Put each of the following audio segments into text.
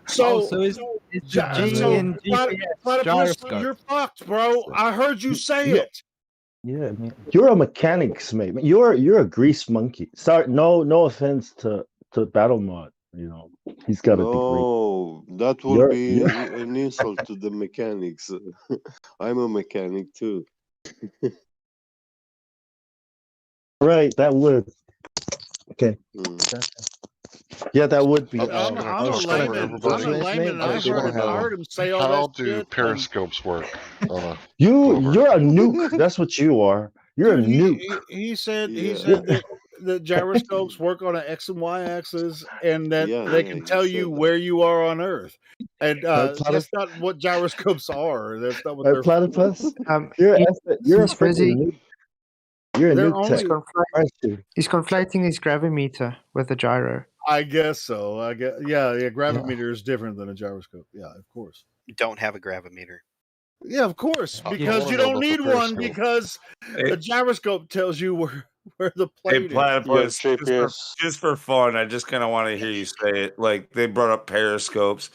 So it's the G so in GPS Platypus, gyroscope. you're fucked, bro. I heard you say Yeah. it. Yeah, man. You're a mechanics mate. You're a grease monkey. Sorry, no offense to Battle Mod. You know, he's got a degree. No, that will be an insult to the mechanics. I'm a mechanic too. Right, that would. Okay. Yeah, that would be. I'm a layman. I'm a layman. I heard him say all How that do shit. periscopes work? You're a nuke. That's what you are. You're Dude, a nuke. he said that gyroscopes work on an X and Y axis, and that they can tell you where you are on Earth. And that's not what gyroscopes are. That's not what they're platypus. for. You're a freaking nuke. You're a They're nuke only- tech. He's conflating his gravimeter with a gyro. I guess so. Yeah. Gravimeter is different than a gyroscope. Yeah, of course. You don't have a gravimeter. Yeah, of course, because you don't need one because the gyroscope tells you where the plate Platypus, is. just for fun, I just kind of want to hear you say it. Like they brought up periscopes.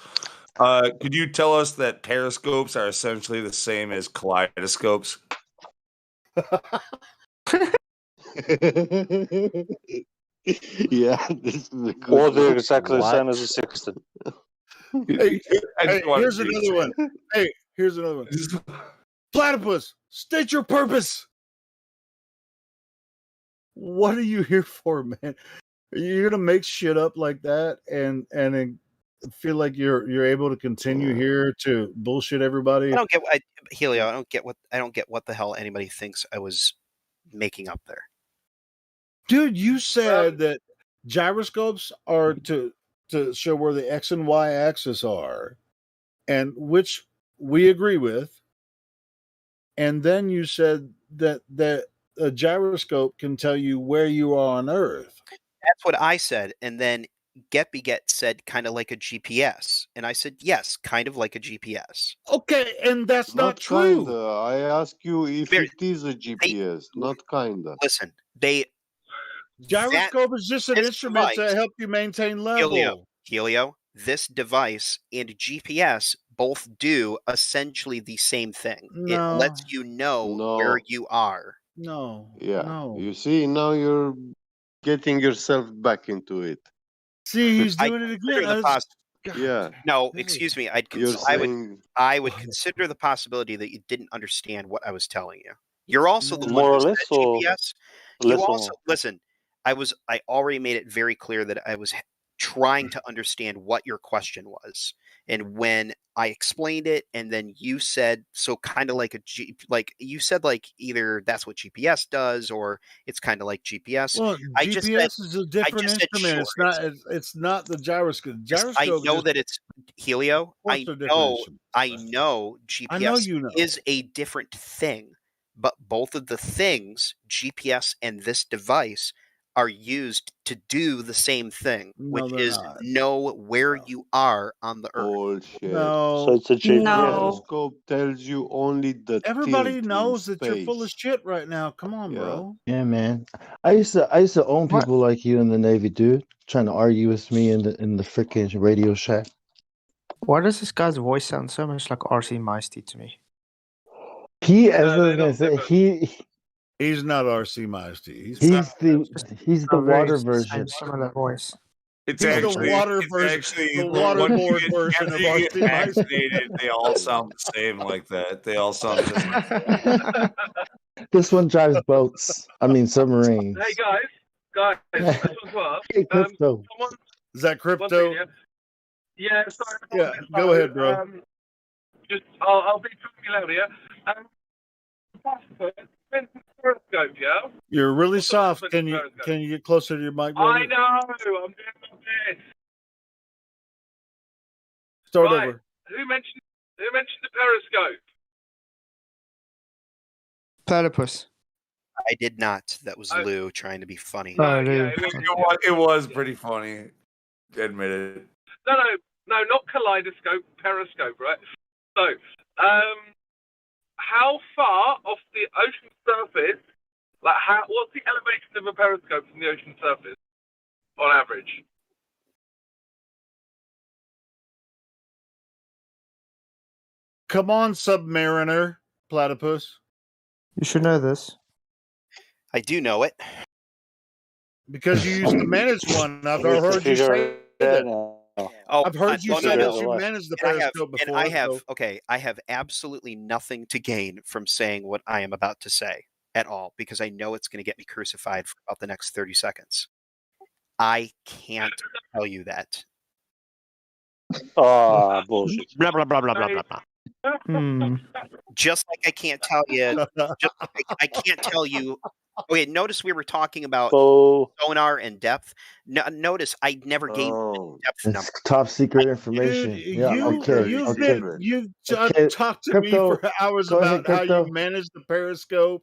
Could you tell us that periscopes are essentially the same as kaleidoscopes? Yeah, this is or they're exactly the same as a sextant. Here's another one. Here's another one. Platypus, state your purpose. What are you here for, man? You're gonna make shit up like that and feel like you're able to continue here to bullshit everybody? I don't get Helio. I don't get what the hell anybody thinks I was making up there. Dude, you said that gyroscopes are to show where the X and Y axis are, and which we agree with. And then you said that a gyroscope can tell you where you are on Earth. That's what I said. And then Get said kind of like a GPS. And I said, yes, kind of like a GPS. Okay, and that's not true. Kinda. I ask you if it is a GPS, not kinda. Listen, Gyroscope is just an instrument to help you maintain level. Helio, this device and GPS both do essentially the same thing. No. It lets you know where you are. No. Yeah. No. You see, now you're getting yourself back into it. See, he's doing it again. Yeah. No, excuse me. I would consider the possibility that you didn't understand what I was telling you. You're also the more one or who less, said or GPS. less You or also listen. I already made it very clear that I was trying to understand what your question was, and when I explained it, and then you said so, kind of like you said either that's what GPS does, or it's kind of like GPS. Well, GPS is a different instrument. It's not the gyroscope. I know that it's Helio. I know GPS I know you know. is a different thing, but both of the things, GPS and this device, are used to do the same thing, which is know where you are on the Earth. Bullshit. No. So it's a GPS. Gyroscope tells you only the Everybody tilt knows in that you're full of space. shit right now. Come on, bro. Yeah, man. I used to own people like you in the Navy, dude. Trying to argue with me in the freaking Radio Shack. Why does this guy's voice sound so much like RC Meisty to me? He's not RC Meisty. He's the water version. Similar voice. It's He's actually the water version, the waterboard version of RC Meisty. vaccinated, they all sound the same like that. They all sound just like This one drives boats. I mean submarines. Hey guys, this one's what? Hey, Crypto. Is that Crypto? Yeah, sorry. Yeah, go ahead, bro. I'll be talking loud here. Periscope, yeah? You're really soft. Can you get closer to your mic? I know. I'm doing my best. Start over. Who mentioned the periscope? Platypus. I did not. That was Lou trying to be funny. Oh, Lou. it was pretty funny. Admit it. No, not kaleidoscope, periscope, right? So, how far off the ocean surface, what's the elevation of a periscope from the ocean surface, on average? Come on, Submariner Platypus. You should know this. I do know it. Because you used to manage one. I've heard you say that. Oh, I've heard you say that you managed the Periscope before. And I have absolutely nothing to gain from saying what I am about to say at all, because I know it's going to get me crucified for about the next 30 seconds. I can't tell you that. Oh, bullshit. Blah, blah, blah, blah, blah, blah, blah. Just like I can't tell you. Just like I can't tell you. Okay, notice we were talking about sonar and depth. Notice I never gave you the depth number. It's top secret information. Dude, yeah, you've talked to me for hours about how you manage the Periscope.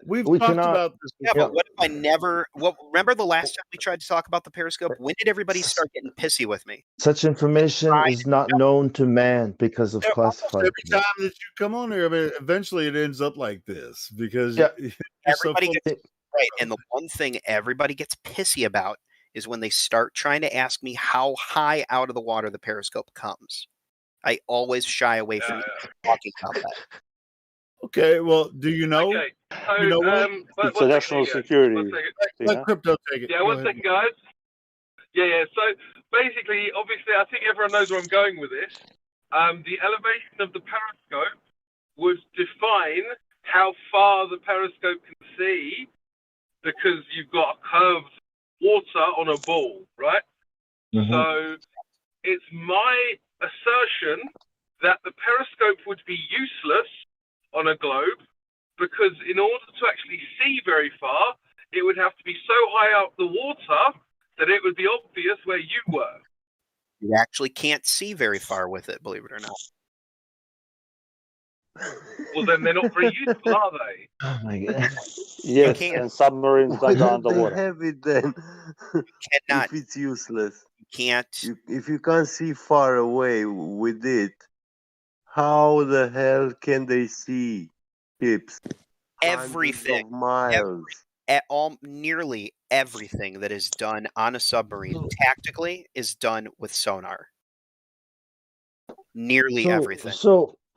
We've talked about this before. Yeah, but what if I never? Remember the last time we tried to talk about the Periscope? When did everybody start getting pissy with me? Such information is not known to man because of classified. Every time that you come on here, I mean, eventually it ends up like this because everybody gets right. And the one thing everybody gets pissy about is when they start trying to ask me how high out of the water the Periscope comes. I always shy away from talking about that. Okay, well, do you know? Okay, so, you know what? It's a national security. Let Crypto take it. Yeah, one second, guys. Yeah. So basically, obviously, I think everyone knows where I'm going with this. The elevation of the periscope would define how far the periscope can see, because you've got curved water on a ball, right? Mm-hmm. So it's my assertion that the periscope would be useless on a globe, because in order to actually see very far, it would have to be so high up the water that it would be obvious where you were. You actually can't see very far with it, believe it or not. Well, then they're not very useful, are they? Oh my god! Yes, and submarines don't go underwater. They have it then. You cannot. If it's useless, you can't. If you can't see far away with it, how the hell can they see ships? Everything. Miles. Nearly everything that is done on a submarine tactically is done with sonar. Nearly everything.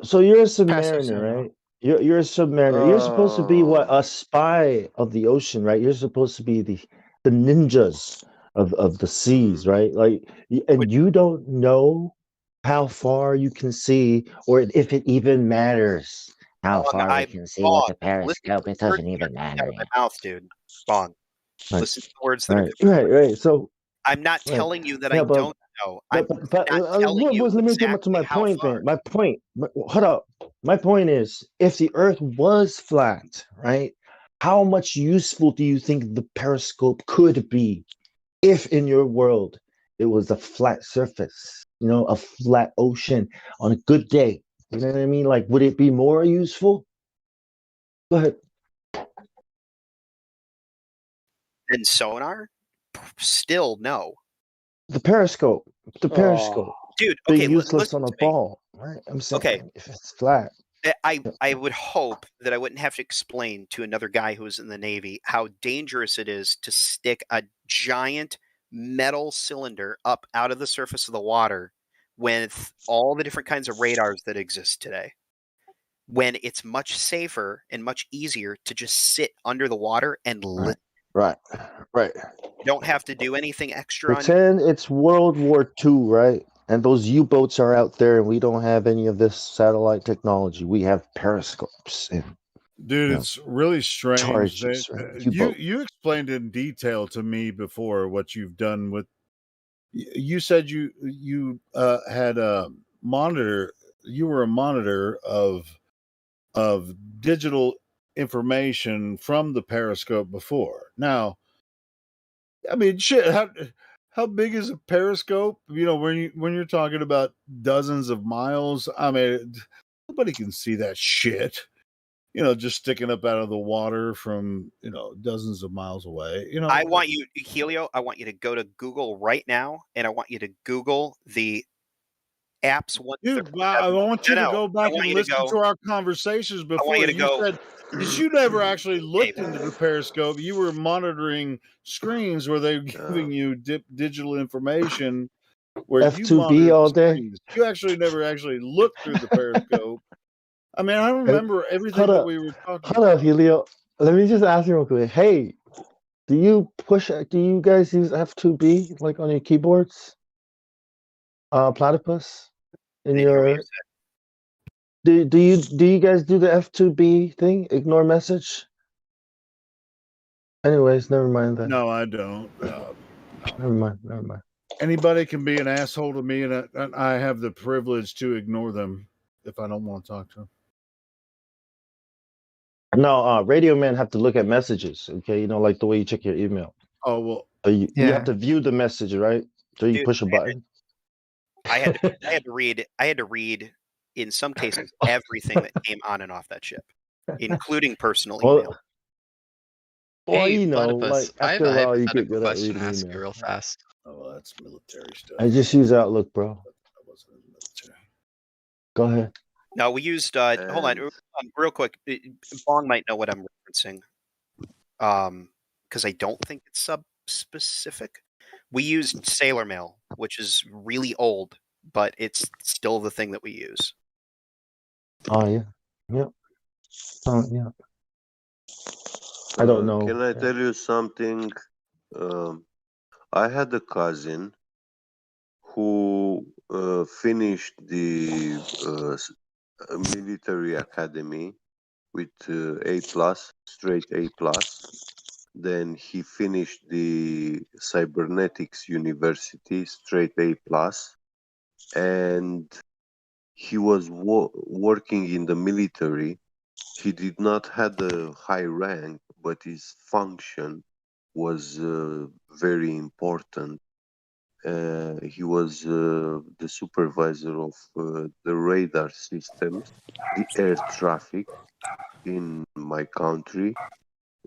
So you're a submariner, right? You're a submariner. You're supposed to be a spy of the ocean, right? You're supposed to be the ninjas of the seas, right? Like, and you don't know how far you can see, or if it even matters how far we can see with the periscope. It doesn't even matter. Out of my mouth, dude. Bong. Right. Listen to the words that are right. So I'm not telling you that I don't know. Let me get to my point then. Hold up. My point is, if the Earth was flat, right? How much useful do you think the periscope could be if in your world it was a flat surface, a flat ocean on a good day? You know what I mean? Like, would it be more useful? Go ahead. Than sonar? Still no. The periscope. Dude, okay, useless on a ball, right? I'm saying if it's flat. I would hope that I wouldn't have to explain to another guy who's in the Navy how dangerous it is to stick a giant metal cylinder up out of the surface of the water with all the different kinds of radars that exist today, when it's much safer and much easier to just sit under the water and listen. Right. You don't have to do anything extra. Pretend it's World War II, right? And those U-boats are out there, and we don't have any of this satellite technology. We have periscopes. Dude, it's really strange. You explained in detail to me before what you've done with. You said you had a monitor. You were a monitor of digital information from the periscope before. Now, I mean, shit. How big is a periscope? When you're talking about dozens of miles, I mean, nobody can see that shit. Just sticking up out of the water from dozens of miles away. I want you, Helio. I want you to go to Google right now, and I want you to Google the apps. Dude, I want you to go back and listen to our conversations before. I want you to go. Said, because you never actually looked into the periscope. You were monitoring screens where they were giving you digital information. Where F2B all day. Screens. You actually never actually looked through the periscope I mean, I remember everything Hold that up. we were talking Hold about. up, Helio. Let me just ask you real quick. Hey, do you guys use F2B like on your keyboards? Platypus? In your do you guys do the F2B thing? Ignore message? Anyways, never mind that. No, I don't. Never mind. Anybody can be an asshole to me, and I have the privilege to ignore them if I don't want to talk to them. No, Radio Man have to look at messages. Okay, like the way you check your email. Oh well, So you have to view the message, right? So you push a button. I had to read. I had to read, in some cases, everything that came on and off that ship, including personal email. Well, Hey, like Platypus, after a I have while, a you get hypothetical good at question to reading ask you email. real fast. Oh, well, that's military stuff. I just use Outlook, bro. Go ahead. No, we used. Hold on, real quick. Bong might know what I'm referencing, because I don't think it's sub-specific. We used Sailor Mail, which is really old, but it's still the thing that we use. Oh yeah, yep. Oh yeah. I don't know. Can I tell you something? I had a cousin who finished the military academy with A+, straight A+. Then he finished the cybernetics university, straight A+. And he was working in the military. He did not have a high rank, but his function was very important. He was the supervisor of the radar systems, the air traffic in my country,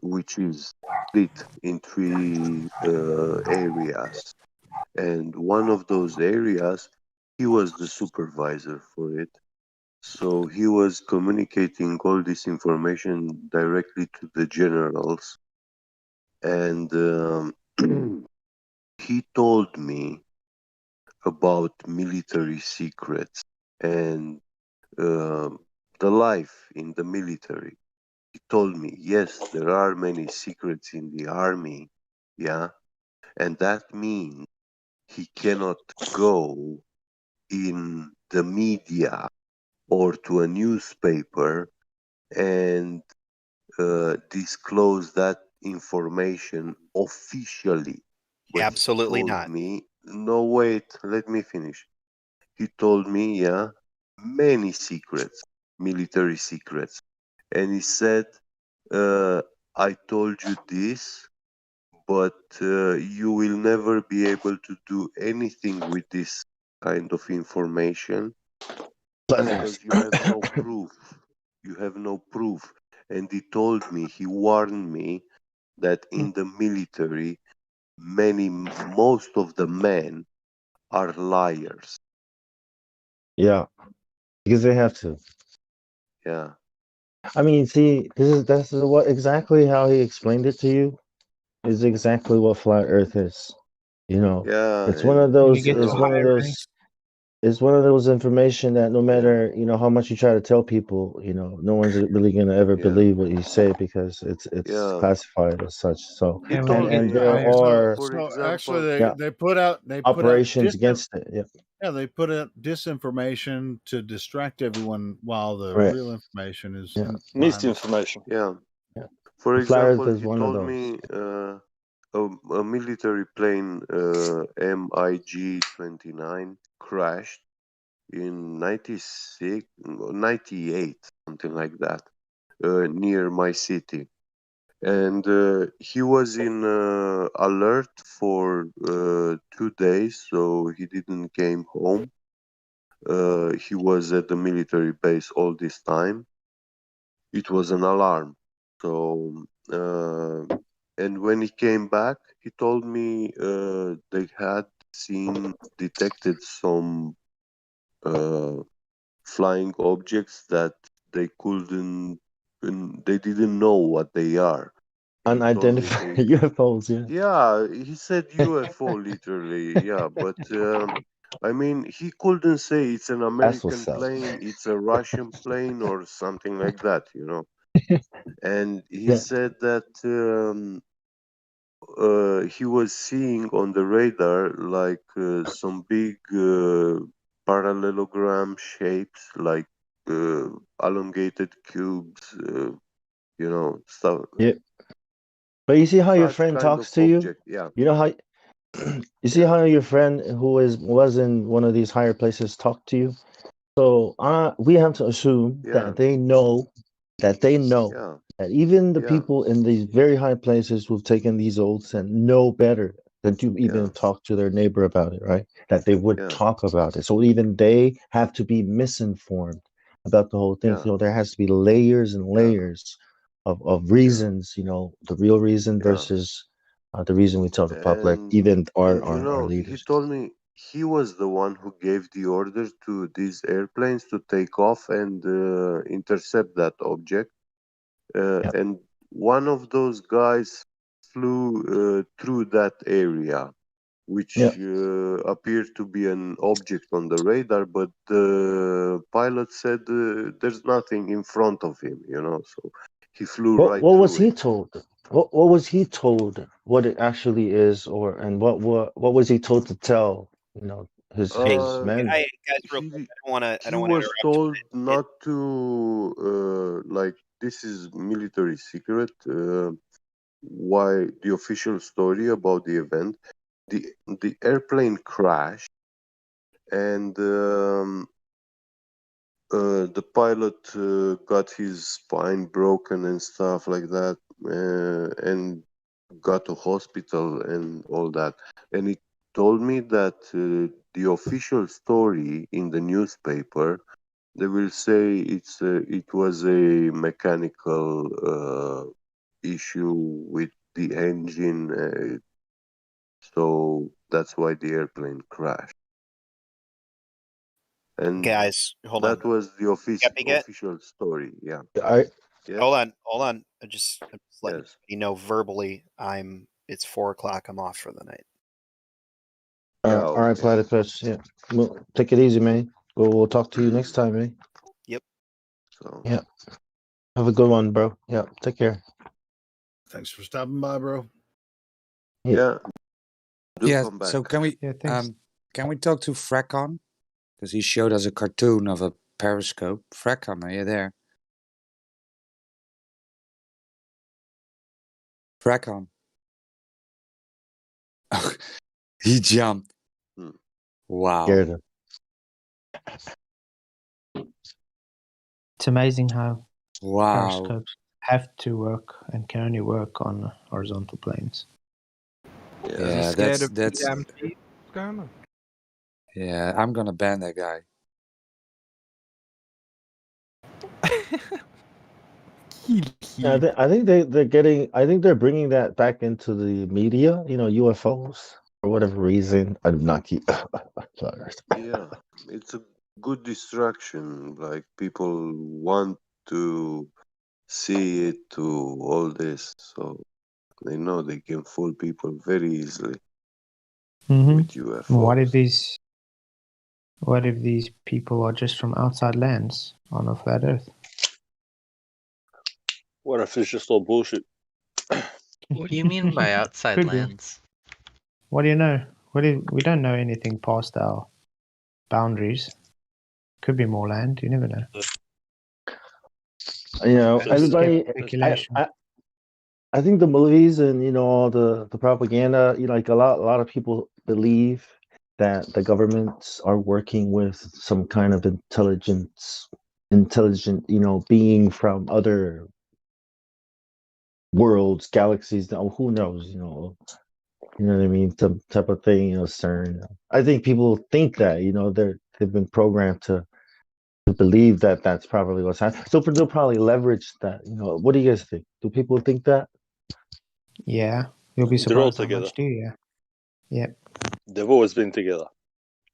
which is split in three areas. And one of those areas, he was the supervisor for it. So he was communicating all this information directly to the generals. And he told me about military secrets and the life in the military. He told me, yes, there are many secrets in the army, yeah, and that means he cannot go in the media or to a newspaper and disclose that information officially. But Absolutely he told not. me, no, wait, let me finish. He told me, yeah, many secrets, military secrets. And he said, I told you this, but you will never be able to do anything with this kind of information because you have no proof. You have no proof. And he told me, he warned me that in the military, most of the men are liars. Yeah, because they have to. Yeah. I mean, see, that's what exactly how he explained it to you is exactly what flat Earth is. Yeah. It's one of those. It's one of those information that no matter how much you try to tell people, no one's really gonna ever believe what you say because it's classified as such. So He told and me, there are for example, actually they put out operations against it. Yeah. Yeah, they put out disinformation to distract everyone while the Right. real information is misinformation. Yeah. Yeah. For The flat example, Earth is he one of told those. me a military plane MiG-29 crashed in 96, 98, something like that, near my city. And he was in alert for 2 days, so he didn't came home. He was at the military base all this time. It was an alarm. So, and when he came back, he told me they had detected some flying objects that they didn't know what they are. Unidentified UFOs, yeah. Yeah, he said UFO literally, yeah, but I mean, he couldn't say it's an That's American what's up. plane, it's a Russian plane, or something like that, you know. And he Yeah. said that he was seeing on the radar like some big parallelogram shapes, like elongated cubes, you know, stuff. Yeah. But you see how your Such friend kind of talks to you? object, yeah. You know how you see Yeah. how your friend who was in one of these higher places talked to you? So we have to assume Yeah. that they know Yeah. that even the Yeah. people in these very high places who've taken these oaths and know better than to even Yeah. talk to their neighbor about it, right? That they would Yeah. talk about it. So even they have to be misinformed about the whole thing. Yeah. So there has to be layers and Yeah. layers of Yeah. reasons, you know, the real reason Yeah. versus the reason we tell the public, And even you our know, he leaders. told me he was the one who gave the order to these airplanes to take off and intercept that object. Yeah. And one of those guys flew through that area, Yeah. which appeared to be an object on the radar, but the pilot said there's nothing in front of him, you know, so he flew right What was through he it. told? What was he told what it actually is, or and what was he told to tell, you know, Hey, his men? guys, real quick. I He don't want to was interrupt. told not to like this is military secret. Why the official story about the event? The airplane crashed and the pilot got his spine broken and stuff like that, and got to hospital and all that. And he told me that the official story in the newspaper, they will say it was a mechanical issue with the engine, so that's why the airplane crashed. And Guys, hold on. that was the Get official story. Yeah. I Yes. hold on. I'm just letting Yes. you know verbally. It's 4 o'clock. I'm off for the night. Yeah. all right, Okay. platypus. Yeah, well, take it easy, man. We'll talk to you next time, man. Yep. So. Yeah, have a good one, bro. Yeah, take care. Thanks for stopping by, bro. Yeah. Do Yeah. come back. So can we talk to Frakon? Because he showed us a cartoon of a periscope. Frakon, are you there? Frakon. Oh, he jumped. Hmm. Wow. Scared him. It's amazing how Wow. periscopes have to work and can only work on horizontal planes. Yeah, that's what's going on? Yeah, I'm gonna ban that guy. Yeah, I think they're getting. I think they're bringing that back into the media. You know, UFOs for whatever reason. I'm not keep. Sorry. Yeah, it's a good distraction. Like people want to see it to all this, so they know they can fool people very easily with UFOs. What if these people are just from outside lands on a flat Earth? What if it's just all bullshit? What do you mean by outside Could be. lands? What do you know? We don't know anything past our boundaries. Could be more land. You never know. You know, everybody. Speculation. I think the movies and you know all the propaganda. You know, like a lot of people believe that the governments are working with some kind of intelligent, you know, being from other worlds, galaxies. Now, who knows? You know what I mean? Some type of thing. You know, CERN. I think people think that. You know, they've been programmed to believe that that's probably what's happening. So they'll probably leverage that. You know, what do you guys think? Do people think that? Yeah, you'll be They're all surprised how together. much do you? Yeah. They've always been together.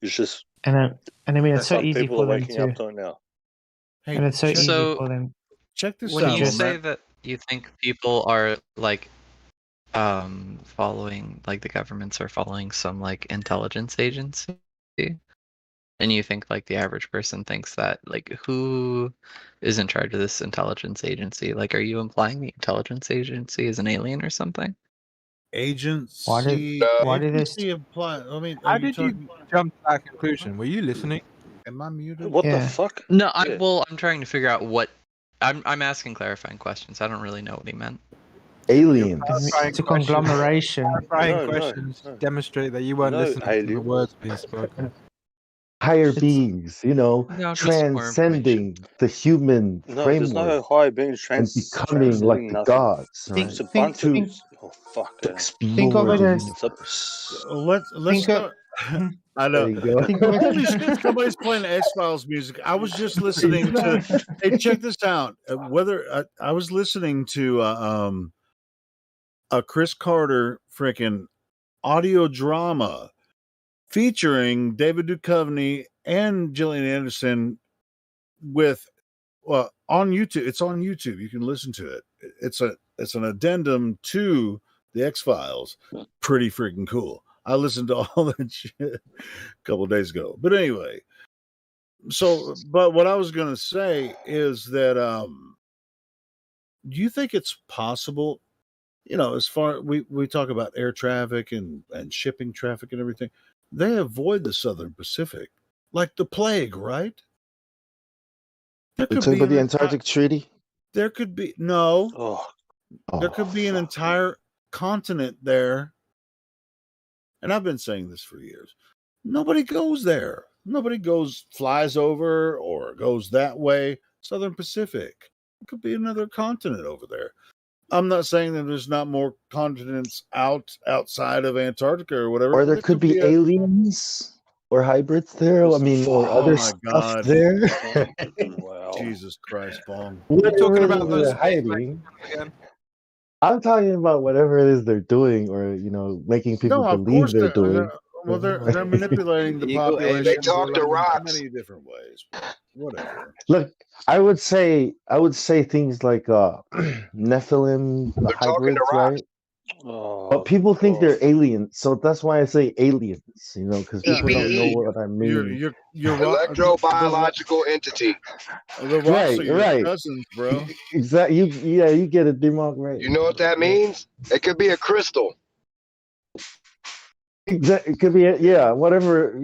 It's just And I mean, it's so some easy people for are them waking to. up to it now. Hey, And it's so easy for them. Check this When out. you on say that. that you think people are like following, like the governments are following some like intelligence agency, And you think like the average person thinks that, like, who is in charge of this intelligence agency? Like, are you implying the intelligence agency is an alien or something? Agency apply. I mean, how did you jump to that conclusion? Were you listening? Am I muted? What the fuck? No, Yeah. I'm trying to figure out what I'm asking clarifying questions. I don't really know what he meant. Aliens. It's a conglomeration. Clarifying questions demonstrate that you weren't listening to the words being spoken. Higher beings, No, just more transcending the human No, there's framework no higher being and becoming like transcending the nothing. gods, right? It's a bunch of oh fuck. Think of Explore it the as universe. Let's Think of- start. I know. There you go. Think of it- Holy shit! Somebody's playing X-Files music. I was just listening to. Hey, check this out. I was listening to a Chris Carter freaking audio drama featuring David Duchovny and Gillian Anderson with on YouTube. It's on YouTube. You can listen to it. It's an addendum to the X-Files. Pretty freaking cool. I listened to all that shit a couple of days ago. But anyway, but what I was going to say is that do you think it's possible, as far we talk about air traffic and shipping traffic and everything, they avoid the Southern Pacific like the plague, right? We're talking about the Antarctic Treaty? There could be there could be an entire continent there. And I've been saying this for years. Nobody goes there. Nobody flies over or goes that way. Southern Pacific. It could be another continent over there. I'm not saying that there's not more continents outside of Antarctica or whatever. Or there could be aliens or hybrids there. I mean, or other stuff there. Wow. Jesus Christ, Bong. You're talking about those hiding. I'm talking about whatever it is they're doing, or making people believe they're doing. They're manipulating the population. They talk to rocks. Many different ways. Whatever. Look, I would say things like Nephilim hybrids, right? But people think they're aliens, so that's why I say aliens. Because people don't know what I mean. You're electro-biological entity. The rocks are your cousins, bro. Exactly. You get it, D-Mark, right? You know what that means? It could be a crystal. Exactly. It could be, whatever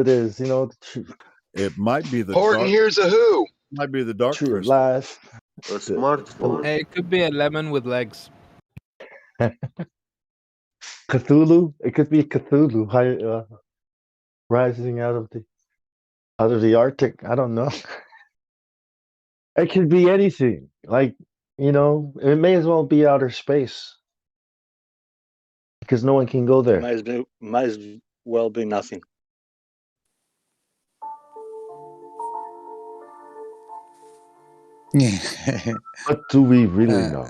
it is. It might be the Horton Hears a Who. Might be the dark True life. A smartphone. Hey, it could be a lemon with legs. Cthulhu. It could be Cthulhu rising out of the Arctic. I don't know. It could be anything. Like, it may as well be outer space because no one can go there. Might as well be nothing. What do we really know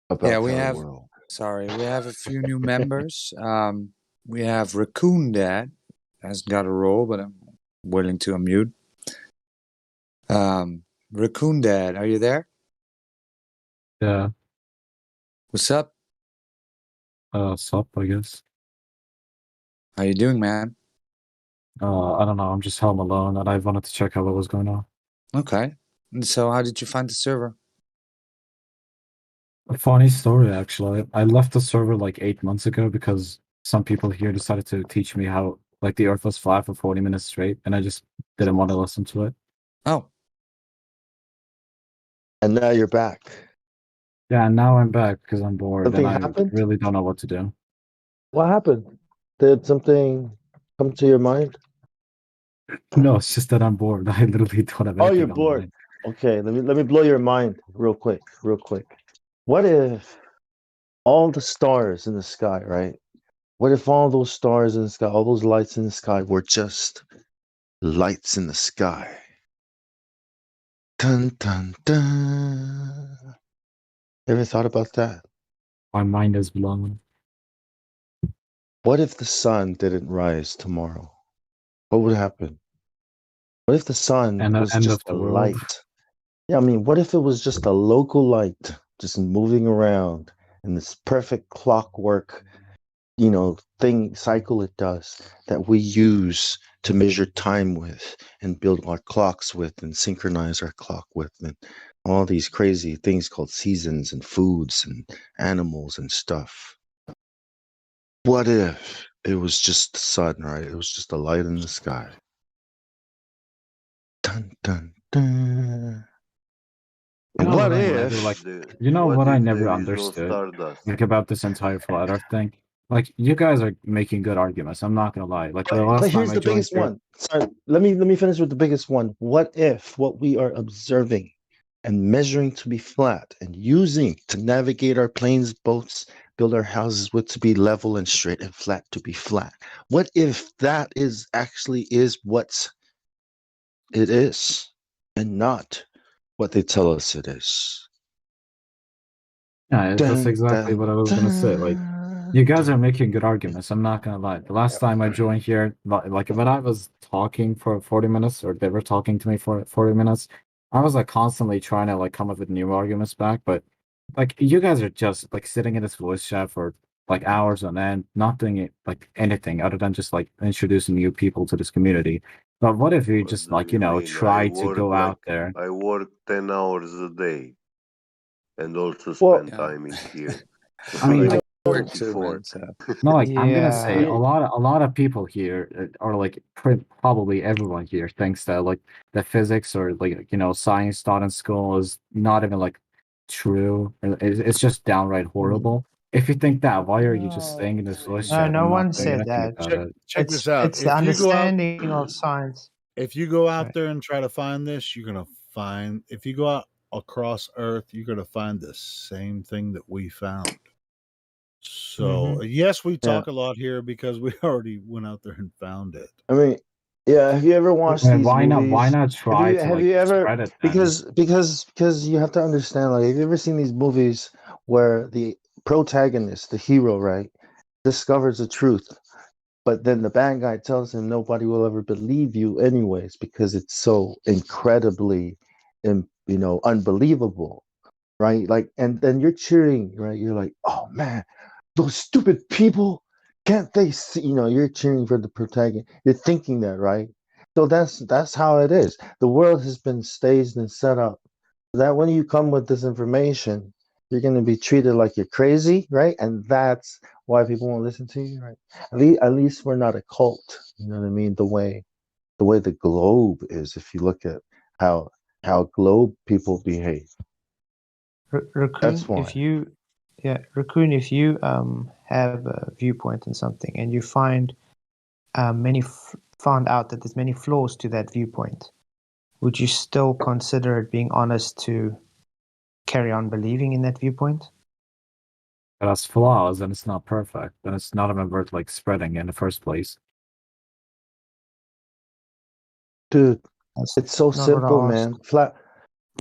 about we our have. world? Sorry, we have a few new members. We have Raccoon Dad. Hasn't got a role, but I'm willing to unmute. Raccoon Dad, are you there? Yeah. What's up? Sup, I guess. How you doing, man? I don't know. I'm just home alone, and I wanted to check out what was going on. Okay. And so, how did you find the server? A funny story, actually. I left the server like 8 months ago because some people here decided to teach me how, the Earth was flat for 40 minutes straight, and I just didn't want to listen to it. Oh. And now you're back. Yeah, and now I'm back because I'm bored, Something and I happened? really don't know what to do. What happened? Did something come to your mind? No, it's just that I'm bored. I literally don't have anything. Oh, you're on bored. mind. Okay, let me blow your mind real quick. What if all the stars in the sky, right? What if all those stars in the sky, all those lights in the sky were just lights in the sky? Dun dun dun. Ever thought about that? My mind is blown. What if the sun didn't rise tomorrow? What would happen? What if the sun was just a light? Yeah, I mean, what if it was just a local light just moving around in this perfect clockwork, cycle it does that we use to measure time with and build our clocks with and synchronize our clock with and all these crazy things called seasons and foods and animals and stuff. What if it was just the sun, right? It was just a light in the sky. Dun, dun, dun. And what if... You know what what I if never there is no understood stardust? like about this entire flat earth thing? Like, you guys are making good arguments. I'm not gonna lie. Like, the last But time here's I the joined biggest here, one. Sorry, let me finish with the biggest one. What if what we are observing and measuring to be flat and using to navigate our planes, boats, build our houses with to be level and straight and flat to be flat? What if that is actually is what it is and not what they tell us it is? yeah, that's Dun, exactly dun, what I was gonna say. Like, you guys are making good arguments. I'm not gonna lie. The last time I joined here, like when I was talking for 40 minutes, or they were talking to me for 40 minutes, I was like constantly trying to like come up with new arguments back. But like, you guys are just like sitting in this voice chat for like hours on end, not doing it like anything other than just like introducing new people to this community. But what if you What just do like, you mean? try to go out there? I work 10 hours a day and also Well, spend time in here. I mean, Like Work too, 24. man. So. no, like I'm gonna say Yeah. a lot of people here, or like probably everyone here, thinks that like the physics or like science taught in school is not even like true. It's just downright horrible. If you think that, why are you just staying in this voice No, chat no and not one doing said anything that. about it? Check this out. It's the understanding of science. If you go out Right. there and try to find this, you're gonna find. If you go out across Earth, you're gonna find the same thing that we found. So yes, we Yeah. talk a lot here because we already went out there and found it. I mean, yeah. Have you ever watched And these why not? movies? Why not try to Have like you ever spread it then? because you have to understand. Like, have you ever seen these movies where the protagonist, the hero, right, discovers the truth, but then the bad guy tells him nobody will ever believe you anyways because it's so incredibly, unbelievable, right? Like, and then you're cheering, right? You're like, oh man, those stupid people, can't they see? You're cheering for the protagonist. You're thinking that, right? So that's how it is. The world has been staged and set up so that when you come with this information, you're going to be treated like you're crazy, right? And that's why people won't listen to you, right? At least we're not a cult. You know what I mean? The way the globe is. If you look at how globe people behave, Raccoon, that's why. Raccoon, if you have a viewpoint on something and you find found out that there's many flaws to that viewpoint, would you still consider it being honest to carry on believing in that viewpoint? It has flaws and it's not perfect, then it's not even worth like spreading in the first place. Dude, it's so not what I simple, asked. man. Flat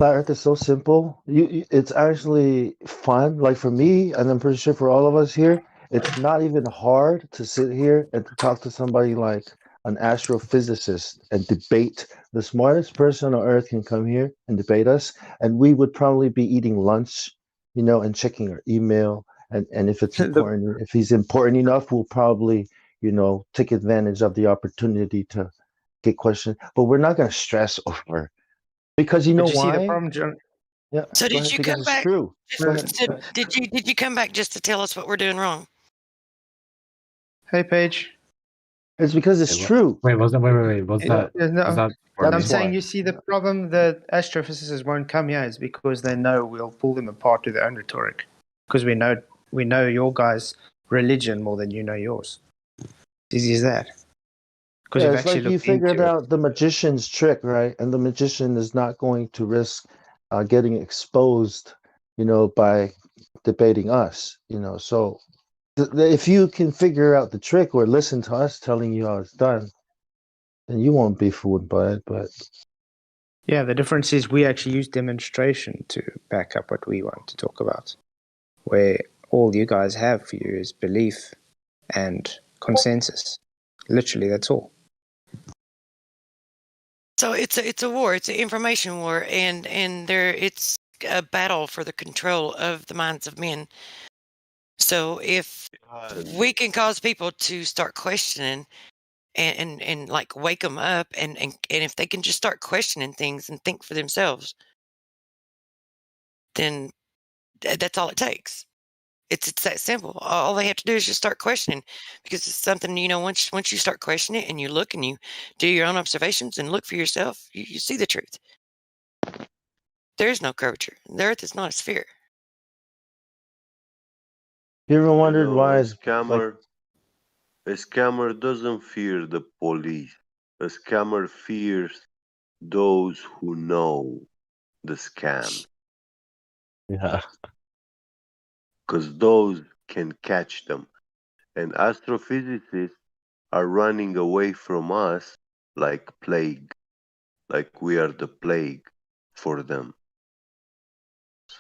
Earth is so simple. It's actually fun. Like for me, and I'm pretty sure for all of us here, it's not even hard to sit here and to talk to somebody like an astrophysicist and debate. The smartest person on Earth can come here and debate us, and we would probably be eating lunch, and checking our email. And if it's important, if he's important enough, we'll probably, take advantage of the opportunity to get questions. But we're not going to stress over. Because you know See the why? problem, John? Yeah. So did you come back? True. Go ahead. So did you come back just to tell us what we're doing wrong? Hey, Paige. It's because it's true. Wait, was that? Wait. Was that? No, Was that? I'm saying you see the problem that astrophysicists won't come here is because they know we'll pull them apart with their own rhetoric. Because we know your guys' religion more than you know yours. It's easy as that. Because Yeah, you've it's actually like you looked figured into it. out the magician's trick, right? And the magician is not going to risk getting exposed, by debating us, So if you can figure out the trick or listen to us telling you how it's done, then you won't be fooled by it. But yeah, the difference is we actually use demonstration to back up what we want to talk about. Where all you guys have for you is belief and consensus. Literally, that's all. So it's a war. It's an information war, and it's a battle for the control of the minds of men. So if we can cause people to start questioning and like wake them up, and if they can just start questioning things and think for themselves, then that's all it takes. It's that simple. All they have to do is just start questioning, because it's something, you know, once you start questioning it and you look and you do your own observations and look for yourself, you see the truth. There is no curvature. The Earth is not a sphere. You ever wondered why a it's scammer, a scammer doesn't fear the police. A scammer fears those who know the scam. Yeah. Because those can catch them. And astrophysicists are running away from us like plague. Like we are the plague for them.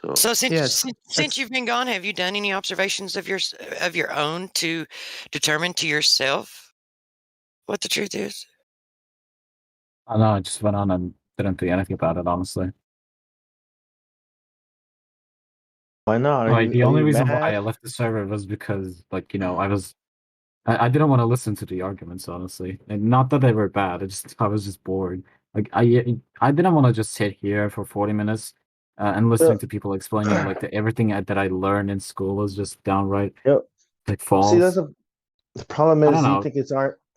So Yes, since you've been gone, have you done any observations of your own to determine to yourself what the truth is? I know, I just went on and didn't do anything about it, honestly. Why not? Like, the Are only you reason why mad? I left the server was because, like, you know, I didn't want to listen to the arguments, honestly. And not that they were bad, I was just bored. Like, I didn't want to just sit here for 40 minutes and listening to people explaining, like, everything that I learned in school was just downright, Yep. like, See, false. the problem I is don't know.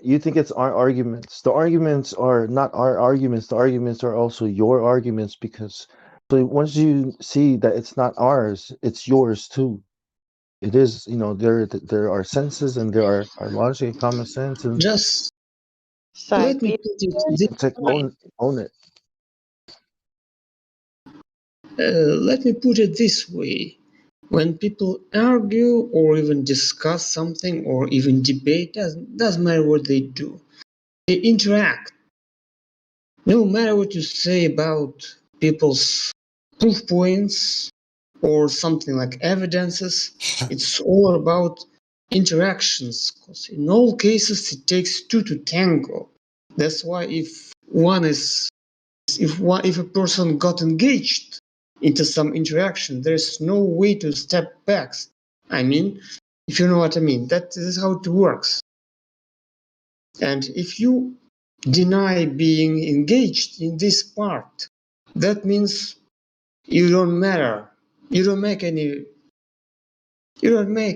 you think it's our arguments. The arguments are not our arguments. The arguments are also your arguments, because so once you see that it's not ours, it's yours too. It is, you know, there are senses and there are logic, common sense, and Just let me put it this way. own it. Let me put it this way. When people argue or even discuss something or even debate, doesn't matter what they do, they interact. No matter what you say about people's proof points or something like evidences, it's all about interactions. Because in all cases, it takes two to tango. That's why if a person got engaged into some interaction, there's no way to step back. I mean, if you know what I mean, that is how it works. And if you deny being engaged in this part, that means you don't matter. You don't make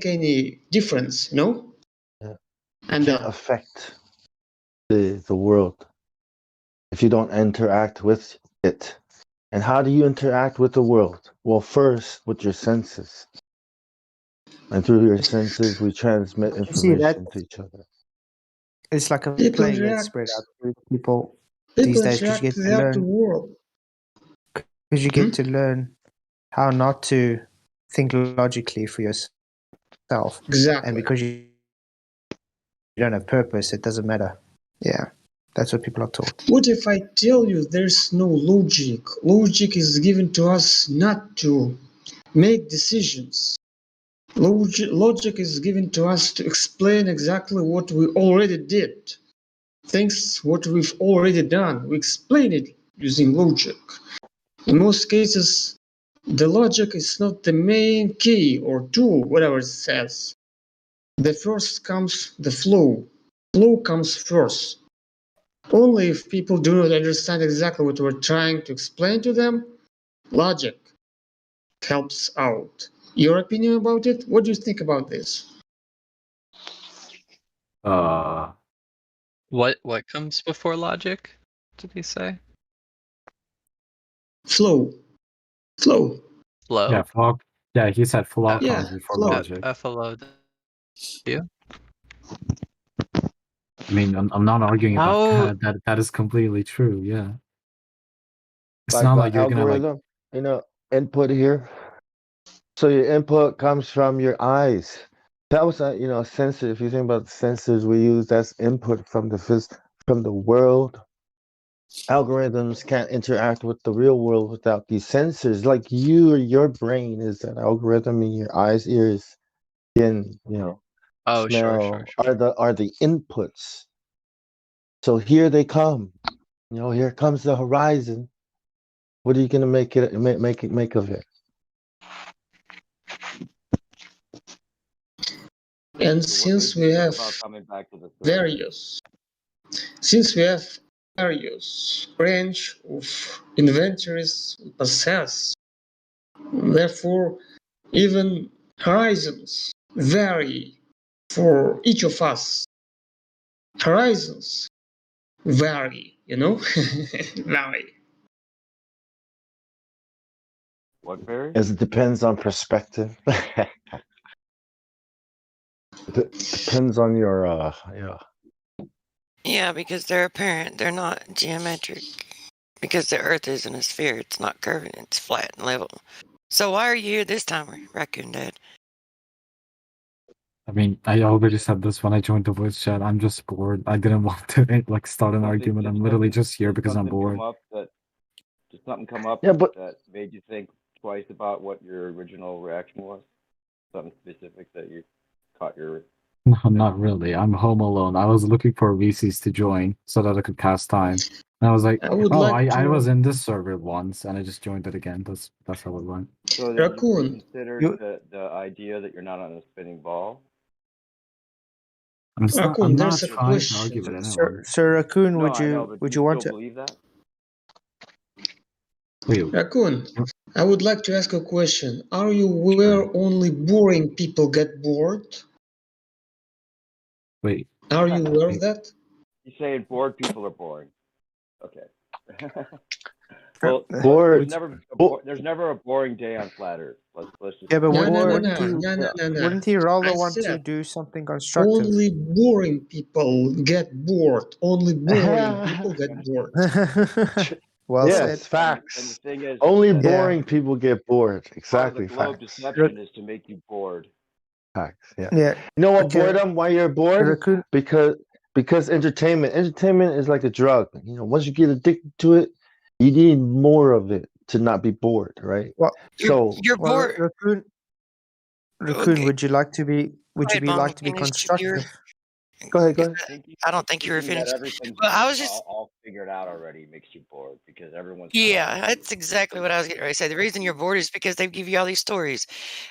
any difference, you know? Yeah. And You can't affect the world if you don't interact with it. And how do you interact with the world? Well, first with your senses. And through your senses, we transmit you see that information to each other. it's like a People plague react- that's spread out to people people these days, because you interact get to without the learn. world. Because you get to learn how not to think logically for yourself. Exactly. And because you don't have purpose, it doesn't matter. Yeah, that's what people are taught. What if I tell you there's no logic? Logic is given to us not to make decisions. Logic is given to us to explain exactly what we already did. Things what we've already done. We explain it using logic. In most cases, the logic is not the main key or tool, whatever it says. The first comes the flow. Flow comes first. Only if people do not understand exactly what we're trying to explain to them, logic helps out. Your opinion about it? What do you think about this? What comes before logic? Did he say? Flow. Flow. Yeah, flow. Yeah, he said flow Yeah, comes before flow. logic. Yeah. I mean, I'm not arguing about How- that. That is completely true. Yeah. It's Like not the like you're gonna like. algorithm, you know, input here. So your input comes from your eyes. That was a, you know, a sensor. If you think about the sensors we use, that's input from the world. Algorithms can't interact with the real world without these sensors. Like your brain is an algorithm, and your eyes, ears, skin, you know, Oh, smell sure. are the inputs. So here they come. You know, here comes the horizon. What are you gonna make of it? And since we have various Since we have various range of inventories we possess, therefore even horizons vary for each of us. Horizons vary, vary. What varies? As it depends on perspective. Depends on your yeah. Yeah, because they're apparent. They're not geometric. Because the Earth isn't a sphere. It's not curving. It's flat and level. So why are you here this time, Raccoon Dad? I mean, I already said this when I joined the voice chat. I'm just bored. I didn't want to like start an argument. I'm literally just here because I'm bored. Did something come up Yeah, but that made you think twice about what your original reaction was? Something specific that you caught your... No, not really. I'm home alone. I was looking for VCs to join so that I could pass time. And I was like, I was in this server once and I just joined it again. That's how it went. So did you reconsider the idea that you're not on a spinning ball? I'm not trying to argue with anyone. Sir Raccoon, No, would I know, you but want to believe that? Raccoon, I would like to ask a question. Are you aware only boring people get bored? Wait. Are you aware of that? You're saying bored people are boring. Okay. Well, bored. There's never a boring day on Flat Earth. Let's just... Yeah, but No. wouldn't he rather I want to said do something constructive? only boring people get bored. Only boring people get bored. Well yes, said. facts. And the thing is, only boring people get bored. Exactly. Part of the globe deception is to make you bored. Facts. Yeah. Yeah. You know what boredom? Why you're bored? Raccoon. Because entertainment is like a drug. Once you get addicted to it, you need more of it to not be bored, right? Well, you're bored. Raccoon, Okay. would you like to be? Would you Right, be Mom, like to be finish constructive? Go ahead. I don't think you were Thinking that finished. everything's Well, I was just... all figured out already makes you bored because everyone's... Yeah, that's exactly what I was getting ready to say. The reason you're bored is because they give you all these stories,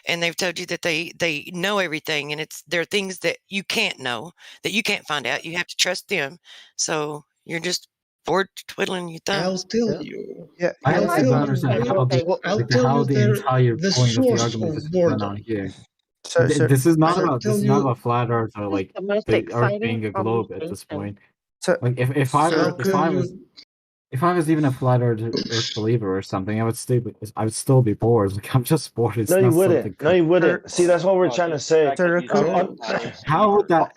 and they've told you that they know everything, and there are things that you can't know, that you can't find out. You have to trust them. So you're just bored twiddling your thumbs. I'll tell you. Yeah. I don't understand how the entire the point of the source argument of is going boredom. on here. So, This is not I'll about tell you flat Earth or like the most the Earth exciting being a globe at this point. So, like if I was even a flat Earth believer or something, I would still be bored. Like I'm just bored. It's No, you not wouldn't. something. No, you wouldn't. See, that's what we're trying to say. How would that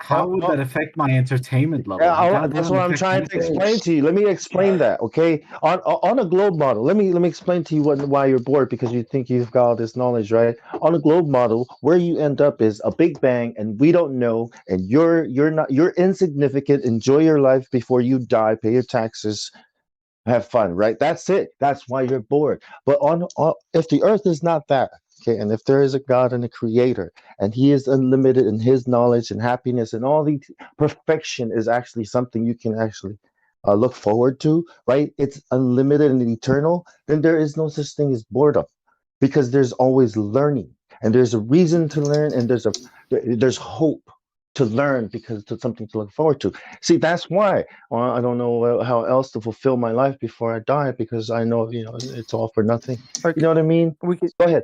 affect my entertainment level? That's what I'm trying to explain to you. Let me explain that, okay? On a globe model, let me explain to you why you're bored, because you think you've got all this knowledge, right? On a globe model, where you end up is a big bang, and we don't know, and you're insignificant. Enjoy your life before you die. Pay your taxes. Have fun, right? That's it. That's why you're bored. But if the earth is not that, okay, and if there is a God and a creator, and he is unlimited in his knowledge and happiness and all the perfection is actually something you can actually look forward to, right? It's unlimited and eternal, then there is no such thing as boredom, because there's always learning, and there's a reason to learn, and there's hope to learn, because it's something to look forward to. See, that's why I don't know how else to fulfill my life before I die, because I know, it's all for nothing. You know what I mean? Go ahead.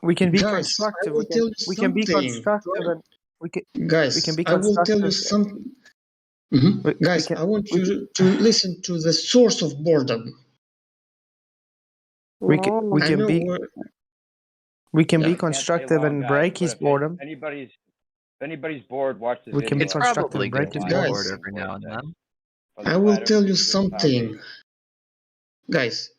We can be Guys, constructive. I will tell you We can be something. constructive, and we can be I will tell you constructive. something. Guys, I want you to listen to the source of boredom. We can be constructive and break his boredom. If anybody's bored, watch this We can be video. constructive and break his boredom. Guys, every now and then. I will tell you something. Guys,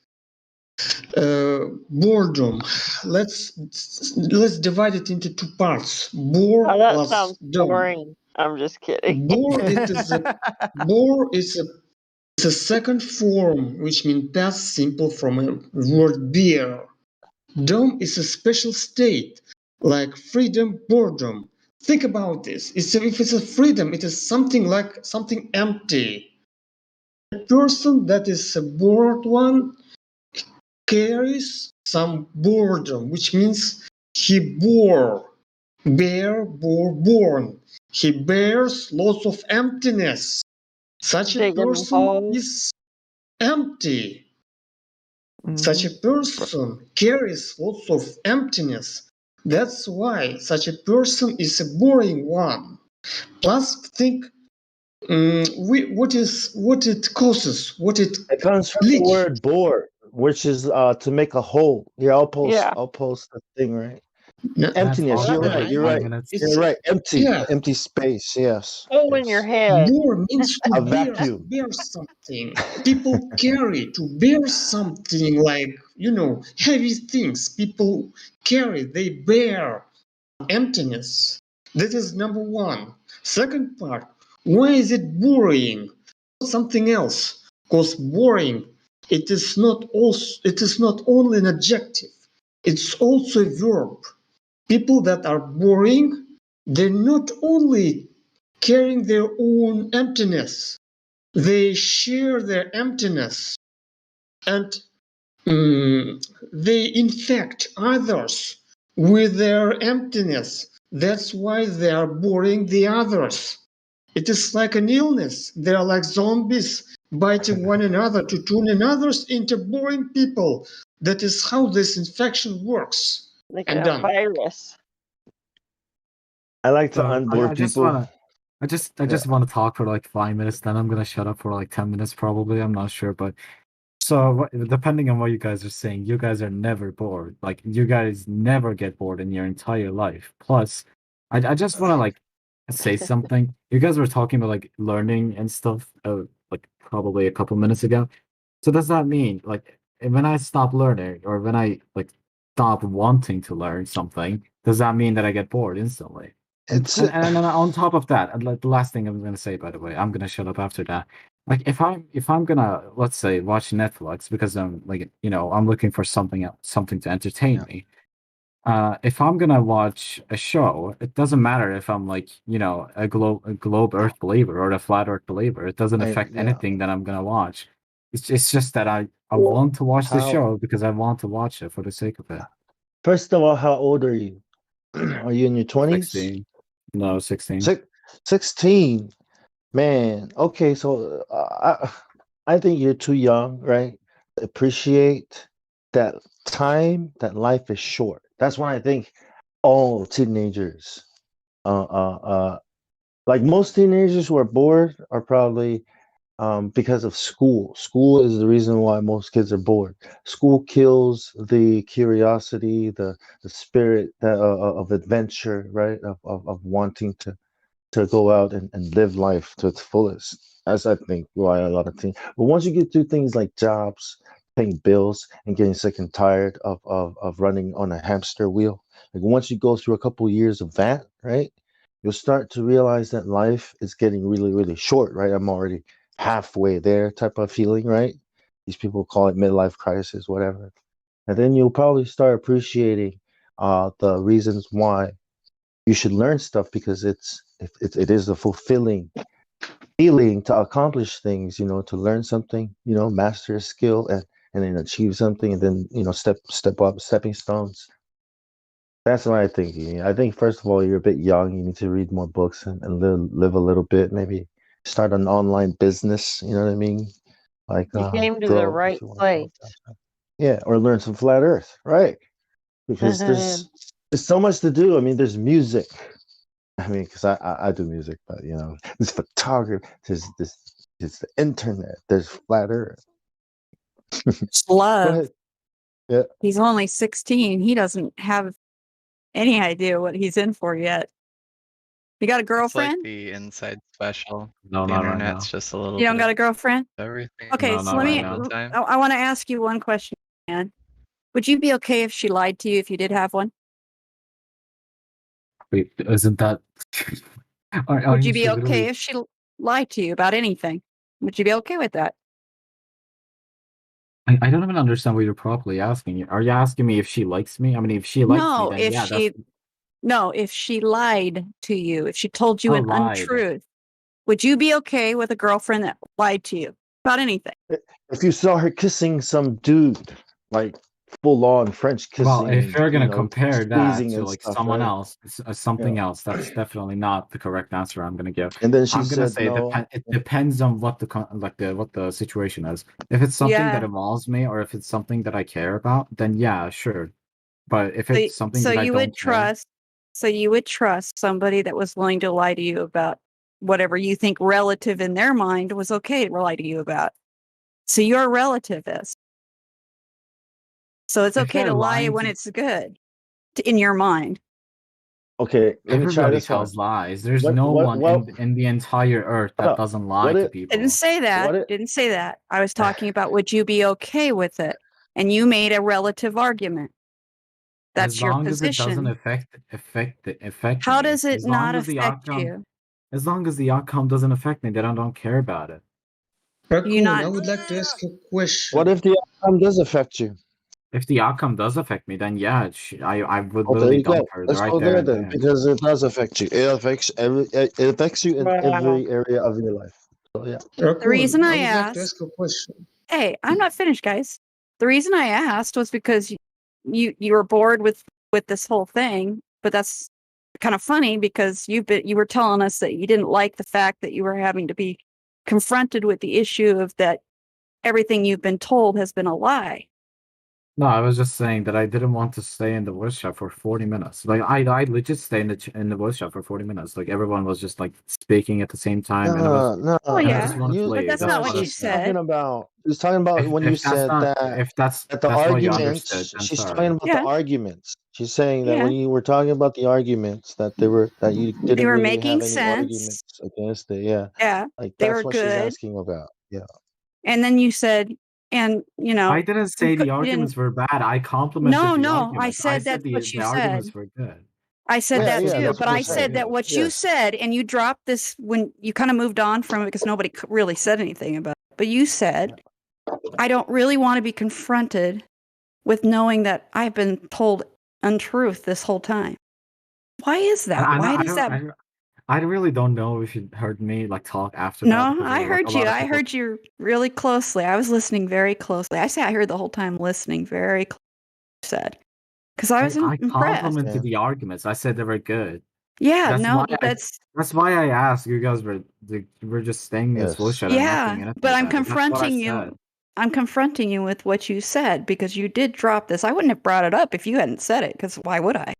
boredom. Let's divide it into two parts. Bore that plus sounds dom. boring. I'm just kidding. Bore is a second form, which means past simple from a word beer. Dom is a special state, like freedom, boredom. Think about this. If it's a freedom, it is something like something empty. A person that is a bored one carries some boredom, which means he born. He bears lots of emptiness. Such a Digging person holes. is empty. Such a person carries lots of emptiness. That's why such a person is a boring one. Plus, think what it causes, what it It comes from the leads. word bore, which is to make a hole. Here, I'll post the thing, right? No, Emptiness. talk You're for right. like You're 5 right. minutes. You're right. Empty. Yeah. Empty space. Yes. Hole in your head. Bore means to A vacuum. bear something. People carry to bear something like, heavy things. People carry, they bear emptiness. That is number one. Second part, why is it boring? Something else. Because boring, it is not only an adjective, it's also a verb. People that are boring, they're not only carrying their own emptiness, they share their emptiness and they infect others with their emptiness. That's why they are boring the others. It is like an illness. They are like zombies biting one another to turn others into boring people. That is how this infection works. Like And a done. virus. I like to So unbore I just people. wanna, I just want to talk for like 5 minutes. Then I'm gonna shut up for like 10 minutes, probably. I'm not sure, but so depending on what you guys are saying, you guys are never bored. Like you guys never get bored in your entire life. Plus, I just want to like say something. You guys were talking about like learning and stuff, like probably a couple minutes ago. So does that mean like when I stop learning or when I like stop wanting to learn something, does that mean that I get bored instantly? And then on top of that, and like the last thing I'm gonna say, by the way, I'm gonna shut up after that. Like if I'm gonna, let's say, watch Netflix because I'm like I'm looking for something else, something to entertain me. If I'm gonna watch a show, it doesn't matter if I'm like a globe Earth believer or a flat Earth believer. It doesn't affect anything that I'm gonna watch. It's just that I want to watch the show because I want to watch it for the sake of it. First of all, how old are you? Are you in your 20s? 16. No, 16. 16. Man, okay, so I think you're too young, right? To appreciate that that life is short. That's why I think all teenagers, like most teenagers who are bored are probably because of school. School is the reason why most kids are bored. School kills the curiosity, the spirit of adventure, right? Of wanting to go out and live life to its fullest. That's I think why a lot of things. But once you get through things like jobs, paying bills, and getting sick and tired of running on a hamster wheel, like once you go through a couple years of that, right, you'll start to realize that life is getting really, really short, right? I'm already halfway there type of feeling, right? These people call it midlife crisis, whatever. And then you'll probably start appreciating the reasons why you should learn stuff because it is a fulfilling feeling to accomplish things, to learn something, master a skill and then achieve something and then step up stepping stones. That's what I think. I think first of all you're a bit young. You need to read more books and live a little bit. Maybe start an online business. You know what I mean? Like You came to the grow if right you want to grow. place. Yeah, or learn some flat Earth, right? Because there's so much to do. I mean, there's music. I mean, because I do music, but there's photography, there's the internet, there's flat Earth. It's Go love. ahead. Yeah. He's only 16. He doesn't have any idea what he's in for yet. You got a It's like girlfriend? the inside special. No, The not right internet's now. just a little You don't bit got of a girlfriend? everything. Okay, No, so not let right me. now. Time. I want to ask you one question, man. Would you be okay if she lied to you if you did have one? Wait, isn't that? Are Would you you be okay really? if she lied to you about anything? Would you be okay with that? I don't even understand what you're properly asking. Are you asking me if she likes me? I mean, if she likes me, No, then if yeah, that's if she lied to you, if she told you an lied. untruth, would you be okay with a girlfriend that lied to you about anything? If you saw her kissing some dude, like full law in French kissing. Well, if you're gonna you know, compare that squeezing to and like stuff, someone right? else, something else, that's definitely not the correct answer I'm gonna give. And then she I'm gonna said say no. it depends on what what the situation is. If it's something that Yeah. involves me, or if it's something that I care about, then yeah, sure. But if it's something So that I you don't would trust. So you would trust somebody that was willing to lie to you about whatever you think relative in their mind was okay to lie to you about. So you're a relativist. So it's If okay they're to lie lying when to- it's good in your mind. Okay, let me try everybody this one. tells lies. There's What- no what- one what- in the entire earth that Hold up. doesn't lie to people. Didn't say that. Didn't say that. I was talking about would you be okay with it? And you made a relative argument. That's As your long as it doesn't position. affect How me. does it As long not as the affect outcome, you? as long as the outcome doesn't affect me, then I don't care about it. Raccoon, not- I would like to ask a question. What if the outcome does affect you? If the outcome does affect me, then yeah, I would Oh, there literally you go. dump her Let's right go there there and then, there. because it does affect you. It affects you in every area of your life. So yeah. The reason I would like to asked. ask a question. Hey, I'm not finished, guys. The reason I asked was because you were bored with this whole thing, but that's kind of funny because you were telling us that you didn't like the fact that you were having to be confronted with the issue of that everything you've been told has been a lie. No, I was just saying that I didn't want to stay in the voice chat for 40 minutes. Like I legit stay in the voice chat for 40 minutes. Like everyone was just like speaking at the same time, and I just wanted to leave. But that's not what you She's said. talking about. She's talking about when If you that's said not- that. if that's that the what you arguments. understood, then She's sorry. talking about the arguments. She's saying that when you were talking about the arguments, that you didn't were really making have any sense. arguments against it. Yeah. Yeah, Like they that's were what she's good. asking about. Yeah. And then you said, and you know, I didn't say the arguments were bad. I complimented the No, arguments. I said that's what you the arguments said. were good. I said that too, that's but what I we're said saying. that what you said, and you dropped this when you kind of moved on from it because nobody really said anything about it. But you said, I don't really want to be confronted with knowing that I've been told untruth this whole time. Why is that? Why does that? I really don't know if you heard me like talk after that. No, because I there were, like, heard a lot you. of I people- heard you really closely. I was listening very closely. I say I heard the whole time listening very closely. Said because I was I impressed. complimented the arguments. I said they were good. Yeah, That's no, why but that's why I asked you guys were just staying in this voice chat and not saying yeah, anything but I'm about it. That's what I confronting said. you. I'm confronting you with what you said because you did drop this. I wouldn't have brought it up if you hadn't said it. Because why would I?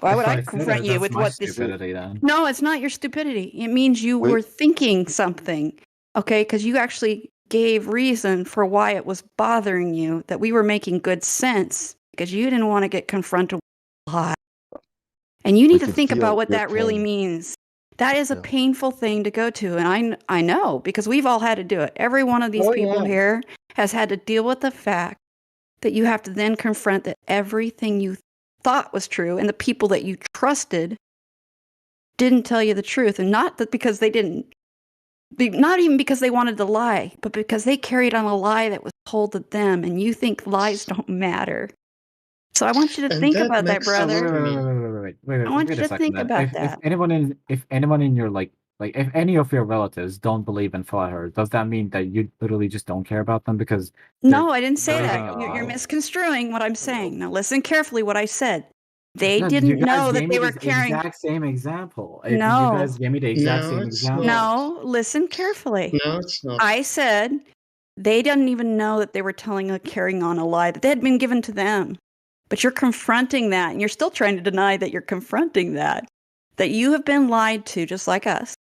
Why would If I said confront it, you that's with my what this? stupidity then. No, it's not your stupidity. It means you were thinking something. Okay, because you actually gave reason for why it was bothering you. That we were making good sense because you didn't want to get confronted with a lie. And you need to think about what that really means. That is a painful thing to go to. And I know because we've all had to do it. Every one of these people here has had to deal with the fact that you have to then confront that everything you thought was true and the people that you trusted didn't tell you the truth. And not that because they didn't, not even because they wanted to lie, but because they carried on a lie that was told to them. And you think lies don't matter. So I want you to think about that, brother. Wait, I want wait you a to second think then. about If that. anyone in your like if any of your relatives don't believe in flat Earth, does that mean that you literally just don't care about them because No, I didn't say believing that. in You're lies? misconstruing what I'm saying. Now listen carefully what I said. They No, you didn't guys know that gave me they were this carrying. exact same example. No. You guys gave me the exact No, same it's example. No, listen carefully. No, it's not. I said they didn't even know that they were carrying on a lie that had been given to them. But you're confronting that, and you're still trying to deny that you're confronting that you have been lied to, just like us.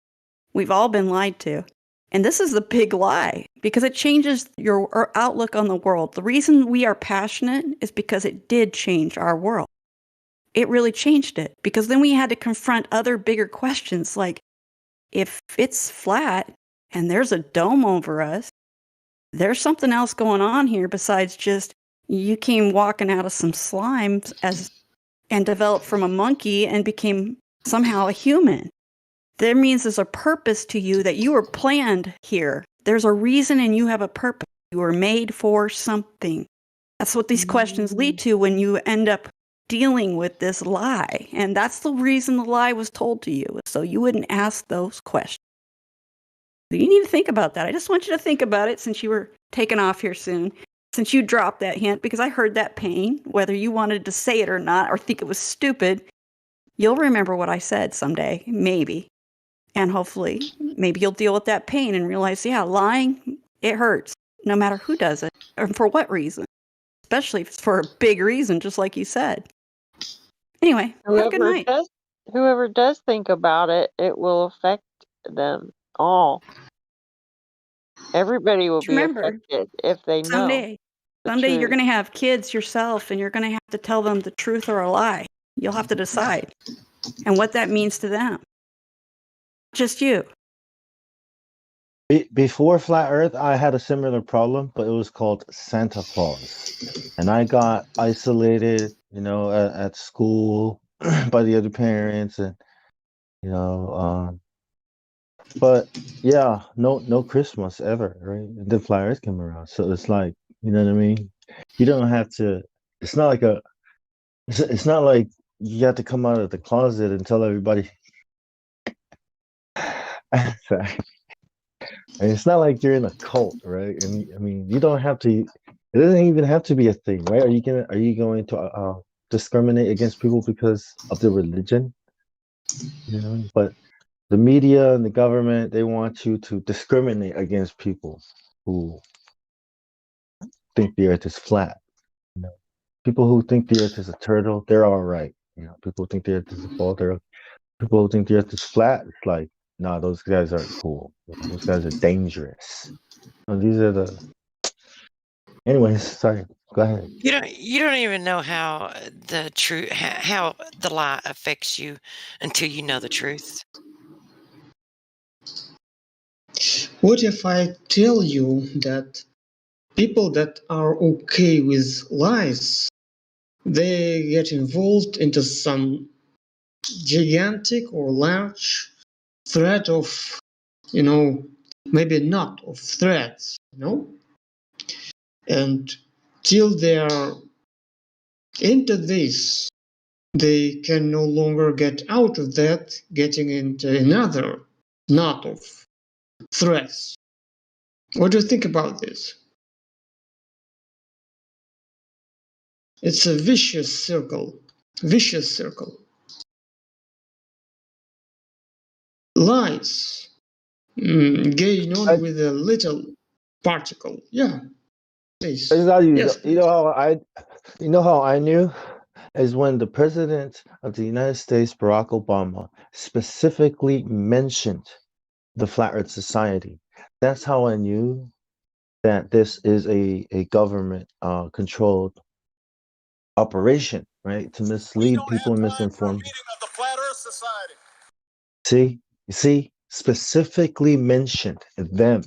We've all been lied to. And this is the big lie because it changes your outlook on the world. The reason we are passionate is because it did change our world. It really changed it because then we had to confront other bigger questions like if it's flat and there's a dome over us, there's something else going on here besides just you came walking out of some slime and developed from a monkey and became somehow a human. There means there's a purpose to you that you were planned here. There's a reason and you have a purpose. You were made for something. That's what these questions lead to when you end up dealing with this lie. And that's the reason the lie was told to you, so you wouldn't ask those questions. You need to think about that. I just want you to think about it since you were taken off here soon. since you dropped that hint, because I heard that pain, whether you wanted to say it or not, or think it was stupid, you'll remember what I said someday, maybe. And hopefully, maybe you'll deal with that pain and realize, yeah, lying, it hurts, no matter who does it, or for what reason. Especially if it's for a big reason, just like you said. Anyway, have a good night. Whoever does think about it, it will affect them all. Everybody will be affected if they know. Someday you're going to have kids yourself, and you're going to have to tell them the truth or a lie. You'll have to decide, and what that means to them. Just you. Before Flat Earth, I had a similar problem, but it was called Santa Claus. And I got isolated, at school by the other parents, and but yeah, no Christmas ever, right? And then Flat Earth came around, so it's like, you know what I mean? You don't have to. It's not like It's not like you have to come out of the closet and tell everybody. Sorry. And it's not like you're in a cult, right? And I mean, you don't have to. It doesn't even have to be a thing, right? Are you going to discriminate against people because of their religion? But the media and the government, they want you to discriminate against people who think the Earth is flat. People who think the Earth is a turtle, they're all right. People who think the Earth is a ball, people who think the Earth is flat. It's like, nah, those guys aren't cool. Those guys are dangerous. These are the. Anyways, sorry. Go ahead. You don't even know how how the lie affects you until you know the truth. What if I tell you that people that are okay with lies, they get involved into some gigantic or large threat of, maybe not of threats, and till they are into this, they can no longer get out of that, getting into another knot of threats. What do you think about this? It's a vicious circle. Lies gain on with a little particle. Yeah. Please. You know how I knew is when the president of the United States, Barack Obama, specifically mentioned the Flat Earth Society. That's how I knew that this is a government controlled operation, right? To mislead people and misinform. See, specifically mentioned them.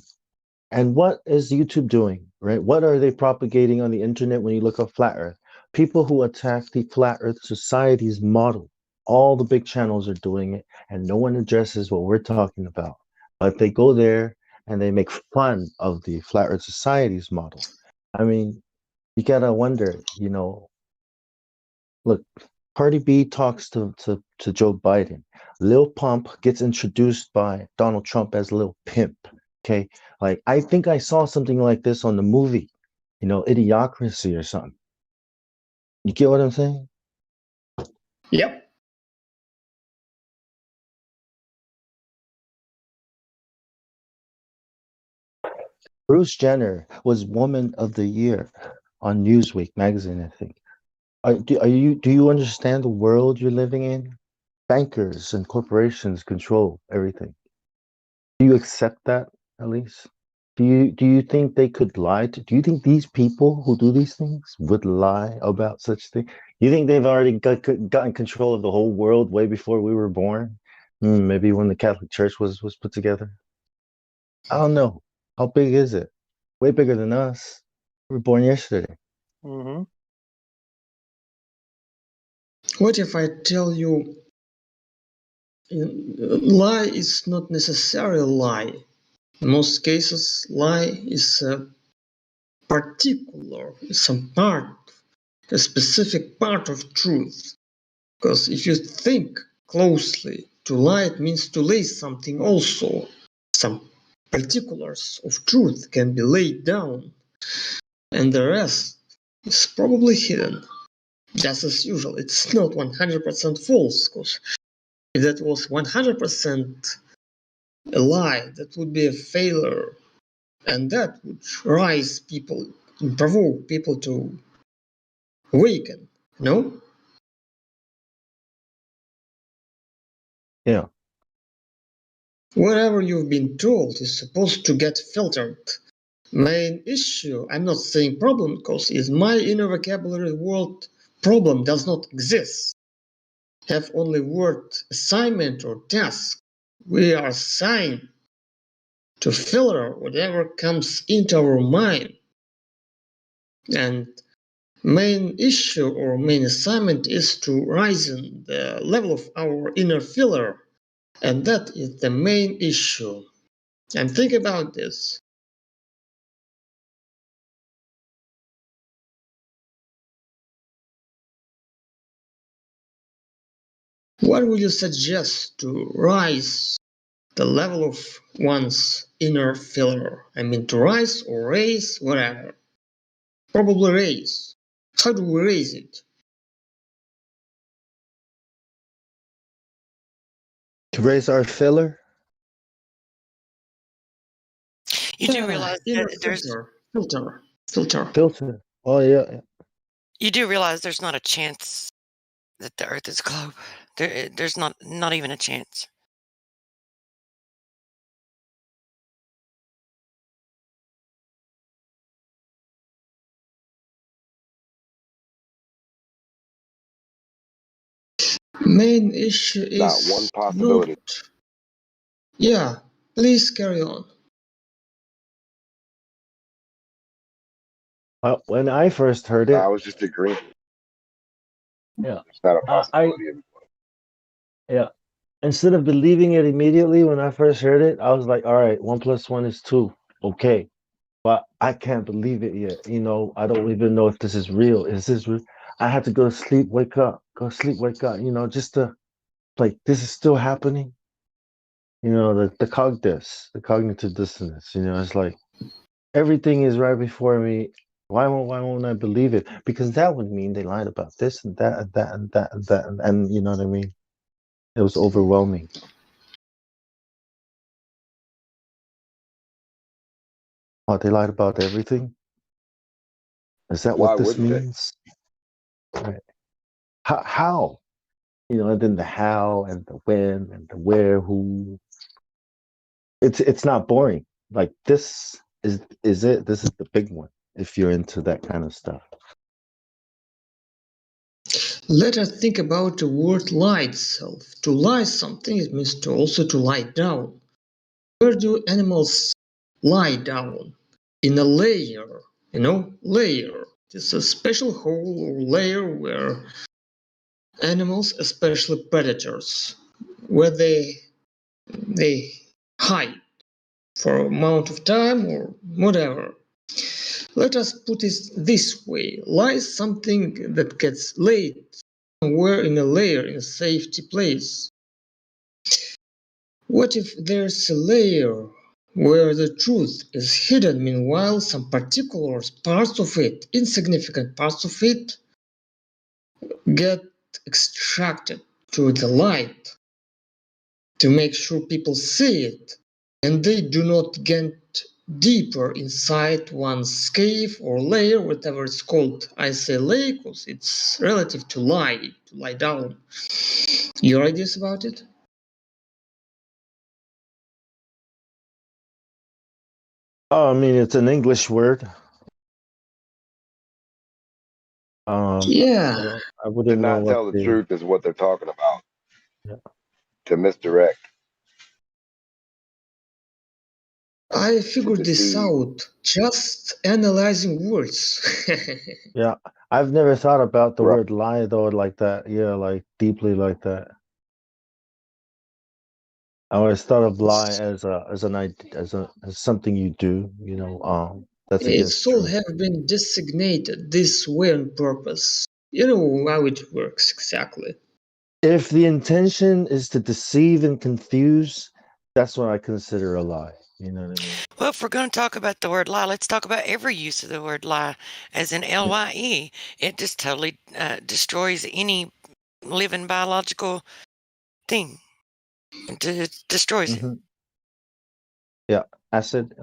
And what is YouTube doing, right? What are they propagating on the internet when you look up Flat Earth? People who attack the Flat Earth Society's model. All the big channels are doing it, and no one addresses what we're talking about. But they go there and they make fun of the Flat Earth Society's model. I mean, you gotta wonder, look, Cardi B talks to Joe Biden. Lil Pump gets introduced by Donald Trump as Lil Pimp. Okay, like I think I saw something like this on the movie, Idiocracy or something. You get what I'm saying? Yep. Bruce Jenner was Woman of the Year on Newsweek magazine, I think. Do you understand the world you're living in? Bankers and corporations control everything. Do you accept that, at least? Do you think they could lie do you think these people who do these things would lie about such things? You think they've already gotten control of the whole world way before we were born? Maybe when the Catholic Church was put together? I don't know. How big is it? Way bigger than us. We were born yesterday. Mm-hmm. What if I tell you lie is not necessarily a lie? In most cases, lie is a particular, a specific part of truth. Because if you think closely, to lie, it means to lay something also. Some particulars of truth can be laid down. and the rest is probably hidden. Just as usual, it's not 100% false, because if that was 100% a lie, that would be a failure, and that would rise people and provoke people to awaken, no? Yeah. Whatever you've been told is supposed to get filtered. Main issue, I'm not saying problem, because is my inner vocabulary world problem does not exist. Have only word assignment or task. We are assigned to filter whatever comes into our mind. And main issue or main assignment is to raise the level of our inner filter. And that is the main issue. And think about this. What would you suggest to raise the level of one's inner filter? I mean, to rise or raise, whatever. Probably raise. How do we raise it? To raise our filler? You do realize that there's filter. Oh yeah. You do realize there's not a chance that the Earth is a globe. There's not even a chance. Main issue is Not one possibility. Yeah, please carry on. When I first heard it, I was just agreeing. yeah, It's not a possibility. yeah. Instead of believing it immediately when I first heard it, I was like, all right, 1 + 1 is 2. Okay. But I can't believe it yet. You know, I don't even know if this is real. Is this real? I had to go to sleep, wake up, go to sleep, wake up, you know, just to like, this is still happening. You know, the cognitive dissonance, you know, it's like everything is right before me. Why won't I believe it? Because that would mean they lied about this and that and that and that and that and you know what I mean? It was overwhelming. Oh, they lied about everything? Is that Why what this wouldn't they? means? Right. How? You know, and then the how and the when and the where, who. It's not boring. Like this is it. This is the big one if you're into that kind of stuff. Let us think about the word lie itself. To lie something, it means to also to lie down. Where do animals lie down? In a layer, you know, layer. It's a special hole or layer where animals, especially predators, where they hide for an amount of time or whatever. Let us put it this way. Lies something that gets laid somewhere in a layer, in a safety place. What if there's a layer where the truth is hidden, meanwhile some particular parts of it, insignificant parts of it, get extracted to the light to make sure people see it, and they do not get deeper inside one's cave or layer, whatever it's called. I say layer because it's relative to lie down. Your ideas about it? Oh, I mean, it's an English word. Yeah. I wouldn't know not what tell the truth is what they're talking about. Yeah. To misdirect. I figured this out just analyzing words. Yeah, I've never thought about the Right. word lie though like that. Yeah, like deeply like that. I always thought of lie as something you do. You know, that's against It's all truth. have been designated this way on purpose. You know how it works exactly. If the intention is to deceive and confuse, that's what I consider a lie. You know what I mean? Well, if we're going to talk about the word lie, let's talk about every use of the word lie, as in LYE. It just totally destroys any living biological thing. It destroys it. Yeah, acid.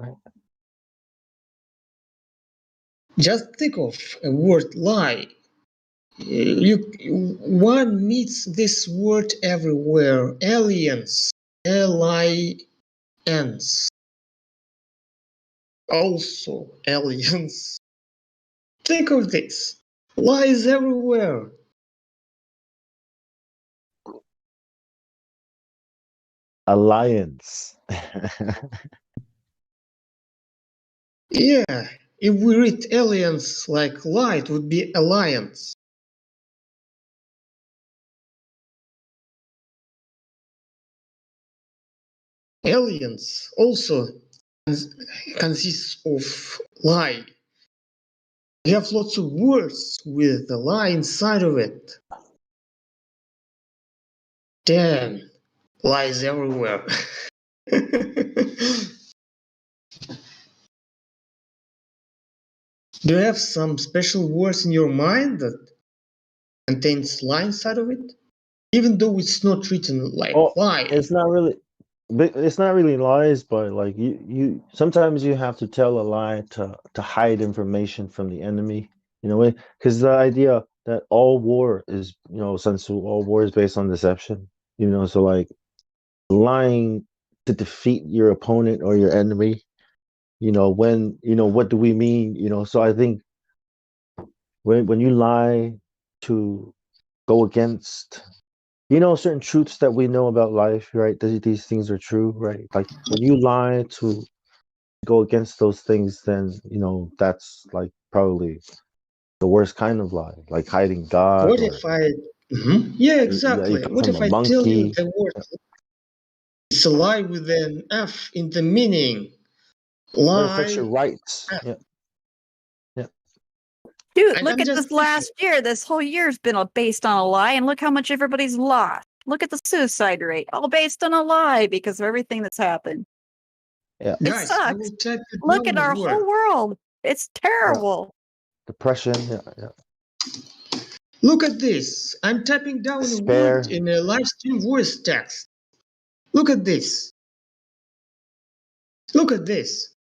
Just think of a word lie. One meets this word everywhere. Aliens, L-I-N-S. Also aliens. Think of this. Lies everywhere. Alliance. Yeah, if we read aliens like lie, it would be alliance. Aliens also consists of lie. We have lots of words with a lie inside of it. Damn, lies everywhere. Do you have some special words in your mind that contains lie inside of it? Even though it's not written like lie. It's not really lies, but like you sometimes you have to tell a lie to hide information from the enemy. You know, because the idea that all war is, Sun Tzu, all war is based on deception. You know, so like lying to defeat your opponent or your enemy. What do we mean? So I think when you lie to go against certain truths that we know about life, right? These things are true, right? Like when you lie to go against those things, then that's like probably the worst kind of lie, like hiding God. What Or if I? Yeah, exactly. you What become if a I tell you monkey? the word? It's a lie with an F in the meaning. It affects your Lie. rights. F. Yeah. Dude, And look I'm at just this last year. This whole year's been based on a lie, and look how much everybody's lost. Look at the suicide rate, all based on a lie because of everything that's happened. Yeah. It Guys, I sucks. will type it Look down at our a word. whole world. It's terrible. Depression. Yeah. Look at this. I'm typing down a word Despair. in a live stream voice text. Look at this. Look at this.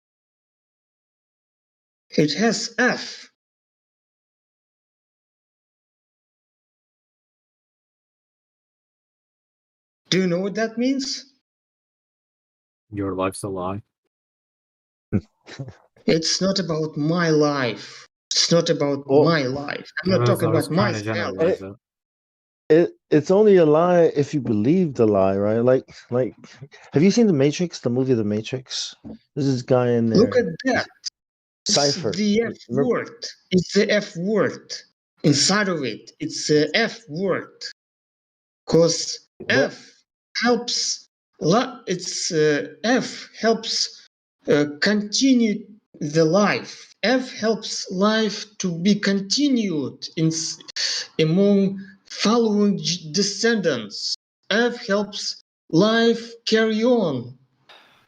It has F. Do you know what that means? Your life's a lie. It's not about my life. It's not about my life. I'm not talking I was about trying to myself. generalize it. It's only a lie if you believe the lie, right? Like have you seen The Matrix, the movie The Matrix? There's this guy in there. Look at that. Cypher. It's the F word. It's the F word. Inside of it, it's the F word. Because F helps. F helps continue the life. F helps life to be continued among following descendants. F helps life carry on,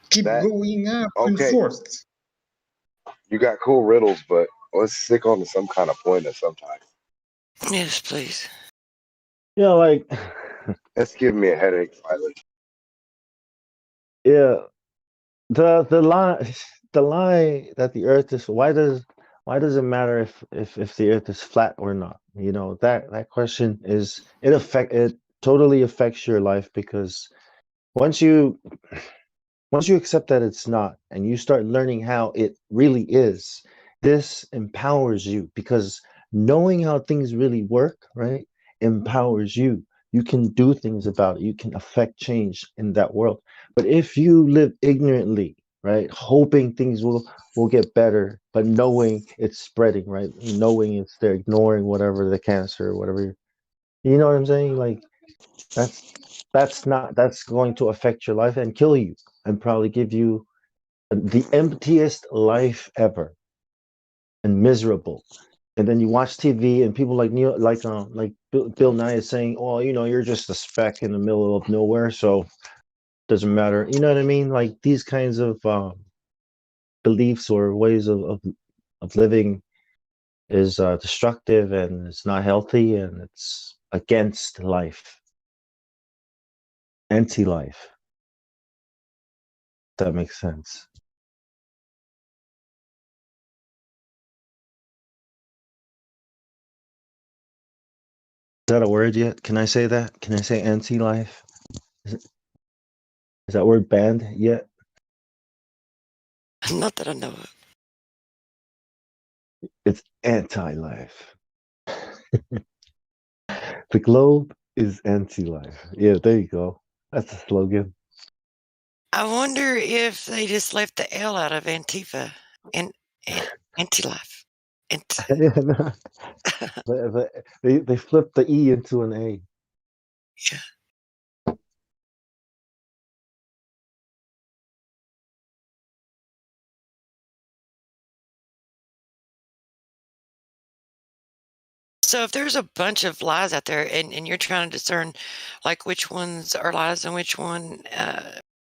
keep going up and Okay. forth. You got cool riddles, but let's stick on to some kind of pointer sometime. Yes, please. Yeah, like That's giving me a headache, Violet. yeah, the lie the lie that the Earth is why does it matter if the Earth is flat or not? That question it totally affects your life, because once you accept that it's not, and you start learning how it really is, this empowers you, because knowing how things really work, right, empowers you. You can do things about it. You can affect change in that world. But if you live ignorantly, right, hoping things will get better, but knowing it's spreading, right, knowing it's there, ignoring whatever the cancer or whatever, you know what I'm saying? Like that's going to affect your life and kill you, and probably give you the emptiest life ever, and miserable. And then you watch TV, and people like Bill Nye is saying, "Oh, you're just a speck in the middle of nowhere." So doesn't matter. You know what I mean? Like these kinds of beliefs or ways of living is destructive, and it's not healthy, and it's against life, anti-life. That makes sense. Is that a word yet? Can I say that? Can I say anti-life? Is that word banned yet? Not that I know of. It's anti-life. The globe is anti-life. Yeah, there you go. That's the slogan. I wonder if they just left the L out of Antifa and anti-life. They flipped the E into an A. Yeah. So if there's a bunch of lies out there and you're trying to discern like which ones are lies and which ones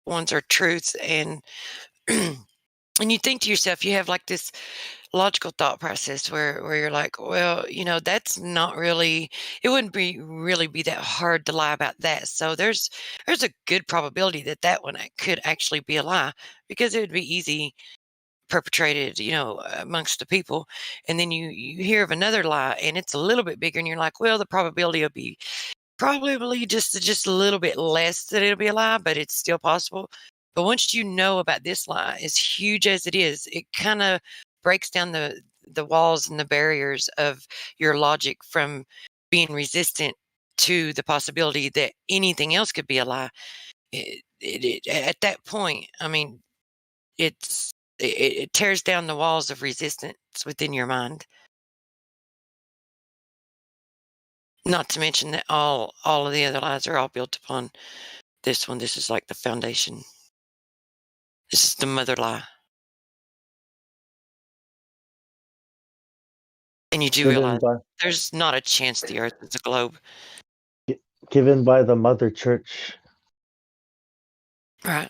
are truths, and and you think to yourself, you have like this logical thought process where you're like, well, that's not really, it wouldn't really be that hard to lie about that. So there's a good probability that one could actually be a lie, because it would be easy perpetrated, amongst the people. And then you hear of another lie and it's a little bit bigger, and you're like, well, the probability will be probably just a little bit less that it'll be a lie, but it's still possible. But once you know about this lie, as huge as it is, it kind of breaks down the walls and the barriers of your logic from being resistant to the possibility that anything else could be a lie. At that point, I mean, it tears down the walls of resistance within your mind. Not to mention that all of the other lies are all built upon this one. This is like the foundation. This is the mother lie. And you do realize there's not a chance the Earth is a globe. Given by the Mother Church. Right.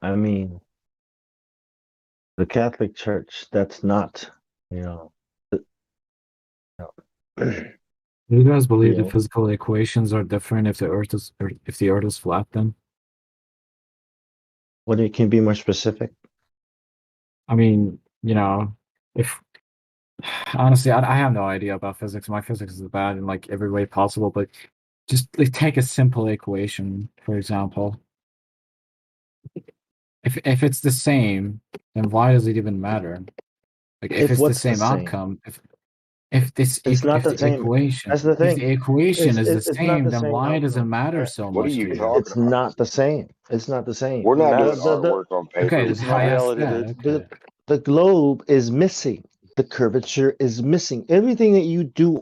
I mean, the Catholic Church, that's not, Do you guys believe the physical equations are different if the Earth is flat then? What, it can be more specific? I mean, if honestly, I have no idea about physics. My physics is bad in like every way possible, but just like take a simple equation, for example. If it's the same, then why does it even matter? Like if it's the same outcome, if the equation, that's the thing. if the equation is the It's not same, the then same why does it outcome. matter so What are much? you to you? talking It's not the same. It's not the same. We're not doing artwork on paper. Okay, It's then not I asked reality. that. Okay. The globe is missing. The curvature is missing. Everything that you do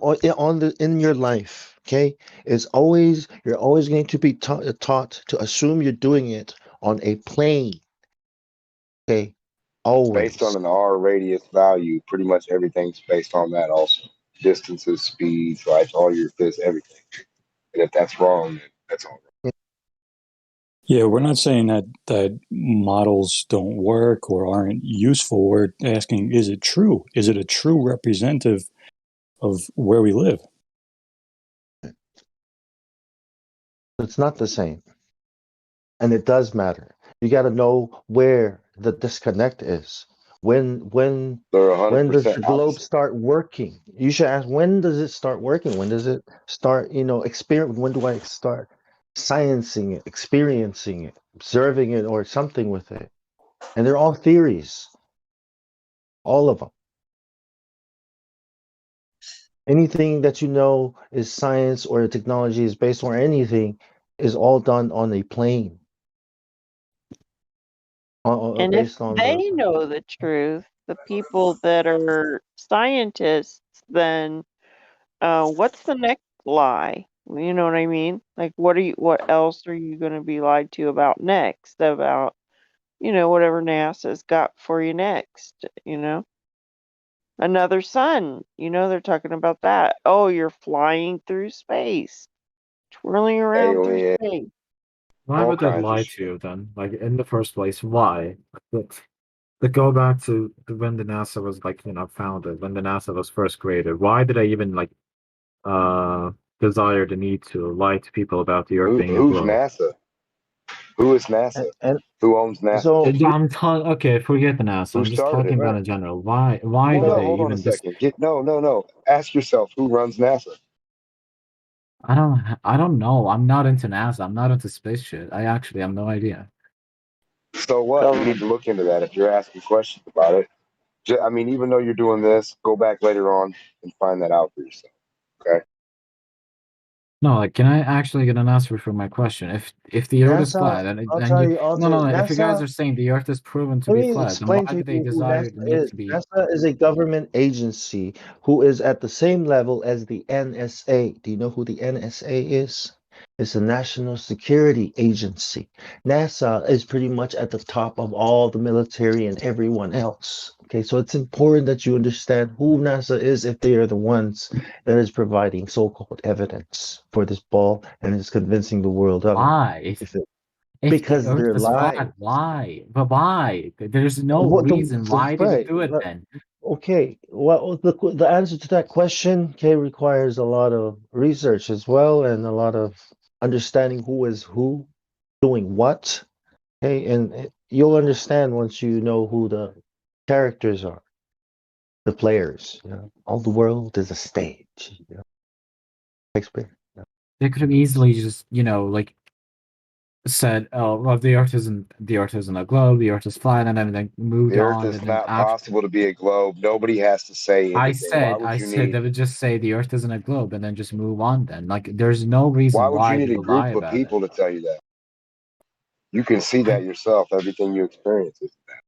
in your life, okay, is always, you're always going to be taught to assume you're doing it on a plane. Okay, always. Based on an R radius value, pretty much everything's based on that also. Distances, speeds, right? All your this, everything. And if that's wrong, then that's all wrong. Yeah, we're not saying that models don't work or aren't useful. We're asking, is it true? Is it a true representative of where we live? It's not the same. And it does matter. You got to know where the disconnect is. When does the globe start working? You should ask, when does it start working? When does it start, experience? When do I start sciencing it, experiencing it, observing it, or something with it? And they're all theories. All of them. Anything that is science or technology is based on anything is all done on a plane. And if they know the truth, the people that are scientists, then what's the next lie? You know what I mean? Like, what else are you going to be lied to about next? About, whatever NASA's got for you next, Another sun, they're talking about that. Oh, you're flying through space, twirling around through space. Why all would they kinds of lie shit. to you then? Like in the first place, why? But go back to when the NASA was like, founded, when the NASA was first created. Why did I even like desire the need to lie to people about the Earth being a Who's globe? NASA? Who is NASA? And Who owns NASA? so Okay, forget the NASA. Who I'm just started talking it? about Right. in general. Why Well, did no, they hold on a even just? second. No. Ask yourself who runs NASA. I don't know. I'm not into NASA. I'm not into space shit. I actually have no idea. So what? You need to look into that if you're asking questions about it. I mean, even though you're doing this, go back later on and find that out for yourself. Okay. No, like, can I actually get an answer for my question? If the Earth is NASA, flat, and I'll and tell you you, no, if you guys NASA. are saying the Earth is proven to Let be me flat, then explain why to do they you who desire NASA the need is. to be? NASA is a government agency who is at the same level as the NSA. Do you know who the NSA is? It's a national security agency. NASA is pretty much at the top of all the military and everyone else. Okay, so it's important that you understand who NASA is if they are the ones that is providing so-called evidence for this ball and is convincing the world of it. Why? If the Because Earth they're is lying. flat, why? But why? There's no What reason. Why did it right? do it then? Okay. Well, the answer to that question, okay, requires a lot of research as well and a lot of understanding who is who, doing what. Okay, and you'll understand once you know who the characters are, the players. You know, all the world is a stage. You know, Shakespeare. They could have easily just, like said, "Oh, well, the Earth isn't a globe. The Earth is flat," and then moved The Earth on. is And then not possible to be a globe. Nobody has to say anything. Why would I you said need? they would just say the Earth isn't a globe, and then just move on. Then, like, there's no reason Why would you why they need a would lie group of about it. people to tell you that? You can see that yourself. Everything you experience is that.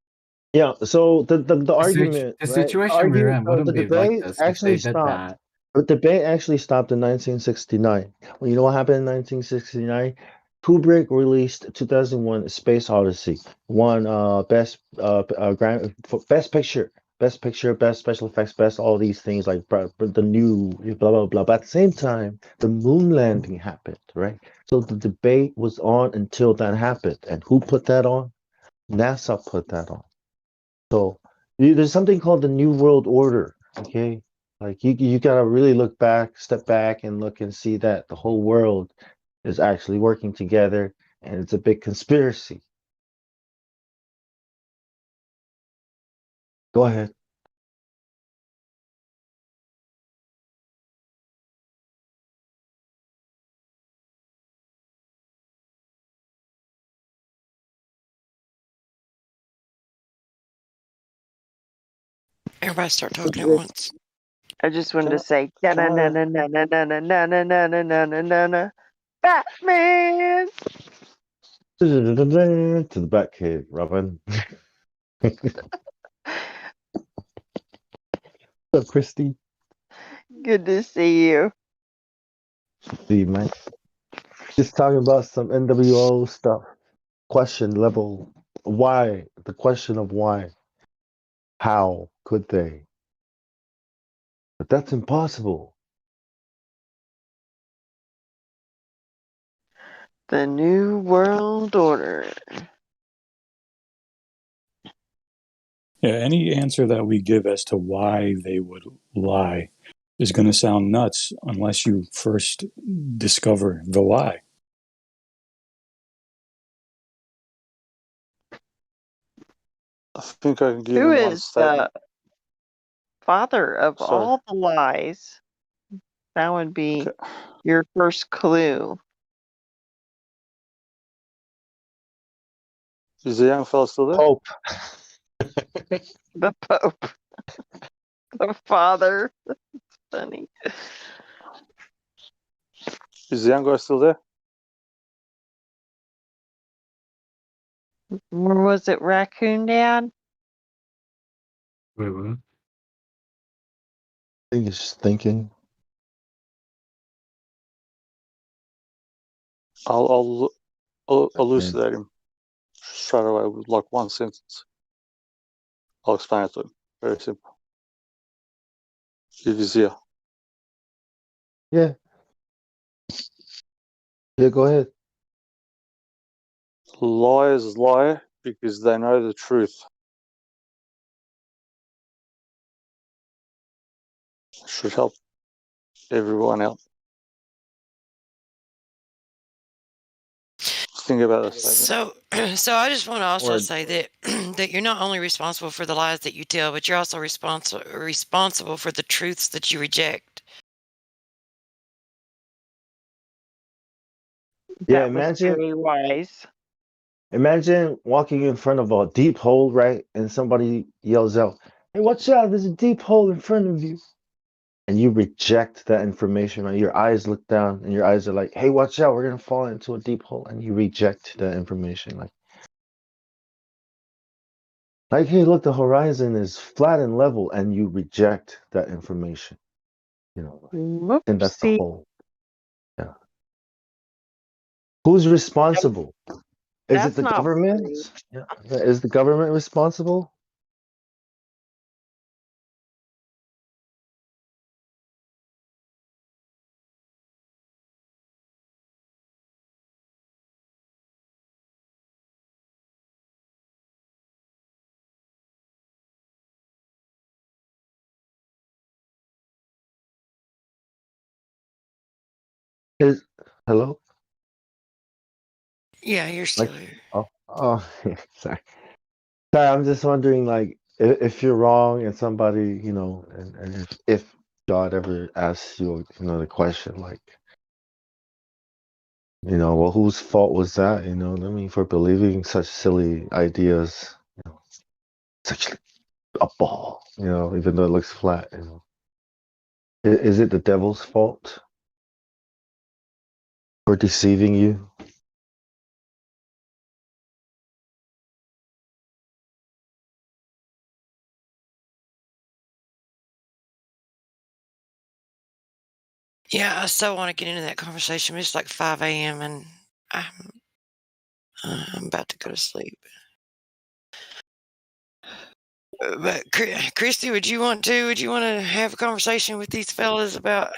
Yeah. So the argument, The right? situation we're in The wouldn't be like debate this if actually they did stopped. that. The debate actually stopped in 1969. Well, you know what happened in 1969? Kubrick released 2001: Space Odyssey, won best picture, best special effects, best all these things like the new blah blah blah. But at the same time, the moon landing happened, right? So the debate was on until that happened, and who put that on? NASA put that on. So there's something called the New World Order. Okay, like you gotta really look back, step back, and look and see that the whole world is actually working together, and it's a big conspiracy. Go ahead. Everybody start talking at once. I just wanted to say, na na na na na na na na na na na na na na na Batman. To the Batcave, Robin. What's up, Christy? Good to see you. See, man. Just talking about some NWO stuff. Question level. Why? The question of why. How could they? But that's impossible. The New World Order. Yeah, any answer that we give as to why they would lie is going to sound nuts unless you first discover the lie. I think I can give Who him one is statement. the father of Sorry. all the lies? That would be your first clue. Is the young fella still there? Pope. The Pope. The father. That's funny. Is the young guy still there? Or was it Raccoon Dad? Wait, what? I think it's just thinking. I'll elucidate him straight away with like one sentence. I'll explain it to him. Very simple. If he's here. Yeah. Yeah, go ahead. Liars lie because they know the truth. Should help everyone out. Think about that statement. So I just want to also Word. say that that you're not only responsible for the lies that you tell, but you're also responsible for the truths that you reject. Yeah, That was very wise. imagine walking in front of a deep hole, right? And somebody yells out, "Hey, watch out, there's a deep hole in front of you." And you reject that information, right? Your eyes look down and your eyes are like, "Hey, watch out, we're gonna fall into a deep hole." And you reject that information. Like, hey, look, the horizon is flat and level, and you reject that information. And that's the Whoopsie. whole. Yeah. Who's responsible? Is it That's the not government? free. Yeah. Is the government responsible? Is hello? Yeah, you're still here. Oh, sorry. Sorry, I'm just wondering, like, if you're wrong and somebody, and if God ever asks you, the question, like, well, whose fault was that? I mean, for believing such silly ideas, such a ball, even though it looks flat. Is it the devil's fault for deceiving you? Yeah, I so want to get into that conversation. But it's like 5 a.m. and I'm about to go to sleep. But Christy, would you want to have a conversation with these fellas about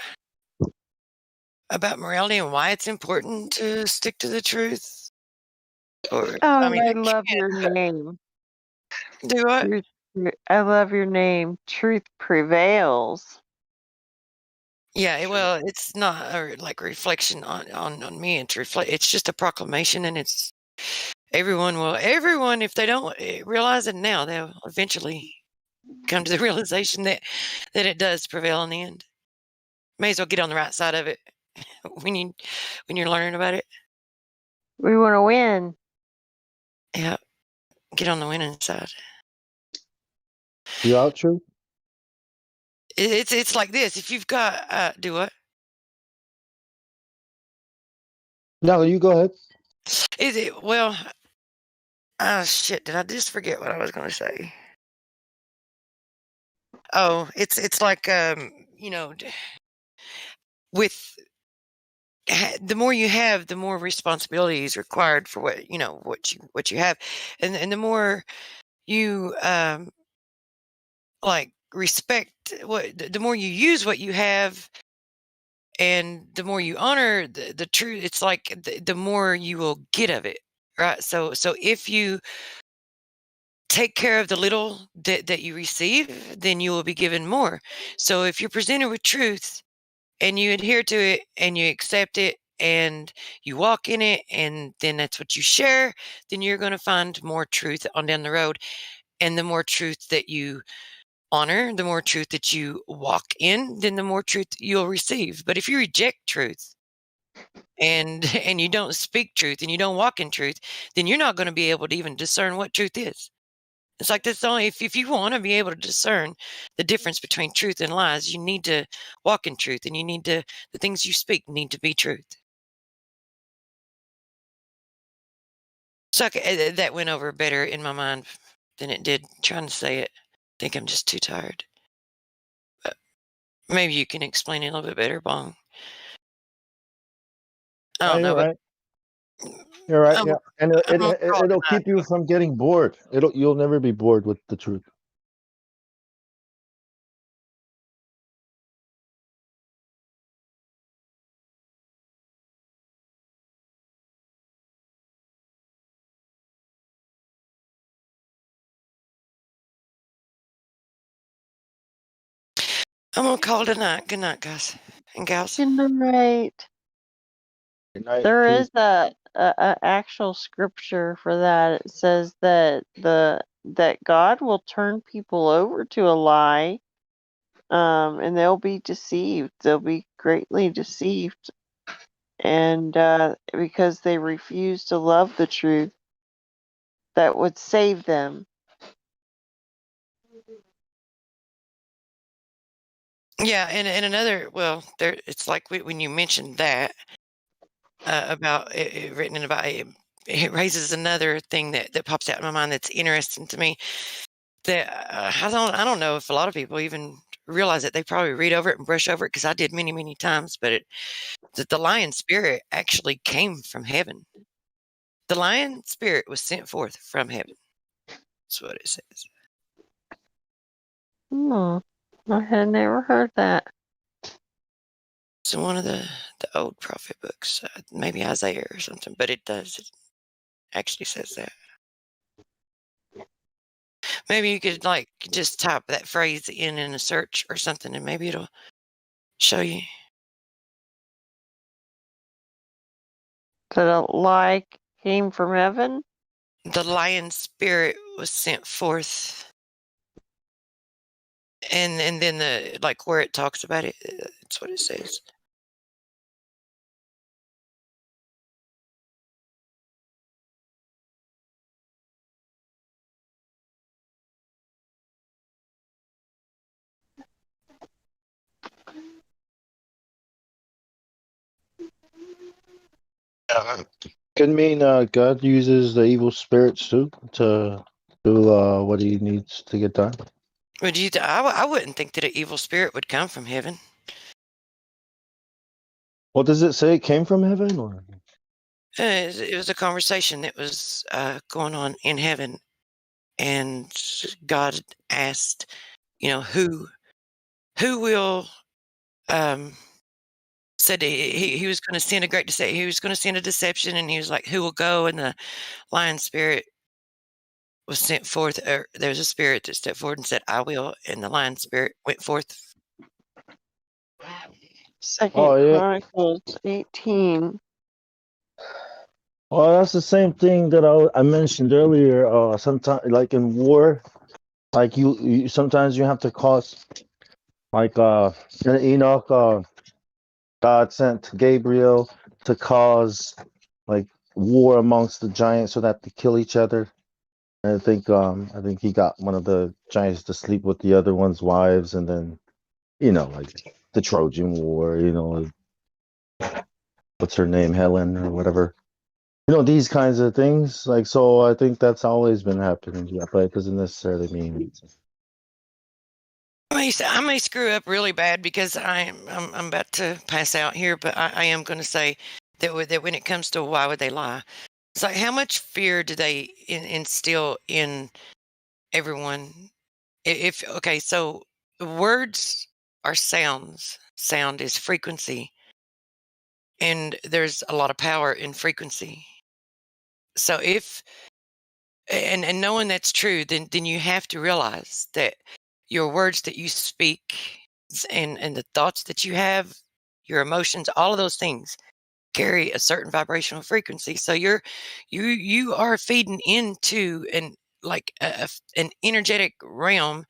morality and why it's important to stick to the truth? Or Oh, I mean, I love your name. do what? I love your name. Truth prevails. Yeah, well, it's not like a reflection on me. It's just a proclamation, and it's everyone, if they don't realize it now, they'll eventually come to the realization that it does prevail in the end. May as well get on the right side of it when you're learning about it. We want to win. Yeah, get on the winning side. You out, True? It's like this. If you've got do what? No, you go ahead. Is it well? Oh shit! Did I just forget what I was going to say? Oh, it's like with the more you have, the more responsibility is required for what you have, and the more you like respect the more you use what you have, and the more you honor the truth. It's like the more you will get of it, right? So if you take care of the little that you receive, then you will be given more. So if you're presented with truth and you adhere to it and you accept it and you walk in it, and then that's what you share, then you're going to find more truth on down the road. And the more truth that you honor, the more truth that you walk in, then the more truth you'll receive. But if you reject truth and and you don't speak truth and you don't walk in truth, then you're not going to be able to even discern what truth is. It's like this only if you want to be able to discern the difference between truth and lies, you need to walk in truth, and the things you speak need to be truth. So that went over better in my mind than it did trying to say it. I think I'm just too tired. But maybe you can explain it a little bit better, Bong. I don't know, You're but right. You're right. Yeah, and I'm gonna call it it'll tonight. keep you from getting bored. You'll never be bored with the truth. I'm gonna call it a night. Good night, guys and gals. Good night. There is a actual scripture for that. It says that that God will turn people over to a lie, and they'll be deceived. They'll be greatly deceived, and because they refuse to love the truth that would save them. Yeah, and another, well, there, it's like when you mentioned that about it written in the Bible, it raises another thing that pops out in my mind that's interesting to me. That I don't know if a lot of people even realize it. They probably read over it and brush over it, because I did many times. But the lion spirit actually came from heaven. The lion spirit was sent forth from heaven. That's what it says. I had never heard that. It's in one of the old prophet books, maybe Isaiah or something, but it does. It actually says that. Maybe you could like just type that phrase in a search or something, and maybe it'll show you. That a lie came from heaven? The lion spirit was sent forth. And then the like where it talks about it, that's what it says. Could mean God uses the evil spirits too to do what he needs to get done. Would you? I wouldn't think that an evil spirit would come from heaven. What does it say? It came from heaven, or It was a conversation that was going on in heaven, and God asked, who will said he was going to send a great deception. He was going to send a deception, and he was like, who will go? And the lion spirit was sent forth. There's a spirit that stepped forward and said, I will. And the lion spirit went forth. Second Chronicles 18. Well, that's the same thing that I mentioned earlier. Sometimes, like in war, like you sometimes you have to cause, like in Enoch, God sent Gabriel to cause like war amongst the giants so that they kill each other. And I think he got one of the giants to sleep with the other one's wives, and then like the Trojan War. What's her name, Helen or whatever. These kinds of things. Like, so I think that's always been happening. Yeah, but it doesn't necessarily mean. I may screw up really bad because I'm about to pass out here, but I am going to say that when it comes to why would they lie, it's like how much fear do they instill in everyone? So words are sounds. Sound is frequency, and there's a lot of power in frequency. So and knowing that's true, then you have to realize that your words that you speak and the thoughts that you have, your emotions, all of those things carry a certain vibrational frequency. So you are feeding into an energetic realm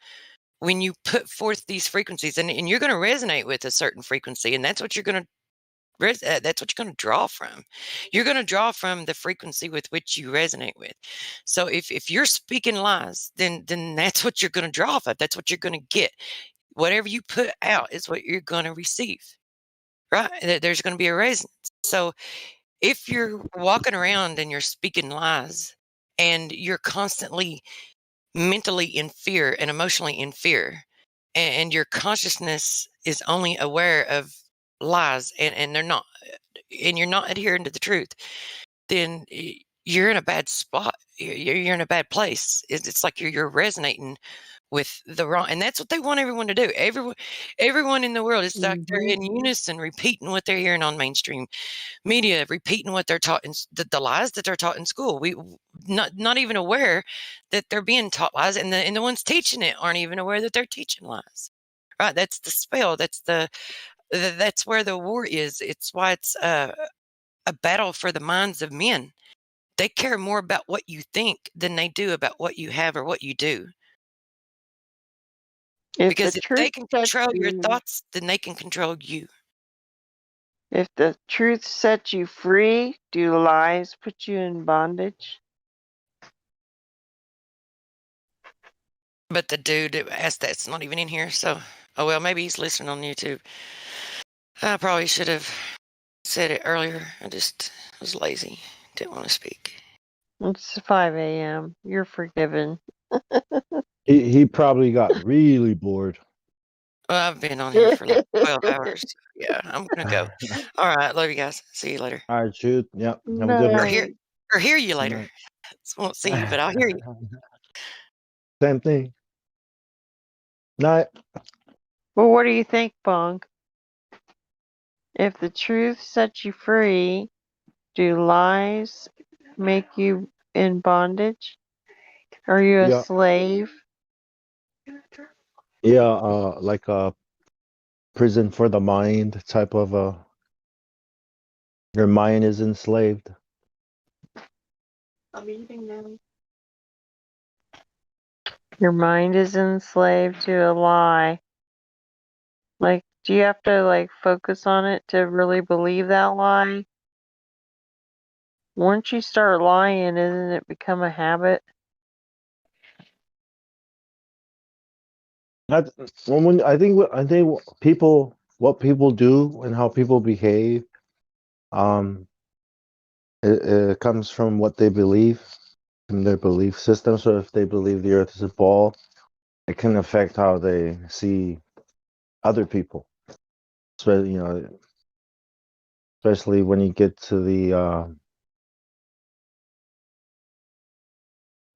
when you put forth these frequencies, and you're going to resonate with a certain frequency, and that's what you're going to that's what you're going to draw from. You're going to draw from the frequency with which you resonate with. So if you're speaking lies, then that's what you're going to draw from. That's what you're going to get. Whatever you put out is what you're going to receive, right? There's going to be a resonance. So if you're walking around and you're speaking lies, and you're constantly mentally in fear and emotionally in fear, and your consciousness is only aware of lies, and they're not, and you're not adhering to the truth, then you're in a bad spot. You're in a bad place. It's like you're resonating with the wrong, and that's what they want everyone to do. Everyone in the world is like they're in unison, repeating what they're hearing on mainstream media, repeating what they're taught in the lies that they're taught in school. We not even aware that they're being taught lies, and the ones teaching it aren't even aware that they're teaching lies. right? That's the spell. That's where the war is. It's why it's a battle for the minds of men. They care more about what you think than they do about what you have or what you do. Because if they can control your thoughts, then they can control you. If the truth sets you free, do lies put you in bondage? But the dude that asked that's not even in here, so oh well, maybe he's listening on YouTube. I probably should have said it earlier. I just was lazy. Didn't want to speak. It's 5 a.m. You're forgiven. He probably got really bored. Well, I've been on here for like 12 hours. Yeah, I'm gonna go. All right, love you guys. See you later. All right, shoot. Yep. Have a good Or one. hear you later. Won't see you, but I'll hear you. Same thing. Night. Well, what do you think, Bong? If the truth sets you free, do lies make you in bondage? Are you a Yeah. slave? Yeah, like a prison for the mind type of your mind is enslaved. I'm eating now. Your mind is enslaved to a lie. Like, do you have to like focus on it to really believe that lie? Once you start lying, isn't it become a habit? That when I think people what people do and how people behave, um, it comes from what they believe, from their belief system. So if they believe the Earth is a ball, it can affect how they see other people. So especially when you get to the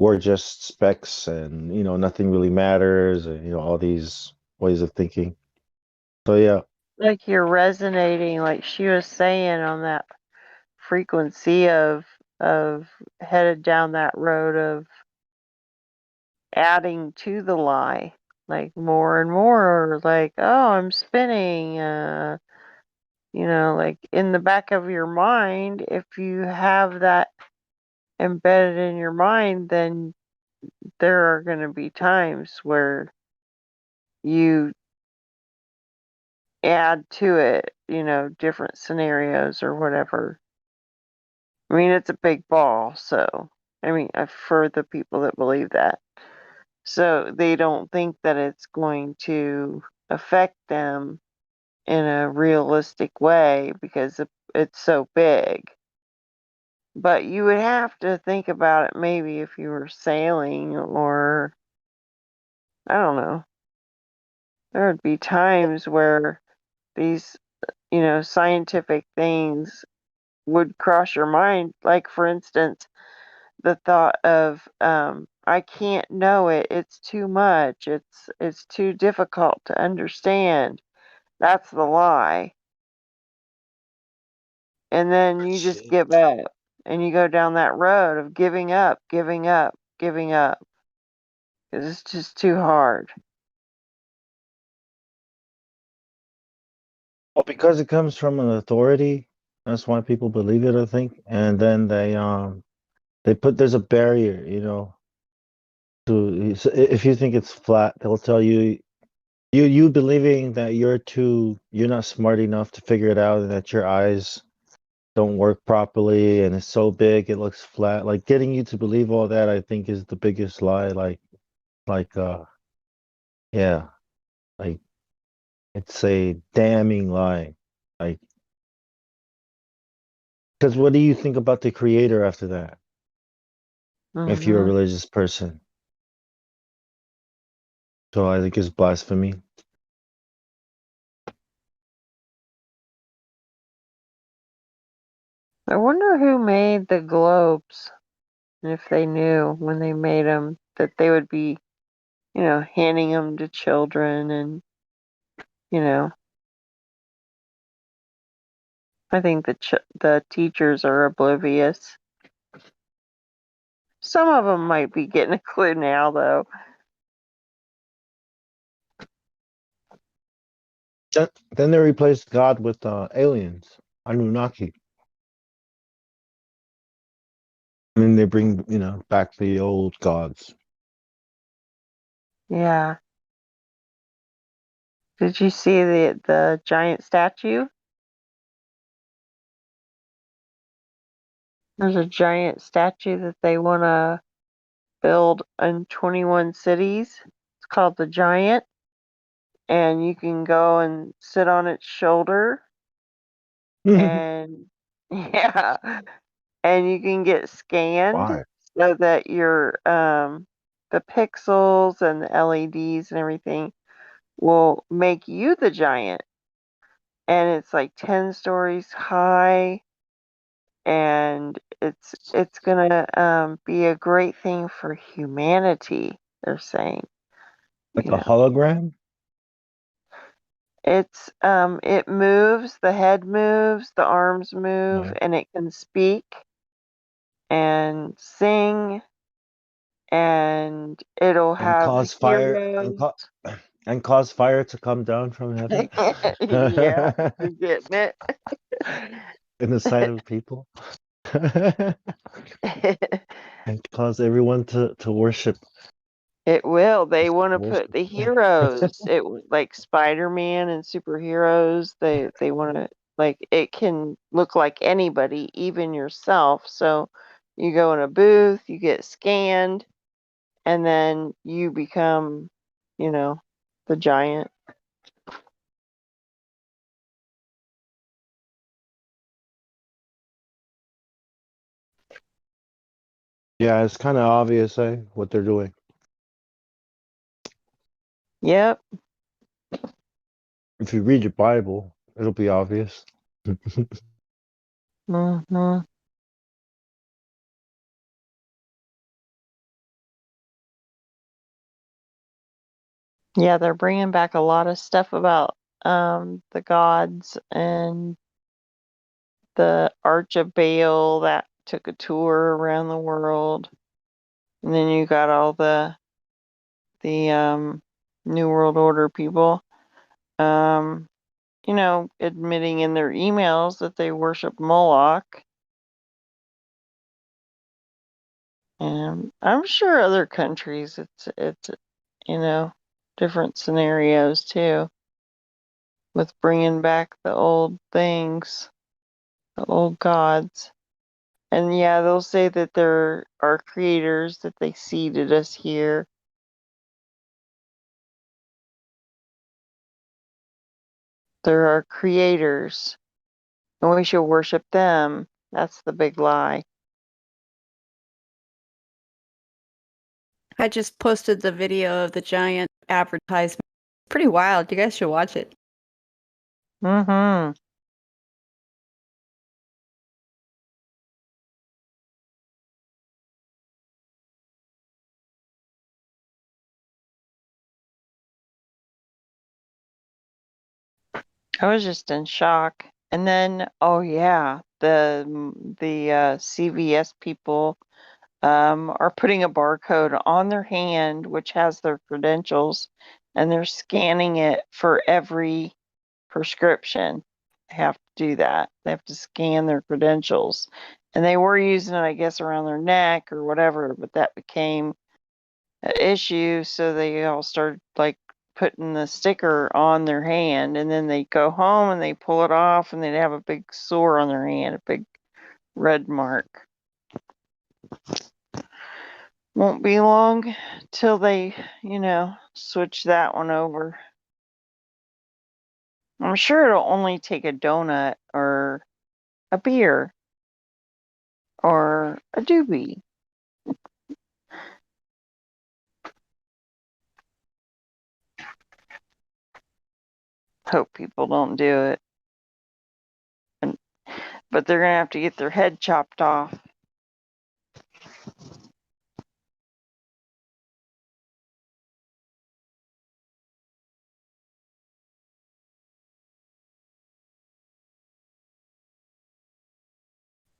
we're just specks, and nothing really matters, and all these ways of thinking. So yeah. Like you're resonating, like she was saying, on that frequency of headed down that road of adding to the lie, like more and more, like, oh, I'm spinning, like in the back of your mind, if you have that embedded in your mind, then there are going to be times where you add to it, different scenarios or whatever. I mean, it's a big ball, so I mean, for the people that believe that. So they don't think that it's going to affect them in a realistic way because it's so big. But you would have to think about it maybe if you were sailing, or I don't know. There would be times where these, scientific things would cross your mind. Like, for instance, the thought of, I can't know it. It's too much. It's too difficult to understand. That's the lie. And then you just give up, and you go down that road of giving up, giving up, giving up. It's just too hard. Well, because it comes from an authority, that's why people believe it, I think. And then they put there's a barrier, to so if you think it's flat, they'll tell you believing that you're not smart enough to figure it out, and that your eyes don't work properly, and it's so big it looks flat. Like, getting you to believe all that, I think, is the biggest lie. Like yeah, like it's a damning lie. Like, because what do you think about the creator after that? If you're a Mm-hmm. religious person. So I think it's blasphemy. I wonder who made the globes, and if they knew when they made them that they would be, handing them to children, and, I think the teachers are oblivious. Some of them might be getting a clue now, though. Then they replaced God with aliens, Anunnaki. And then they bring, back the old gods. Yeah. Did you see the giant statue? There's a giant statue that they want to build in 21 cities. It's called the Giant, and you can go and sit on its shoulder, and yeah, and you can get scanned Why? so that your the pixels and the LEDs and everything will make you the giant, and it's like 10 stories high, and it's gonna be a great thing for humanity. They're saying, Like a hologram? it moves, the head moves, the arms move, and it can speak and sing, and it'll And have the cause fire heroes. and cause fire to come down from heaven. Yeah, you're getting it. In the sight of people. And cause everyone to worship. It will. They want to put the heroes. Like Spider-Man and superheroes. They want to, like, it can look like anybody, even yourself. So you go in a booth, you get scanned, and then you become, the giant. Yeah, it's kind of obvious, what they're doing. Yep. If you read your Bible, it'll be obvious. Mm-hmm. Yeah, they're bringing back a lot of stuff about the gods and the Arch of Baal that took a tour around the world. And then you got all the New World Order people, admitting in their emails that they worship Moloch. And I'm sure other countries, it's different scenarios too, with bringing back the old things, the old gods. And yeah, they'll say that there are creators, that they seeded us here. There are creators, and we should worship them. That's the big lie. I just posted the video of the giant advertisement. Pretty wild. You guys should watch it. Mm-hmm. I was just in shock. And then, oh yeah, the CVS people are putting a barcode on their hand, which has their credentials, and they're scanning it for every prescription. They have to do that. They have to scan their credentials. And they were using it, I guess, around their neck or whatever, but that became an issue. So they all started like putting the sticker on their hand, and then they go home and they pull it off and they'd have a big sore on their hand, a big red mark. Won't be long till they, switch that one over. I'm sure it'll only take a donut or a beer or a doobie. Hope people don't do it. But they're going to have to get their head chopped off.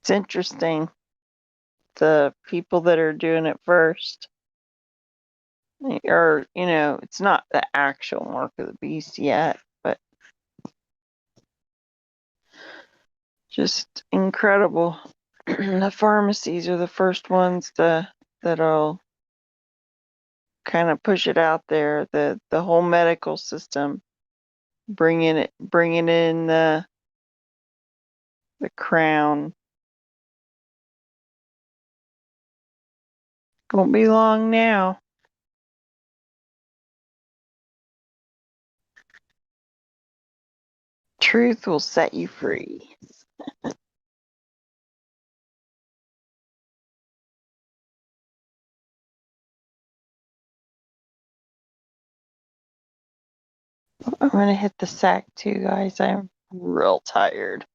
It's interesting. The people that are doing it first, or, it's not the actual mark of the beast yet, but Just incredible. The pharmacies are the first ones that'll kind of push it out there. The whole medical system bringing in the crown. Won't be long now. Truth will set you free. I'm gonna hit the sack too, guys. I'm real tired.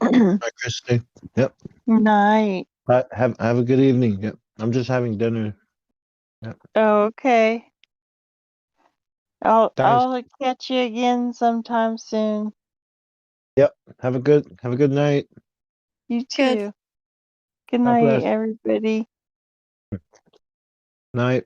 Bye, Christy. Yep. Night. Have a good evening. Yep. I'm just having dinner. Yep. Oh, okay. Guys. I'll catch you again sometime soon. Yep. Have a good night. You too. Good God night, bless. everybody. Night.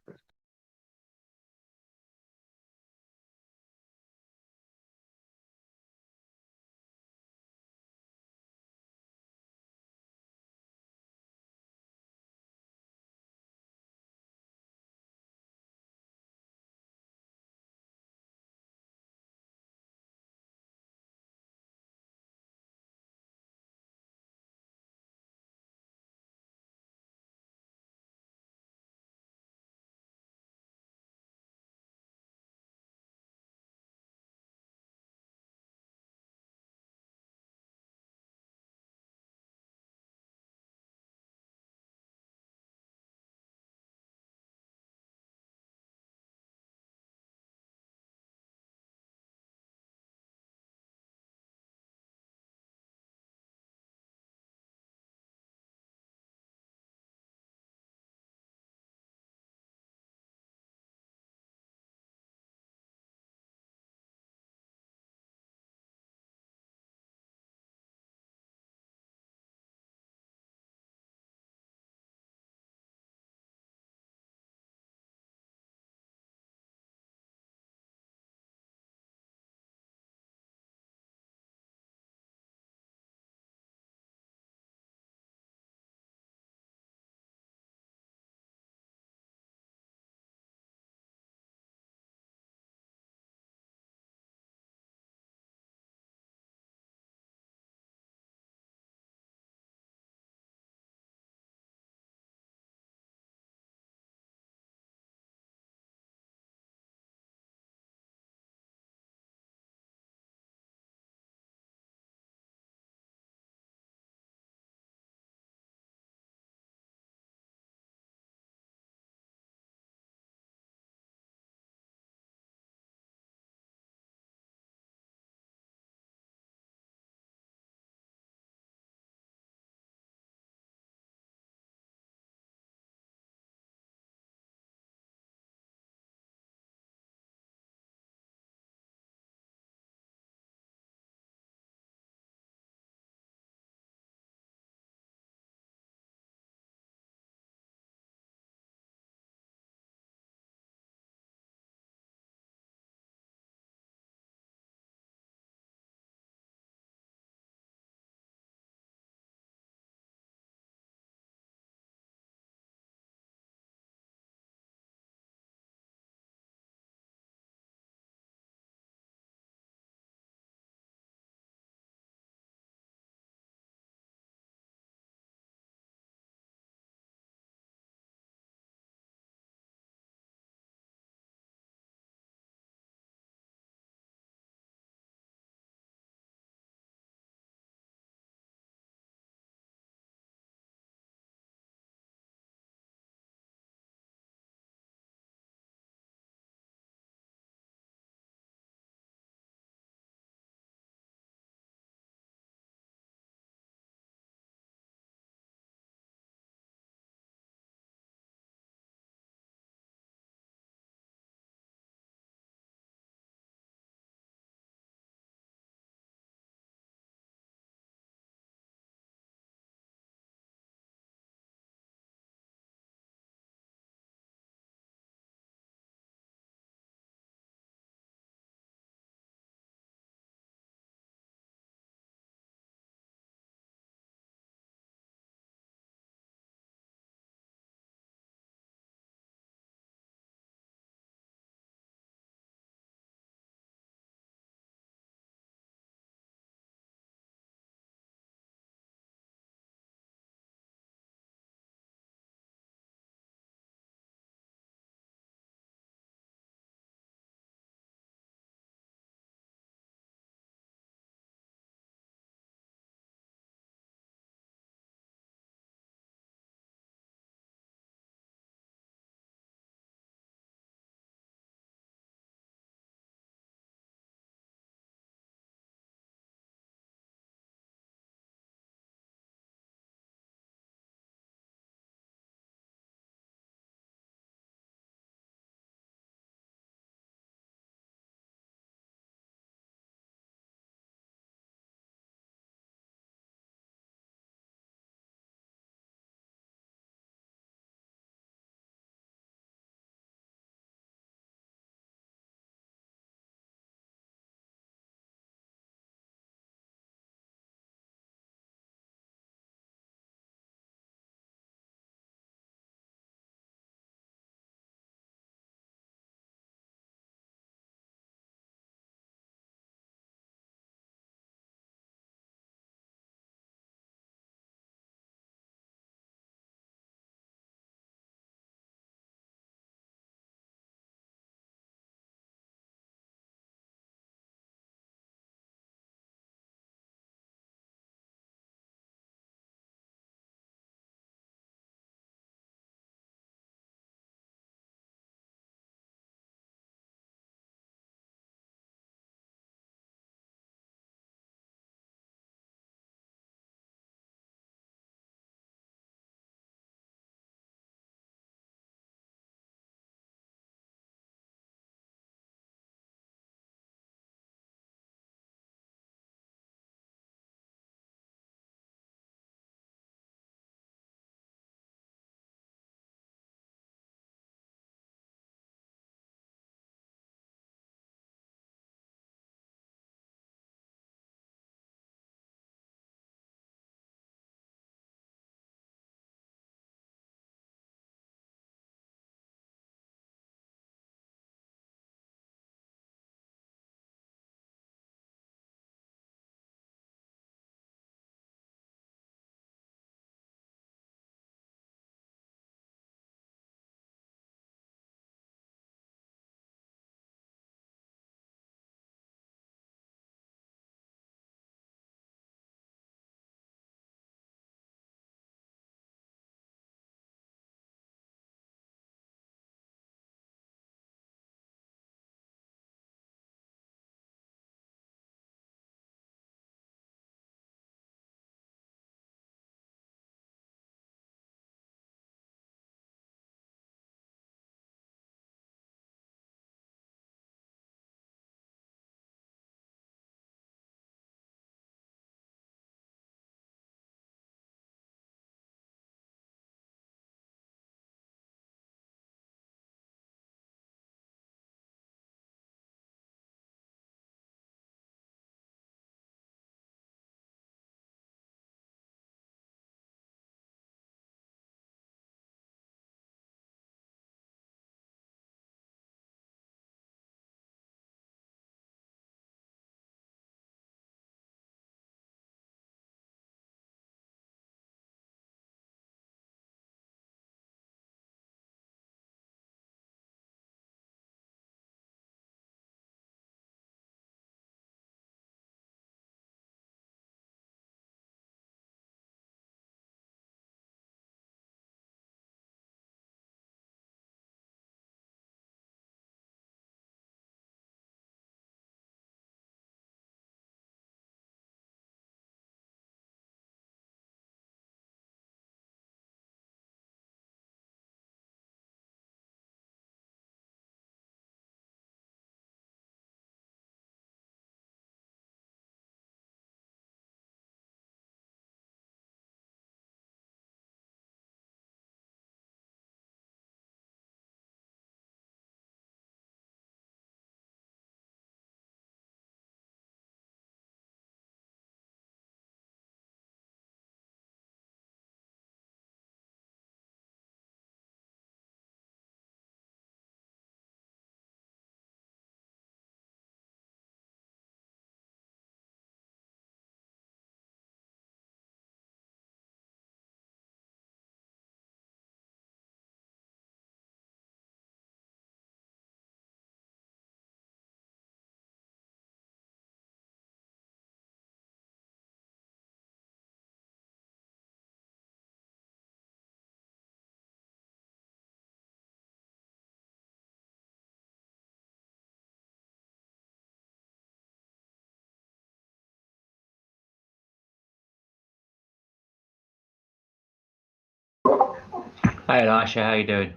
Hey Elisha, how you doing?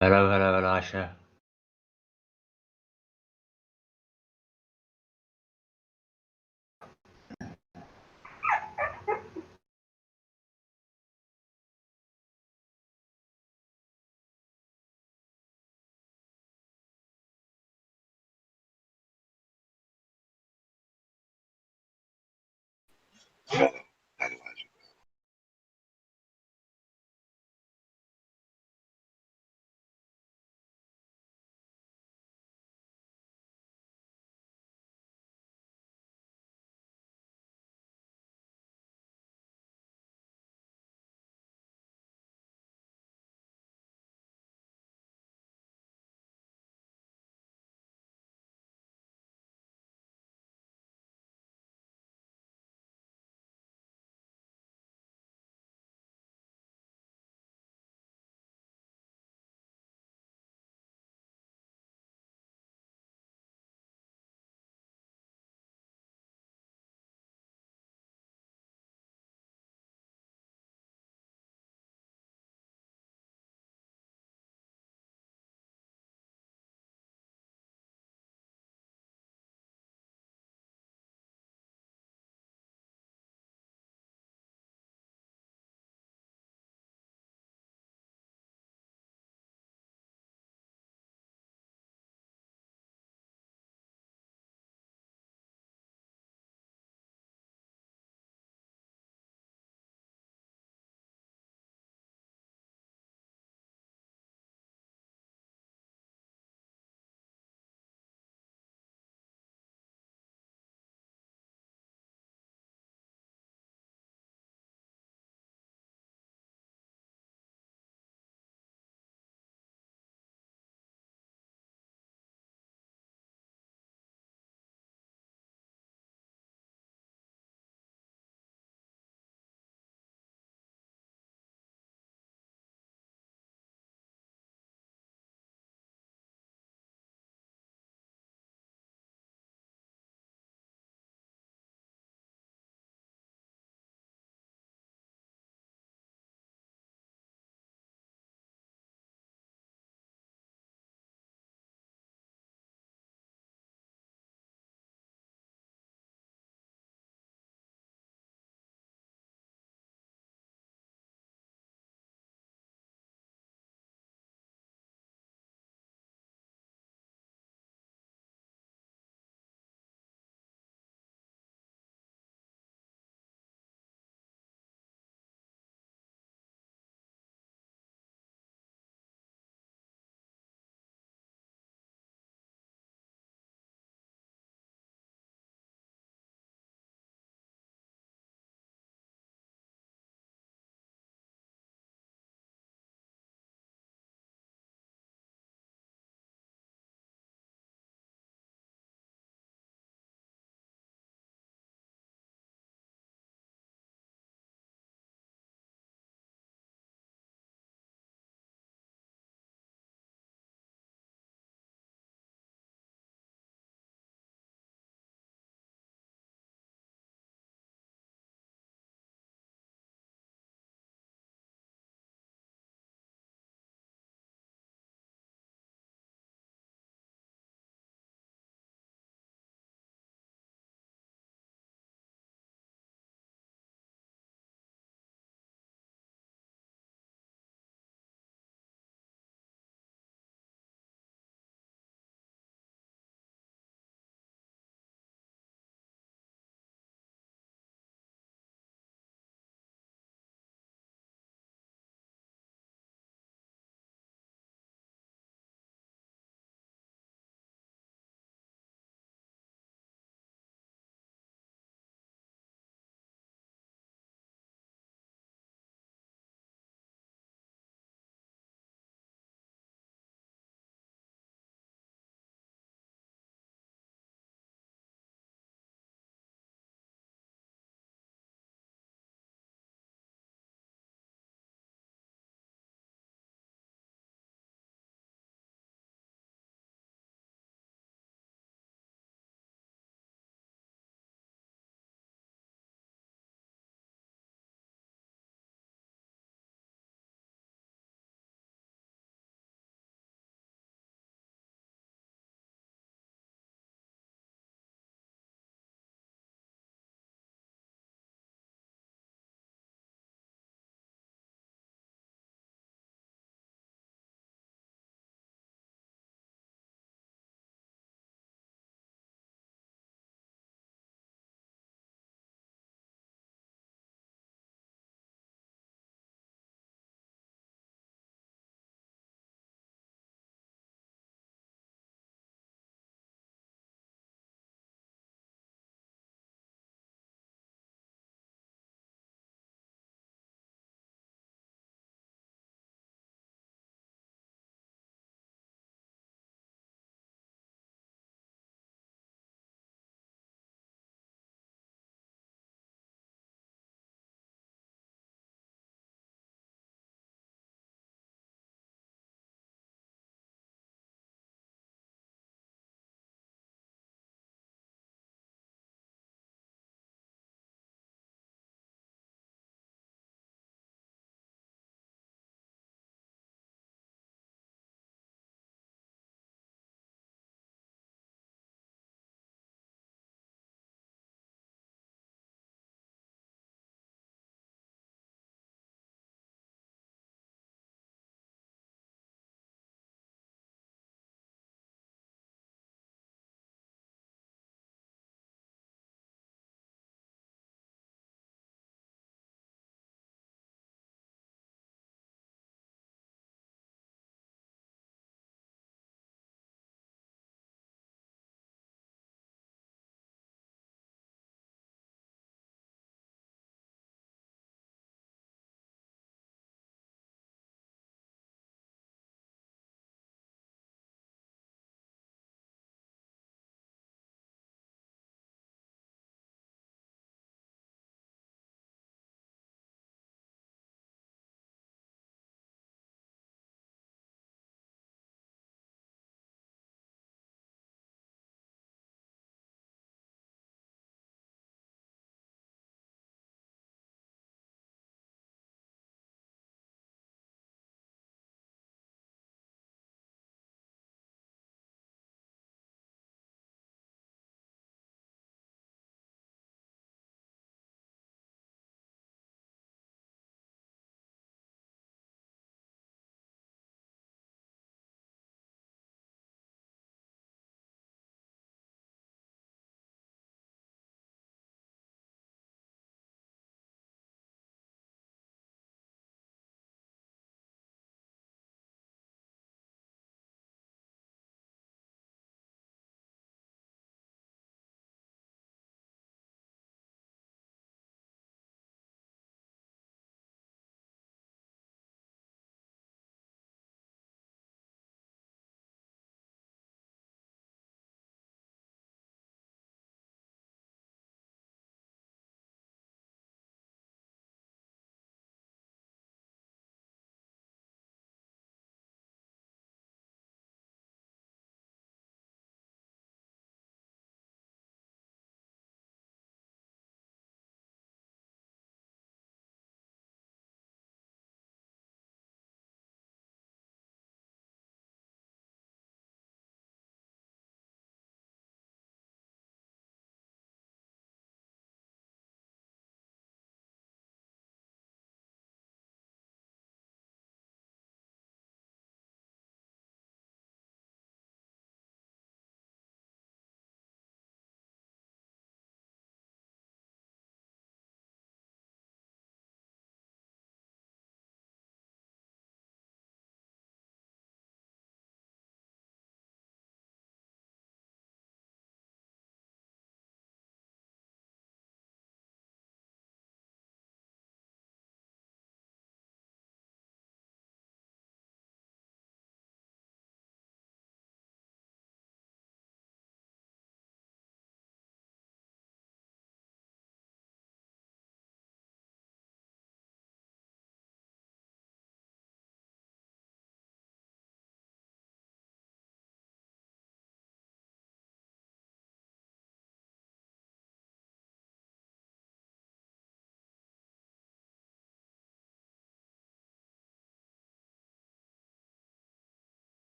Hello, hello, Elisha.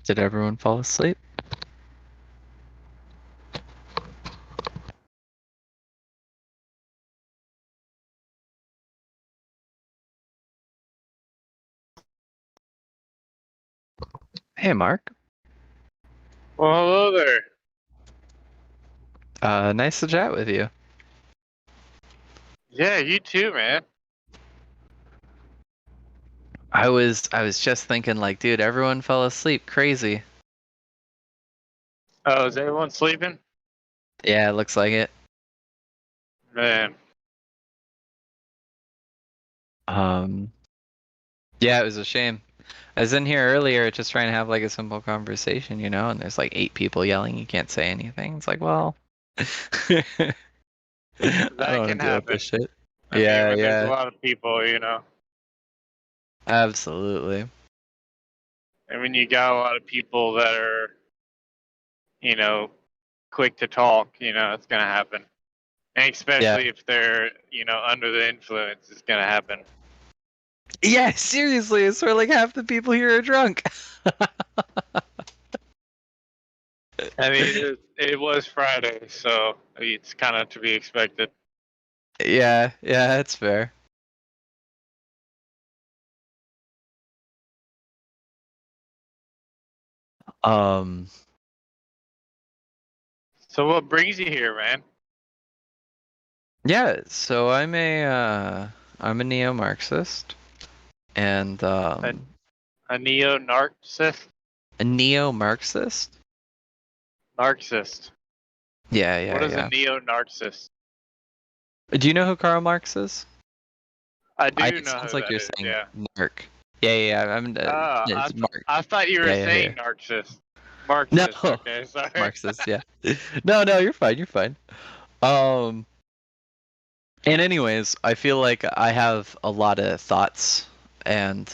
Did everyone fall asleep? Hey, Mark. Well, hello there. Nice to chat with you. Yeah, you too, man. I was just thinking, like, dude, everyone fell asleep. Crazy. Oh, is everyone sleeping? Yeah, it looks like it. Man. Yeah, it was a shame. I was in here earlier just trying to have like a simple conversation, and there's like 8 people yelling. You can't say anything. It's like, well, I don't That want to can deal with happen. this shit. I mean, Yeah, when there's a yeah, lot of people, absolutely. and when you got a lot of people that are, quick to talk, it's gonna happen. And Yeah, especially if they're, under the influence, it's gonna happen. yeah. Seriously, I swear, like half the people here are drunk. I mean, it was Friday, so it's kind of to be expected. Yeah, that's fair. Um, So what brings you here, man? yeah. So I'm a neo-Marxist, and A neo-narcissist? a neo-Marxist. Narcissist. Yeah, What is a yeah. neo-narcissist? Do you know who Karl Marx is? I do It know sounds who like that you're is, saying yeah. narc. Yeah. It's Mark. I thought you were Yeah. saying narcissist. No, Marxist, okay, sorry. Marxist. Yeah. No, you're fine. You're fine. Um. And anyways, I feel like I have a lot of thoughts and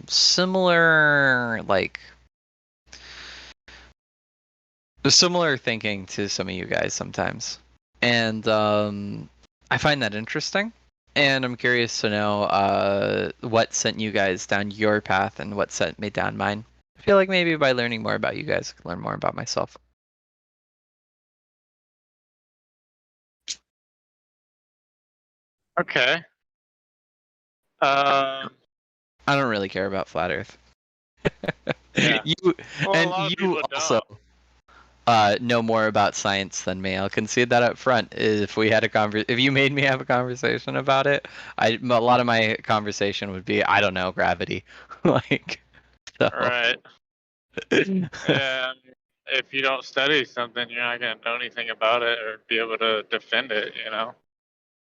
similar thinking to some of you guys sometimes, and I find that interesting. And I'm curious to know what sent you guys down your path and what sent me down mine. I feel like maybe by learning more about you guys, I can learn more about myself. Okay. I don't really care about flat Earth. Yeah. You Well, a lot of people also know more about science than me. I'll concede that up front. If we had if you made me have a conversation about it, a lot of my conversation would be, I don't know, gravity. Like, so. Right. Yeah. If you don't study something, you're not going to know anything about it or be able to defend it,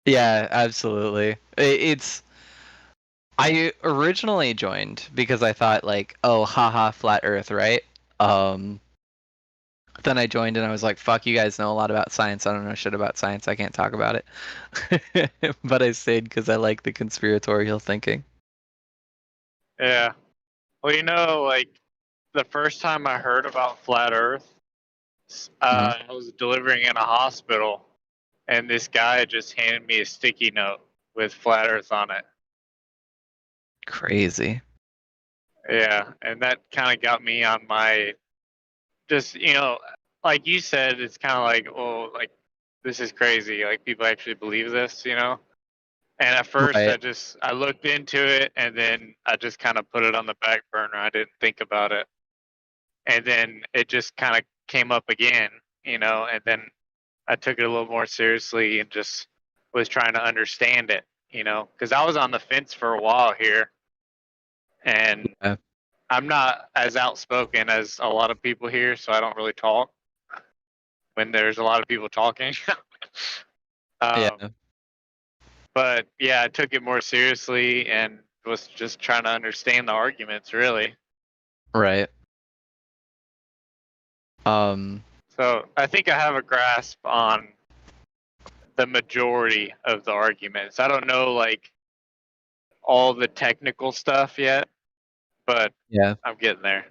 Yeah, absolutely. I originally joined because I thought like, oh, haha, flat Earth, right? Then I joined and I was like, fuck, you guys know a lot about science. I don't know shit about science. I can't talk about it. But I stayed because I like the conspiratorial thinking. Yeah. Well, like the first time I heard about flat Earth, I was delivering in a hospital, and this guy just handed me a sticky note with flat Earth on it. Crazy. Yeah, and that kind of got me on my, just like you said, it's kind of like, oh, like this is crazy. Like people actually believe this, And at first, Right. I looked into it, and then I just kind of put it on the back burner. I didn't think about it, and then it just kind of came up again, And then I took it a little more seriously and just was trying to understand it, because I was on the fence for a while here, and I'm not as outspoken as a lot of people here, so I don't really talk when there's a lot of people talking. Yeah. But yeah, I took it more seriously and was just trying to understand the arguments, really. Right. So I think I have a grasp on the majority of the arguments. I don't know like all the technical stuff yet, but yeah, I'm getting there.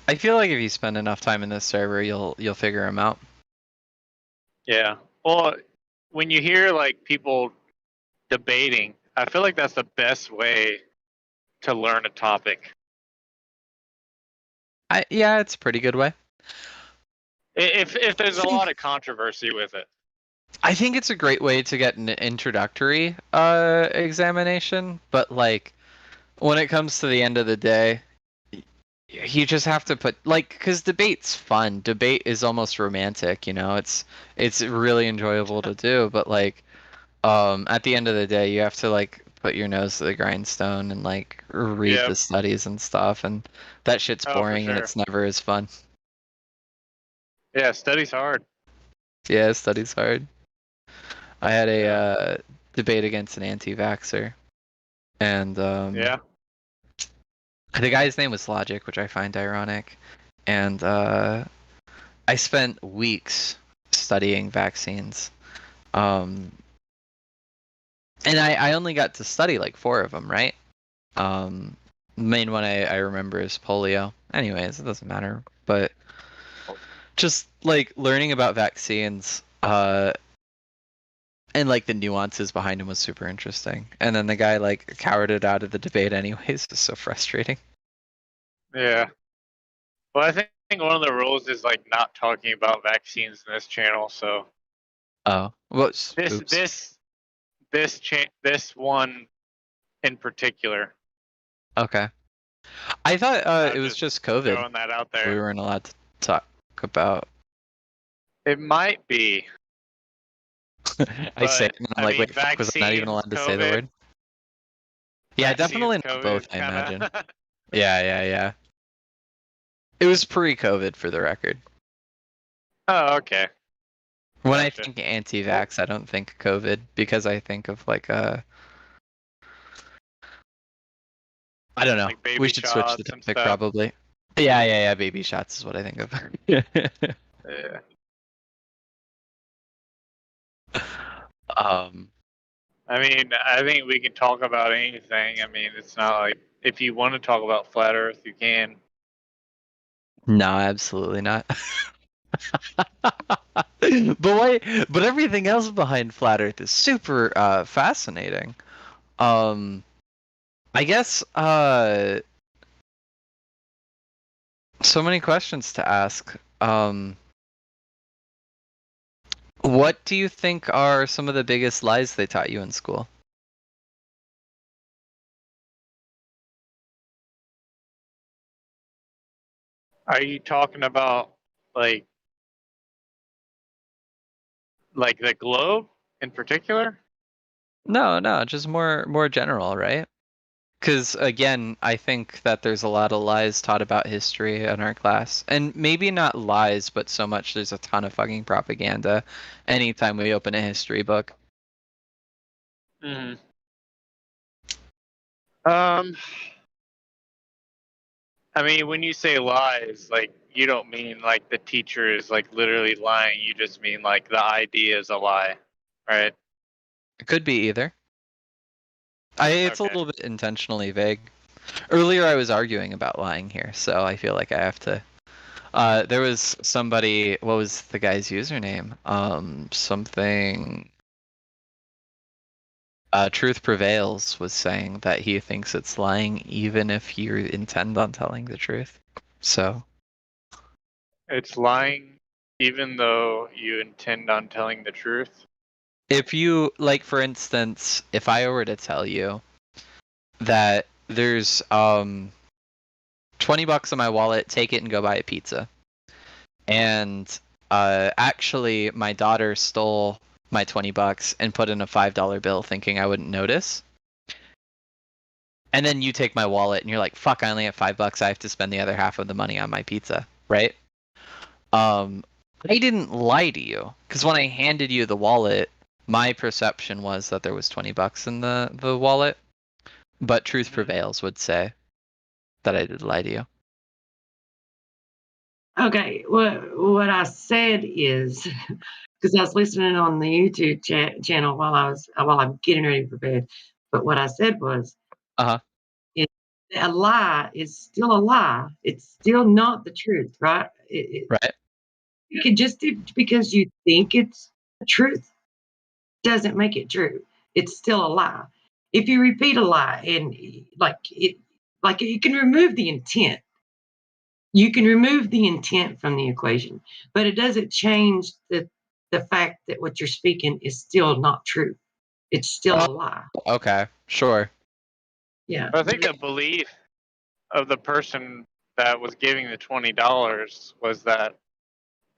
I feel like if you spend enough time in this server, you'll figure them out. Yeah. Well, when you hear like people debating, I feel like that's the best way to learn a topic. Yeah, it's a pretty good way. If there's a lot of controversy with it. I think it's a great way to get an introductory examination, but like when it comes to the end of the day, you just have to put like because debate's fun. Debate is almost romantic, you know. It's really enjoyable to do, but like at the end of the day, you have to like put your nose to the grindstone and like read the studies and stuff, and that shit's boring and it's never as fun. Yeah, study's hard. Yeah, study's hard. I had a debate against an anti-vaxxer, and the guy's name was Logic, which I find ironic, and I spent weeks studying vaccines, and I only got to study like 4 of them, right? The main one I remember is polio. Anyways, it doesn't matter, but just like learning about vaccines, and like the nuances behind him was super interesting. And then the guy like cowered out of the debate anyways. It's so frustrating. Yeah. Well, I think one of the rules is like not talking about vaccines in this channel. So. Oh, whoops. This one in particular. Okay. I thought it was just COVID. Throwing that out there. We weren't allowed to talk about. It might be. I say it and I'm like, wait, vaccines, was I not even allowed to say the COVID. word? Yeah, Vaccines, definitely not COVID, both, I kinda. imagine. Yeah. It was pre-COVID for the record. Oh, okay. When I think anti-vax, I don't think COVID because I think of like I don't know. Like baby We should switch the shots and topic stuff. probably. Yeah. Baby shots is what I think of. Yeah. I mean, I think we can talk about anything. I mean, it's not like if you want to talk about flat Earth, you can. No, absolutely not. But everything else behind flat Earth is super fascinating. I guess so many questions to ask. What do you think are some of the biggest lies they taught you in school? Are you talking about like the globe in particular? No, just more general, right? Because again, I think that there's a lot of lies taught about history in our class, and maybe not lies, but so much there's a ton of fucking propaganda anytime we open a history book. Hmm. I mean, when you say lies, like you don't mean like the teacher is like literally lying. You just mean like the idea is a lie, right? It could be either. It's a little bit intentionally vague. Earlier, I was arguing about lying here, so I feel like I have to. There was somebody. What was the guy's username? Something. Truth Prevails was saying that he thinks it's lying even if you intend on telling the truth. So. It's lying even though you intend on telling the truth. If you, like, for instance, if I were to tell you that there's $20 in my wallet, take it and go buy a pizza. And actually my daughter stole my $20 and put in a $5 bill thinking I wouldn't notice. And then you take my wallet and you're like, fuck, I only have $5. I have to spend the other half of the money on my pizza, right? I didn't lie to you because when I handed you the wallet, my perception was that there was $20 in the wallet. But Truth Prevails would say that I did lie to you. Okay, what I said is because I was listening on the YouTube channel while I'm getting ready for bed. But what I said was, a lie is still a lie. It's still not the truth, right? Right. You can just because you think it's the truth doesn't make it true. It's still a lie. If you repeat a lie and you can remove the intent. You can remove the intent from the equation, but it doesn't change the fact that what you're speaking is still not true. It's still a lie. Okay, sure. Yeah. I think the belief of the person that was giving the $20 was that,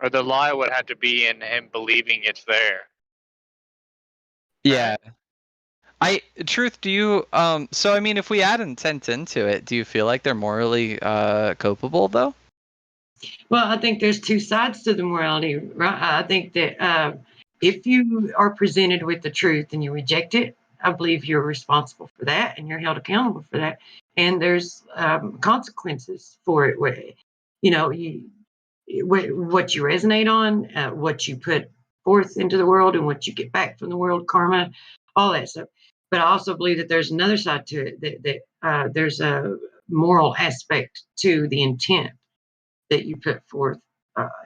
or the lie would have to be in him believing it's there. Yeah. Truth, do you so I mean if we add intent into it, do you feel like they're morally culpable though? Well, I think there's two sides to the morality, right? I think that if you are presented with the truth and you reject it, I believe you're responsible for that and you're held accountable for that. And there's consequences for it. Where, what you resonate on, what you put forth into the world, and what you get back from the world, karma, all that stuff. But I also believe that there's another side to it, that there's a moral aspect to the intent that you put forth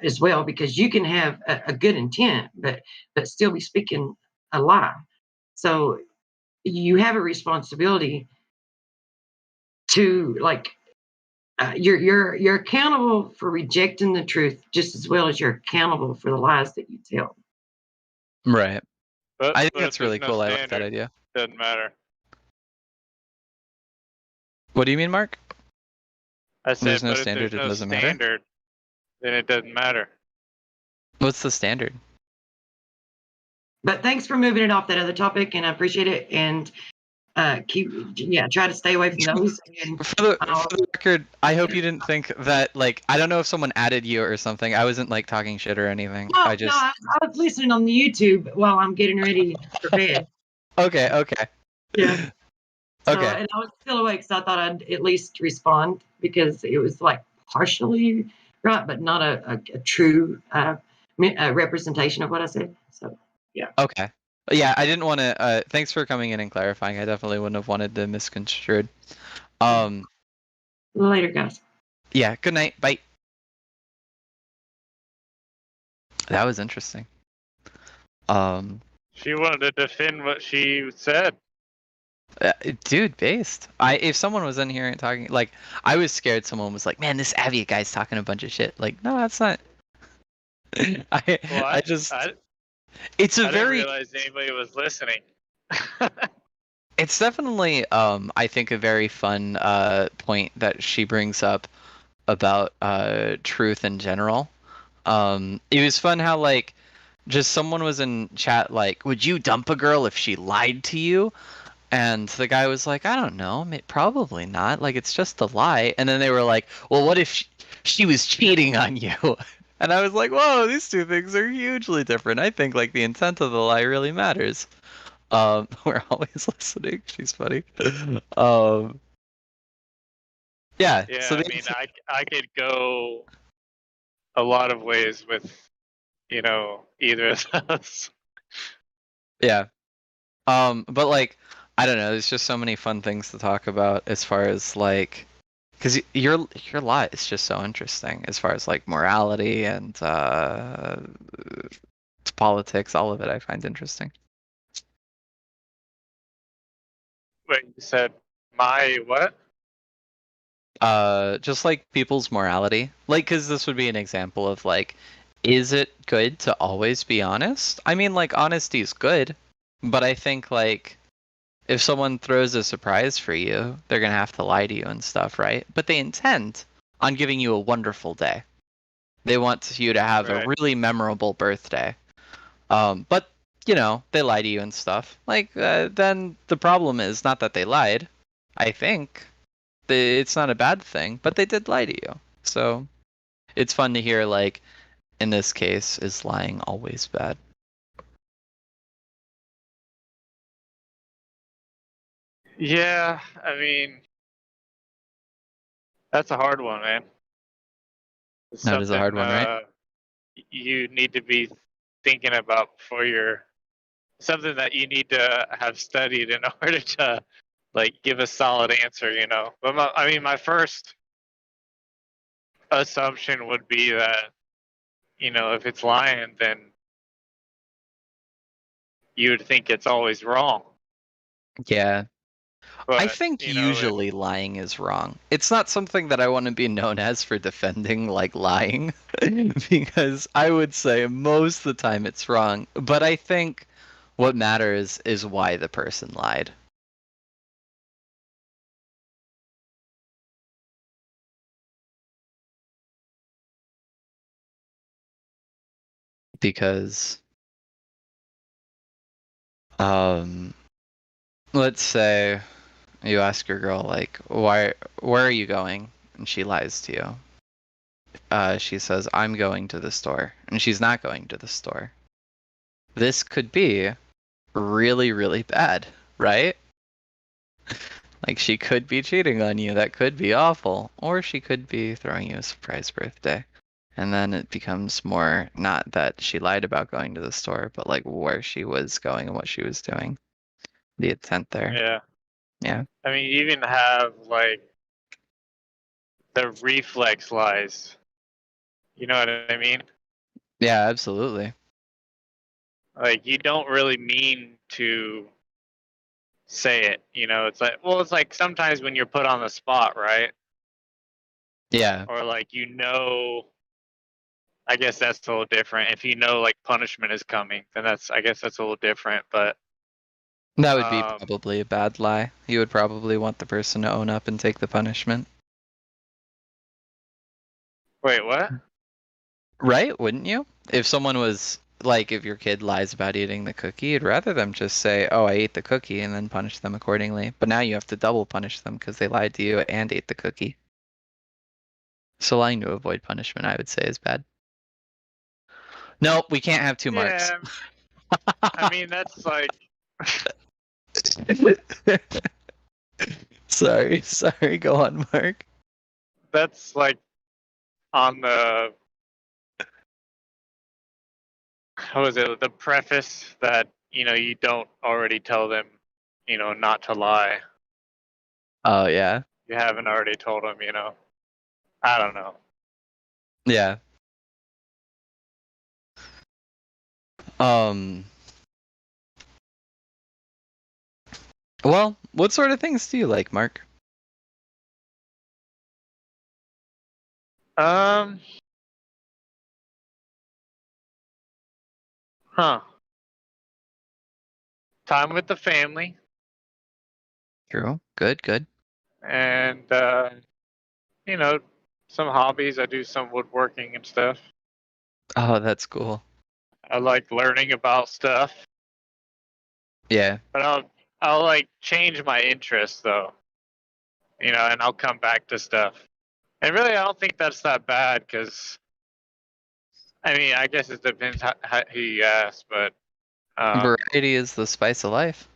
as well, because you can have a good intent, but still be speaking a lie. So you have a responsibility to you're accountable for rejecting the truth just as well as you're accountable for the lies that you tell. Right. But I think if that's there's really no cool. I like that standard, idea. Doesn't matter. What do you mean, Mark? I said, There's no but if standard, there's it no doesn't matter? standard, then it doesn't matter. What's the standard? But thanks for moving it off that other topic, and I appreciate it. And try to stay away from those. And for the record, I hope you didn't think that I don't know if someone added you or something. I wasn't talking shit or anything. No, I just I was listening on the YouTube while I'm getting ready for bed. Okay. Yeah. So, Okay. and I was still awake, so I thought I'd at least respond because it was partially right, but not a true representation of what I said. So, yeah. Okay. Yeah, I didn't want to. Thanks for coming in and clarifying. I definitely wouldn't have wanted to misconstrued. Later, guys. Yeah. Good night. Bye. That was interesting. She wanted to defend what she said. Dude, based. If someone was in here and talking, I was scared someone was like, "Man, this Avia guy's talking a bunch of shit." No, that's not. I just. It's a I very. didn't realize anybody was listening. It's definitely, I think, a very fun point that she brings up about truth in general. It was fun how just someone was in chat would you dump a girl if she lied to you? And the guy was like, I don't know, probably not. It's just a lie. And then they were like, well, what if she was cheating on you? And I was like, whoa, these two things are hugely different. I think the intent of the lie really matters. We're always listening. She's funny. Yeah. Yeah, So I mean, I could go a lot of ways with, either of those. Yeah. But I don't know. There's just so many fun things to talk about as far as because your lot is just so interesting as far as morality and politics. All of it I find interesting. Wait, you said my what? Just people's morality. Because this would be an example of is it good to always be honest? I mean, honesty is good, but I think if someone throws a surprise for you, they're gonna have to lie to you and stuff, right? But they intend on giving you a wonderful day. They want you to have a really memorable birthday. But they lie to you and stuff. Then the problem is not that they lied. I think it's not a bad thing, but they did lie to you. So it's fun to hear in this case, is lying always bad? Yeah, I mean, that's a hard one, man. It's that is a hard one, right? You need to be thinking about before something that you need to have studied in order to give a solid answer, But my first assumption would be that, if it's lying, then you would think it's always wrong. Yeah. But, I think usually lying is wrong. It's not something that I want to be known as for defending, like lying, because I would say most of the time it's wrong. But I think what matters is why the person lied. Because, let's say you ask your girl, like, where are you going? And she lies to you. She says, I'm going to the store. And she's not going to the store. This could be really, really bad, right? Like, she could be cheating on you. That could be awful. Or she could be throwing you a surprise birthday. And then it becomes more not that she lied about going to the store, but like where she was going and what she was doing. The intent there. Yeah. Yeah. I mean, you even have like the reflex lies. You know what I mean? Yeah, absolutely. Like you don't really mean to say it. You know, it's like, well, it's like sometimes when you're put on the spot, right? Yeah. Or like I guess that's a little different. If you know like punishment is coming, then I guess that's a little different. But that would be probably a bad lie. You would probably want the person to own up and take the punishment. Wait, what? Right? Wouldn't you? If someone was like, if your kid lies about eating the cookie, you'd rather them just say, oh, I ate the cookie, and then punish them accordingly. But now you have to double punish them because they lied to you and ate the cookie. So lying to avoid punishment, I would say, is bad. Nope, we can't have two marks. I mean, that's like. Sorry, go on, Mark. That's like on the. How is it? The preface that, you don't already tell them, not to lie. Oh, yeah. You haven't already told them, I don't know. Yeah. Well, what sort of things do you like, Mark? Time with the family. True. Good. And, some hobbies. I do some woodworking and stuff. Oh, that's cool. I like learning about stuff. Yeah. But I'll like change my interest though. And I'll come back to stuff. And really, I don't think that's that bad because, I mean, I guess it depends who you ask, but variety is the spice of life.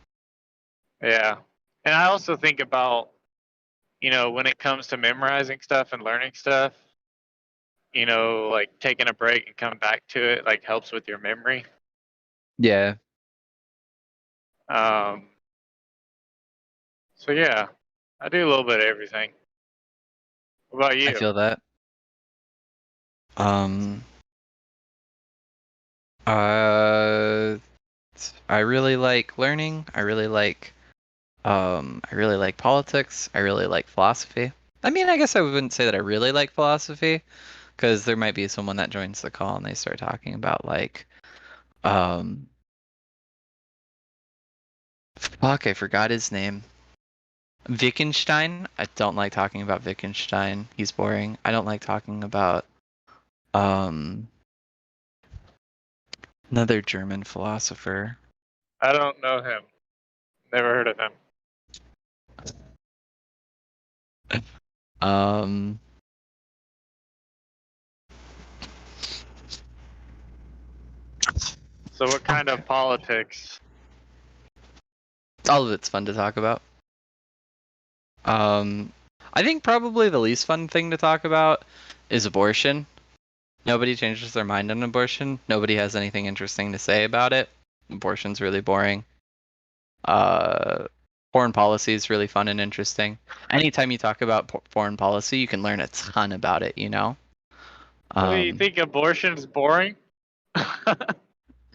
Yeah, and I also think about, when it comes to memorizing stuff and learning stuff, like taking a break and come back to it, like helps with your memory. Yeah. So yeah, I do a little bit of everything. What about you? I feel that. I really like learning. I really like politics. I really like philosophy. I mean, I guess I wouldn't say that I really like philosophy, because there might be someone that joins the call and they start talking about like, fuck, I forgot his name. Wittgenstein. I don't like talking about Wittgenstein. He's boring. I don't like talking about another German philosopher. I don't know him. Never heard of him. So what kind of politics? All of it's fun to talk about. I think probably the least fun thing to talk about is abortion. Nobody changes their mind on abortion. Nobody has anything interesting to say about it. Abortion's really boring. Foreign policy is really fun and interesting. Anytime you talk about foreign policy, you can learn a ton about it, You think abortion's boring?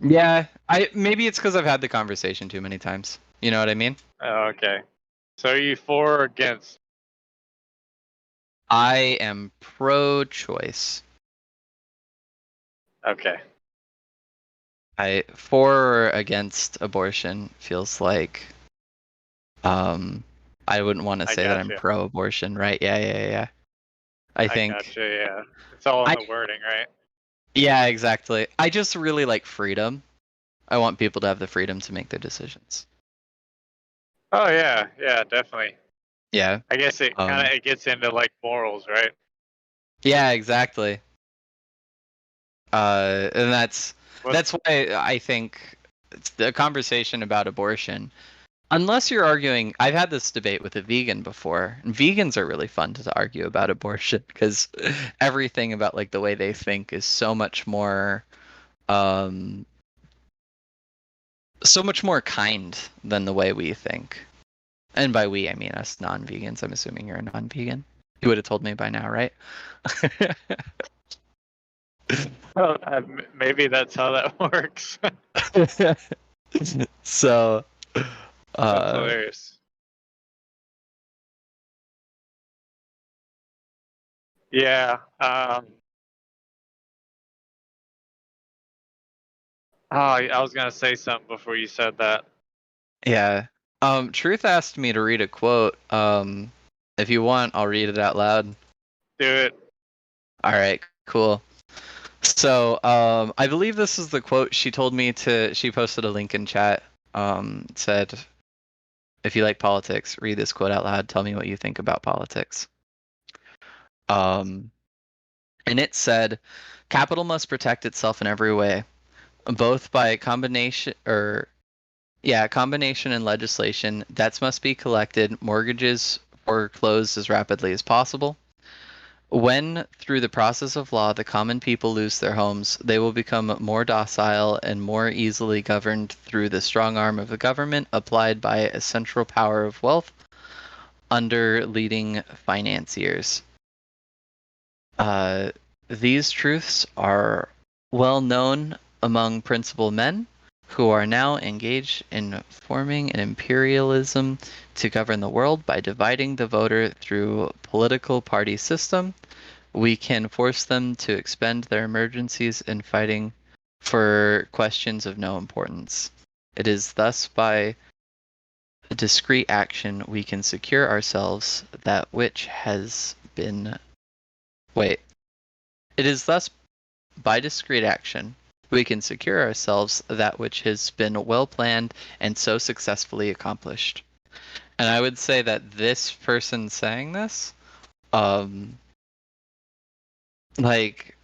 Yeah, maybe it's because I've had the conversation too many times. You know what I mean? Oh, okay. So are you for or against? I am pro-choice. Okay. For or against abortion feels like I wouldn't want to say that I'm gotcha. pro-abortion, right? Yeah. I think gotcha, yeah. It's all in the wording, right? yeah, exactly. I just really like freedom. I want people to have the freedom to make their decisions. Oh yeah, definitely. Yeah. I guess it kind of it gets into like morals, right? Yeah, exactly. And that's why I think it's the conversation about abortion. Unless you're arguing, I've had this debate with a vegan before, and vegans are really fun to argue about abortion because everything about like the way they think is so much more kind than the way we think. And by we, I mean us non-vegans. I'm assuming you're a non-vegan. You would have told me by now, right? Well, maybe that's how that works. So, That's hilarious. Yeah. I was gonna say something before you said that. yeah. Truth asked me to read a quote. If you want, I'll read it out loud. Do it. All right, cool. So, I believe this is the quote she told me to. She posted a link in chat. It said, "If you like politics, read this quote out loud. Tell me what you think about politics." And it said, "Capital must protect itself in every way, both by combination and legislation. Debts must be collected, mortgages foreclosed as rapidly as possible. When, through the process of law, the common people lose their homes, they will become more docile and more easily governed through the strong arm of the government applied by a central power of wealth under leading financiers. These truths are well known among principal men who are now engaged in forming an imperialism to govern the world by dividing the voter through political party system. We can force them to expend their emergencies in fighting for questions of no importance. It is thus by discrete action we can secure ourselves that which has been... Wait. It is thus by discrete action we can secure ourselves that which has been well planned and so successfully accomplished." And I would say that this person saying this, like,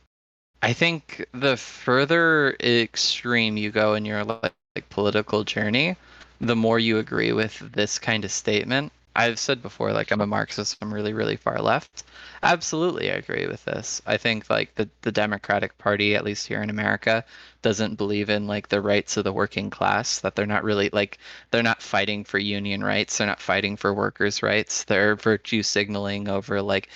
I think the further extreme you go in your like political journey, the more you agree with this kind of statement. I've said before, like, I'm a Marxist, I'm really, really far left. Absolutely, I agree with this. I think like the Democratic Party, at least here in America, doesn't believe in like the rights of the working class, that they're not really like, they're not fighting for union rights, they're not fighting for workers' rights, they're virtue signaling over like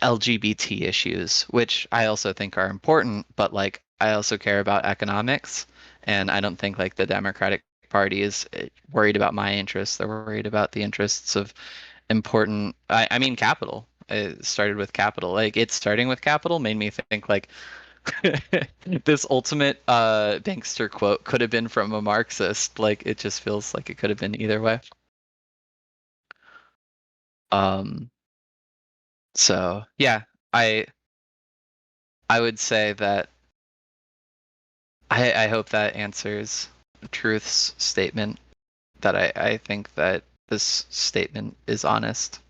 LGBT issues, which I also think are important, but like I also care about economics, and I don't think like the Democratic Party is worried about my interests. They're worried about the interests of important. I mean, capital. It started with capital. Like it's starting with capital made me think like this ultimate bankster quote could have been from a Marxist. Like it just feels like it could have been either way. So yeah, I would say that I hope that answers Truth's statement, that I think that this statement is honest.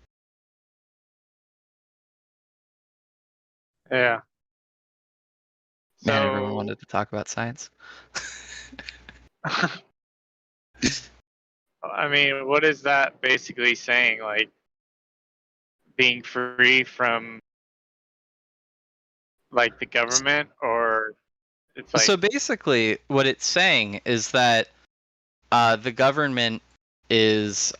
Yeah. Man, everyone wanted to talk about science. I mean, what is that basically saying? Like being free from like the government, or it's like... So basically, what it's saying is that the government is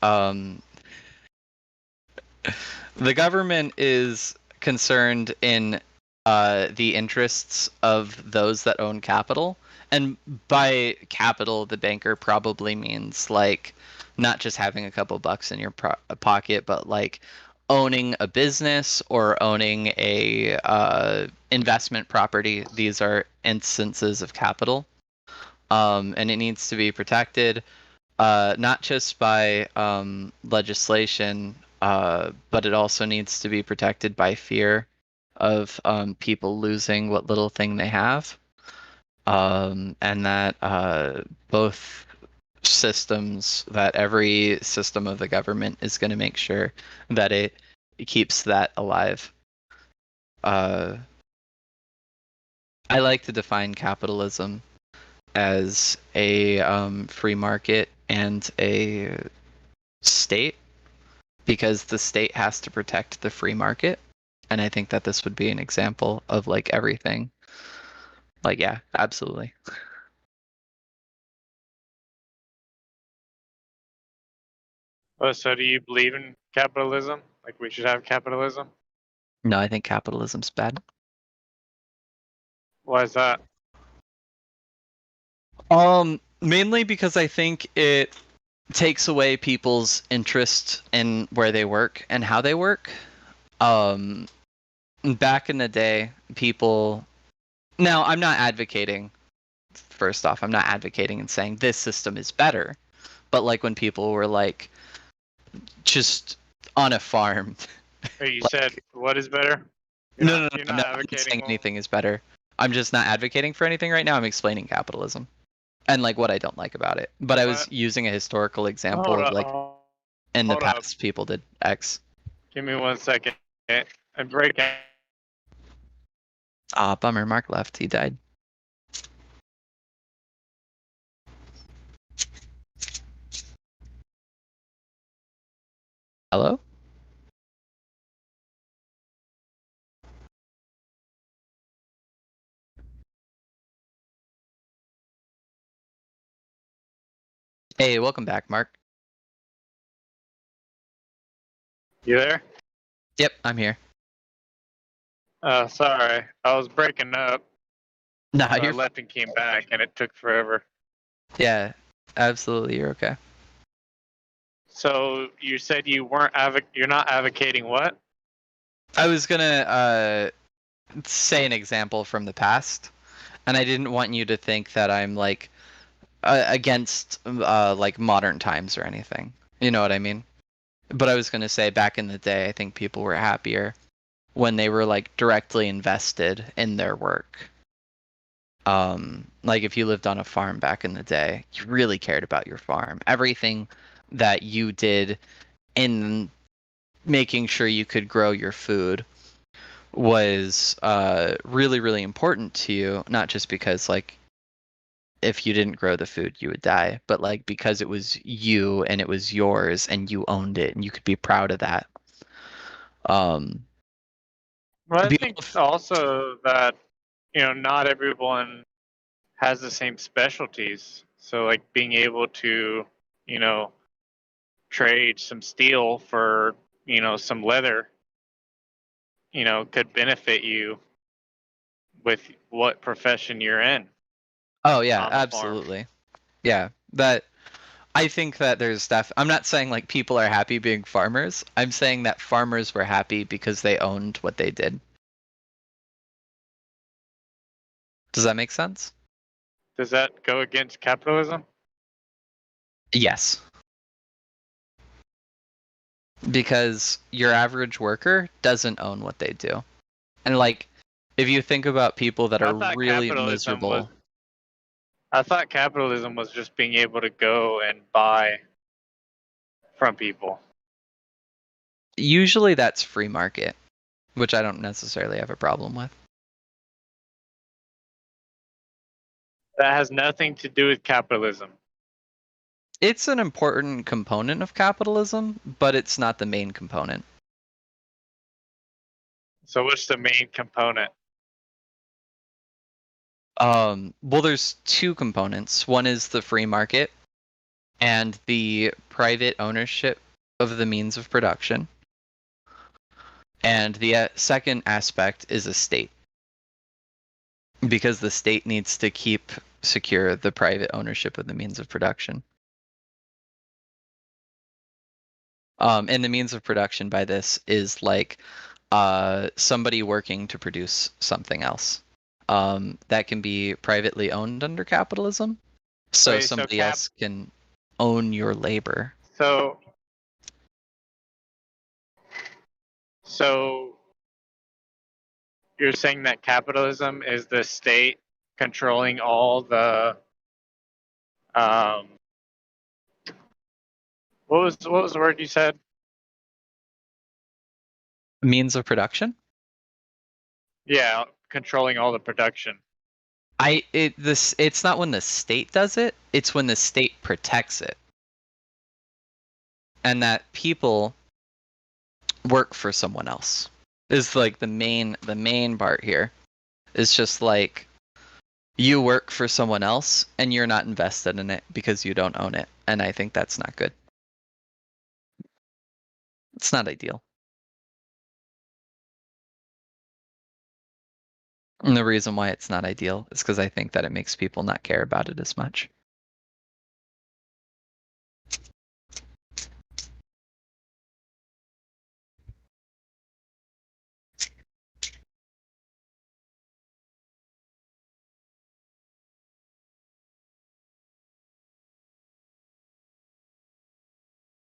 concerned in the interests of those that own capital, and by capital, the banker probably means like not just having a couple bucks in your pocket, but like owning a business or owning a investment property. These are instances of capital, and it needs to be protected, not just by legislation, but it also needs to be protected by fear of people losing what little thing they have. And that both systems, that every system of the government is going to make sure that it keeps that alive. I like to define capitalism as a free market and a state, because the state has to protect the free market, and I think that this would be an example of like everything. Like, yeah, absolutely. Oh, so do you believe in capitalism? Like we should have capitalism? No, I think capitalism's bad. Why is that? Mainly because I think it takes away people's interest in where they work and how they work. Back in the day, people... Now, I'm not advocating, first off, I'm not advocating and saying this system is better, but like when people were like just on a farm. Or you said what is better? No, I'm not saying anything is better. I'm just not advocating for anything right now. I'm explaining capitalism and like what I don't like about it. But I was using a historical example of like in the past people did X. Give me 1 second. I'm breaking. Ah, bummer. Mark left. He died. Hello? Hey, welcome back, Mark. You there? Yep, I'm here. Sorry. I was breaking up. Nah, I you're left and came back and it took forever. Yeah, absolutely. You're okay. So you said you weren't you're not advocating what? I was gonna say an example from the past, and I didn't want you to think that I'm like against like modern times or anything. You know what I mean? But I was gonna say back in the day, I think people were happier when they were like directly invested in their work. Like if you lived on a farm back in the day, you really cared about your farm. Everything that you did in making sure you could grow your food was really, really important to you, not just because like if you didn't grow the food you would die, but like because it was you and it was yours and you owned it and you could be proud of that. Well, I think also that, you know, not everyone has the same specialties. So like being able to, you know, trade some steel for, you know, some leather, you know, could benefit you with what profession you're in. Oh yeah, absolutely. Yeah, that I think that there's stuff. I'm not saying like people are happy being farmers. I'm saying that farmers were happy because they owned what they did. Does that make sense? Does that go against capitalism? Yes. Because your average worker doesn't own what they do. And like if you think about people that are really miserable. I thought capitalism was just being able to go and buy from people. Usually that's free market, which I don't necessarily have a problem with. That has nothing to do with capitalism. It's an important component of capitalism, but it's not the main component. So what's the main component? Well, there's two components. One is the free market and the private ownership of the means of production. And the second aspect is a state. Because the state needs to keep secure the private ownership of the means of production. And the means of production by this is like somebody working to produce something else. That can be privately owned under capitalism. So Wait, somebody else can own your labor. So you're saying that capitalism is the state controlling all the what was the word you said? Means of production? Yeah, controlling all the production. It's not when the state does it, it's when the state protects it. And that people work for someone else is like the main part here. It's just like you work for someone else and you're not invested in it because you don't own it. And I think that's not good. It's not ideal. And the reason why it's not ideal is because I think that it makes people not care about it as much.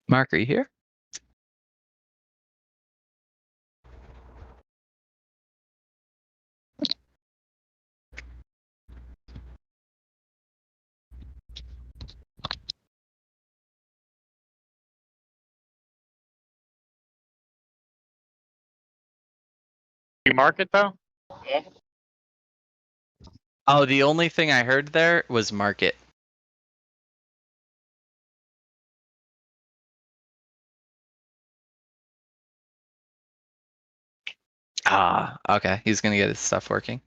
Mark, are you here? Free market though? Oh, the only thing I heard there was market. Ah, okay. He's gonna get his stuff working.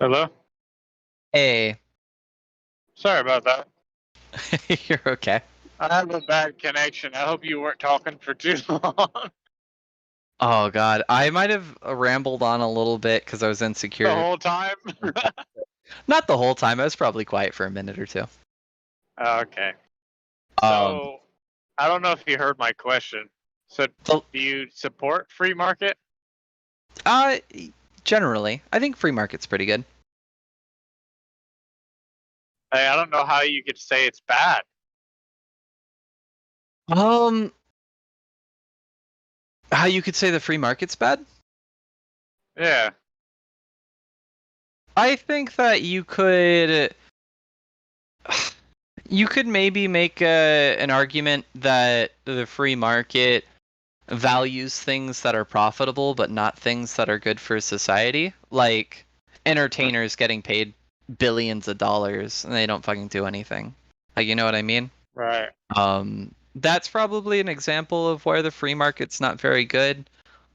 Hello? Hey. Sorry about that. You're okay. I have a bad connection. I hope you weren't talking for too long. Oh god, I might have rambled on a little bit because I was insecure. The whole time? Not the whole time. I was probably quiet for a minute or two. Okay. So, I don't know if you heard my question. So, do you support free market? Generally, I think free market's pretty good. I don't know how you could say it's bad. How you could say the free market's bad? Yeah. I think that you could maybe make an argument that the free market values things that are profitable but not things that are good for society, like entertainers getting paid billions of dollars and they don't fucking do anything. Like, you know what I mean? Right. That's probably an example of where the free market's not very good.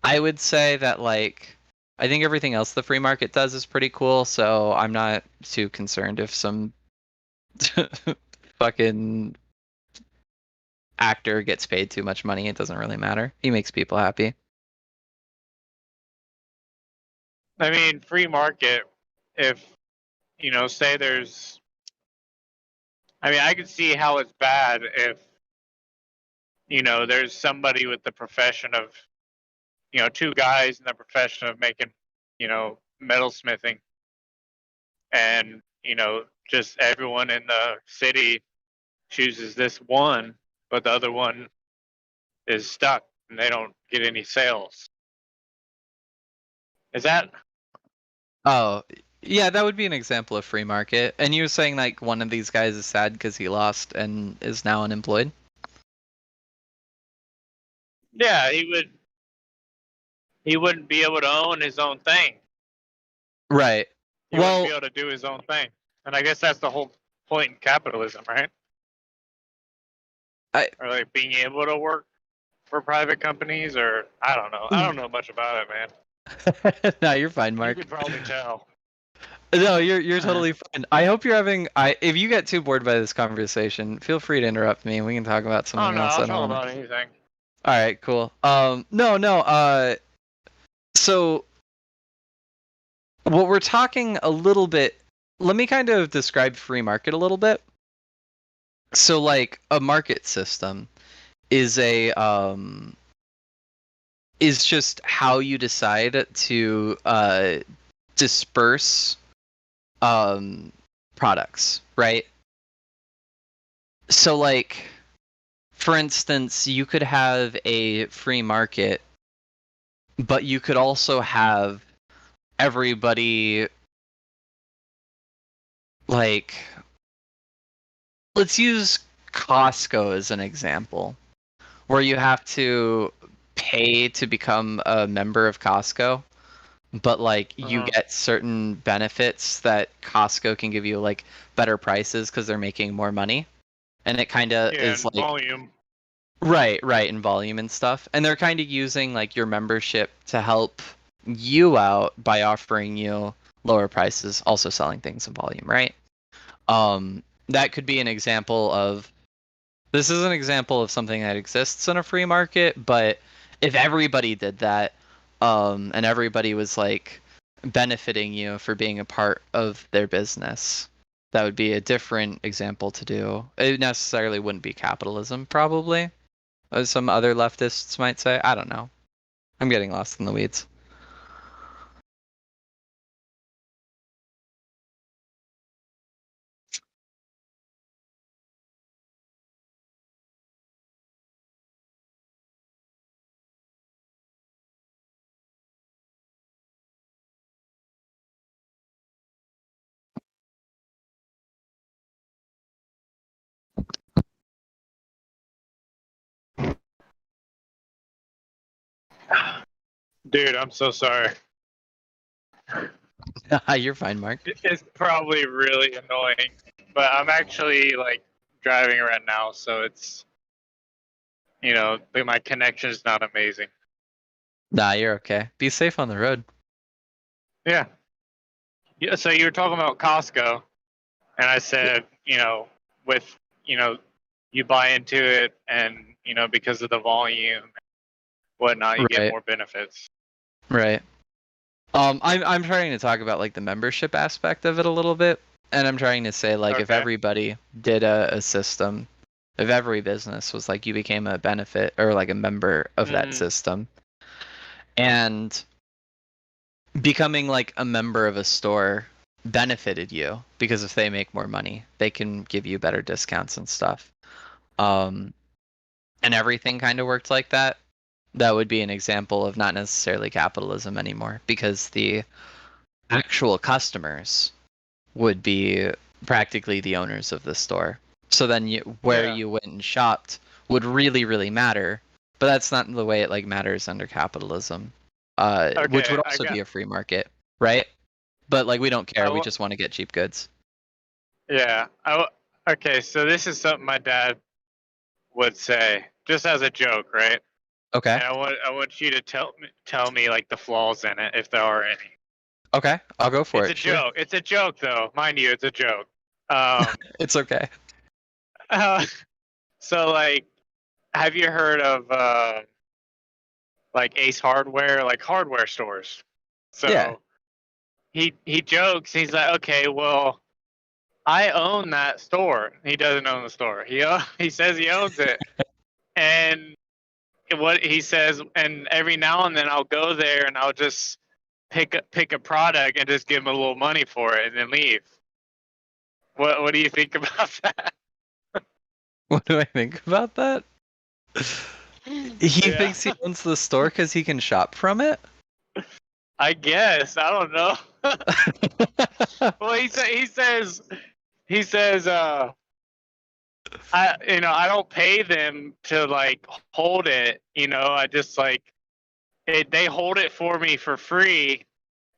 I would say that, like, I think everything else the free market does is pretty cool, so I'm not too concerned if some fucking actor gets paid too much money. It doesn't really matter. He makes people happy. I mean, free market, if, say there's, I could see how it's bad if, there's somebody with the profession of, two guys in the profession of making, metalsmithing. And, just everyone in the city chooses this one, but the other one is stuck and they don't get any sales. Is that? Oh, yeah, that would be an example of free market. And you were saying like one of these guys is sad because he lost and is now unemployed? Yeah, he would. he wouldn't be able to own his own thing. Right. He wouldn't be able to do his own thing. And I guess that's the whole point in capitalism, right? Or like being able to work for private companies, or I don't know. I don't know much about it, man. No, you're fine, Mark. You could probably tell. No, you're totally fine. I hope you're having. If you get too bored by this conversation, feel free to interrupt me. We can talk about something else. I'll talk about anything. All right, cool. No. So what we're talking a little bit. Let me kind of describe free market a little bit. So, like, a market system is is just how you decide to disperse products, right? So, like, for instance, you could have a free market, but you could also have everybody, like, let's use Costco as an example, where you have to pay to become a member of Costco, but like you get certain benefits that Costco can give you, like better prices because they're making more money, and it kind of is like volume. Right, in volume and stuff, and they're kind of using like your membership to help you out by offering you lower prices, also selling things in volume, right? That could be an example of. This is an example of something that exists in a free market, but if everybody did that, and everybody was like benefiting you for being a part of their business, that would be a different example to do. It necessarily wouldn't be capitalism, probably, as some other leftists might say. I don't know. I'm getting lost in the weeds. Dude, I'm so sorry. You're fine, Mark. It's probably really annoying, but I'm actually like driving right now, so it's, you know, my connection is not amazing. Nah, you're okay. Be safe on the road. Yeah. Yeah. So you were talking about Costco, and I said, you know, with, you know, you buy into it, and you know, because of the volume, whatnot, you get more benefits. Right. I'm trying to talk about like the membership aspect of it a little bit, and I'm trying to say like if everybody did a system, if every business was like you became a benefit or like a member of that system, and becoming like a member of a store benefited you because if they make more money, they can give you better discounts and stuff. And everything kind of worked like that. That would be an example of not necessarily capitalism anymore, because the actual customers would be practically the owners of the store. So then where you went and shopped would really, really matter. But that's not the way it like matters under capitalism, which would also be a free market, right? But like we don't care. We just want to get cheap goods. Yeah. Okay. So this is something my dad would say, just as a joke, right? Okay. And I want you to tell me like the flaws in it, if there are any. Okay, I'll go for it. It's a joke. It's a joke, though, mind you. It's a joke. It's okay. So like, have you heard of like Ace Hardware, like hardware stores? So yeah. He jokes. He's like, okay, well, I own that store. He doesn't own the store. He says he owns it, and what he says, and every now and then I'll go there and I'll just pick a product and just give him a little money for it and then leave. What do you think about that? What do I think about that? He thinks he owns the store because he can shop from it? I guess. I don't know. Well, he says I don't pay them to like hold it, you know. I just like they hold it for me for free,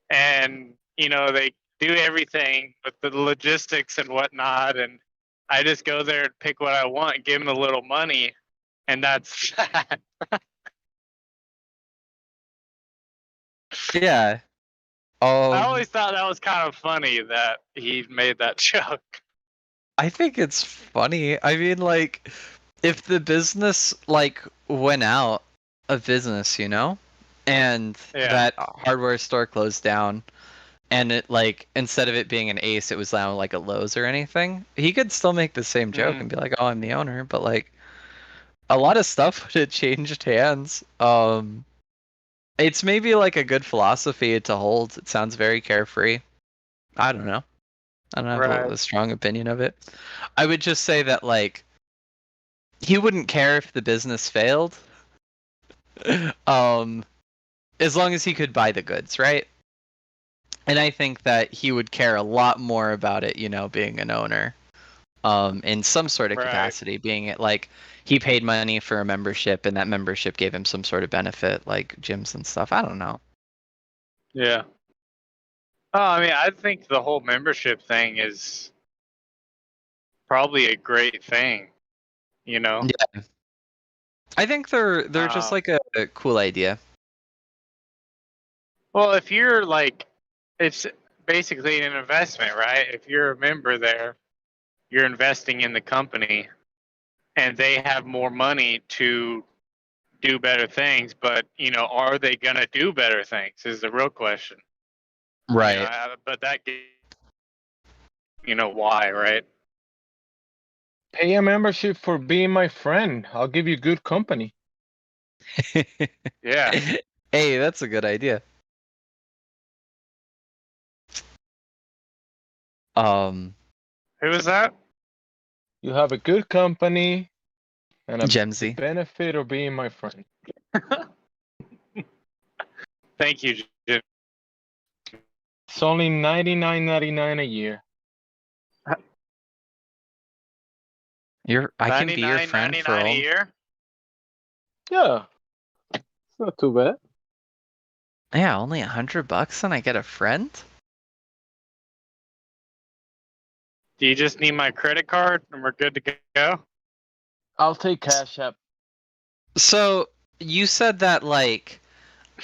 and they do everything with the logistics and whatnot, and I just go there and pick what I want, give them a little money, and that's that. Yeah. I always thought that was kind of funny that he made that joke. I think it's funny. I mean, like, if the business went out of business, and that hardware store closed down, and it instead of it being an Ace, it was now like a Lowe's or anything, he could still make the same joke and be like, "Oh, I'm the owner," but a lot of stuff would have changed hands. It's maybe a good philosophy to hold. It sounds very carefree. I don't know. I don't have a strong opinion of it. I would just say that he wouldn't care if the business failed, as long as he could buy the goods, right? And I think that he would care a lot more about it, being an owner, in some sort of capacity, being it he paid money for a membership and that membership gave him some sort of benefit, like gyms and stuff. I don't know. Yeah. Oh, I mean, I think the whole membership thing is probably a great thing, Yeah. I think they're just a cool idea. Well, if you're it's basically an investment, right? If you're a member there, you're investing in the company, and they have more money to do better things. But are they gonna do better things? Is the real question. Right. But that, why, right? Pay a membership for being my friend. I'll give you good company. Yeah. Hey, that's a good idea. Who was that? You have a good company and a Gemsy. benefit of being my friend. Thank you, Jim. It's only $99.99 a year. I can be your friend for $99.99 a year? Yeah. It's not too bad. Yeah, only $100 and I get a friend? Do you just need my credit card and we're good to go? I'll take Cash App. So you said that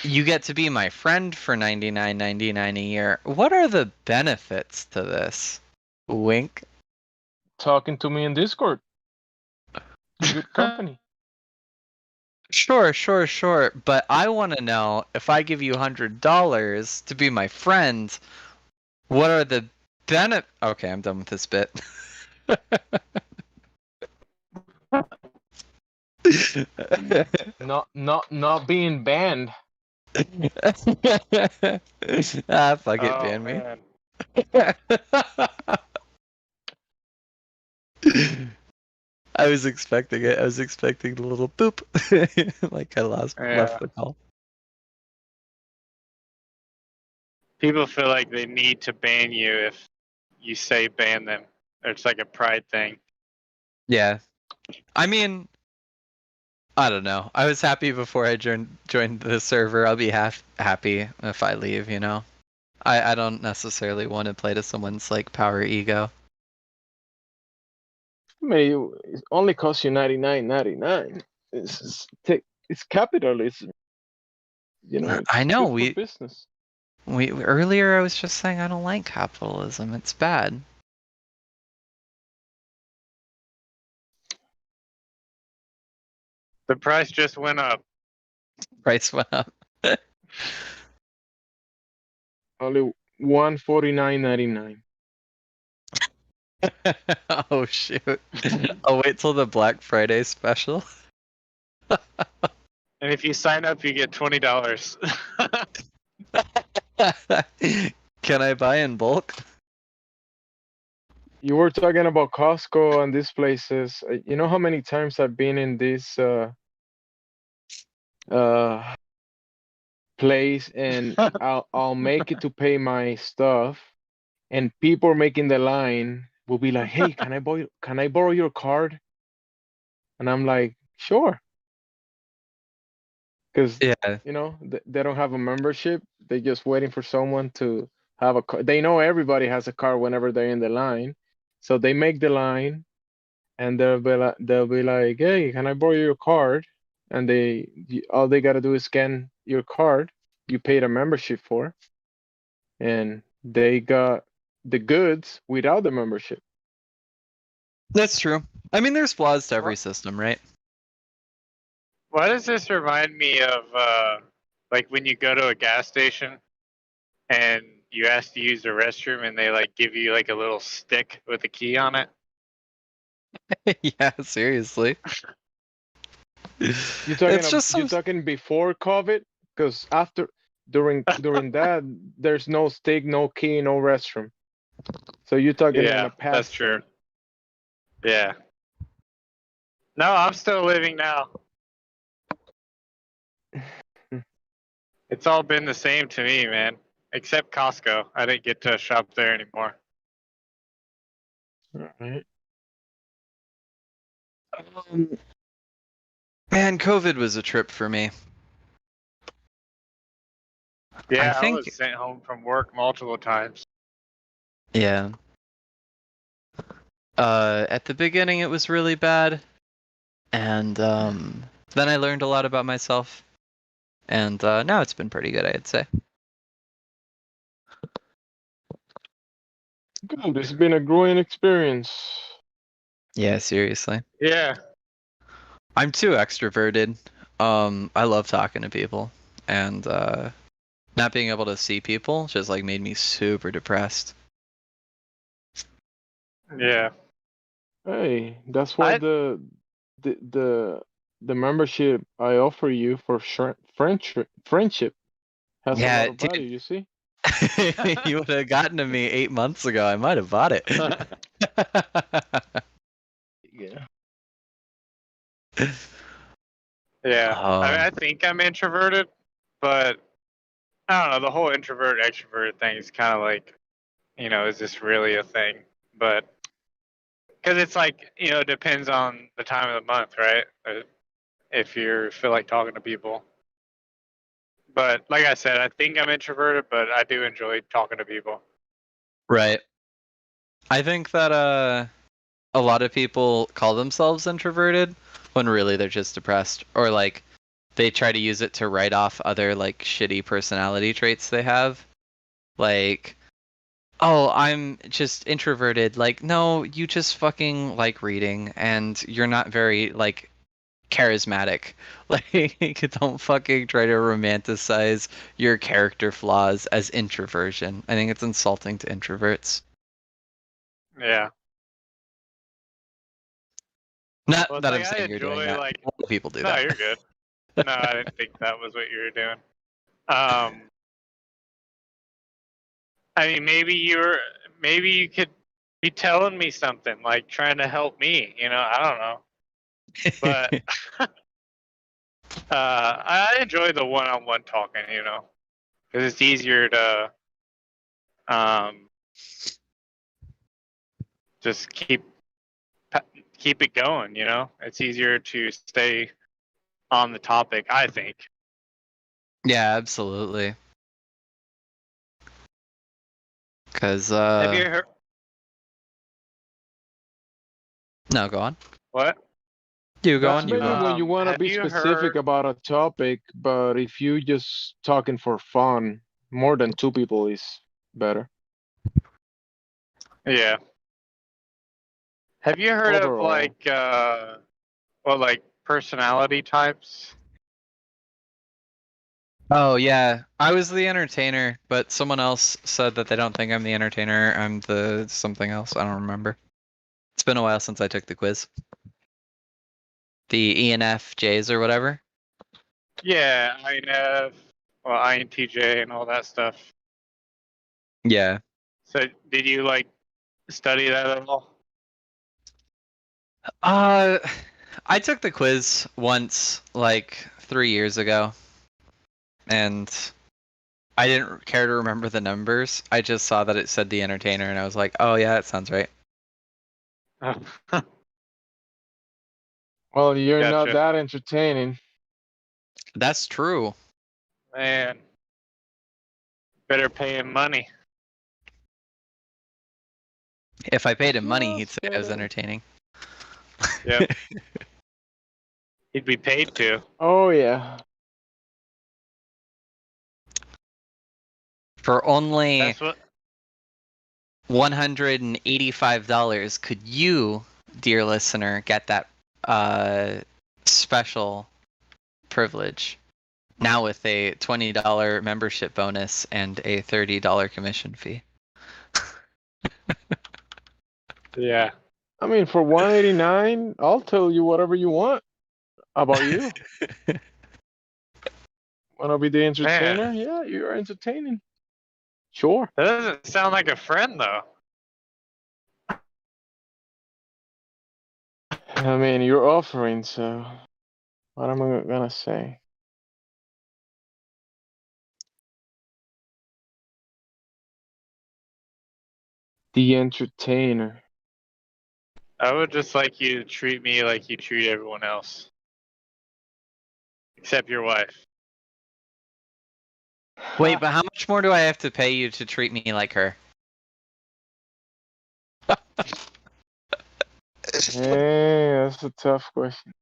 you get to be my friend for $99.99 a year. What are the benefits to this? Wink. Talking to me in Discord. Good company. Sure. But I want to know, if I give you $100 to be my friend, what are the benefits? Okay, I'm done with this bit. Not being banned. Fuck it, ban me. I was expecting it. I was expecting the little boop. I left the call. People feel like they need to ban you if you say ban them. It's like a pride thing. Yeah. I mean, I don't know. I was happy before I joined the server. I'll be happy if I leave, I don't necessarily want to play to someone's power ego. I mean, it only costs you $99.99. It's capitalism. I know good for business. We earlier I was just saying I don't like capitalism. It's bad. The price just went up. Price went up. Only $149.99. Oh shoot! I'll wait till the Black Friday special. And if you sign up, you get $20. Can I buy in bulk? You were talking about Costco and these places. You know how many times I've been in this place, and I'll make it to pay my stuff, and people making the line will be like, "Hey, can I borrow your card?" And I'm like, "Sure." because Yeah. you know they don't have a membership. They're just waiting for someone to have a car. They know everybody has a car whenever they're in the line, so they make the line, and they'll be like, "Hey, can I borrow your card?" And all they gotta do is scan your card. You paid a membership for, and they got the goods without the membership. That's true. I mean, there's flaws to every system, right? Why does this remind me of like when you go to a gas station and you ask to use the restroom and they like give you like a little stick with a key on it? Yeah, seriously. You're talking before COVID, because during that there's no stick, no key, no restroom. So you're talking in Yeah, a past. that's true. Yeah. No, I'm still living now. It's all been the same to me, man. Except Costco. I didn't get to shop there anymore. Alright. Man, COVID was a trip for me. Yeah, I I think. was sent home from work multiple times. Yeah. At the beginning, it was really bad, and then I learned a lot about myself, and now it's been pretty good, I'd say. Good. It's been a growing experience. Yeah, seriously. Yeah. I'm too extroverted. I love talking to people, and not being able to see people just like made me super depressed. Yeah. Hey, that's why the membership I offer you for friendship has a Yeah, lot of dude. value. You see? You would have gotten to me 8 months ago. I might have bought it. Yeah. Yeah. I mean, I think I'm introverted, but I don't know. The whole introvert extrovert thing is kind of like, you know, is this really a thing? But because it's like, you know, it depends on the time of the month, right? If you feel like talking to people. But like I said, I think I'm introverted, but I do enjoy talking to people. Right. I think that a lot of people call themselves introverted when really they're just depressed, or like they try to use it to write off other like shitty personality traits they have. Like, oh, I'm just introverted. Like, no, you just fucking like reading and you're not very like charismatic. Like, don't fucking try to romanticize your character flaws as introversion. I think it's insulting to introverts. Yeah. Not Well, it's that like I'm I saying you're doing enjoy that. like. A lot of people do No, that. you're good. No, I didn't think that was what you were doing. I mean, maybe you could be telling me something, like trying to help me. You know, I don't know. But I enjoy the one-on-one talking. You know, because it's easier to just keep it going. You know, it's easier to stay on the topic, I think. Yeah, absolutely. Because Have you heard? No, go on. What? You go That's on. You maybe go on. when you want to Have be you specific heard? about a topic, but if you just talking for fun, more than two people is better. Yeah. Have you heard of Overall. like personality types? Oh yeah, I was the entertainer, but someone else said that they don't think I'm the entertainer. I'm the something else. I don't remember. It's been a while since I took the quiz. The ENFJs or whatever. Yeah, INF, well, INTJ, and all that stuff. Yeah. So, did you like study that at all? I took the quiz once, like 3 years ago, and I didn't care to remember the numbers. I just saw that it said the entertainer, and I was like, oh yeah, that sounds right. Well, you're not Gotcha. that entertaining. That's true. Man, better pay him money. If I paid him money, he'd say I was entertaining. Yep. He'd be paid to. Oh yeah. For only That's what. $185, could you, dear listener, get that special privilege? Now with a $20 membership bonus and a $30 commission fee. Yeah. I mean, for 189, I'll tell you whatever you want. How about you? Wanna be the entertainer? Man. Yeah, you're entertaining. Sure. That doesn't sound like a friend though. I mean, you're offering, so what am I gonna say? The entertainer. I would just like you to treat me like you treat everyone else. Except your wife. Wait, but how much more do I have to pay you to treat me like her? Hey, that's a tough question.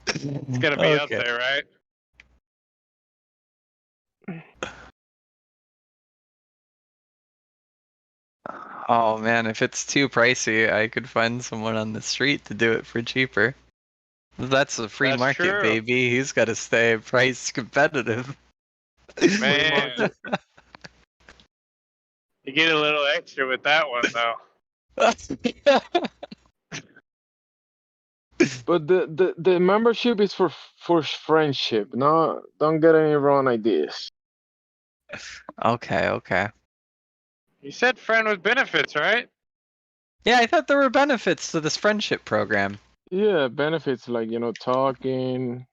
It's gonna be up there, right? Oh man, if it's too pricey, I could find someone on the street to do it for cheaper. That's a free That's market, true. baby. He's got to stay price competitive. Man. You get a little extra with that one though. But the membership is for friendship. No, don't get any wrong ideas. Okay. You said friend with benefits, right? Yeah, I thought there were benefits to this friendship program. Yeah, benefits like talking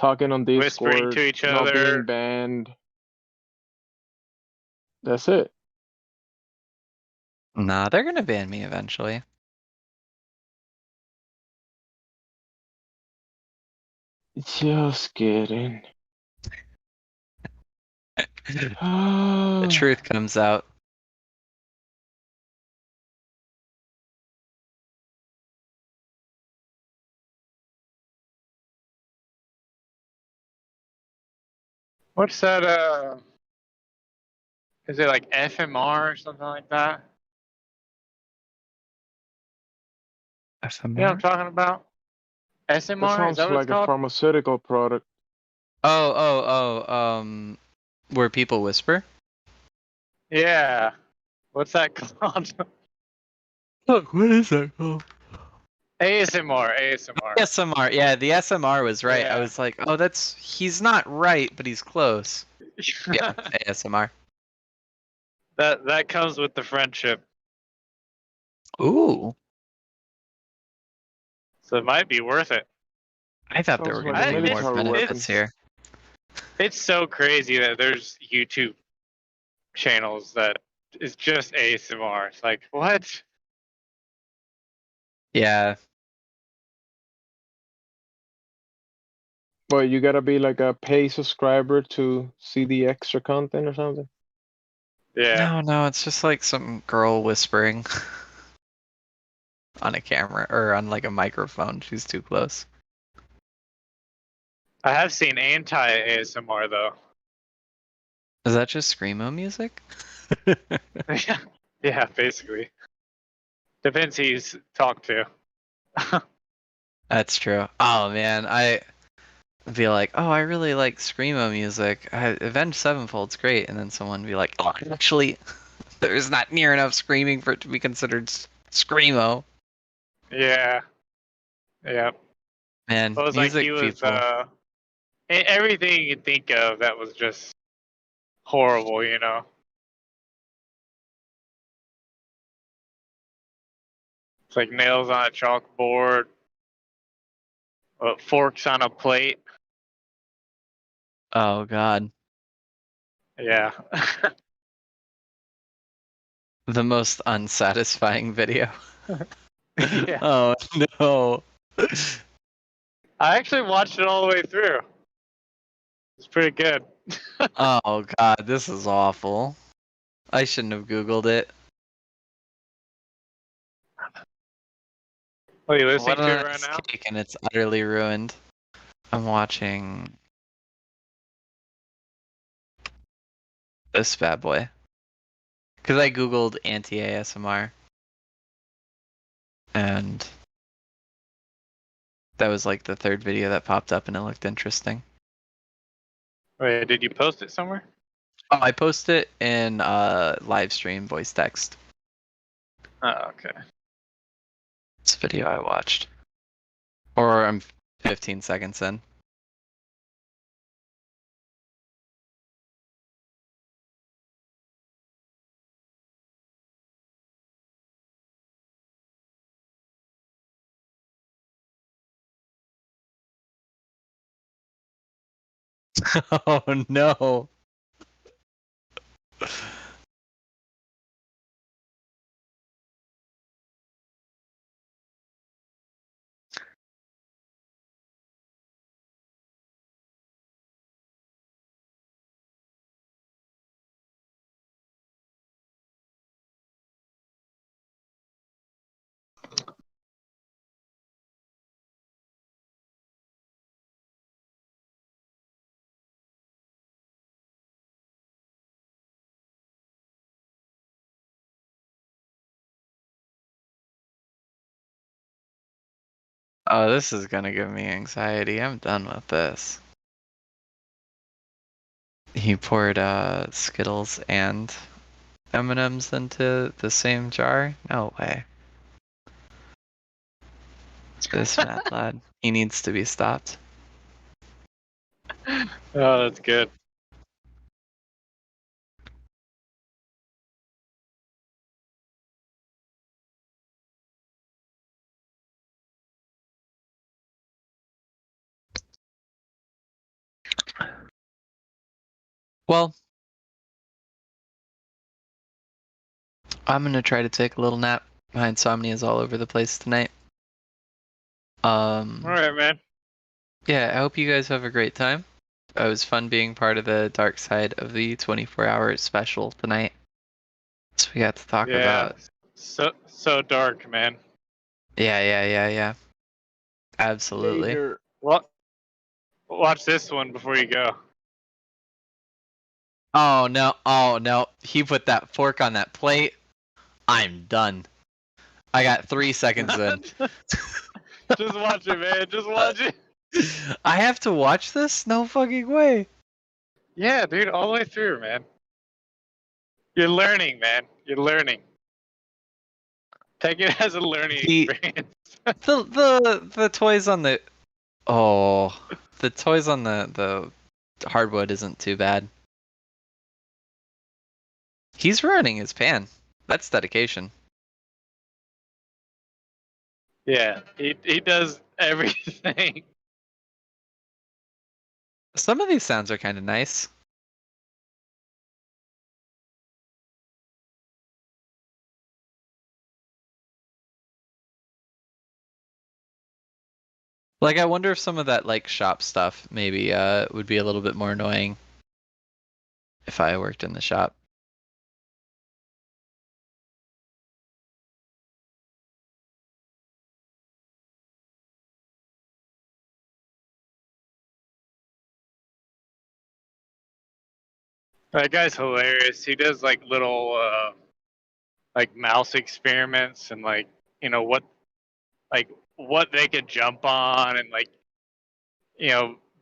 on Discord, Whispering to each not other. being banned. That's it. Nah, they're gonna ban me eventually. Just kidding. The truth comes out. What's that? Is it like FMR or something like that? FMR? You know what I'm talking about? That SMR? Is sounds that what like it's a called? pharmaceutical product. Where people whisper? Yeah. What's that called? Look, what is that called? ASMR. SMR. Yeah, the SMR was right. Yeah. I was like, oh, he's not right, but he's close. Yeah, ASMR. That comes with the friendship. Ooh. So it might be worth it. I thought there were Sounds going to like a be more military benefits weapon. here. It's so crazy that there's YouTube channels that is just ASMR. It's like, what? Yeah. But you gotta be like a pay subscriber to see the extra content or something. Yeah. No, it's just like some girl whispering on a camera or on like a microphone. She's too close. I have seen anti-ASMR though. Is that just screamo music? Yeah, basically. Depends who you talk to. That's true. Oh man, I be like, oh, I really like screamo music. Avenged Sevenfold's great, and then someone be like, oh, actually, there's not near enough screaming for it to be considered screamo. Yeah. Yeah. Man, It was music like he was people. everything you could think of that was just horrible, you know. It's like nails on a chalkboard, forks on a plate. Oh god, Yeah. the most unsatisfying video. Yeah. Oh no. I actually watched it all the way through. It's pretty good. Oh god, this is awful. I shouldn't have Googled it. Are you listening What to a it right nice now? cake and it's utterly ruined. I'm watching this bad boy. Because I Googled anti-ASMR. And that was like the third video that popped up and it looked interesting. Wait, did you post it somewhere? Oh, I posted it in Livestream voice text. Oh, okay. It's a video I watched. Or I'm 15 seconds in. Oh no. Oh, this is gonna give me anxiety. I'm done with this. He poured Skittles and M&Ms into the same jar? No way. This mad lad. He needs to be stopped. Oh, that's good. Well, I'm gonna try to take a little nap. My insomnia is all over the place tonight. All right, man. Yeah, I hope you guys have a great time. It was fun being part of the dark side of the 24-hour special tonight. So we got to talk Yeah. about. So dark, man. Yeah. Absolutely. Major. Well, watch this one before you go. Oh no. He put that fork on that plate. I'm done. I got 3 seconds in. Just watch it, man. Just watch it. I have to watch this? No fucking way. Yeah, dude, all the way through, man. You're learning, man. You're learning. Take it as a learning experience. The toys on the the toys on the hardwood isn't too bad. He's ruining his pan. That's dedication. Yeah, he does everything. Some of these sounds are kind of nice. Like I wonder if some of that like shop stuff maybe would be a little bit more annoying if I worked in the shop. That guy's hilarious. He does like little like mouse experiments and like what they could jump on and like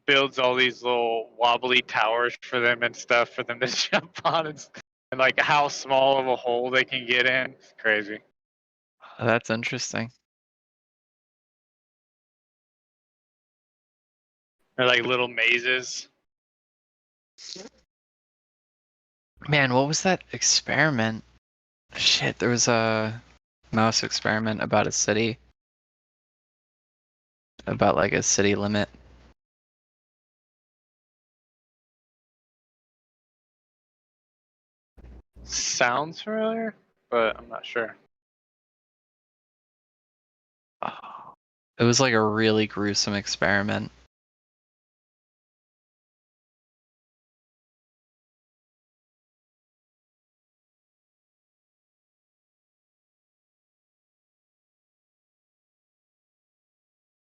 builds all these little wobbly towers for them and stuff for them to jump on and like how small of a hole they can get in. It's crazy. That's interesting. They're like little mazes. Man, what was that experiment? Shit, there was a mouse experiment about a city. About like a city limit. Sounds familiar, but I'm not sure. It was like a really gruesome experiment.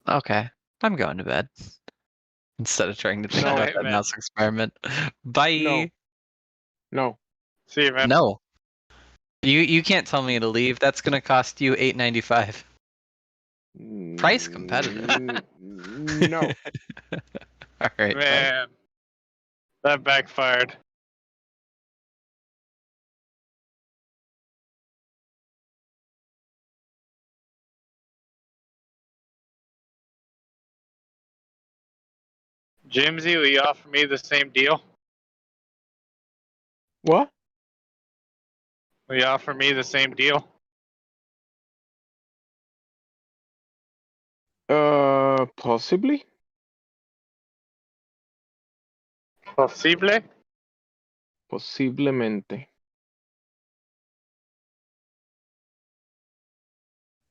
Okay, I'm going to bed. Instead of trying to think No. about that man. mouse experiment. Bye. No. See you, man. No. You can't tell me to leave. That's gonna cost you $8.95. Price competitive. No. All right. Man, that backfired. Jimsy, will you offer me the same deal? What? Will you offer me the same deal? Possibly. Posible? Posiblemente.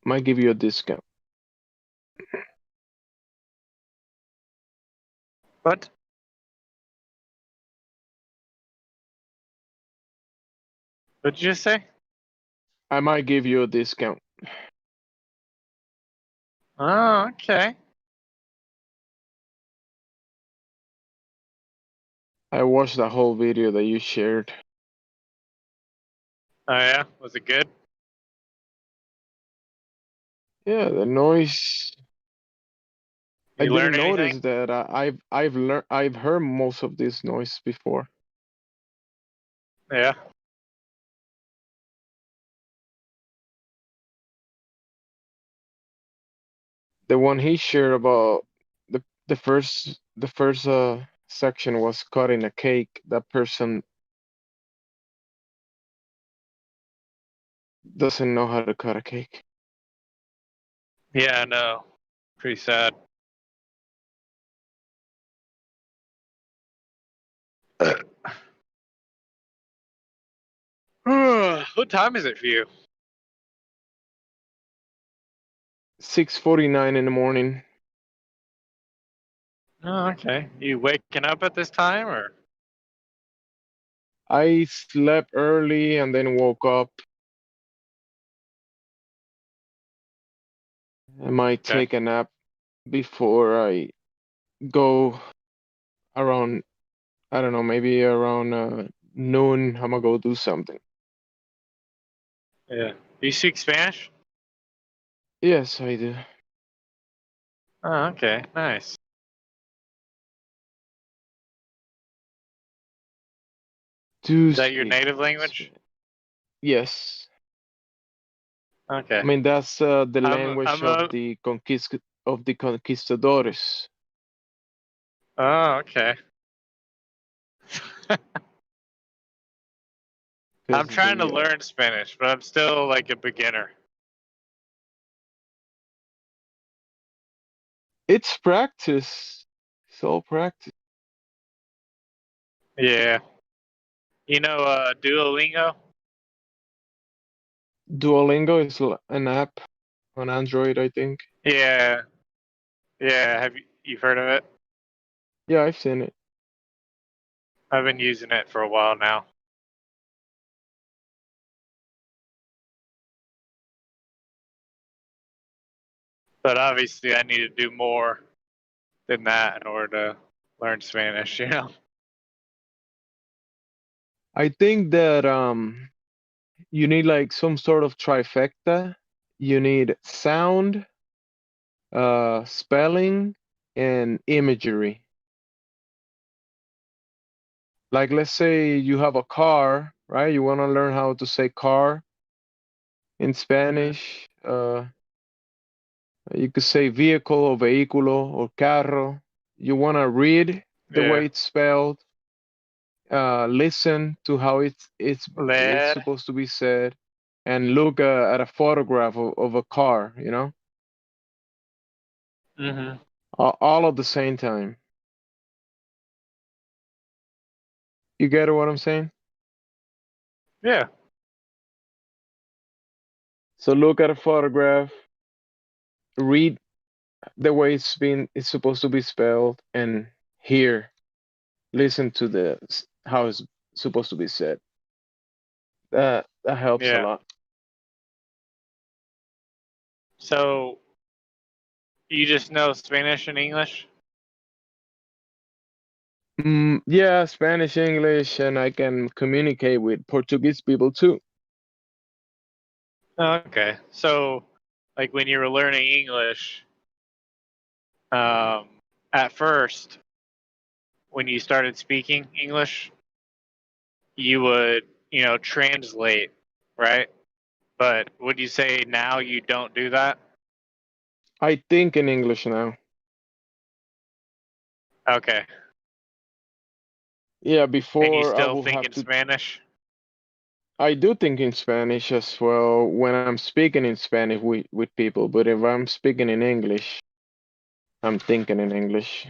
Might give you a discount. What? What'd you say? I might give you a discount. Oh, okay. I watched the whole video that you shared. Oh yeah, was it good? Yeah, the noise. I You learn didn't notice anything? that. I've heard most of this noise before. Yeah. The one he shared about the first section was cutting a cake. That person doesn't know how to cut a cake. Yeah, I know. Pretty sad. What time is it for you? 6:49 in the morning. Oh, okay. You waking up at this time, or? I slept early and then woke up. I might Okay. take a nap before I go around, I don't know, maybe around noon. I'm gonna go do something. Yeah. You speak Spanish? Yes, I do. Oh, okay. Nice. Do Is that your speak native language? Yes. Okay. I mean that's the language I'm a. of the conquistadores. Oh, okay. I'm 'Cause trying to learn Spanish, but I'm still like a beginner. it's practice. It's all practice. Yeah. You know, Duolingo? Duolingo is an app on Android, I think. Yeah. Yeah. You've heard of it? Yeah, I've seen it. I've been using it for a while now. But obviously, I need to do more than that in order to learn Spanish, you know? I think that you need like some sort of trifecta. You need sound, spelling, and imagery. Like let's say you have a car, right? You want to learn how to say car in Spanish. You could say vehicle or vehículo or carro. You want to read the Yeah. way it's spelled. Listen to how it's Leer. supposed to be said, and look at a photograph of a car. You know, Mm-hmm. all at the same time. You get what I'm saying? Yeah. So look at a photograph, read the way it's supposed to be spelled, and listen to how it's supposed to be said. That helps a Yeah. lot. So you just know Spanish and English? Yeah, Spanish, English, and I can communicate with Portuguese people too. Oh, okay. So, like when you were learning English, at first, when you started speaking English, you would, translate, right? But would you say now you don't do that? I think in English now. Okay. Yeah, And you before I still will think have in to. Spanish? I do think in Spanish as well when I'm speaking in Spanish with people, but if I'm speaking in English, I'm thinking in English.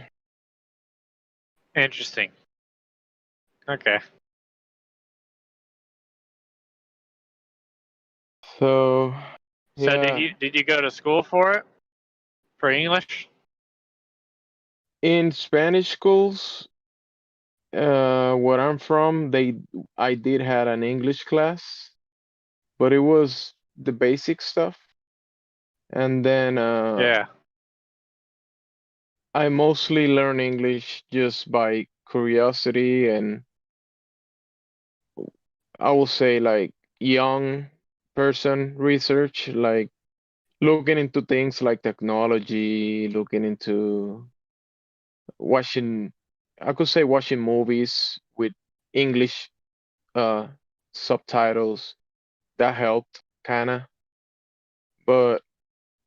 Interesting. Okay. So, So yeah. did you go to school for it? For English? In Spanish schools, where I'm from, I did had an English class, but it was the basic stuff. And then Yeah. I mostly learn English just by curiosity and I will say like young person research, like looking into things like technology, looking into watching, I could say watching movies with English uh subtitles. That helped kinda. But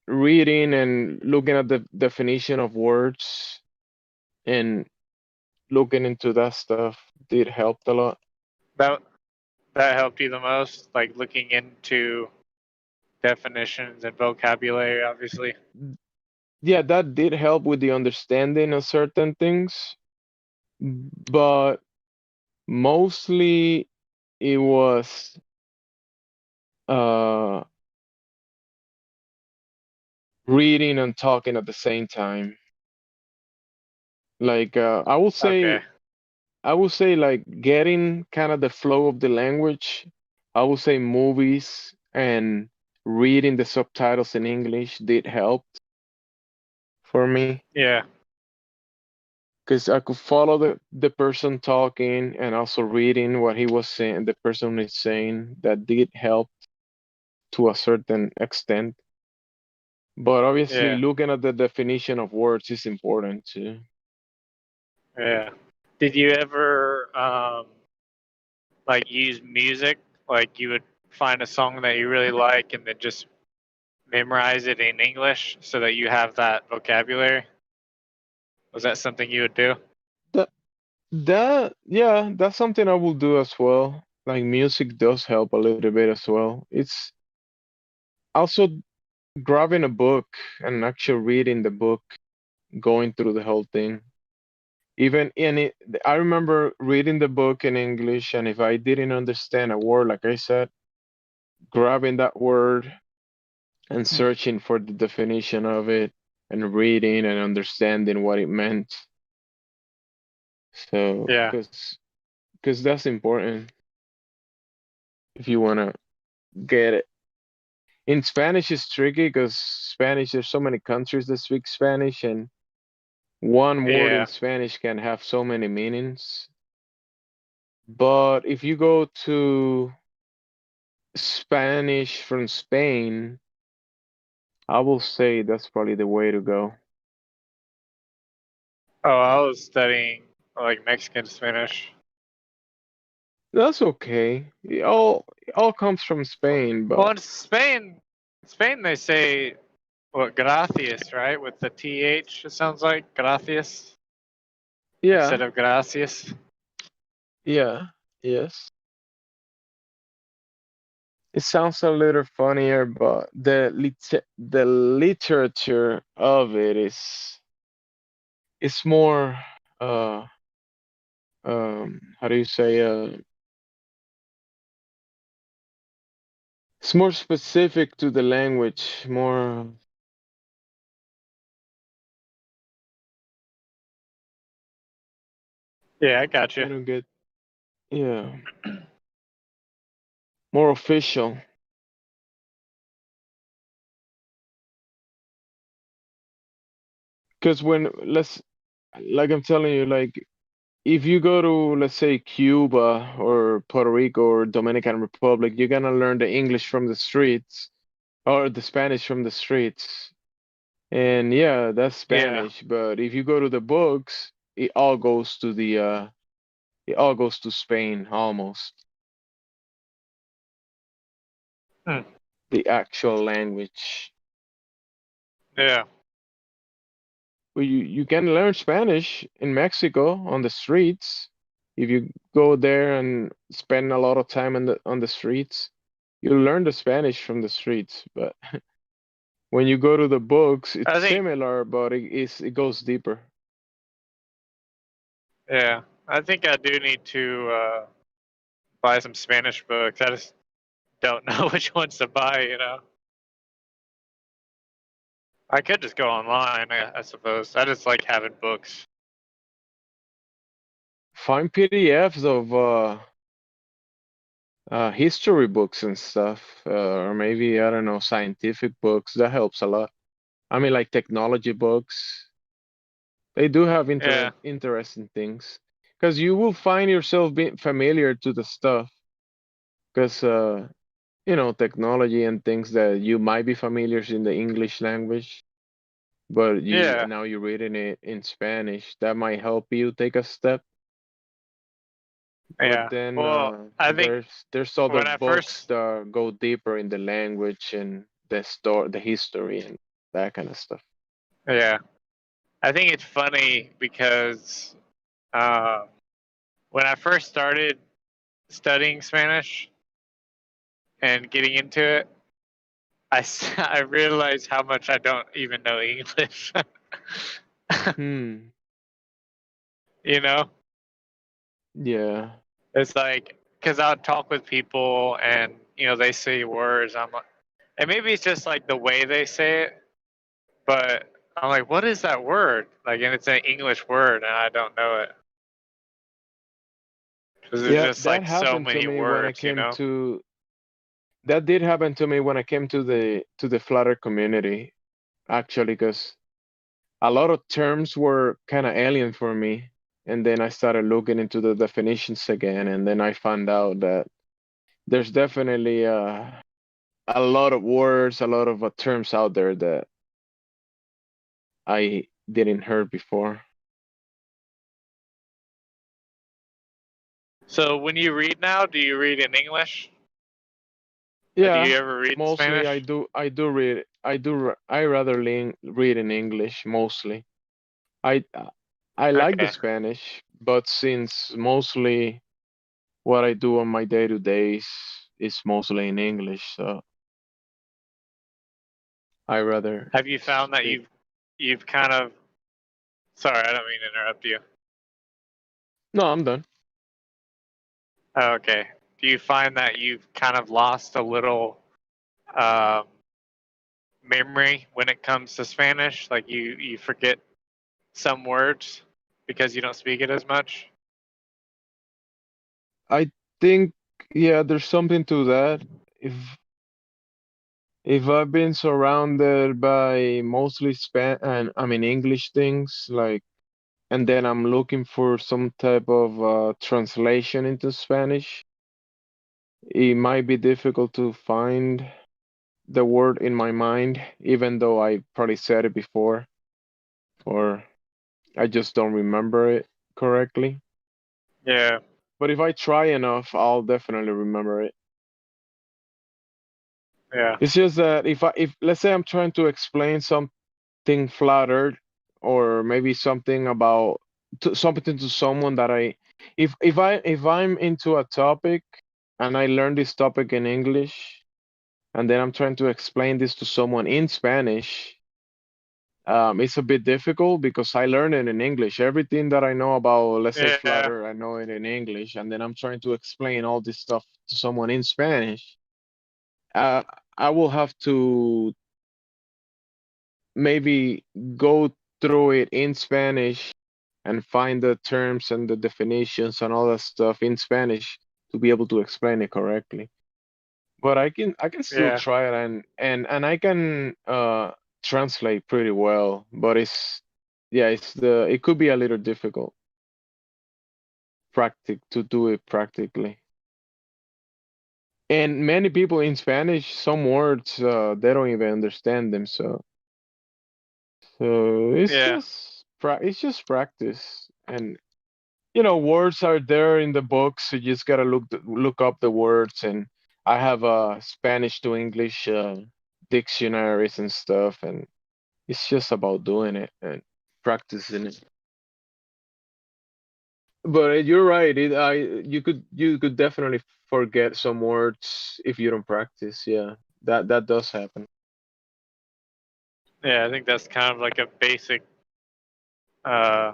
reading and looking at the definition of words and looking into that stuff did help a lot. That that helped you the most, like looking into definitions and vocabulary, obviously. Yeah, that did help with the understanding of certain things, but mostly it was uh reading and talking at the same time. Like Okay. I would say like getting kind of the flow of the language. I would say movies and reading the subtitles in English did help for me Yeah. because I could follow the person talking and also reading what he was saying, the person is saying. That did help to a certain extent. But obviously, Yeah. looking at the definition of words is important too. Yeah. Did you ever like use music? Like you would find a song that you really like and then just memorize it in English so that you have that vocabulary? Was that something you would do? That yeah, that's something I will do as well. Like music does help a little bit as well. It's also grabbing a book and actually reading the book, going through the whole thing. Even in it, I remember reading the book in English, and if I didn't understand a word, like I said, grabbing that word and searching for the definition of it and reading and understanding what it meant. So, Yeah. because that's important if you want to get it. In Spanish, it's tricky because Spanish, there's so many countries that speak Spanish, and one word in Yeah. Spanish can have so many meanings. But if you go to Spanish from Spain, I will say that's probably the way to go. Oh, I was studying like Mexican Spanish. That's okay. It all comes from Spain, Well, but in Spain they say what gracias, right? With the th, it sounds like gracias instead yeah, of gracias. yeah, yes. It sounds a little funnier, but the literature of it is it's more how do you say it's more specific to the language, more Yeah, I got I you. don't get. Yeah, more official. Because like I'm telling you, like if you go to, let's say, Cuba or Puerto Rico or Dominican Republic, you're gonna learn the English from the streets or the Spanish from the streets. And yeah, that's Yeah. Spanish. But if you go to the books, it all goes to Spain almost. Hmm. The actual language. Yeah. Well, you can learn Spanish in Mexico on the streets. If you go there and spend a lot of time on the streets, you learn the Spanish from the streets. But when you go to the books, it's I think. similar, but it goes deeper. Yeah, I think I do need to buy some Spanish books. I just don't know which ones to buy. You know. I could just go online, I suppose. I just like having books. Find PDFs of history books and stuff, or maybe I don't know, scientific books. That helps a lot. I mean, like technology books. They do have Yeah. interesting things because you will find yourself being familiar to the stuff because you know, technology and things that you might be familiar in the English language, but Yeah. now you're reading it in Spanish. That might help you take a step. But Yeah. then Well, I think there's other when I books first. that go deeper in the language and the history and that kind of stuff. Yeah. I think it's funny because when I first started studying Spanish and getting into it, I realized how much I don't even know English. Hmm. You know, Yeah. it's like because I'll talk with people and they say words. I'm like, and maybe it's just like the way they say it, but I'm like, what is that word? Like, and it's an English word, and I don't know it because there's Yeah, just that like so happened to many me when I words. came to that did happen to me when I came to the Flutter community, actually, because a lot of terms were kind of alien for me. And then I started looking into the definitions again, and then I found out that there's definitely a lot of words, a lot of terms out there that I didn't heard before. So when you read now, do you read in English? Or do Yeah, you ever read in mostly Spanish? I rather read in English mostly. I I like the Okay. Spanish, but since mostly what I do on my day-to-days is mostly in English, so I rather Have you found that speak. you've kind of sorry, I don't mean to interrupt you. No, I'm done. Oh, okay. Do you find that you've kind of lost a little um, memory when it comes to Spanish? Like you forget some words because you don't speak it as much? I think, yeah, there's something to that. If I've been surrounded by mostly English things, like, and then I'm looking for some type of translation into Spanish, it might be difficult to find the word in my mind, even though I probably said it before, or I just don't remember it correctly. Yeah. But if I try enough, I'll definitely remember it. Yeah. It's just that if let's say I'm trying to explain something flattered, or maybe something about something to someone that if I'm into a topic and I learn this topic in English, and then I'm trying to explain this to someone in Spanish, it's a bit difficult because I learned it in English. Everything that I know about, let's say, Yeah. Flutter, I know it in English, and then I'm trying to explain all this stuff to someone in Spanish. Uh, I will have to maybe go through it in Spanish and find the terms and the definitions and all that stuff in Spanish to be able to explain it correctly. But I can still Yeah. try it and I can translate pretty well, but it could be a little difficult to do it practically. And many people in Spanish, some words they don't even understand them, so it's Yeah. just practice. And words are there in the books, so you just gotta look up the words. And I have Spanish to English dictionaries and stuff, and it's just about doing it and practicing it. But you're right. You could definitely forget some words if you don't practice. Yeah, that does happen. Yeah, I think that's kind of like a basic uh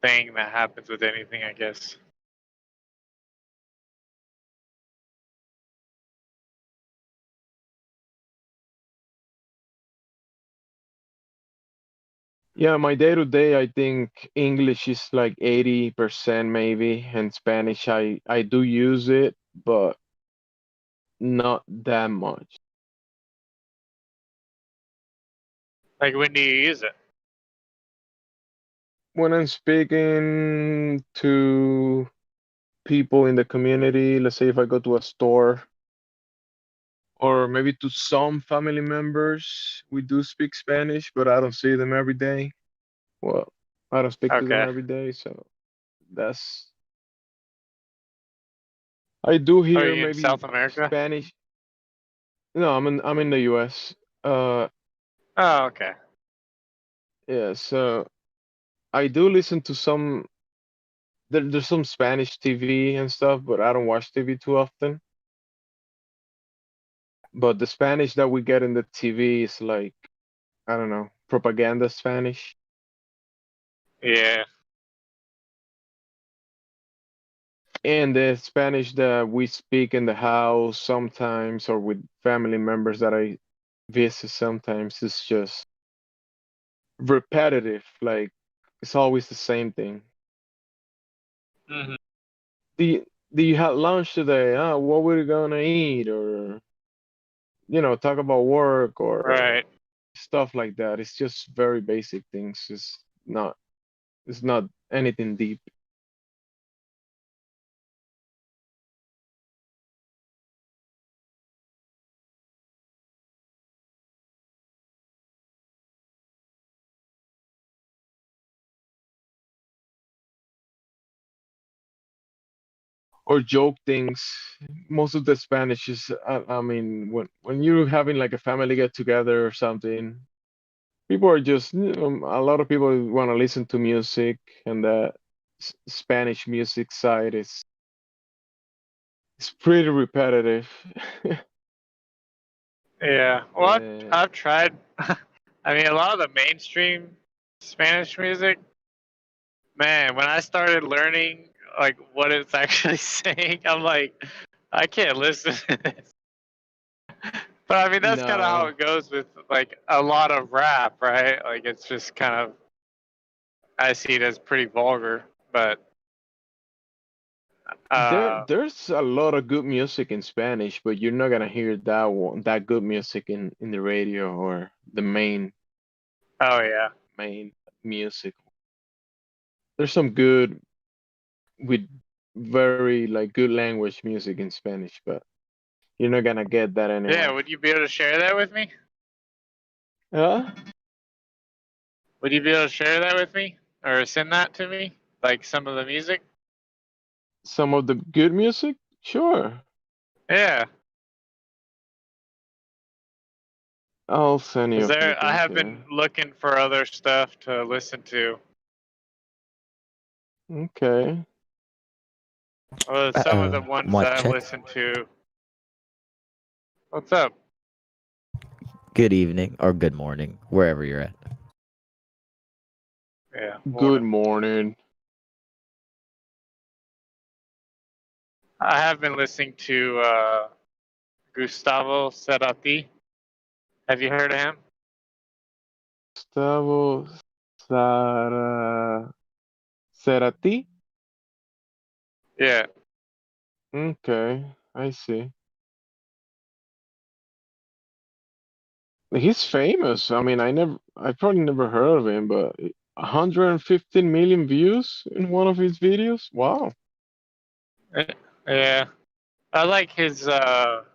thing that happens with anything, I guess. Yeah, my day to day, I think English is like 80% maybe, and Spanish I do use it, but not that much. Like, when do you use it? When I'm speaking to people in the community, let's say if I go to a store or maybe to some family members, we do speak Spanish, but I don't see them every day. Well, I don't speak to them Okay. every day, so that's. I do Are hear you in maybe South America? Spanish. No, I'm in the U.S. Oh, okay. Yeah, so I do listen to some. There's some Spanish TV and stuff, but I don't watch TV too often. But the Spanish that we get in the TV is like, I don't know, propaganda Spanish. Yeah. And the Spanish that we speak in the house sometimes or with family members that I visit sometimes is just repetitive. Like it's always the same thing. Hmm. Do you have lunch today? What we're gonna eat? Or talk about work or Right. stuff like that. It's just very basic things. It's not anything deep. Or joke things. Most of the Spanish is, I mean, when you're having like a family get together or something, people are just, a lot of people want to listen to music, and the Spanish music side is it's pretty repetitive. Yeah. Well, Uh, I've tried. I mean, a lot of the mainstream Spanish music, man, when I started learning like what it's actually saying, I'm like, I can't listen to this. But I mean, that's kind of how no, it goes with like a lot of rap, right? Like, it's just kind of, I see it as pretty vulgar, but there's a lot of good music in Spanish, but you're not gonna hear that good music in the radio or the oh yeah, main music. There's some good with very like good language music in Spanish, but you're not gonna get that yeah. anywhere. Would you be able to share that with me? Huh? Would you be able to share that with me or send that to me, like some of the music? Some of the good music? Sure. Yeah. I'll send you Is a few there? I things, have yeah. been looking for other stuff to listen to. Okay. Well, some of the ones Mic that I've check. listened to. What's up? Good evening or good morning, wherever you're at. Yeah. Good Morning. morning. I have been listening to Gustavo Cerati. Have you heard of him? Gustavo Sara. Cerati? Yeah. Okay, I see. He's famous. I mean, I probably never heard of him, but 115 million views in one of his videos. Wow. Yeah. I like his was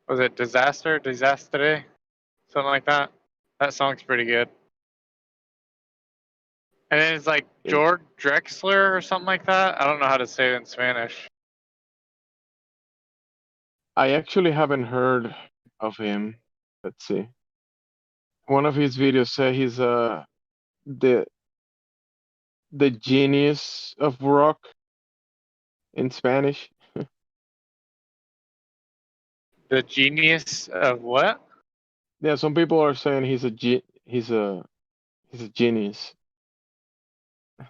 it Desastre? Something like that. That song's pretty good. And then it's like George Drexler or something like that. I don't know how to say it in Spanish. I actually haven't heard of him. Let's see. One of his videos say he's the genius of rock in Spanish. The genius of what? Yeah, some people are saying he's a genius.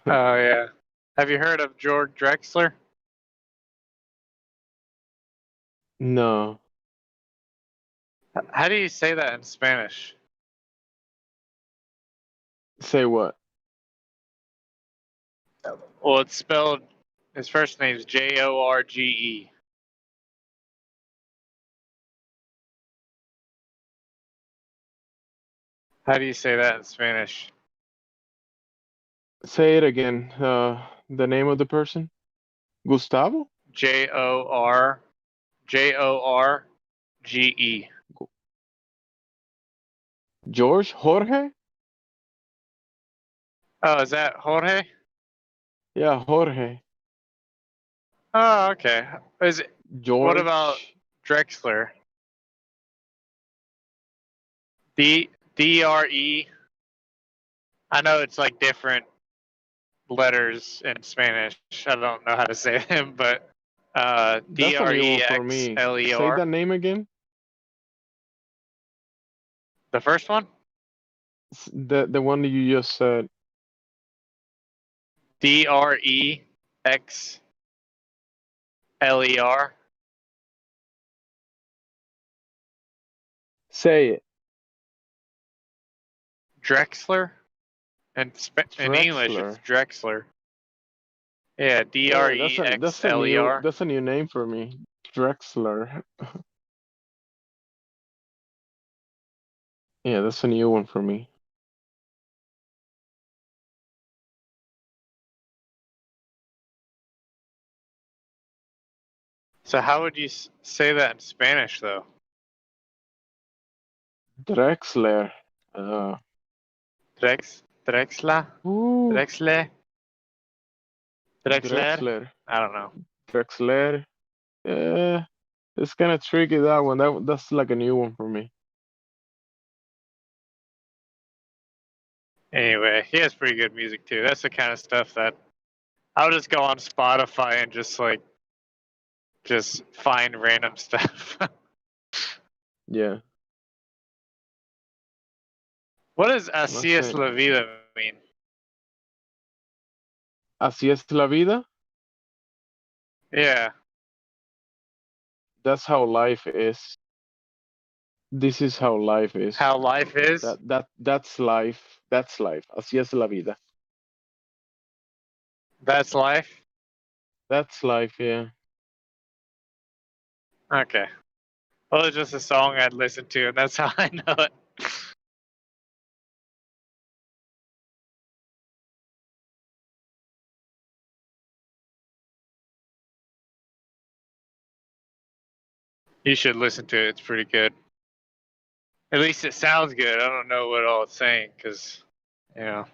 Oh yeah. Have you heard of George Drexler? No. How do you say that in Spanish? Say what? Well, it's spelled. His first name is Jorge. How do you say that in Spanish? Say it again. The name of the person? Gustavo? Jorge. George? Jorge? Oh, is that Jorge? Yeah, Jorge. Oh, okay. Is it? George. What about Drexler? DRE. I know it's like different letters in Spanish. I don't know how to say them, but That's a new one for me. DREXLER. Say that name again. The first one? The one that you just said. DREXLER. Say it. Drexler? In English, it's Drexler. Yeah, DREXLER. That's a new name for me. Drexler. Yeah, that's a new one for me. So how would you say that in Spanish, though? Drexler. Drexler? Drexler? Drexler. I don't know. Drexler. It's kind of tricky, that one. That's like a new one for me. Anyway, he has pretty good music too. That's the kind of stuff that I'll just go on Spotify and just find random stuff. Yeah. What does Así es la vida mean? Así es la vida? Yeah. That's how life is. This is how life is. How life is? That's life. That's life. Así es la vida. That's life? That's life, yeah. Okay. Well, it's just a song I'd listen to, and that's how I know it. You should listen to it. It's pretty good. At least it sounds good. I don't know what all it's saying, because, you know.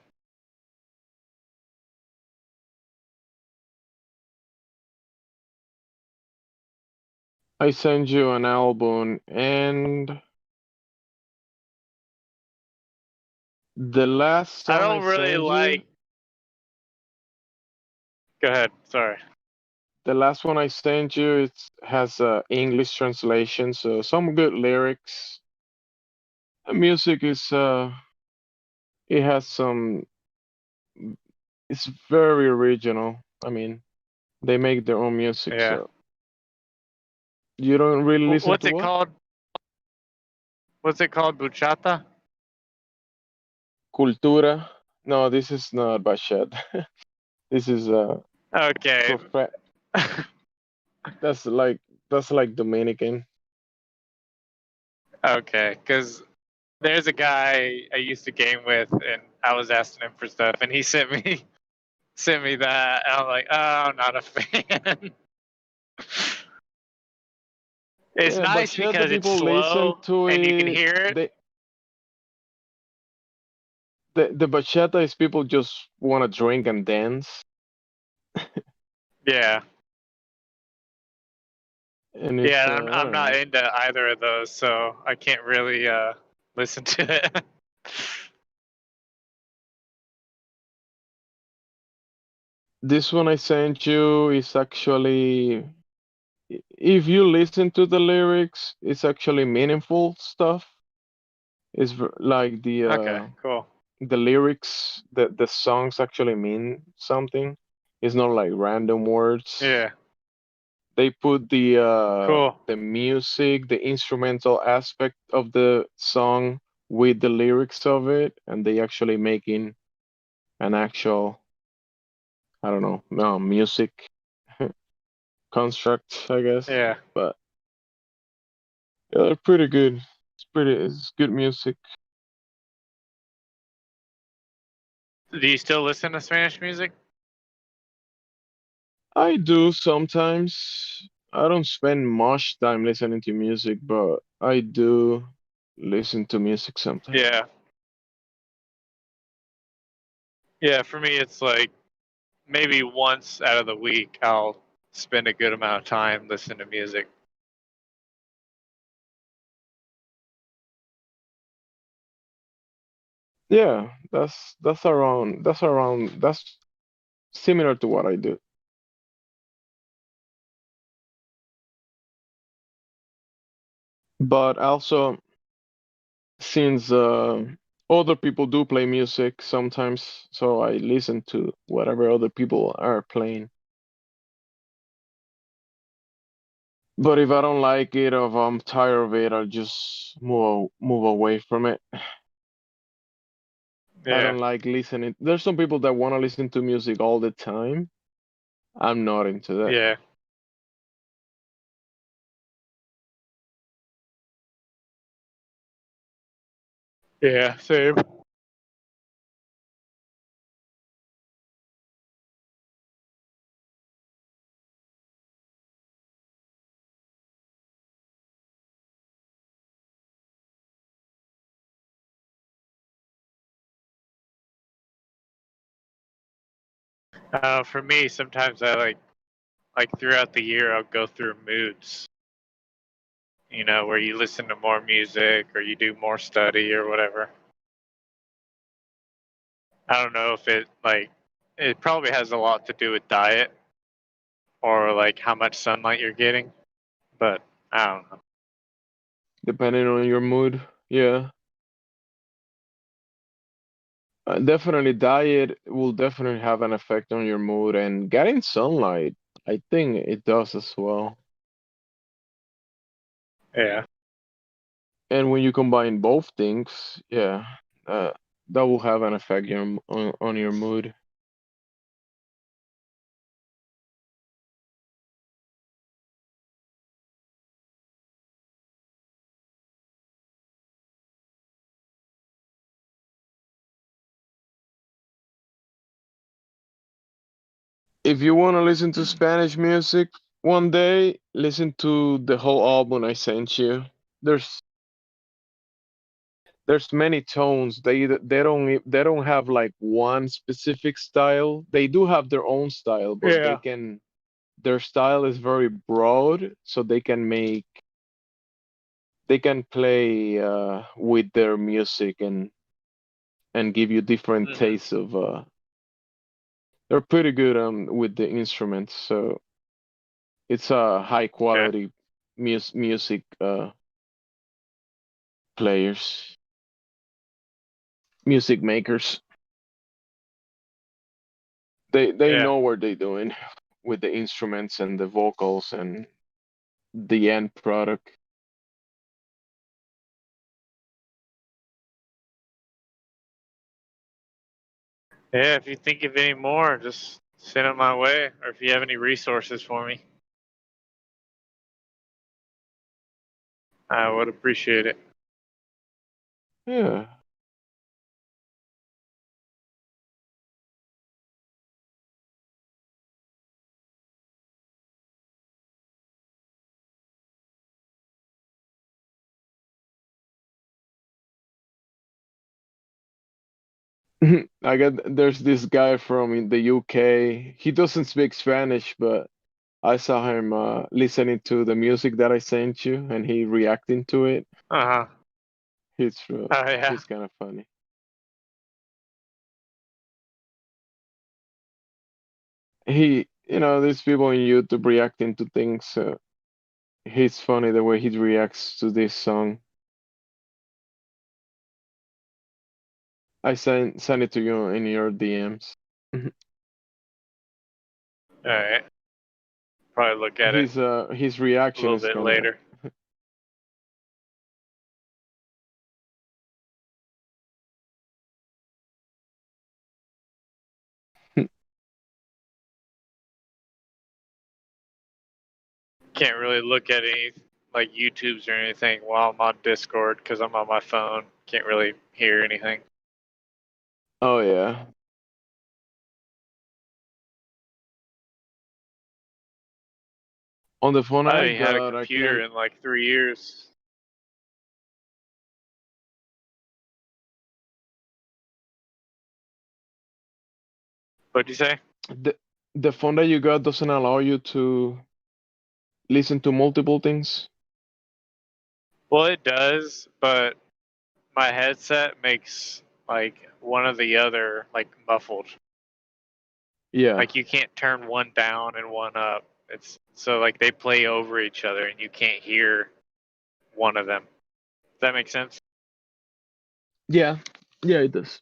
I send you an album, and the last song I don't really like. Go ahead. Sorry. The last one I sent you, it has English translation, so some good lyrics. The music is it has some. It's very original. I mean, they make their own music, Yeah. so you don't really listen What's to it what? called? What's it called? Buchata? Cultura No, this is not Bashet. This is Okay. That's like Dominican. Okay, because there's a guy I used to game with, and I was asking him for stuff, and he sent me that, and I'm like, oh, I'm not a fan. It's nice because it's slow and you can hear it. The bachata is people just want to drink and dance. Yeah. And yeah, I'm not into either of those, so I can't really listen to it. This one I sent you is actually, if you listen to the lyrics, it's actually meaningful stuff. It's like Okay, cool. The lyrics, the songs actually mean something. It's not like random words. Yeah. They put Cool. the music, the instrumental aspect of the song with the lyrics of it, and they actually making an actual, I don't know, no, music construct, I guess. Yeah. But yeah, they're pretty good. It's good music. Do you still listen to Spanish music? I do sometimes. I don't spend much time listening to music, but I do listen to music sometimes. Yeah. Yeah, for me, it's like maybe once out of the week, I'll spend a good amount of time listening to music. Yeah, that's similar to what I do. But also, since other people do play music sometimes, so I listen to whatever other people are playing. But if I don't like it or if I'm tired of it, I'll just move away from it. Yeah. I don't like listening. There's some people that want to listen to music all the time. I'm not into that. Yeah. Yeah, same. For me, sometimes I like throughout the year, I'll go through moods. You know, where you listen to more music or you do more study or whatever. I don't know if it probably has a lot to do with diet or like how much sunlight you're getting, but I don't know. Depending on your mood, yeah. Definitely, diet will definitely have an effect on your mood, and getting sunlight, I think it does as well. Yeah. And when you combine both things, yeah, that will have an effect on your mood. If you want to listen to Spanish music one day, listen to the whole album I sent you. There's many tones. They don't have like one specific style. They do have their own style, but Yeah. their style is very broad, so they can play with their music and give you different tastes of they're pretty good with the instruments, so it's a high quality music players, music makers. They know what they're doing with the instruments and the vocals and the end product. Yeah, if you think of any more, just send them my way, or if you have any resources for me, I would appreciate it. Yeah. I got there's this guy from the UK. He doesn't speak Spanish, but I saw him listening to the music that I sent you, and he reacting to it. Uh huh. He's Oh yeah. he's kind of funny. There's people on YouTube reacting to things. So he's funny the way he reacts to this song. I send it to you in your DMs. All right. Probably look at it His a reaction little is bit kind of. later. Can't really look at any like YouTubes or anything while I'm on Discord because I'm on my phone. Can't really hear anything. Oh yeah. On the phone I I haven't had a got, I computer can't. in like 3 years. What'd you say? The phone that you got doesn't allow you to listen to multiple things. Well, it does, but my headset makes like one or the other like muffled. Yeah. Like you can't turn one down and one up. It's so like they play over each other and you can't hear one of them. Does that make sense? Yeah. Yeah, it does.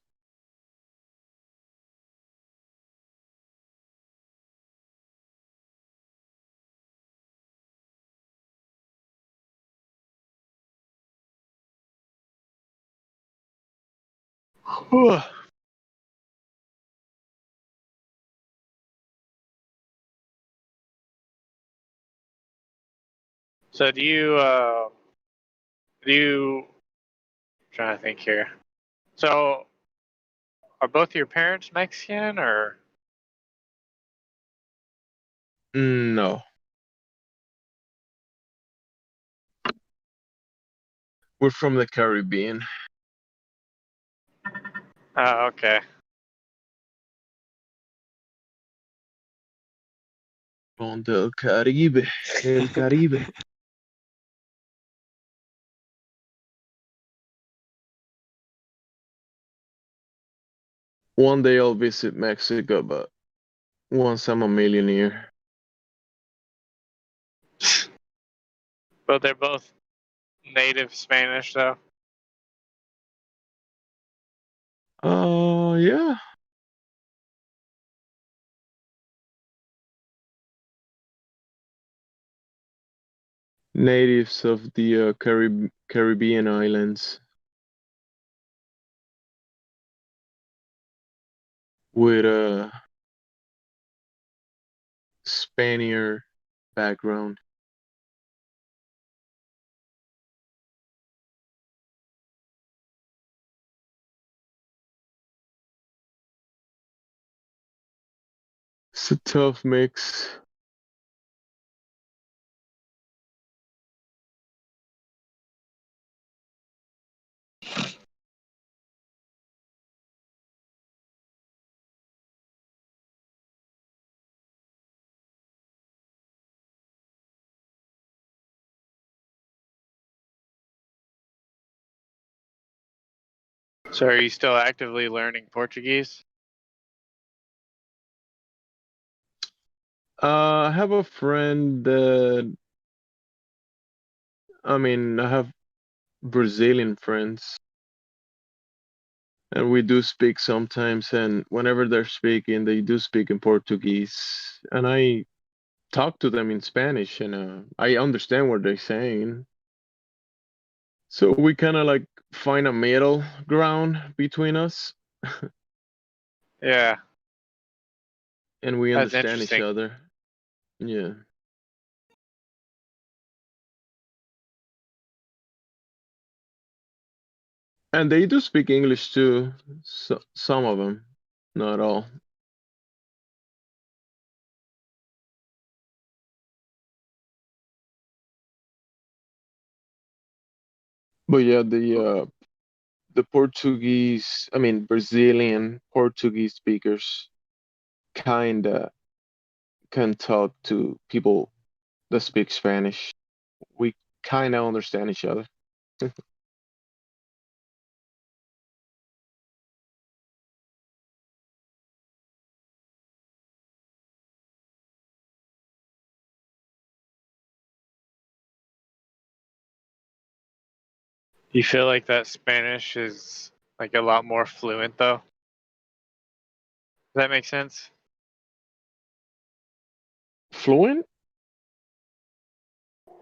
So I'm trying to think here. So are both your parents Mexican or? No. We're from the Caribbean. Oh, okay. From the Caribe. El Caribe. One day I'll visit Mexico, but once I'm a millionaire. But they're both native Spanish though. Yeah. Natives of the Caribbean islands with a Spaniard background. It's a tough mix. So are you still actively learning Portuguese? I have a friend that, I have Brazilian friends, and we do speak sometimes, and whenever they're speaking, they do speak in Portuguese, and I talk to them in Spanish, and I understand what they're saying. So we kind of like find a middle ground between us. Yeah. And we That's understand each interesting. other. Yeah. And they do speak English too. Some of them, not all. But yeah, the Portuguese, I mean Brazilian Portuguese speakers kinda can talk to people that speak Spanish. We kinda understand each other. You feel like that Spanish is like a lot more fluent though? Does that make sense? Fluent?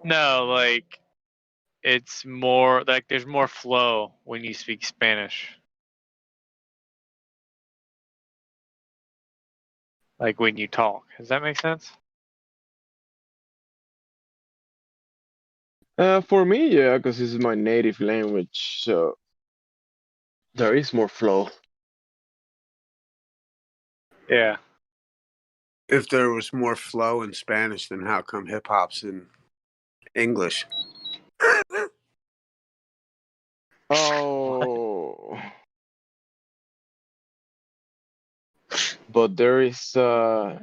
No, like it's more like there's more flow when you speak Spanish. Like when you talk. Does that make sense? For me, yeah, because this is my native language, so there is more flow. Yeah. If there was more flow in Spanish, then how come hip hop's in English? Oh. But there is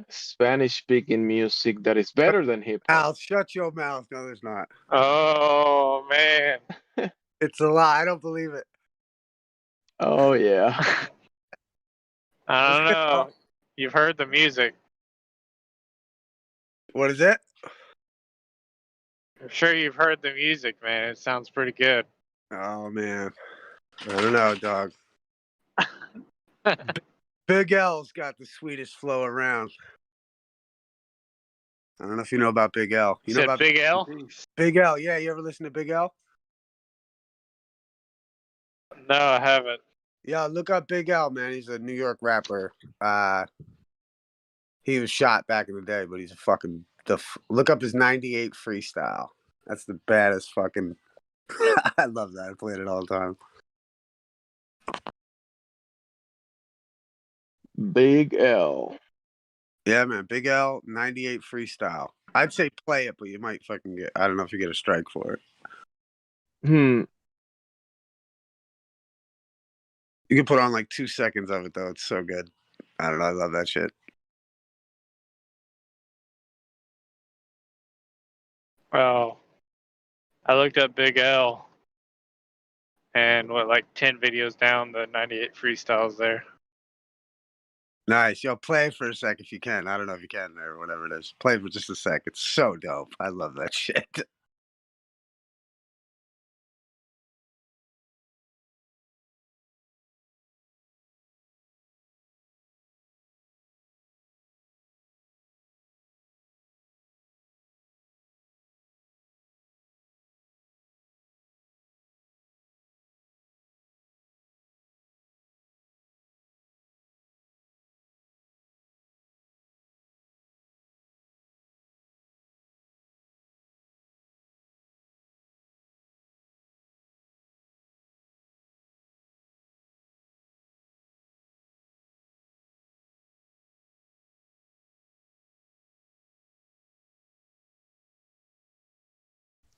Spanish speaking music that is better than hip hop. Al, shut your mouth. No, there's not. Oh man. It's a lie. I don't believe it. Oh yeah. I don't know. You've heard the music. What is it? I'm sure you've heard the music, man. It sounds pretty good. Oh man, I don't know, dog. Big L's got the sweetest flow around. I don't know if you know about Big L. You know about Big L? Big L, yeah. You ever listen to Big L? No, I haven't. Yeah, look up Big L, man. He's a New York rapper. He was shot back in the day, but he's a fucking. Look up his '98 freestyle. That's the baddest fucking. I love that. I play it all the time. Big L. Yeah, man. Big L '98 freestyle. I'd say play it, but you might fucking get. I don't know if you get a strike for it. Hmm. You can put on like 2 seconds of it though. It's so good. I don't know. I love that shit. Oh. I looked up Big L and what, like 10 videos down, the 98 freestyles there. Nice. Yo, play for a sec if you can. I don't know if you can or whatever it is. Play for just a sec. It's so dope. I love that shit.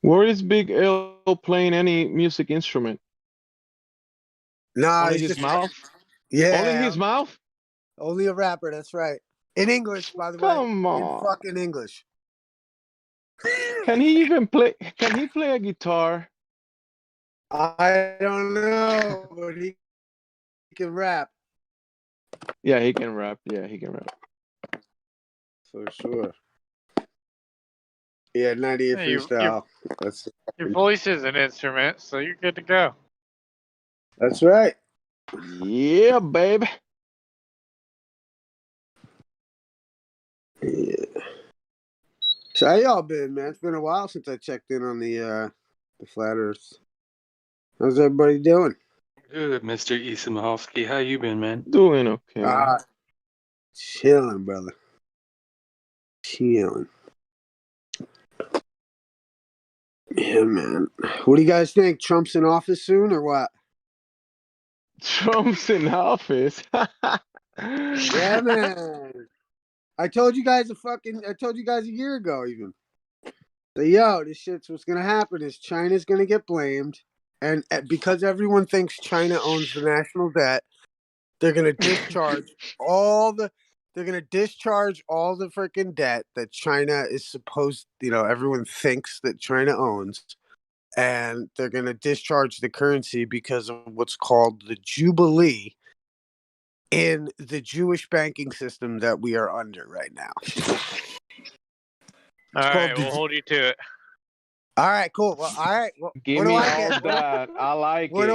Where is Big L playing any music instrument? Nah, Only he's his just mouth? yeah. Only his mouth? Only a rapper. That's right. In English, by the way. Come on. In fucking English. Can he even play? Can he play a guitar? I don't know, but he can rap Yeah, he can rap. Yeah, he can rap. for sure. Yeah, 98 Yeah, freestyle. Your voice is an instrument, so you're good to go. That's right. Yeah, baby. Yeah. So how y'all been, man? It's been a while since I checked in on the flat Earth. How's everybody doing? Good, Mr. Isimovsky. How you been, man? Doing okay. Chilling, brother. Chilling. Yeah, man. What do you guys think? Trump's in office soon or what? Trump's in office. Yeah, man. I told you guys a year ago even. So, yo, this shit's what's gonna happen is China's gonna get blamed, and because everyone thinks China owns the national debt, they're gonna discharge all the freaking debt that China is supposed. Everyone thinks that China owns, and they're gonna discharge the currency because of what's called the Jubilee in the Jewish banking system that we are under right now. All right, we'll hold you to it. All right, cool. Well, all right. Well, Give what do me I all get? that. I like What it.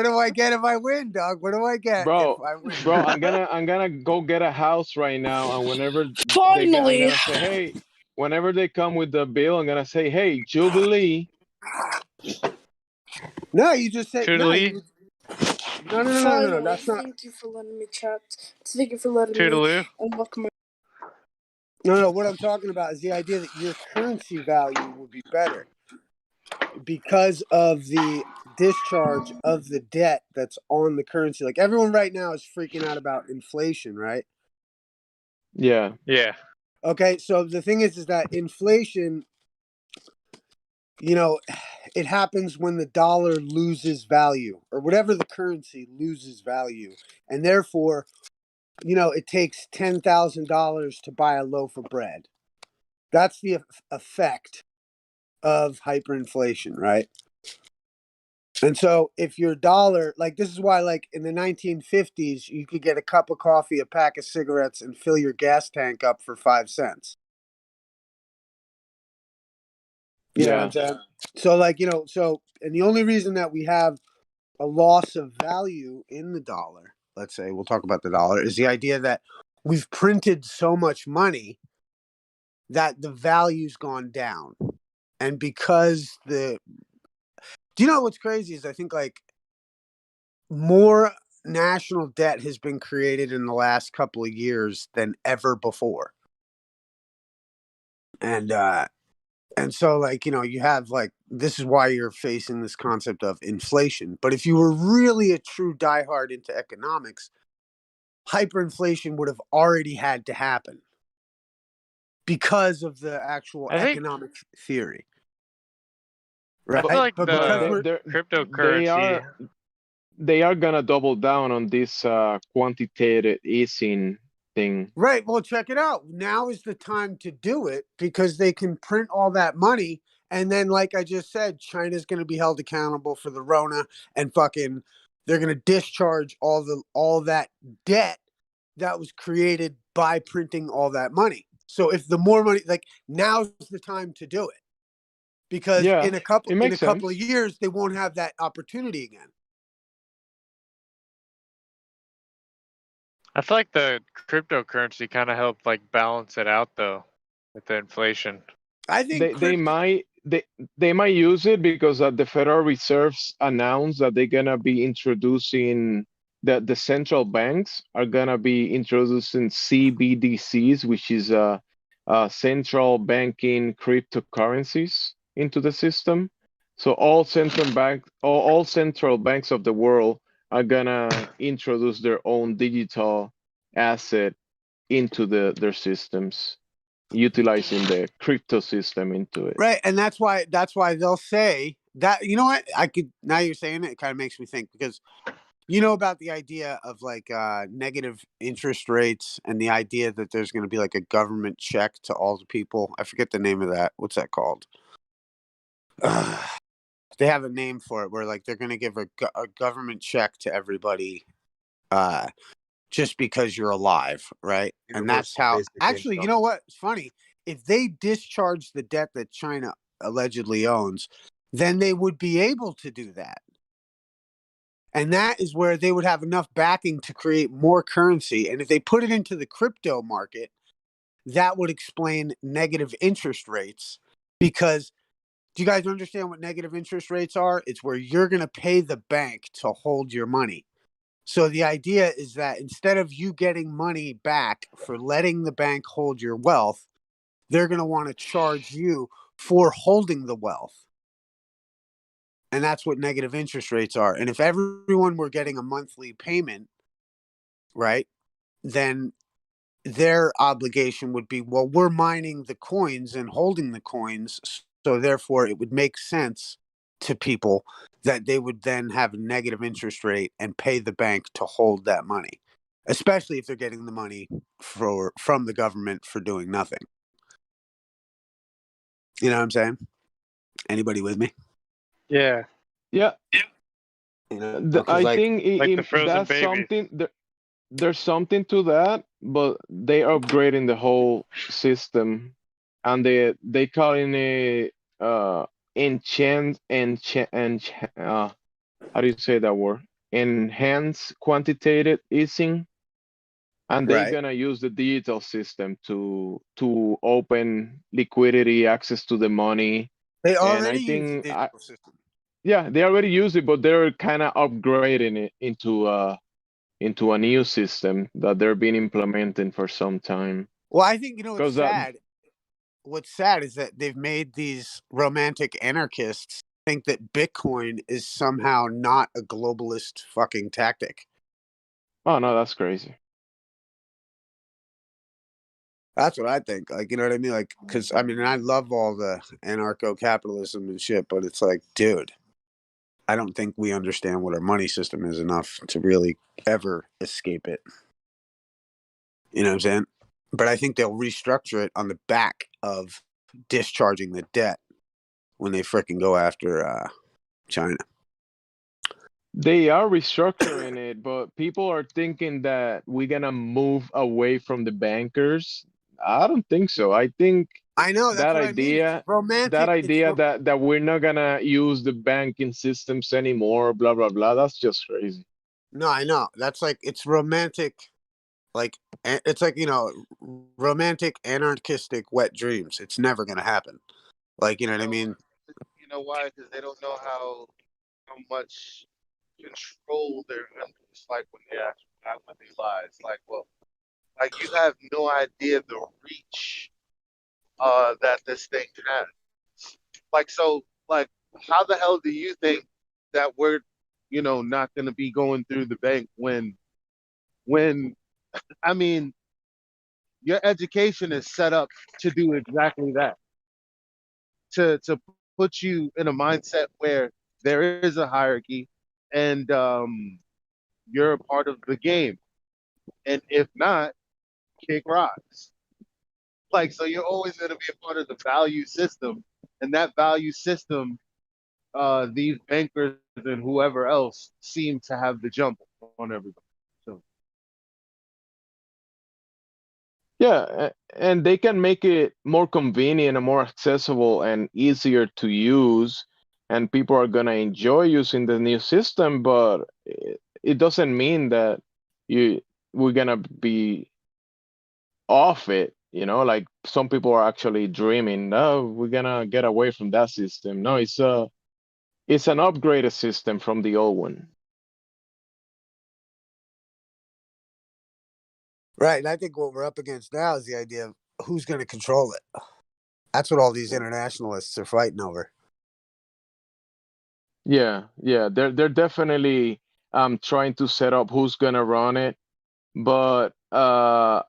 do I get if I win, dog? What do I get if I win? Bro, I'm gonna go get a house right now, and whenever I'm Finally. gonna say, hey, whenever they come with the bill, I'm gonna say, hey, Jubilee. No, you just say Toodaloo. No. That's not. Thank you for letting me chat. Thank you for letting Toodaloo. me unlock my. No. What I'm talking about is the idea that your currency value would be better because of the discharge of the debt that's on the currency. Like everyone right now is freaking out about inflation, right? Yeah. Yeah. Okay, so the thing is that inflation, it happens when the dollar loses value or whatever the currency loses value. And therefore, it takes $10,000 to buy a loaf of bread. That's the effect of hyperinflation, right? And so if your dollar, like this is why like in the 1950s, you could get a cup of coffee, a pack of cigarettes, and fill your gas tank up for 5 cents. You know what I'm saying? So like, and the only reason that we have a loss of value in the dollar, let's say, we'll talk about the dollar, is the idea that we've printed so much money that the value's gone down. And because do you know what's crazy is I think like more national debt has been created in the last couple of years than ever before. And so like, you have like, this is why you're facing this concept of inflation. But if you were really a true diehard into economics, hyperinflation would have already had to happen because of the actual economic theory. Right? I feel like the cryptocurrency. They are gonna double down on this quantitative easing thing. Right. Well, check it out. Now is the time to do it because they can print all that money. And then, like I just said, China's going to be held accountable for the Rona and fucking they're going to discharge all that debt that was created by printing all that money. So if the more money, like now's the time to do it because in a couple of years, they won't have that opportunity again. I feel like the cryptocurrency kind of helped like balance it out though with the inflation. I think they might use it because the Federal Reserve's announced that they're gonna be introducing the central banks are gonna be introducing CBDCs, which is central banking cryptocurrencies into the system. So all central banks of the world are gonna introduce their own digital asset into their systems, utilizing the crypto system into it. Right, and that's why they'll say that. You know what? Now you're saying it kind of makes me think because about the idea of like negative interest rates and the idea that there's going to be like a government check to all the people. I forget the name of that. What's that called? They have a name for it where like they're going to give a government check to everybody just because you're alive, right? And that's how actually, you know what? It's funny. If they discharge the debt that China allegedly owns, then they would be able to do that. And that is where they would have enough backing to create more currency. And if they put it into the crypto market, that would explain negative interest rates because do you guys understand what negative interest rates are? It's where you're going to pay the bank to hold your money. So the idea is that instead of you getting money back for letting the bank hold your wealth, they're going to want to charge you for holding the wealth. And that's what negative interest rates are. And if everyone were getting a monthly payment, right, then their obligation would be, well, we're mining the coins and holding the coins. So therefore, it would make sense to people that they would then have a negative interest rate and pay the bank to hold that money, especially if they're getting the money from the government for doing nothing. You know what I'm saying? Anybody with me? Yeah. Yeah. You know, I like, think the frozen that's baby. something. There's something to that, but they upgrading the whole system, and they calling it how do you say that word? Enhanced quantitative easing, and they're right. gonna use the digital system to open liquidity, access to the money, They and I already use the think digital system. yeah, they already use it, but they're kind of upgrading it into a new system that they're been implementing for some time. Well, I think, you know, what's Because sad. What's sad is that they've made these romantic anarchists think that Bitcoin is somehow not a globalist fucking tactic. oh no, that's crazy. That's what I think. Like, you know what I mean? Like, because I mean, I love all the anarcho-capitalism and shit, but it's like, dude, I don't think we understand what our money system is enough to really ever escape it. You know what I'm saying? But I think they'll restructure it on the back of discharging the debt when they fricking go after China. They are restructuring it, but people are thinking that we're gonna move away from the bankers. I don't think so. I think I know that's that what I mean. It's idea, romantic. that we're not gonna use the banking systems anymore, blah blah blah. That's just crazy. No, I know. That's like, it's romantic. Like, it's like, you know, romantic, anarchistic, wet dreams. It's never gonna happen. Like, you know what I mean? You know why? Because they don't know how much control they're under. It's like when they actually have what they lie. It's like, well, like you have no idea the reach that this thing has. Like, so, like, how the hell do you think that we're, not going to be going through the bank when, I mean, your education is set up to do exactly that, to put you in a mindset where there is a hierarchy and you're a part of the game. And if not, kick rocks. Like, so you're always going to be a part of the value system. And that value system, these bankers and whoever else seem to have the jump on everybody. So, Yeah, and they can make it more convenient and more accessible and easier to use, and people are gonna enjoy using the new system, but it doesn't mean that we're gonna be off it, like some people are actually dreaming, no, we're gonna get away from that system. No, it's an upgraded system from the old one. Right. And I think what we're up against now is the idea of who's going to control it. That's what all these internationalists are fighting over. Yeah, they're definitely trying to set up who's gonna run it, but I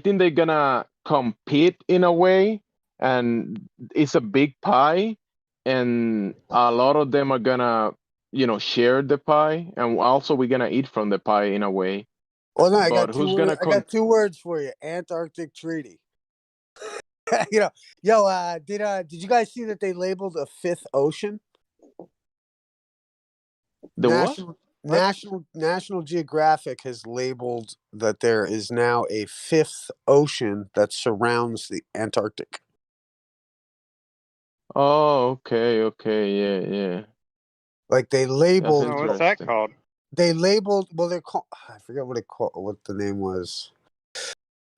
think they're gonna compete in a way, and it's a big pie, and a lot of them are gonna, share the pie, and also we're gonna eat from the pie in a way. Well, no, I But got two who's words. gonna I got two words for you: Antarctic Treaty. Yo, did you guys see that they labeled a fifth ocean? The what? National Geographic has labeled that there is now a fifth ocean that surrounds the Antarctic. Oh, okay, yeah. Like they labeled. Oh, what's that called? They labeled. Well, they're called. I forget what the name was.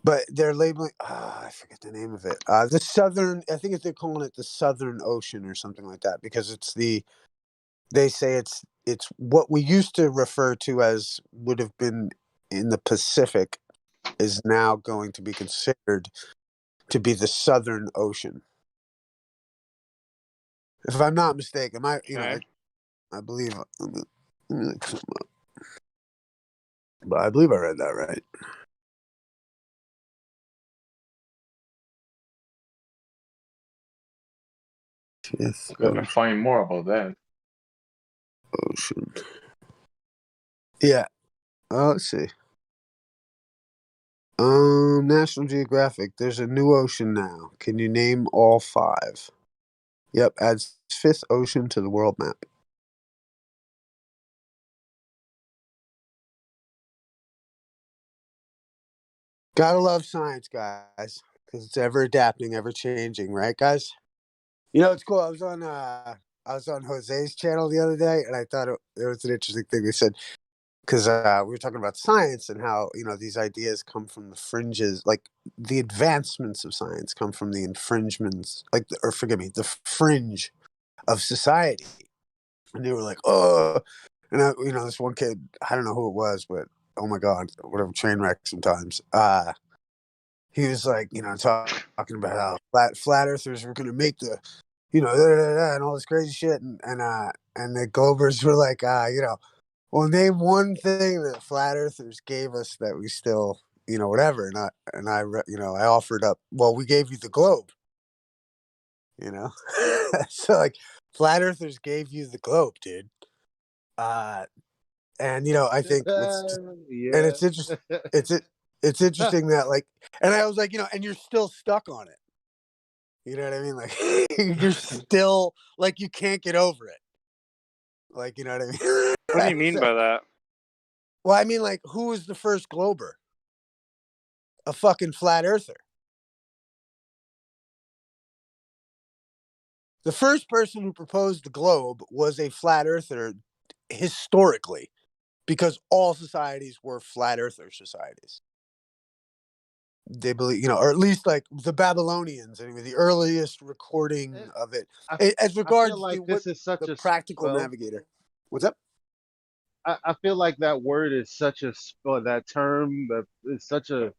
But they're labeling. I forget the name of it. The southern. I think they're calling it the Southern Ocean or something like that because it's the. They say it's what we used to refer to as would have been in the Pacific is now going to be considered to be the Southern Ocean. If I'm not mistaken, I believe. Let me look something up. But I believe I read that right. Gotta find more about that. Ocean. Yeah. Let's see. National Geographic. There's a new ocean now. Can you name all 5? Yep. Adds 5th ocean to the world map. Gotta love science, guys, because it's ever adapting, ever changing, right, guys? You know, it's cool. I was on Jose's channel the other day, and I thought it was an interesting thing. They said, because we were talking about science and how, these ideas come from the fringes, like the advancements of science come from the infringements, the fringe of society. And they were like, oh, and this one kid, I don't know who it was, but oh my God, whatever, train wreck sometimes. He was like, talking about how flat earthers were going to make the, and all this crazy shit. And the Globers were like, well, name one thing that flat earthers gave us that we still, whatever. And I offered up, well, we gave you the globe, so like flat earthers gave you the globe, dude. And I think and it's interesting. It's interesting that and I was like, and you're still stuck on it. You know what I mean? Like you're still like you can't get over it. Like, you know what I mean? What do you mean by that? Well, I mean, like, who was the first glober? A fucking flat earther. The first person who proposed the globe was a flat earther historically, because all societies were flat earther societies. They believe, or at least like the Babylonians, anyway, the earliest recording of it. As regards like to this is such the a practical spell. navigator. What's up? I feel like that word is such a spell, that term that is such a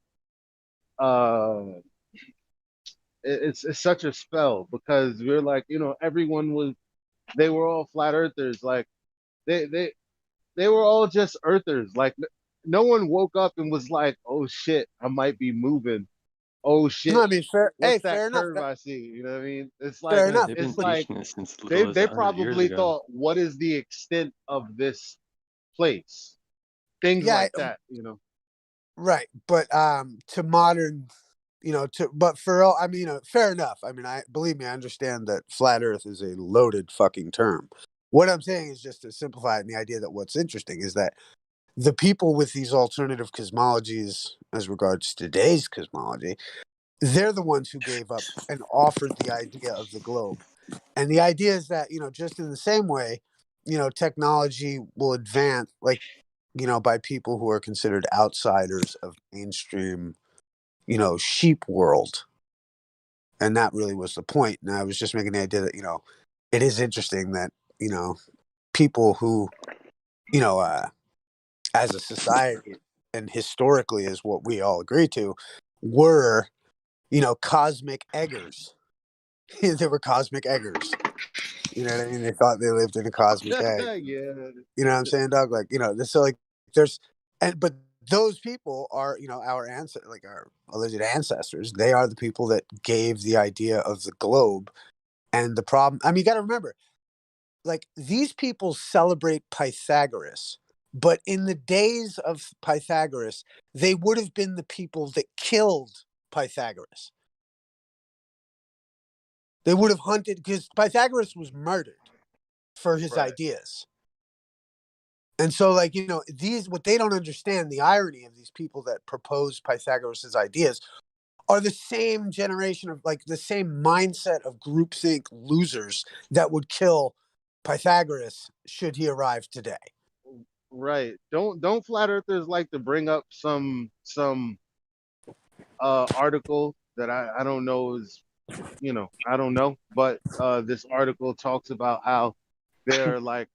it's such a spell, because we're like, they were all flat earthers, like they were all just earthers, like no one woke up and was like, oh shit, I might be moving. Oh shit. No, I mean, What's that fair enough. curve I see? You know what I mean? It's like, Fair enough. They've been it's like teaching this since as little as they 100 years probably ago. thought, what is the extent of this place? Things like that, Right, but to modern, but for all, I mean, fair enough. I mean, believe me, I understand that flat Earth is a loaded fucking term. What I'm saying is just to simplify it, and the idea that what's interesting is that the people with these alternative cosmologies, as regards to today's cosmology, they're the ones who gave up and offered the idea of the globe. And the idea is that, just in the same way, technology will advance, like, by people who are considered outsiders of mainstream, sheep world. And that really was the point. And I was just making the idea that, it is interesting that, people who, as a society and historically is what we all agree to, were, cosmic eggers. They were cosmic eggers. You know what I mean? They thought they lived in a cosmic egg. Yeah. You know what I'm saying, Doug? Like, so like there's, but those people are, our like our alleged ancestors. They are the people that gave the idea of the globe. And the problem, I mean, you got to remember, like, these people celebrate Pythagoras, but in the days of Pythagoras, they would have been the people that killed Pythagoras. They would have hunted, because Pythagoras was murdered for his ideas. And so, like, what they don't understand, the irony of these people that propose Pythagoras' ideas are the same generation of, like, the same mindset of groupthink losers that would kill Pythagoras should he arrive today. Right. Don't flat earthers like to bring up some article that I don't know is, I don't know, but this article talks about how they're like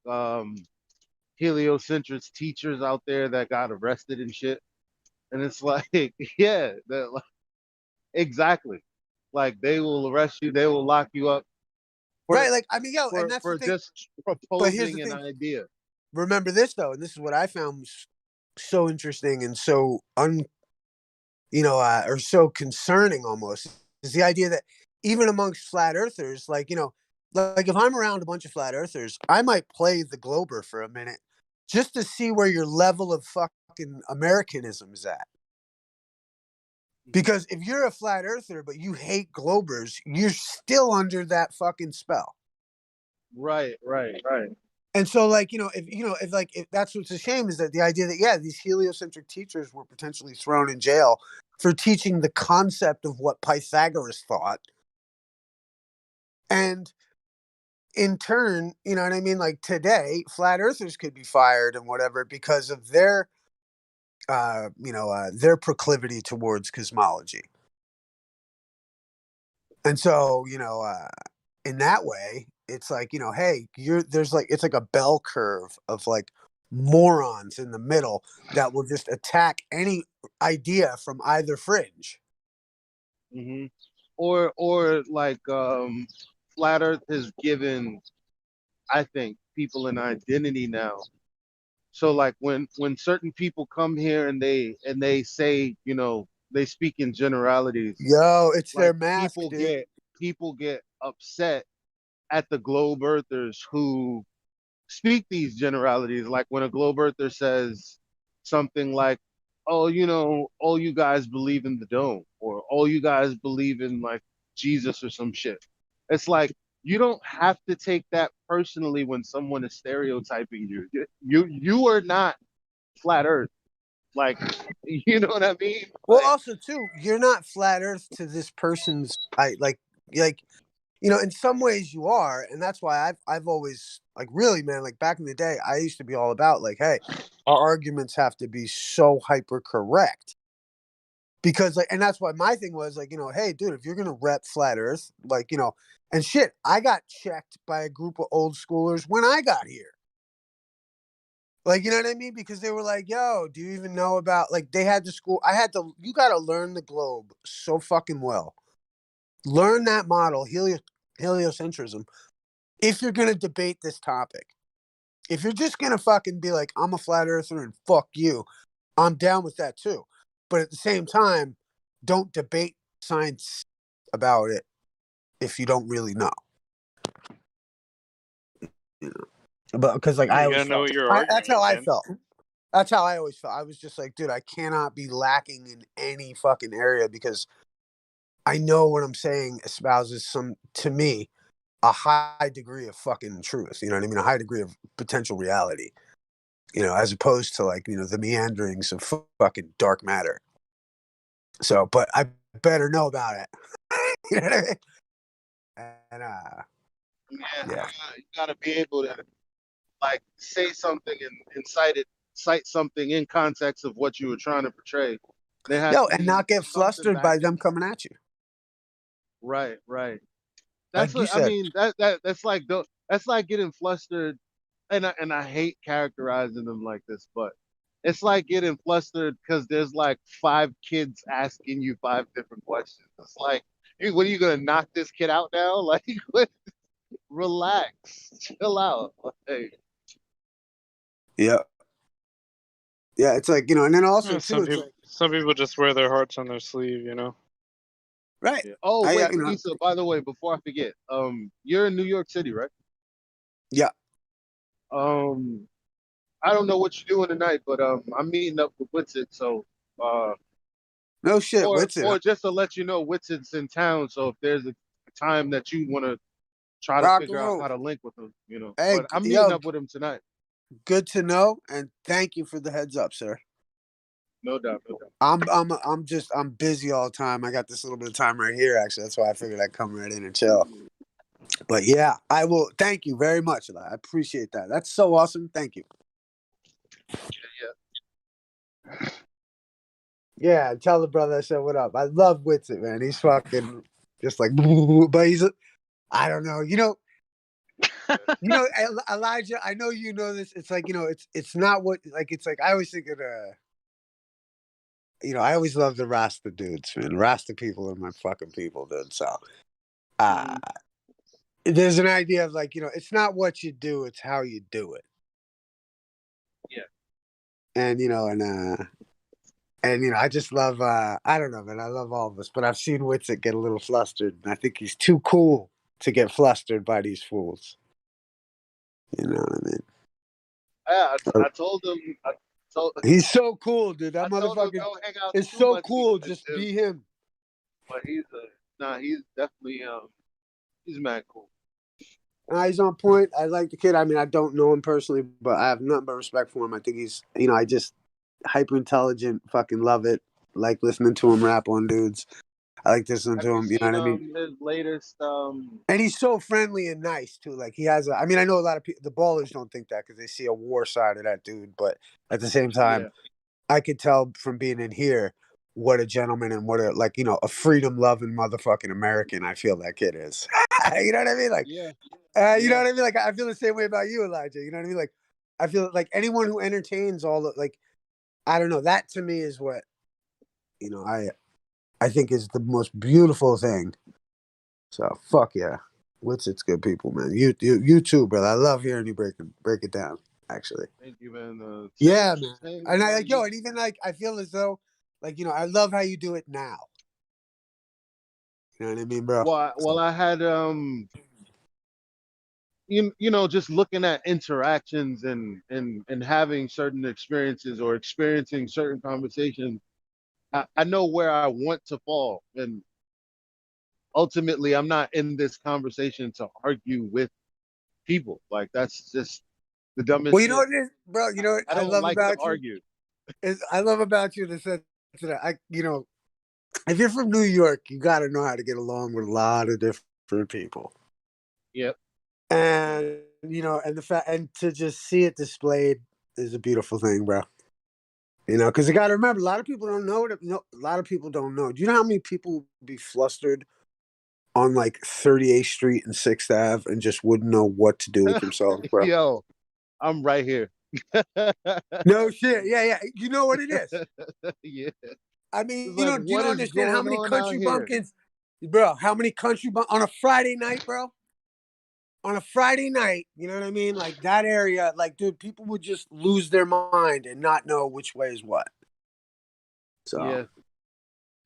heliocentric teachers out there that got arrested and shit. And it's like, yeah, like, exactly. Like they will arrest you, they will lock you up Right, like I mean, and that's the thing. just But here's the proposing an thing. idea. Remember this though, and this is what I found so interesting and so or so concerning almost, is the idea that even amongst flat earthers, like if I'm around a bunch of flat earthers, I might play the Glober for a minute just to see where your level of fucking Americanism is at. Because if you're a flat earther but you hate Globers, you're still under that fucking spell. Right. And so, like, if that's what's a shame, is that the idea that, these heliocentric teachers were potentially thrown in jail for teaching the concept of what Pythagoras thought. And in turn, you know what I mean? Like today, flat earthers could be fired and whatever because of their proclivity towards cosmology. And so, in that way, it's like, hey, it's like a bell curve of like morons in the middle that will just attack any idea from either fringe. Mm-hmm. Or like flat Earth has given, I think, people an identity now. So like when certain people come here and they say, they speak in generalities. Yo, it's like their mask, people get upset at the globe earthers who speak these generalities. Like when a globe earther says something like, oh, all you guys believe in the dome, or all you guys believe in like Jesus or some shit. It's like, you don't have to take that personally when someone is stereotyping you. You are not flat earth. Like, you know what I mean? Well, also too, you're not flat earth to this person's in some ways you are, and that's why I've always, like, really, man, like back in the day, I used to be all about like, hey, our arguments have to be so hyper correct. Because and that's why my thing was like, hey, dude, if you're gonna rep flat earth, like, and shit, I got checked by a group of old schoolers when I got here. Like, you know what I mean? Because they were like, yo, do you even know about, like, you got to learn the globe so fucking well. Learn that model, heliocentrism, if you're going to debate this topic. If you're just going to fucking be like, I'm a flat earther and fuck you, I'm down with that too. But at the same time, don't debate science about it if you don't really know. But because, like, I always felt, that's how I felt. That's how I always felt. I was just like, dude, I cannot be lacking in any fucking area because I know what I'm saying espouses to me, a high degree of fucking truth. You know what I mean? A high degree of potential reality, as opposed to like, the meanderings of fucking dark matter. So, but I better know about it. You know what I mean? And, you gotta be able to like say something and cite something in context of what you were trying to portray. And not get flustered by them coming at you. Right. That's like what I mean. That's like getting flustered, and I hate characterizing them like this, but it's like getting flustered because there's like 5 kids asking you 5 different questions. It's like, what are you gonna knock this kid out now? Like, what? Relax, chill out. Like, yeah, it's like, and then also too, some people just wear their hearts on their sleeve, Right. yeah. Oh wait, Lisa, by the way, before I forget, you're in New York City, right? Yeah. I don't know what you're doing tonight, but I'm meeting up with Whitsitt, so no shit, Whitsitt. Or just to let you know, Whitsitt's in town, so if there's a time that you want to try to figure out how to link with him, Hey, but I'm meeting up with him tonight. Good to know, and thank you for the heads up, sir. No doubt. I'm busy all the time. I got this little bit of time right here, actually. That's why I figured I'd come right in and chill. But yeah, I will. Thank you very much. I appreciate that. That's so awesome. Thank you. Yeah, tell the brother I said what up. I love Whitsitt, man. He's fucking just like, but I don't know. You know, Elijah, I know you know this. It's like, you know, it's not what, like, it's like, I always think of you know, I always love the Rasta dudes, man. Rasta people are my fucking people, dude. So, there's an idea of like, you know, it's not what you do, it's how you do it. Yeah. And, you know, and, you know, I just love, I don't know, man, I love all of us, but I've seen Witsit get a little flustered, and I think he's too cool to get flustered by these fools. You know what I mean? Yeah, I told him. He's so cool, dude. That I told him motherfucker don't hang out is too so much cool. because Just be him. But he's definitely he's mad cool. He's on point. I like the kid. I mean, I don't know him personally, but I have nothing but respect for him. I think he's, you know, I just hyper intelligent. Fucking love it. Like listening to him rap on dudes. I like listening Have to you him. You know seen what I mean? his latest And he's so friendly and nice too. Like he has I mean, I know a lot of people, the ballers don't think that because they see a war side of that dude. But at the same time, I could tell from being in here what a gentleman and what a, like, you know, a freedom loving motherfucking American I feel that kid is. You know what I mean? Like, you know what I mean? Like, I feel the same way about you, Elijah. You know what I mean? Like, I feel like anyone who entertains all the, like, I don't know, that to me is what, you know, I think is the most beautiful thing. So fuck yeah. It's good people, man. You too, brother. I love hearing you break it down, actually. Thank you, man. Yeah, man. And I like, yo, and even like I feel as though, like, you know, I love how you do it now. You know what I mean, bro? Well, I had you know, just looking at interactions and having certain experiences or experiencing certain conversations, I know where I want to fall, and ultimately, I'm not in this conversation to argue with people. Like that's just the dumbest Well, you know shit. what it is, bro. You know what I I don't love like to about you argue. is I love about you in the sense that you know, if you're from New York, you got to know how to get along with a lot of different people. Yep. And you know, and the fact, and to just see it displayed is a beautiful thing, bro. You know, because you got to remember, a lot of people don't know. A lot of people don't know. Do you know how many people would be flustered on like 38th Street and 6th Ave and just wouldn't know what to do with themselves, bro? Yo, I'm right here. No shit. Yeah. You know what it is? Yeah. I mean, It's you like, know, do you what know is understand how going many on out country here? bumpkins, bro? How many country on a Friday night, bro? On a Friday night, you know what I mean? Like that area, like, dude, people would just lose their mind and not know which way is what. So, yeah.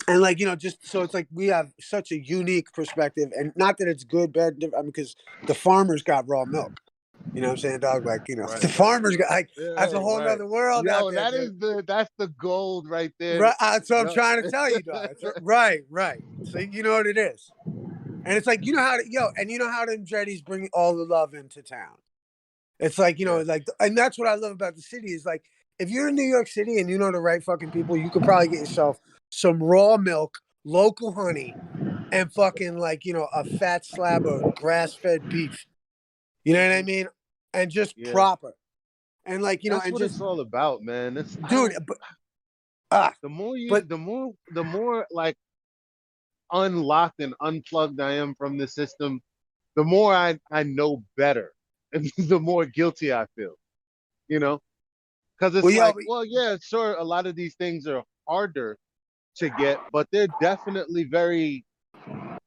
And like, you know, just so it's like we have such a unique perspective, and not that it's good, bad, I mean, because the farmers got raw milk. You know what I'm saying, dog? Like, you know, the farmers got like that's a whole Right. nother world out Yo, there, dude. that's the gold right there. Right, that's what I'm Yo. trying to tell you, dog. Right. So you know what it is, and it's like you know how to and you know how them Jeddies bring all the love into town. It's like, you know, like, and that's what I love about the city is like, if you're in New York City and you know the right fucking people, you could probably get yourself some raw milk, local honey, and fucking like, you know, a fat slab of grass-fed beef. You know what I mean? And just proper. And like, you know, That's and what just, it's all about, man. It's dude, the more like unlocked and unplugged I am from the system, the more I know better, and the more guilty I feel. You know, because it's like, well, yeah, sure, a lot of these things are harder to get, but they're definitely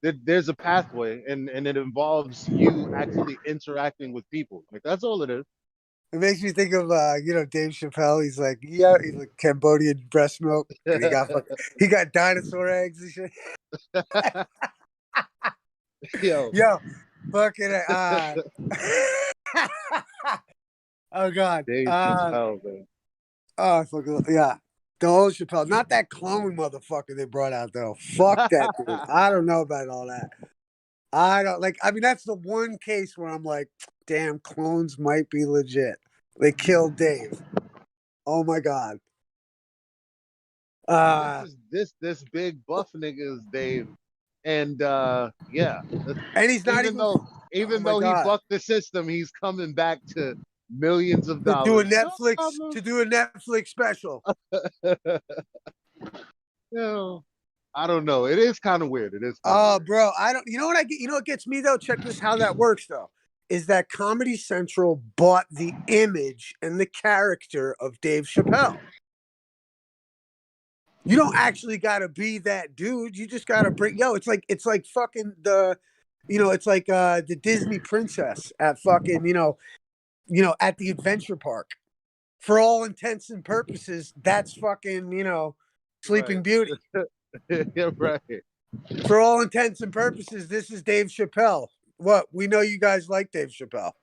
there's a pathway, and it involves you actually interacting with people. Like that's all it is. it makes me think of you know, Dave Chappelle. He's like, yeah, he's like Cambodian breast milk, and he got dinosaur eggs and shit. Yo, fucking oh god, Dave Chappelle, man. oh fucking yeah, the old Chappelle, not that clone motherfucker they brought out though. Fuck that dude. I don't know about all that. I don't like. I mean, that's the one case where I'm like, damn, clones might be legit. They killed Dave. Oh my god. This big buff nigga is Dave, and yeah, and he's not even. Even Oh my though he god. bucked the system, he's coming back to millions of To do a dollars. Netflix special. No, I don't know. It is kind of weird. It is. Bro, I don't. You know what I get? You know what gets me though? Check this. How that works though. is that Comedy Central bought the image and the character of Dave Chappelle. You don't actually got to be that dude. You just got to bring. Yo, it's like fucking the, it's like the Disney princess at fucking at the adventure park. For all intents and purposes, that's fucking Sleeping Beauty. Yeah, right. For all intents and purposes, this is Dave Chappelle. What? We know you guys like Dave Chappelle.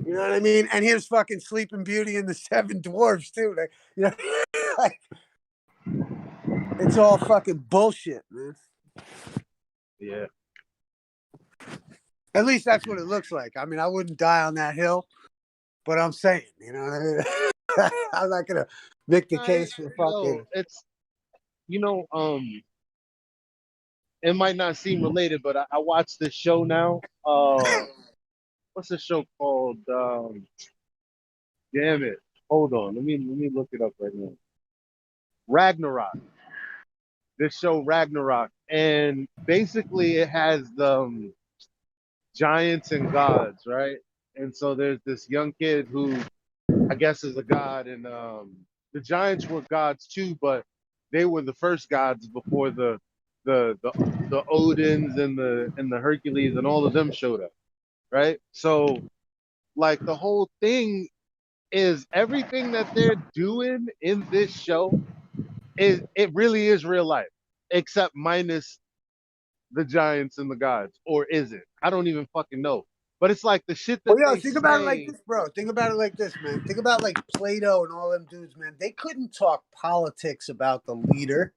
You know what I mean? And here's fucking Sleeping Beauty and the Seven Dwarfs too. Like, it's all fucking bullshit, man. Yeah. At least that's what it looks like. I mean, I wouldn't die on that hill, but I'm saying, you know what I mean? I'm not gonna make the case for fucking. It's it might not seem related, but I watch this show now. What's the show called? Damn it! Hold on, let me look it up right now. Ragnarok. This show Ragnarok, and basically it has the giants and gods, right? And so there's this young kid who I guess is a god, and the giants were gods too, but they were the first gods before the Odins and the Hercules and all of them showed up, right? So like the whole thing is everything that they're doing in this show it really is real life, except minus the giants and the gods, or is it? I don't even fucking know. But it's like the shit that they Think about it like this, bro. Think about it like this, man. Think about like Plato and all them dudes, man. They couldn't talk politics about the leader,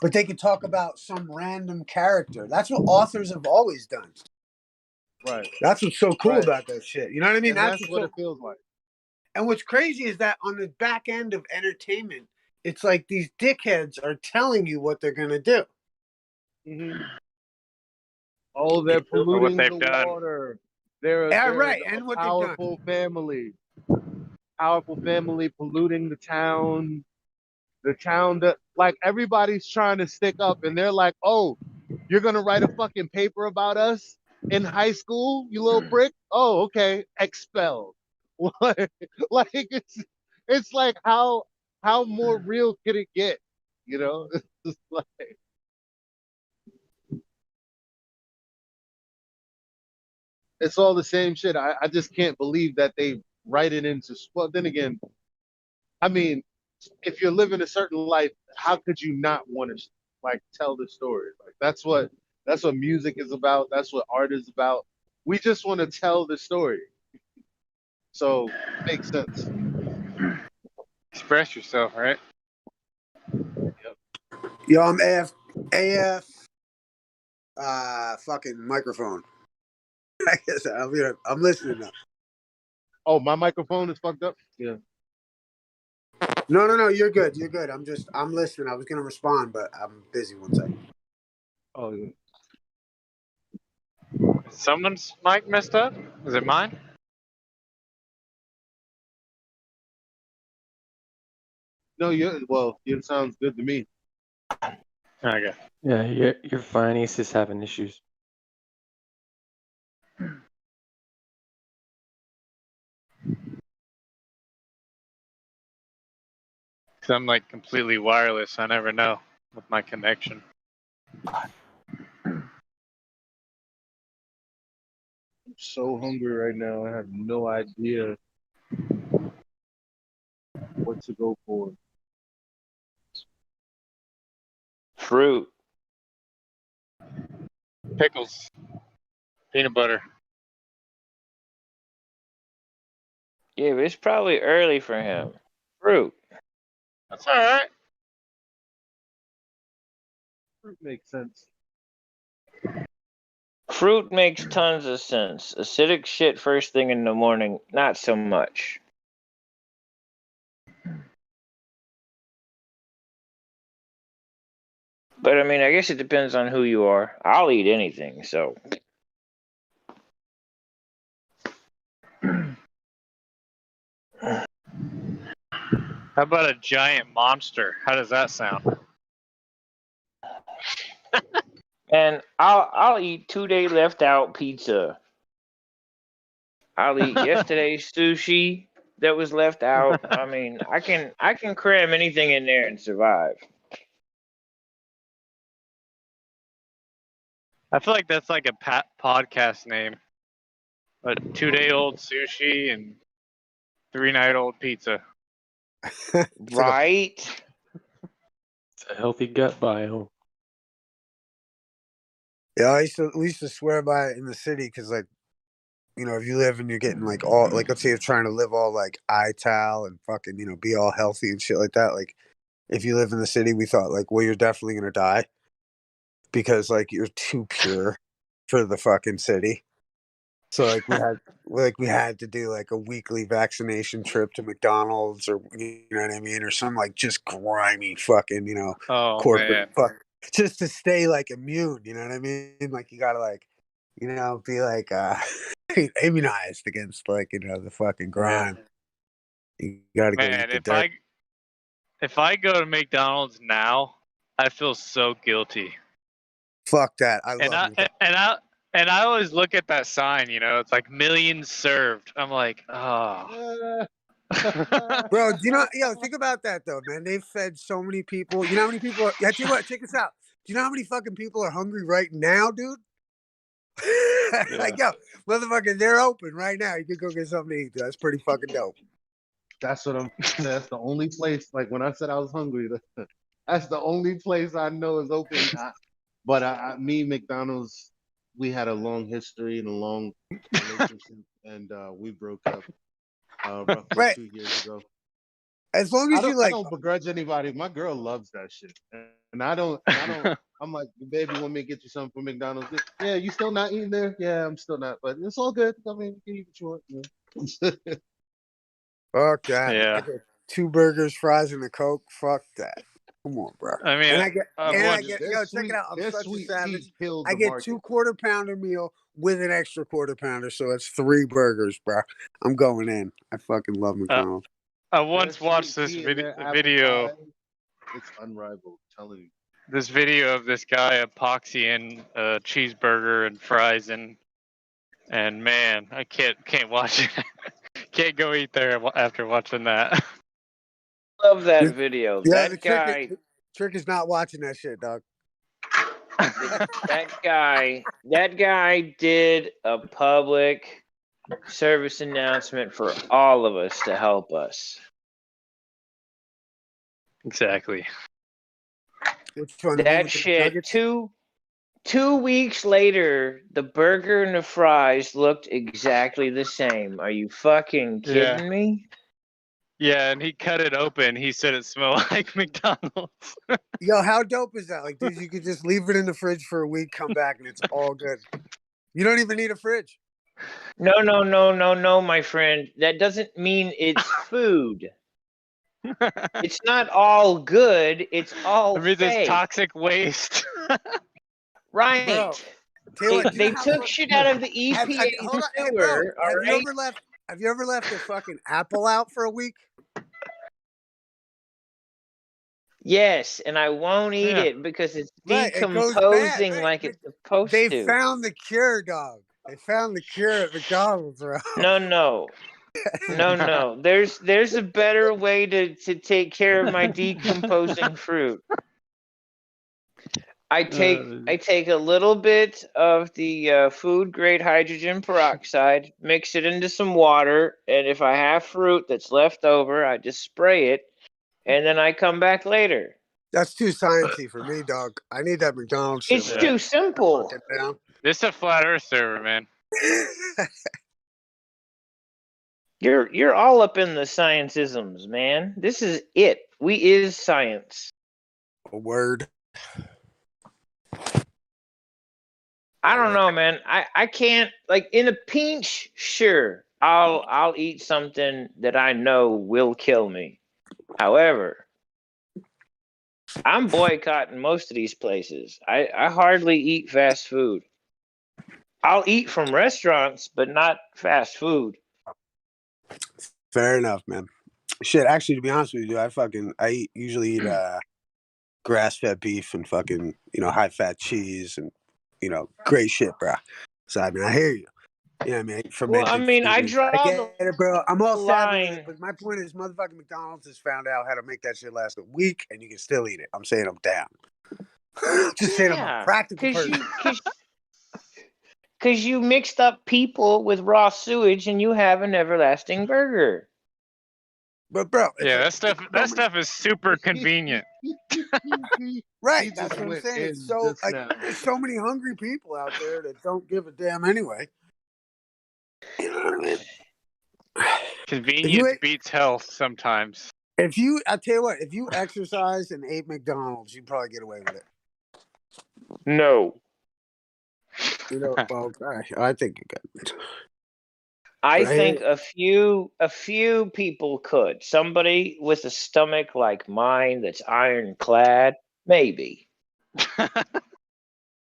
but they could talk about some random character. That's what authors have always done. Right. That's what's so cool about that shit. You know what I mean? And that's what it feels like. And what's crazy is that on the back end of entertainment, it's like these dickheads are telling you what they're gonna do. Mm-hmm. Oh, they're polluting the water. They're right, a and what powerful family. Powerful family polluting the town. The town that like everybody's trying to stick up, and they're like, "Oh, you're gonna write a fucking paper about us in high school, you little prick? Oh, okay, expelled." Like it's like how more real could it get? You know, it's like. It's all the same shit. I just can't believe that they write it into. Well, then again, I mean, if you're living a certain life, how could you not want to like tell the story? Like that's what music is about. That's what art is about. We just want to tell the story. So it makes sense. Express yourself, right? Yep. Yo, I'm AF fucking microphone. I guess I'm listening now. Oh, my microphone is fucked up? Yeah. No, you're good. You're good. I'm listening. I was gonna respond, but I'm busy. One second. Oh, yeah. Is someone's mic messed up? Is it mine? No, it sounds good to me. Okay. Yeah, you're fine. He's just having issues. Cause I'm like completely wireless. I never know with my connection. I'm so hungry right now. I have no idea what to go for. Fruit. Pickles. Peanut butter. Yeah, but it's probably early for him. Fruit. That's all right. Fruit makes sense. Fruit makes tons of sense. Acidic shit first thing in the morning, not so much. But I mean, I guess it depends on who you are. I'll eat anything, so. How about a giant monster? How does that sound? And I'll eat 2-day left out pizza. I'll eat yesterday's sushi that was left out. I mean, I can cram anything in there and survive. I feel like that's like a podcast name. A 2-day-old sushi and 3-night-old pizza. Right? It's a healthy gut bio. Yeah, we used to swear by it in the city because, like, you know, if you live and you're getting like all, like, let's say you're trying to live all like ital and fucking, you know, be all healthy and shit like that. Like, if you live in the city, we thought like, well, you're definitely gonna die because like you're too pure for the fucking city. So like we had to do like a weekly vaccination trip to McDonald's, or you know what I mean, or some like just grimy fucking, you know, corporate fuck, just to stay like immune. You know what I mean? Like you gotta like, you know, be like immunized against like, you know, the fucking grime. You gotta go eat the dirt. If I go to McDonald's now, I feel so guilty. Fuck that! I love McDonald's. And I always look at that sign, you know, it's like millions served. I'm like, oh. Bro, do you know? Yo, think about that though, man. They've fed so many people. You know how many people are? Yeah, tell you what, check this out. Do you know how many fucking people are hungry right now, dude? Like, yo, motherfucker, they're open right now. You can go get something to eat. Dude. That's pretty fucking dope. That's what I'm. That's the only place. Like when I said I was hungry, that's the only place I know is open. But me, McDonald's, we had a long history and a long relationship, and we broke up roughly 2 years ago. As long as I don't begrudge anybody. My girl loves that shit, and I don't. I'm like, baby, want me to get you something from McDonald's? Yeah, you still not eating there? Yeah, I'm still not, but it's all good. I mean, you can eat what you want. You know? Fuck that. Yeah. I get 2 burgers, fries, and a Coke. Fuck that. Come on, bro. I mean, and I get yo, check it out. I'm such a savage. I get 2 quarter-pounder meal with an extra quarter-pounder, so it's 3 burgers, bro. I'm going in. I fucking love McDonald's. I once watched this video. It's unrivaled. I'm telling you. This video of this guy epoxying a cheeseburger and fries and man, I can't watch it. Can't go eat there after watching that. Love that video. Yeah, that guy. Trick is not watching that shit, dog. That guy did a public service announcement for all of us to help us. Exactly. Which one? That shit. 2 weeks later, the burger and the fries looked exactly the same. Are you fucking kidding me? Yeah, and he cut it open. He said it smelled like McDonald's. Yo, how dope is that? Like, dude, you could just leave it in the fridge for a week, come back, and it's all good. You don't even need a fridge. No, my friend. That doesn't mean it's food. It's not all good. It's all I mean, there's toxic waste. Right. Bro, they took shit out of the EPA sewer. Have you ever left a fucking apple out for a week? Yes, and I won't eat it because it's decomposing like it's supposed to. They found the cure, dog. They found the cure at McDonald's, bro. No. There's a better way to take care of my decomposing fruit. I take a little bit of the food grade hydrogen peroxide, mix it into some water, and if I have fruit that's left over, I just spray it, and then I come back later. That's too sciencey for me, dog. I need that McDonald's shit. It's too simple. This is a flat earth server, man. You're all up in the scientisms, man. This is it. We is science. A word. I don't know, man. I can't, like, in a pinch, sure, I'll eat something that I know will kill me. However, I'm boycotting most of these places. I hardly eat fast food. I'll eat from restaurants, but not fast food. Fair enough, man. Shit, actually, to be honest with you, I usually eat grass-fed beef and fucking, you know, high-fat cheese and great shit, bro. So I mean, I hear you. Yeah, man. Well, I mean, I draw get it, bro. I'm all sad with line. it, but my point is, motherfucking McDonald's has found out how to make that shit last a week, and you can still eat it. I'm saying I'm down. Just saying I'm a practical person. Because you mixed up people with raw sewage, and you have an everlasting burger. But bro, yeah, that stuff is super convenient. Right, that's what I'm saying. It's so there's so many hungry people out there that don't give a damn anyway. You know what I mean? Convenience beats health sometimes. I tell you what, if you exercised and ate McDonald's, you'd probably get away with it. No. Well, I think you could. I think a few people could. Somebody with a stomach like mine that's ironclad, maybe.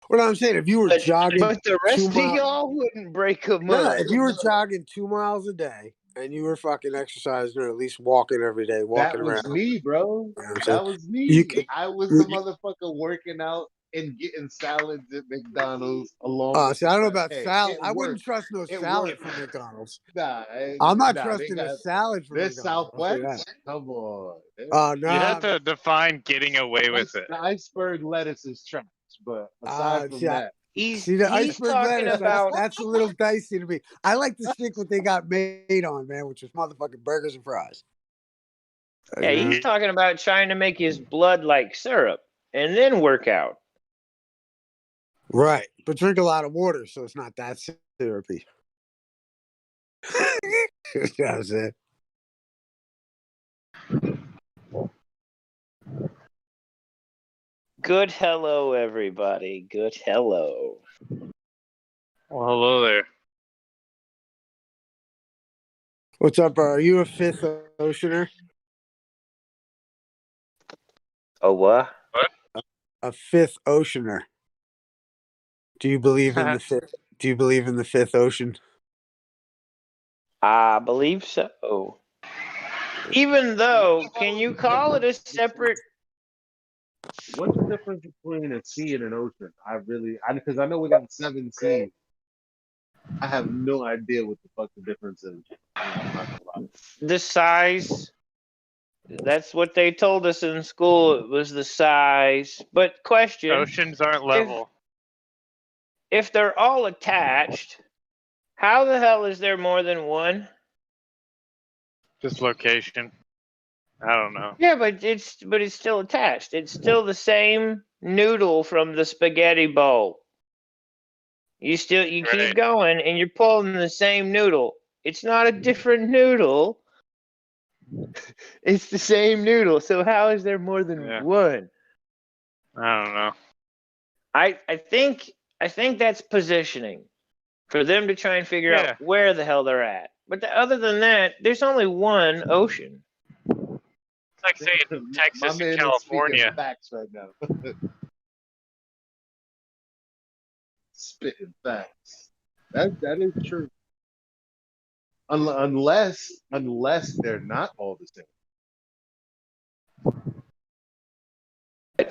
What I'm saying, if you were jogging, but the rest of y'all wouldn't break a mud. Yeah, if you were jogging 2 miles a day and you were fucking exercising or at least walking every day, walking around. That was me, bro. You know That was me. I was the motherfucker working out and getting salads at McDonald's along. See, I don't know about salad. I wouldn't trust no salad from McDonald's. I'm not trusting a salad from McDonald's. Southwest? Come on. No. You have to define getting away with it. The iceberg lettuce is trash, but aside from that. See the iceberg lettuce, that's a little dicey to me. I like to stick what they got made on, man, which is motherfucking burgers and fries. Yeah, he's talking about trying to make his blood like syrup and then work out. Right, but drink a lot of water so it's not that syrupy. That's it. Good hello, everybody. Good hello. Well, hello there. What's up, bro? Are you a fifth oceaner? A what? A fifth oceaner. Do you believe in the fifth? Do you believe in the fifth ocean? I believe so. Even though, can you call it a separate? What's the difference between a sea and an ocean? Because I know we got 7 seas. I have no idea what the fuck the difference is. The size. That's what they told us in school. It was the size. But question: Oceans aren't level. If they're all attached, how the hell is there more than one? Just location. I don't know. Yeah, but it's still attached. It's still the same noodle from the spaghetti bowl. You keep going and you're pulling the same noodle. It's not a different noodle. It's the same noodle. So how is there more than one? I don't know. I think that's positioning for them to try and figure out where the hell they're at. But other than that, there's only one ocean. It's like saying Texas and California. Facts right now. Spitting facts. That is true. Unless they're not all the same.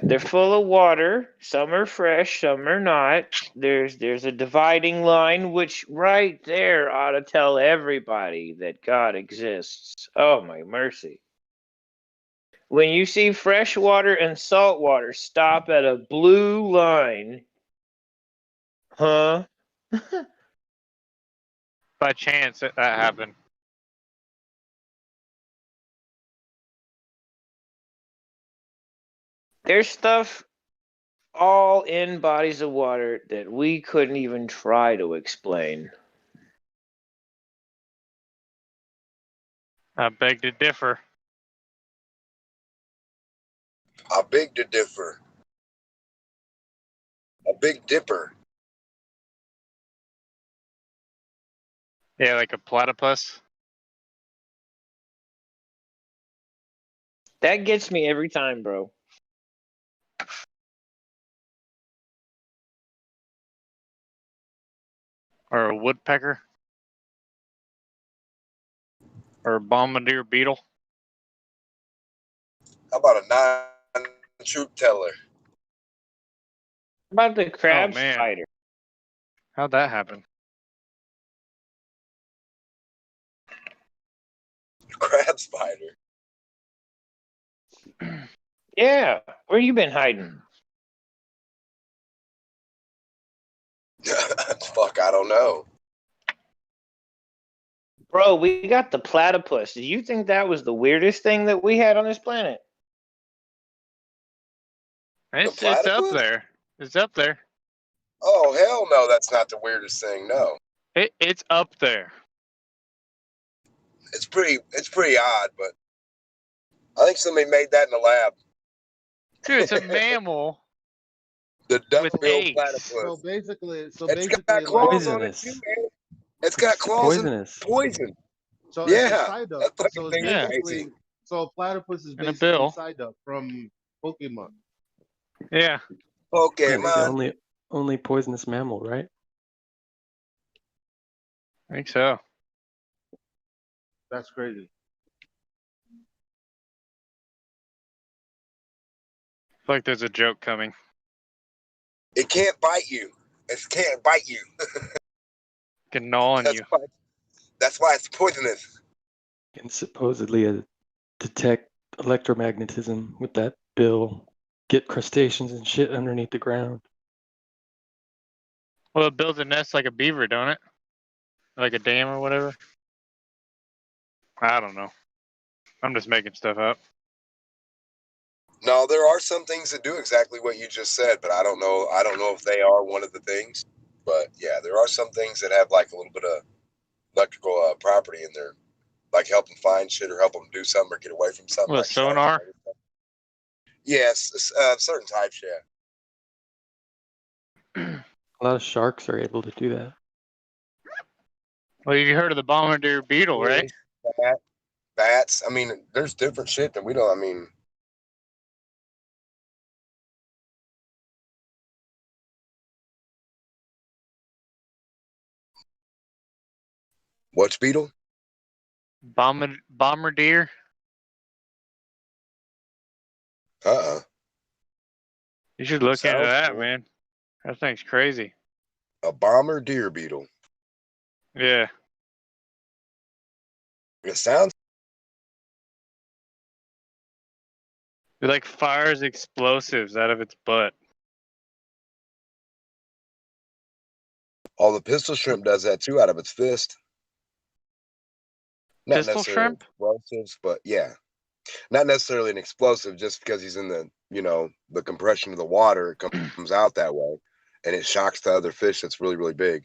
They're full of water. Some are fresh, some are not. There's a dividing line, which right there ought to tell everybody that God exists. Oh my mercy. When you see fresh water and salt water stop at a blue line, huh? By chance, that happened. There's stuff all in bodies of water that we couldn't even try to explain. I beg to differ. I beg to differ. A big dipper. Yeah, like a platypus. That gets me every time, bro. Or a woodpecker. Or a bombardier beetle. How about a non-truth teller? How about the crab spider? How'd that happen? Crab spider. Yeah, where you been hiding? Fuck, I don't know. Bro, we got the platypus. Do you think that was the weirdest thing that we had on this planet? It's up there. It's up there. Oh hell no, that's not the weirdest thing. No, It's up there. it's pretty odd, but I think somebody made that in the lab. Dude, it's a mammal. The with duck-billed eggs. platypus. So basically, It's got claws on it too, man. It's got claws and poison. So Yeah, it's a Psyduck. that fucking So it's thing is basically crazy. so platypus is And a basically bill. Psyduck from Pokemon. Yeah. Pokemon. It's the only poisonous mammal, right? I think so. That's crazy. I feel like there's a joke coming. It can't bite you. It can't bite you. Can gnaw on you. That's why it's poisonous. And supposedly detect electromagnetism with that bill. Get crustaceans and shit underneath the ground. Well, it builds a nest like a beaver, don't it? Like a dam or whatever. I don't know. I'm just making stuff up. No, there are some things that do exactly what you just said, but I don't know. I don't know if they are one of the things. But yeah, there are some things that have like a little bit of electrical property in there, like help them find shit or help them do something or get away from something. What, Like sharks sonar? and everything. Yes, certain types. Yeah. A lot of sharks are able to do that. Well, you heard of the bombardier beetle, right? Bats. I mean, there's different shit that we don't. I mean, what's beetle? Bombardier. You should look into that, man. That thing's crazy. A bombardier beetle. Yeah. It sounds. It like fires explosives out of its butt. Oh, the pistol shrimp does that too out of its fist. Not Pistol necessarily shrimp? explosives, but yeah. Not necessarily an explosive just because he's in the, the compression of the water, it comes out that way. And it shocks the other fish that's really, really big.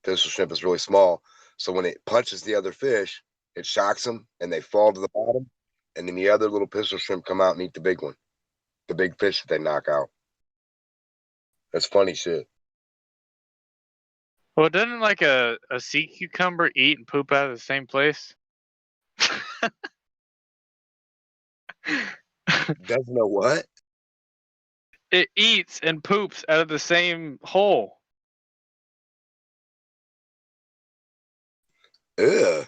Pistol shrimp is really small. So when it punches the other fish, it shocks them and they fall to the bottom. And then the other little pistol shrimp come out and eat the big one. The big fish that they knock out. That's funny shit. Well, doesn't like a sea cucumber eat and poop out of the same place? Doesn't know what? It eats and poops out of the same hole. Ugh.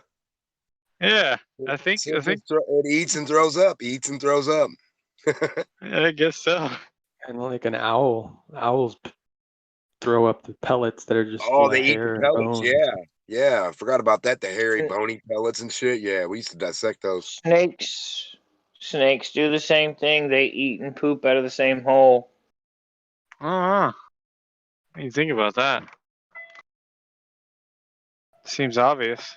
Yeah, I think it eats and throws up. Eats and throws up. I guess so. And like an owl. Owls throw up the pellets that are just Oh, full they of eat hair the and pellets. bone. Yeah. I forgot about that. The hairy, bony pellets and shit. Yeah, we used to dissect those. Snakes do the same thing. They eat and poop out of the same hole. What do you think about that? Seems obvious.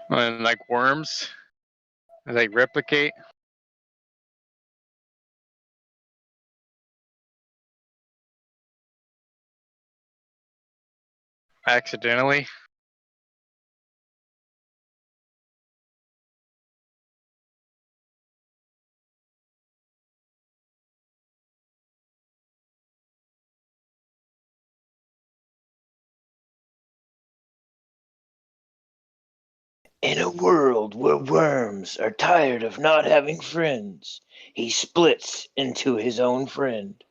And like worms, they replicate. Accidentally. In a world where worms are tired of not having friends, he splits into his own friend.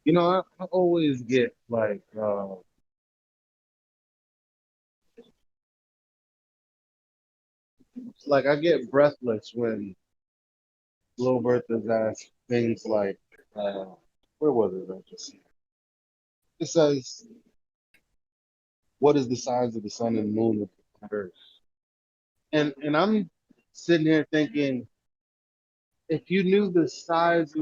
You know, I always get like I get breathless when Lil Bertha's asked things like, where was it? I just it says, "What is the size of the sun and moon of the Earth?" And I'm sitting here thinking, if you knew the size,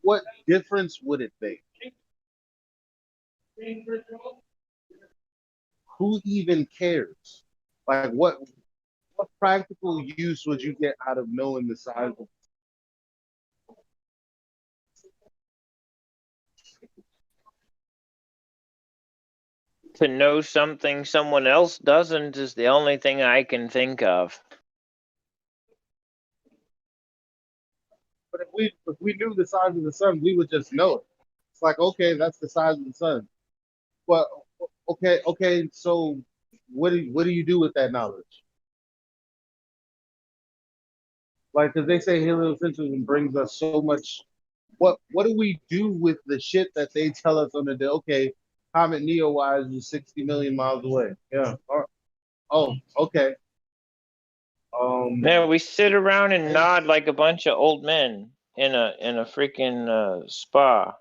what difference would it make? Who even cares? Like, what practical use would you get out of knowing the size of? To know something someone else doesn't is the only thing I can think of. But if we knew the size of the sun, we would just know it. It's like, okay, that's the size of the sun. But okay, so what do you do with that knowledge? Like, because they say heliocentrism brings us so much. What do we do with the shit that they tell us on the day? Okay, Comet Neowise is 60 million miles away. Yeah. Oh, okay. Yeah, we sit around and nod like a bunch of old men in a freaking spa.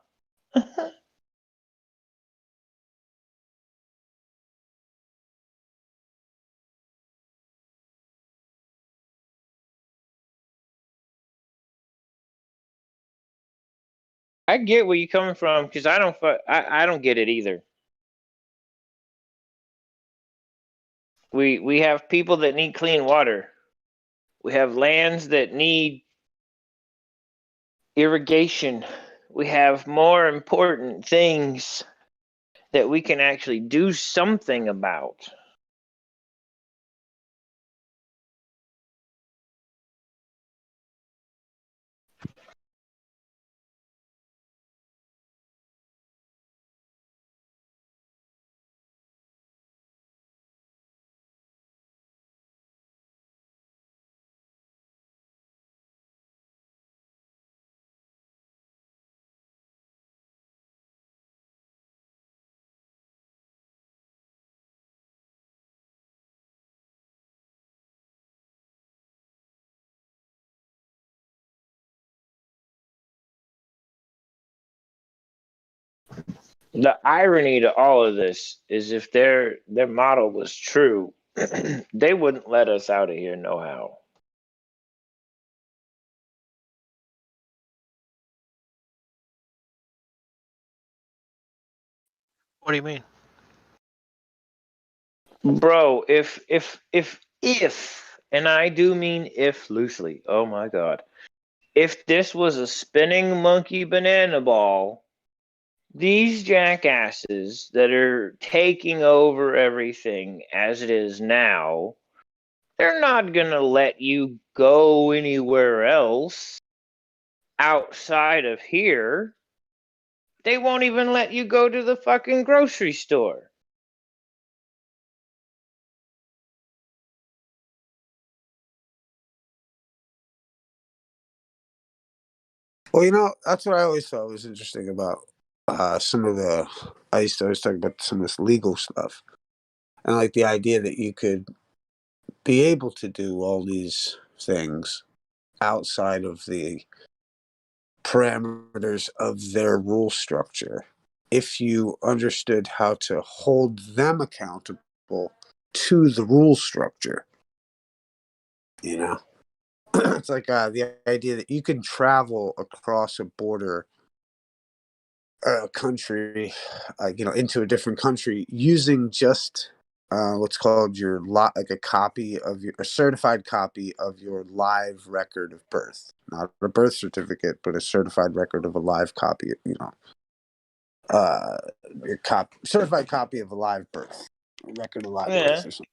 I get where you're coming from because I don't get it either. We have people that need clean water. We have lands that need irrigation. We have more important things that we can actually do something about. The irony to all of this is if their model was true, they wouldn't let us out of here no how. What do you mean? Bro, if and I do mean if loosely, oh my god. If this was a spinning monkey banana ball, these jackasses that are taking over everything as it is now, they're not gonna let you go anywhere else outside of here. They won't even let you go to the fucking grocery store. Well, you know, that's what I always thought was interesting about some of the. I used to always talk about some of this legal stuff, and like the idea that you could be able to do all these things outside of the parameters of their rule structure if you understood how to hold them accountable to the rule structure. You know, it's like the idea that you can travel across a border, a country, into a different country using just what's called your lot, like a certified copy of your live record of birth, not a birth certificate, but a certified record of a live copy. Your certified copy of a live birth, a record of live birth, Yeah. or something.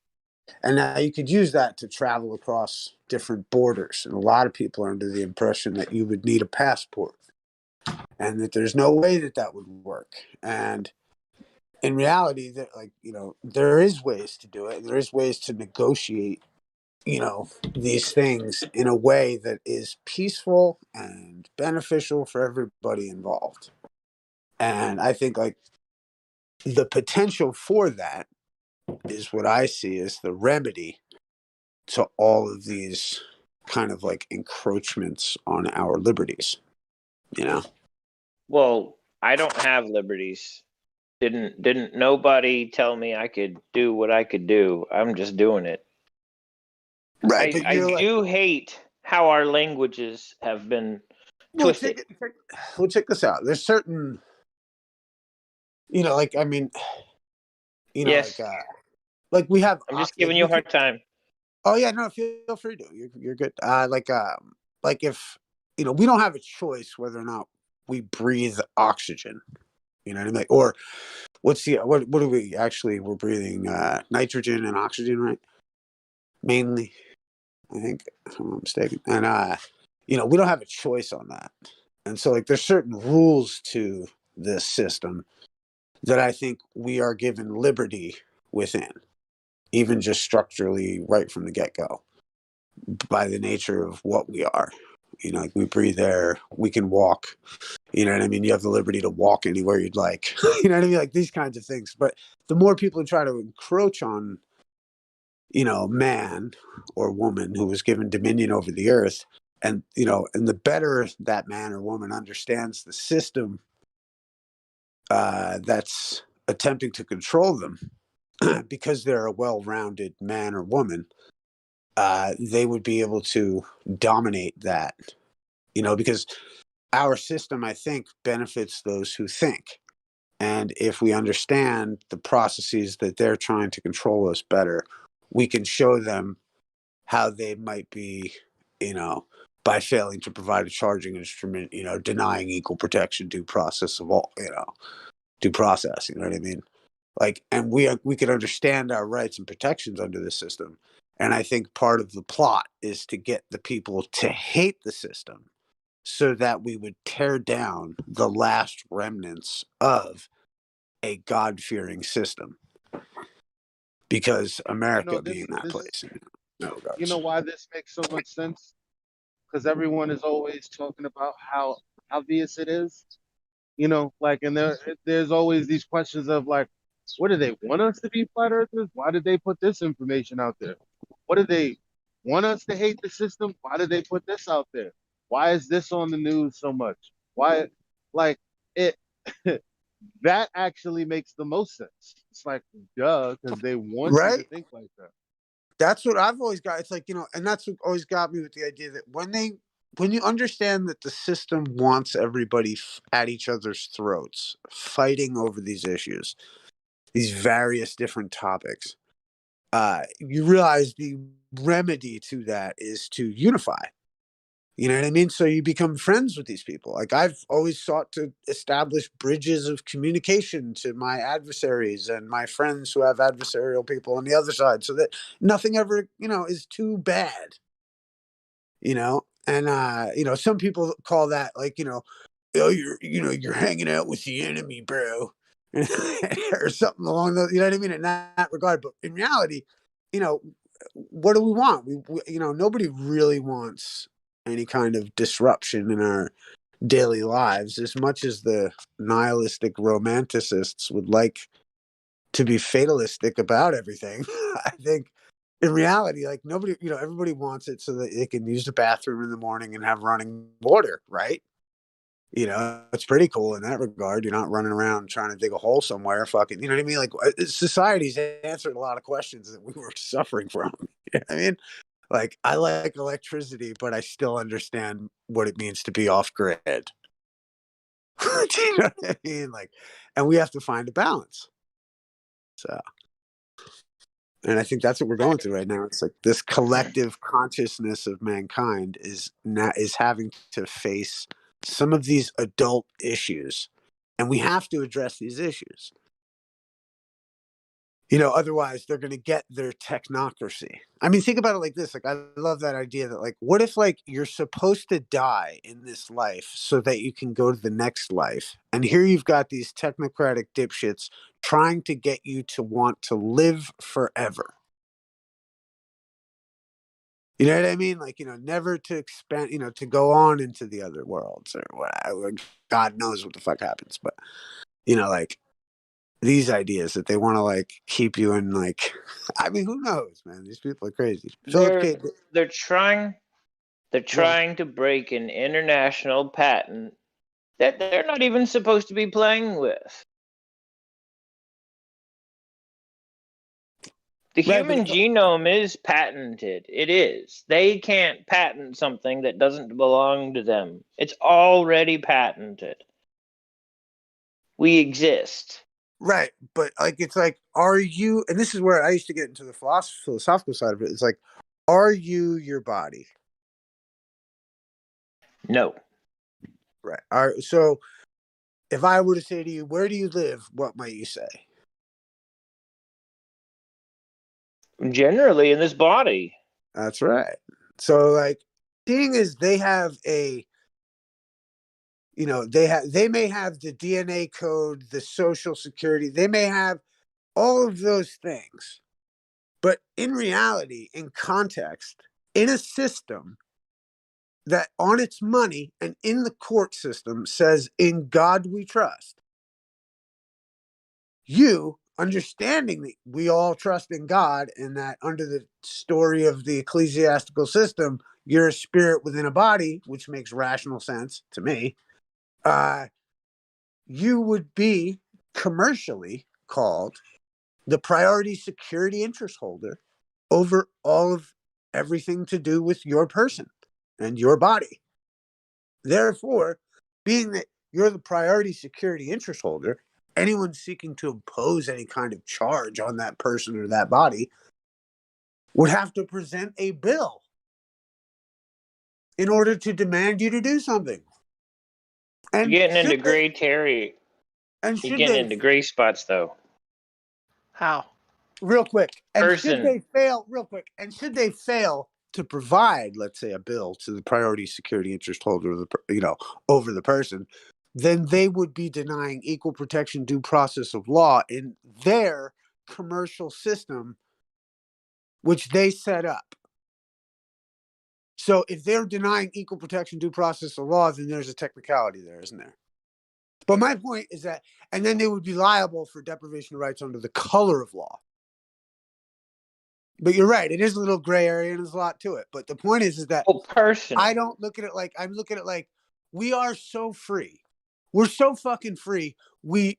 And now you could use that to travel across different borders. And a lot of people are under the impression that you would need a passport and that there's no way that that would work. And in reality, that there is ways to do it. There is ways to negotiate, these things in a way that is peaceful and beneficial for everybody involved. And I think like the potential for that is what I see as the remedy to all of these kind of like encroachments on our liberties, you know? Well, I don't have liberties. Didn't nobody tell me I could do what I could do. I'm just doing it. Right, but I do hate how our languages have been twisted. Check this out. There's certain, you know, like, I mean, you know, Yes. like we have. I'm just giving you a hard time. Oh yeah, no, feel free to. You're good. Like if you know, we don't have a choice whether or not we breathe oxygen. You know what I mean? Like, or what do we actually? We're breathing nitrogen and oxygen, right? Mainly, I think, if I'm not mistaken. And you know, we don't have a choice on that. And so, like, there's certain rules to this system that I think we are given liberty within, even just structurally, right from the get go, by the nature of what we are. You know, like we breathe air, we can walk. You know what I mean? You have the liberty to walk anywhere you'd like. You know what I mean? Like these kinds of things. But the more people try to encroach on, you know, man or woman who was given dominion over the earth, and you know, and the better that man or woman understands the system that's attempting to control them, because they're a well-rounded man or woman, they would be able to dominate that. You know, because our system, I think, benefits those who think. And if we understand the processes that they're trying to control us better, we can show them how they might be, you know, by failing to provide a charging instrument, you know, denying equal protection, due process of all, you know, due process, you know what I mean? Like, and we could understand our rights and protections under the system. And I think part of the plot is to get the people to hate the system so that we would tear down the last remnants of a God-fearing system. Because America being that place. No regards. You know why this makes so much sense? Because everyone is always talking about how obvious it is. You know, like, and there's always these questions of like, what do they want us to be flat earthers? Why did they put this information out there? What do they want us to hate the system? Why did they put this out there? Why is this on the news so much? Why, like, it, that actually makes the most sense. It's like, duh, because they want you to think like that. That's what I've always got. It's like, you know, and that's what always got me with the idea that when you understand that the system wants everybody at each other's throats, fighting over these issues, these various different topics, you realize the remedy to that is to unify. You know what I mean? So you become friends with these people. Like I've always sought to establish bridges of communication to my adversaries and my friends who have adversarial people on the other side, so that nothing ever, you know, is too bad. You know, and you know, some people call that like, you know, oh, you're hanging out with the enemy, bro, or something along those. You know what I mean? In that regard, but in reality, you know, what do we want? We you know, nobody really wants any kind of disruption in our daily lives, as much as the nihilistic romanticists would like to be fatalistic about everything. I think in reality, like nobody, you know, everybody wants it so that they can use the bathroom in the morning and have running water, right? You know, it's pretty cool in that regard. You're not running around trying to dig a hole somewhere, fucking, you know what I mean? Like society's answered a lot of questions that we were suffering from. You know what I mean? Like, I like electricity, but I still understand what it means to be off grid. Do you know what I mean? Like, and we have to find a balance. So, and I think that's what we're going through right now. It's like this collective consciousness of mankind is having to face some of these adult issues, and we have to address these issues. You know, otherwise they're going to get their technocracy. I mean, think about it like this. Like, I love that idea that, like, what if, like, you're supposed to die in this life so that you can go to the next life? And here you've got these technocratic dipshits trying to get you to want to live forever. You know what I mean? Like, never to expand, to go on into the other worlds or whatever. God knows what the fuck happens. But, like these ideas that they want to like keep you in like, I mean, who knows, man? These people are crazy. They're trying to break an international patent that they're not even supposed to be playing with. The human genome is patented. It is. They can't patent something that doesn't belong to them. It's already patented. We exist. Right. But like, it's like, are you, and this is where I used to get into the philosophical side of it. It's like, are you your body? No. Right. So if I were to say to you, where do you live? What might you say? Generally in this body. That's right. So like, seeing as they have a, they may have the DNA code, the social security, they may have all of those things. But in reality, in context, in a system that on its money and in the court system says, in God we trust, you understanding that we all trust in God and that under the story of the ecclesiastical system, you're a spirit within a body, which makes rational sense to me, you would be commercially called the priority security interest holder over all of everything to do with your person and your body. Therefore, being that you're the priority security interest holder, anyone seeking to impose any kind of charge on that person or that body would have to present a bill in order to demand you to do something. And you're getting into gray territory. And you're getting into gray spots, though. How? Real quick. And should they fail, real quick, and should they fail to provide, let's say, a bill to the priority security interest holder, over the person, then they would be denying equal protection due process of law in their commercial system, which they set up. So if they're denying equal protection due process of law, then there's a technicality there, isn't there? But my point is that, and then they would be liable for deprivation of rights under the color of law. But you're right, it is a little gray area and there's a lot to it. But the point is that I don't look at it like, I'm looking at it like, we are so free. We're so fucking free. We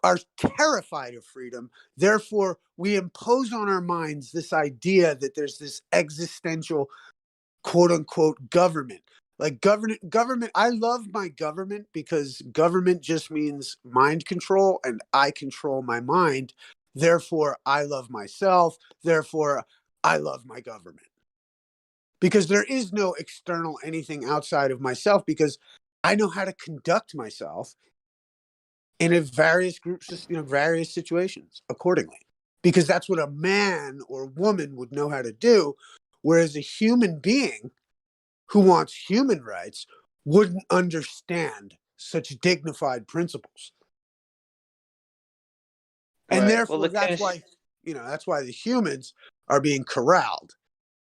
are terrified of freedom. Therefore, we impose on our minds this idea that there's this existential, quote unquote, government. Like government, I love my government because government just means mind control and I control my mind. Therefore, I love myself. Therefore, I love my government. Because there is no external anything outside of myself because I know how to conduct myself in a various groups, various situations accordingly. Because that's what a man or woman would know how to do. Whereas a human being who wants human rights wouldn't understand such dignified principles. And therefore, that's why the humans are being corralled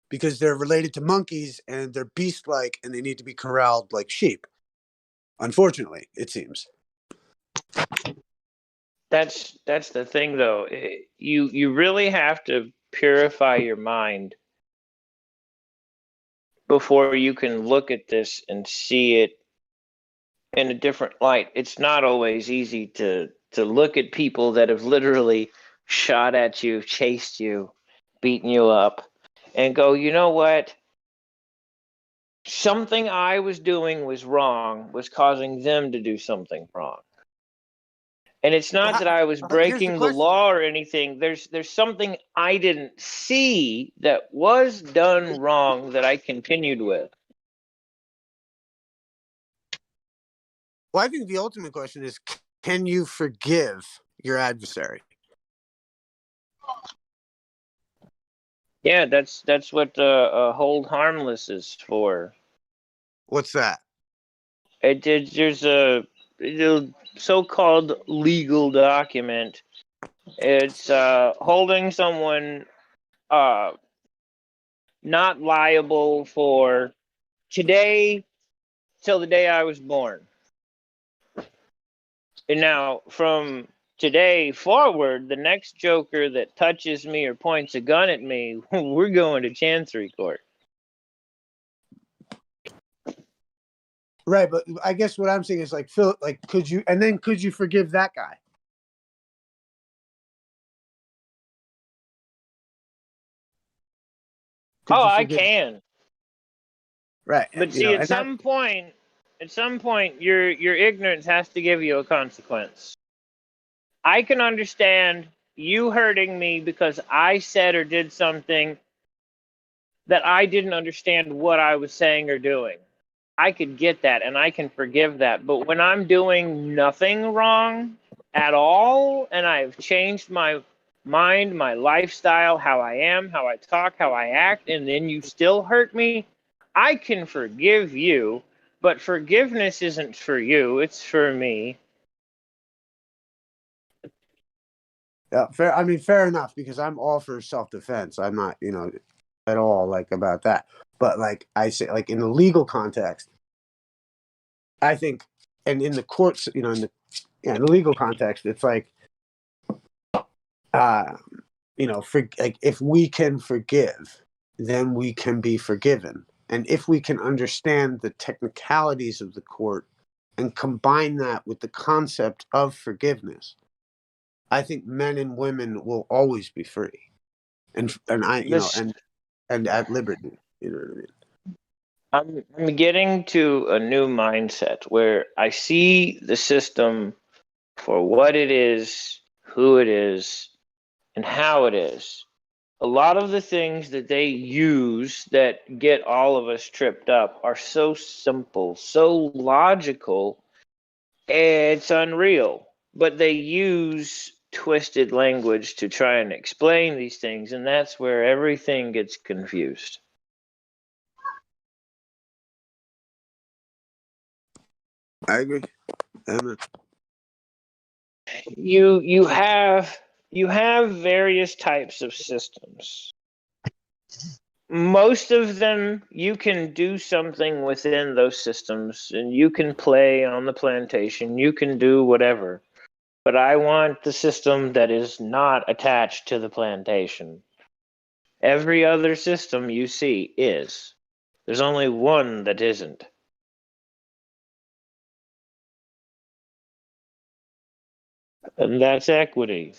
because they're related to monkeys and they're beast-like and they need to be corralled like sheep. Unfortunately, it seems. That's the thing, though. You really have to purify your mind before you can look at this and see it in a different light. It's not always easy to look at people that have literally shot at you, chased you, beaten you up, and go, you know what? Something I was doing was wrong, was causing them to do something wrong. And it's not that I was breaking the law or anything. There's something I didn't see that was done wrong that I continued with. Well, I think the ultimate question is, can you forgive your adversary? Yeah, that's what hold harmless is for. What's that? There's a so-called legal document. It's holding someone not liable for today till the day I was born. And now, from today forward, the next Joker that touches me or points a gun at me, we're going to Chancery Court. Right, but I guess what I'm saying is like, Phil, like, could you forgive that guy? I can. Right, but see, at some point, your ignorance has to give you a consequence. I can understand you hurting me because I said or did something that I didn't understand what I was saying or doing. I could get that and I can forgive that. But when I'm doing nothing wrong at all and I've changed my mind, my lifestyle, how I am, how I talk, how I act, and then you still hurt me, I can forgive you. But forgiveness isn't for you, it's for me. Yeah, fair. I mean, fair enough, because I'm all for self-defense. I'm not, at all like about that. But like I say, like in the legal context, I think, and in the courts, in the legal context, it's like, like if we can forgive, then we can be forgiven, and if we can understand the technicalities of the court and combine that with the concept of forgiveness, I think men and women will always be free, and at liberty. You know what I mean? I'm getting to a new mindset where I see the system for what it is, who it is, and how it is. A lot of the things that they use that get all of us tripped up are so simple, so logical, it's unreal. But they use twisted language to try and explain these things, and that's where everything gets confused. I agree. Amen. You have various types of systems. Most of them you can do something within those systems, and you can play on the plantation, you can do whatever. But I want the system that is not attached to the plantation. Every other system you see is. There's only one that isn't. And that's equity.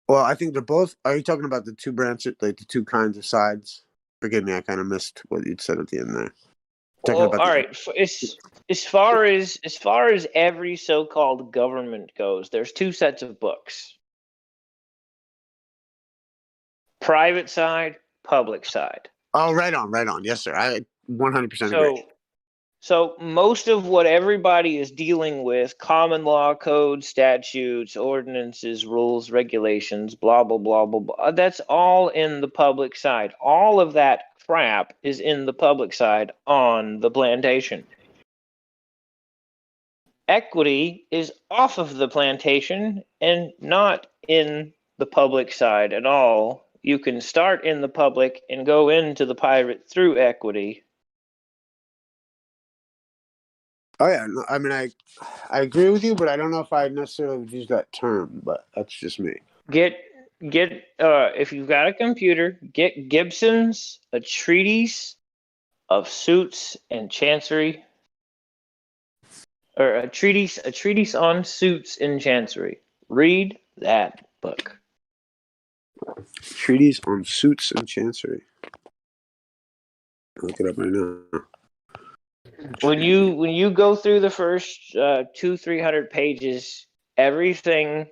Well, I think they're both. Are you talking about the two branches, like the two kinds of sides? Forgive me, I kind of missed what you'd said at the end there. Well, all right. As far as every so-called government goes, there's two sets of books: private side, public side. Oh, right on. Yes, sir. I 100% agree. So most of what everybody is dealing with, common law, code, statutes, ordinances, rules, regulations, blah, blah, blah, blah, blah, that's all in the public side. All of that crap is in the public side on the plantation. Equity is off of the plantation and not in the public side at all. You can start in the public and go into the private through equity. Oh yeah, no, I mean I agree with you, but I don't know if I necessarily would use that term. But that's just me. Get if you've got a computer, get Gibson's A Treatise of Suits and Chancery, or a treatise on suits in Chancery. Read that book. Treatise on Suits and Chancery. I'll look it up right now. When you go through the first 200-300 pages, everything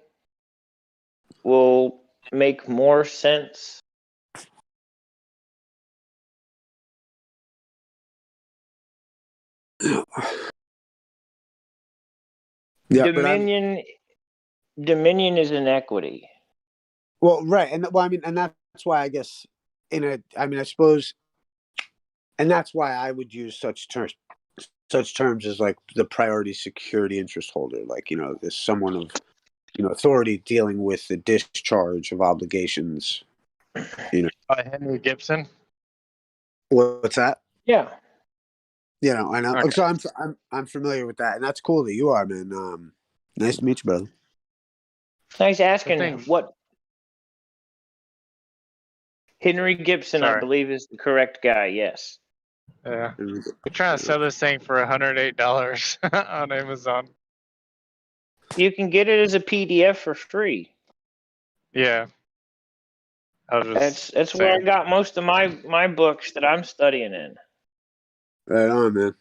will make more sense. Yeah, Dominion is inequity. Well, right, and that's why I guess I suppose, and that's why I would use such terms as like the priority security interest holder, like as someone of authority dealing with the discharge of obligations. By Henry Gibson. What's that? Yeah. I know. Okay. So I'm familiar with that, and that's cool that you are, man. Nice to meet you, brother. Nice asking Thanks. what Henry Gibson, I Sorry. believe, is the correct guy. Yes. Yeah. We're trying to sell this thing for $108 on Amazon. You can get it as a PDF for free. Yeah. I was just That's where I saying. got most of my books that I'm studying in. Right on, man.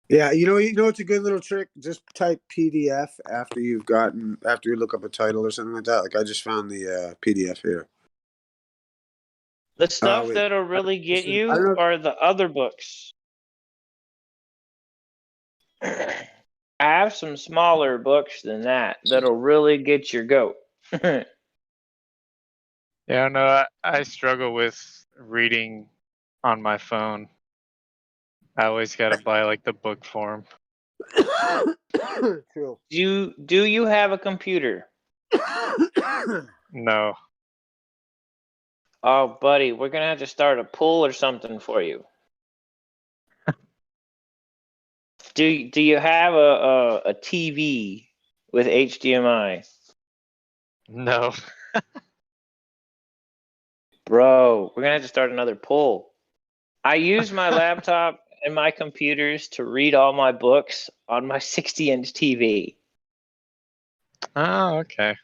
Yeah, you know it's a good little trick. Just type PDF after you look up a title or something like that. Like I just found the PDF here. The stuff wait. that'll really get I you don't know. are the other books. I have some smaller books than that that'll really get your goat. Yeah, no, I struggle with reading on my phone. I always got to buy like the book form. True. Do you have a computer? No. Oh, buddy, we're gonna have to start a pool or something for you. Do you have a TV with HDMI? No. Bro, we're gonna have to start another poll. I use my laptop and my computers to read all my books on my 60-inch TV. Oh, okay.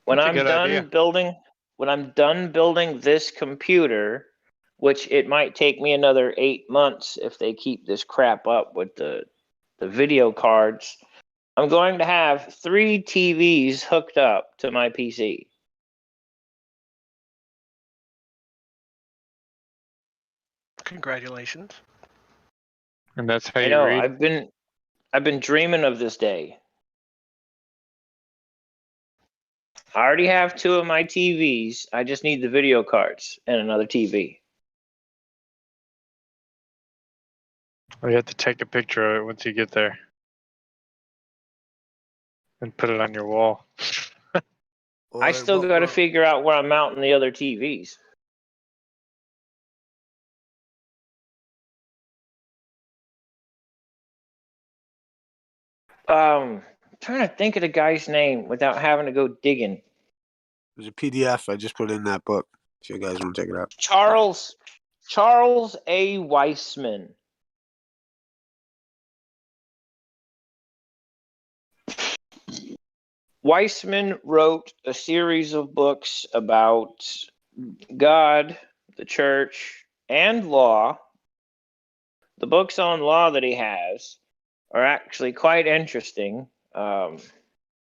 When That's a I'm good idea. done building this computer, which it might take me another 8 months if they keep this crap up with the video cards, I'm going to have 3 TVs hooked up to my PC. Congratulations. And that's how I you know, read? I've been dreaming of this day. I already have 2 of my TVs. I just need the video cards and another TV. Or you have to take a picture of it once you get there. And put it on your wall. I still got to figure out where I'm mounting the other TVs. Trying to think of the guy's name without having to go digging. There's a PDF I just put in that book. If you guys want to check it out. Charles A. Weissman. Weissman wrote a series of books about God, the church, and law. The books on law that he has are actually quite interesting.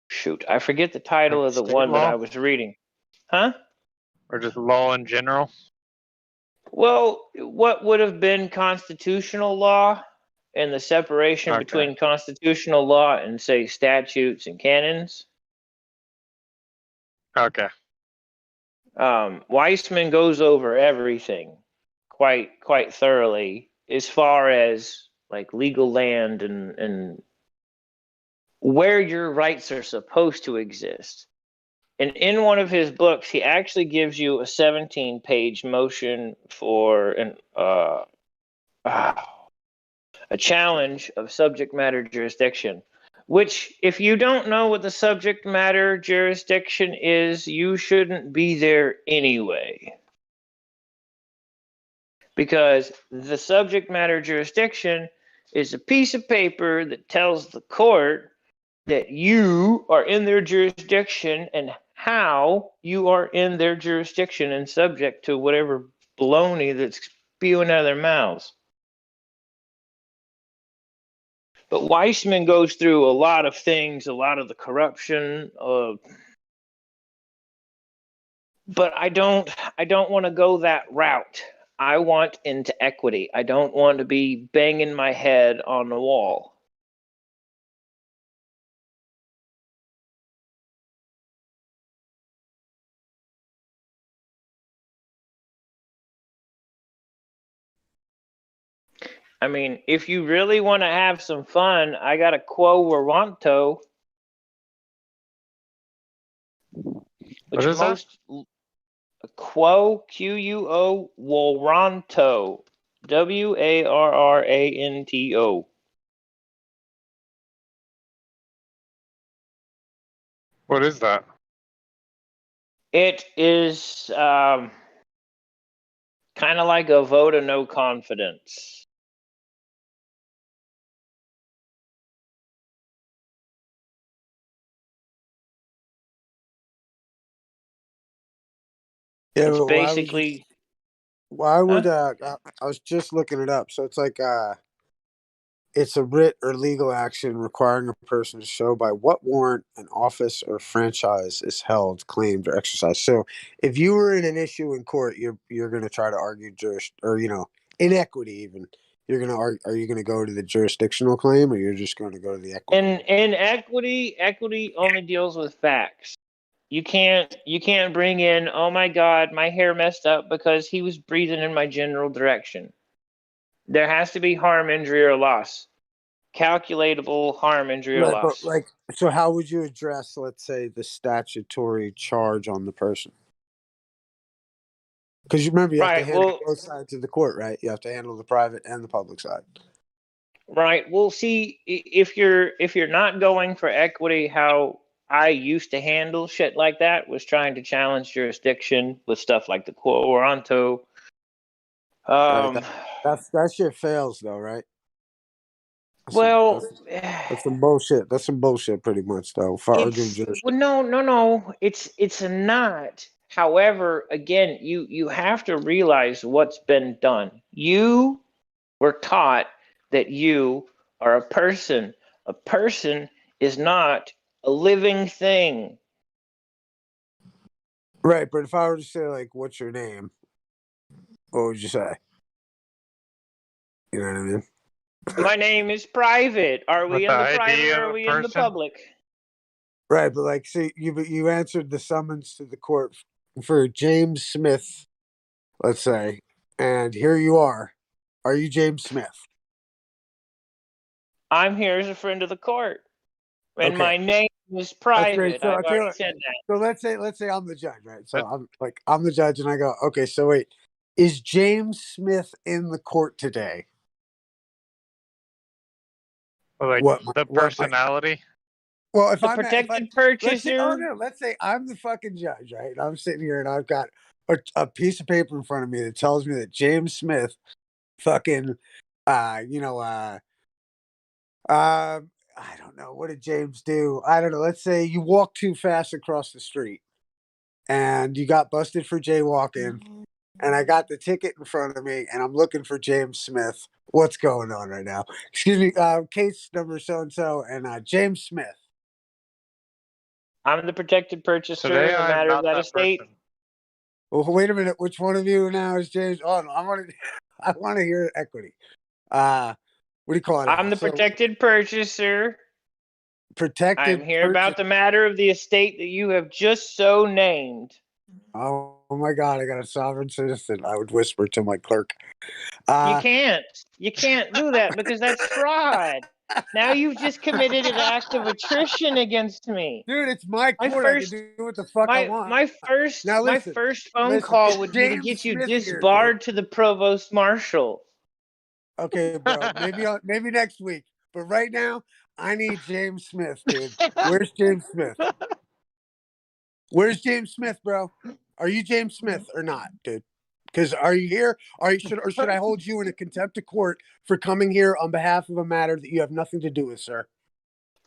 Shoot, I forget the title Like of the state one that law? I was reading. Huh? Or just law in general? Well, what would have been constitutional law and the separation Okay. between constitutional law and, say, statutes and canons? Okay. Weissman goes over everything quite thoroughly as far as like legal land and where your rights are supposed to exist. And in one of his books, he actually gives you a 17-page motion for a challenge of subject matter jurisdiction, which, if you don't know what the subject matter jurisdiction is, you shouldn't be there anyway. Because the subject matter jurisdiction is a piece of paper that tells the court that you are in their jurisdiction and how you are in their jurisdiction and subject to whatever baloney that's spewing out of their mouths. But Weissman goes through a lot of things, a lot of the corruption. But I don't want to go that route. I want into equity. I don't want to be banging my head on the wall. I mean, if you really want to have some fun, I got a quo warranto. What is that? A quo, Quo, warranto. WARRANTO. What is that? It is kind of like a vote of no confidence. Yeah, It's but basically. why would I was just looking it up. So it's like it's a writ or legal action requiring a person to show by what warrant an office or franchise is held, claimed, or exercised. So if you were in an issue in court, you're going to try to argue inequity. Even you're going to argue. Are you going to go to the jurisdictional claim, or you're just going to go to the equity? In equity only deals with facts. You can't bring in, oh my God, my hair messed up because he was breathing in my general direction. There has to be harm, injury, or loss. Calculatable harm, injury, or Right, but loss. so how would you address, let's say, the statutory charge on the person? Because you remember, you have to handle both sides of the court, right? You have to handle the private and the public side. Right. Well, see, if you're not going for equity, how I used to handle shit like that was trying to challenge jurisdiction with stuff like the quo warranto. Right, that shit fails, though, right? That's some bullshit. That's some bullshit, pretty much, though. For arguing jurisdiction. No. It's not. However, again, you have to realize what's been done. You were taught that you are a person. A person is not a living thing. Right, but if I were to say, like, what's your name? What would you say? You know what I mean? My name is private. Are we in the private or are we in the public? Right, but like, see, you answered the summons to the court for James Smith, let's say, and here you are. Are you James Smith? I'm here as a friend of the court, and Okay. my name is That's private. great. So, I've already said that. So let's say I'm the judge, right? So I'm the judge, and I go, okay. So wait, is James Smith in the court today? Like the personality? Well, if the I'm protected purchaser, purchaser. let's say I'm the fucking judge, right? I'm sitting here and I've got a piece of paper in front of me that tells me that James Smith, fucking, I don't know, what did James do? I don't know. Let's say you walk too fast across the street, and you got busted for jaywalking, and I got the ticket in front of me, and I'm looking for James Smith. What's going on right now? Excuse me, case number so and so, and James Smith. I'm the protected purchaser in the matter of that estate. Well, wait a minute. Which one of you now is James? Oh, no, I want to hear equity. What do you call it? I'm the protected purchaser. Protected. I'm here about the matter of the estate that you have just so named. Oh my God! I got a sovereign citizen. I would whisper to my clerk. You can't do that because that's fraud. Now you've just committed an act of attrition against me. Dude, it's my court. I can do what the fuck I want. My first phone call would be to get you disbarred to the provost marshal. Okay, bro. Maybe next week. But right now, I need James Smith, dude. Where's James Smith? Where's James Smith, bro? Are you James Smith or not, dude? Because are you here? Should I hold you in a contempt of court for coming here on behalf of a matter that you have nothing to do with, sir?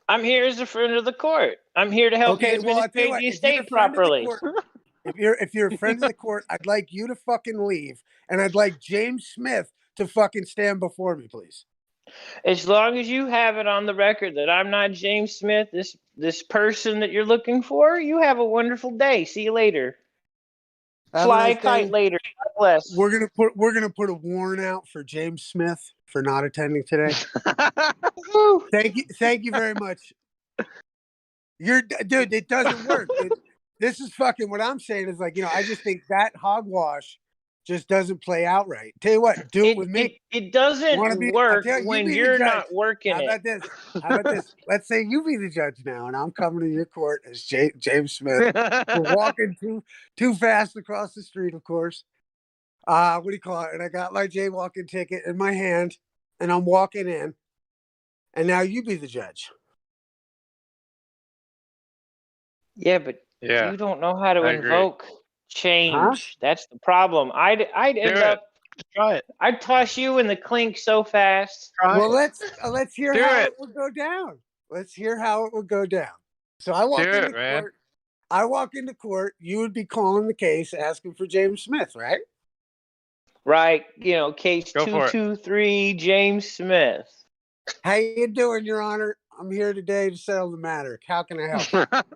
I'm here as a friend of the court. I'm here to help you administrate the estate properly. If you're a friend of the court, I'd like you to fucking leave, and I'd like James Smith to fucking stand before me, please. As long as you have it on the record that I'm not James Smith, this person that you're looking for, you have a wonderful day. See you later. Fly a kite later. God bless. We're gonna put a warrant out for James Smith for not attending today. Thank you very much. Dude, it doesn't work. This is fucking what I'm saying is, like, I just think that hogwash just doesn't play out right. Tell you what, do it with me. It doesn't work when you're not working How about this? How about this? Let's say you be the judge now, and I'm coming to your court as James Smith. We're walking too fast across the street, of course. What do you call it? And I got my jaywalking ticket in my hand, and I'm walking in, and now you be the judge. Yeah, but you don't know how to I agree. invoke change. That's the problem. I'd end up. Try it. I'd toss you in the clink so fast. Well, let's hear how it would go down. Let's hear how it would go down. So I walk into court. I walk into court. You would be calling the case, asking for James Smith, right? Right. You know, case 223, James Smith. How you doing, Your Honor? I'm here today to settle the matter. How can I help?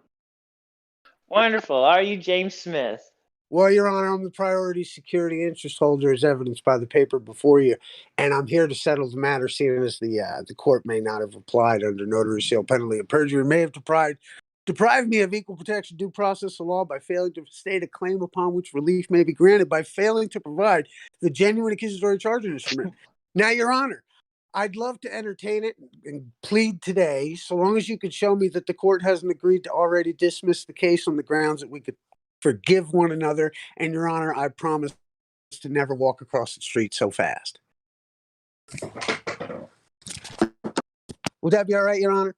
Wonderful. Are you James Smith? Well, Your Honor, I'm the priority security interest holder as evidenced by the paper before you, and I'm here to settle the matter, seeing as the court may not have applied under notary seal penalty of perjury, may have deprived me of equal protection due process of law by failing to state a claim upon which relief may be granted by failing to provide the genuine accusatory charging instrument. Now, Your Honor, I'd love to entertain it and plead today, so long as you could show me that the court hasn't agreed to already dismiss the case on the grounds that we could forgive one another. And Your Honor, I promise to never walk across the street so fast. Would that be all right, Your Honor?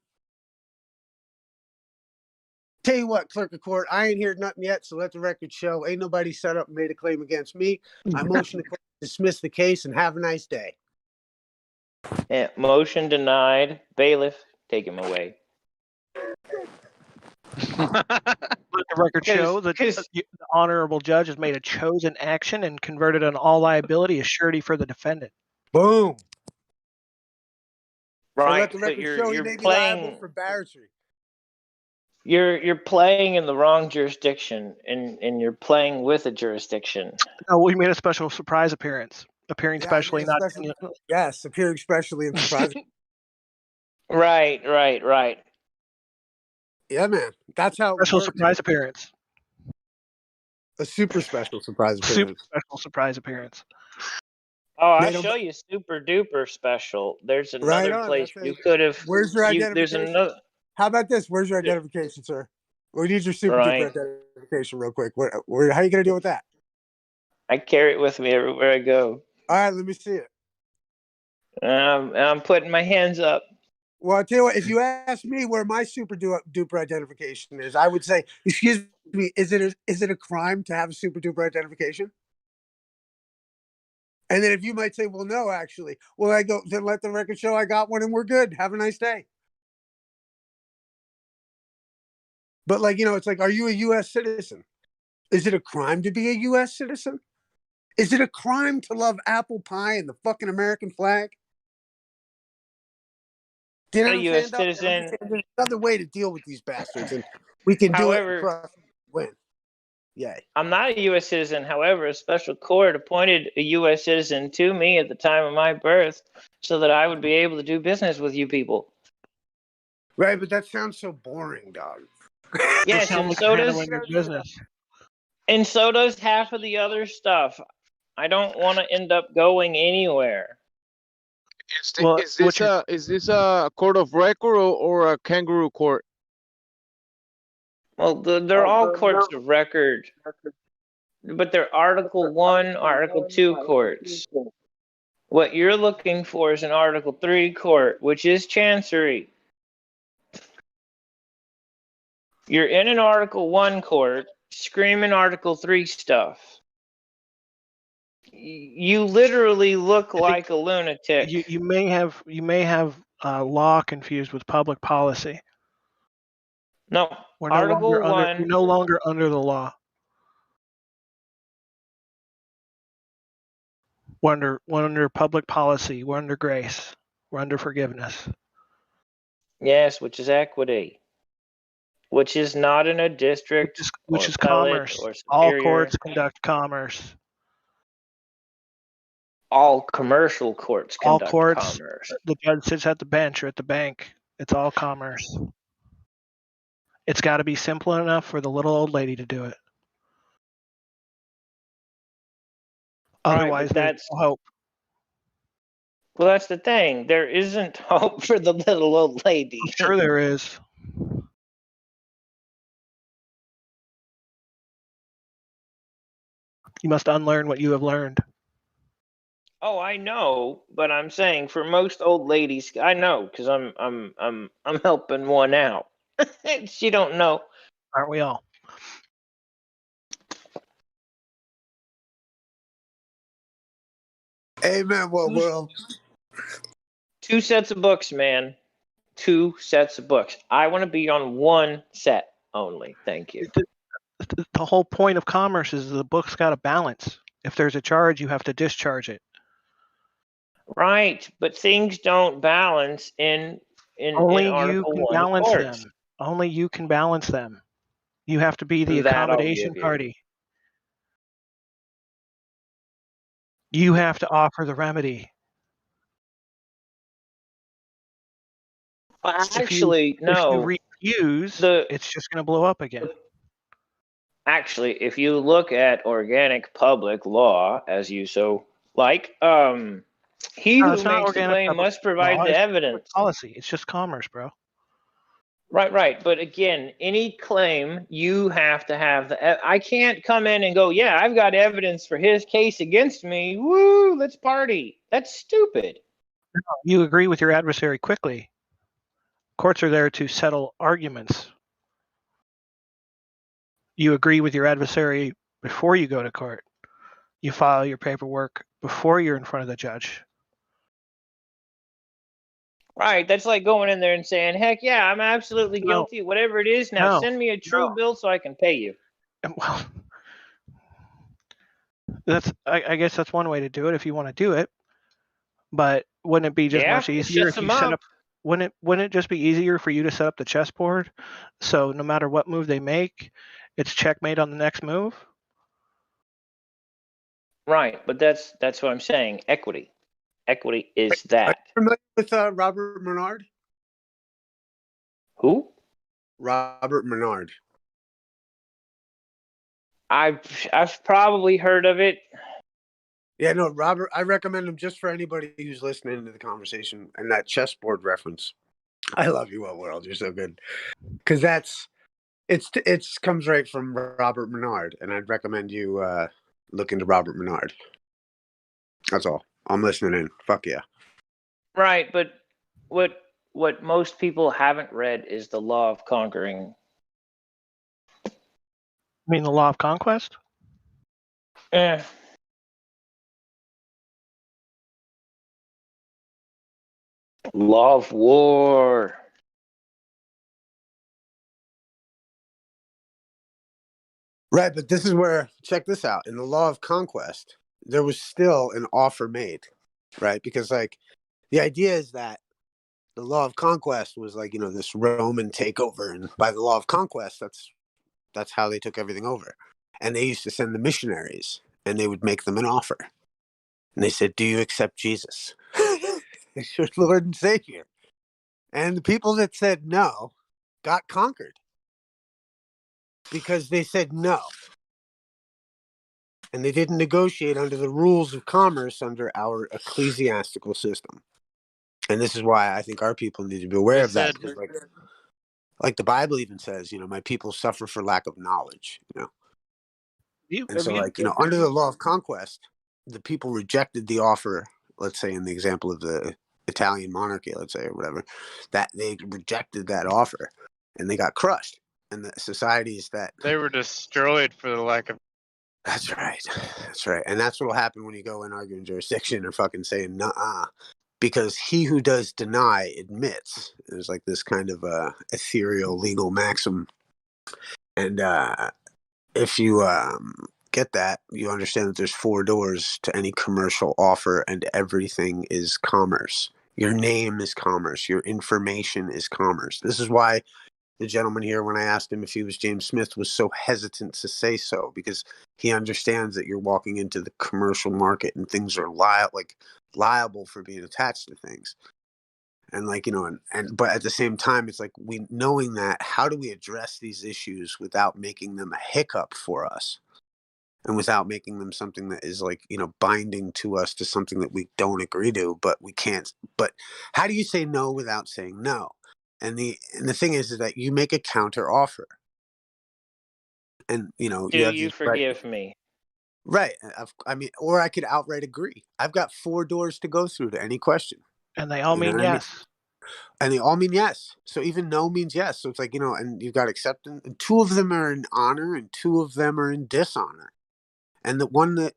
Tell you what, clerk of court, I ain't heard nothing yet, so let the record show. Ain't nobody set up and made a claim against me. I motion to dismiss the case and have a nice day. Yeah, motion denied. Bailiff, take him away. Let the record show that the honorable judge has made a chosen action and converted an all liability as surety for the defendant. Boom. Right, So let the record show he may be liable for battery. You're playing in the wrong jurisdiction, and you're playing with a jurisdiction. No, we made a special surprise appearance, appearing specially, not yes, appearing specially in surprise. Right. Yeah, man, that's how special surprise appearance. A super special surprise appearance. Super special surprise appearance. Oh, I'll show you super duper special. There's another place you could have. Where's your identification? There's another. How about this? Where's your identification, sir? We need your super duper identification real quick. How are you going to deal with that? I carry it with me everywhere I go. All right, let me see it. I'm putting my hands up. Well, I'll tell you what, if you ask me where my super duper identification is, I would say, excuse me, is it a crime to have a super duper identification? And then if you might say, well, no, actually. Well, I go, then let the record show I got one and we're good. Have a nice day. But it's like, are you a U.S. citizen? Is it a crime to be a U.S. citizen? Is it a crime to love apple pie and the fucking American flag? Do you know a U.S. citizen. There's another way to deal with these bastards, and we can do it across win. Yay. I'm not a U.S. citizen. However, a special court appointed a U.S. citizen to me at the time of my birth so that I would be able to do business with you people. Right, but that sounds so boring, dog. Yes, and so does half of the other stuff. I don't want to end up going anywhere. Is this a court of record or a kangaroo court? Well, they're all courts of record, but they're Article 1, Article 2 courts. What you're looking for is an Article 3 court, which is Chancery. You're in an Article 1 court, screaming Article 3 stuff. You literally look like a lunatic. You may have law confused with public policy. No, we're no longer under the law. We're under public policy. We're under grace. We're under forgiveness. Yes, which is equity. Which is not in a district, which is commerce. All courts conduct commerce. All commercial courts conduct commerce. The judge sits at the bench or at the bank. It's all commerce. It's got to be simple enough for the little old lady to do it. Otherwise, but there's that's no hope. well, that's the thing. There isn't hope for the little old lady. I'm sure there is. You must unlearn what you have learned. Oh, I know, but I'm saying for most old ladies, I know because I'm helping one out. She don't know. Aren't we all? Amen. What world? 2 sets of books, man. 2 sets of books. I want to be on 1 set only. Thank you. The whole point of commerce is the book's got a balance. If there's a charge, you have to discharge it. Right, but things don't balance in Only you Article can 1 balance courts. them. Only you can balance them. You have to be the That I'll accommodation give you. party. You have to offer the remedy. Well, If actually, no. you refuse, it's just going to blow up again. Actually, if you look at organic public law, as you so like, he No, who it's not makes the organic claim public must provide law, the it's evidence. policy. It's just commerce, bro. Right. But again, any claim you have to have I can't come in and go, yeah, I've got evidence for his case against me. Woo, let's party. That's stupid. You agree with your adversary quickly. Courts are there to settle arguments. You agree with your adversary before you go to court. You file your paperwork before you're in front of the judge. Right. That's like going in there and saying, heck yeah, I'm absolutely guilty. Whatever it is, now No. send me a true bill so I can pay you. Well, I guess that's one way to do it if you want to do it. But wouldn't it be just Yeah, much it easier shuts if you them set up. up? Wouldn't it just be easier for you to set up the chessboard? So no matter what move they make, it's checkmate on the next move. Right, but that's what I'm saying. Equity. Equity is Are that. you familiar with Robert Menard? Who? Robert Menard. I've probably heard of it. Yeah, no, Robert. I recommend him just for anybody who's listening to the conversation and that chessboard reference. I love you, What World. You're so good because it's comes right from Robert Menard, and I'd recommend you look into Robert Menard. That's all. I'm listening in. Fuck yeah. Right, but what most people haven't read is the Law of Conquering. You mean the law of conquest? Law of war. Right, but this is where, check this out. In the Law of Conquest, there was still an offer made, right? Because, like, the idea is that the Law of Conquest was like, this Roman takeover. And by the Law of Conquest, that's how they took everything over. And they used to send the missionaries, and they would make them an offer. And they said, do you accept Jesus? It's your Lord and Savior. And the people that said no got conquered because they said no. And they didn't negotiate under the rules of commerce under our ecclesiastical system. And this is why I think our people need to be aware of that. Because like the Bible even says, my people suffer for lack of knowledge, And so, under the Law of Conquest, the people rejected the offer, let's say in the example of the Italian monarchy, let's say, or whatever, that they rejected that offer and they got crushed. And the societies that they were destroyed for the lack of. That's right. That's right. And that's what will happen when you go in arguing jurisdiction and fucking saying nuh-uh. Because he who does deny admits. There's like this kind of ethereal legal maxim. And if you get that, you understand that there's 4 doors to any commercial offer and everything is commerce. Your name is commerce. Your information is commerce. This is why the gentleman here, when I asked him if he was James Smith, was so hesitant to say so, because he understands that you're walking into the commercial market and things are liable for being attached to things. And but at the same time, it's like knowing that, how do we address these issues without making them a hiccup for us? and without making them something that is like, binding to us to something that we don't agree to, but we can't. But how do you say no without saying no? And the thing is that you make a counter offer. And, Do you have you these right. forgive me? Right. I mean, or I could outright agree. I've got 4 doors to go through to any question. And they all You know mean what I mean? yes. And they all mean yes. So even no means yes. So it's like, and you've got acceptance. And 2 of them are in honor and 2 of them are in dishonor. And the one that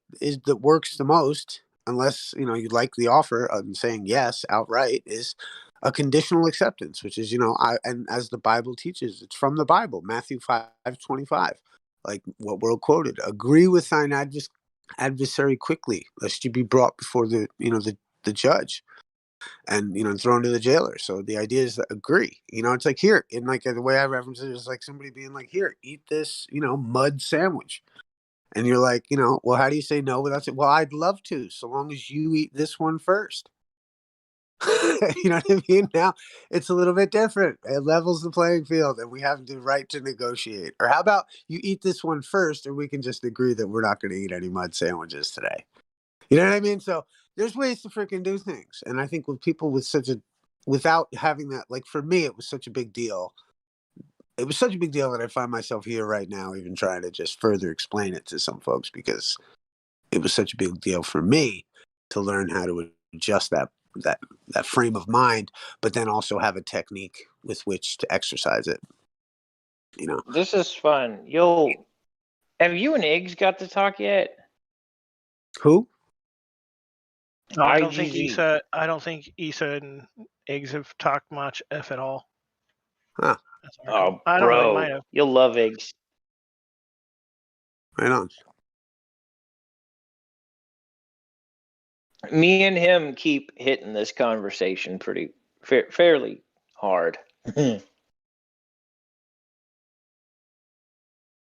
works the most, unless, you like the offer of saying yes outright, is a conditional acceptance, which is, and as the Bible teaches, it's from the Bible, Matthew 5:25, like what World quoted, agree with thine adversary quickly, lest you be brought before the judge and, thrown to the jailer. So the idea is to agree, it's like here, in like the way I reference it is like somebody being like, here, eat this, mud sandwich. And you're like, well, how do you say no without saying, well, I'd love to, so long as you eat this one first. You know what I mean? Now it's a little bit different. It levels the playing field and we have the right to negotiate. Or how about you eat this one first and we can just agree that we're not going to eat any mud sandwiches today. You know what I mean? So there's ways to freaking do things. And I think with people without having that, like for me, it was such a big deal. It was such a big deal that I find myself here right now, even trying to just further explain it to some folks, because it was such a big deal for me to learn how to adjust that frame of mind, but then also have a technique with which to exercise it. This is fun. Have you and Iggs got to talk yet? Who? No, I don't think Issa and Iggs have talked much, if at all. Huh. Oh, I don't know, they might bro, have. you'll love Iggs. Right on. Me and him keep hitting this conversation pretty fairly hard. Yeah,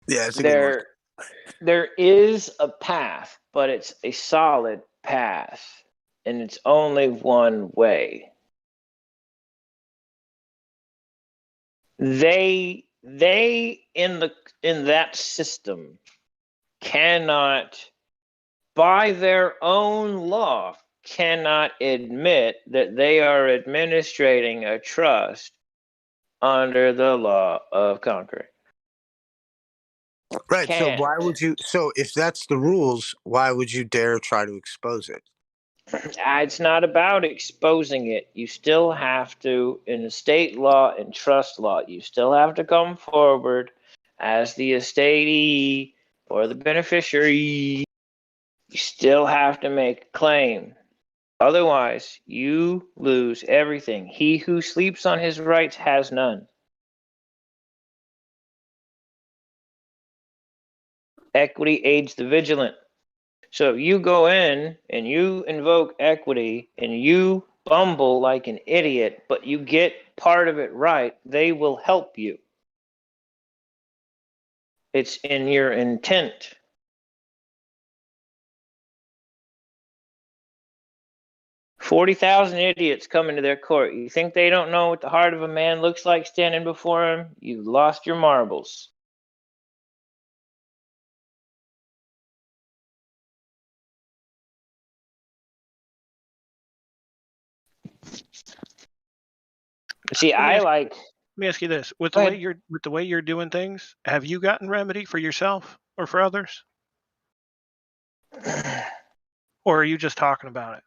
it's a good one. There is a path, but it's a solid path, and it's only one way. They in that system cannot, by their own law, cannot admit that they are administrating a trust under the law of concrete. Right. So why would you? So if that's the rules, why would you dare try to expose it? It's not about exposing it. You still have to, in estate law and trust law, you still have to come forward as the estatee or the beneficiary. You still have to make a claim. Otherwise, you lose everything. He who sleeps on his rights has none. Equity aids the vigilant. So if you go in and you invoke equity and you bumble like an idiot, but you get part of it right, they will help you. It's in your intent. $40,000 idiots come into their court. You think they don't know what the heart of a man looks like standing before him? You lost your marbles. See, Let me ask you this: with the way you're doing things, have you gotten remedy for yourself or for others, or are you just talking about it?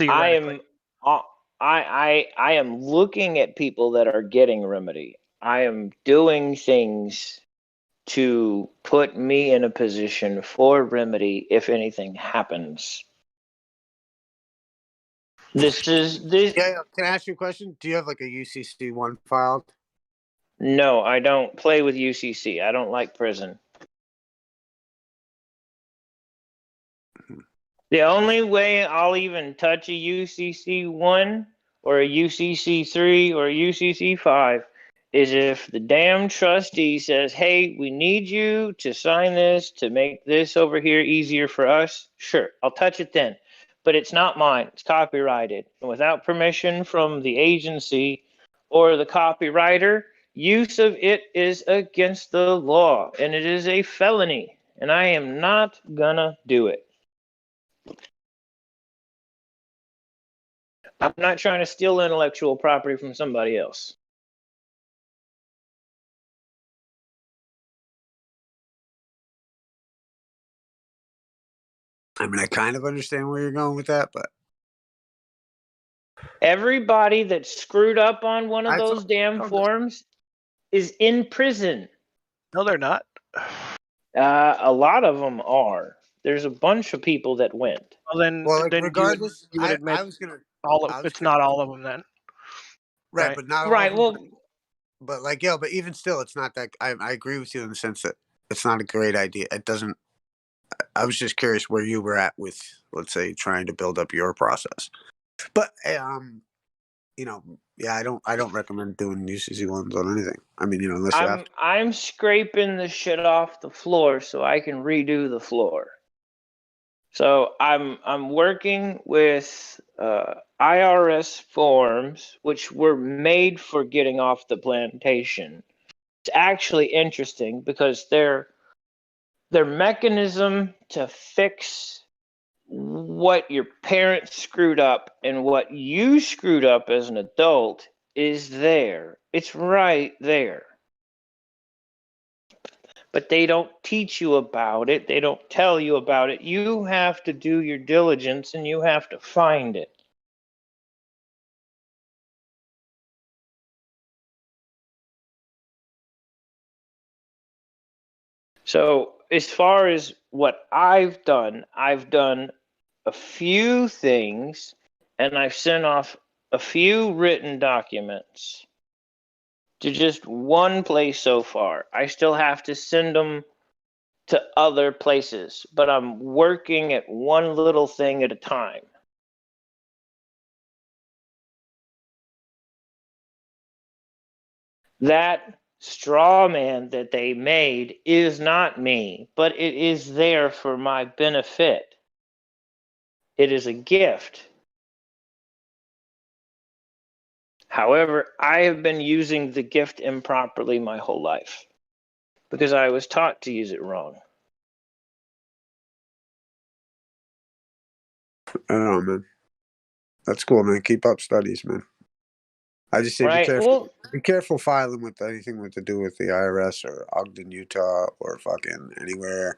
I am looking at people that are getting remedy. I am doing things to put me in a position for remedy if anything happens. Yeah, can I ask you a question? Do you have like a UCC 1 filed? No, I don't play with UCC. I don't like prison. The only way I'll even touch a UCC 1 or a UCC 3 or a UCC 5 is if the damn trustee says, hey, we need you to sign this to make this over here easier for us. Sure, I'll touch it then. But it's not mine. It's copyrighted. And without permission from the agency or the copywriter, use of it is against the law, and it is a felony. and I am not gonna do it. I'm not trying to steal intellectual property from somebody else. I mean, I kind of understand where you're going with that, but everybody that screwed up on one of those damn forms is in prison. No, they're not. A lot of them are. There's a bunch of people that went. Well, then, regardless, you would admit I was gonna. it's not all of them then. Right, but not right. all of them. But like, yo, but even still, it's not that. I agree with you in the sense that it's not a great idea. It doesn't. I was just curious where you were at with, let's say, trying to build up your process. But you know, yeah, I don't recommend doing UCC ones on anything. I mean, you know, unless you have to. I'm scraping the shit off the floor so I can redo the floor. So I'm working with IRS forms, which were made for getting off the plantation. It's actually interesting because their mechanism to fix what your parents screwed up and what you screwed up as an adult is there. It's right there. But they don't teach you about it. They don't tell you about it. You have to do your diligence and you have to find it. So as far as what I've done a few things and I've sent off a few written documents to just one place so far. I still have to send them to other places, but I'm working at one little thing at a time. That straw man that they made is not me, but it is there for my benefit. It is a gift. However, I have been using the gift improperly my whole life because I was taught to use it wrong. I don't know, man. That's cool, man. Keep up studies, man. I just say be careful. Well, be careful filing with anything with to do with the IRS or Ogden, Utah, or fucking anywhere.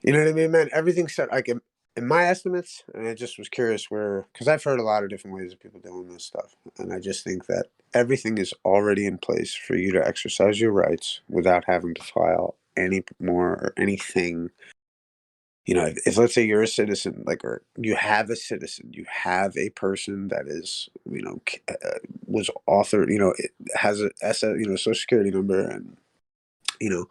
You know what I mean, man? Everything's set. Like in my estimates, and I just was curious because I've heard a lot of different ways of people doing this stuff, and I just think that everything is already in place for you to exercise your rights without having to file any more or anything. You know, if let's say you're a citizen, or you have a citizen, you have a person that is, you know, was authored, you know, it has a social security number, and you know,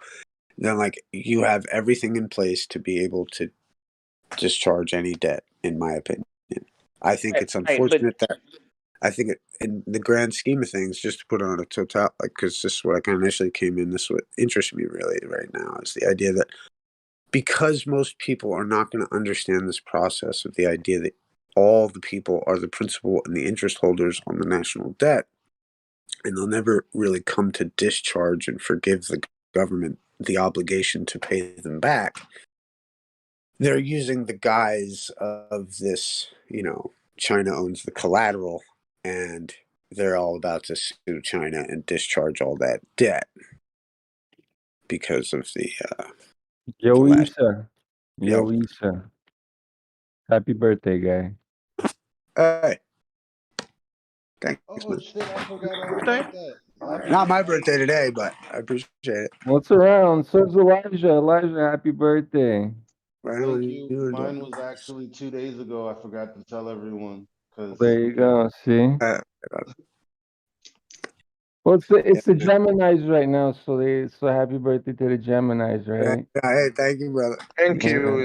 then like you have everything in place to be able to discharge any debt. In my opinion, I think it's unfortunate that I think in the grand scheme of things, just to put on a total, because this is what I kind of initially came in. This is what interests me really right now is the idea that. Because most people are not going to understand this process of the idea that all the people are the principal and the interest holders on the national debt, and they'll never really come to discharge and forgive the government the obligation to pay them back, they're using the guise of this, you know, China owns the collateral, and they're all about to sue China and discharge all that debt because of the Yo, last. Issa. Yo, Issa. Happy birthday, guy. Hey. Thanks, Oh man. shit! I forgot all about that. Not my birthday today, but I appreciate it. What's around? So's Elijah. Elijah, happy birthday. Thank you. Mine was actually 2 days ago. I forgot to tell everyone. There you go. See. Well, it's the Geminis right now, so happy birthday to the Geminis, right? Hey, thank you, brother. Thank you.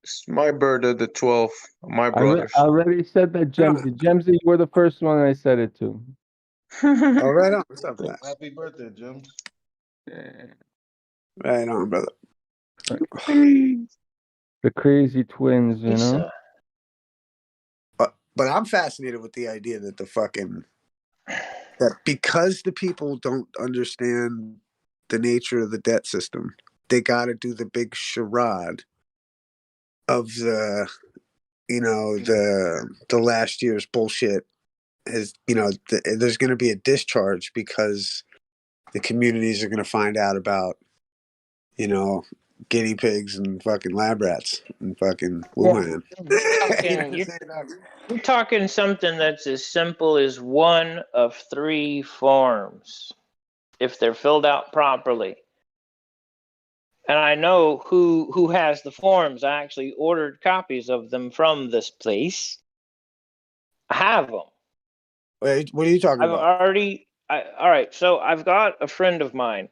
It's my birthday, the 12th. My brothers. I already said that, Gemsy. Gemsy, you were the first one I said it to. Oh, right on. What's up, Flash? Happy birthday, James. Right on, brother. The crazy twins, you know? But I'm fascinated with the idea that that because the people don't understand the nature of the debt system, they got to do the big charade of the, the last year's bullshit. Is there's going to be a discharge because the communities are going to find out about, guinea pigs and fucking lab rats and fucking Wuhan. You're talking something that's as simple as one of 3 forms, if they're filled out properly. And I know who has the forms. I actually ordered copies of them from this place. I have them. Wait, what are you talking about? All right, so I've got a friend of mine.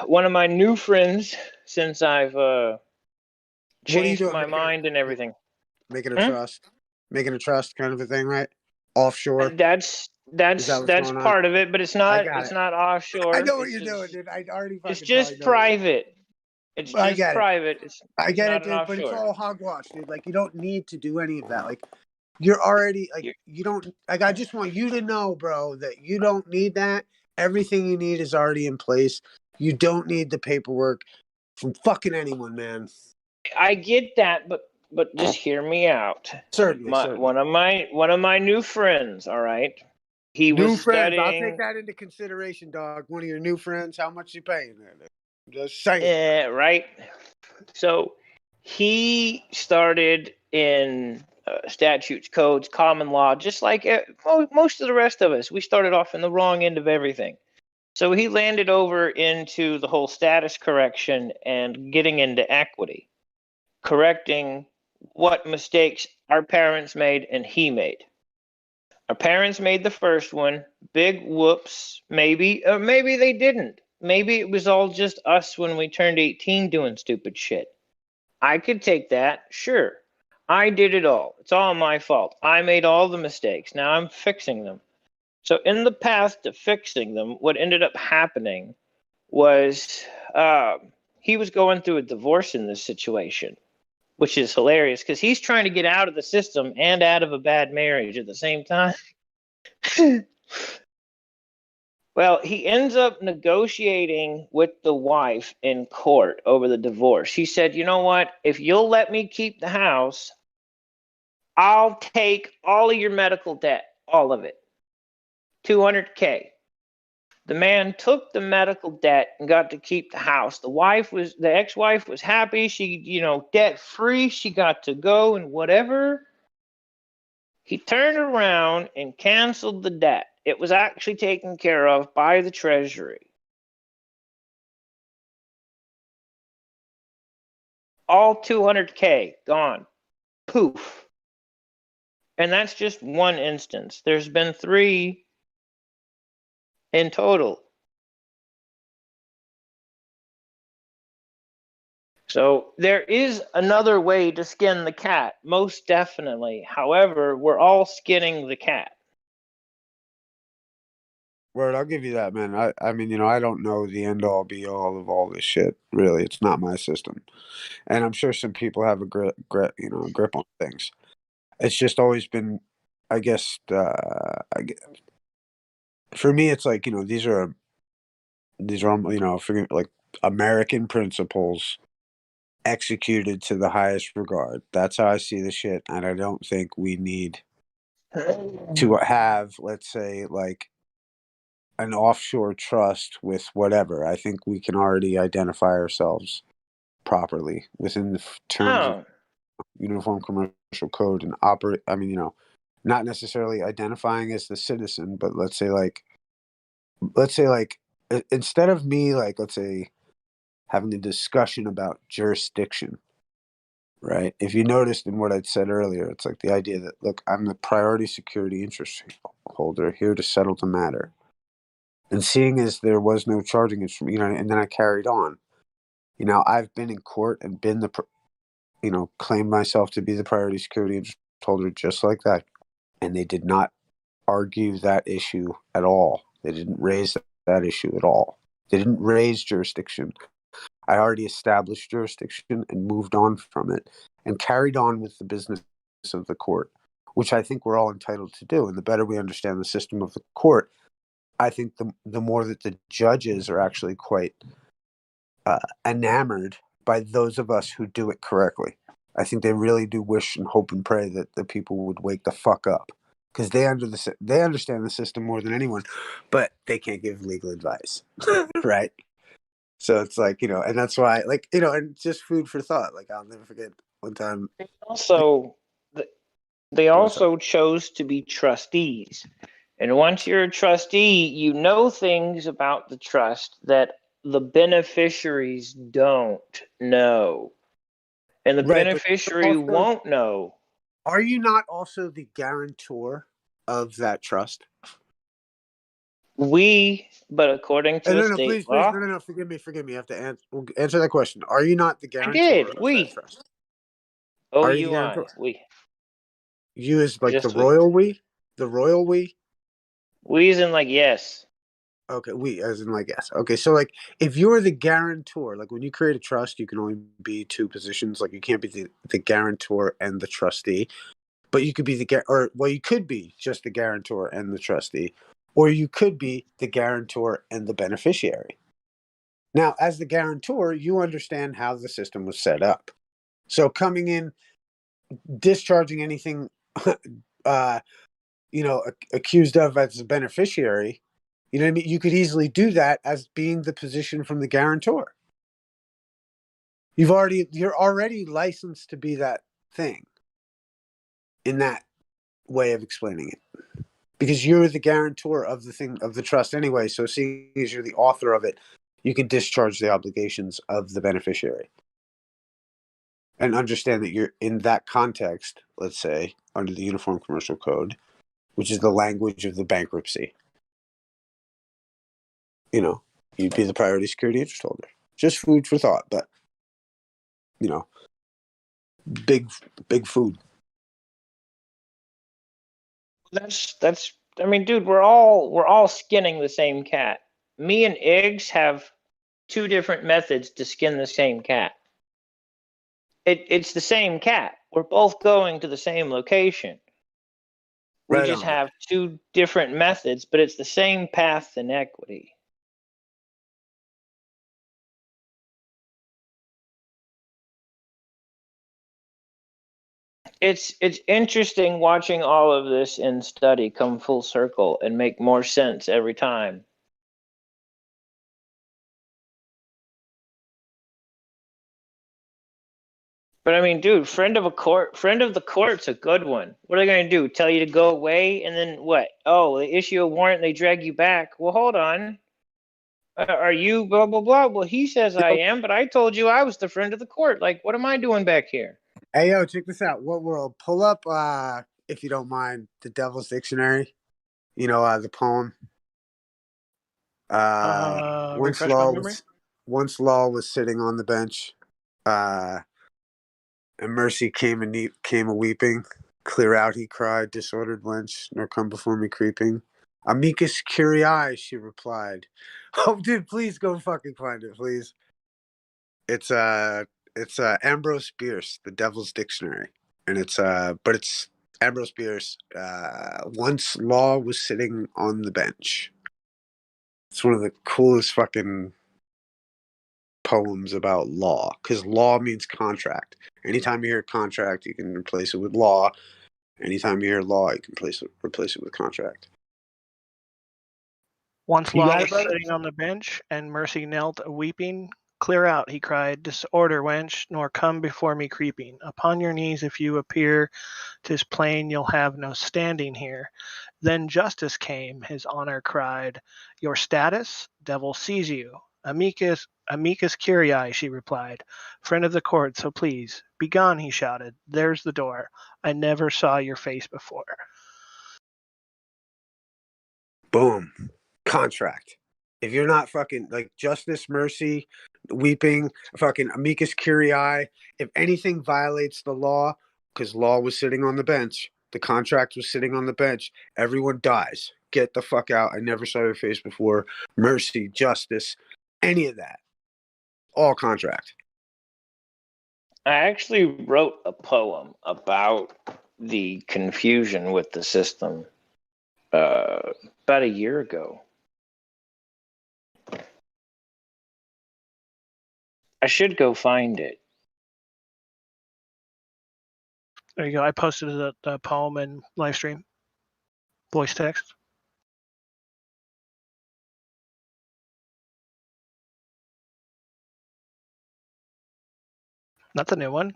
One of my new friends since I've changed my mind and everything. Making a trust kind of a thing, right? Offshore. That's part of it, but it's not offshore. I know what you're doing, dude. I already fucking. It's just private. It's just private. I get it, dude. But it's all hogwash, dude. Like you don't need to do any of that. Like you're already you don't. Like I just want you to know, bro, that you don't need that. Everything you need is already in place. You don't need the paperwork from fucking anyone, man. I get that, but just hear me out. Certainly. One of my new friends. All right, he was studying. I'll take that into consideration, dog. One of your new friends. How much you paying? Just saying. Right. So he started in statutes, codes, common law, just like most of the rest of us. We started off in the wrong end of everything. So he landed over into the whole status correction and getting into equity, correcting what mistakes our parents made and he made. Our parents made the first one, big whoops, maybe, or maybe they didn't. Maybe it was all just us when we turned 18 doing stupid shit. I could take that, sure. I did it all. It's all my fault. I made all the mistakes. Now I'm fixing them. So in the path to fixing them, what ended up happening was he was going through a divorce in this situation, which is hilarious because he's trying to get out of the system and out of a bad marriage at the same time. Well, he ends up negotiating with the wife in court over the divorce. He said, you know what? If you'll let me keep the house, I'll take all of your medical debt, all of it. $200K. The man took the medical debt and got to keep the house. The ex-wife was happy. She, debt free. She got to go and whatever. He turned around and canceled the debt. It was actually taken care of by the Treasury. All $200K gone. Poof. And that's just one instance. There's been 3 in total. So there is another way to skin the cat, most definitely. However, we're all skinning the cat. Word, I'll give you that, man. I mean, I don't know the end all be all of all this shit. Really, it's not my system, and I'm sure some people have a grip on things. It's just always been, I guess, for me, it's like these are like American principles executed to the highest regard. That's how I see the shit, and I don't think we need to have, let's say, like an offshore trust with whatever. I think we can already identify ourselves properly within the terms of Uniform Commercial Code and operate. I mean, not necessarily identifying as the citizen, but let's say like instead of me, like, let's say having a discussion about jurisdiction, right? If you noticed in what I'd said earlier, it's like the idea that, look, I'm the priority security interest holder here to settle the matter. And seeing as there was no charging instrument, and then I carried on. I've been in court and been claimed myself to be the priority security interest holder just like that. And they did not argue that issue at all. They didn't raise that issue at all. They didn't raise jurisdiction. I already established jurisdiction and moved on from it and carried on with the business of the court, which I think we're all entitled to do. And the better we understand the system of the court, I think the more that the judges are actually quite enamored by those of us who do it correctly. I think they really do wish and hope and pray that the people would wake the fuck up, because they understand the system more than anyone, but they can't give legal advice, right? So it's like, and that's why, like, and just food for thought. Like, I'll never forget one time. Also, they also chose to be trustees. And once you're a trustee, you know things about the trust that the beneficiaries don't know. And the beneficiary won't know. Are you not also the guarantor of that trust? But according to No, state please, law, no, forgive me. You have to answer that question. Are you not the guarantor did. of that trust? Oh, Are you the you, guarantor? we. You is like Just the royal we? The royal we? We as in like yes. Okay, we as in like yes. Okay, so like if you're the guarantor, like when you create a trust, you can only be two positions. Like you can't be the guarantor and the trustee, but you could be you could be just the guarantor and the trustee, or you could be the guarantor and the beneficiary. Now, as the guarantor, you understand how the system was set up. So coming in, discharging anything, accused of as a beneficiary, you know what I mean? You could easily do that as being the position from the guarantor. You're already licensed to be that thing in that way of explaining it, because you're the guarantor of the thing, of the trust anyway. So seeing as you're the author of it, you can discharge the obligations of the beneficiary and understand that you're in that context, let's say under the Uniform Commercial Code, which is the language of the bankruptcy. You'd be the priority security interest holder. Just food for thought, but big food. That's. I mean, dude, we're all skinning the same cat. Me and Iggs have two different methods to skin the same cat. It's the same cat. We're both going to the same location. We just have two different methods, but it's the same path and equity. It's interesting watching all of this in study come full circle and make more sense every time. But I mean, dude, friend of the court's a good one. What are they going to do? Tell you to go away and then what? Oh, they issue a warrant and they drag you back. Well, hold on. Are you blah, blah, blah? Well, he says I am, but I told you I was the friend of the court. Like, what am I doing back here? Hey, yo, check this out. What world? Pull up, if you don't mind, the Devil's Dictionary. The poem. Once Law was sitting on the bench, and Mercy came a weeping. Clear out, he cried, disordered wench, nor come before me creeping. Amicus curiae, she replied. Oh, dude, please go fucking find it, please. It's Ambrose Bierce, the Devil's Dictionary, and it's Ambrose Bierce. Once Law was sitting on the bench. It's one of the coolest fucking poems about law, because law means contract. Anytime you hear contract, you can replace it with law. Anytime you hear law, you can replace it with contract. Once Law was sitting on the bench, and Mercy knelt a weeping. Clear out, he cried, disorder, wench, nor come before me creeping. Upon your knees if you appear, 'tis plain you'll have no standing here. Then justice came, his honor cried, your status, devil seize you. Amicus curiae, she replied, friend of the court, so please. Begone, he shouted, there's the door. I never saw your face before. Boom. Contract. If you're not fucking like justice, mercy, weeping, fucking amicus curiae, if anything violates the law, because law was sitting on the bench, the contract was sitting on the bench, everyone dies. Get the fuck out. I never saw your face before. Mercy, justice, any of that. All contract. I actually wrote a poem about the confusion with the system about a year ago. I should go find it. There you go. I posted the poem in Livestream. Voice text. That's a new one.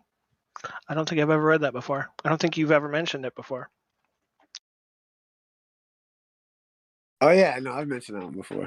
I don't think I've ever read that before. I don't think you've ever mentioned it before. Oh yeah, no, I've mentioned that one before.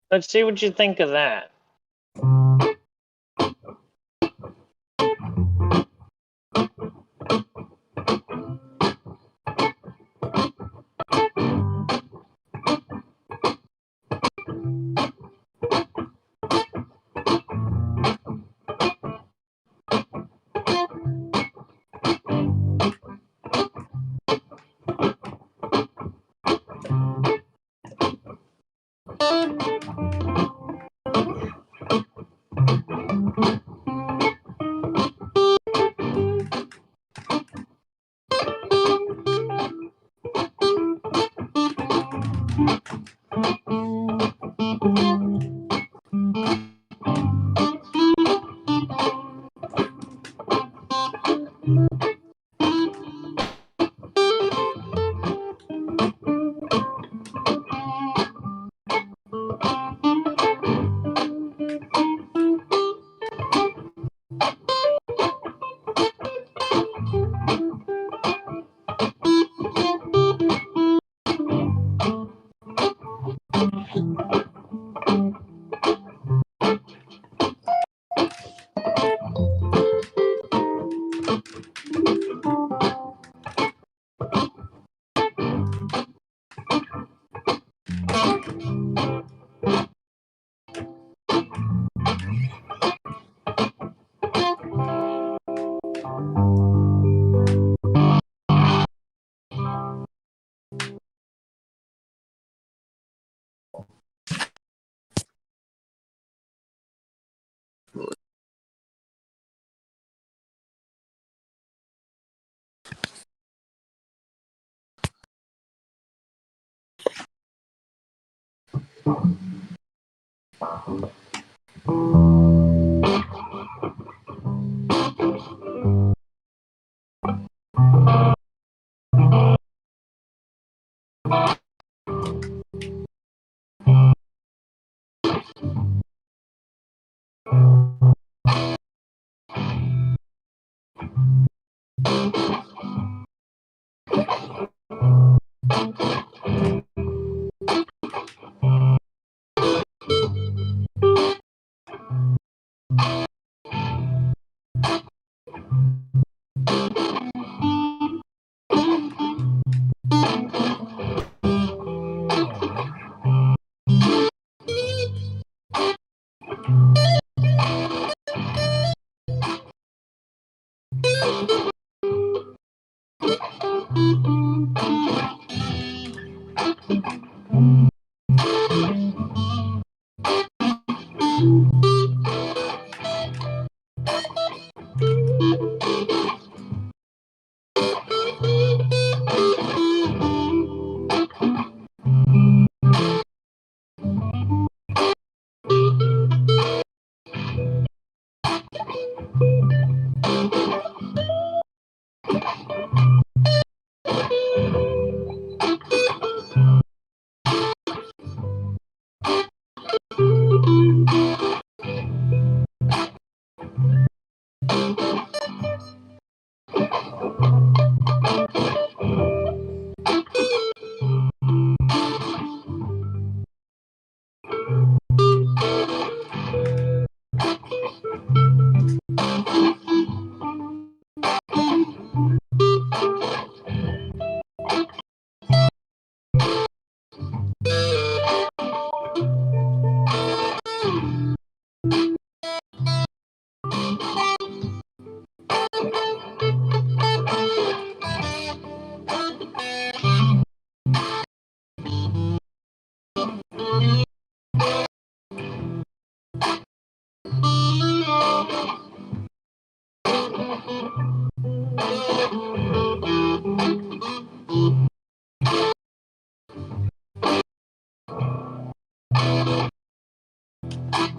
Let's see what you think of that.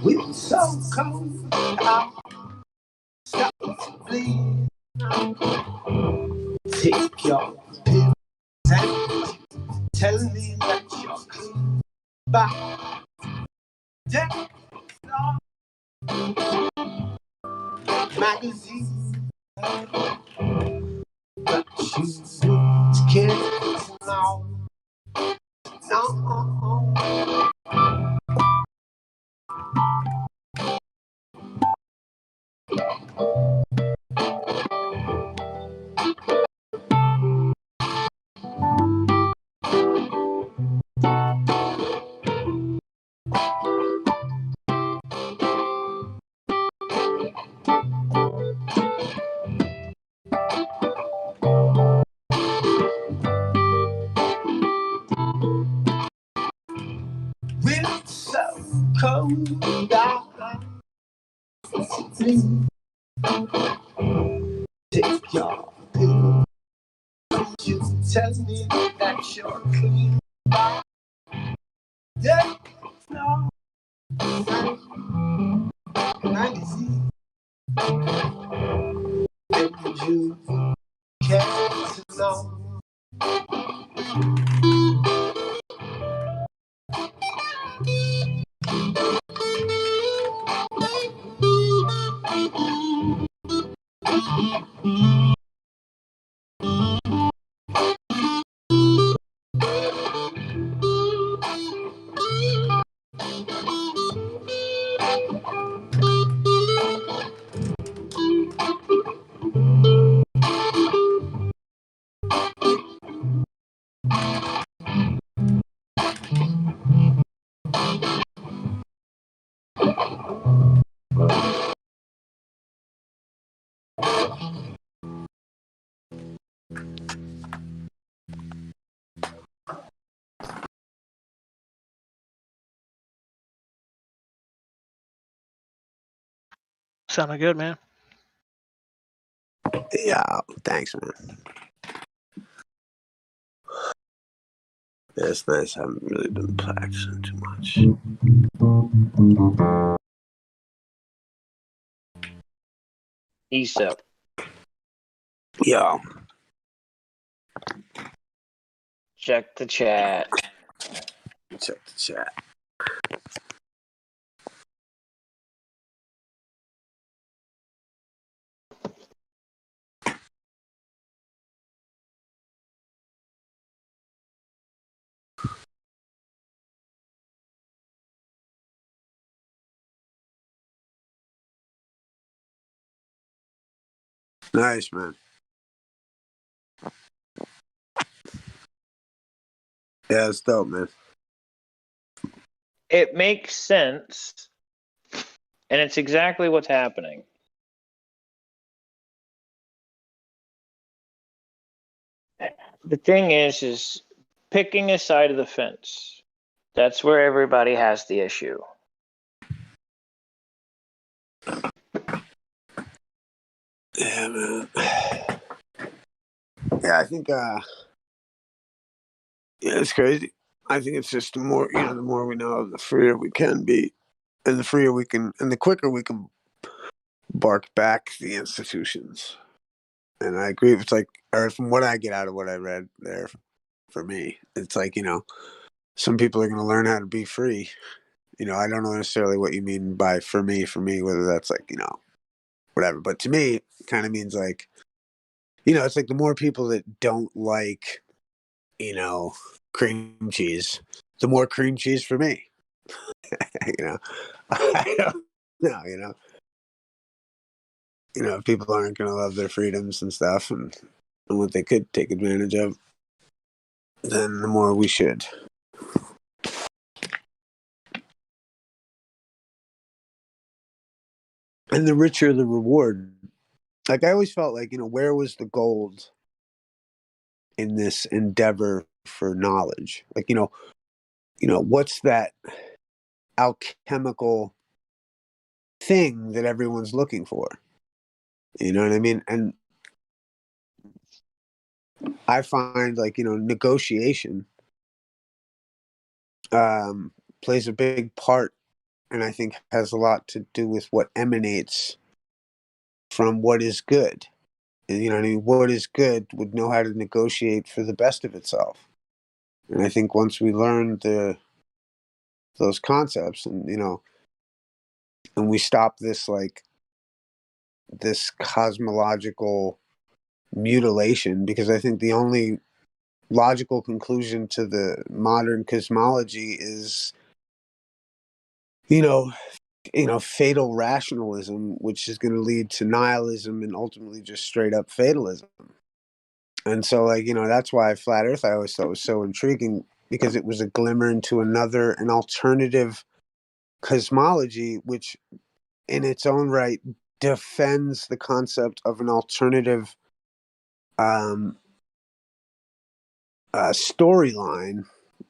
We so cold out, stop to bleed. Take your pills and tell me that you're clean by day long. Magazine, but you can't know. No. We're so cold out. Take your pill. You tell me that you're clean. Yeah, no. Magazine. And you can't know. Sounded good, man. Yeah, thanks, man. Yeah, it's nice. I haven't really been practicing too much. East up. Yo. Check the chat. Check the chat. Nice, man. Yeah, it's dope, man. It makes sense, and it's exactly what's happening. The thing is picking a side of the fence. That's where everybody has the issue. Yeah, man. Yeah, I think yeah, it's crazy. I think it's just the more the more we know, the freer we can be, and the freer we can, and the quicker we can bark back the institutions. And I agree. It's like, or from what I get out of what I read there, for me, it's like some people are going to learn how to be free. I don't know necessarily what you mean by for me, whether that's like whatever. But to me, it kind of means like it's like the more people that don't like cream cheese, the more cream cheese for me. I don't know, if people aren't going to love their freedoms and stuff and what they could take advantage of, then the more we should. And the richer the reward. Like I always felt like, where was the gold in this endeavor for knowledge? Like, what's that alchemical thing that everyone's looking for? You know what I mean? And I find like, negotiation plays a big part, and I think has a lot to do with what emanates from what is good. And you know what I mean? What is good would know how to negotiate for the best of itself. And I think once we learn those concepts and and we stop this cosmological mutilation, because I think the only logical conclusion to the modern cosmology is fatal rationalism, which is going to lead to nihilism and ultimately just straight up fatalism. And so that's why flat earth I always thought was so intriguing, because it was a glimmer into an alternative cosmology, which in its own right defends the concept of an alternative storyline,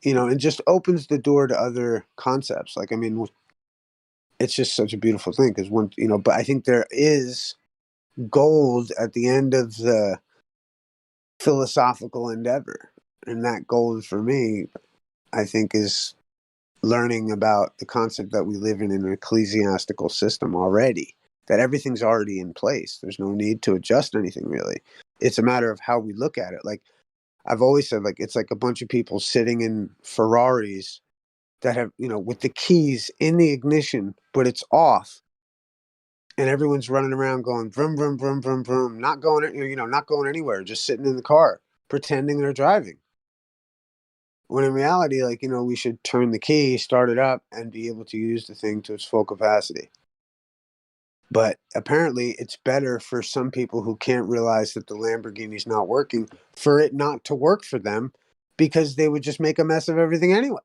and just opens the door to other concepts. Like, I mean, it's just such a beautiful thing because but I think there is gold at the end of the philosophical endeavor. And that gold for me, I think, is learning about the concept that we live in an ecclesiastical system already, that everything's already in place. There's no need to adjust anything really. It's a matter of how we look at it. Like I've always said, like it's like a bunch of people sitting in Ferraris that have, with the keys in the ignition, but it's off. And everyone's running around going vroom, vroom, vroom, vroom, vroom, not going, not going anywhere, just sitting in the car, pretending they're driving. When in reality, we should turn the key, start it up, and be able to use the thing to its full capacity. But apparently, it's better for some people who can't realize that the Lamborghini's not working, for it not to work for them, because they would just make a mess of everything anyway.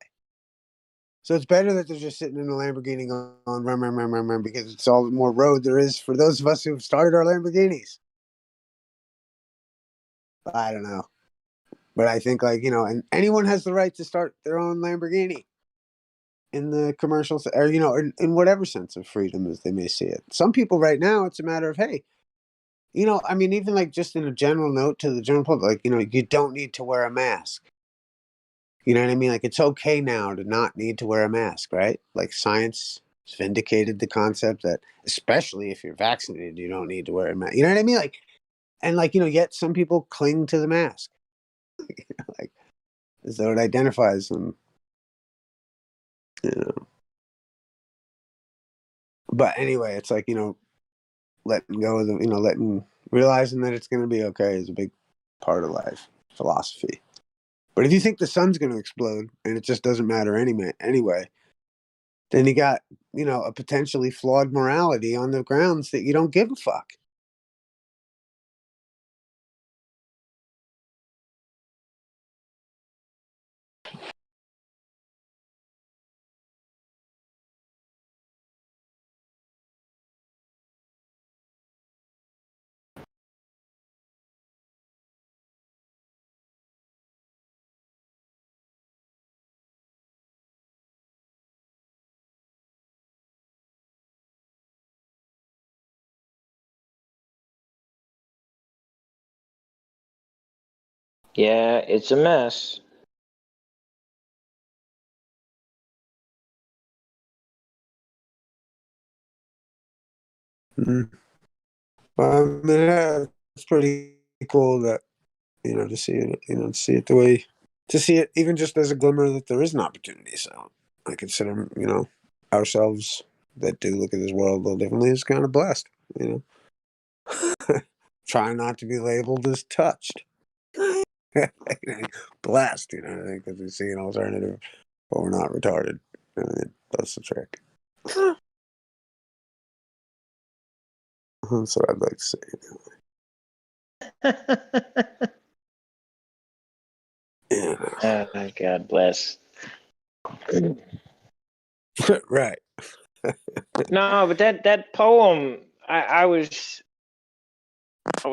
So it's better that they're just sitting in a Lamborghini going, rum, rum, rum, rum, rum, because it's all the more road there is for those of us who've started our Lamborghinis. I don't know. But I think and anyone has the right to start their own Lamborghini in the commercial, or, in whatever sense of freedom as they may see it. Some people right now, it's a matter of, hey, I mean, even just in a general note to the general public, you don't need to wear a mask. You know what I mean? Like, it's okay now to not need to wear a mask, right? Like, science has vindicated the concept that, especially if you're vaccinated, you don't need to wear a mask. You know what I mean? Like, and like, yet some people cling to the mask, like, as though it identifies them. But anyway, it's like, letting go of the, realizing that it's going to be okay is a big part of life philosophy. But if you think the sun's going to explode and it just doesn't matter anyway, then you got, a potentially flawed morality on the grounds that you don't give a fuck. Yeah, it's a mess. Well, I mean, yeah, it's pretty cool that, to see it, the way, to see it even just as a glimmer that there is an opportunity. So I consider, ourselves that do look at this world a little differently is kind of blessed, Trying not to be labeled as touched. Blessed, I think, because we see an alternative, but we're not retarded. That's the trick. That's what I'd like to say. God bless. Right. No, but that poem, I was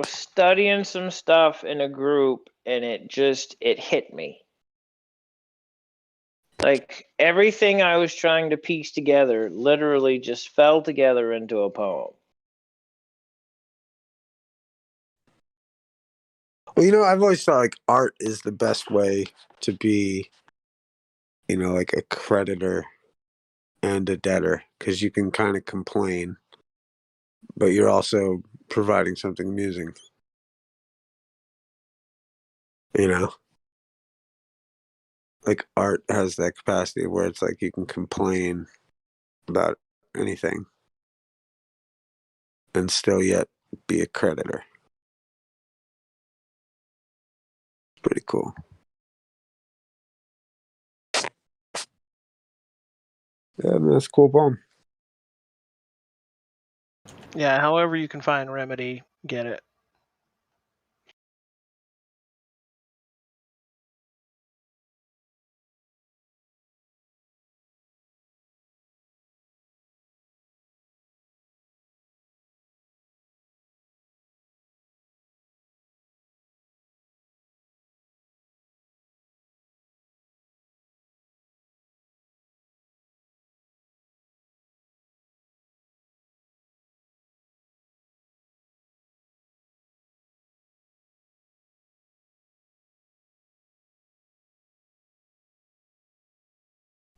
studying some stuff in a group, and it hit me. Like, everything I was trying to piece together literally just fell together into a poem. Well, I've always thought like art is the best way to be, like a creditor and a debtor, because you can kind of complain, but you're also providing something amusing. Like art has that capacity where it's like you can complain about anything and still yet be a creditor. Pretty cool. Yeah, that's a cool poem. Yeah, however you can find remedy, get it.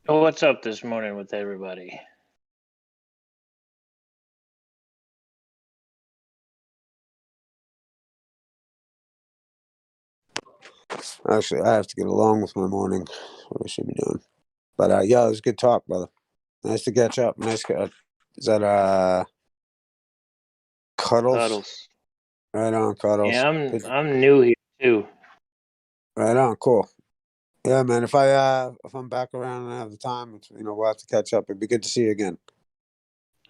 So what's up this morning with everybody? Actually, I have to get along with my morning. What I should be doing. But yeah, it was a good talk, brother. Nice to catch up. Is that Cuddles? Right on, Cuddles. Yeah, I'm new here too. Right on, cool. Yeah, man. If I'm back around and I have the time, we'll have to catch up. It'd be good to see you again.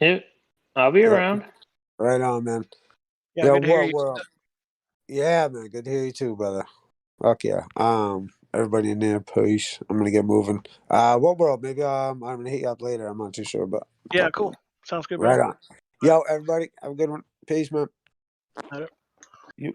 Yep, I'll be around. Right on, man. Yeah, good to hear you. Yeah, man. Good to hear you too, brother. Fuck yeah. Everybody in there, peace. I'm gonna get moving. What world? Maybe I'm gonna hit you up later. I'm not too sure, but Yeah, cool. Sounds good, right bro. on. Yo, everybody, have a good one. Peace, man. You.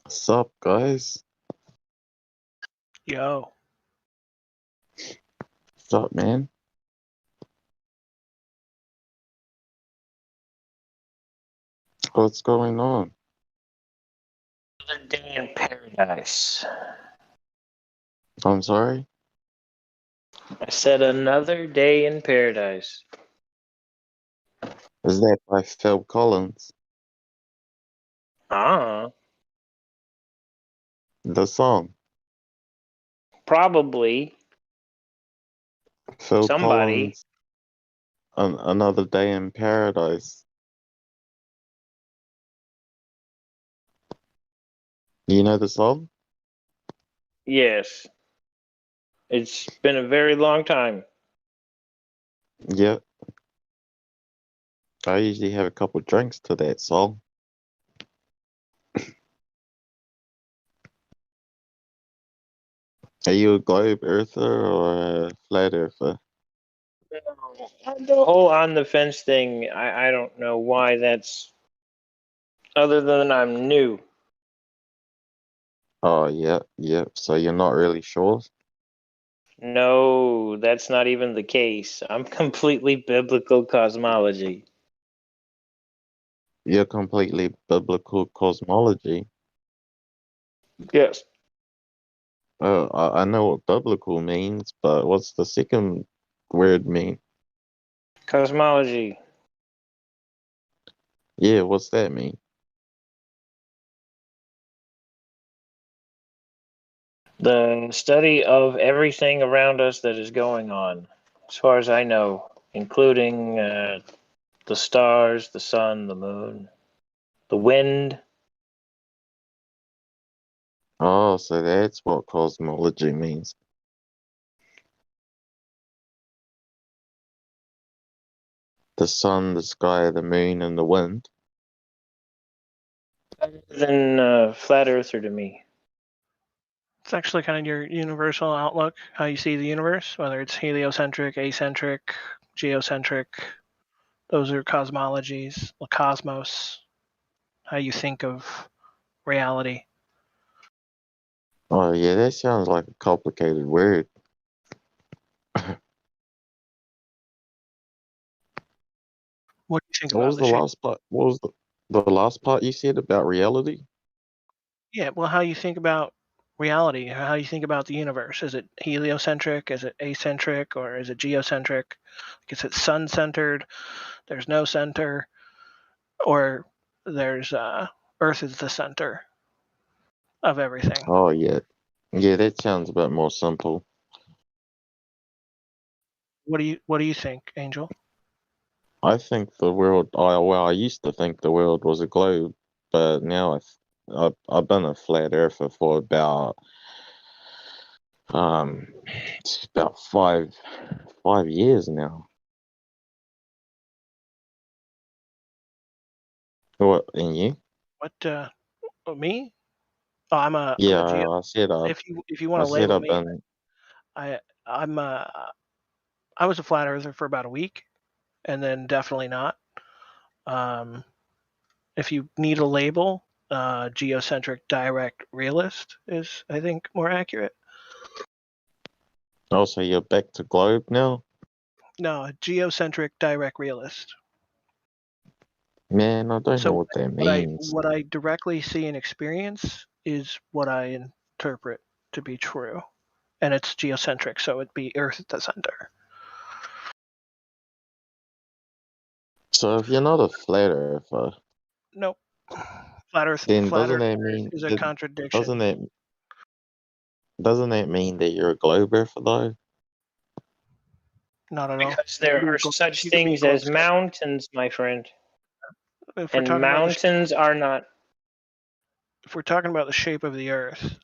What's up, guys? Yo. What's up, man? What's going on? Another day in paradise. I'm sorry? I said another day in paradise. Is that by Phil Collins? Ah, The song? probably Phil somebody. Collins, Another Day in Paradise. You know the song? Yes. It's been a very long time. Yep. I usually have a couple drinks to that song. Are you a globe earther or a flat earther? The whole on the fence thing, I don't know why that's, other than I'm new. Oh, yep. So you're not really sure? No, that's not even the case. I'm completely biblical cosmology. You're completely biblical cosmology. Yes. Oh, I know what biblical means, but what's the second word mean? Cosmology. Yeah, what's that mean? The study of everything around us that is going on, as far as I know, including the stars, the sun, the moon, the wind. Oh, so that's what cosmology means. The sun, the sky, the moon, and the wind. Other than flat earther to me. It's actually kind of your universal outlook, how you see the universe, whether it's heliocentric, acentric, geocentric. Those are cosmologies, the cosmos, how you think of reality. Oh, yeah, that sounds like a complicated word. What do you think What about was the the shape? last part? What was the last part you said about reality? Yeah, well, how you think about reality, how you think about the universe. Is it heliocentric? Is it acentric? Or is it geocentric? Is it sun-centered? There's no center? Or there's Earth is the center of everything? Oh, yeah. Yeah, that sounds a bit more simple. What do you think, Angel? I think the world, I used to think the world was a globe, but now I've been a flat earther for it's about 5 years now. What, and you? What? Me? Oh, I'm Yeah, a geo. I said If you want I to said label I've me, been. I'm I was a flat earther for about a week, and then definitely not. Um, if you need a label, geocentric direct realist is, I think, more accurate. Also, you're back to globe now? No, geocentric direct realist. Man, I don't know So what that means. what I directly see and experience is what I interpret to be true, and it's geocentric, so it'd be Earth at the center. So if you're not a flat earther, Nope. Flat Earth then doesn't that mean is a contradiction. doesn't that mean that you're a globe earther though? Not at all. Because there are such You could be a things as globe mountains, my friend. If we're And talking about mountains are not. if we're talking about the shape of the Earth,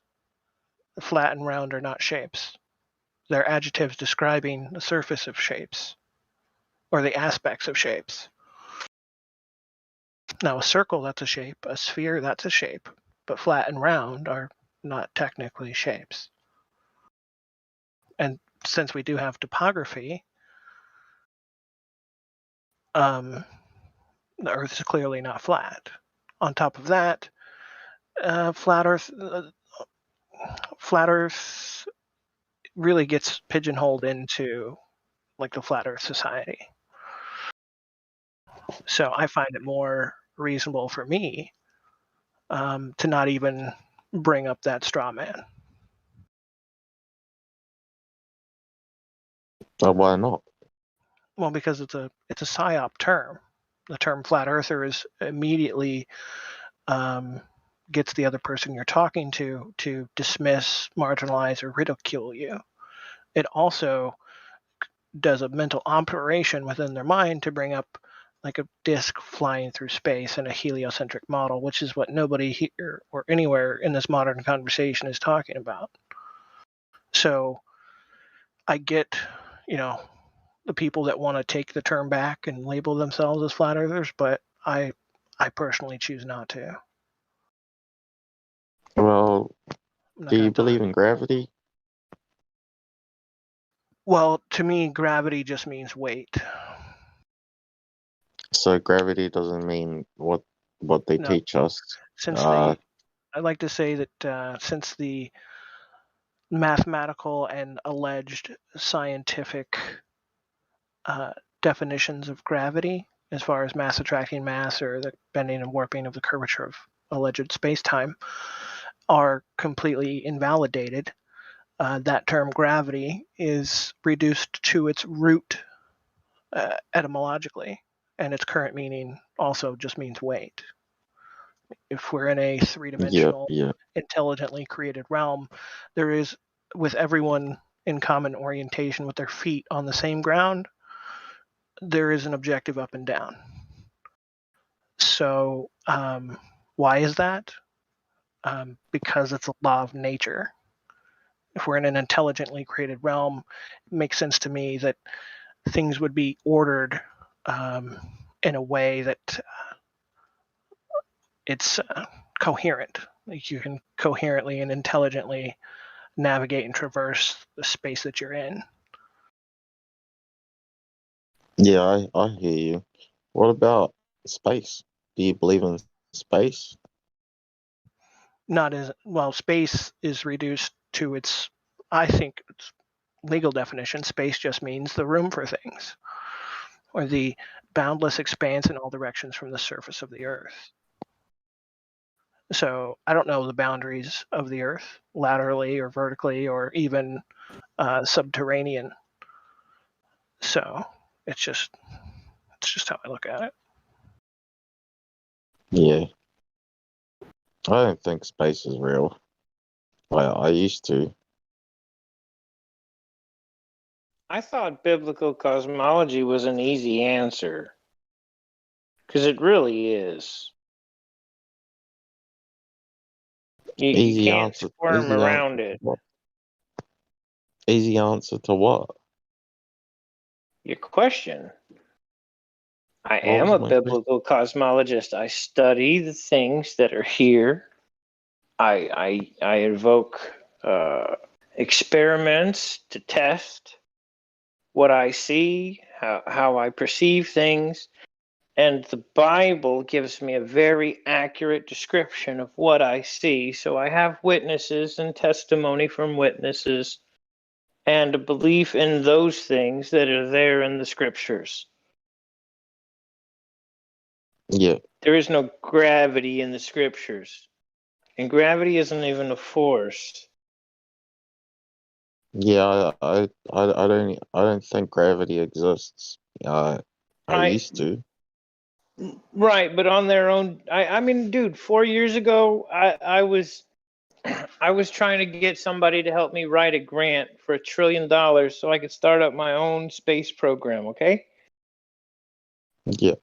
flat and round are not shapes. They're adjectives describing the surface of shapes or the aspects of shapes. Now, a circle, that's a shape. A sphere, that's a shape. But flat and round are not technically shapes. And since we do have topography, the Earth is clearly not flat. On top of that, Flat Earth really gets pigeonholed into like the Flat Earth Society. So I find it more reasonable for me to not even bring up that straw man. Why not? Well, because it's a psyop term. The term flat earther is immediately gets the other person you're talking to dismiss, marginalize, or ridicule you. It also does a mental operation within their mind to bring up like a disc flying through space in a heliocentric model, which is what nobody here or anywhere in this modern conversation is talking about. So I get, the people that want to take the term back and label themselves as flat earthers, but I personally choose not to. Well, do you believe in gravity? Well, to me, gravity just means weight. So gravity doesn't mean what they No. teach us. I'd like to say that since the mathematical and alleged scientific definitions of gravity, as far as mass attracting mass or the bending and warping of the curvature of alleged space-time, are completely invalidated, that term gravity is reduced to its root etymologically, and its current meaning also just means weight. If we're in a three-dimensional, intelligently created realm, there is, with everyone in common orientation with their feet on the same ground, there is an objective up and down. So why is that? Because it's a law of nature. If we're in an intelligently created realm, it makes sense to me that things would be ordered in a way that it's coherent. Like you can coherently and intelligently navigate and traverse the space that you're in. Yeah, I hear you. What about space? Do you believe in space? Not as well. Space is reduced to its, I think, its legal definition. Space just means the room for things, or the boundless expanse in all directions from the surface of the Earth. So I don't know the boundaries of the Earth, laterally or vertically, or even subterranean. So it's just how I look at it. Yeah. I don't think space is real. I used to. I thought biblical cosmology was an easy answer. Because it really is. You can't squirm around it. Easy answer to what? Your question. I What am was a my biblical cosmologist. I study the things that are here. I invoke experiments to test what I see, how I perceive things. And the Bible gives me a very accurate description of what I see. So I have witnesses and testimony from witnesses and a belief in those things that are there in the scriptures. Yeah. There is no gravity in the scriptures. And gravity isn't even a force. Yeah, I don't think gravity exists. I used to. Right, but on their own. I mean, dude, 4 years ago, I was trying to get somebody to help me write a grant for $1 trillion so I could start up my own space program. Okay. Yeah.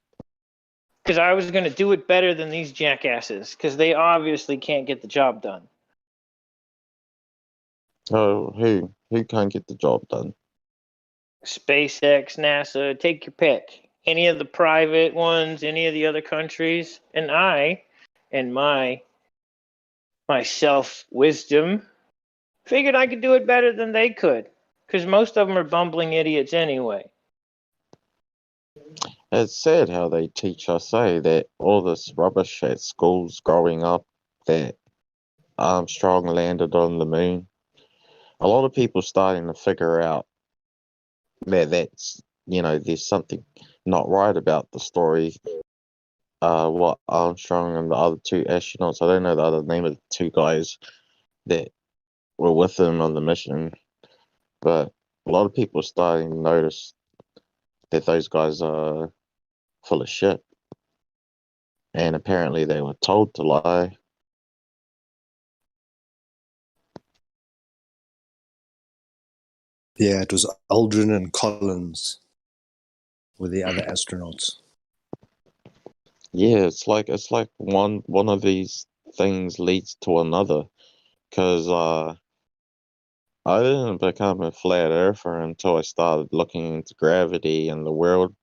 Because I was going to do it better than these jackasses, because they obviously can't get the job done. Oh, who can't get the job done? SpaceX, NASA, take your pick. Any of the private ones, any of the other countries, and I, and my self-wisdom, figured I could do it better than they could, because most of them are bumbling idiots anyway. It's sad how they teach us, that all this rubbish at schools growing up that Armstrong landed on the moon. A lot of people starting to figure out that there's something not right about the story. What Armstrong and the other two astronauts, I don't know the other name of the two guys that were with him on the mission, but a lot of people are starting to notice that those guys are full of shit. And apparently they were told to lie. Yeah, it was Aldrin and Collins with the other astronauts. Yeah, it's like one of these things leads to another. Because I didn't become a flat earther until I started looking into gravity and the world,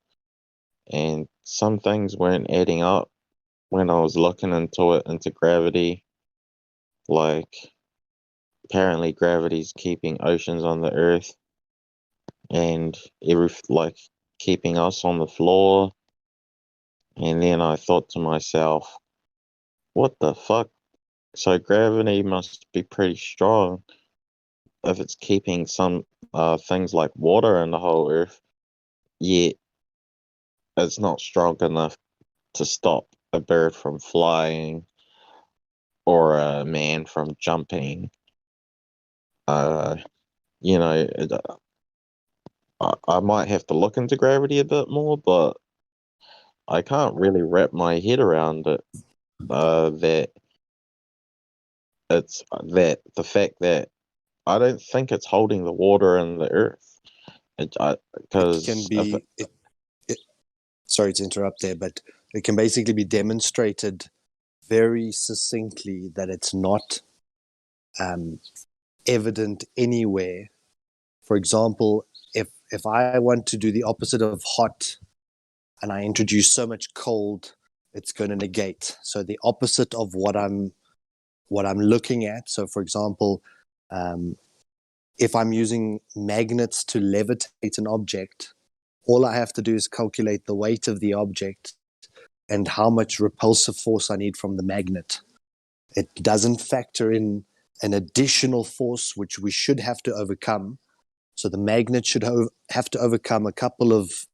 and some things weren't adding up when I was looking into gravity. Like, apparently gravity's keeping oceans on the earth, and keeping us on the floor. And then I thought to myself, what the fuck? So gravity must be pretty strong if it's keeping some things like water in the whole earth, yet it's not strong enough to stop a bird from flying or a man from jumping. Uh, you know, I might have to look into gravity a bit more, but I can't really wrap my head around it. That it's that the fact that I don't think it's holding the water in the earth. Sorry to interrupt there, but it can basically be demonstrated very succinctly that it's not evident anywhere. For example, if I want to do the opposite of hot and I introduce so much cold, it's going to negate. So the opposite of what I'm looking at. So for example, if I'm using magnets to levitate an object, all I have to do is calculate the weight of the object and how much repulsive force I need from the magnet. It doesn't factor in an additional force which we should have to overcome. So the magnet should have to overcome a couple of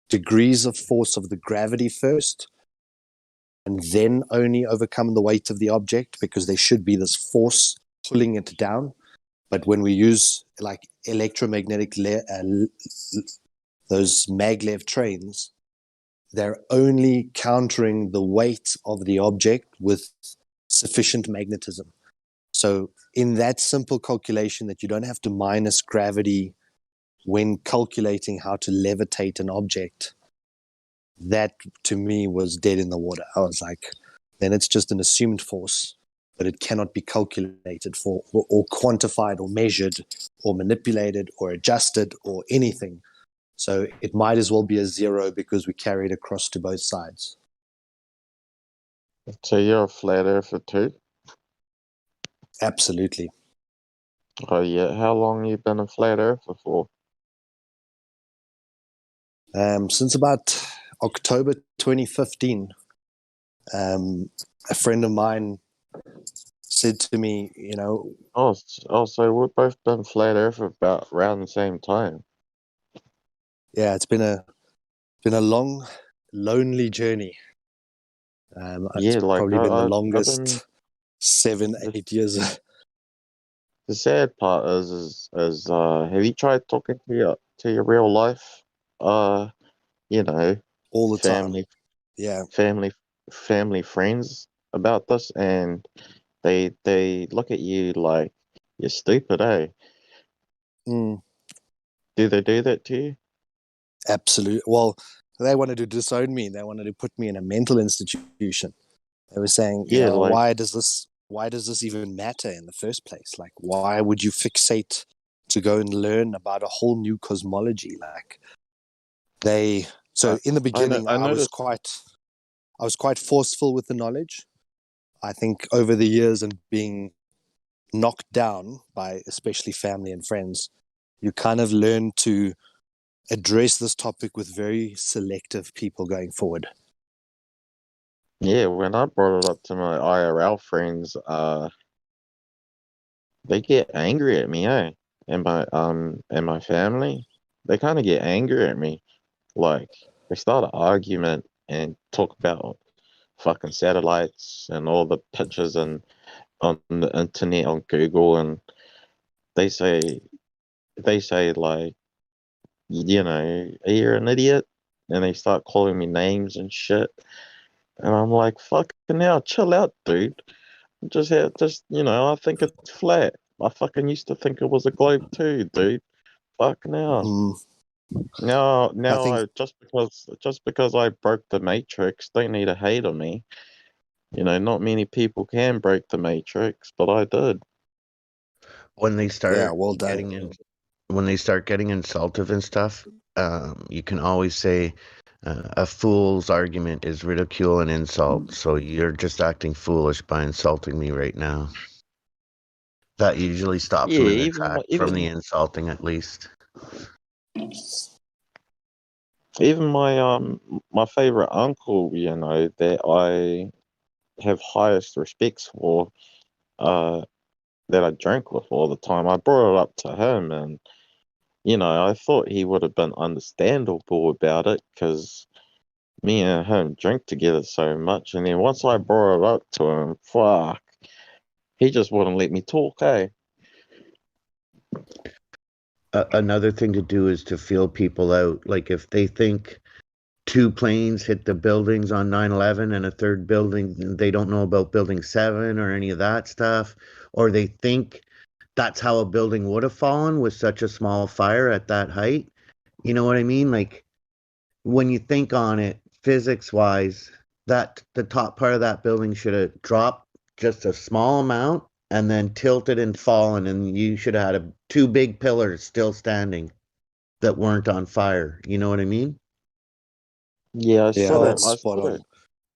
degrees of force of the gravity first, and then only overcome the weight of the object, because there should be this force pulling it down. But when we use like electromagnetic, those maglev trains, they're only countering the weight of the object with sufficient magnetism. So in that simple calculation that you don't have to minus gravity when calculating how to levitate an object, that to me was dead in the water. I was like, then it's just an assumed force, but it cannot be calculated for or quantified or measured or manipulated or adjusted or anything. So it might as well be a zero because we carry it across to both sides. So you're a flat earther too? Absolutely. Oh yeah. How long you been a flat earther for? Since about October 2015. A friend of mine said to me, so we've both been flat earther about around the same time. Yeah, it's been a long, lonely journey. It's probably been the longest 7-8 years. The sad part is have you tried talking to your real life, all the family, time? Yeah, family friends about this, and they look at you like you're stupid, eh? Mm. Do they do that to you? Absolutely. Well, they wanted to disown me. They wanted to put me in a mental institution. They were saying, why does this even matter in the first place? Like, why would you fixate to go and learn about a whole new cosmology? Like, in the beginning, I was quite forceful with the knowledge. I think over the years and being knocked down by especially family and friends, you kind of learn to address this topic with very selective people going forward. Yeah, when I brought it up to my IRL friends, they get angry at me, eh? And my family, they kind of get angry at me. Like they start an argument and talk about fucking satellites and all the pictures and on the internet on Google, and they say like, you're an idiot, and they start calling me names and shit, and I'm like, fucking hell, chill out, dude. I think it's flat. I fucking used to think it was a globe too, dude. Fuck now. Now, just because I broke the matrix, don't need to hate on me. Not many people can break the matrix, but I did. When they start Yeah, well done. when they start getting insultive and stuff, you can always say a fool's argument is ridicule and insult. So you're just acting foolish by insulting me right now. That usually stops them in their track from the insulting, at least. Even my favorite uncle, that I have highest respects for, that I drank with all the time. I brought it up to him, and I thought he would have been understandable about it because me and him drink together so much. And then once I brought it up to him, fuck, he just wouldn't let me talk, eh? Another thing to do is to feel people out. Like if they think 2 planes hit the buildings on 9/11 and a third building, they don't know about building 7 or any of that stuff, or they think that's how a building would have fallen with such a small fire at that height. You know what I mean? Like when you think on it, physics wise, that the top part of that building should have dropped just a small amount and then tilted and fallen, and you should have had 2 big pillars still standing that weren't on fire. You know what I mean? Yeah, that's spot on.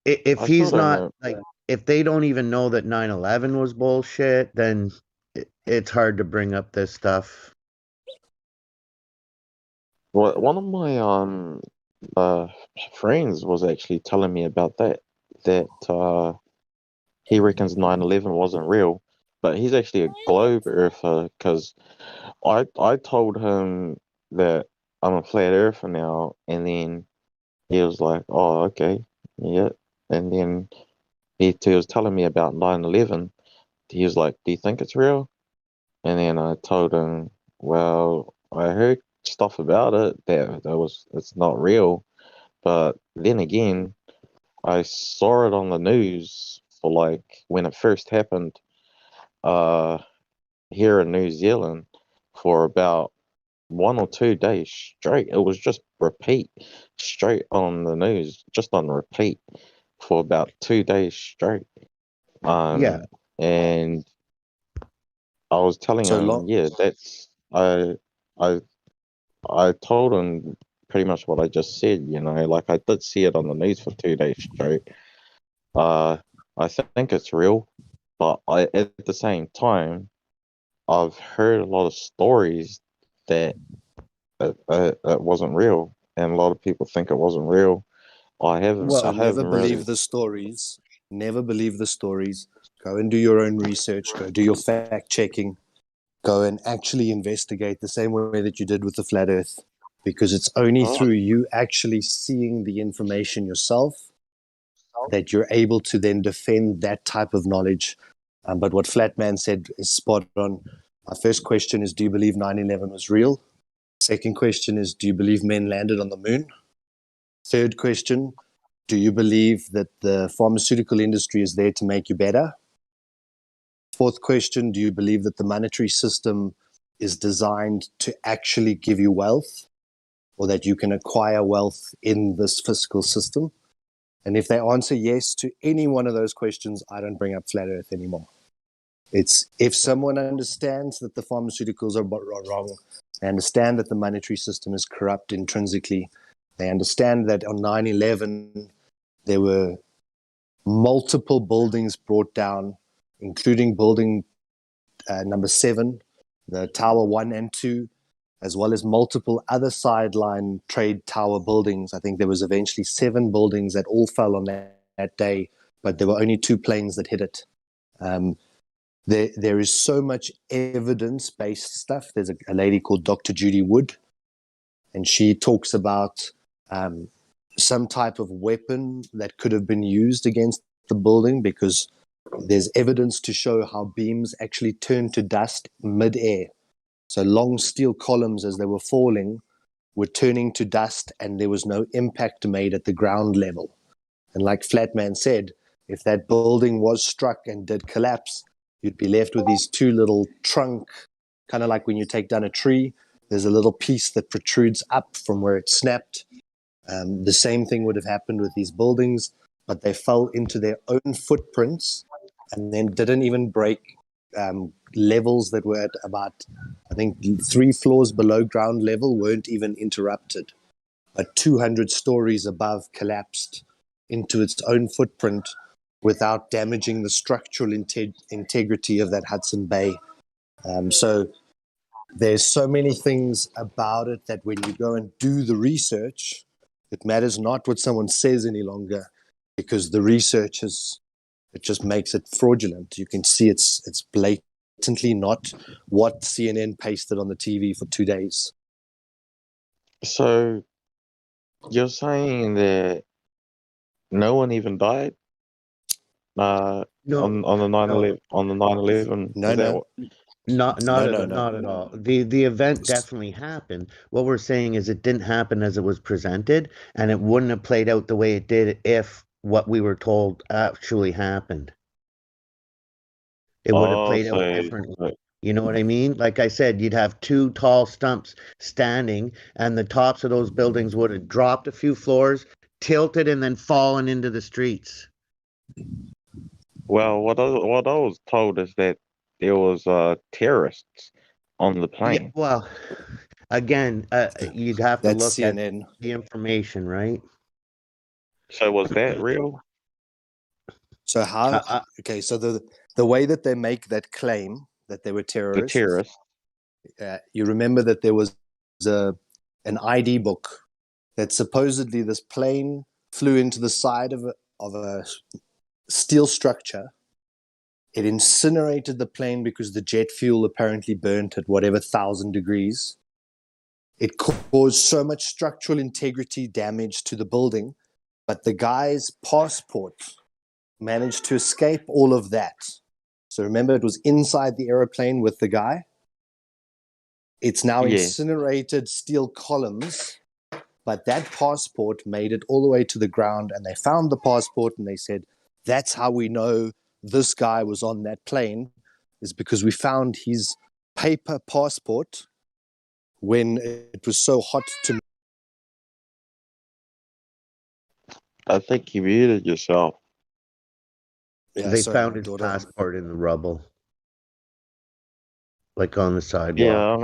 If he's not like, if they don't even know that 9/11 was bullshit, then it's hard to bring up this stuff. Well, one of my friends was actually telling me about that he reckons 9/11 wasn't real, but he's actually a globe earther because I told him that I'm a flat earther now, and then he was like, "Oh, okay, yeah," and then he was telling me about 9/11. He was like, "Do you think it's real?" And then I told him, "Well, I heard stuff about it it's not real, but then again, I saw it on the news for like when it first happened, uh, here in New Zealand for about 1 or 2 days straight. It was just repeat straight on the news, just on repeat for about 2 days straight." Yeah. And I was telling him, yeah, I I told him pretty much what I just said, like I did see it on the news for 2 days straight. I think it's real, but at the same time, I've heard a lot of stories that it wasn't real, and a lot of people think it wasn't real. I haven't. So I never haven't believe really. the stories. Never believe the stories. Go and do your own research. Go do your fact checking. Go and actually investigate the same way that you did with the flat earth, because it's only through you actually seeing the information yourself that you're able to then defend that type of knowledge. But what Flatman said is spot on. My first question is, do you believe 9/11 was real? Second question is, do you believe men landed on the moon? Third question, do you believe that the pharmaceutical industry is there to make you better? Fourth question, do you believe that the monetary system is designed to actually give you wealth, or that you can acquire wealth in this fiscal system? And if they answer yes to any one of those questions, I don't bring up flat earth anymore. It's if someone understands that the pharmaceuticals are wrong, they understand that the monetary system is corrupt intrinsically, they understand that on 9/11 there were multiple buildings brought down, including building number 7, the Tower 1 and 2, as well as multiple other sideline trade tower buildings. I think there was eventually 7 buildings that all fell on that that day, but there were only 2 planes that hit it. There is so much evidence-based stuff. There's a lady called Dr. Judy Wood, and she talks about some type of weapon that could have been used against the building, because there's evidence to show how beams actually turned to dust mid-air. So long steel columns, as they were falling, were turning to dust, and there was no impact made at the ground level. And like Flatman said, if that building was struck and did collapse, you'd be left with these 2 little trunk, kind of like when you take down a tree, there's a little piece that protrudes up from where it snapped. The same thing would have happened with these buildings, but they fell into their own footprints and then didn't even break levels that were at about, I think, 3 floors below ground level weren't even interrupted. But 200 stories above collapsed into its own footprint without damaging the structural integrity of that Hudson Bay. So there's so many things about it that when you go and do the research, it matters not what someone says any longer, because the research it just makes it fraudulent. You can see it's blatantly not what CNN pasted on the TV for 2 days. So you're saying that no one even died on the 9/11 on the 9/11? No, Is that no. what? Not No, not at all. The event definitely happened. What we're saying is it didn't happen as it was presented, and it wouldn't have played out the way it did if what we were told actually happened. It would have played out differently. You know what I mean? Like I said, you'd have 2 tall stumps standing, and the tops of those buildings would have dropped a few floors, tilted, and then fallen into the streets. Well, what I was told is that there was terrorists on the plane. Yeah, well, again, you'd have to That's look CNN. at the information, right? So was that real? So how? Okay, so the way that they make that claim that they were terrorists, The terrorists. You remember that there was an ID book that supposedly this plane flew into the side of a steel structure. It incinerated the plane because the jet fuel apparently burnt at whatever 1,000 degrees. It caused so much structural integrity damage to the building, but the guy's passport managed to escape all of that. So remember, it was inside the aeroplane with the guy. It's now incinerated steel columns, but that passport made it all the way to the ground, and they found the passport and they said, that's how we know this guy was on that plane, is because we found his paper passport when it was so hot to... I think you muted yourself. Yeah, They sorry, found my his daughter. passport in the rubble, like on the sidewalk. Yeah,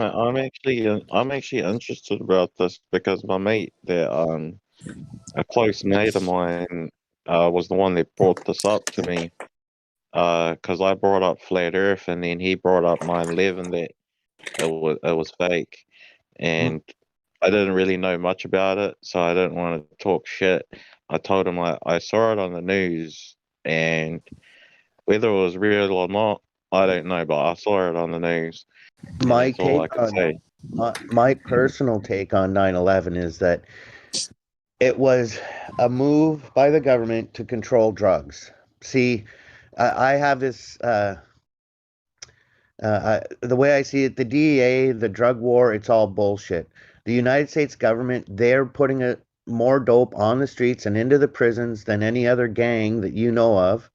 I'm actually interested about this because my mate, a close mate of mine, was the one that brought this up to me. Because I brought up flat Earth, and then he brought up 9/11 that it was fake, and I didn't really know much about it, so I didn't want to talk shit. I told him I saw it on the news, and whether it was real or not, I don't know, but I saw it on the news. And My that's all I take could say. on my personal take on 9/11 is that it was a move by the government to control drugs. See, I have this. The way I see it, the DEA, the drug war, it's all bullshit. The United States government, they're putting more dope on the streets and into the prisons than any other gang that you know of.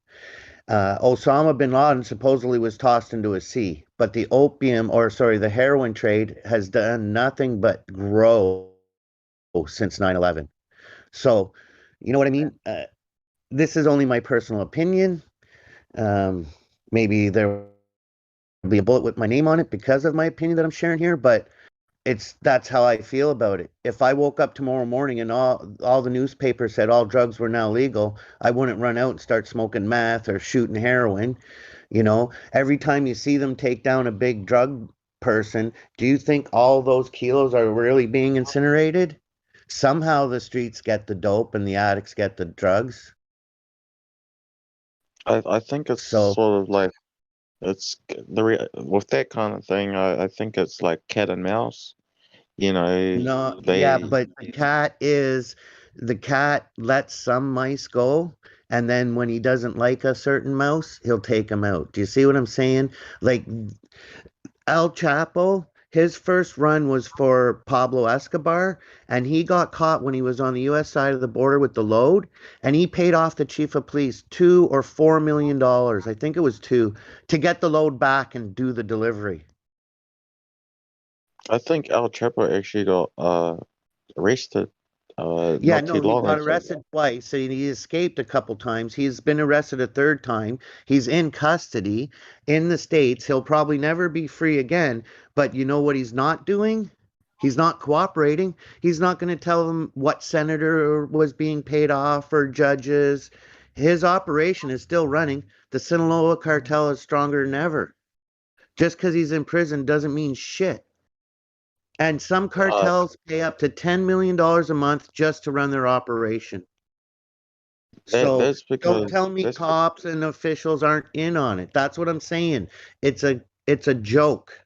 Osama bin Laden supposedly was tossed into a sea, but the heroin trade has done nothing but grow since 9/11. So, you know what I mean? This is only my personal opinion. Maybe there will be a bullet with my name on it because of my opinion that I'm sharing here, but that's how I feel about it. If I woke up tomorrow morning and all the newspapers said all drugs were now legal, I wouldn't run out and start smoking meth or shooting heroin. You know, every time you see them take down a big drug person, do you think all those kilos are really being incinerated? Somehow the streets get the dope and the addicts get the drugs. I think it's sort of like it's with that kind of thing. I think it's like cat and mouse. You know, No, yeah, they but the cat lets some mice go, and then when he doesn't like a certain mouse, he'll take them out. Do you see what I'm saying? Like El Chapo, his first run was for Pablo Escobar, and he got caught when he was on the U.S. side of the border with the load, and he paid off the chief of police $2 or $4 million, I think it was two, to get the load back and do the delivery. I think El Chapo actually got arrested Yeah, not too no, he long got ago. arrested twice and he escaped a couple times. He's been arrested a third time. He's in custody in the States. He'll probably never be free again. But you know what he's not doing? He's not cooperating. He's not going to tell them what senator was being paid off or judges. His operation is still running. The Sinaloa cartel is stronger than ever. Just because he's in prison doesn't mean shit. And some cartels pay up to $10 million a month just to run their operation. So That's don't because tell me cops and officials aren't in on it. That's what I'm saying. It's a joke.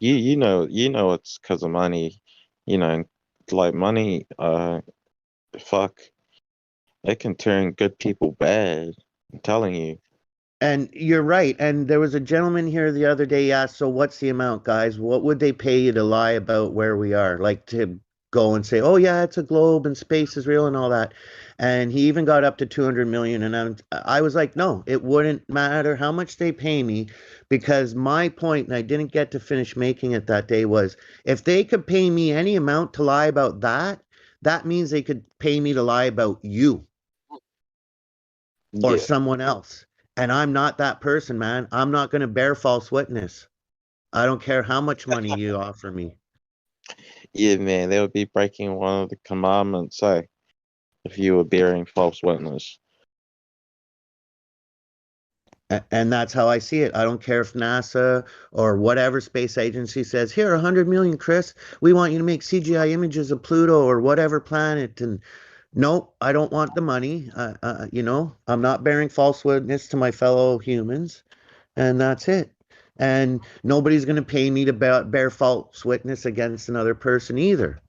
you know it's because of money. You know, like money. Fuck, it can turn good people bad. I'm telling you. And you're right. And there was a gentleman here the other day asked, so what's the amount, guys? What would they pay you to lie about where we are? Like to go and say, oh yeah, it's a globe and space is real and all that. And he even got up to 200 million. And I was like, no, it wouldn't matter how much they pay me, because my point, and I didn't get to finish making it that day, was if they could pay me any amount to lie about that, that means they could pay me to lie about you or Yeah. someone else. And I'm not that person, man. I'm not going to bear false witness. I don't care how much money you offer me. Yeah, man, they would be breaking one of the commandments, if you were bearing false witness. And that's how I see it. I don't care if NASA or whatever space agency says, here, 100 million, Chris. We want you to make CGI images of Pluto or whatever planet. And no, I don't want the money. I'm not bearing false witness to my fellow humans. And that's it. And nobody's going to pay me to bear false witness against another person either.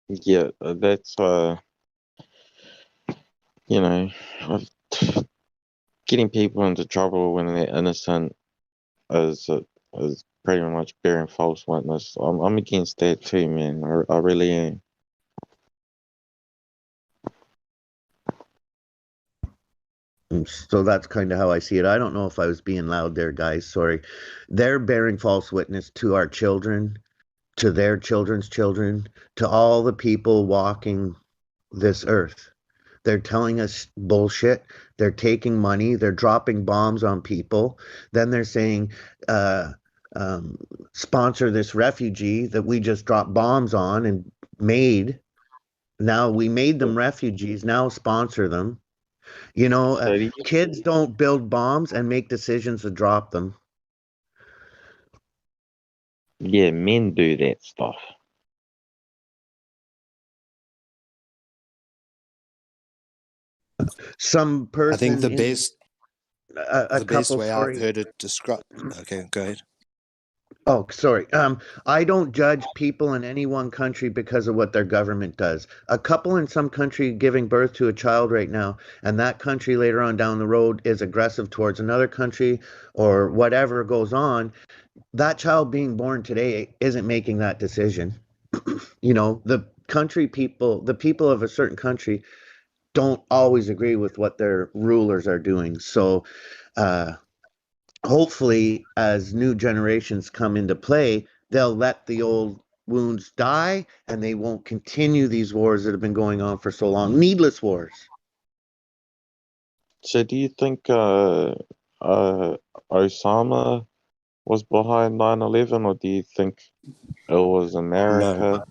Yeah, that's you know, getting people into trouble when they're innocent is pretty much bearing false witness. I'm against that too, man. I really am. So that's kind of how I see it. I don't know if I was being loud there, guys. Sorry. They're bearing false witness to our children, to their children's children, to all the people walking this earth. They're telling us bullshit. They're taking money. They're dropping bombs on people. Then they're saying, sponsor this refugee that we just dropped bombs on and made. Now we made them refugees. Now sponsor them. Kids don't build bombs and make decisions to drop them. Yeah, men do that stuff. Some person. I think the best way sorry. I've heard it described. Okay, go ahead. Oh, sorry. I don't judge people in any one country because of what their government does. A couple in some country giving birth to a child right now, and that country later on down the road is aggressive towards another country or whatever goes on. That child being born today isn't making that decision. The people of a certain country don't always agree with what their rulers are doing. So, hopefully, as new generations come into play, they'll let the old wounds die and they won't continue these wars that have been going on for so long. Needless wars. So do you think Osama was behind 9/11, or do you think it was America?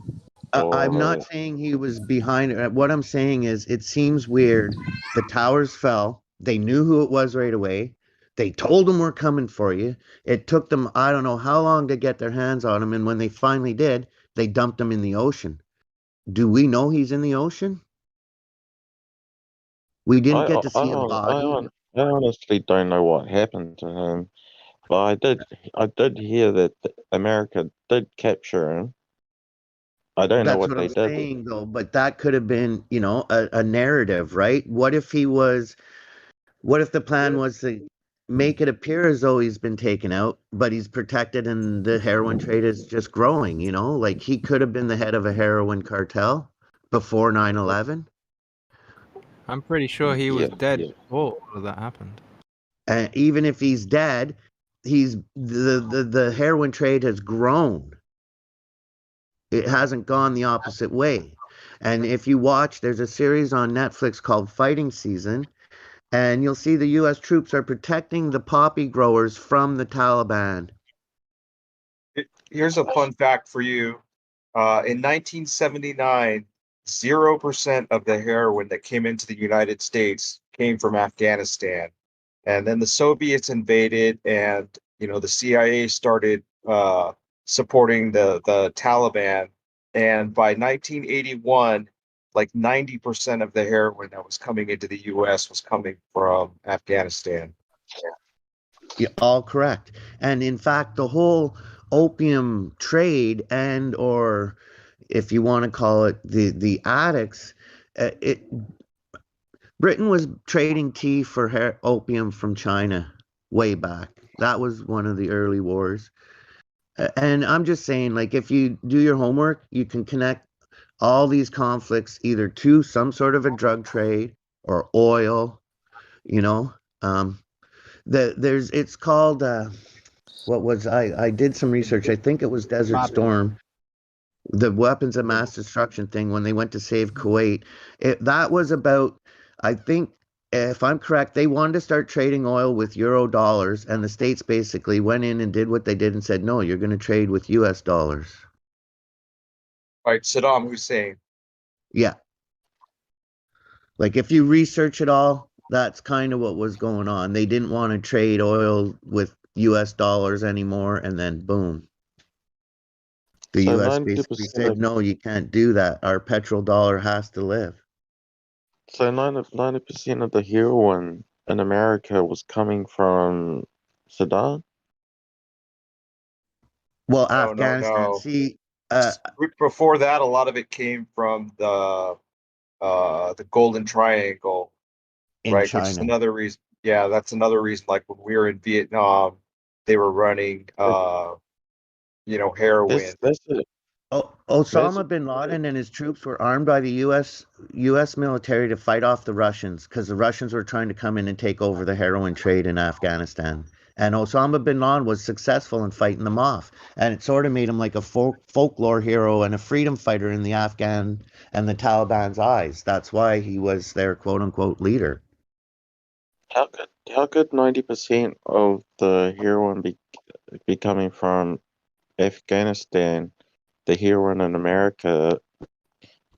I'm not saying he was behind it. What I'm saying is it seems weird. The towers fell. They knew who it was right away. They told them we're coming for you. It took them, I don't know how long to get their hands on him. And when they finally did, they dumped him in the ocean. Do we know he's in the ocean? We didn't I get to I, see a body. I honestly don't know what happened to him, but I did hear that America did capture him. I don't know That's what what they I'm did. saying, though. But that could have been, a narrative, right? What if what if the plan was to make it appear as though he's been taken out, but he's protected and the heroin trade is just growing, Like he could have been the head of a heroin cartel before 9/11. I'm pretty sure he was dead Yeah. before all of that happened. And even if he's dead, the heroin trade has grown. It hasn't gone the opposite way. And if you watch, there's a series on Netflix called Fighting Season, and you'll see the U.S. troops are protecting the poppy growers from the Taliban. Here's a fun fact for you. In 1979, 0% of the heroin that came into the United States came from Afghanistan. And then the Soviets invaded, and the CIA started supporting the Taliban. And by 1981, like 90% of the heroin that was coming into the U.S. was coming from Afghanistan. You're all correct. And in fact, the whole opium trade or if you want to call it the addicts, Britain was trading tea for opium from China way back. That was one of the early wars. And I'm just saying, like, if you do your homework, you can connect all these conflicts either to some sort of a drug trade or oil, you know. It's called I did some research. I think it was Desert Storm, the weapons of mass destruction thing when they went to save Kuwait. That was about, I think, if I'm correct, they wanted to start trading oil with euro dollars, and the states basically went in and did what they did and said, no, you're going to trade with US dollars. Right, Saddam Hussein. Yeah. Like if you research it all, that's kind of what was going on. They didn't want to trade oil with US dollars anymore, and then boom. The So US 90% basically said, of no, you can't do that. Our petrodollar has to live. so 90% of the heroin in America was coming from Sudan. Well, No, Afghanistan. no. See, Before that, a lot of it came from the Golden Triangle, in right? Which is China. another reason. Yeah, that's another reason. Like when we were in Vietnam, they were running, heroin. That's it. Osama bin Laden and his troops were armed by the U.S. military to fight off the Russians because the Russians were trying to come in and take over the heroin trade in Afghanistan. And Osama bin Laden was successful in fighting them off. And it sort of made him like a folklore hero and a freedom fighter in the Afghan and the Taliban's eyes. That's why he was their quote unquote leader. How could 90% of the heroin be coming from Afghanistan? The heroin in America. Are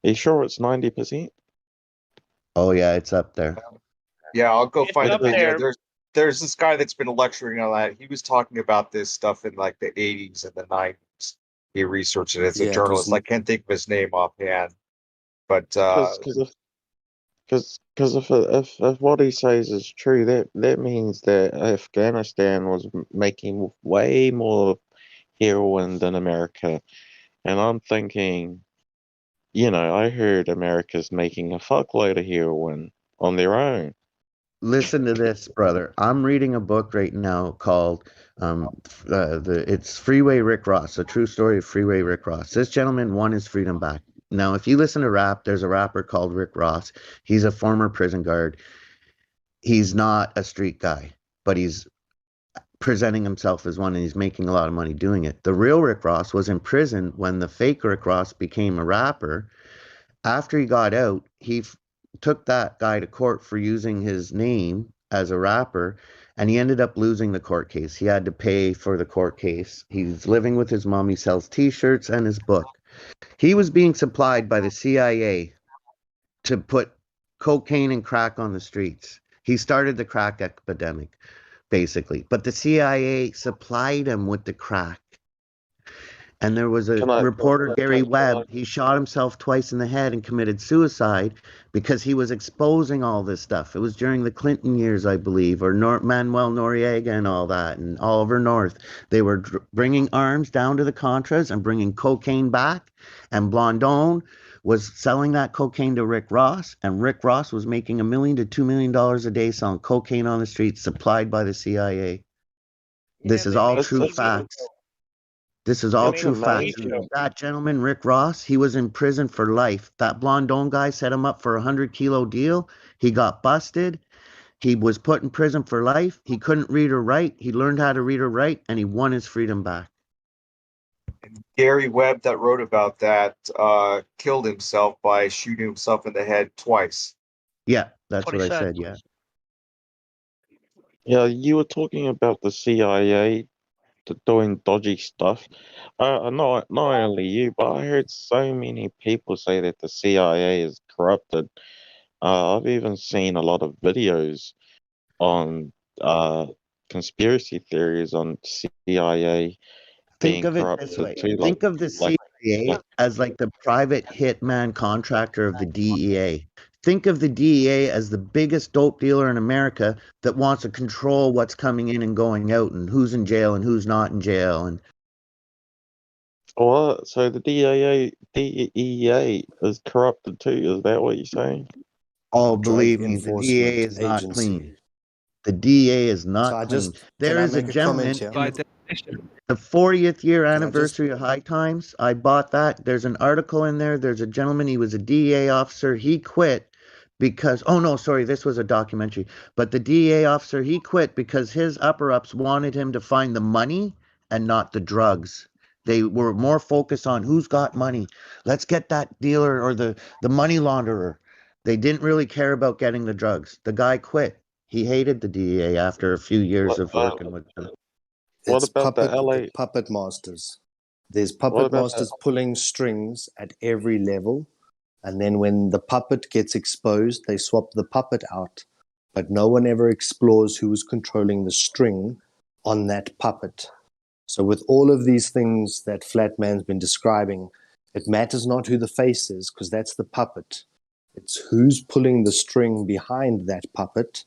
you sure it's 90%? Oh yeah, it's up there. Yeah, I'll go find a up video. there. There's this guy that's been lecturing on that. He was talking about this stuff in like the 80s and the 90s. He researched it as a Yeah, journalist. I can't think of his name offhand, but Because if what he says is true, that means that Afghanistan was making way more heroin than America, and I'm thinking, I heard America's making a fuckload of heroin on their own. Listen to this, brother. I'm reading a book right now called it's Freeway Rick Ross, a true story of Freeway Rick Ross. This gentleman won his freedom back. Now, if you listen to rap, there's a rapper called Rick Ross. He's a former prison guard. He's not a street guy, but he's presenting himself as one, and he's making a lot of money doing it. The real Rick Ross was in prison when the fake Rick Ross became a rapper. After he got out, he took that guy to court for using his name as a rapper, and he ended up losing the court case. He had to pay for the court case. He's living with his mom. He sells T-shirts and his book. He was being supplied by the CIA to put cocaine and crack on the streets. He started the crack epidemic, basically. But the CIA supplied him with the crack. And there was a reporter, Gary Webb, he shot himself twice in the head and committed suicide because he was exposing all this stuff. It was during the Clinton years, I believe, or Manuel Noriega and all that, and Oliver North. They were bringing arms down to the Contras and bringing cocaine back, and Blondon was selling that cocaine to Rick Ross, and Rick Ross was making $1 million to $2 million a day selling cocaine on the streets supplied by the CIA. This is all true facts. This is all true facts. That gentleman, Rick Ross, he was in prison for life. That Blondon guy set him up for a 100-kilo deal. He got busted. He was put in prison for life. He couldn't read or write. He learned how to read or write, and he won his freedom back. Gary Webb, that wrote about that, killed himself by shooting himself in the head twice. Yeah, that's what I said, yeah. Yeah, you were talking about the CIA doing dodgy stuff. Not only you, but I heard so many people say that the CIA is corrupted. I've even seen a lot of videos on conspiracy theories on CIA Think being of it corrupted this way. too. Think of the CIA as like the private hitman contractor of the DEA. Think of the DEA as the biggest dope dealer in America that wants to control what's coming in and going out and who's in jail and who's not in jail. And What? So the DEA is corrupted too? Is that what you're saying? oh, believe me, the DEA is not clean. The DEA is not clean. There is a gentleman in the 40th year anniversary of High Times. I bought that. There's an article in there. There's a gentleman. He was a DEA officer. He quit because, oh no, sorry, this was a documentary. But the DEA officer, he quit because his upper-ups wanted him to find the money and not the drugs. They were more focused on who's got money. Let's get that dealer or the money launderer. They didn't really care about getting the drugs. The guy quit. He hated the DEA after a few years of working with them. It's puppet masters. There's puppet masters pulling strings at every level. And then when the puppet gets exposed, they swap the puppet out. But no one ever explores who is controlling the string on that puppet. So with all of these things that Flatman's been describing, it matters not who the face is, because that's the puppet. It's who's pulling the string behind that puppet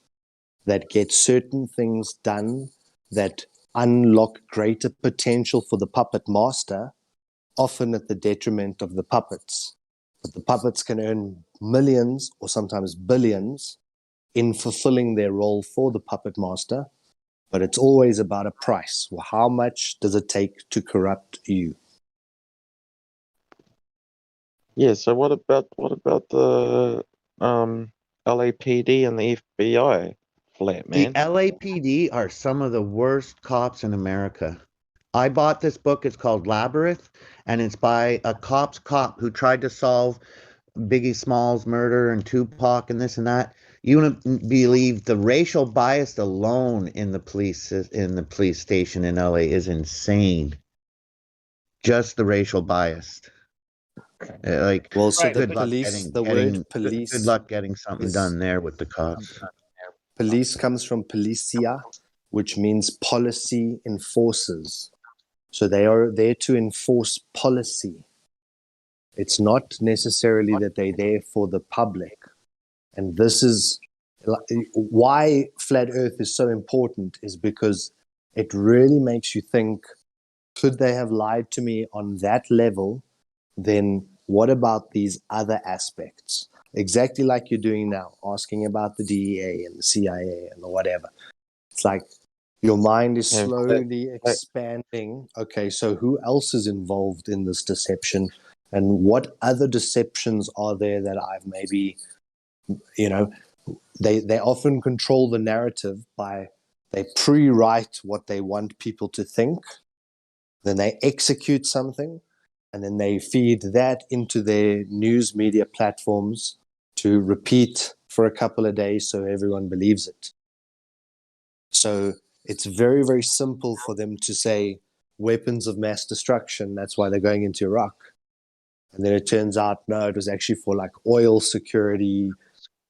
that gets certain things done that unlock greater potential for the puppet master, often at the detriment of the puppets. But the puppets can earn millions or sometimes billions in fulfilling their role for the puppet master, but it's always about a price. Well, how much does it take to corrupt you? Yeah, so what about the LAPD and the FBI, The Flatman? LAPD are some of the worst cops in America. I bought this book. It's called Labyrinth, and it's by a cop's cop who tried to solve Biggie Smalls' murder and Tupac and this and that. You wouldn't believe the racial bias alone in the police station in LA is insane. Just the racial bias. Like, well, so good the luck police, getting, word police, good luck getting something done there with the cops. Police comes from policia, which means policy enforcers. So they are there to enforce policy. It's not necessarily that they're there for the public. And this is why Flat Earth is so important, is because it really makes you think, could they have lied to me on that level? Then what about these other aspects? Exactly like you're doing now, asking about the DEA and the CIA and whatever. It's like your mind is slowly expanding. Okay, so who else is involved in this deception? And what other deceptions are there that I've maybe, they often control the narrative by, they pre-write what they want people to think, then they execute something, and then they feed that into their news media platforms to repeat for a couple of days so everyone believes it. So it's very, very simple for them to say weapons of mass destruction. That's why they're going into Iraq. And then it turns out, no, it was actually for like oil security,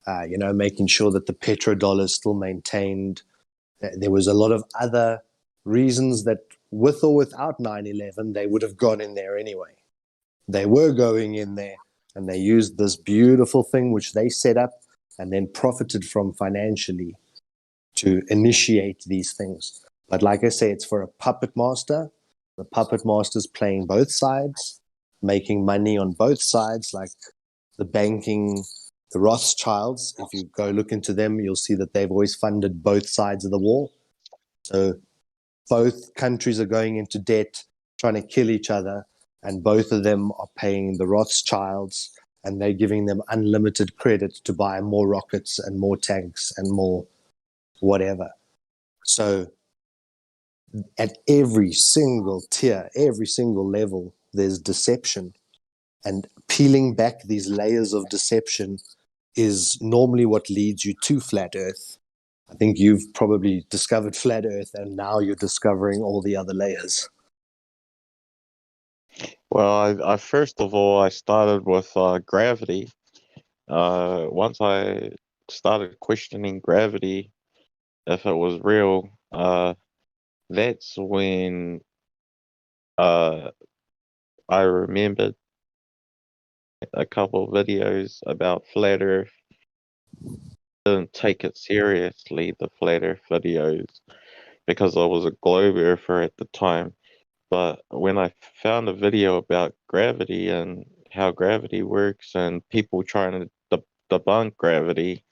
making sure that the petrodollar is still maintained. There was a lot of other reasons that with or without 9/11, they would have gone in there anyway. They were going in there, and they used this beautiful thing which they set up and then profited from financially to initiate these things. But like I say, it's for a puppet master. The puppet master's playing both sides, making money on both sides, like the banking, the Rothschilds. If you go look into them, you'll see that they've always funded both sides of the war. So both countries are going into debt, trying to kill each other, and both of them are paying the Rothschilds, and they're giving them unlimited credit to buy more rockets and more tanks and more whatever. So at every single tier, every single level, there's deception. And peeling back these layers of deception is normally what leads you to flat Earth. I think you've probably discovered flat Earth, and now you're discovering all the other layers. Well, I first of all, I started with gravity. Once I started questioning gravity, if it was real, that's when I remembered a couple of videos about flat Earth. Didn't take it seriously, the flat Earth videos, because I was a globe earther at the time. But when I found a video about gravity and how gravity works and people trying to debunk gravity,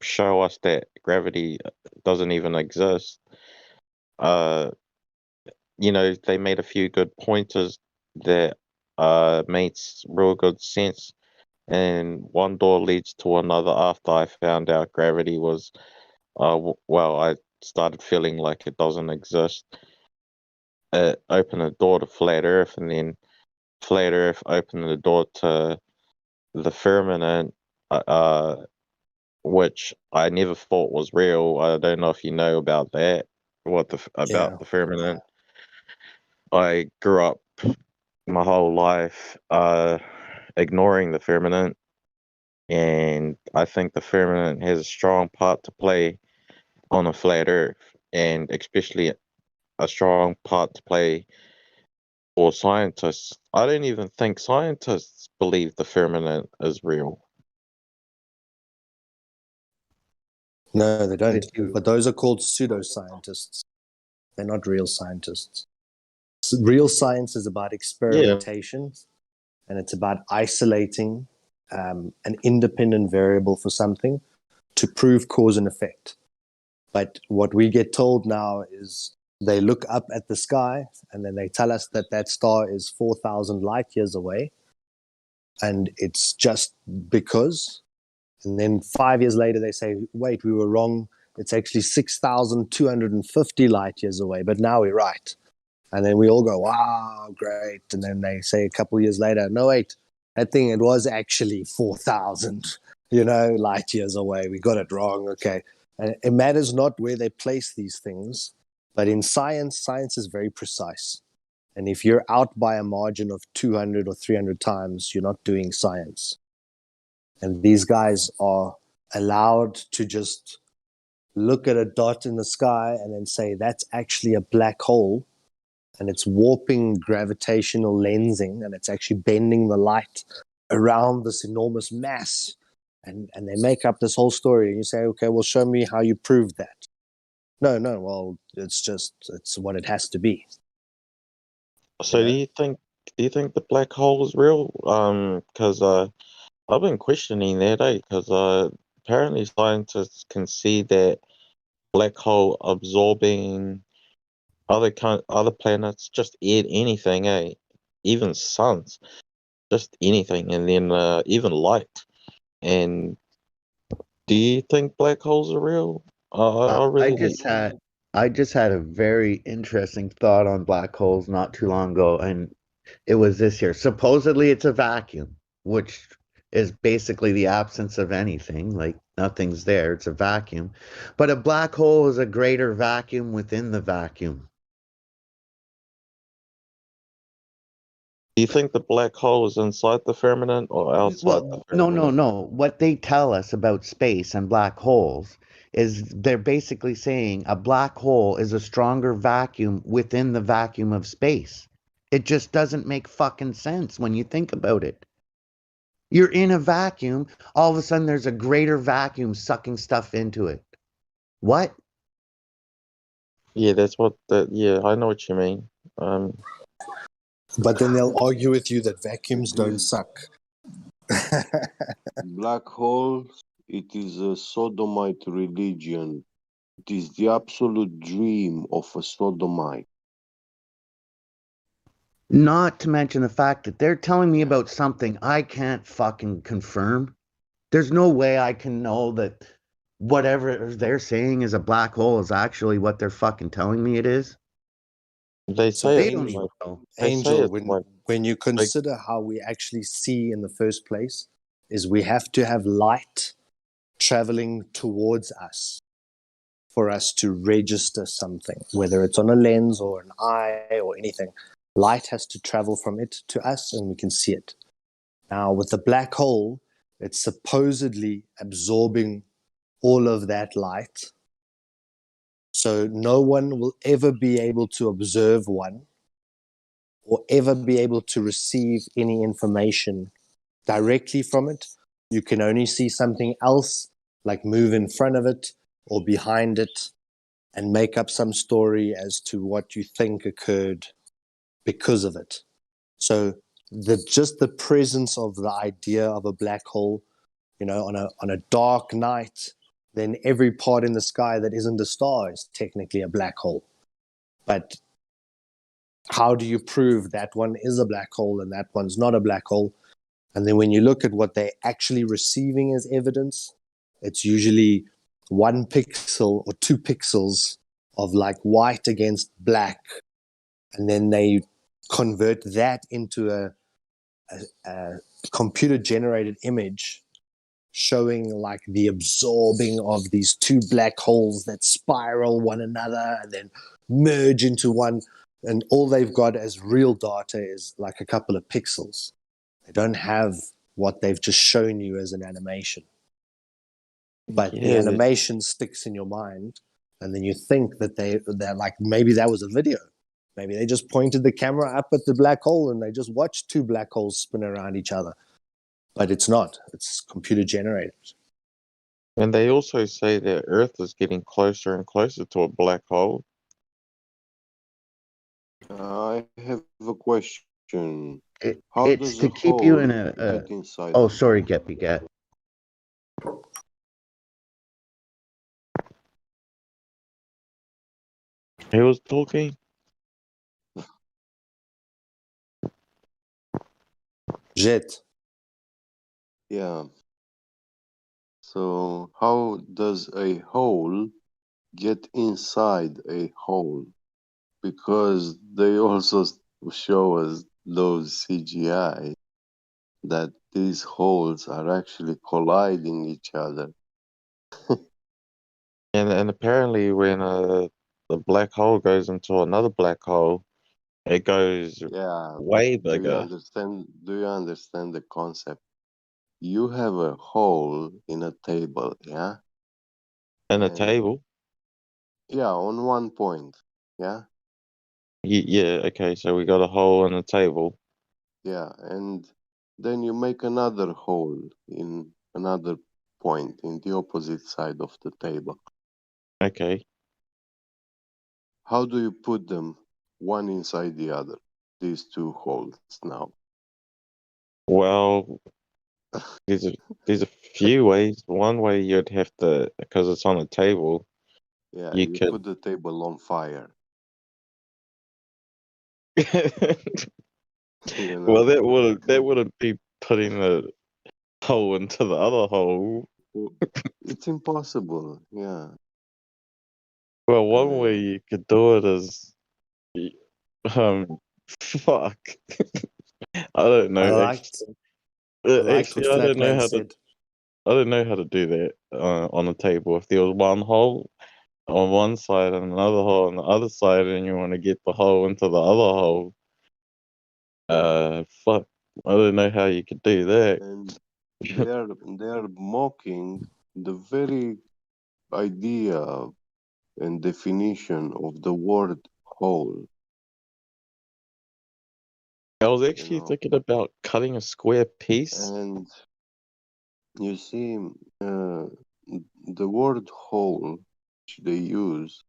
show us that gravity doesn't even exist, you know, they made a few good pointers that made real good sense. And one door leads to another after I found out gravity was, well, I started feeling like it doesn't exist. It opened the door to flat Earth, and then flat Earth opened the door to the firmament, which I never thought was real. I don't know if you know about that, about the firmament. I grew up my whole life ignoring the firmament, and I think the firmament has a strong part to play on a flat Earth, and especially a strong part to play for scientists. I don't even think scientists believe the firmament is real. No, they don't. But those are called pseudoscientists. They're not real scientists. Real science is about experimentation, and it's about isolating an independent variable for something to prove cause and effect. But what we get told now is they look up at the sky and then they tell us that that star is 4,000 light years away, and it's just because. And then 5 years later, they say, wait, we were wrong. It's actually 6,250 light years away, but now we're right. And then we all go, wow, great. And then they say a couple of years later, no, wait, that thing, it was actually 4,000, light years away. We got it wrong. Okay. And it matters not where they place these things, but in science, science is very precise. And if you're out by a margin of 200 or 300 times, you're not doing science. And these guys are allowed to just look at a dot in the sky and then say, that's actually a black hole. And it's warping gravitational lensing, and it's actually bending the light around this enormous mass. And they make up this whole story. And you say, okay, well, show me how you proved that. No, well, it's what it has to be. So do you think the black hole is real? Because I've been questioning that, because apparently scientists can see that black hole absorbing other planets, just anything, even suns, just anything, and then even light. And do you think black holes are real? I just had a very interesting thought on black holes not too long ago, and it was this year. Supposedly it's a vacuum, which is basically the absence of anything, like nothing's there, it's a vacuum. But a black hole is a greater vacuum within the vacuum. Do you think the black hole is inside the firmament or outside the firmament? No. What they tell us about space and black holes is they're basically saying a black hole is a stronger vacuum within the vacuum of space. It just doesn't make fucking sense when you think about it. You're in a vacuum, all of a sudden there's a greater vacuum sucking stuff into it. What? Yeah, that's what that. Yeah, I know what you mean. But then they'll argue with you that vacuums don't suck. Black holes, it is a sodomite religion. It is the absolute dream of a sodomite. Not to mention the fact that they're telling me about something I can't fucking confirm. There's no way I can know that whatever they're saying is a black hole is actually what they're fucking telling me it is. They So say They it's don't like, even know. they say Angel, it's like when you consider how we actually see in the first place, is we have to have light traveling towards us for us to register something, whether it's on a lens or an eye or anything. Light has to travel from it to us and we can see it. Now, with the black hole, it's supposedly absorbing all of that light. So no one will ever be able to observe one or ever be able to receive any information directly from it. You can only see something else, like move in front of it or behind it, and make up some story as to what you think occurred because of it. So just the presence of the idea of a black hole, on a dark night, then every part in the sky that isn't a star is technically a black hole. But how do you prove that one is a black hole and that one's not a black hole? And then when you look at what they're actually receiving as evidence, it's usually 1 pixel or 2 pixels of like white against black. And then they convert that into a computer generated image showing like the absorbing of these 2 black holes that spiral one another and then merge into one. And all they've got as real data is like a couple of pixels. They don't have what they've just shown you as an animation. But the yeah, animation sticks in your mind, and then you think that they're like, maybe that was a video. Maybe they just pointed the camera up at the black hole and they just watched 2 black holes spin around each other. But it's not. It's computer generated. and they also say that Earth is getting closer and closer to a black hole. I have a question. It's does to a keep you in hole a get inside oh, of sorry, Get. Who was talking? Jet. Yeah. So how does a hole get inside a hole? Because they also show us those CGI that these holes are actually colliding each other. And apparently when the black hole goes into another black hole, it goes Yeah, way but bigger. do you understand the concept? You have a hole in a table, yeah? And a And table? yeah, on one point, yeah? Yeah, okay, so we got a hole in a table. Yeah, and then you make another hole in another point in the opposite side of the table. Okay. How do you put them one inside the other, these 2 holes now? Well, there's a few ways. One way you'd have to, because it's on a table, Yeah, you you could. put the table on fire. You Well, know? that wouldn't be putting the hole into the other hole. It's impossible, yeah. Well, one way you could do it is, fuck. I don't know. I liked Actually, what I don't know Flatman how to. said. I don't know how to do that on a table. If there was one hole on one side and another hole on the other side, and you want to get the hole into the other hole, fuck, I don't know how you could do that. And they are mocking the very idea and definition of the word hole. I was actually thinking about cutting a square piece. And you see, the word hole, which they use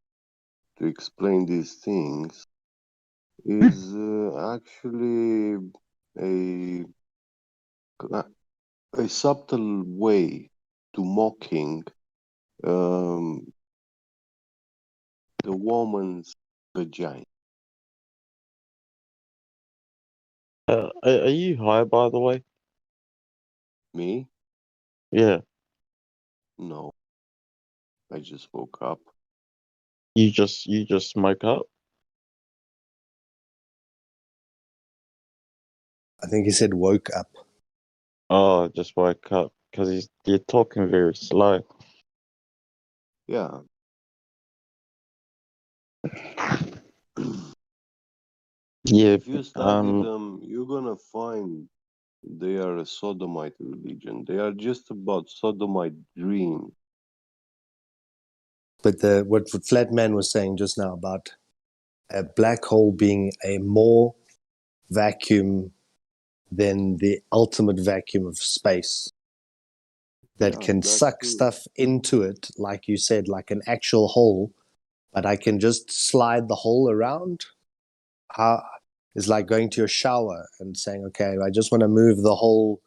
to explain these things, is actually a a subtle way to mocking um, the woman's vagina. Are you high, by the way? Me? Yeah. No. I just woke up. You just smoke up? I think he said woke up. Oh, I just woke up because you're talking very slow. Yeah. Yeah. If you study them, you're gonna find they are a sodomite religion. They are just about sodomite dream. But what Flatman was saying just now about a black hole being a more vacuum than the ultimate vacuum of space that Yeah, can that suck too. stuff into it, like you said, like an actual hole, but I can just slide the hole around. How it's like going to your shower and saying, okay, I just want to move the whole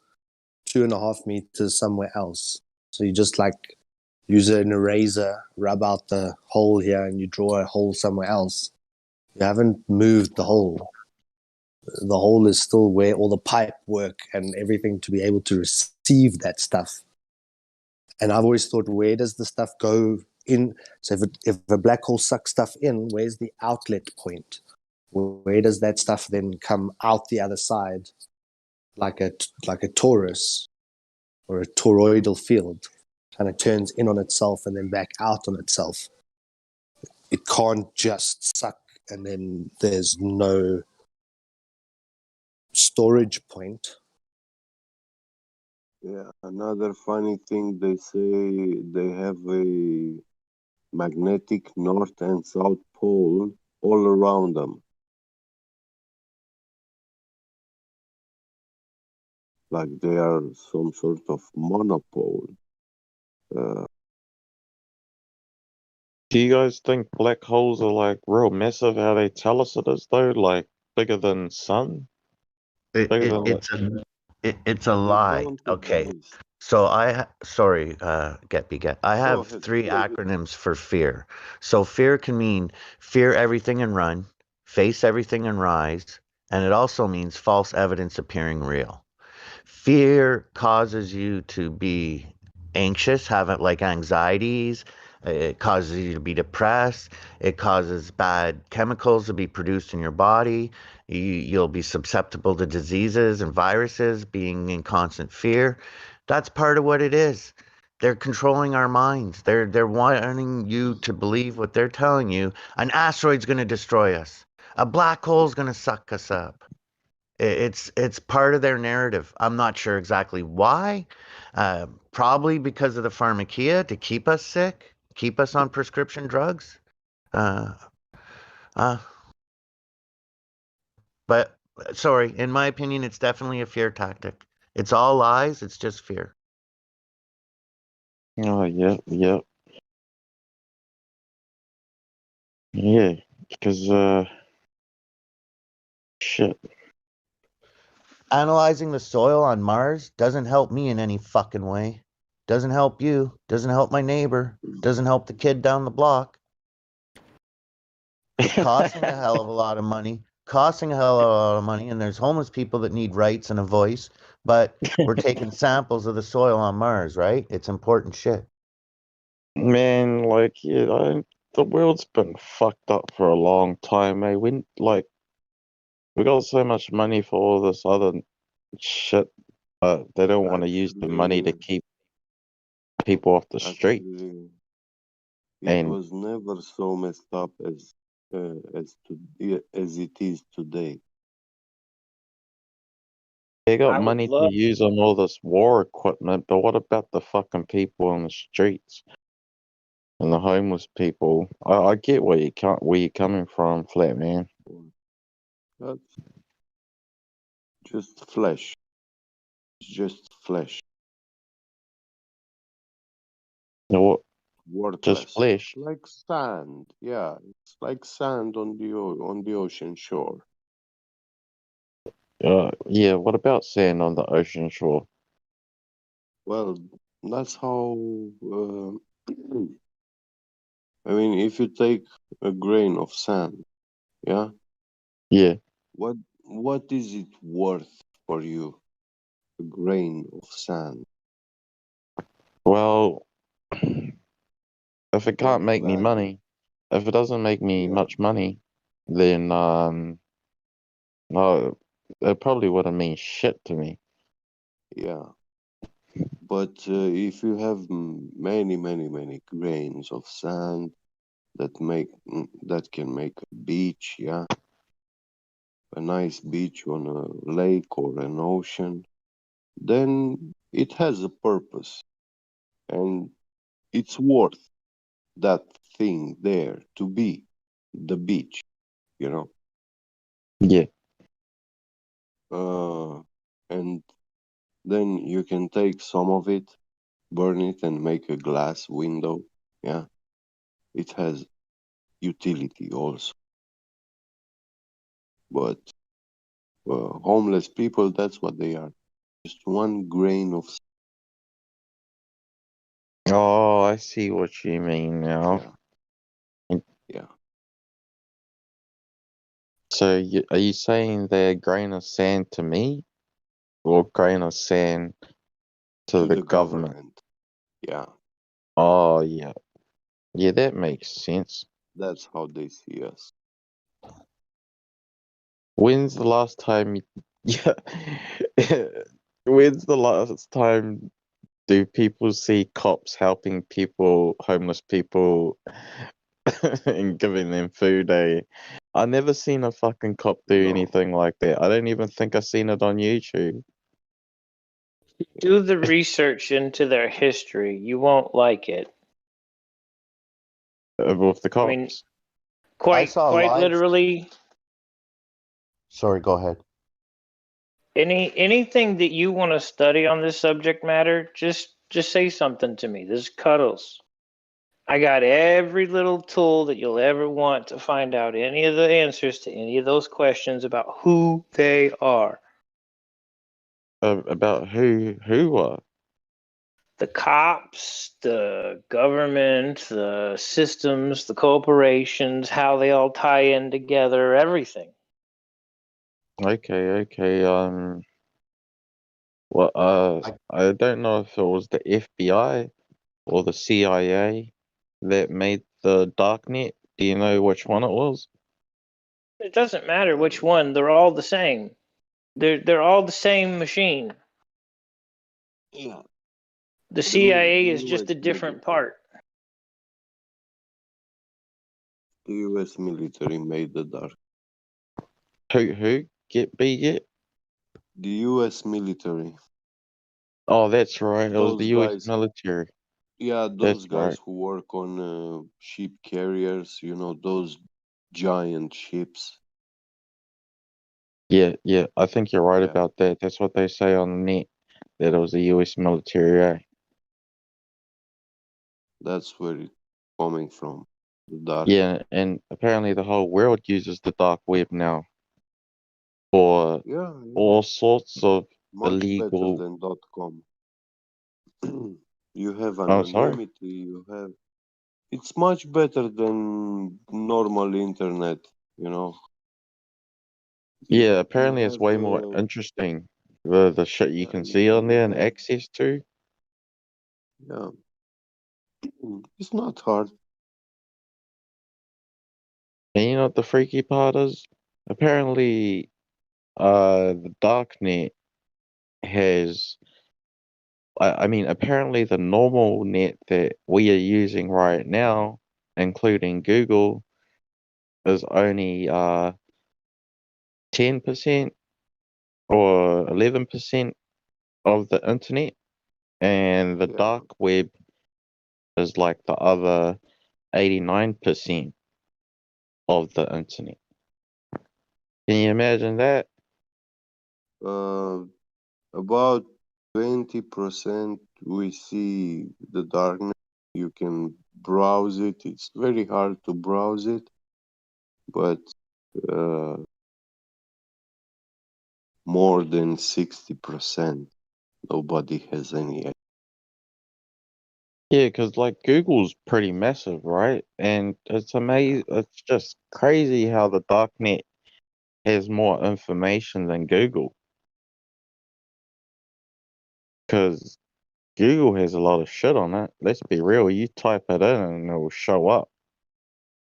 2.5 meters somewhere else. So you just like use an eraser, rub out the hole here, and you draw a hole somewhere else. You haven't moved the hole. The hole is still where all the pipe work and everything to be able to receive that stuff. And I've always thought, where does the stuff go in? So if a black hole sucks stuff in, where's the outlet point? Where does that stuff then come out the other side, like a torus or a toroidal field, kind of turns in on itself and then back out on itself? It can't just suck and then there's no storage point. Yeah, another funny thing, they say they have a magnetic north and south pole all around them. Like they are some sort of monopole. Do you guys think black holes are like real massive? How they tell us it is though, like bigger than sun? Bigger than It's a lie. Okay. So sorry, get. I Go have ahead. 3 acronyms for fear. So fear can mean fear everything and run, face everything and rise, and it also means false evidence appearing real. Fear causes you to be anxious, have like anxieties. It causes you to be depressed. It causes bad chemicals to be produced in your body. You'll be susceptible to diseases and viruses, being in constant fear. That's part of what it is. They're controlling our minds. They're wanting you to believe what they're telling you. An asteroid's going to destroy us. A black hole's going to suck us up. It's part of their narrative. I'm not sure exactly why. Probably because of the pharmakeia to keep us sick, keep us on prescription drugs. Uh, but sorry, in my opinion, it's definitely a fear tactic. It's all lies. It's just fear. Oh yeah, yeah. Because shit. Analyzing the soil on Mars doesn't help me in any fucking way. Doesn't help you. Doesn't help my neighbor. Doesn't help the kid down the block. It's costing a hell of a lot of money. And there's homeless people that need rights and a voice. But we're taking samples of the soil on Mars, right? It's important shit. Man, like the world's been fucked up for a long time, eh? We got so much money for all this other shit, but they don't want to use the money to keep people off the street. It was never so messed up as it is today. They got I would money to love. use on all this war equipment, but what about the fucking people on the streets? and the homeless people. I get where you're coming from, Flatman. That's just flesh. It's just flesh. What? Worthless. Just flesh. Like sand. Yeah, it's like sand on the ocean shore. Yeah. What about sand on the ocean shore? Well, that's how. I mean, if you take a grain of sand, yeah, Yeah. what is it worth for you? A grain of sand. Well, if it can't make me value. money, if it doesn't make me much money, then no, it probably wouldn't mean shit to me. Yeah. But if you have many grains of sand that can make a beach, yeah, a nice beach on a lake or an ocean, then it has a purpose and it's worth that thing there to be the beach, you know. Yeah. And then you can take some of it, burn it, and make a glass window. Yeah, it has utility also. But homeless people, that's what they are. Just one grain of. Oh, I see what you mean now. Yeah. So are you saying they're a grain of sand to me, or grain of sand to the government? Yeah. Oh, yeah. Yeah, that makes sense. That's how they see us. When's the last time yeah. When's the last time do people see cops helping people, homeless people, and giving them food? I never seen a fucking cop do anything like that. I don't even think I seen it on YouTube. Do the research into their history. You won't like it. With the cops. I mean, quite literally. Sorry, go ahead. Anything that you want to study on this subject matter, just say something to me. This is Cuddles. I got every little tool that you'll ever want to find out any of the answers to any of those questions about who they are. About who are? The cops, the government, the systems, the corporations, how they all tie in together, everything. Okay. Well, I don't know if it was the FBI or the CIA that made the darknet. Do you know which one it was? It doesn't matter which one. They're all the same. They're all the same machine. Yeah. The CIA is just a different part. The U.S. military made the dark. Who get beat it? The U.S. military. Oh, that's right. It was the U.S. guys, military. Yeah, That's those guys right. who work on ship carriers, you know, those giant ships. Yeah. I think you're right Yeah. about that. That's what they say on the net. That it was the U.S. military. That's where it's coming from. The dark. Yeah, and apparently the whole world uses the dark web now for Yeah. all sorts of Much illegal. better than .com. You have Oh, sorry. anonymity. You have. It's much better than normal internet. You know. Yeah, apparently it's have, way more interesting. The shit you can see on there and access to. Yeah. It's not hard. And you know what the freaky part is? Apparently, the darknet has. I mean, apparently the normal net that we are using right now, including Google, is only 10% or 11% of the internet, and the dark web is like the other 89% of the internet. Can you imagine that? About 20% we see the darknet. You can browse it. It's very hard to browse it, but more than 60%, nobody has any idea. Yeah, because like Google's pretty massive, right? And it's amazing. It's just crazy how the darknet has more information than Google. Because Google has a lot of shit on it. Let's be real. You type it in and it will show up.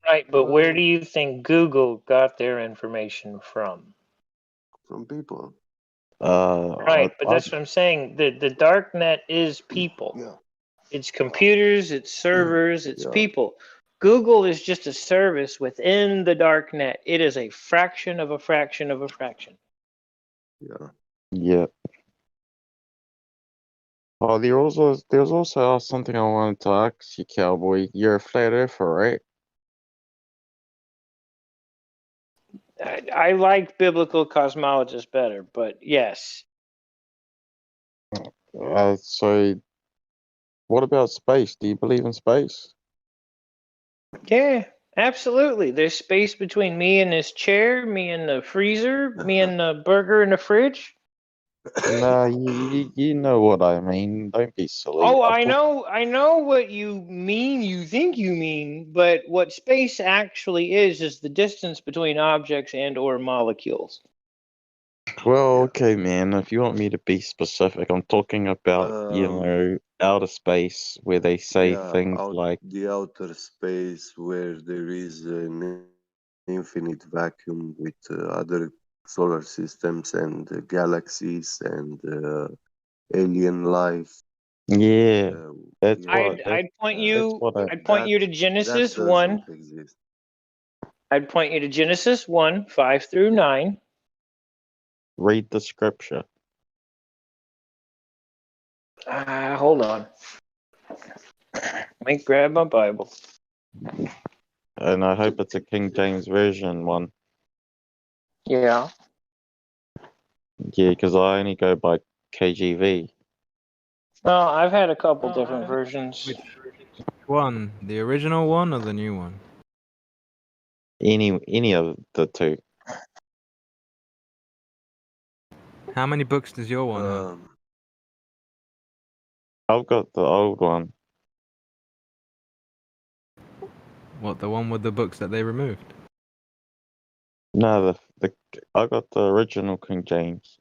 Right, but where do you think Google got their information from? From people. Right, but that's what I'm saying. The dark net is people. Yeah. It's computers, it's servers, it's people. Google is just a service within the dark net. It is a fraction of a fraction of a fraction. Yeah. Yeah. Oh, there's also something I wanted to ask you, Cowboy. You're a flat earther, right? I like biblical cosmologists better, but yes. So what about space? Do you believe in space? Yeah, absolutely. There's space between me and this chair, me and the freezer, me and the burger in the fridge. No, you know what I mean. Don't be silly. Oh, I know what you mean, you think you mean, but what space actually is the distance between objects and or molecules. Well, okay, man. If you want me to be specific, I'm talking about, outer space where they say things like the outer space where there is an infinite vacuum with other solar systems and galaxies and alien life. yeah, that's what I'd point you that to Genesis that 1. doesn't exist. I'd point you to Genesis 1, 5 through 9. read the scripture. Hold on. Let me grab my Bible. And I hope it's a King James Version one. Yeah. Yeah, because I only go by KGV. Well, I've had a couple different versions. Which one? The original one or the new one? Any of the two. How many books does your one have? I've got the old one. What, the one with the books that they removed? No, I got the original King James.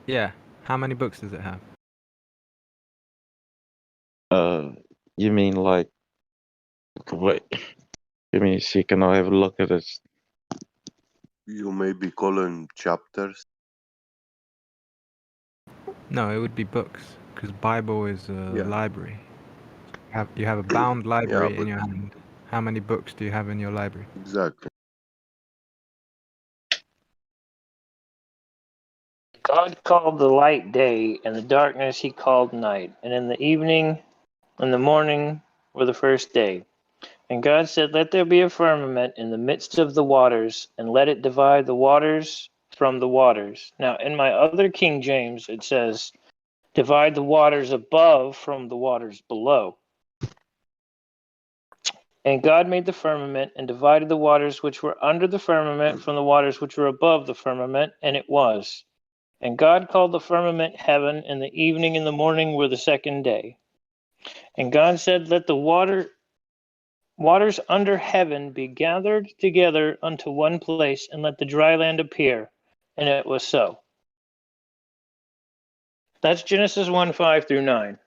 Yeah. How many books does it have? You mean like? Wait, give me a second. I'll have a look at it. You may be calling chapters. No, it would be books, because Bible is a library. You have a bound library in your hand. How many books do you have in your library? Exactly. God called the light day, and the darkness he called night. And in the evening and the morning were the first day. And God said, let there be a firmament in the midst of the waters, and let it divide the waters from the waters. Now, in my other King James, it says, divide the waters above from the waters below. And God made the firmament and divided the waters which were under the firmament from the waters which were above the firmament, and it was. And God called the firmament heaven, and the evening and the morning were the second day. And God said, let the waters under heaven be gathered together unto one place, and let the dry land appear. And it was so. That's Genesis 1, 5 through 9.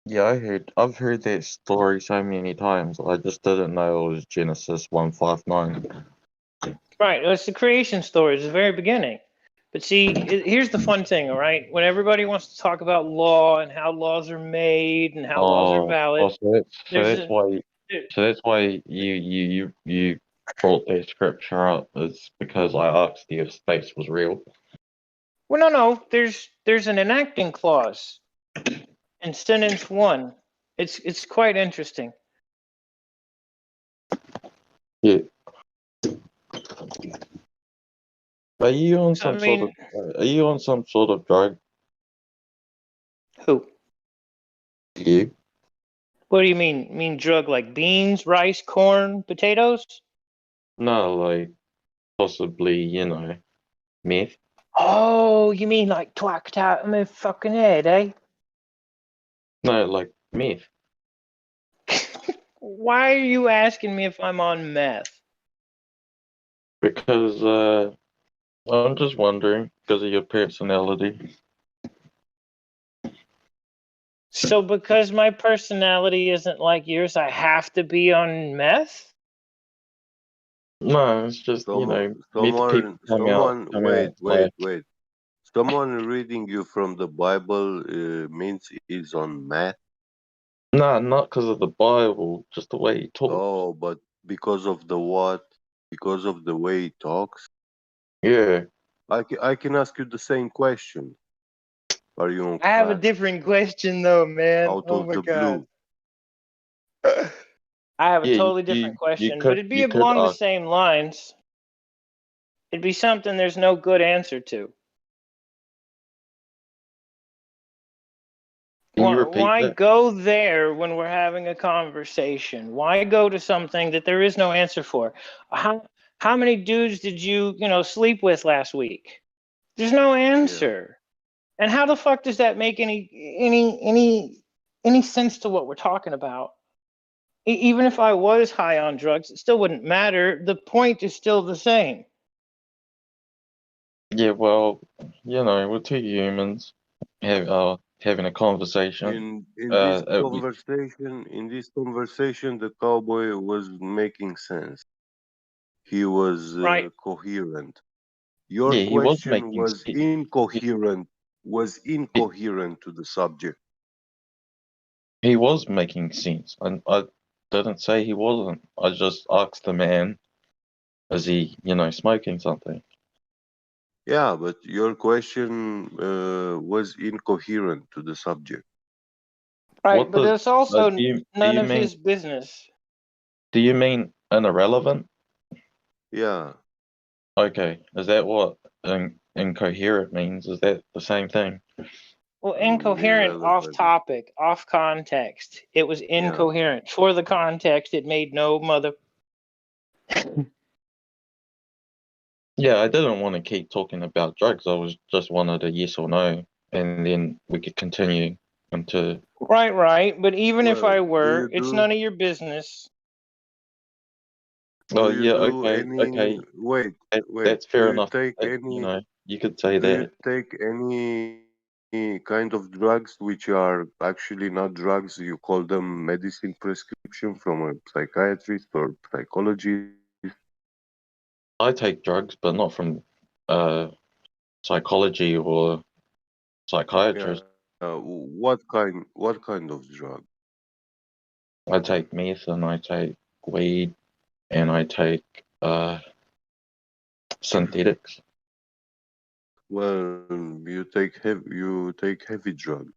Yeah, I've heard that story so many times. I just didn't know it was Genesis 159. Right, it's the creation story. It's the very beginning. But see, here's the fun thing, all right? When everybody wants to talk about law and how laws are made and how laws are valid, so that's why you brought that scripture up, is because I asked you if space was real. Well, no. There's an enacting clause in sentence 1. It's quite interesting. Yeah. Are you on I some sort mean, of are you on some sort of drug? who? You? What do you mean? Mean drug like beans, rice, corn, potatoes? No, like possibly, meth. Oh, you mean like twacked out of my fucking head, eh? No, like meth. Why are you asking me if I'm on meth? Because I'm just wondering because of your personality. So because my personality isn't like yours, I have to be on meth? No, it's just meth people Someone, like wait. Someone reading you from the Bible means is on math. no, not because of the Bible, just the way he talks. Oh, but because of the what? Because of the way he talks? Yeah. I can ask you the same question. Are you on I have a crack? different question though, man. Out Oh of my the god. blue. I have a Yeah, totally different question, but it'd be you could along the ask. same lines. It'd be something there's no good answer to. Can you repeat Why that? go there when we're having a conversation? Why go to something that there is no answer for? How many dudes did you sleep with last week? There's no answer. And how the fuck does that make any sense to what we're talking about? Even if I was high on drugs, it still wouldn't matter. The point is still the same. Yeah, well, we're two humans having a conversation. In this We, conversation, the cowboy was making sense. He was Right. coherent. Your yeah, he was question making was sense. incoherent. Was incoherent to the subject. He was making sense, and I didn't say he wasn't. I just asked the man, is he, smoking something? Yeah, but your question was incoherent to the subject. Right, What but does it's also do none you of mean? his business. Do you mean irrelevant? Yeah. Okay, is that what incoherent means? Is that the same thing? Well, incoherent, off Irrelevant. topic, off context. It was incoherent. For the context, it made no mother. Yeah, I didn't want to keep talking about drugs. I was just wanted a yes or no, and then we could continue into. Right. But even if I Well, were, it's none of your business. Oh do you yeah, do okay. wait, That's do fair you enough. take any You could say do you that. take any kind of drugs which are actually not drugs? You call them medicine prescription from a psychiatrist or psychologist? I take drugs, but not from psychology or psychiatrist. What kind of drug? I take meth and I take weed and I take synthetics. Well, you take heavy drug.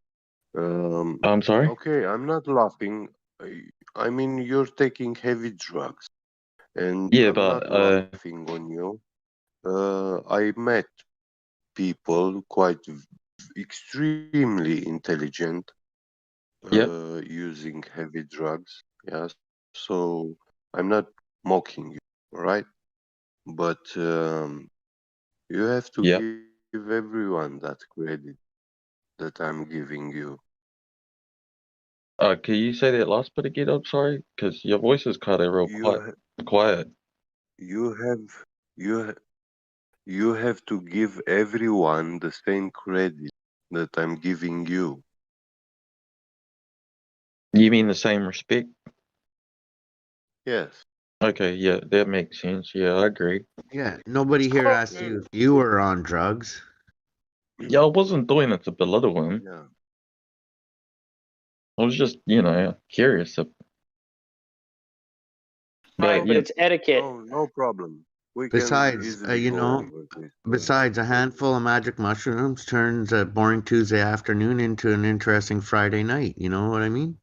I'm sorry? Okay, I'm not laughing. I mean, you're taking heavy drugs, and Yeah, I'm but not laughing on you. I met people quite extremely intelligent using heavy drugs. Yes, so I'm not mocking you, all right? But you have to give everyone that credit that I'm giving you. Can you say that last bit again? I'm sorry, because your voice is kind of real quiet. You have you ha- you have to give everyone the same credit that I'm giving you. You mean the same respect? Yes. Okay, yeah, that makes sense. Yeah, I agree. Yeah, nobody here asked you if you were on drugs. Yeah, I wasn't doing it to belittle him. Yeah. I was just, curious. Right, but it's etiquette. No problem. We can Besides, easily go over this. besides a handful of magic mushrooms turns a boring Tuesday afternoon into an interesting Friday night. You know what I mean?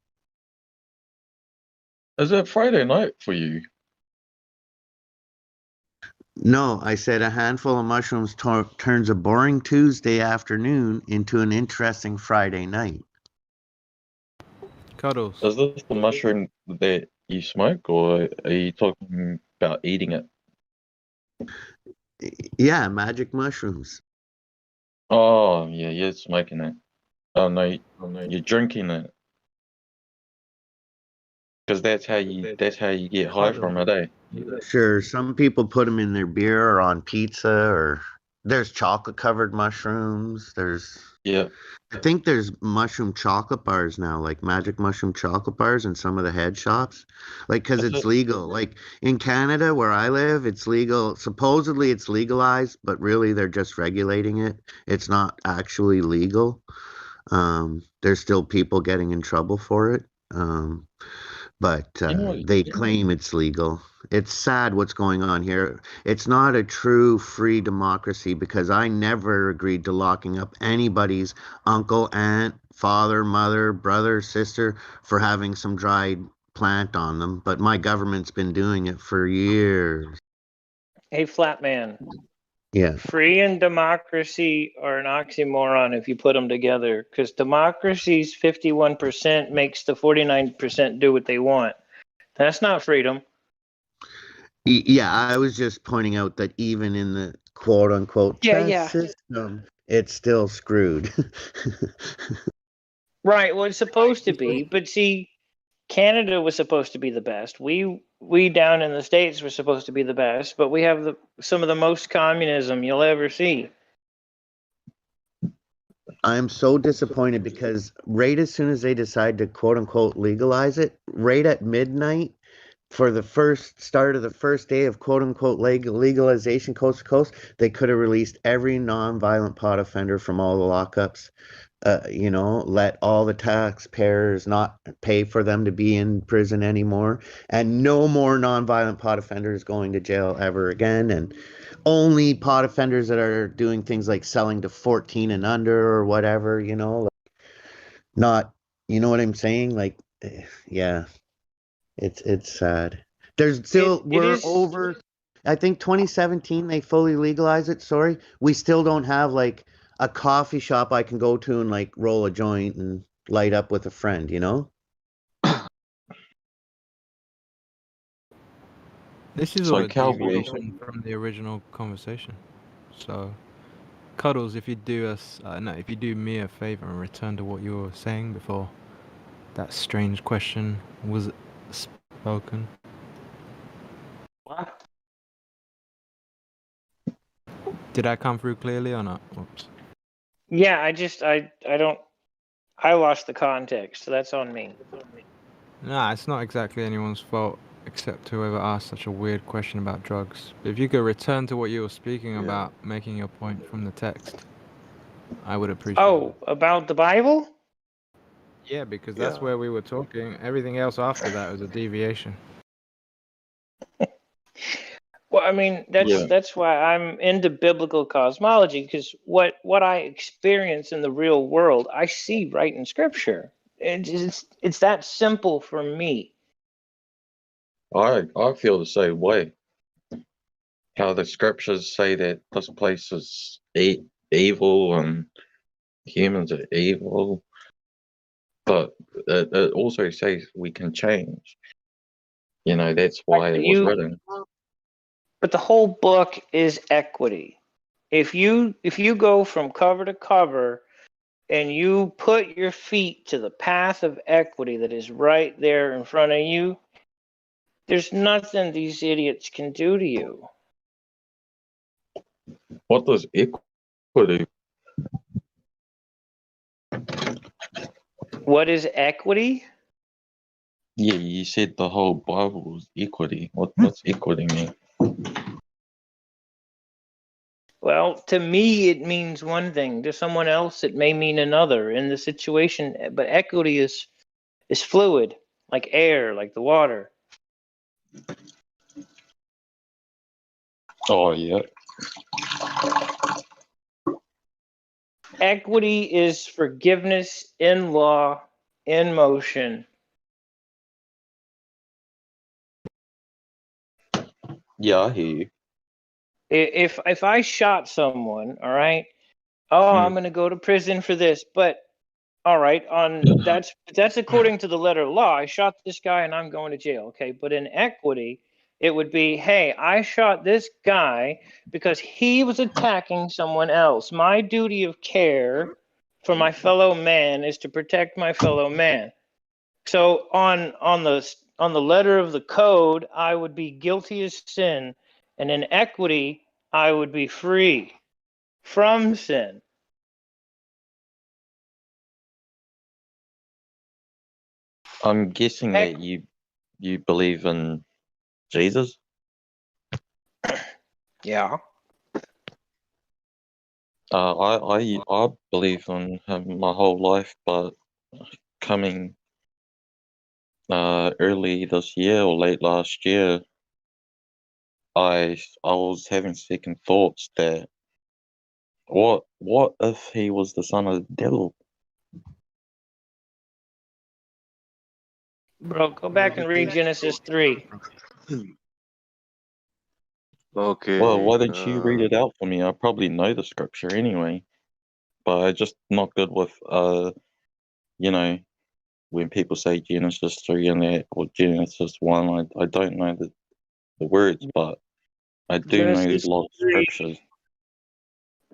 Is it Friday night for you? No, I said a handful of mushrooms turns a boring Tuesday afternoon into an interesting Friday night. Cuddles. Is this the mushroom that you smoke, or are you talking about eating it? Yeah, magic mushrooms. Oh, yeah, you're smoking it. Oh no, you're drinking it. Because that's how you get high from it, eh? Sure, some people put them in their beer or on pizza, or there's chocolate covered mushrooms. I think there's mushroom chocolate bars now, like magic mushroom chocolate bars in some of the head shops. Like, because it's legal. Like in Canada where I live, it's legal. Supposedly it's legalized, but really they're just regulating it. It's not actually legal. There's still people getting in trouble for it. But they claim it's legal. It's sad what's going on here. It's not a true free democracy because I never agreed to locking up anybody's uncle, aunt, father, mother, brother, sister for having some dried plant on them. But my government's been doing it for years. Hey, Flatman. Yeah. Free and democracy are an oxymoron if you put them together, because democracy's 51% makes the 49% do what they want. That's not freedom. Yeah, I was just pointing out that even in the quote unquote best system, it's still screwed. Right, well, it's supposed to be, but see, Canada was supposed to be the best. We down in the States were supposed to be the best, but we have some of the most communism you'll ever see. I'm so disappointed because right as soon as they decide to quote unquote legalize it, right at midnight for the start of the first day of quote unquote legalization coast to coast, they could have released every non-violent pot offender from all the lockups. Let all the taxpayers not pay for them to be in prison anymore, and no more nonviolent pot offenders going to jail ever again, and only pot offenders that are doing things like selling to 14 and under or whatever, not, you know what I'm saying? Like, yeah, it's sad. There's still, over, I think 2017 they fully legalized it. Sorry, we still don't have like a coffee shop I can go to and like roll a joint and light up with a friend, This is So, all a Cowboy. deviation from the original conversation. So, Cuddles, if you do if you do me a favor and return to what you were saying before that strange question was spoken. What? Did I come through clearly or not? Oops. Yeah, I lost the context, so that's on me. Nah, it's not exactly anyone's fault except whoever asked such a weird question about drugs. But if you could return to what you were speaking about, making your point from the text, I would appreciate it. About the Bible? Yeah, because that's where we were talking. Everything else after that was a deviation. Well, I mean, that's why I'm into biblical cosmology, because what I experience in the real world, I see right in Scripture. It's that simple for me. I feel the same way. How the scriptures say that this place is evil and humans are evil, but it also says we can change. That's why it was written. But the whole book is equity. If you go from cover to cover and you put your feet to the path of equity that is right there in front of you, there's nothing these idiots can do to you. What does equity? What is equity? Yeah, you said the whole Bible was equity. What's equity mean? Well, to me, it means one thing. To someone else, it may mean another in the situation. But equity is fluid, like air, like the water. Oh, yeah. Equity is forgiveness in law, in motion. Yeah, I hear you. If I shot someone, all right, oh, I'm going to go to prison for this, but all right, that's according to the letter of law. I shot this guy and I'm going to jail, okay? But in equity, it would be, hey, I shot this guy because he was attacking someone else. My duty of care for my fellow man is to protect my fellow man. So on the letter of the code, I would be guilty as sin, and in equity, I would be free from sin. I'm guessing that you believe in Jesus. Yeah. I believe in him my whole life, but coming early this year or late last year, I was having second thoughts that what if he was the son of the devil? Bro, go back and read Genesis 3. Okay. Well, why don't you read it out for me? I probably know the scripture anyway, but I'm just not good with you know, when people say Genesis 3 and that or Genesis 1, I don't know the words, but I do know a lot of scriptures.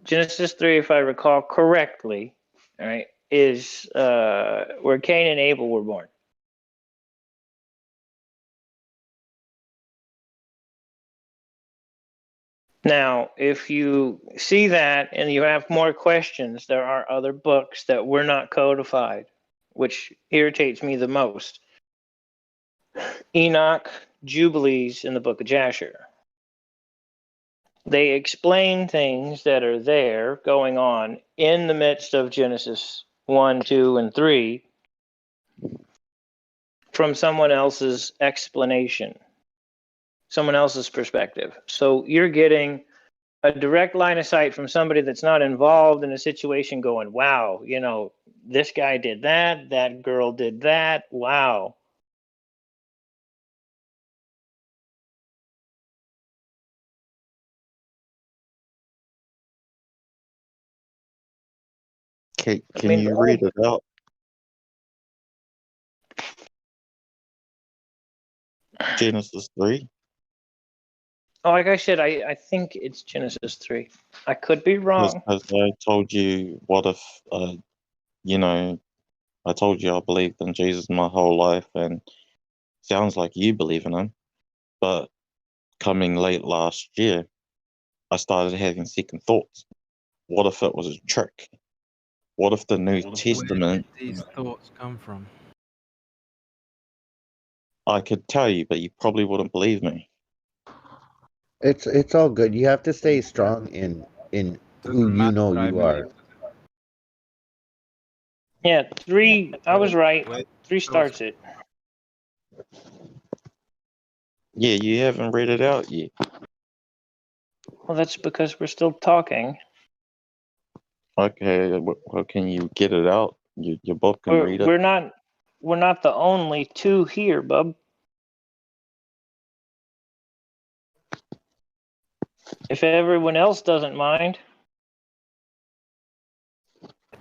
Genesis 3, if I recall correctly, all right, is where Cain and Abel were born. Now, if you see that and you have more questions, there are other books that were not codified, which irritates me the most. Enoch, Jubilees, in the book of Jasher. They explain things that are there going on in the midst of Genesis 1, 2, and 3 from someone else's explanation, someone else's perspective. So you're getting a direct line of sight from somebody that's not involved in a situation going, wow, you know, this guy did that, that girl did that, wow. Can you read it out? Genesis 3? Oh, like I said, I think it's Genesis 3. I could be wrong. As I told you, what if, you know, I told you I believed in Jesus my whole life, and sounds like you believe in him. But coming late last year, I started having second thoughts. What if it was a trick? What if the New Testament? Where did these thoughts come from? I could tell you, but you probably wouldn't believe me. It's all good. You have to stay strong in who you know you are. Yeah, 3, I was right. 3 starts it. Yeah, you haven't read it out yet. Well, that's because we're still talking. Okay, well, can you get it out? Your book can read it. We're not the only two here, bub. If everyone else doesn't mind.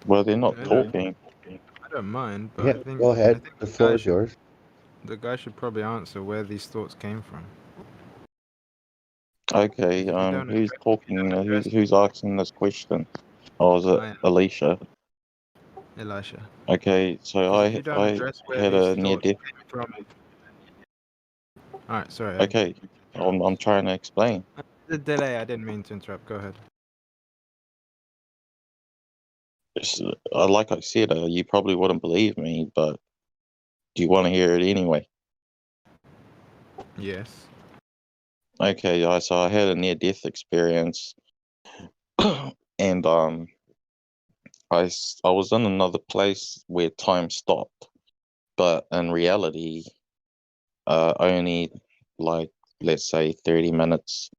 Well, they're not talking. I don't mind, but Yeah, I think go ahead. The the floor guy is yours. The guy should probably answer where these thoughts came from. Okay, who's talking? Who's asking this question? Oh, is it Alicia? Elisha. Okay, so If you don't I address where had these a near thoughts death. came from. Alright, sorry. Okay, I'm trying to explain. The delay, I didn't mean to interrupt. Go ahead. Like I said, you probably wouldn't believe me, but do you want to hear it anyway? Yes. Okay, so I had a near-death experience, and I was in another place where time stopped, but in reality, only like, let's say 30 minutes,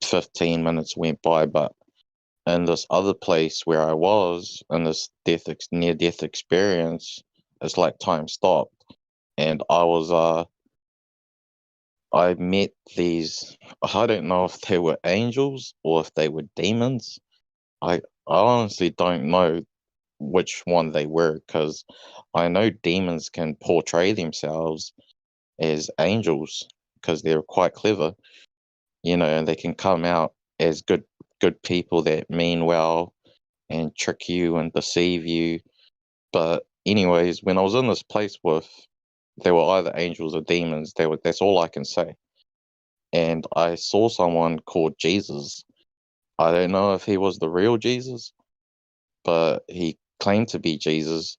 15 minutes went by, but in this other place where I was in this near-death experience, it's like time stopped, and I I met these. I don't know if they were angels or if they were demons. I honestly don't know which one they were, because I know demons can portray themselves as angels because they're quite clever, and they can come out as good people that mean well and trick you and deceive you. But anyways, when I was in this place they were either angels or demons. That's all I can say. And I saw someone called Jesus. I don't know if he was the real Jesus, but he claimed to be Jesus,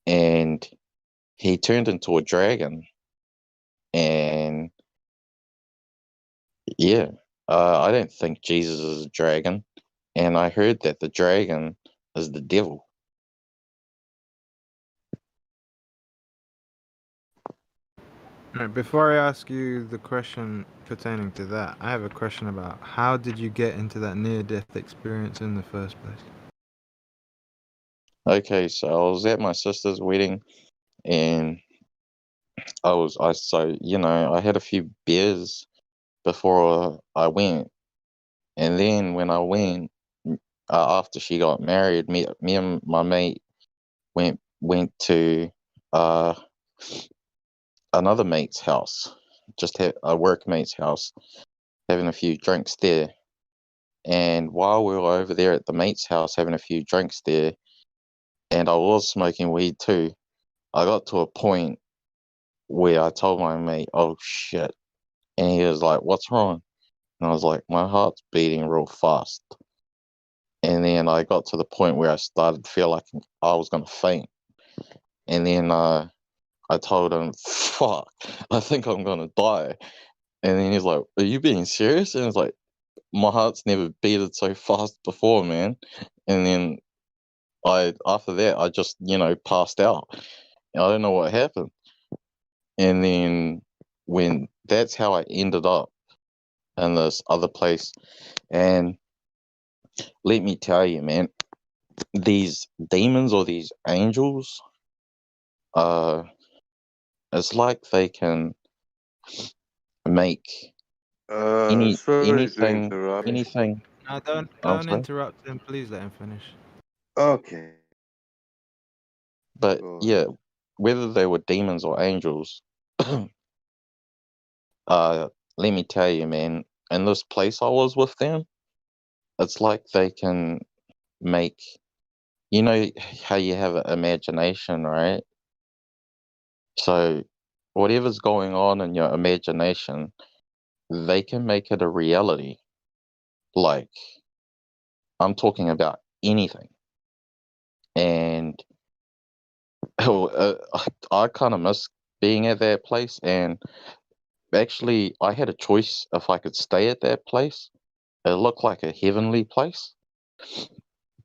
and he turned into a dragon. And yeah, I don't think Jesus is a dragon. And I heard that the dragon is the devil. Right, before I ask you the question pertaining to that, I have a question about how did you get into that near-death experience in the first place? Okay, so I was at my sister's wedding, and I had a few beers before I went, and then when I went, after she got married, me and my mate went to uh another mate's house, just had a workmate's house, having a few drinks there. And while we were over there at the mate's house having a few drinks there, and I was smoking weed too, I got to a point where I told my mate, "Oh shit," and he was like, "What's wrong?" And I was like, "My heart's beating real fast." And then I got to the point where I started to feel like I was gonna faint. And then I told him, "Fuck, I think I'm gonna die." And then he's like, "Are you being serious?" And it's like, my heart's never beaten so fast before, man. And then after that, I just, passed out. I don't know what happened. And then that's how I ended up in this other place. And let me tell you, man, these demons or these angels, it's like they can make Sorry to anything, interrupt. anything. No, I'm don't sorry. interrupt him. Please let him finish. Okay. But Go yeah, whether they were demons or angels, let me tell you, man, in this place I was with them, it's like they can make, how you have an imagination, right? So whatever's going on in your imagination, they can make it a reality. Like, I'm talking about anything. And I kind of miss being at that place. And actually, I had a choice if I could stay at that place. It looked like a heavenly place.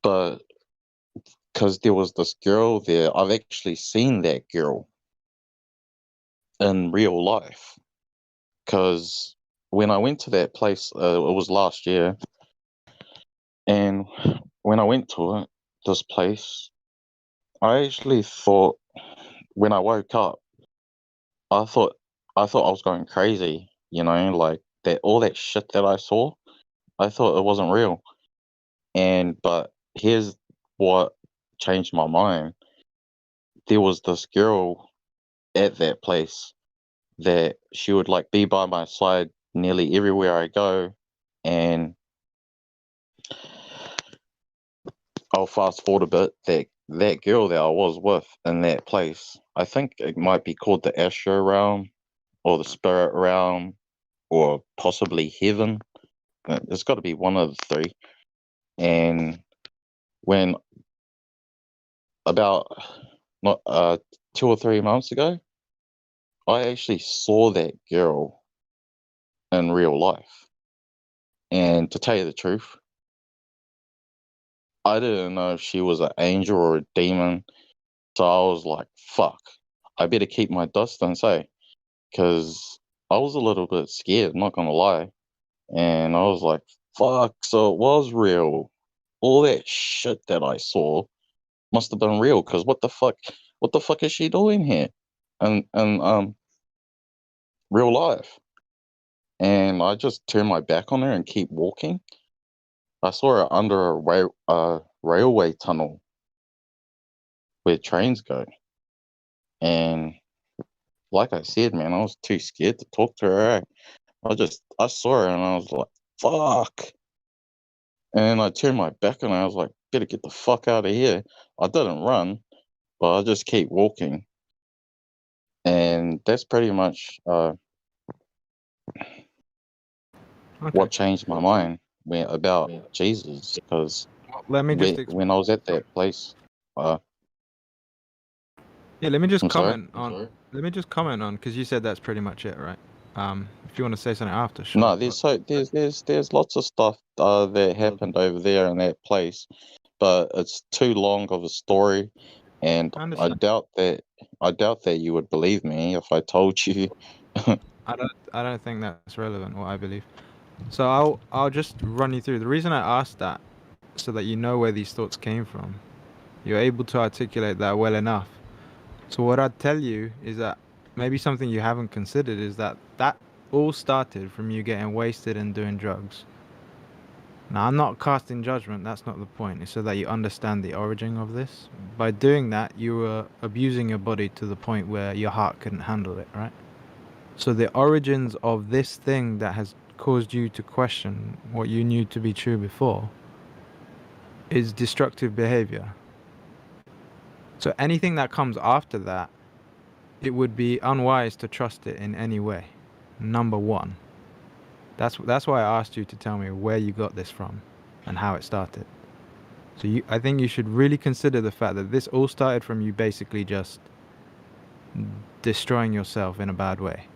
But because there was this girl there, I've actually seen that girl in real life. Because when I went to that place, it was last year. And when I went to this place, I actually thought, when I woke up, I thought I was going crazy, like that all that shit that I saw, I thought it wasn't real. But here's what changed my mind. There was this girl at that place that she would like be by my side nearly everywhere I go. And I'll fast forward a bit. That girl that I was with in that place, I think it might be called the astral realm or the spirit realm or possibly heaven. It's got to be one of the three. And when about not 2 or 3 months ago, I actually saw that girl in real life. And to tell you the truth, I didn't know if she was an angel or a demon. So I was like, fuck, I better keep my distance, eh? Because I was a little bit scared, not gonna lie. And I was like, fuck, so it was real. All that shit that I saw must have been real, because what the fuck is she doing here? And real life. and I just turn my back on her and keep walking. I saw her under a railway tunnel where trains go. And like I said, man, I was too scared to talk to her. I saw her and I was like, fuck. And I turned my back and I was like, better get the fuck out of here. I didn't run, but I just keep walking. And that's pretty much what changed my mind about Jesus. Because Let me just when I was at that place, let me just I'm sorry? comment on. Let me just comment on because you said that's pretty much it, right? If you want to say something after, sure. No, there's lots of stuff that happened over there in that place, but it's too long of a story, and I doubt that you would believe me if I told you. I don't think that's relevant. What I believe. So I'll just run you through the reason I asked that, so that you know where these thoughts came from. You're able to articulate that well enough. So what I'd tell you is that maybe something you haven't considered is that all started from you getting wasted and doing drugs. Now, I'm not casting judgment, that's not the point. It's so that you understand the origin of this. By doing that, you were abusing your body to the point where your heart couldn't handle it, right? So the origins of this thing that has caused you to question what you knew to be true before is destructive behavior. So anything that comes after that, it would be unwise to trust it in any way. Number one. That's why I asked you to tell me where you got this from and how it started. So I think you should really consider the fact that this all started from you basically just destroying yourself in a bad way.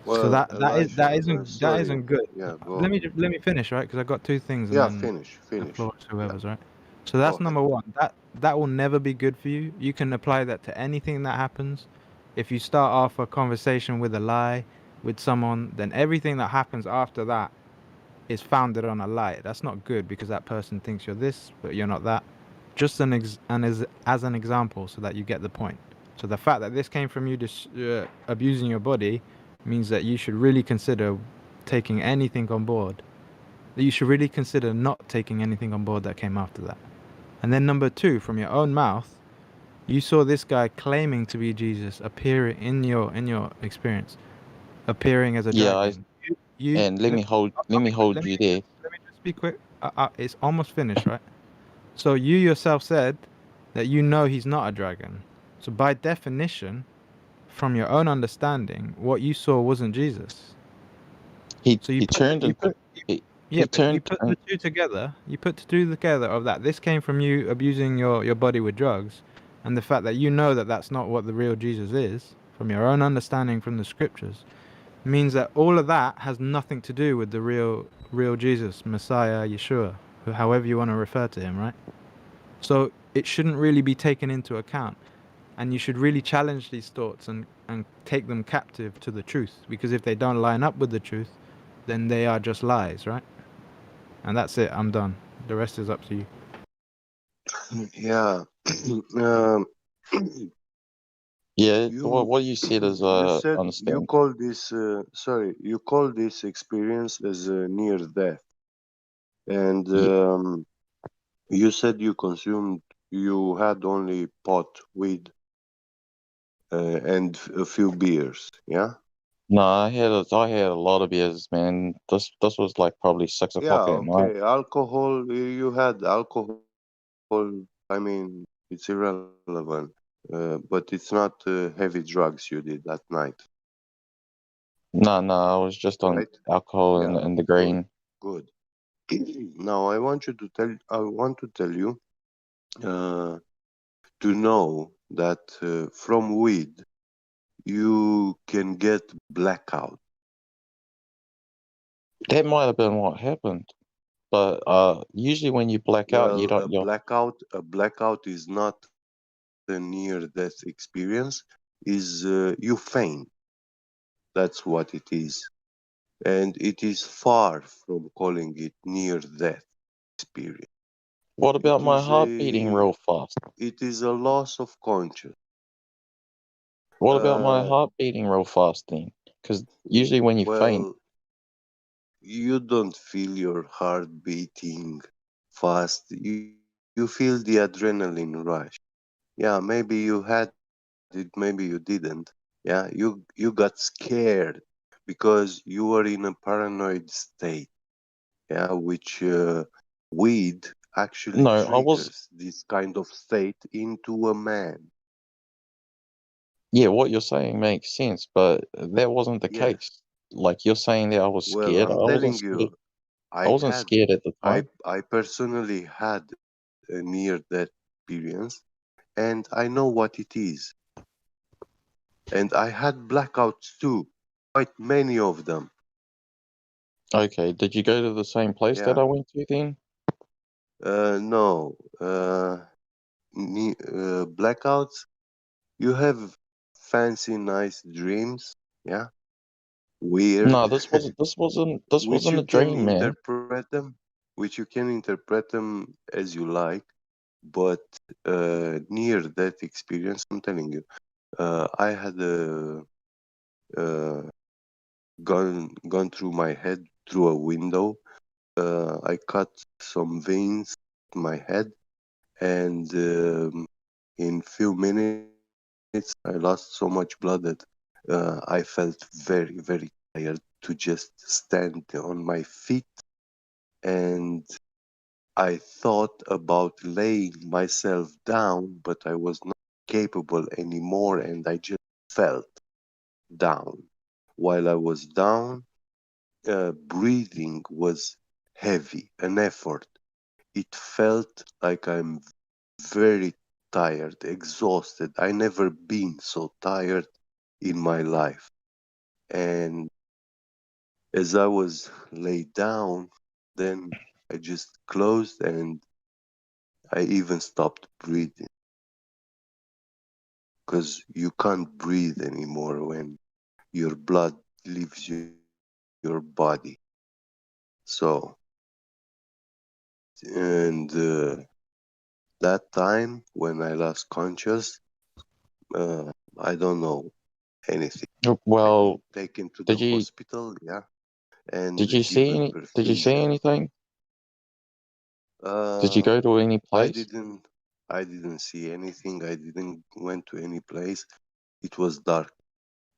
Well, So that sorry. isn't good. Yeah, go Let on. me finish, right? Because I got two things and Yeah, then finish. the floor is whoever's, Yeah. right? So that's number one. That will never be good for you. You can apply that to anything that happens. If you start off a conversation with a lie with someone, then everything that happens after that is founded on a lie. That's not good because that person thinks you're this, but you're not that. Just as an example, so that you get the point. So the fact that this came from you abusing your body means that you should really consider taking anything on board. That you should really consider not taking anything on board that came after that. And then number two, from your own mouth, you saw this guy claiming to be Jesus appear in your experience, appearing as a dragon. And let me hold you there. Let me just be quick. It's almost finished, right? So you yourself said that you know he's not a dragon. So by definition, from your own understanding, what you saw wasn't Jesus. He put the two together. You put the two together of that. This came from you abusing your body with drugs, and the fact that you know that that's not what the real Jesus is, from your own understanding from the scriptures, means that all of that has nothing to do with the real Jesus, Messiah, Yeshua, however you want to refer to him, right? So it shouldn't really be taken into account, and you should really challenge these thoughts and take them captive to the truth, because if they don't line up with the truth, then they are just lies, right? And that's it. I'm done. The rest is up to you. Yeah. Yeah, what you said is understand. You call this you call this experience as a near death, and you said you had only pot, weed, and a few beers, yeah. No, I had a lot of beers, man. This was like probably 6 o'clock at night. Okay. Alcohol, you had alcohol. I mean, it's irrelevant, but it's not heavy drugs you did that night. No, I was just on alcohol and the green. Good. Now I want to tell you to know that from weed you can get blackout. That might have been what happened, but usually when you black out, you don't. A blackout is not a near-death experience. Is you faint. That's what it is, and it is far from calling it near-death experience. What about my heart beating real fast? It is a loss of consciousness. What about my heart beating real fast then? Because usually when you faint, Well, you don't feel your heart beating fast. You feel the adrenaline rush. Yeah, maybe you had it, maybe you didn't. Yeah, you got scared because you were in a paranoid state. Yeah, which weed actually no, I was. triggers this kind of state into a man. Yeah, what you're saying makes sense, but that wasn't the Yeah. case. Like you're saying that I was Well, scared. I I'm wasn't telling scared. you, I I wasn't had, scared at the time. I personally had a near-death experience, and I know what it is. And I had blackouts too, quite many of them. Okay, did you go to the same place that Yeah. I went to then? No. Blackouts. You have fancy, nice dreams. Yeah. Weird. No, this which wasn't you a can dream, man. interpret them, as you like. But near that experience, I'm telling you, I had uh, gone through my head through a window. I cut some veins in my head, and in few minutes, I lost so much blood that I felt very, very tired to just stand on my feet, and I thought about laying myself down, but I was not capable anymore, and I just felt down. While I was down, breathing was heavy, an effort. It felt like I'm very tired, exhausted. I never been so tired in my life. And as I was laid down, then I just closed and I even stopped breathing because you can't breathe anymore when your blood leaves your body. So, and that time when I lost conscious, I don't know anything. Well, Taken to the did you hospital, yeah, and did you see given any? Did you see perfusion. anything? Did you Uh, go to any I place? didn't, I didn't see anything. I didn't went to any place. It was dark,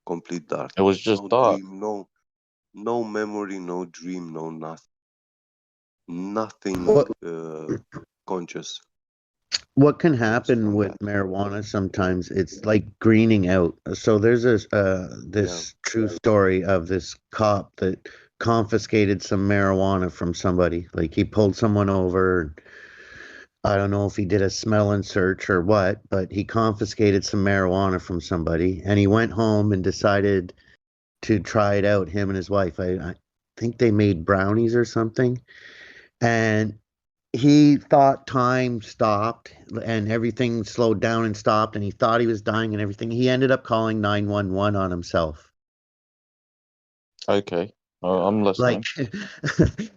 complete It was darkness. just No dark. dream, no memory, no dream, no nothing What conscious what can comes happen from with that. marijuana sometimes? It's like greening out. So there's Yeah. this true story of this cop that confiscated some marijuana from somebody. Like he pulled someone over. I don't know if he did a smell and search or what, but he confiscated some marijuana from somebody, and he went home and decided to try it out. Him and his wife. I think they made brownies or something, and he thought time stopped and everything slowed down and stopped, and he thought he was dying and everything. He ended up calling 911 on himself. Okay, Yeah. I'm Like, listening.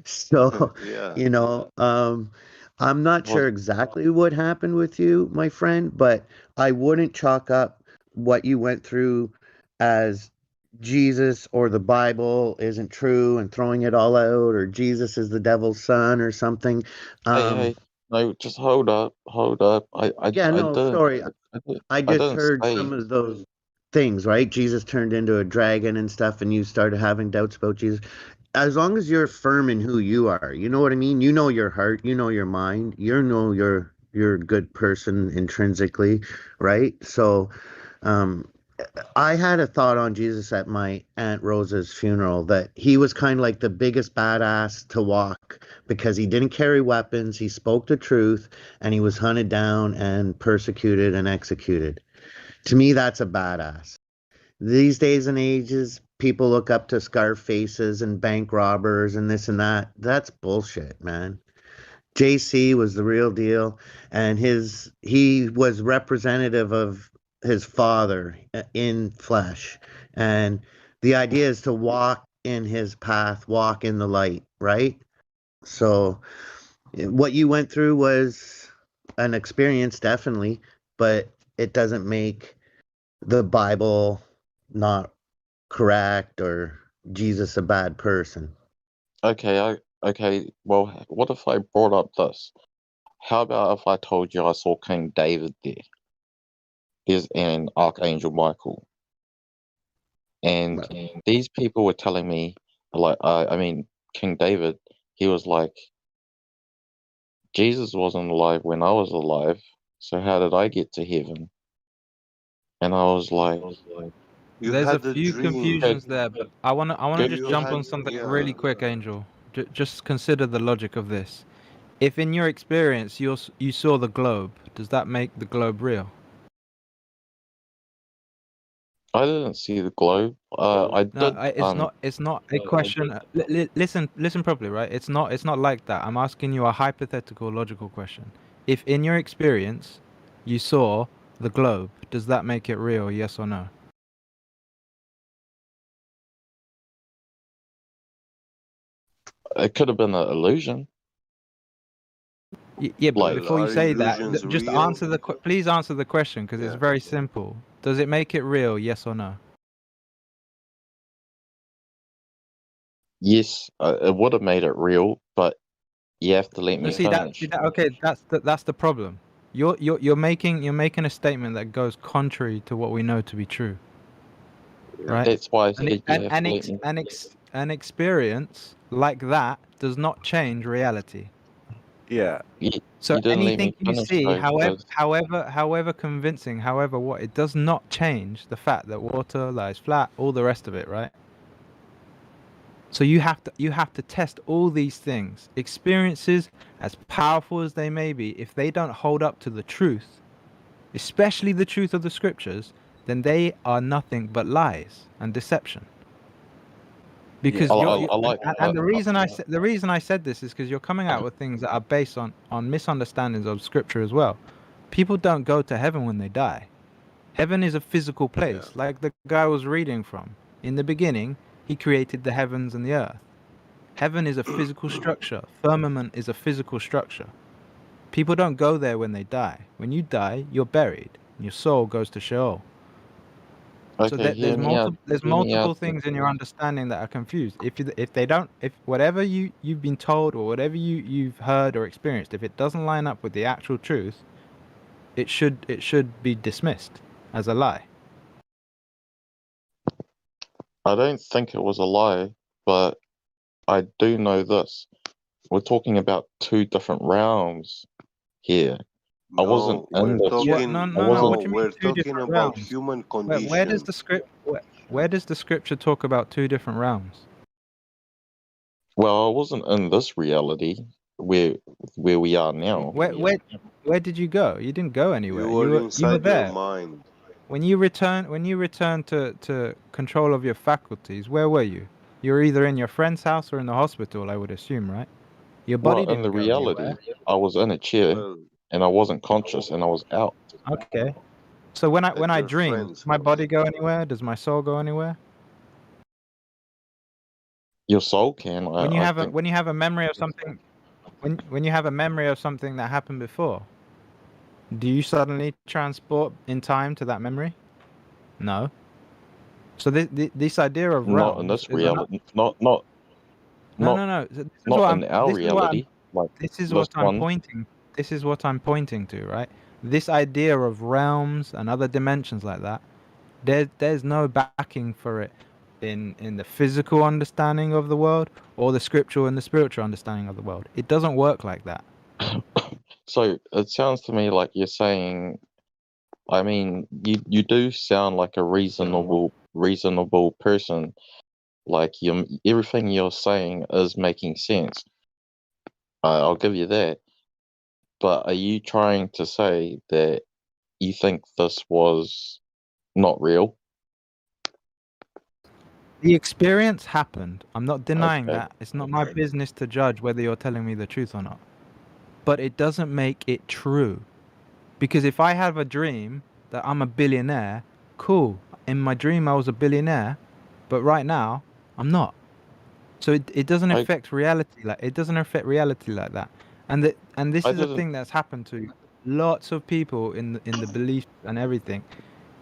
so, Yeah. you know, I'm not Was sure exactly what happened with you, my friend, but I wouldn't chalk up what you went through as Jesus or the Bible isn't true and throwing it all out, or Jesus is the devil's son or something. hey Um, hey no, just hold up. yeah, I no, didn't sorry. I I just didn't heard some say. of those things, right? Jesus turned into a dragon and stuff, and you started having doubts about Jesus. As long as you're firm in who you are, you know what I mean? You know your heart, you know your mind, you know you're a good person intrinsically, right? So, um, I had a thought on Jesus at my Aunt Rosa's funeral that he was kind of like the biggest badass to walk because he didn't carry weapons, he spoke the truth, and he was hunted down and persecuted and executed. To me, that's a badass. These days and ages, people look up to scar faces and bank robbers and this and that. That's bullshit, man. JC was the real deal, and he was representative of his father in flesh. And the idea is to walk in his path, walk in the light, right? So what you went through was an experience, definitely, but it doesn't make the Bible not correct or Jesus a bad person. Okay, okay. Well, what if I brought up this? How about if I told you I saw King David there? And Archangel Michael, and these people were telling me, like, I mean, King David, he was like, Jesus wasn't alive when I was alive, so how did I get to heaven? And I was like, There's a few confusions there, but I wanna just jump on something really quick, Angel. Just consider the logic of this. If in your experience you saw the globe, does that make the globe real? I didn't see the globe. I No, did. it's not a question. Listen properly, right? It's not like that. I'm asking you a hypothetical, logical question. If in your experience you saw the globe, does that make it real? Yes or no? It could have been an illusion. Yeah, but Like, before you say that, just answer please answer the question because it's very simple. Does it make it real? Yes or no? yes, it would have made it real, but you have to let No, me finish. okay, that's the problem. You're making a statement that goes contrary to what we know to be true, right? That's why I said you have to let me. An experience like that does not change reality. Yeah. So You didn't let anything me you finish, see, though, because however convincing, however what, it does not change the fact that water lies flat, all the rest of it, right? So you have to test all these things. Experiences, as powerful as they may be, if they don't hold up to the truth, especially the truth of the scriptures, then they are nothing but lies and deception. Because the reason I said this is because you're coming out with things that are based on misunderstandings of scripture as well. People don't go to heaven when they die. Heaven is a physical place, like the guy was reading from. In the beginning, he created the heavens and the earth. Heaven is a physical structure. Firmament is a physical structure. People don't go there when they die. When you die, you're buried. And your soul goes to Sheol. So okay, there's multiple things in your understanding that are confused. If whatever you've been told or whatever you've heard or experienced, if it doesn't line up with the actual truth, it should be dismissed as a lie. I don't think it was a lie, but I do know this. We're talking about two different realms here. I wasn't in this. What do you mean we're two talking different about realms? human Where does condition. where does the scripture talk about two different realms? Well, I wasn't in this reality where we are now. Where did you go? You didn't go anywhere. You were You were inside your there. mind. When you return to control of your faculties, where were you? You were either in your friend's house or in the hospital, I would assume, right? Your body Well, in the didn't go reality, anywhere. I was in a chair and I wasn't conscious and I was out. Okay. So when I your dream, friend's does my body go anywhere? Does my soul go anywhere? Your soul can. When you I have think. when you have a memory of something, when you have a memory of something that happened before, do you suddenly transport in time to that memory? No. So this idea of realms Not in this is reality. No. Not in our reality. Like This is this what I'm one. pointing. This is what I'm pointing to, right? This idea of realms and other dimensions like that. There's no backing for it in the physical understanding of the world or the scriptural and the spiritual understanding of the world. It doesn't work like that. So it sounds to me like you're saying. I mean, you do sound like a reasonable person. Like everything you're saying is making sense. I'll give you that. But are you trying to say that you think this was not real? The experience happened. I'm not denying Okay. that. It's not my business to judge whether you're telling me the truth or not. But it doesn't make it true. Because if I have a dream that I'm a billionaire, cool. In my dream I was a billionaire, but right now I'm not. So it doesn't affect reality like that. And this is a thing that's happened to lots of people in the belief and everything.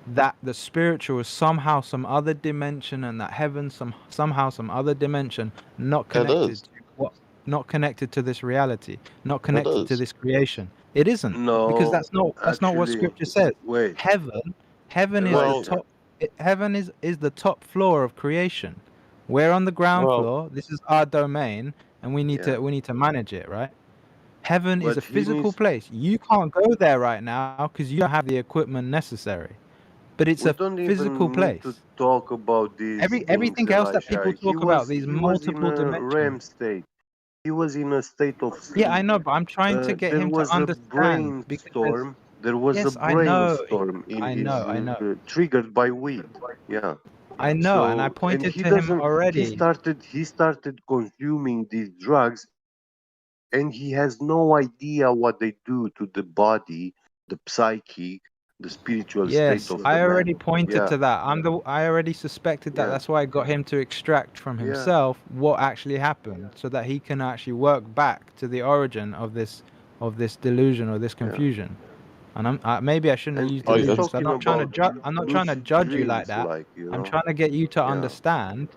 that the spiritual is somehow some other dimension, and that heaven somehow some other dimension, not It connected is. to not connected to this reality, not It connected to is. this creation. It isn't, because No, that's not what actually, Scripture says. wait. Heaven is the Elijah. top. Heaven is the top floor of creation. We're on the ground Well, floor. This is our domain, and we need Yeah. to manage it, right? Heaven is a But he physical needs. place. You can't go there right now because you don't have the equipment necessary. But it's We a don't physical even need to place. talk about these things, Everything else that people Elijah. talk about, these He was in multiple a dimensions. REM state. He was in a state of Yeah, I sleep. know, but I'm trying to get There him to was a understand because brainstorm. There was a yes, I know, brainstorm in I his know, I know, triggered by weed. Yeah. I know, and I So and pointed he to him doesn't. already. He started consuming these drugs, and he has no idea what they do to the body, the psyche, the spiritual state Yes, of the I man. already pointed Yeah. to that. I already suspected that. Yeah. That's why I got him to extract from Yeah. himself what actually happened, so that he can actually work back to the origin of this delusion or this Yeah. confusion. And maybe I shouldn't have And used he's delusion. 'Cause I'm talking not trying to about judge. I'm not trying to lucid judge you like dreams, that. like, you I'm know. trying to get you to Yeah. understand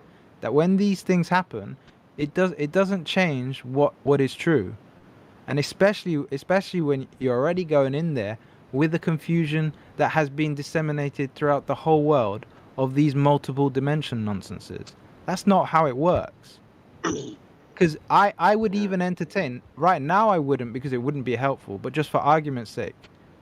that when these things happen, it doesn't change what is true. And especially when you're already going in there with the confusion that has been disseminated throughout the whole world of these multiple dimension nonsenses. That's not how it works. Because I would Yeah. even entertain right now. I wouldn't, because it wouldn't be helpful, but just for argument's sake,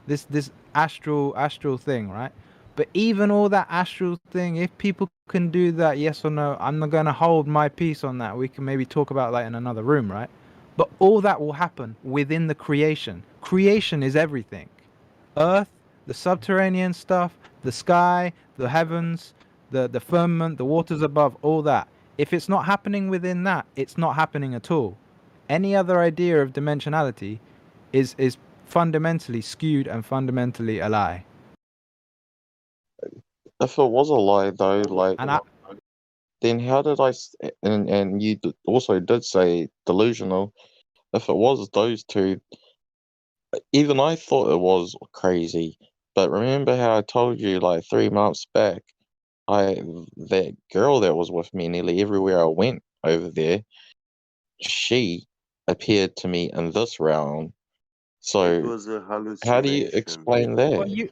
this astral thing, right? But even all that astral thing, if people can do that, yes or no, I'm not going to hold my peace on that. We can maybe talk about that in another room, right? But all that will happen within the creation. Creation is everything. Earth, the subterranean stuff, the sky, the heavens, the firmament, the waters above, all that. If it's not happening within that, it's not happening at all. Any other idea of dimensionality is fundamentally skewed and fundamentally a lie. if it was a lie though, like, And then how did and you also did say delusional. If it was those two, even I thought it was crazy. But remember how I told you like 3 months back, that girl that was with me nearly everywhere I went over there, she appeared to me in this realm. It So was a how do you hallucination. explain well, that?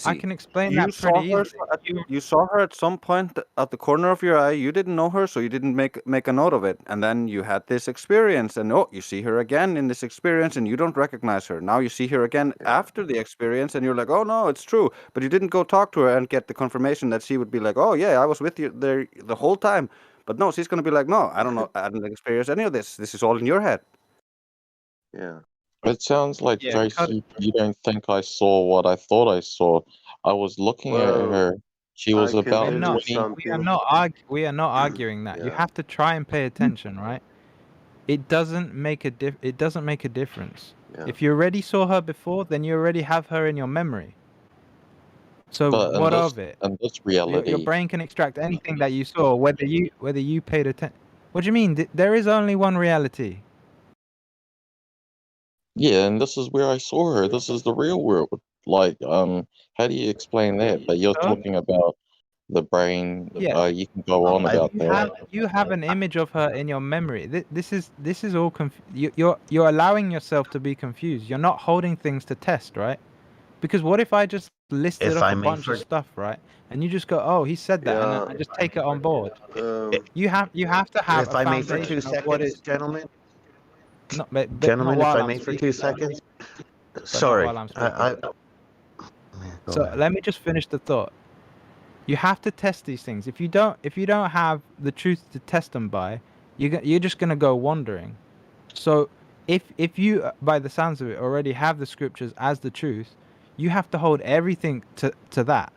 I Easy. can explain You that saw pretty her. easily. You saw her at some point at the corner of your eye. You didn't know her, so you didn't make a note of it. And then you had this experience, and you see her again in this experience, and you don't recognize her. Now you see her again after the experience, and you're like, oh no, it's true. But you didn't go talk to her and get the confirmation that she would be like, oh yeah, I was with you there the whole time. But no, she's gonna be like, no, I don't know, I didn't experience any of this. This is all in your head. Yeah. It sounds like, Yeah, Jace, you don't think I saw what I thought I saw. I was looking at Well, her. She I was can about tell you 20. we are something. not we are not arguing that. You Yeah. have to try and pay attention, right? It doesn't make a difference. Yeah. If you already saw her before, then you already have her in your memory. So But what of it? in this Your reality, brain can extract anything that you saw, whether you paid attention. What do you mean? There is only one reality. yeah, and this is where I saw her. This is the real world. Like, how do you explain that? But you're So talking about the brain. yeah, You can go on about that. you have an image of her in your memory. This is all you're allowing yourself to be confused. You're not holding things to test, right? Because what if I just listed If off I a may bunch of stuff, right? And you just go, oh, he said that, and Yeah. I just take it on board. Um. You have to have If a I may for foundation 2 of what seconds, is gentlemen. not, but not Gentlemen, if while I I'm may for speaking. 2 seconds. But not Sorry. while I'm speaking. Go So ahead. let me just finish the thought. You have to test these things. If you don't have the truth to test them by, you're just gonna go wandering. So if you, by the sounds of it, already have the scriptures as the truth, you have to hold everything to that.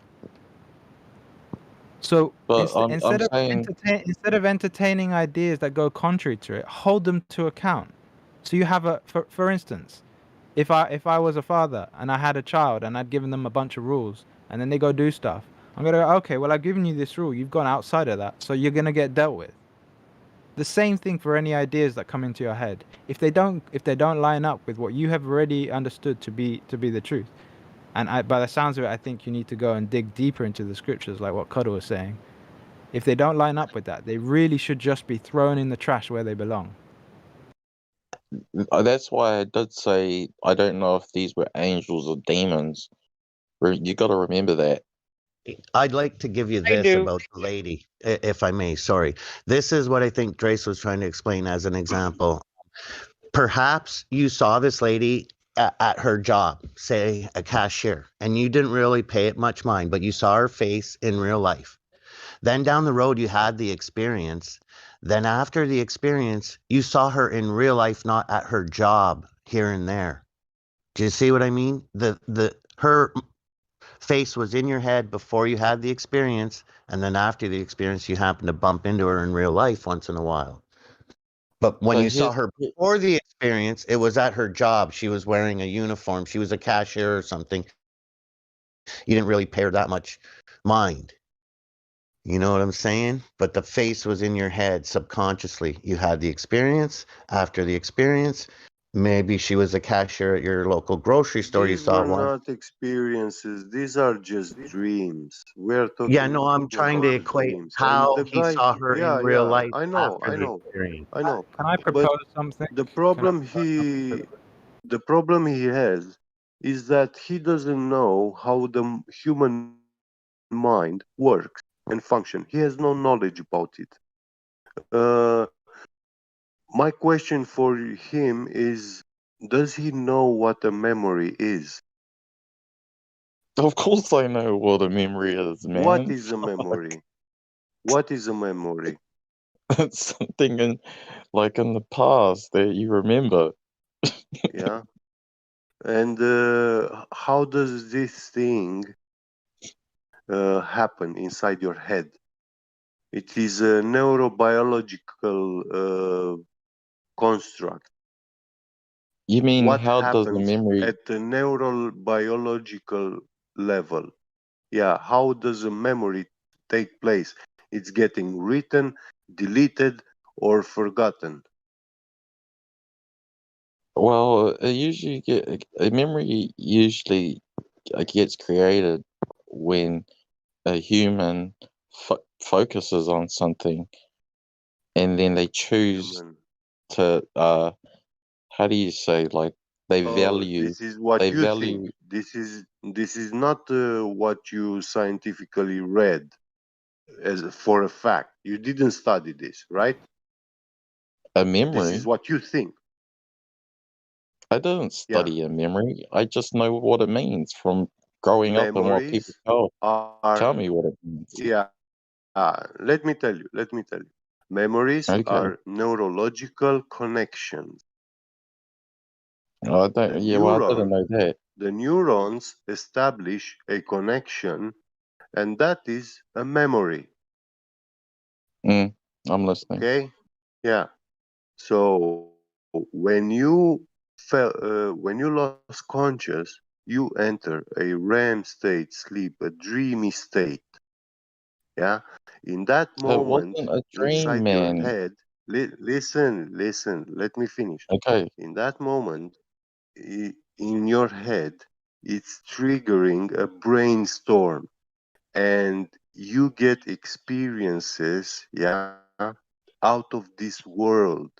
So But I'm instead of saying, entertaining ideas that go contrary to it, hold them to account. So you have for instance, if I was a father and I had a child and I'd given them a bunch of rules and then they go do stuff, I'm gonna go, okay, well, I've given you this rule, you've gone outside of that, so you're gonna get dealt with. The same thing for any ideas that come into your head. If they don't line up with what you have already understood to be the truth, And by the sounds of it, I think you need to go and dig deeper into the scriptures, like what Cuddle was saying. If they don't line up with that, they really should just be thrown in the trash where they belong. That's why I did say I don't know if these were angels or demons. You got to remember that. I'd like to give you I this do. about the lady, if I may. Sorry. This is what I think Drace was trying to explain as an example. Perhaps you saw this lady at her job, say a cashier, and you didn't really pay it much mind, but you saw her face in real life. Then down the road, you had the experience. Then after the experience, you saw her in real life, not at her job here and there. Do you see what I mean? Her face was in your head before you had the experience, and then after the experience, you happened to bump into her in real life once in a while. But when So you saw her before the experience, it was at her job. She was wearing a uniform. She was a cashier or something. You didn't really pay her that much mind. You know what I'm saying? But the face was in your head subconsciously. You had the experience. After the experience, maybe she was a cashier at your local grocery store. You These saw were one. not experiences. These are just dreams. We're talking Yeah, no, I'm trying to about equate dreams. And how the he guy, saw her in yeah, real yeah, life I know, after I the know, experience. I know. Can I But propose something? the Can I problem propose the problem he has is that he doesn't know how the human mind works and function. He has no knowledge about it. My question for him is, does he know what a memory is? Of course I know what a memory is, man. What is a memory? What is a memory? It's something in the past that you remember. Yeah. And how does this thing happen inside your head? It is a neurobiological construct. You mean What how does the happens memory at the neurobiological level? Yeah, how does a memory take place? It's getting written, deleted, or forgotten. Well, a memory usually gets created when a human focuses on something, and then they choose Human. to how do you say, like, they Oh, value this is what they you think. value This is not what you scientifically read as for a fact. You didn't study this, right? a This is memory. what you think. I didn't Yeah. study a memory. I just know what it means from growing up and what people Memories tell are, me what it means. yeah. Let me tell you. Memories Okay. are neurological connections. I The don't. Yeah, well, I didn't know that. the neurons establish a connection, and that is a memory. Mm, I'm listening. Okay? Yeah. So when you lost conscious, you enter a REM state, sleep, a dreamy state. Yeah. In that It moment, wasn't a dream, inside your man. head, listen. Let me finish. Okay. In that moment, in your head, it's triggering a brainstorm, and you get experiences, yeah, out of this world.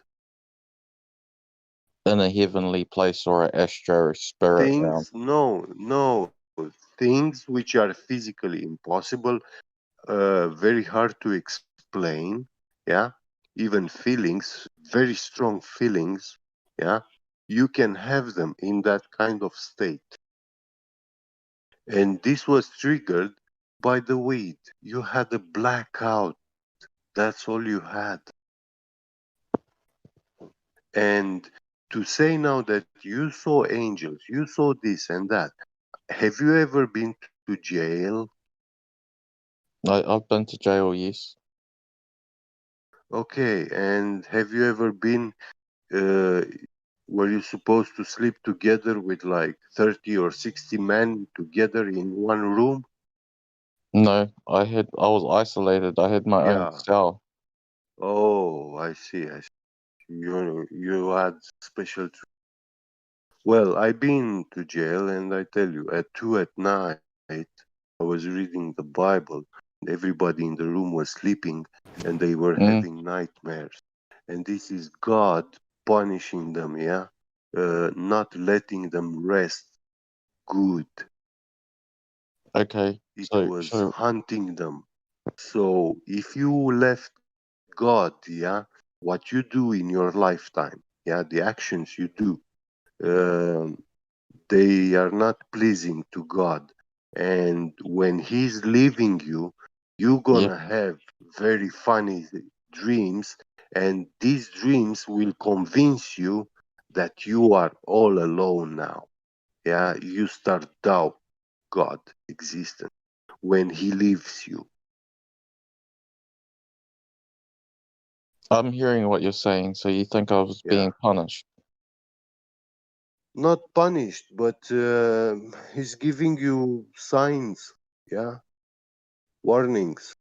In a heavenly place or an astro spirit realm. No, things which are physically impossible, very hard to explain, yeah, even feelings, very strong feelings, yeah, you can have them in that kind of state. And this was triggered by the weed. You had a blackout. That's all you had. And to say now that you saw angels, you saw this and that. Have you ever been to jail? I've been to jail, yes. Okay, and have you ever been uh, were you supposed to sleep together with like 30 or 60 men together in one room? No, I was isolated. I had my own Yeah. cell. Oh, I see. You had special. Well, I've been to jail, and I tell you, at 2 at night, I was reading the Bible, and everybody in the room was sleeping, and they were having nightmares. And this is God punishing them, yeah? Not letting them rest good. Okay, It so was hunting them. So if you left God, yeah, what you do in your lifetime, yeah, the actions you do, um, they are not pleasing to God. And when He's leaving you, you're gonna have very funny dreams, and these dreams will convince you that you are all alone now. Yeah, you start doubt God existence when He leaves you. I'm hearing what you're saying. So you think I was being punished? Not punished, but He's giving you signs, yeah, warnings.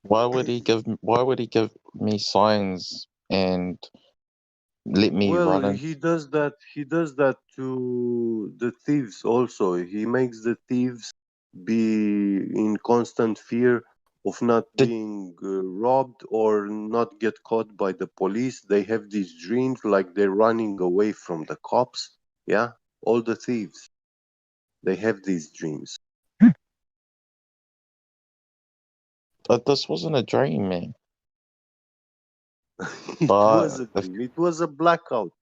Why would he give? Why would he give me signs and let me Well, run in? he does that. He does that to the thieves also. He makes the thieves be in constant fear of not being robbed or not get caught by the police. They have these dreams like they're running away from the cops. Yeah, all the thieves, they have these dreams. But this wasn't a dream, man. It But was a dream. It was a blackout.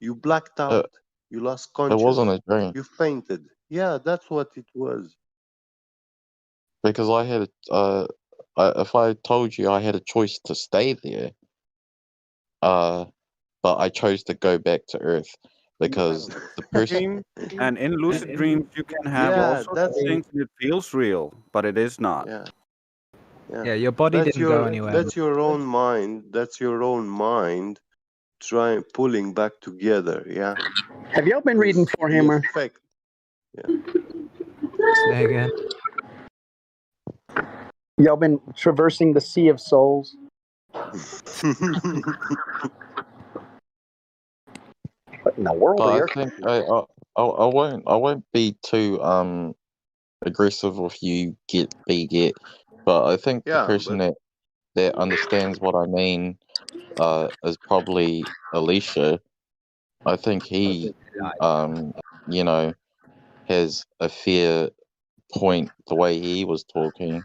You blacked out. You lost it wasn't conscious. a dream You fainted. Yeah, that's what it was. because I had if I told you I had a choice to stay there, but I chose to go back to Earth because the person. Dream, and in lucid dreams, you can have all Yeah, sorts of that's things, and it feels real, but it is not. yeah, yeah. Yeah, your body That's didn't go your anywhere. that's your own mind. That's your own mind trying pulling back together. Yeah. Have y'all been reading The Warhammer? effect. Say again. Y'all been traversing the Sea of Souls? What in the world But are I you? think I won't be too aggressive with you get, but I think the Yeah, person but that understands what I mean is probably Alicia. I think he you know has a fair point the way he was talking.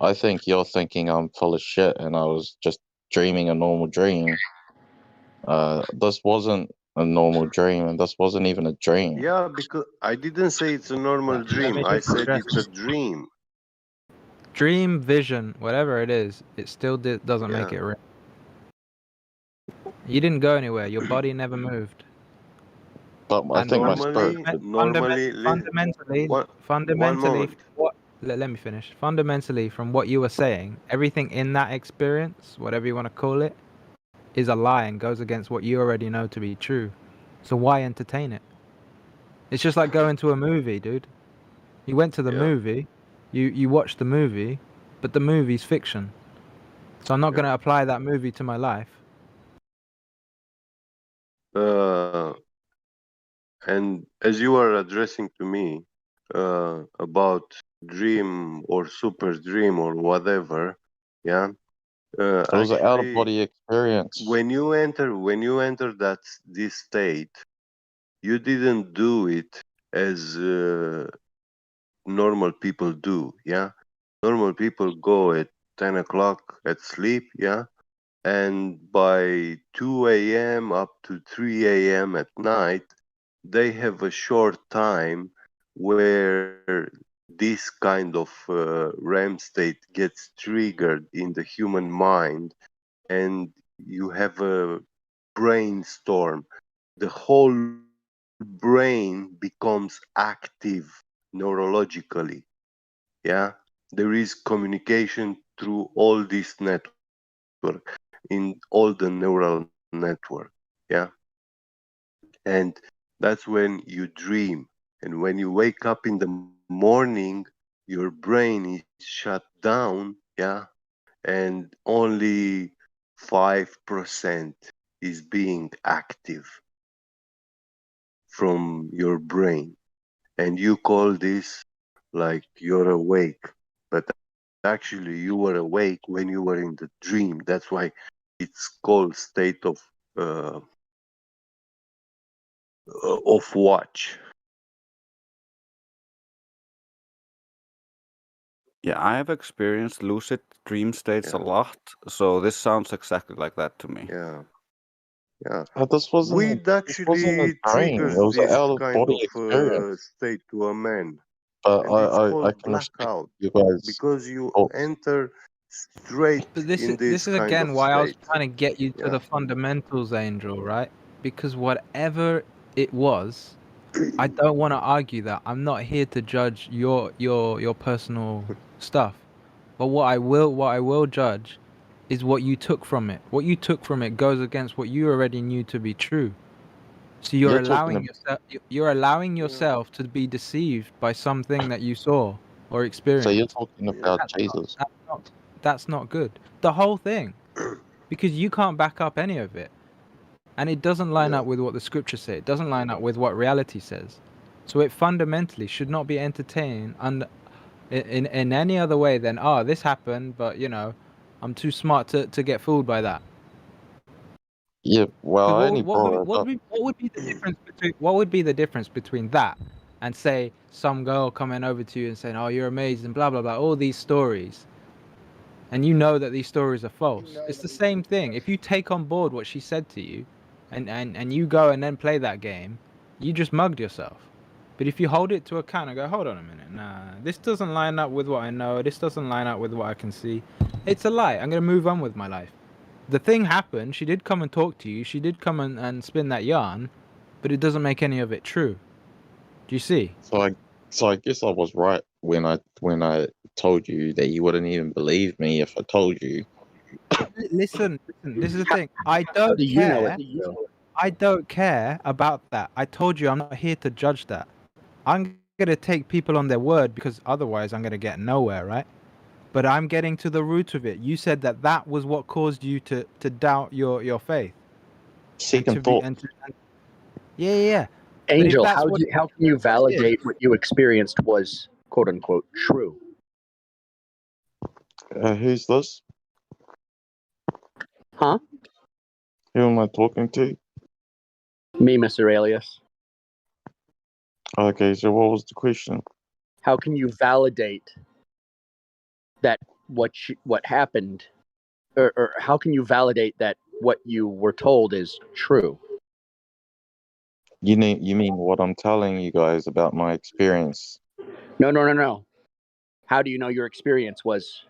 I think you're thinking I'm full of shit and I was just dreaming a normal dream. This wasn't a normal dream, and this wasn't even a dream. yeah, because I didn't say it's a normal Let dream. me I just said address it's a dream. dream, vision, whatever it is. It still doesn't make Yeah. it real. You didn't go anywhere. Your body never moved. But I think my spirit. Fundamentally, one moment. what? Let me finish. Fundamentally, from what you were saying, everything in that experience, whatever you want to call it, is a lie and goes against what you already know to be true. So why entertain it? It's just like going to a movie, dude. You went to the movie, you watched the movie, but the movie's fiction. So I'm not going to apply that movie to my life. And as you are addressing to me about dream or super dream or whatever, yeah. It was an out of Actually, body experience. when you enter this state, you didn't do it as normal people do. Yeah, normal people go at 10 o'clock at sleep. Yeah, and by 2 a.m. up to 3 a.m. at night, they have a short time where this kind of REM state gets triggered in the human mind, and you have a brainstorm. The whole brain becomes active neurologically. Yeah, there is communication through all this network in all the neural network. Yeah, and that's when you dream. And when you wake up in the morning, your brain is shut down. Yeah, and only 5% is being active. from your brain, and you call this like you're awake, but actually you were awake when you were in the dream. That's why it's called state of watch. Yeah, I have experienced lucid dream states a lot, so this sounds exactly like that to me. Yeah. Yeah. But this wasn't Weed this wasn't actually a dream. It triggers was an this out of kind body of experience. state to a man, But and it's I called can respect blackout you guys. because you Oh, enter straight But this in is this this is kind of again why I was state. trying to get you to Yeah. the fundamentals, Angel, right? Because whatever it was, I don't want to argue that. I'm not here to judge your personal stuff. But what I will judge is what you took from it. What you took from it goes against what you already knew to be true. So you're talking you're allowing yourself to be deceived by something that you saw or so you're experienced. talking about That's not, Jesus. that's not good. The whole thing, because you can't back up any of it, and it doesn't line up with what the scriptures say. It doesn't line up with what reality says. So it fundamentally should not be entertained in any other way than, oh, this happened, but I'm too smart to get fooled by that. Yeah, well, Because I only brought it up. what would be the difference between that and say some girl coming over to you and saying, oh, you're amazing, blah blah blah, all these stories, and you know that these stories are false. It's the same thing. If you take on board what she said to you, and you go and then play that game, you just mugged yourself. But if you hold it to account and go, hold on a minute, nah, this doesn't line up with what I know, this doesn't line up with what I can see, it's a lie. I'm gonna move on with my life. The thing happened, she did come and talk to you, she did come and spin that yarn, but it doesn't make any of it true. Do you see? So I guess I was right when I told you that you wouldn't even believe me if I told you. Listen, this is the thing. I How don't do you know care. it's true? I don't care about that. I told you I'm not here to judge that. I'm going to take people on their word because otherwise I'm going to get nowhere, right? But I'm getting to the root of it. You said that was what caused you to doubt your faith. Second thought. Yeah. But if Angel, that's what how can you that's what it is. validate what you experienced was quote unquote true? Who's this? Huh? Who am I talking to? Me, Mr. Alias. Okay, so what was the question? How can you validate that what happened, or how can you validate that what you were told is true? You mean what I'm telling you guys about my experience? No. How do you know your experience was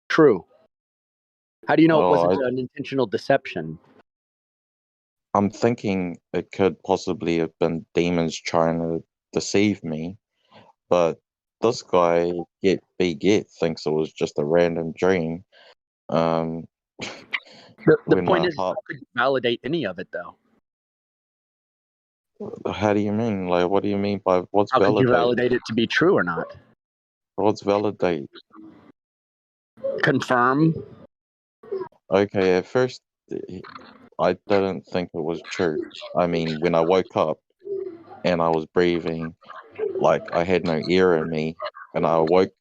true? How do you know it wasn't Oh, an intentional deception? I'm thinking it could possibly have been demons trying to deceive me, but this guy Get thinks it was just a random dream. The When point my is, how heart, could you validate any of it, though? how do you mean? Like, what do you mean by what's How could you validate? validate it to be true or not? What's validate? Confirm. Okay, at first I didn't think it was true. I mean, when I woke up and I was breathing, like I had no air in me, and I awoke,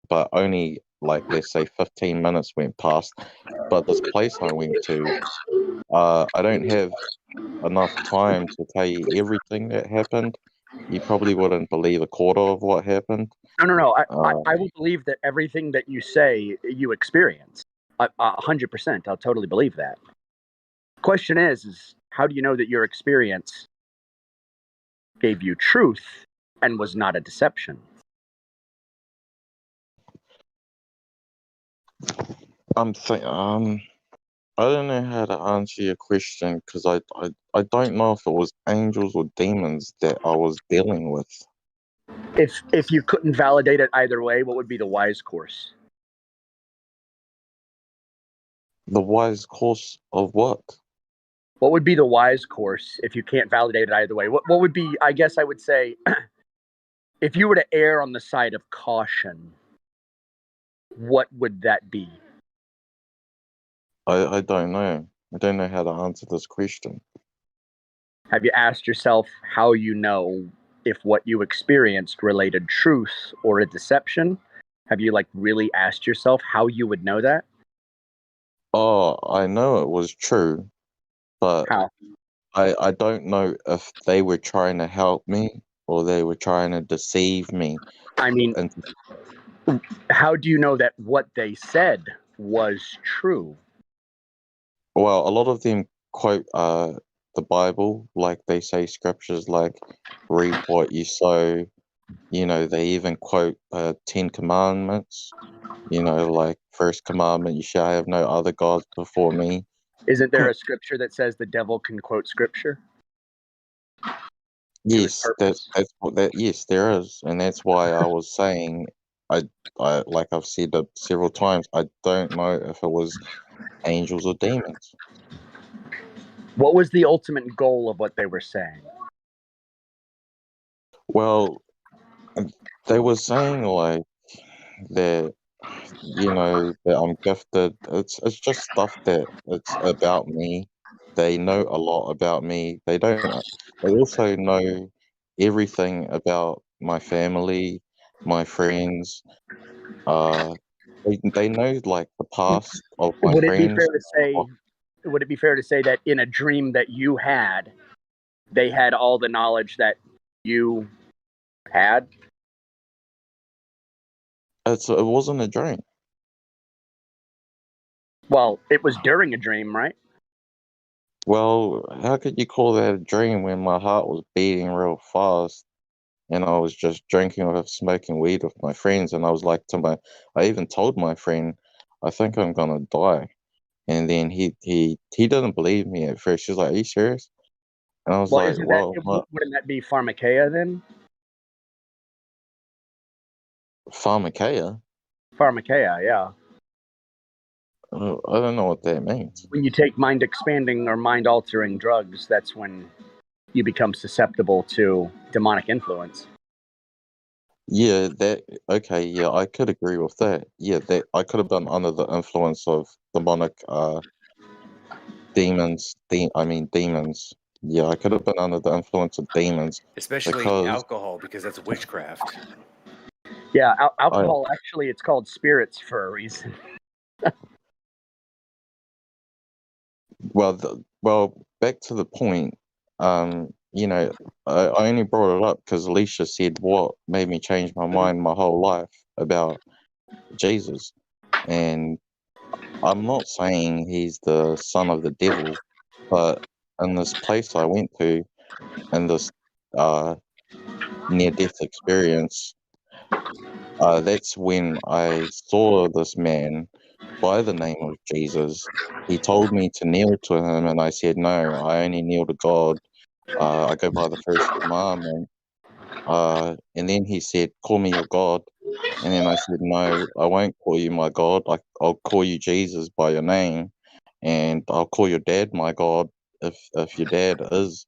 but only like let's say 15 minutes went past. But this place I went to, I don't have enough time to tell you everything that happened. You probably wouldn't believe a quarter of what happened. No. Uh, I will believe that everything that you say you experience. 100%. I'll totally believe that. Question is how do you know that your experience gave you truth and was not a deception? I don't know how to answer your question because I don't know if it was angels or demons that I was dealing with. If you couldn't validate it either way, what would be the wise course? The wise course of what? What would be the wise course if you can't validate it either way? What would be, I guess I would say, if you were to err on the side of caution, what would that be? I don't know. I don't know how to answer this question. Have you asked yourself how you know if what you experienced related truth or a deception? Have you like really asked yourself how you would know that? Oh, I know it was true, but How? I don't know if they were trying to help me or they were trying to deceive me. I mean, And how do you know that what they said was true? well, a lot of them quote the Bible, like they say scriptures like reap what you sow. You know, they even quote 10 commandments. You know, like first commandment, you shall have no other gods before me. Isn't there a scripture that says the devil can quote scripture? Yes, that's what that. Yes, there is, and that's why I was saying I like I've said it several times. I don't know if it was angels or demons. What was the ultimate goal of what they were saying? Well, they were saying like that, you know, that I'm gifted. It's just stuff that it's about me. They know a lot about me. They don't. They also know everything about my family, my friends. Uh, they know like the past of my Would it be fair friends. to say? Would it be fair to say that in a dream that you had, they had all the knowledge that you had? It wasn't a dream. Well, it was during a dream, right? Well, how could you call that a dream when my heart was beating real fast and I was just drinking or smoking weed with my friends? And I was like I even told my friend, I think I'm gonna die. And then he didn't believe me at first. He was like, "Are you serious?" And I was Well, like, isn't that "Well, wouldn't that be pharmakeia then? pharmakeia? Pharmakeia, yeah. I don't know what that means." When you take mind expanding or mind altering drugs, that's when you become susceptible to demonic influence. Yeah, okay, yeah, I could agree with that. Yeah, that I could have been under the influence of demonic demons. Demons. Yeah, I could have been under the influence of demons Especially because alcohol, because that's witchcraft. Yeah, alcohol actually it's called spirits for a reason. well, back to the point. You know, I only brought it up because Alicia said what made me change my mind my whole life about Jesus, and I'm not saying he's the son of the devil, but in this place I went to, in this near death experience, that's when I saw this man by the name of Jesus. He told me to kneel to him, and I said, "No, I only kneel to God. I go by the first commandment." And then he said, "Call me your God." And then I said, "No, I won't call you my God. I'll call you Jesus by your name, and I'll call your dad my God if your dad is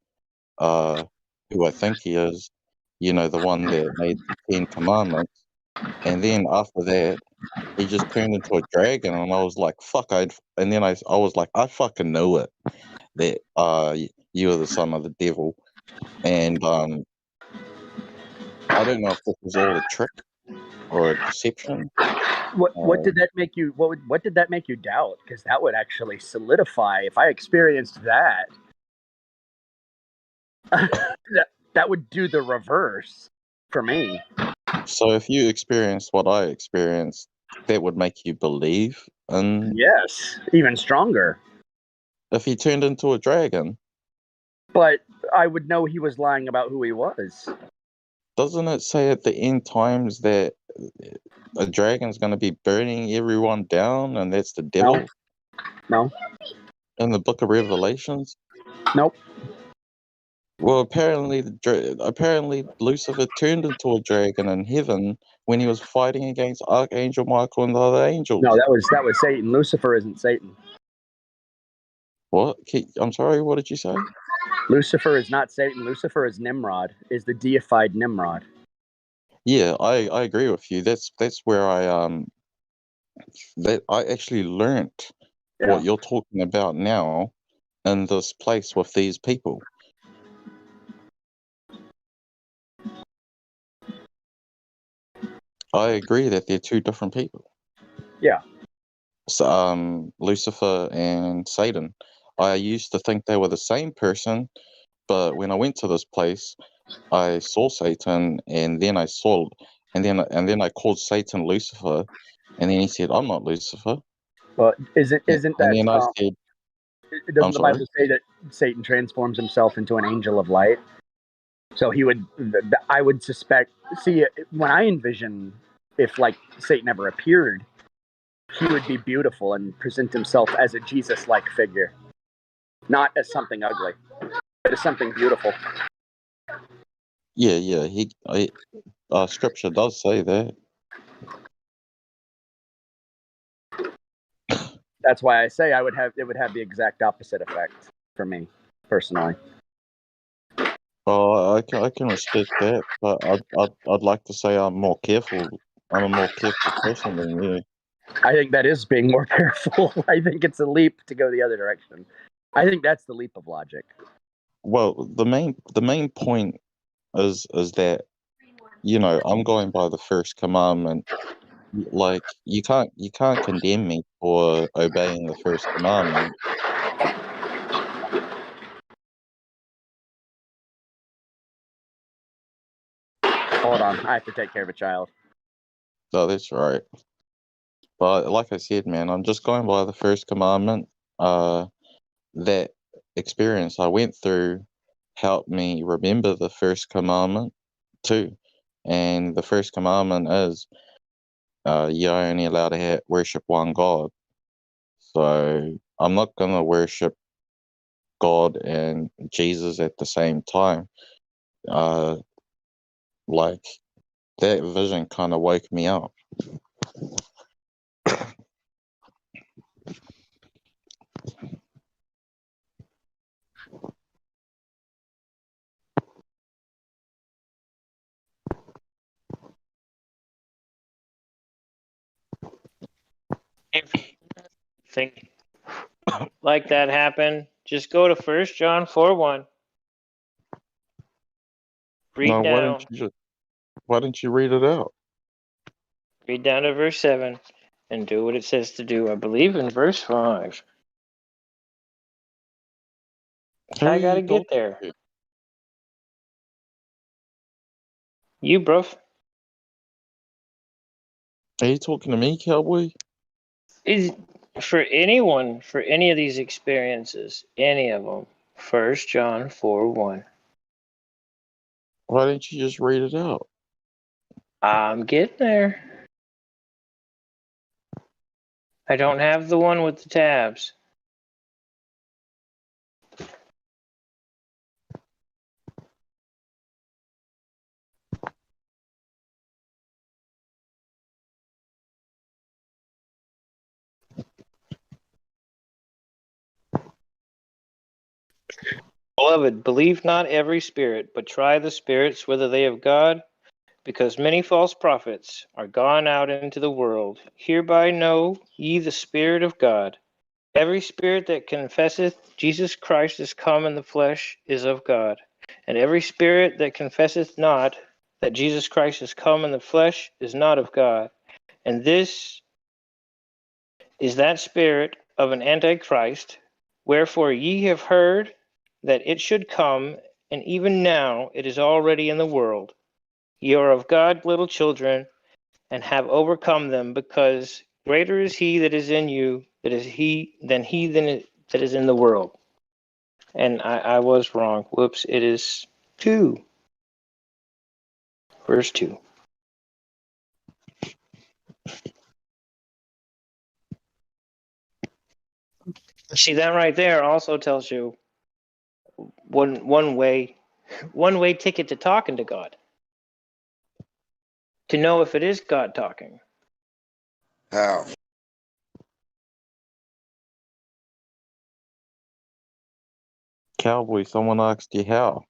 uh, who I think he is, you know, the one that made the 10 commandments." And then after that, he just turned into a dragon, and I was like, "Fuck!" And then I was like, "I fucking knew it that you are the son of the devil." And I don't know if this was all a trick or a deception. What did that make you? What did that make you doubt? Because that would actually solidify. If I experienced that, that would do the reverse for me. So if you experienced what I experienced, that would make you believe in. Yes, even stronger. If he turned into a dragon. But I would know he was lying about who he was. Doesn't it say at the end times that a dragon's going to be burning everyone down, and that's the devil? No. In the book of Revelations? Nope. Well, apparently Lucifer turned into a dragon in heaven when he was fighting against Archangel Michael and the other angels. No, that was Satan. Lucifer isn't Satan. What? I'm sorry, what did you say? Lucifer is not Satan. Lucifer is Nimrod, is the deified Nimrod. Yeah, I agree with you. That's where I actually learnt what you're talking about now in this place with these people. I agree that they're two different people. Yeah. So, Lucifer and Satan. I used to think they were the same person, but when I went to this place, I saw Satan, and then I called Satan Lucifer, and then he said, "I'm not Lucifer." Well, isn't And that? then I said, Doesn't "I'm the sorry." Bible say that Satan transforms himself into an angel of light? So he would. I would suspect. See, when I envision if like Satan ever appeared, he would be beautiful and present himself as a Jesus-like figure, not as something ugly, but as something beautiful. Yeah. Scripture does say that. That's why I say it would have the exact opposite effect for me personally. Well, I can respect that, but I'd like to say I'm more careful. I'm a more careful person than you. I think that is being more careful. I think it's a leap to go the other direction. I think that's the leap of logic. Well, the main point is that, you know, I'm going by the first commandment. Like, you can't condemn me for obeying the first commandment. Hold on, I have to take care of a child. So that's right. But like I said, man, I'm just going by the first commandment. That experience I went through helped me remember the first commandment too. And the first commandment is, you're only allowed to worship one God. So I'm not gonna worship God and Jesus at the same time. Like, that vision kind of woke me up. If think like that happen, just go to 1 John 4:1. Read No, down. why didn't you read it out? Read down to verse 7 and do what it says to do. I believe in verse 5. Who I are gotta you get talking there. to? You, bruv. Are you talking to me, cowboy? Is for anyone, for any of these experiences, any of them, 1 John 4:1. Why didn't you just read it out? I'm getting there. I don't have the one with the tabs. Beloved, believe not every spirit, but try the spirits whether they of God, because many false prophets are gone out into the world. Hereby know ye the Spirit of God. Every spirit that confesseth Jesus Christ is come in the flesh is of God. And every spirit that confesseth not that Jesus Christ is come in the flesh is not of God. And this is that spirit of an antichrist. Wherefore ye have heard that it should come, and even now it is already in the world. Ye are of God, little children, and have overcome them, because greater is he that is in you that is in the world. And I was wrong. Whoops, it is 2. Verse 2. See, that right there also tells you one way ticket to talking to God. To know if it is God talking. How? Cowboy, someone asked you how.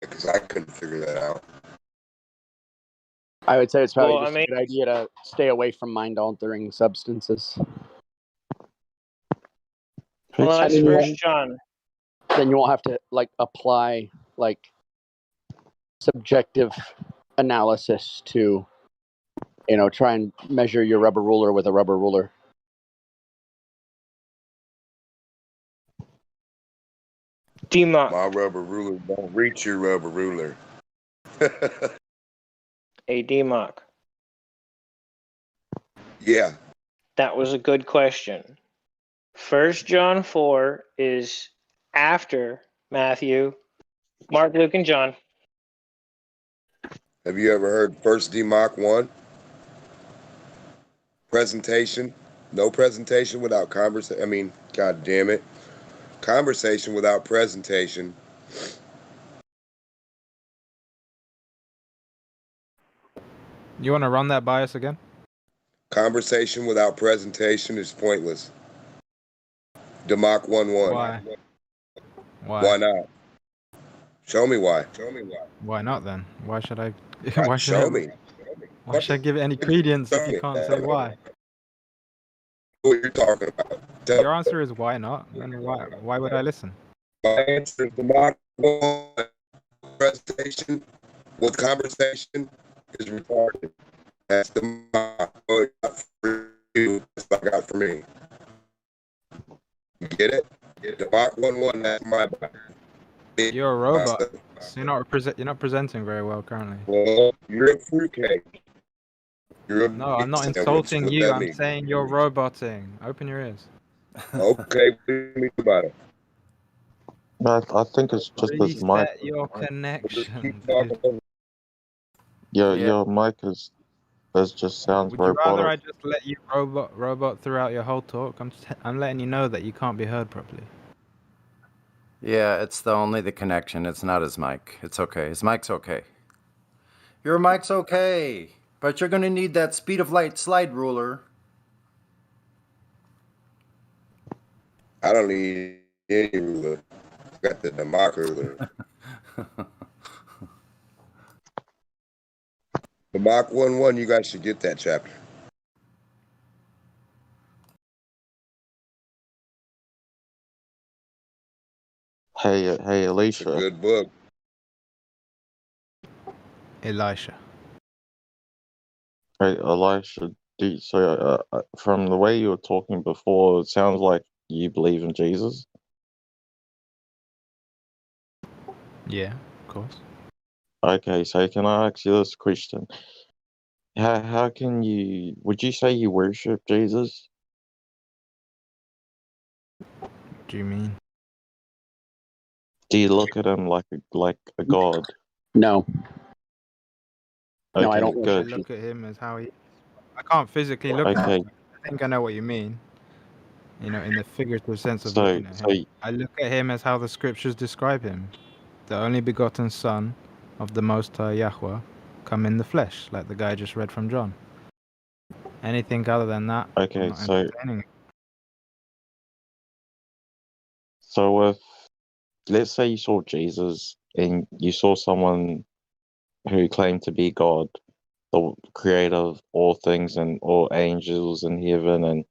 Because I couldn't figure that out. I would say it's probably Well, just a good idea to stay away from mind-altering substances. Well, that's First John. Then you won't have to like apply like subjective analysis to, try and measure your rubber ruler with a rubber ruler. D-Mock. My rubber ruler don't reach your rubber ruler. A D-Mock. Yeah. That was a good question. 1 John 4 is after Matthew, Mark, Luke, and John. Have you ever heard First D-Mock 1? Presentation. No presentation without conversation. I mean, God damn it. Conversation without presentation. You want to run that by us again? Conversation without presentation is pointless. D-Mock 1-1. Why? Why not? Show me why. Why not then? Why should I? Show me. Why should I give it any credence if you can't say why? What you're talking about. Your answer is why not? Then why would I listen? My answer is D-Mock 1. Presentation with conversation is retarded. That's the for you. That's what I got for me. You get it? The Mach 1-1. That's my. You're a robot. So you're not presenting very well currently. Well, you're a fruitcake. No, I'm not insulting you. I'm saying you're roboting. Open your ears. Okay, what do you mean about it? I think it's just this mic. Reset your connection. Your mic is just sounds Would you rather I robotic. just let you robot throughout your whole talk? I'm letting you know that you can't be heard properly. Yeah, it's only the connection. It's not his mic. It's okay. His mic's okay. Your mic's okay, but you're gonna need that speed of light slide ruler. I don't need any ruler. I got the D-Mock ruler. The Mach 1-1, you guys should get that chapter. Hey, Alicia. It's a good book. Elisha. Hey, Elisha. From the way you were talking before, it sounds like you believe in Jesus. Yeah, of course. Okay, so can I ask you this question? How can you? Would you say you worship Jesus? What do you mean? Do you look at him like a god? No. Okay, No, I don't. good. I look at him as how he. I can't physically look at him. I think I know what you mean. In the figurative sense of looking at him. I look at him as how the scriptures describe him. The only begotten Son of the Most High Yahweh, come in the flesh, like the guy just read from John. Anything other than that, Okay, I'm not entertaining it. So if, let's say you saw Jesus and you saw someone who claimed to be God, the creator of all things and all angels in heaven and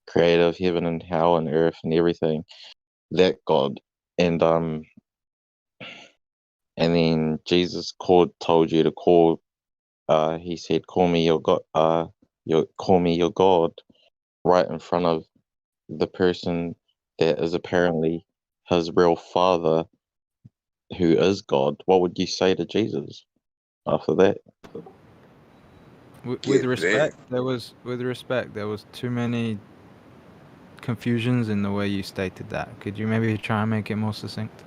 creator of heaven and hell and earth and everything, that God, and then Jesus told you to call, he said, call me your God, call me your God, right in front of the person that is apparently his real father, who is God. What would you say to Jesus after that? With respect, there was too many confusions in the way you stated that. Could you maybe try and make it more succinct?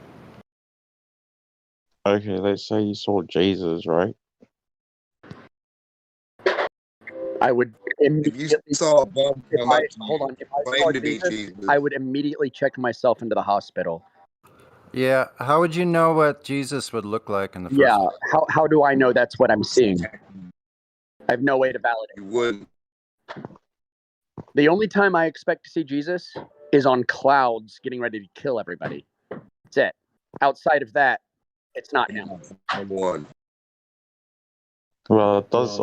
Okay, let's say you saw Jesus, right? I would immediately. If you saw a bum come up to hold on. If I claim saw to be Jesus, Jesus, I would immediately check myself into the hospital. Yeah, how would you know what Jesus would look like in the first Yeah, place? how do I know that's what I'm seeing? I have no way to validate. You wouldn't. The only time I expect to see Jesus is on clouds getting ready to kill everybody. That's it. Outside of that, it's not him. One. Well, it does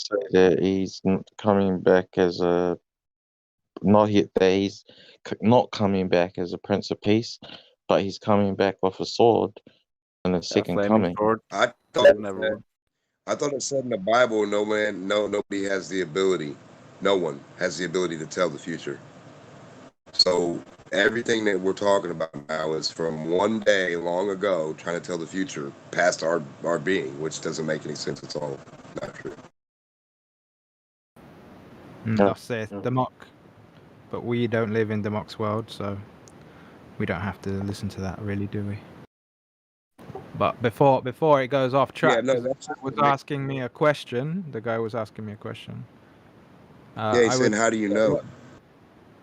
say that he's coming back as a he's not coming back as a Prince of Peace, but he's coming back with a sword in the second flaming coming. sword. I thought I thought it said in the Bible, nobody has the ability. No one has the ability to tell the future. So everything that we're talking about now is from one day long ago, trying to tell the future past our being, which doesn't make any sense. It's all not true. Thus saith Demok. But we don't live in Demok's world, so we don't have to listen to that, really, do we? But before it goes off track, Yeah, no, 'cause the that's guy just was the way- asking me a question. The guy was asking me a question. Yeah, he's saying, how do you know?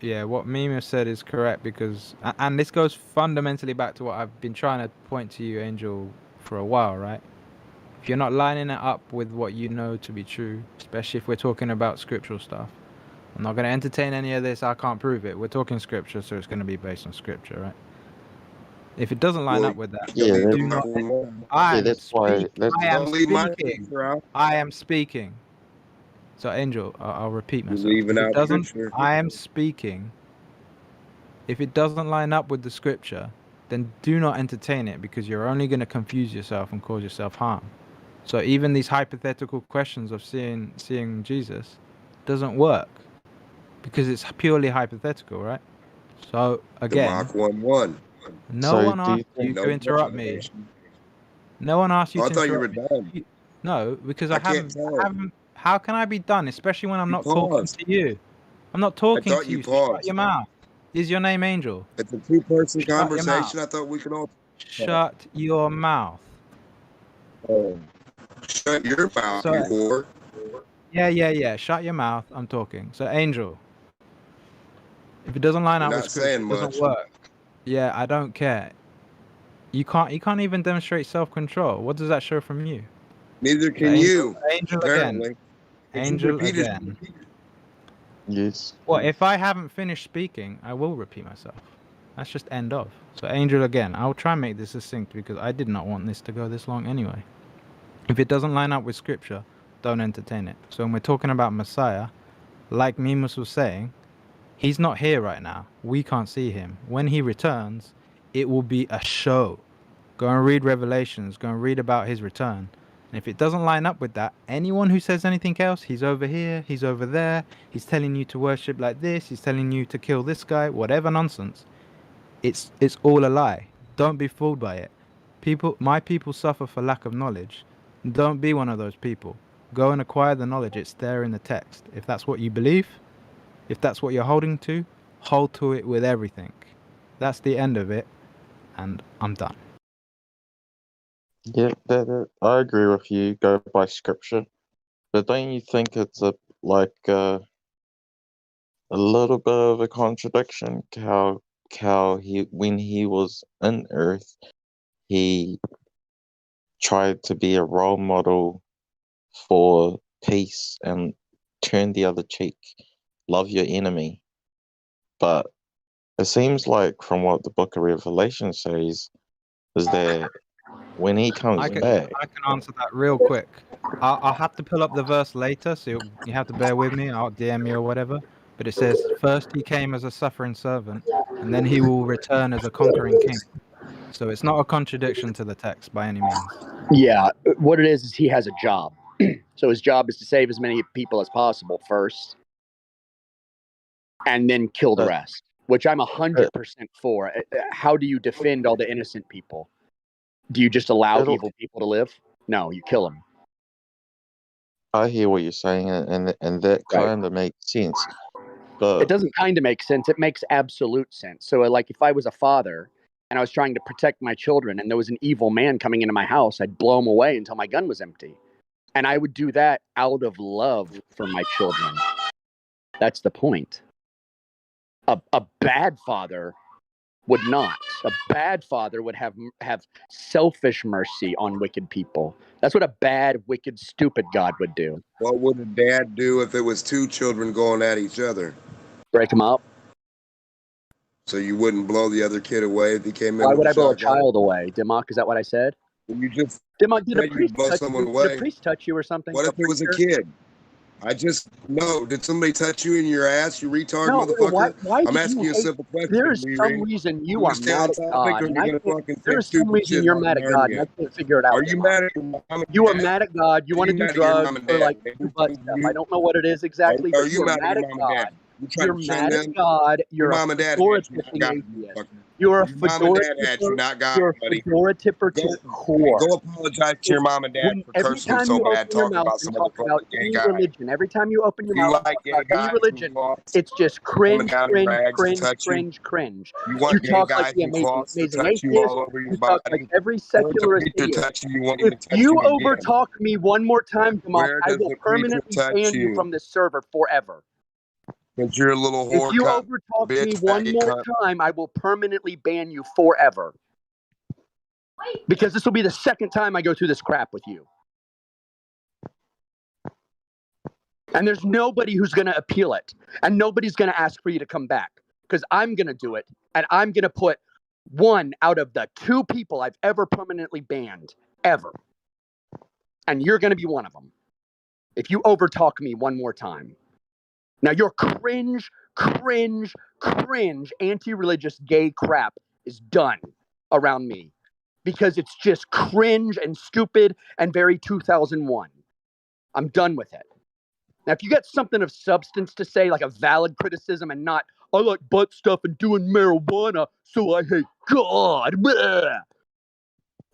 Yeah, what Mima said is correct because, and this goes fundamentally back to what I've been trying to point to you, Angel, for a while, right? If you're not lining it up with what you know to be true, especially if we're talking about scriptural stuff, I'm not going to entertain any of this. I can't prove it. We're talking scripture, so it's going to be based on scripture, right? If it doesn't line up with that, Yeah, then that's, do not. yeah, that's why. I am my speaking. scripture out. I am speaking. So, Angel, I'll repeat You're myself. leaving If it out doesn't, scripture. I am speaking. If it doesn't line up with the scripture, then do not entertain it because you're only going to confuse yourself and cause yourself harm. So even these hypothetical questions of seeing Jesus doesn't work because it's purely hypothetical, right? So The again, Mach 1-1. no one asked you to interrupt me. No one asked you Oh, I to thought you were interrupt done. me. No, because I I can't haven't. tell. How can I be done, especially when I'm You not talking paused. to you? I'm not I talking thought to you you. So shut paused. your mouth. Is your name Angel? It's a two-person Shut your mouth. conversation. I thought we could all. Shut your mouth. Shut your mouth, So you whore. yeah. Shut your mouth. I'm talking. So Angel, if it doesn't line You're up with not scripture, saying it doesn't much. work. Yeah, I don't care. You can't even demonstrate self-control. What does that show from you? Neither So can you. Angel Apparently. again. But you Angel repeated. again. yes. Well, if I haven't finished speaking, I will repeat myself. That's just end of. So Angel again. I'll try and make this succinct because I did not want this to go this long anyway. If it doesn't line up with scripture, don't entertain it. So when we're talking about Messiah, like Mimus was saying, he's not here right now. We can't see him. When he returns, it will be a show. Go and read Revelations. Go and read about his return. And if it doesn't line up with that, anyone who says anything else, he's over here, he's over there, he's telling you to worship like this, he's telling you to kill this guy, whatever nonsense, it's all a lie. Don't be fooled by it. My people suffer for lack of knowledge. Don't be one of those people. Go and acquire the knowledge. It's there in the text. If that's what you believe, if that's what you're holding to, hold to it with everything. That's the end of it, and I'm done. Yeah, I agree with you. Go by scripture, but don't you think it's a little bit of a contradiction? How he, when he was in Earth, he tried to be a role model for peace and turn the other cheek, love your enemy. But it seems like from what the Book of Revelation says is that when he comes back, I can answer that real quick. I'll have to pull up the verse later, so you have to bear with me. I'll DM me or whatever. But it says, first he came as a suffering servant, and then he will return as a conquering king. So it's not a contradiction to the text by any means. Yeah, what it is he has a job. So his job is to save as many people as possible first, and then kill the rest, which I'm 100% for. How do you defend all the innocent people? Do you just allow evil people to live? No, you kill them. I hear what you're saying, and that kind of makes sense. But it doesn't kind of make sense. It makes absolute sense. So, like, if I was a father and I was trying to protect my children, and there was an evil man coming into my house, I'd blow him away until my gun was empty, and I would do that out of love for my children. That's the point. A bad father would not. A bad father would have selfish mercy on wicked people. That's what a bad, wicked, stupid God would do. What would a dad do if it was two children going at each other? Break them up. So you wouldn't blow the other kid away if he came in Why with would a I blow a shotgun? child away? Dimok, is that what I said? You just Dimok, did a said you'd priest blow touch someone you? away. Did a priest touch you or something? What if it was a kid? No. Did somebody touch you in your ass, you retard No, motherfucker? why I'm do asking you you a hate? simple question, There is some Riri. reason You you gonna are stay on mad at topic, God, or and you I gonna can't. fucking There say is some stupid reason shit you're like mad at God, and I Narnia? can't figure it out, Are you Devon. mad at your mom and You are dad? mad at God. You Are want you to do mad at your drugs mom and or dad? like do butt stuff. I don't know what it is exactly, Are but you you are mad at mad your at mom and dad? God. You trying You're to shun mad at them? God. Your You're a mom and dad fedora had you, not tipping God, atheist. motherfucker. You're a Your mom and fedora dad had you, tipper. not God, You're a buddy. fedora tipper to Go, the hey, core. go apologize to your mom and dad When for every cursing time so you bad, open your talking mouth about and some other talk about fucking gay any guy. religion, every time you open your You mouth and like talk gay about any guys in religion, cloths it's just coming cringe, down in cringe, rags to cringe, touch you? cringe, cringe. You You want gay talk like guys the in amazing, cloths to amazing touch you atheist. all over your You talk like body? every Where does secularist the preacher idiot. touch you? You won't If even touch you you again. overtalk me one more time, Jamal, Where I does will the preacher permanently touch ban you you? from this server forever. Because you're a little If whore you cunt, overtalk me bitch, one faggot more cunt. time, I will permanently ban you forever. Because this will be the second time I go through this crap with you. And there's nobody who's going to appeal it. And nobody's going to ask for you to come back. Because I'm going to do it. And I'm going to put one out of the 2 people I've ever permanently banned. Ever. And you're going to be one of them. If you overtalk me one more time. Now your cringe, anti-religious gay crap is done around me. Because it's just cringe and stupid and very 2001. I'm done with it. Now, if you got something of substance to say, like a valid criticism and not, I like butt stuff and doing marijuana, so I hate God. Blah.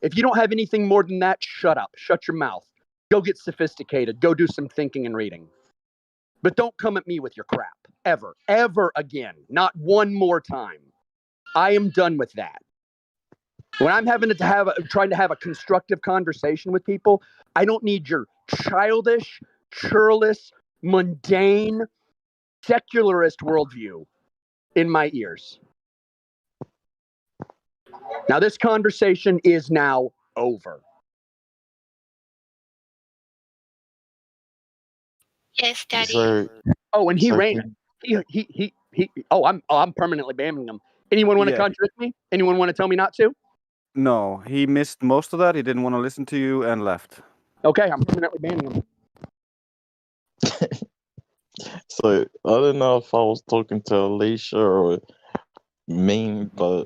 If you don't have anything more than that, shut up. Shut your mouth. Go get sophisticated. Go do some thinking and reading. But don't come at me with your crap. Ever. Ever again. Not one more time. I am done with that. When I'm trying to have a constructive conversation with people, I don't need your childish, churlish, mundane, secularist worldview in my ears. Now, this conversation is now over. Yes, Daddy. So, Oh, and he so ran. I'm permanently banning him. Anyone want to Yeah. contradict me? Anyone want to tell me not to? No, he missed most of that. He didn't want to listen to you and left. Okay, I'm permanently banning him. So I don't know if I was talking to Alicia or Meme, but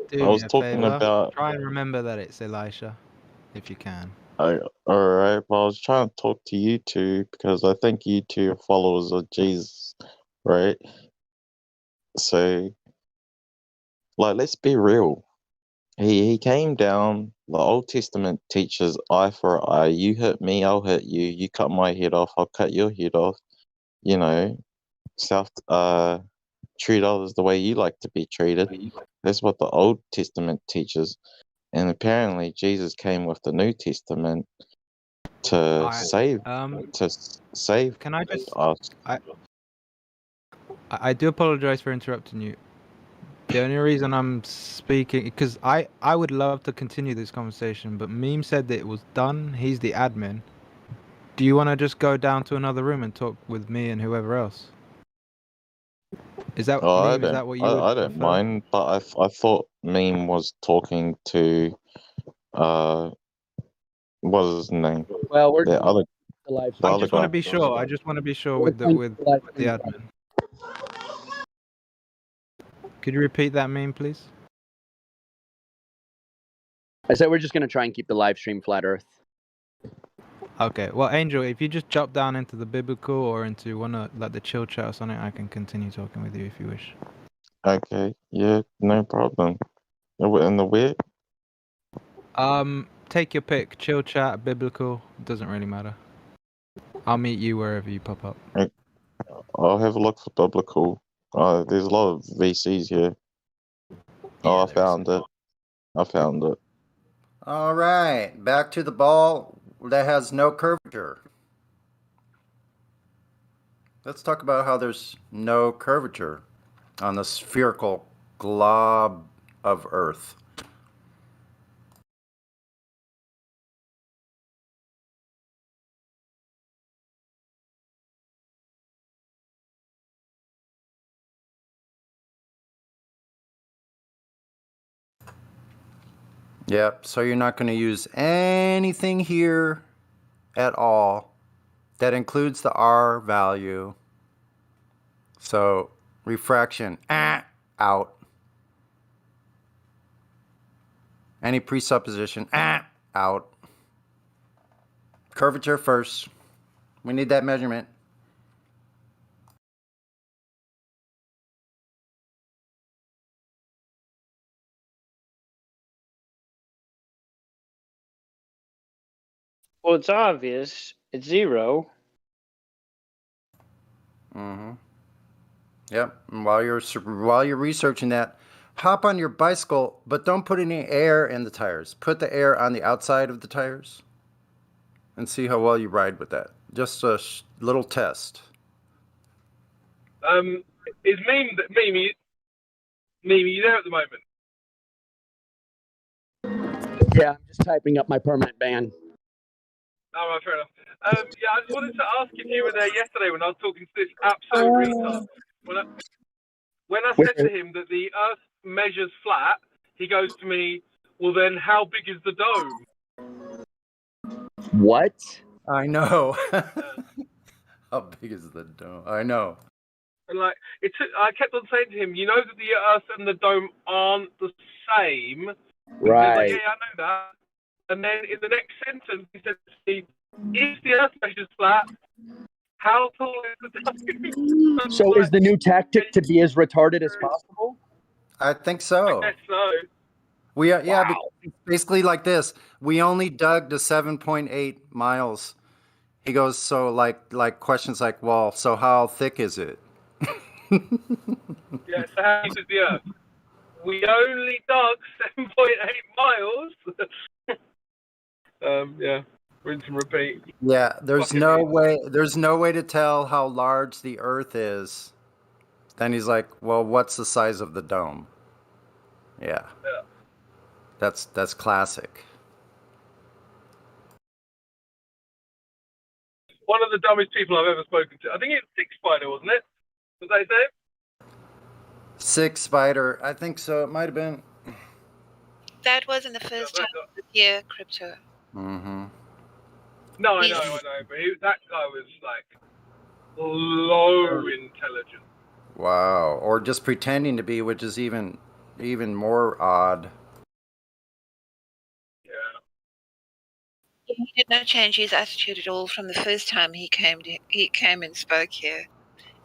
Do I me was a talking favor. about. Try and remember that it's Elisha, if you can. Alright, but I was trying to talk to you two because I think you two are followers of Jesus, right? So, like, let's be real. He came down. The Old Testament teaches eye for eye. You hit me, I'll hit you. You cut my head off, I'll cut your head off. You know, treat others the way you like to be treated. That's what the Old Testament teaches. And apparently Jesus came with the New Testament to save Can I just us. I do apologize for interrupting you. The only reason I'm speaking, because I would love to continue this conversation, but Meme said that it was done. He's the admin. Do you want to just go down to another room and talk with me and whoever else? Is that Oh, Meme? Is that what you would I don't prefer? mind, but I thought Meme was talking to what was his name? Well, we're The other the live the I other just want to guy. be sure. I just want to be sure We're with the trying to keep the live stream admin. Could you repeat that, Meme, please? I said we're just going to try and keep the live stream flat earth. Okay. Well, Angel, if you just jump down into the biblical or into one of like the chill chat or something, I can continue talking with you if you wish. Okay, yeah, no problem. In the where? Take your pick. Chill chat, biblical, doesn't really matter. I'll meet you wherever you pop up. I'll have a look for biblical. There's a lot of VCs here. Oh, I found it. I found it. All right, back to the ball that has no curvature. Let's talk about how there's no curvature on the spherical glob of Earth. Yep, so you're not going to use anything here at all That includes the R value. So refraction, out. Any presupposition, out. Curvature first. We need that measurement. Well, it's obvious. It's 0. Mm-hmm. Yep. And while you're researching that, hop on your bicycle, but don't put any air in the tires. Put the air on the outside of the tires, and see how well you ride with that. Just a little test. Is Mimi you there at the moment? Yeah, I'm just typing up my permanent ban. Oh, right, fair enough. Yeah, I just wanted to ask if you were there yesterday when I was talking to this absolute retard. When I said to him that the Earth measures flat, he goes to me, well then how big is the dome? What? I know. How big is the dome? I know. And like, I kept on saying to him, you know that the Earth and the dome aren't the same. Right. He's like, yeah, I know that. And then in the next sentence, he said to me, if the Earth measures flat, how tall is the dome? So is the new tactic to be as retarded as possible? I think so. I guess so. We are, yeah, basically like this. We only dug to 7.8 miles. He goes, so like questions like, well, so how thick is it? Yeah, so how deep is the Earth? We only dug 7.8 miles. Yeah, rinse and repeat. Yeah, there's no way to tell how large the Earth is. Then he's like, well, what's the size of the dome? Yeah. That's classic. One of the dumbest people I've ever spoken to. I think it's Six Spider, wasn't it? Was that his name? Six Spider, I think so. It might have been. That wasn't the first time this year, Crypto. Mm-hmm. No, I know. But that guy was like low intelligent. Wow. Or just pretending to be, which is even more odd. He did not change his attitude at all from the first time he came and spoke here.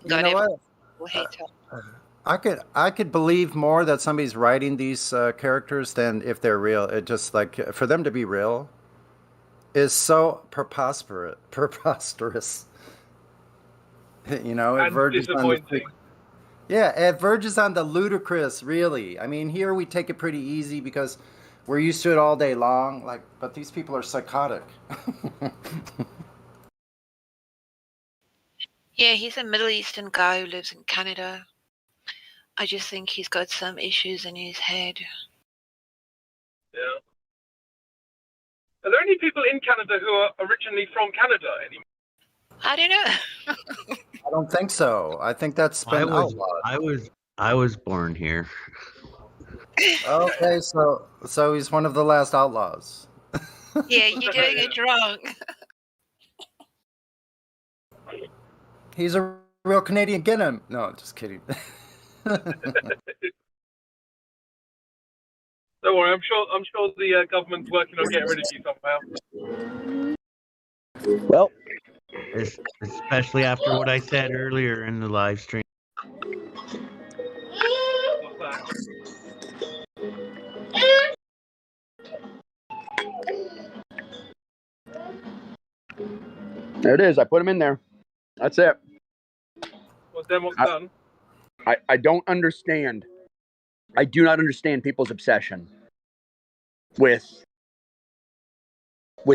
You know what? I could believe more that somebody's writing these characters than if they're real. It just like for them to be real is so preposterous. You know, it and verges disappointing. it verges on the ludicrous, really. I mean, here we take it pretty easy because we're used to it all day long. Like, but these people are psychotic. Yeah, he's a Middle Eastern guy who lives in Canada. I just think he's got some issues in his head. Yeah. Are there any people in Canada who are originally from Canada anymore? I don't know. I don't think so. I think that's been outlawed. I was born here. Okay, so he's one of the last outlaws. Yeah, you're doing it wrong. He's a real Canadian. Get him. No, just kidding. Don't worry, I'm sure the government's working on getting rid of you somehow. Well, especially after what I said earlier in the live stream. There it is. I put him in there. That's it. Well, then what's done? I don't understand. I do not understand people's obsession with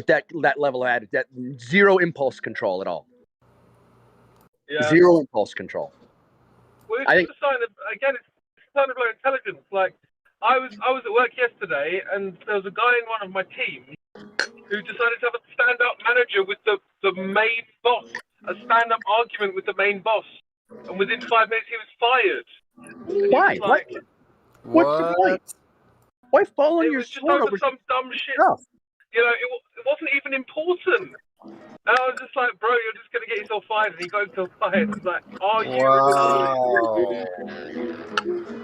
that level of attitude, that zero impulse control at all. Yeah. Zero impulse control. Well, it's a sign of, again, it's a sign of low intelligence. Like, I was at work yesterday, and there was a guy in one of my teams who decided to have a stand-up manager with the main boss, a stand-up argument with the main boss, and within 5 minutes he was fired. Why? Like, What's the point? Why fall on your sword over some dumb shit? stuff? You know, it wasn't even important. And I was just like, bro, you're just fired, and he got himself fired. It's like, are you Wow.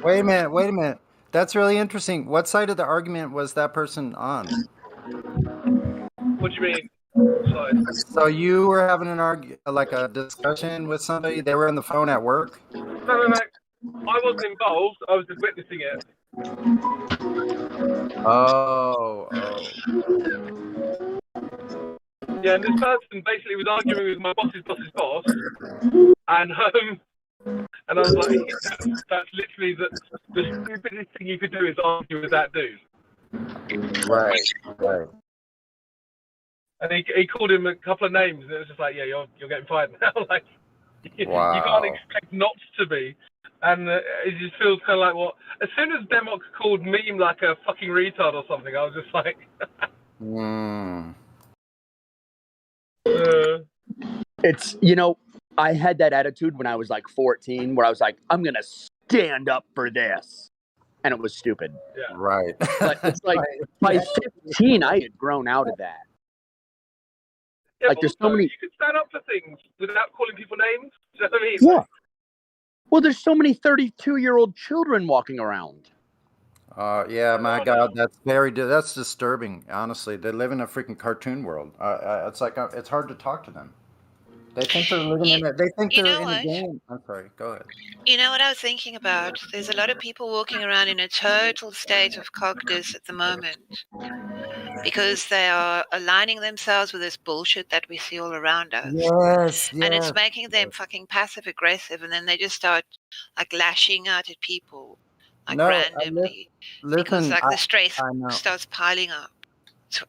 Wait a minute. That's really interesting. What side of the argument was that person on? What do you mean? Sorry. So you were having like a discussion with somebody. They were on the phone at work. No. I wasn't involved. I was just witnessing it. Oh. Yeah, and this person basically was arguing with my boss's boss, and I was like, that's literally the stupidest thing you could do is argue with that dude. Right. And he called him a couple of names, and it was just like, yeah, you're getting fired now. Like, you Wow. can't expect not to be. And it just feels kind of like, well, as soon as Demox called me like a fucking retard or something, I was just like, It's, I had that attitude when I was like 14, where I was like, I'm going to stand up for this. And it was stupid. Yeah. Right. But it's like by 15, I had grown out of that. Yeah, like, there's so many. You could stand up for things without calling people names. Do you know what I mean? Yeah. Well, there's so many 32-year-old children walking around. Yeah, my God, that's disturbing. Honestly, they live in a freaking cartoon world. It's like it's hard to talk to them. They think they're living in it. They think they're in a game. I'm sorry. Go ahead. You know what I was thinking about? There's a lot of people walking around in a total state of cockness at the moment because they are aligning themselves with this bullshit that we see all around us. Yes. And it's making them fucking passive aggressive, and then they just start like lashing out at people like randomly because like the stress starts piling up.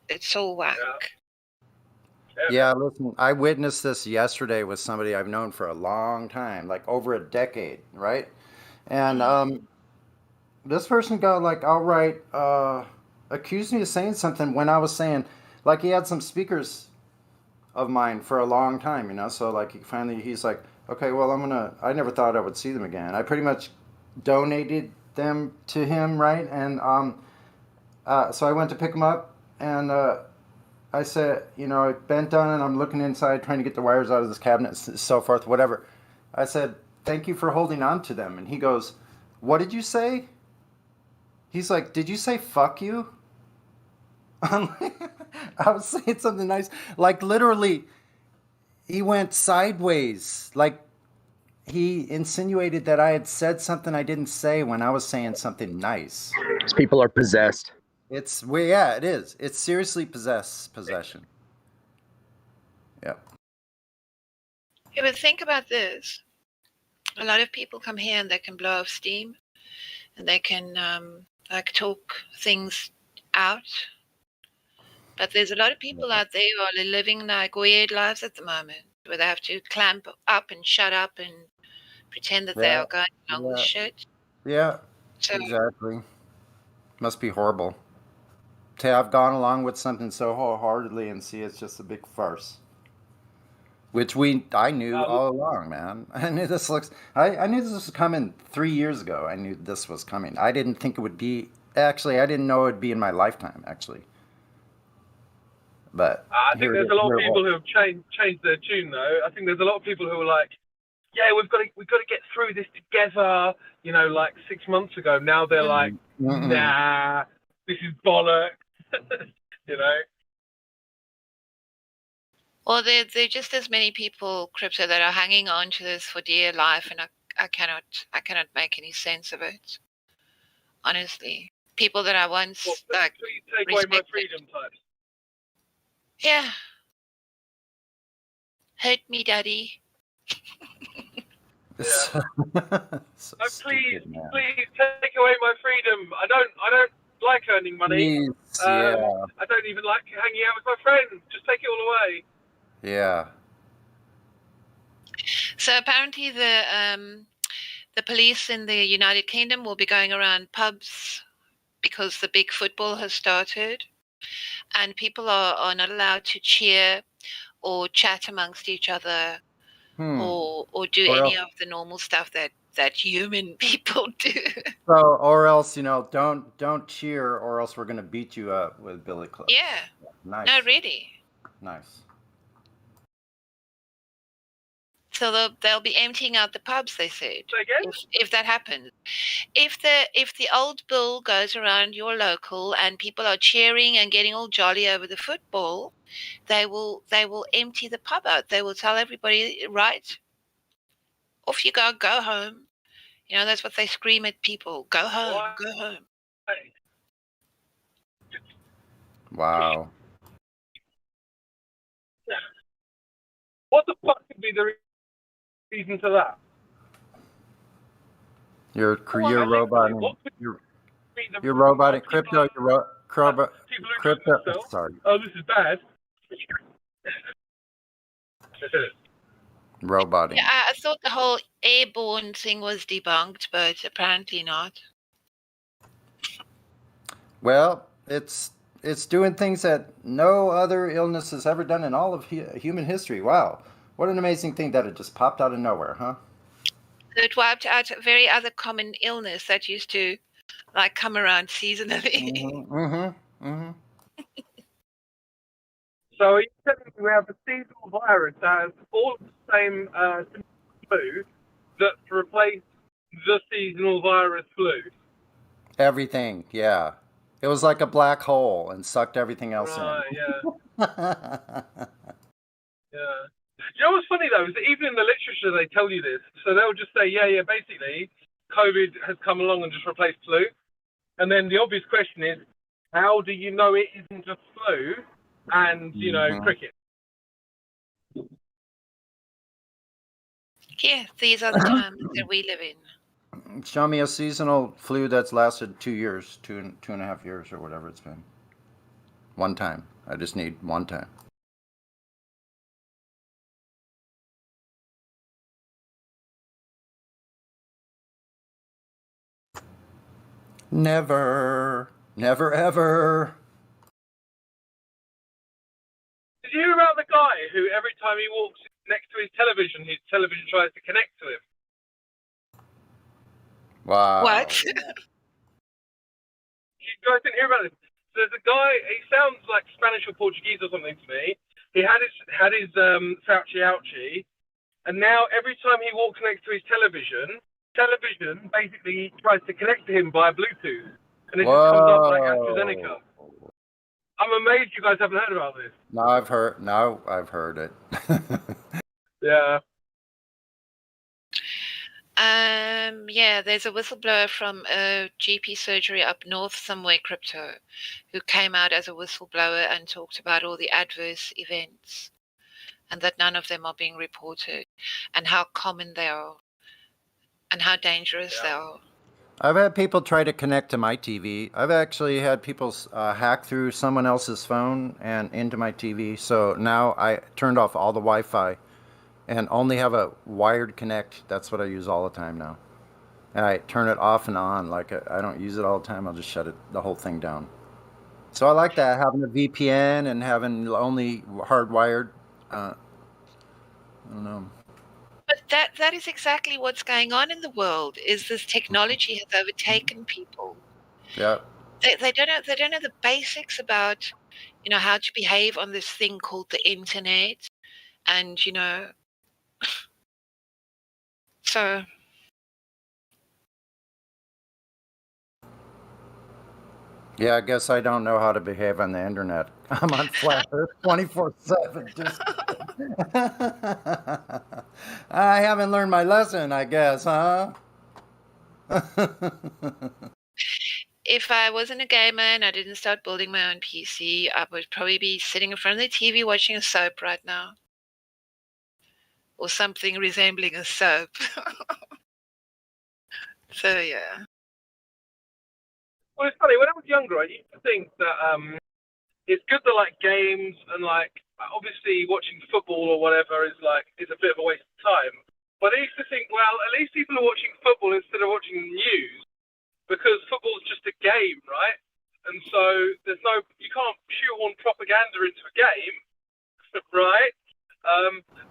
It's all whack. Yeah, listen, I witnessed this yesterday with somebody I've known for a long time, like over a decade, right? And this person got like outright accused me of saying something when I was saying, like he had some speakers of mine for a long time, so like he's like, okay, well I never thought I would see them again. I pretty much donated them to him, right? And so I went to pick them up, and I said, I bent down and I'm looking inside trying to get the wires out of this cabinet, so forth, whatever. I said, thank you for holding on to them. And he goes, what did you say? He's like, did you say fuck you? I was saying something nice. Like literally, he went sideways. Like he insinuated that I had said something I didn't say when I was saying something nice. These people are possessed. It is. It's seriously possession. Yeah. Yeah, but think about this. A lot of people come here and they can blow off steam, and they can like talk things out. But there's a lot of people out there who are living like weird lives at the moment, where they have to clamp up and shut up and pretend that they are going along with shit. Yeah. So, exactly. Must be horrible. To have gone along with something so wholeheartedly and see it's just a big farce. Which I knew all along, man. I knew this was coming 3 years ago. I knew this was coming. I didn't think it would be, actually, I didn't know it would be in my lifetime, actually. But I think there's a lot of people who have changed their tune, though. I think there's a lot of people who are like, yeah, we've got to get through this together. Like 6 months ago. Now they're like, nah, this is bollocks. Well, there are just as many people, Crypto, that are hanging on to this for dear life, and I cannot make any sense of it. Honestly, people that I once like take away my freedom type. Yeah, hurt me, daddy. Please take away my freedom. I don't like earning money. I don't even like hanging out with my friends. Just take it all away. Yeah. So apparently the police in the United Kingdom will be going around pubs because the big football has started, and people are not allowed to cheer or chat amongst each other or do any of the normal stuff that human people do. So, or else, don't cheer, or else we're gonna beat you up with billy clubs. Yeah. Nice. No, really. Nice. So they'll be emptying out the pubs. They said, if that happens, if the old bull goes around your local and people are cheering and getting all jolly over the football, they will empty the pub out. They will tell everybody, right, off you go home. You know, that's what they scream at people. Go home, go home. Wow. What the fuck could be the reason to that? You're roboting. You're roboting crypto. Crypto. Sorry. Oh, this is bad. Roboting. Yeah, I thought the whole airborne thing was debunked, but apparently not. Well, it's doing things that no other illness has ever done in all of human history. Wow. What an amazing thing that it just popped out of nowhere, huh? It wiped out a very other common illness that used to like come around seasonally. So are you telling me we have a seasonal virus that has all the same flu that's replaced the seasonal virus flu? Everything, yeah. It was like a black hole and sucked everything else Right, in. yeah. Yeah. You know what's funny though is that even in the literature they tell you this. So they'll just say, yeah, basically COVID has come along and just replaced flu. And then the obvious question is, how do you know it isn't just flu and, you know, cricket? Yeah, these are the times that we live in. Show me a seasonal flu that's lasted 2 years, two and a half years or whatever it's been. One time. I just need one time. Never. Never ever. Did you hear about the guy who every time he walks next to his television tries to connect to him? Wow. What? You guys didn't hear about this? There's a guy, he sounds like Spanish or Portuguese or something to me. He had his Fauci ouchie, and now every time he walks next to his television basically tries to connect to him via Bluetooth, and it just comes up like AstraZeneca. I'm amazed you guys haven't heard about this. Now I've heard it. Yeah. Yeah, there's a whistleblower from a GP surgery up north somewhere, Crypto, who came out as a whistleblower and talked about all the adverse events and that none of them are being reported and how common they are and how dangerous they are. I've had people try to connect to my TV. I've actually had people hack through someone else's phone and into my TV. So now I turned off all the Wi-Fi and only have a wired connect. That's what I use all the time now. And I turn it off and on. Like I don't use it all the time. I'll just shut the whole thing down. So I like that, having a VPN and having only hardwired. I don't know. But that is exactly what's going on in the world. Is this technology has overtaken people? Yeah. They don't know the basics about, you know, how to behave on this thing called the internet, and you know, so. Yeah, I guess I don't know how to behave on the internet. I'm on flat earth 24/7. I haven't learned my lesson, I guess, huh? If I wasn't a gamer and I didn't start building my own PC, I would probably be sitting in front of the TV watching a soap right now. Or something resembling a soap. So, yeah. Well, it's funny. When I was younger, I used to think that it's good to like games and like obviously watching football or whatever is a bit of a waste of time. But I used to think, well, at least people are watching football instead of watching the news because football's just a game, right? And so you can't shoehorn propaganda into a game, right?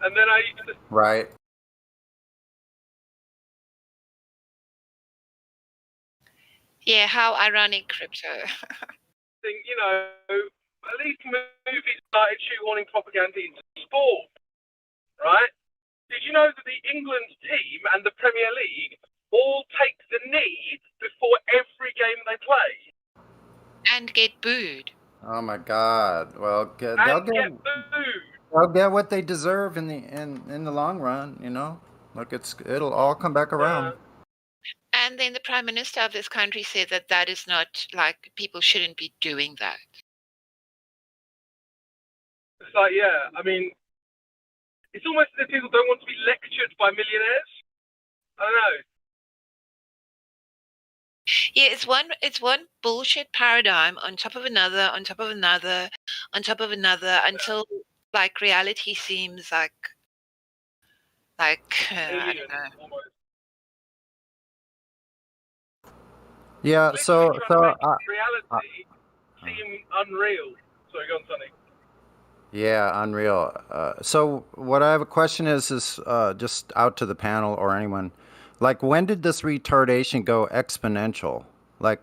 And then I used to. Right. Yeah, how ironic, Crypto. Think, you know, at least movies started shoehorning propaganda into sport, right? Did you know that the England team and the Premier League all take the knee before every game they play? And get booed. Oh my God! Well, And get booed. they'll get what they deserve in the long run. You know, look, it'll all come back around. And then the Prime Minister of this country said that that is not, like, people shouldn't be doing that. It's like, yeah, I mean, it's almost as if people don't want to be lectured by millionaires. I don't know. Yeah, it's one bullshit paradigm on top of another, on top of another, on top of another, until like reality seems like I don't know. Almost. Yeah. So reality seem unreal. Sorry, go on, Sonny. yeah, unreal. So what I have a question is just out to the panel or anyone, like when did this retardation go exponential? Like,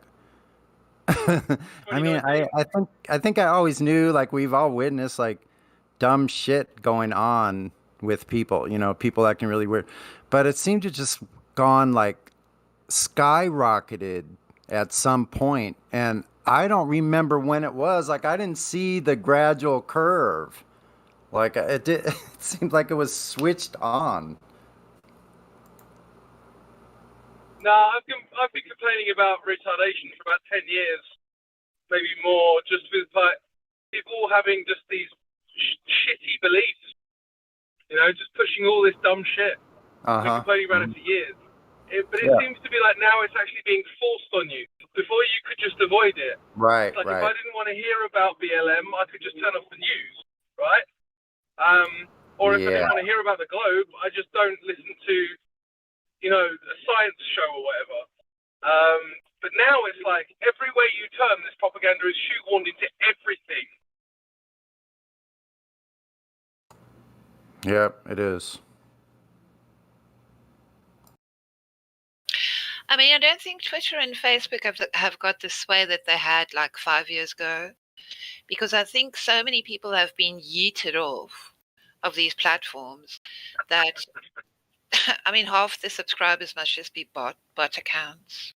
I mean, I think I always knew, like we've all witnessed like dumb shit going on with people, you know, people acting really weird, but it seemed to just gone like skyrocketed at some point, and I don't remember when it was. Like I didn't see the gradual curve. Like it did. It seemed like it was switched on. No, I've been complaining about retardation for about 10 years, maybe more, just with like people having just these shitty beliefs, you know, just pushing all this dumb shit. I've been complaining about it for years. But it seems to be like now it's actually being forced on you. Before you could just avoid it. Right, It's like right. if I didn't want to hear about BLM, I could just turn off the news, right? Or if I didn't want to hear about the globe, I just don't listen to, you know, a science show or whatever. But now it's like everywhere you turn, this propaganda is shoehorned into everything. Yep, it is. I mean, I don't think Twitter and Facebook have got the sway that they had like 5 years ago, because I think so many people have been yeeted off of these platforms that, I mean, half the subscribers must just be bot accounts.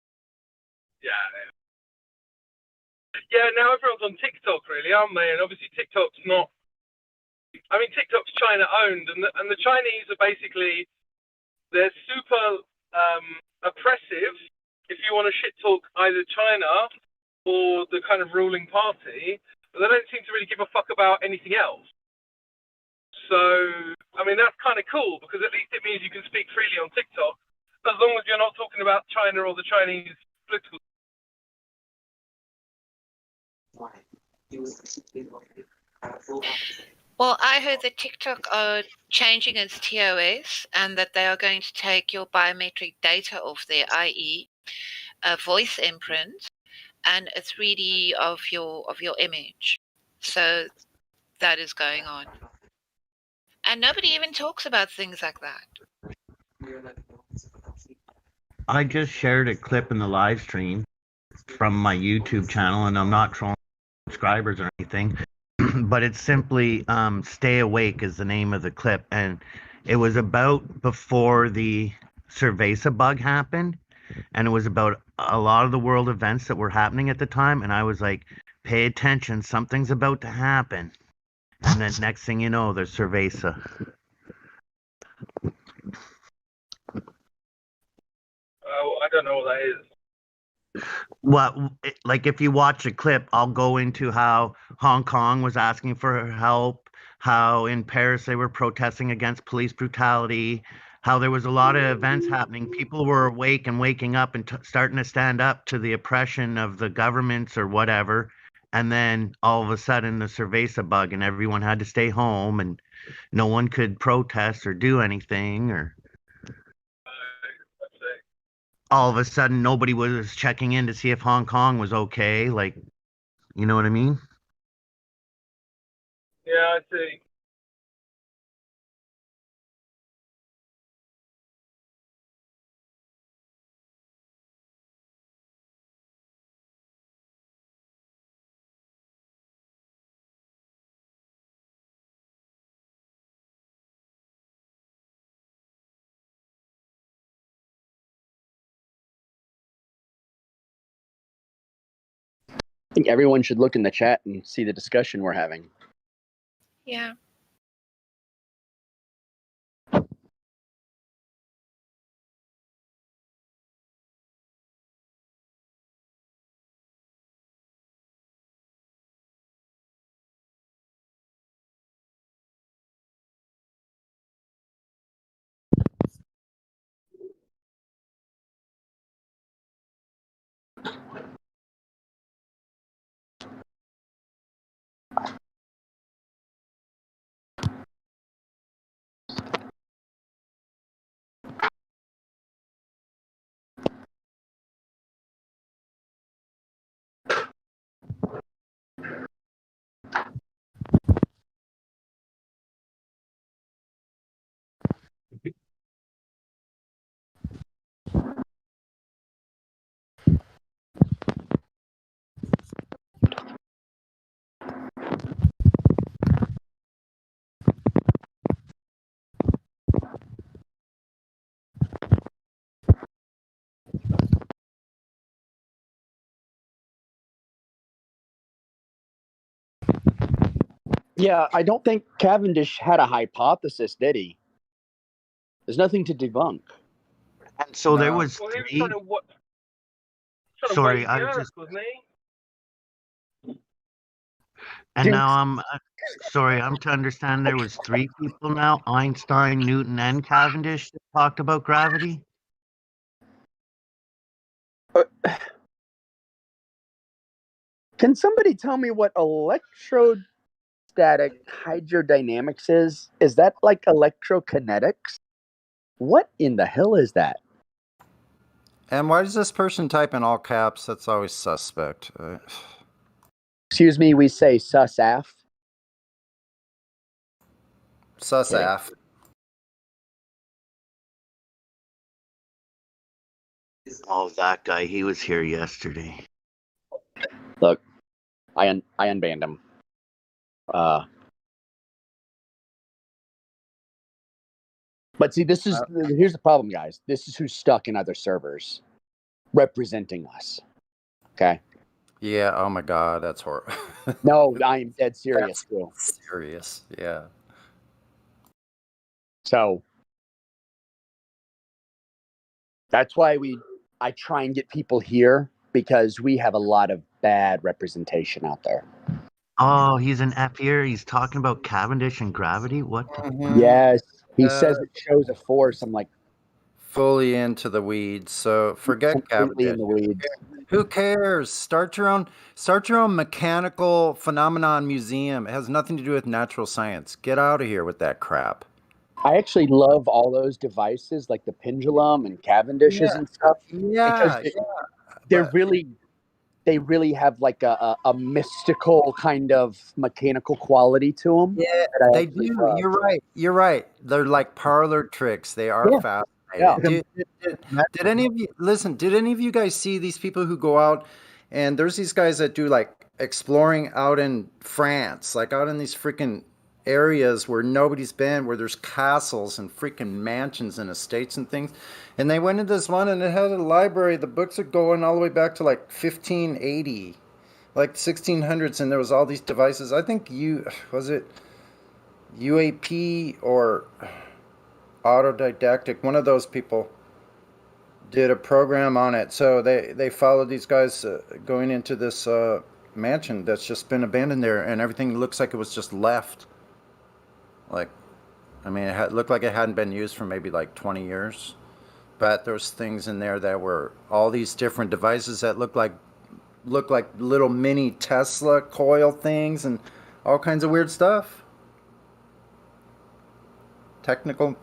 Yeah, now everyone's on TikTok, really, aren't they? And obviously TikTok's not. I mean, TikTok's China owned, and the Chinese are basically, they're super oppressive. If you want to shit talk either China or the kind of ruling party, but they don't seem to really give a fuck about anything else. So, I mean, that's kind of cool, because at least it means you can speak freely on TikTok, as long as you're not talking about China or the Chinese political. Well, I heard that TikTok are changing its TOS and that they are going to take your biometric data off there, i.e., a voice imprint and a 3D of your image. So that is going on. And nobody even talks about things like that. I just shared a clip in the live stream from my YouTube channel, and I'm not trolling subscribers or anything, but it's simply Stay Awake is the name of the clip, and it was about before the Cerveza bug happened, and it was about a lot of the world events that were happening at the time, and I was like, pay attention, something's about to happen. And then next thing you know, there's Cerveza. Oh, I don't know what that is. Well, like if you watch a clip, I'll go into how Hong Kong was asking for help, how in Paris they were protesting against police brutality, how there was a lot of events happening. People were awake and waking up and starting to stand up to the oppression of the governments or whatever. And then all of a sudden the Cerveza bug and everyone had to stay home and no one could protest or do anything, or all of a sudden nobody was checking in to see if Hong Kong was okay. Like, you know what I mean? Yeah, I see. I think everyone should look in the chat and see the discussion we're having. Yeah. Yeah, I don't think Cavendish had a hypothesis, did he? There's nothing to debunk. And so there was Well, he was three. trying to Sorry, wait I the was earth, just. wasn't he? And now I'm sorry. I'm to understand there was three people now: Einstein, Newton, and Cavendish that talked about gravity. Can somebody tell me what electrostatic hydrodynamics is? Is that like electrokinetics? What in the hell is that? And why does this person type in all caps? That's always suspect. Excuse me, we say susaf. Susaf. Oh, that guy. He was here yesterday. Look, I unbanned him. But see, here's the problem, guys. This is who's stuck in other servers representing us. Okay. Yeah. Oh my God, that's horrible. No, I am dead serious, too. Serious. Yeah. So that's why I try and get people here, because we have a lot of bad representation out there. Oh, he's an F here. He's talking about Cavendish and gravity. What? Yes, he says it shows a force. I'm like, fully into the weeds. So forget completely Cavendish. in the weeds. Who cares? Start your own mechanical phenomenon museum. It has nothing to do with natural science. Get out of here with that crap. I actually love all those devices, like the pendulum and Cavendishes and stuff. Yeah, because they really have like a mystical kind of mechanical quality to them. Yeah, they do. You're right. They're like parlor tricks. They are fascinating. Yeah. Did any of you listen? Did any of you guys see these people who go out and there's these guys that do like exploring out in France, like out in these freaking areas where nobody's been, where there's castles and freaking mansions and estates and things. And they went into this one and it had a library. The books are going all the way back to like 1580. Like 1600s, and there was all these devices. I think was it UAP or Autodidactic. One of those people did a program on it. So they followed these guys going into this mansion that's just been abandoned there, and everything looks like it was just left. Like, I mean, it looked like it hadn't been used for maybe like 20 years. But there's things in there that were all these different devices that look like little mini Tesla coil things and all kinds of weird stuff. Technical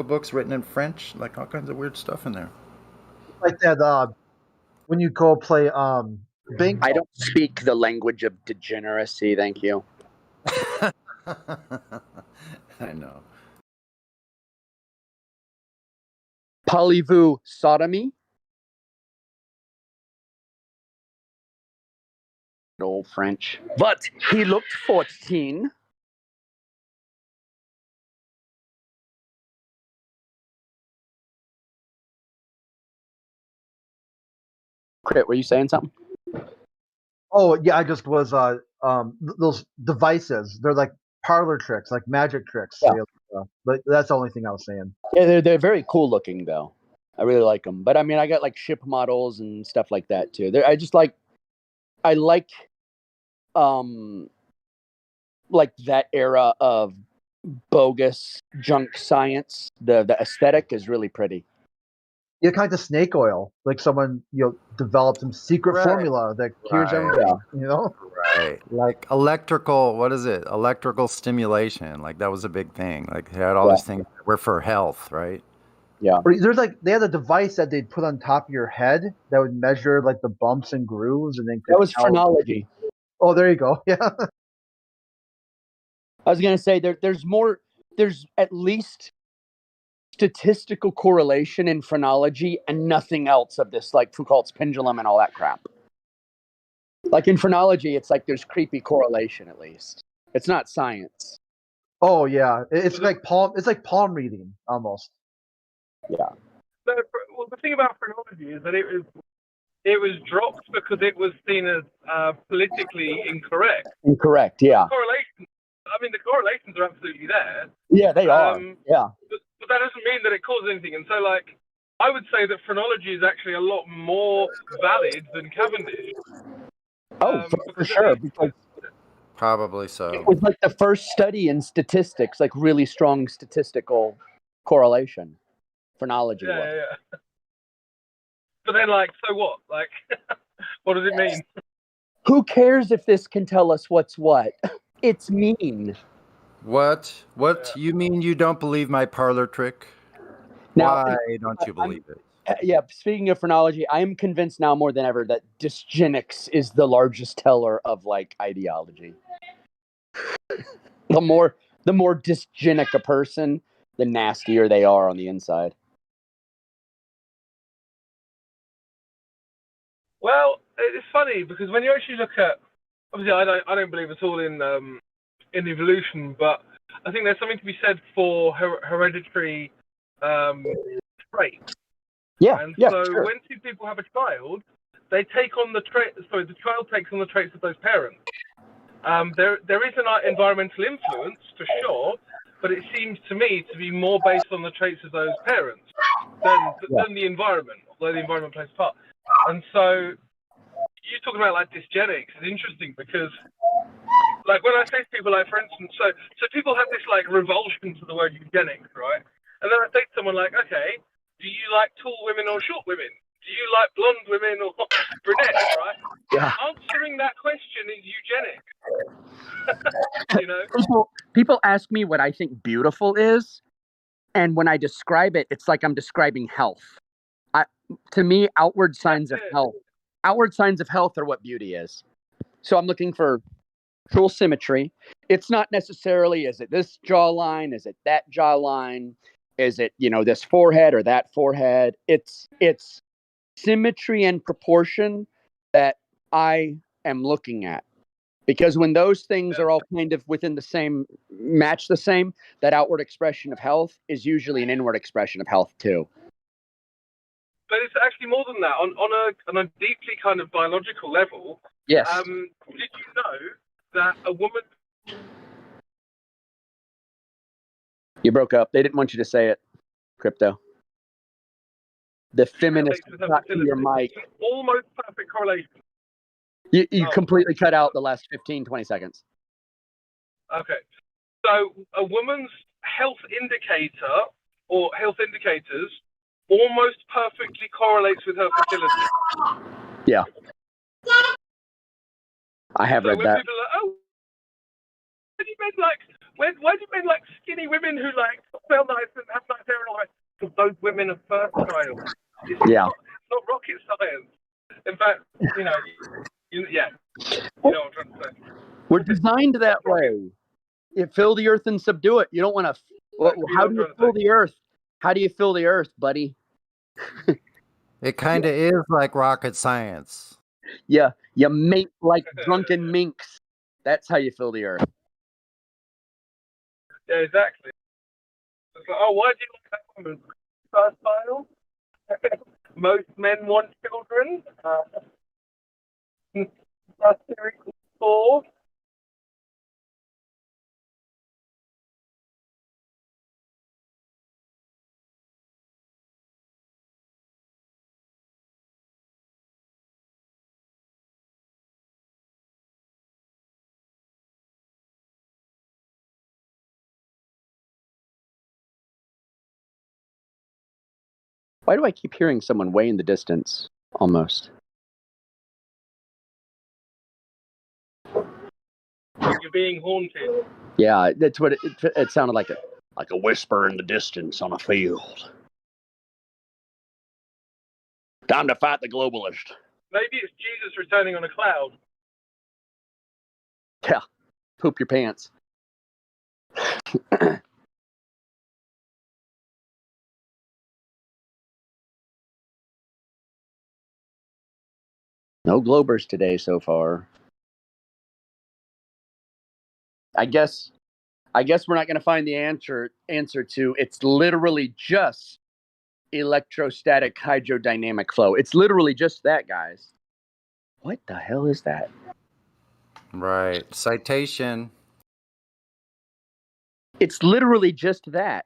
books written in French, like all kinds of weird stuff in there. Like that when you go play Bing. I don't speak the language of degeneracy, thank you. I know. Parlez-vous sodomy? Old French. But he looked 14. Crit, were you saying something? Oh yeah, I just was those devices. They're like parlor tricks, like magic tricks. Yeah. But that's the only thing I was saying. Yeah, they're very cool looking though. I really like them. But I mean, I got like ship models and stuff like that too. I like that era of bogus junk science. The aesthetic is really pretty. Yeah, kind of snake oil. Like someone developed some secret Right. formula that cures Right. everything. You know. Right. Like electrical, what is it? Electrical stimulation. Like that was a big thing. Like they had all Yeah. these things that were for health, right? Yeah. Or there's like they had a device that they'd put on top of your head that would measure like the bumps and grooves, and then That was phrenology. Oh, there you go. Yeah. I was gonna say there's at least statistical correlation in phrenology and nothing else of this, like Foucault's pendulum and all that crap. Like in phrenology, it's like there's creepy correlation at least. It's not science. Oh yeah, it's like palm. It's like palm reading almost. Yeah. Well, the thing about phrenology is that it was dropped because it was seen as politically incorrect. Incorrect. Yeah. The correlations are absolutely there. Yeah, they are. Yeah. But that doesn't mean that it causes anything. And so, like, I would say that phrenology is actually a lot more valid than Cavendish. Oh, for sure. Because Probably so. it was like the first study in statistics, like really strong statistical correlation. Phrenology was. Yeah. But then, like, so what? Like, what does it mean? Who cares if this can tell us what's what? It's mean. What? You mean you don't believe my parlor trick? Now, Why don't you believe it? Yeah, speaking of phrenology, I am convinced now more than ever that dysgenics is the largest teller of like ideology. The more dysgenic a person, the nastier they are on the inside. Well, it's funny because when you actually look at, obviously, I don't believe at all in evolution, but I think there's something to be said for hereditary traits. Yeah, and yeah, so sure. when two people have a child, they take on the trait. Sorry, the child takes on the traits of those parents. There is an environmental influence for sure, but it seems to me to be more based on the traits of those parents than the environment, although the environment plays a part. And so you talking about like dysgenics is interesting because, like, when I say to people, like, for instance, so people have this like revulsion to the word eugenics, right? And then I say to someone like, okay, do you like tall women or short women? Do you like blonde women or brunettes, right? Yeah. Answering that question is eugenics. You know? People ask me what I think beautiful is, and when I describe it, it's like I'm describing health. To me, outward signs of health are what beauty is. So I'm looking for true symmetry. It's not necessarily, is it this jawline? Is it that jawline? Is it, this forehead or that forehead? It's symmetry and proportion that I am looking at. Because when those things are all kind of within the same, match the same, that outward expression of health is usually an inward expression of health too. But it's actually more than that. On a deeply kind of biological level. Yes. Did you know that a woman? You broke up. They didn't want you to say it, Crypto. The feminist got to your mic. Almost perfect correlation. You completely cut out the last 15, 20 seconds. Okay. So a woman's health indicator or health indicators almost perfectly correlates with her fertility. Yeah. I have read when that. People are like, oh, why do men like skinny women who like smell nice and have nice hair and all that? Because those women are fertile. It's not rocket science. In fact, you know what I'm trying to say. We're designed that way. Fill the earth and subdue it. You don't want to. How do you fill the earth? How do you fill the earth, buddy? It kind of is like rocket science. Yeah, you mate like drunken minks. That's how you fill the earth. Yeah, exactly. It's like, oh, why do you like that woman? Fertile. Most men want children. satirical score. Why do I keep hearing someone way in the distance? Almost. You're being haunted. Yeah, that's what it sounded like. Like a whisper in the distance on a field. Time to fight the globalist. Maybe it's Jesus returning on a cloud. Yeah, poop your pants. No globers today so far. I guess we're not going to find the answer to it's literally just electrostatic hydrodynamic flow. It's literally just that, guys. What the hell is that? Right. Citation. It's literally just that.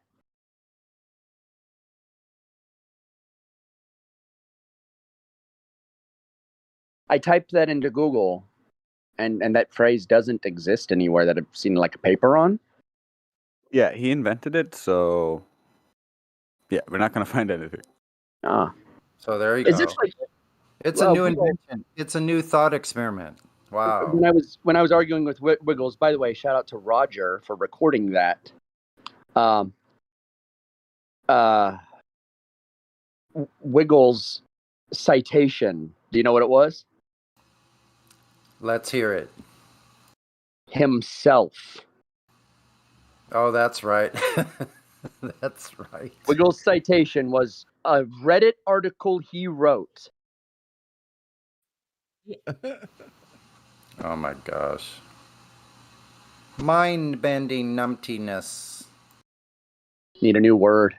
I typed that into Google, and that phrase doesn't exist anywhere that I've seen like a paper on. Yeah, he invented it, so yeah, we're not gonna find anything. Ah. So there you Is go. this like, It's a new invention. It's a new thought experiment. Wow. When I was arguing with Wiggles, by the way, shout out to Roger for recording that. Wiggles citation. Do you know what it was? Let's hear it. Himself. Oh, that's right. That's right. Wiggles' citation was a Reddit article he wrote. Oh my gosh. Mind-bending numptiness. Need a new word.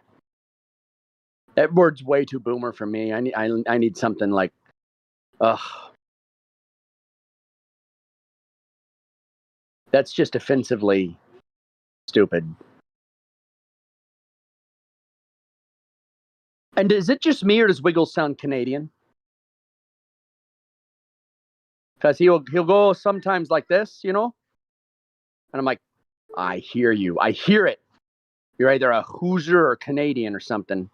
That word's way too boomer for me. I need something like, ugh. That's just offensively stupid. And is it just me, or does Wiggles sound Canadian? Because he'll go sometimes like this, you know? And I'm like, I hear you. I hear it. You're either a Hoosier or Canadian or something.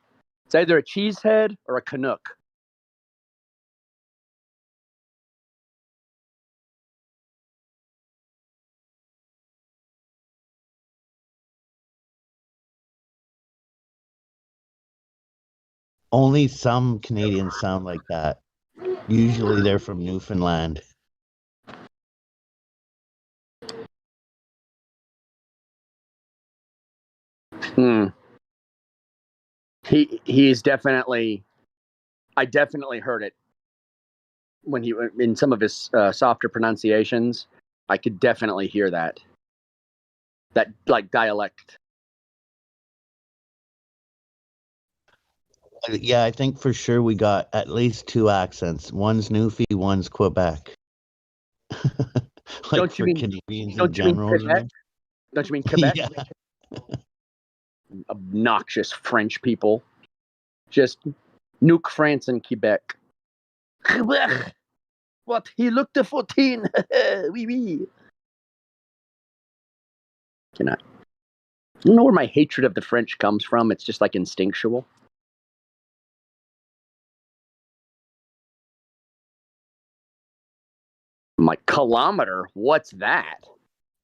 It's either a cheesehead or a Canuck. Only some Canadians sound like that. Usually they're from Newfoundland. He's definitely. I definitely heard it when he in some of his softer pronunciations. I could definitely hear that like dialect. Yeah, I think for sure we got at least two accents. One's Newfie, one's Quebec. Like for Canadians in general. Don't you mean Quebec? Don't you mean Quebec? Yeah. Obnoxious French people. Just nuke France and Quebec. Quebec! What? He looked a 14. Oui, oui. Cannot. I don't know where my hatred of the French comes from. It's just like instinctual. I'm like, kilometer? What's that?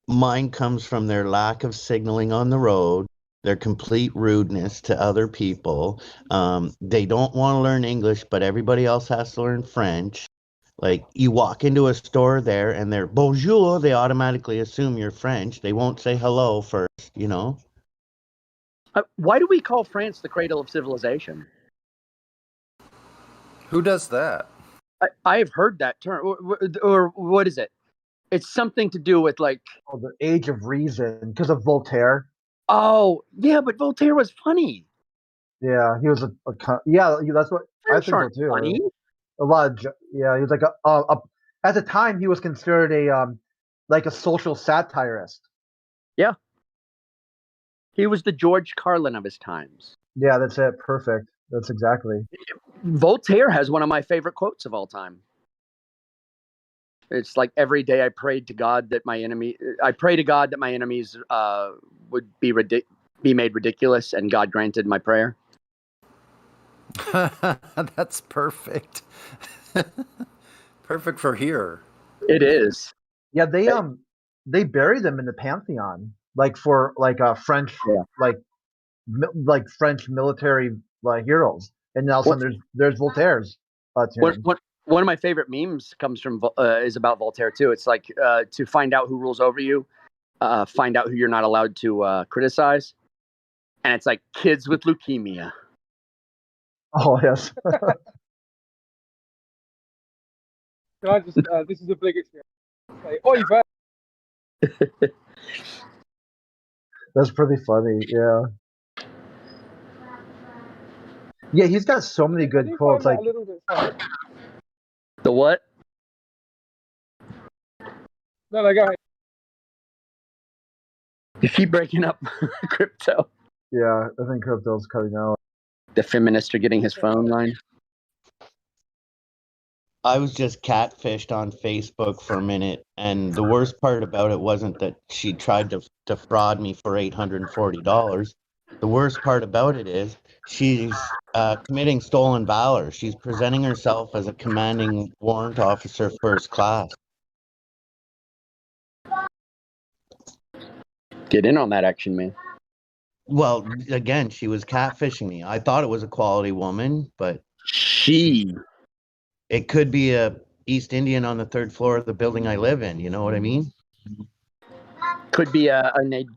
Mine comes from their lack of signaling on the road, their complete rudeness to other people. They don't want to learn English, but everybody else has to learn French. Like, you walk into a store there and they're bonjour, they automatically assume you're French. They won't say hello first, you know? Why do we call France the cradle of civilization? Who does that? I have heard that term. Or what is it? It's something to do with like the age of reason because of Voltaire. Oh yeah, but Voltaire was funny. Yeah, he was that's what French I think so too. Funny. A lot of he was like at the time he was considered a like a social satirist. Yeah. He was the George Carlin of his times. Yeah, that's it. Perfect. That's exactly. Voltaire has one of my favorite quotes of all time. It's like every day I prayed to God that I pray to God that my enemies would be made ridiculous, and God granted my prayer. That's perfect. Perfect for here. It is. Yeah, they bury them in the Pantheon, like for like French, like French military heroes. And now there's Voltaire's tomb. One of my favorite memes comes from is about Voltaire too. It's like to find out who rules over you, find out who you're not allowed to criticize, and it's like kids with leukemia. Oh yes. I just this is a big experience. Like, oh, you bet. That's pretty funny. Yeah. Yeah, he's got so many good quotes. Like a little bit funny. The what? No, go ahead. You keep breaking up crypto. Yeah, I think crypto's cutting out. The feminists are getting his phone line. I was just catfished on Facebook for a minute, and the worst part about it wasn't that she tried to defraud me for $840. The worst part about it is she's committing stolen valor. She's presenting herself as a commanding warrant officer first class. Get in on that action, man. Well, again, she was catfishing me. I thought it was a quality woman, but it could be a East Indian on the third floor of the building I live in. You know what I mean? Could be a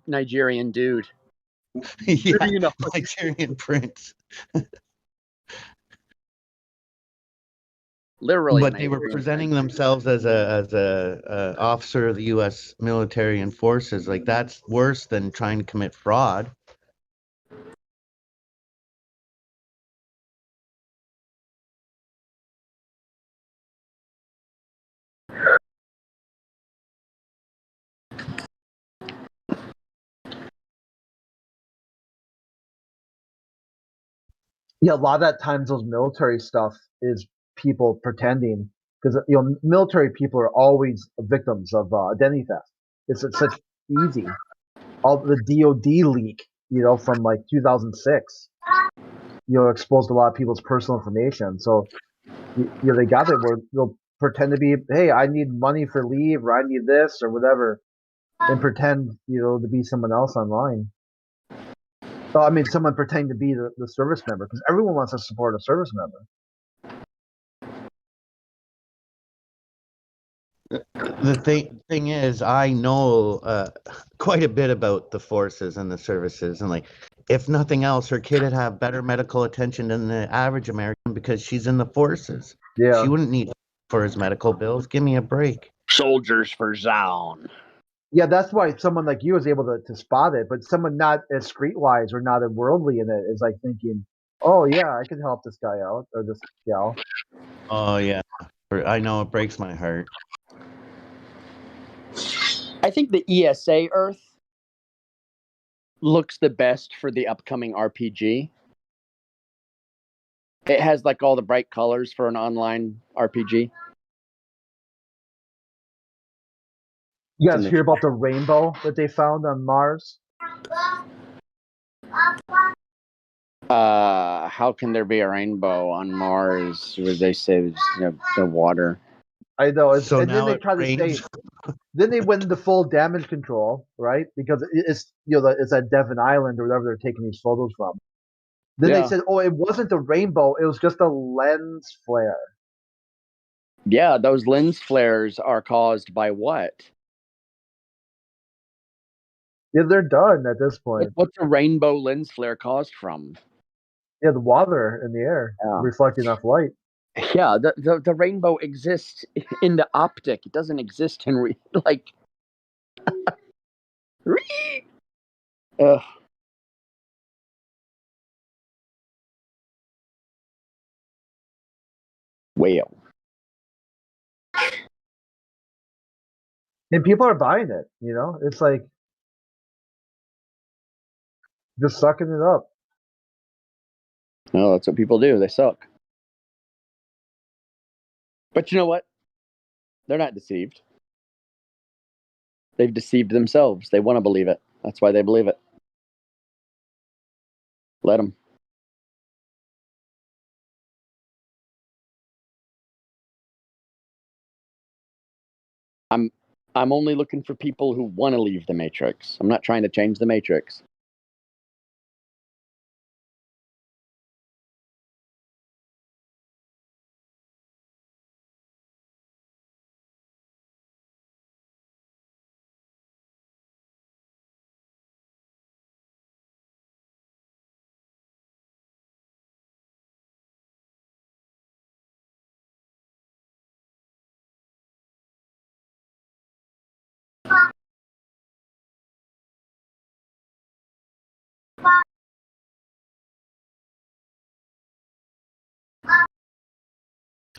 Nigerian dude. Yeah, Nigerian prince. Literally, but they were presenting themselves as a officer of the U.S. military and forces. Like, that's worse than trying to commit fraud. Yeah, a lot of that times those military stuff is people pretending, because military people are always victims of identity theft. It's such easy. All the DoD leak, from like 2006, exposed a lot of people's personal information. So they got it where they'll pretend to be, hey, I need money for leave, or I need this or whatever, and pretend to be someone else online. Oh, I mean, someone pretending to be the service member, because everyone wants to support a service member. The thing is, I know quite a bit about the forces and the services, and like, if nothing else, her kid would have better medical attention than the average American because she's in the forces. Yeah, she wouldn't need for his medical bills. Give me a break. Soldiers for Zone. Yeah, that's why someone like you is able to spot it, but someone not as streetwise or not as worldly in it is like thinking, oh yeah, I can help this guy out or this gal. Oh yeah, I know, it breaks my heart. I think the ESA Earth looks the best for the upcoming RPG. It has like all the bright colors for an online RPG. You guys hear about the rainbow that they found on Mars? How can there be a rainbow on Mars where they say the water? I know. So and then now they it try to rains. say, then they went into full damage control, right? Because it's it's at Devon Island or whatever they're taking these photos from. Then they said, oh, it wasn't a rainbow; it was just a lens flare. Yeah, those lens flares are caused by what? Yeah, they're done at this point. What's a rainbow lens flare caused from? Yeah, the water in the air reflecting off light. Yeah, the rainbow exists in the optic. It doesn't exist in like. Ugh. Whale. And people are buying it, you know? It's like just sucking it up. No, that's what people do. They suck. But you know what? They're not deceived. They've deceived themselves. They want to believe it. That's why they believe it. Let them. I'm only looking for people who want to leave the Matrix. I'm not trying to change the Matrix.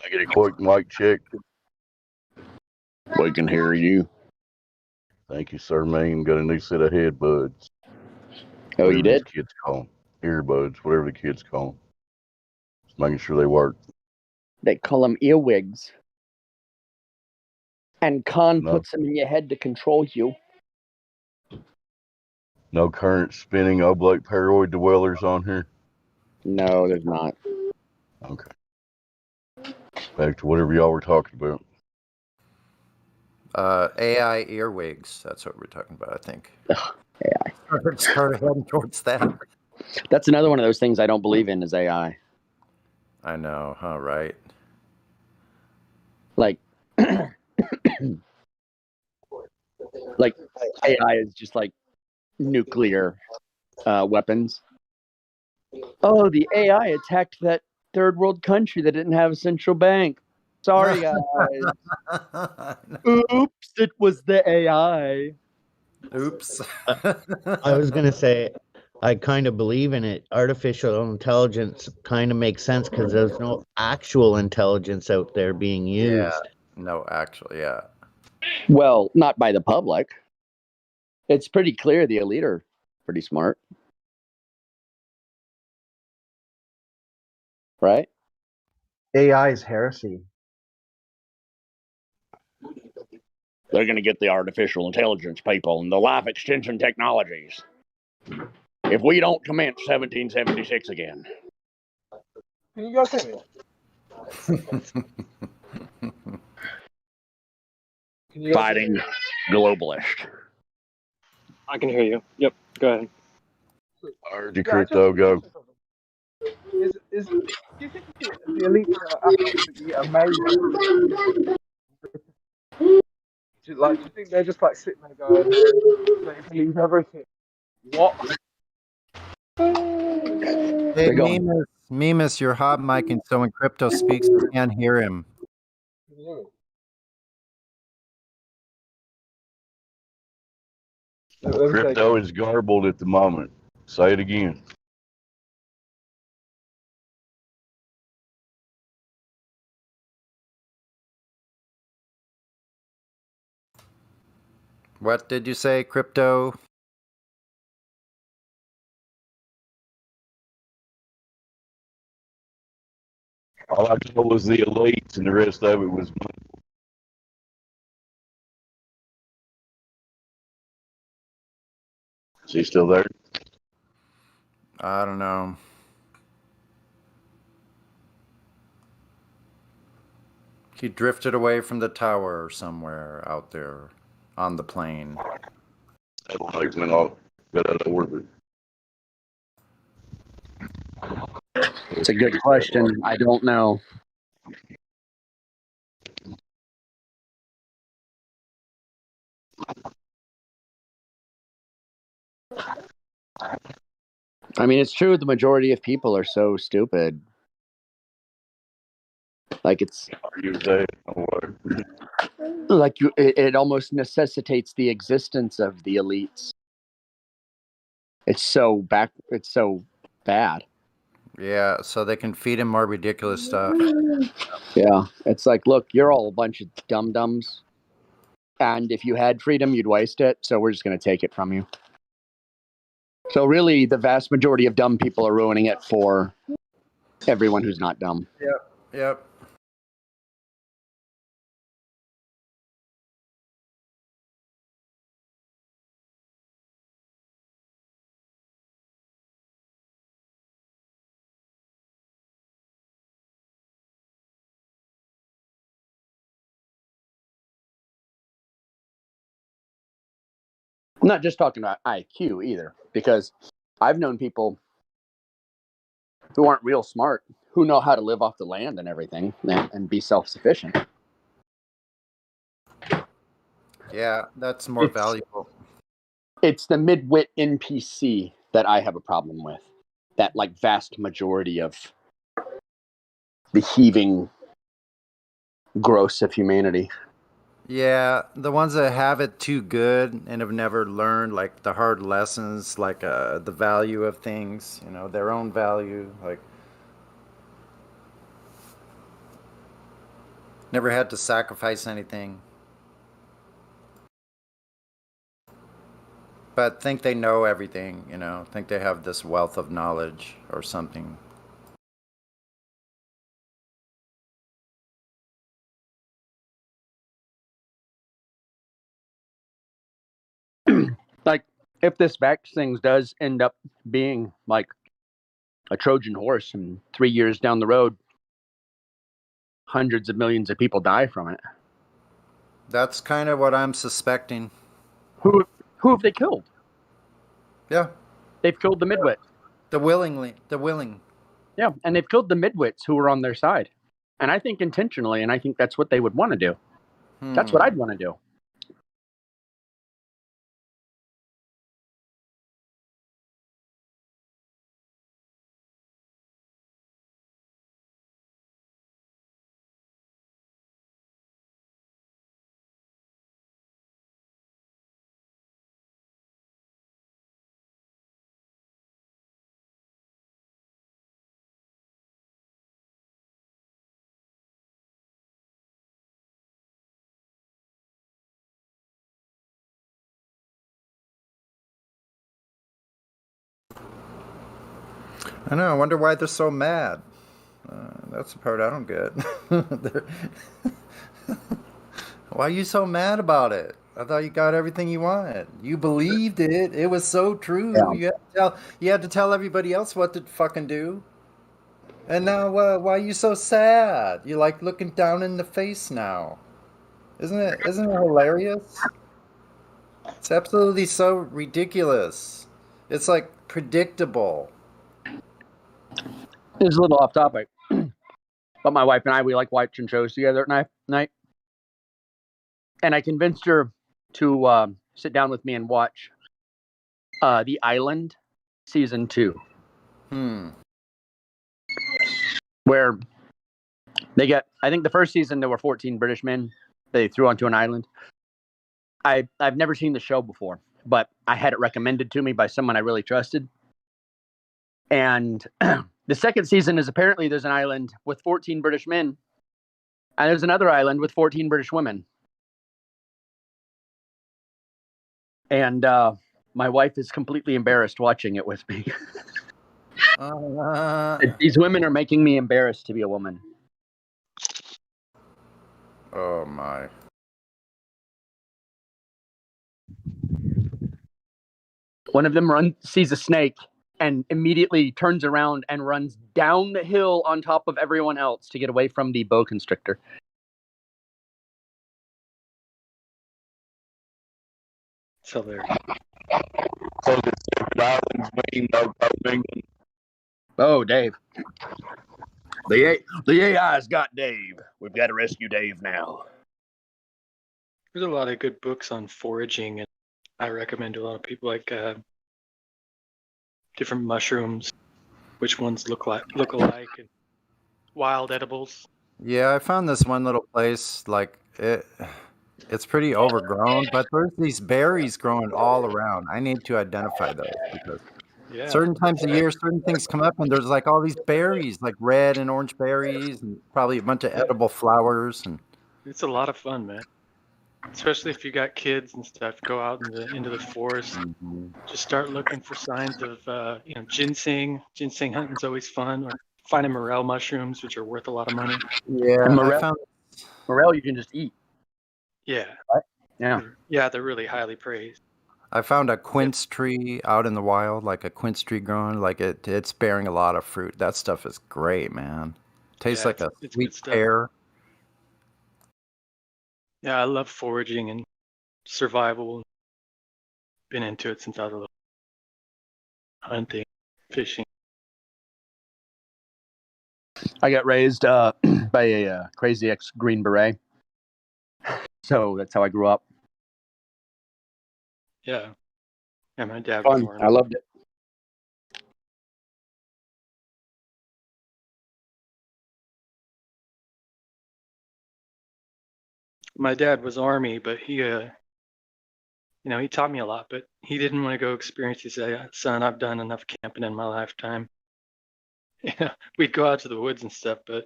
I get a quick mic check. We can hear you. Thank you, sir. Man, got a new set of headbuds. Oh, whatever you did? These kids call them. Earbuds, whatever the kids call them. Just making sure they work. They call them earwigs. And Khan No. puts them in your head to control you. No current spinning oblate paroid dwellers on here? No, there's not. Okay. Back to whatever y'all were talking about. AI earwigs. That's what we're talking about, I think. AI. Start heading towards that. That's another one of those things I don't believe in is AI. I know, huh? Right. Like, like AI is just like nuclear weapons. Oh, the AI attacked that third world country that didn't have a central bank. Sorry, guys. Oops, it was the AI. Oops. I was going to say, I kind of believe in it. Artificial intelligence kind of makes sense because there's no actual intelligence out there being used. Yeah. No, actually, yeah. Well, not by the public. It's pretty clear the elite are pretty smart. Right? AI is heresy. They're going to get the artificial intelligence people and the life extension technologies. If we don't commence 1776 again. Can you guys hear me? Fighting globalist. I can hear you. Yep, go ahead. I heard you, crypto, go. Do you think the elites are absolutely amazing? Do you think they're just like sitting there going, they believe everything? What? Hey, Mimus, you're hot micing, so when Crypto speaks, you can't hear him. Crypto is garbled at the moment. Say it again. What did you say, Crypto? All I know was the elites, and the rest of it was. Is he still there? I don't know. He drifted away from the tower or somewhere out there on the plane. I don't know. He went off, got out of orbit. It's a good question. I don't know. I mean, it's true. The majority of people are so stupid. Like it's like it almost necessitates the existence of the elites. It's so bad. Yeah, so they can feed him more ridiculous stuff. Yeah, it's like, look, you're all a bunch of dum-dums. And if you had freedom, you'd waste it. So we're just going to take it from you. So really, the vast majority of dumb people are ruining it for everyone who's not dumb. Yep. I'm not just talking about IQ either, because I've known people who aren't real smart, who know how to live off the land and everything and be self-sufficient. Yeah, that's more valuable. It's the mid-wit NPC that I have a problem with. That like vast majority of the heaving gross of humanity. Yeah, the ones that have it too good and have never learned like the hard lessons, like the value of things, you know, their own value, like never had to sacrifice anything. But think they know everything, you know, think they have this wealth of knowledge or something. Like, if this vaccine does end up being like a Trojan horse and 3 years down the road, hundreds of millions of people die from it. That's kind of what I'm suspecting. Who have they killed? Yeah. They've killed the midwits. The willing. Yeah, and they've killed the midwits who were on their side. And I think intentionally, and I think that's what they would want to do. That's what I'd want to do. I know. I wonder why they're so mad. That's the part I don't get. Why are you so mad about it? I thought you got everything you wanted. You believed it. It was so true. Yeah. You had to tell everybody else what to fucking do. And now, why are you so sad? You're like looking down in the face now. Isn't it hilarious? It's absolutely so ridiculous. It's like predictable. It's a little off topic. But my wife and I, we like watching shows together at night. And I convinced her to sit down with me and watch The Island season 2. Where they get, I think the first season there were 14 British men they threw onto an island. I've never seen the show before, but I had it recommended to me by someone I really trusted. And the second season is apparently there's an island with 14 British men, and there's another island with 14 British women. And my wife is completely embarrassed watching it with me. These women are making me embarrassed to be a woman. Oh my. One of them sees a snake and immediately turns around and runs down the hill on top of everyone else to get away from the boa constrictor. So there. Oh, Dave. The AI's got Dave. We've got to rescue Dave now. There's a lot of good books on foraging, and I recommend to a lot of people, like different mushrooms, which ones look alike, and wild edibles. Yeah, I found this one little place, like it's pretty overgrown, but there's these berries growing all around. I need to identify those because certain times of year, certain things come up, and there's like all these berries, like red and orange berries, and probably a bunch of edible flowers. And it's a lot of fun, man. Especially if you got kids and stuff, go out into the forest. Just start looking for signs of ginseng. Ginseng hunting's always fun, or finding morel mushrooms, which are worth a lot of money. Yeah, And I found. morel you can just eat. Yeah. Right? Yeah. Yeah, they're really highly praised. I found a quince tree out in the wild, like a quince tree growing, like it's bearing a lot of fruit. That stuff is great, man. Tastes Yeah, like a it's sweet good stuff. pear. Yeah, I love foraging and survival. Been into it since I was a little. Hunting, fishing. I got raised by a crazy ex-Green Beret. So that's how I grew up. Yeah. Yeah, my dad was Fun. more. I loved it. My dad was Army, but he he taught me a lot, but he didn't want to go experience. He said, "Son, I've done enough camping in my lifetime." Yeah, we'd go out to the woods and stuff, but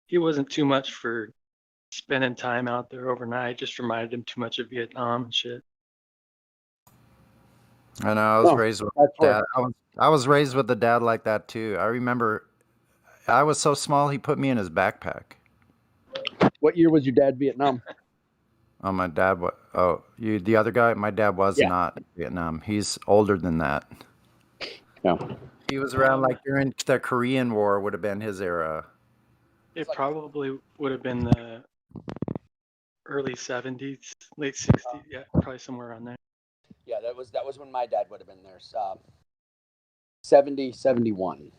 he wasn't too much for spending time out there overnight. Just reminded him too much of Vietnam and shit. I know. I was raised with dad. I was raised with a dad like that too. I remember, I was so small he put me in his backpack. What year was your dad Vietnam? Oh, my dad. What? Oh, you, the other guy. My dad was not in Vietnam. He's older than that. Yeah. He was around like during the Korean War. Would have been his era. It probably would have been the early 70s, late 60s. Yeah, probably somewhere around there. Yeah, that was when my dad would have been there. 70, 71.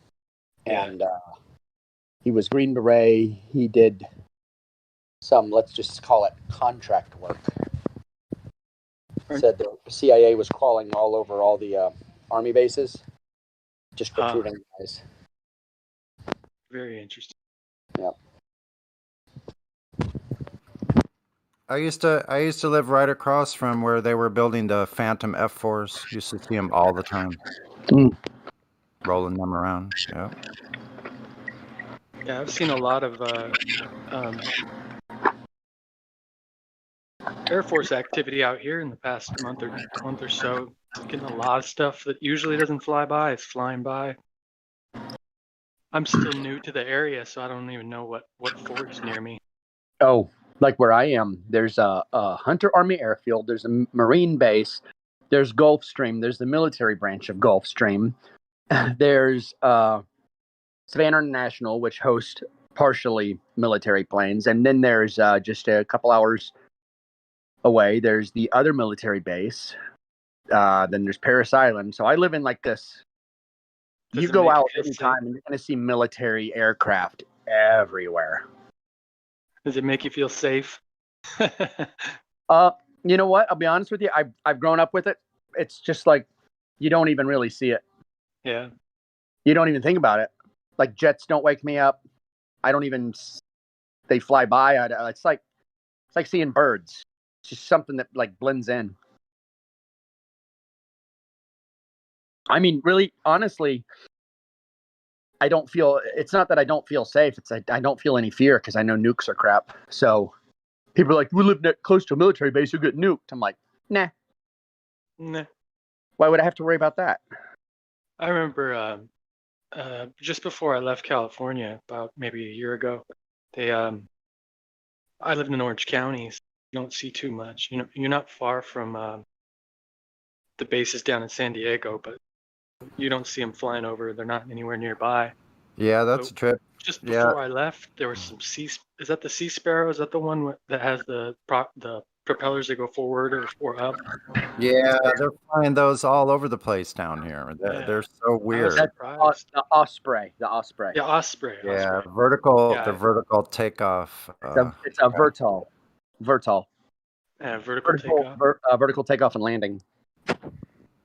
And he was Green Beret. He did some, let's just call it contract work. Said the CIA was crawling all over all the Army bases, just recruiting guys. Very interesting. Yeah. I used to live right across from where they were building the Phantom F4s. Used to see them all the time, rolling them around. Yeah. Yeah, I've seen a lot of Air Force activity out here in the past month or so. Getting a lot of stuff that usually doesn't fly by. It's flying by. I'm still new to the area, so I don't even know what fort's near me. Oh, like where I am, there's a Hunter Army Airfield. There's a Marine base. There's Gulfstream. There's the military branch of Gulfstream. There's Savannah International, which hosts partially military planes, and then there's just a couple hours away. There's the other military base. Then there's Parris Island. So I live in like this. You go out anytime and you're going to see military aircraft everywhere. Does it make you feel safe? You know what? I'll be honest with you. I've grown up with it. It's just like you don't even really see it. Yeah. You don't even think about it. Like jets don't wake me up. I don't even. They fly by. It's like seeing birds. It's just something that like blends in. I mean, really, honestly, I don't feel. It's not that I don't feel safe. It's I don't feel any fear because I know nukes are crap. So people are like, we live close to a military base, you'll get nuked. I'm like, nah. Nah. Why would I have to worry about that? I remember just before I left California, about maybe a year ago, I lived in Orange County. So you don't see too much. You know, you're not far from the bases down in San Diego, but you don't see them flying over. They're not anywhere nearby. Yeah, that's a trip. Just before I left, there was some Is that the Sea Sparrow? Is that the one that has the propellers that go forward or up? Yeah, they're flying those all over the place down here. They're so weird. The Osprey. The Osprey. Yeah, Osprey. Yeah, vertical. Yeah. The vertical takeoff. It's a Vertol. Vertol. Yeah, vertical takeoff. Vertical takeoff and landing.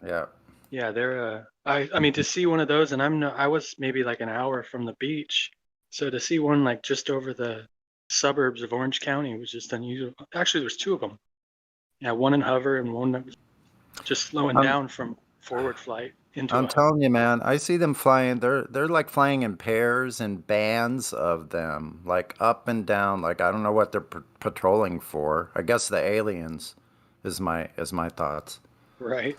Yeah. Yeah, they're. I mean, to see one of those, and I was maybe like an hour from the beach, so to see one like just over the suburbs of Orange County was just unusual. Actually, there was two of them. Yeah, one in hover and one that was just slowing down from forward flight. into I'm a telling you, man, I see them flying. They're like flying in pairs and bands of them, like up and down. Like I don't know what they're patrolling for. I guess the aliens is my thoughts. right.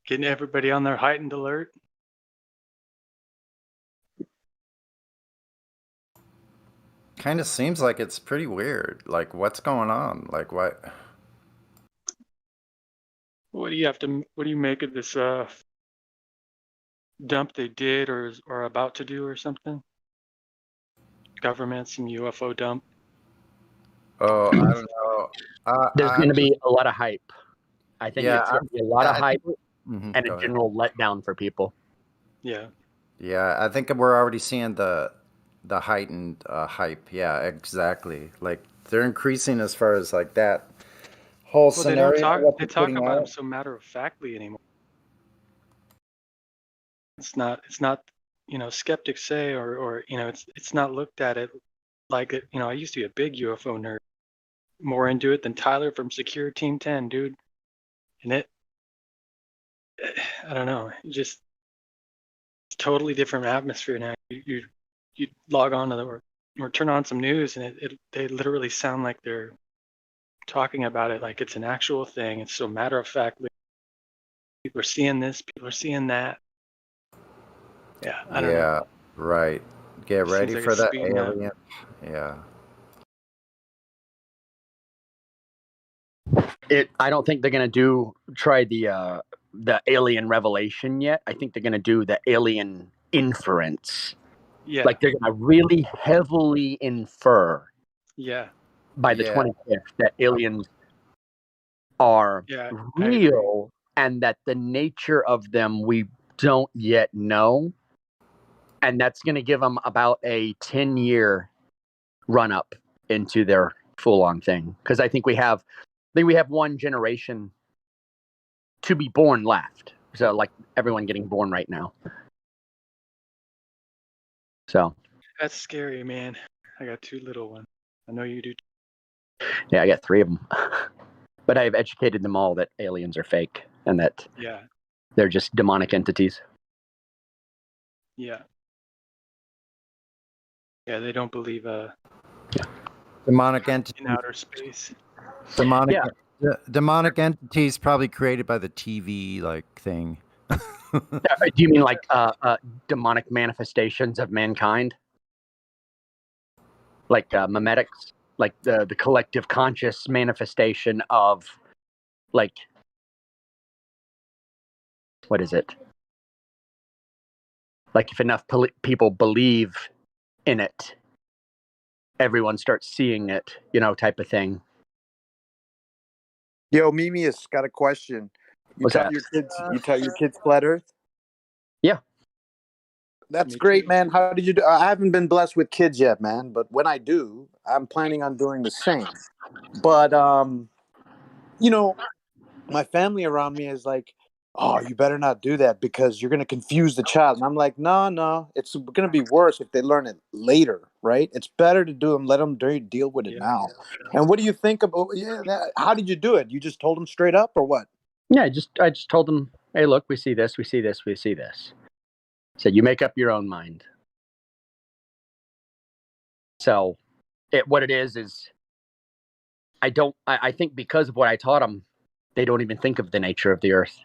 Getting everybody on their heightened alert. Kind of seems like it's pretty weird. Like what's going on? Like what? What do you make of this dump they did or are about to do or something? Government, some UFO dump. Oh, I don't know. There's going to be a lot of hype. I think Yeah, it's going to be a lot of I hype think and go a ahead. general letdown for people. Yeah. Yeah, I think we're already seeing the heightened hype. Yeah, exactly. Like they're increasing as far as like that whole Well, they don't scenario talk. what They they're talk putting about them out. so matter of factly anymore. It's not. It's not. Skeptics say, or it's not looked at it like it. I used to be a big UFO nerd, more into it than Tyler from Secure Team 10, dude. And I don't know. It's totally different atmosphere now. You log on to or turn on some news, and they literally sound like they're talking about it like it's an actual thing. It's so matter of factly. People are seeing this. People are seeing that. Yeah, I don't know. Yeah, right. Get It seems ready like for it's the speeding up. alien. Yeah. I don't think they're going to try the alien revelation yet. I think they're going to do the alien inference. Yeah. Like they're going to really heavily infer Yeah. by the Yeah. 25th that aliens are Yeah, I agree. real and that the nature of them we don't yet know. And that's going to give them about a 10-year run up into their full on thing. Because I think we have one generation to be born left. So like everyone getting born right now. So That's scary, man. I got 2 little ones. I know you do. yeah, I got 3 of them. But I've educated them all that aliens are fake and that Yeah. they're just demonic entities. Yeah. Yeah, they don't believe Demonic in entity. outer space. Demonic. Yeah. Demonic entities probably created by the TV like thing. Do you mean like demonic manifestations of mankind? Like memetics? Like the collective conscious manifestation of like what is it? Like if enough people believe in it, everyone starts seeing it, type of thing. Yo, Mimius, got a question. What's that? You tell your kids flat Earth? Yeah. That's Me great, too. man. How did you do? I haven't been blessed with kids yet, man. But when I do, I'm planning on doing the same. But my family around me is like, "Oh, you better not do that because you're gonna confuse the child." And I'm like, "No, it's gonna be worse if they learn it later, right? It's better to do them, let them deal with it Yeah. now." And what do you think about? How did you do it? You just told them straight up, or what? Yeah, I just told them, hey, look, we see this, we see this, we see this. So you make up your own mind. So what it is I think because of what I taught them, they don't even think of the nature of the earth,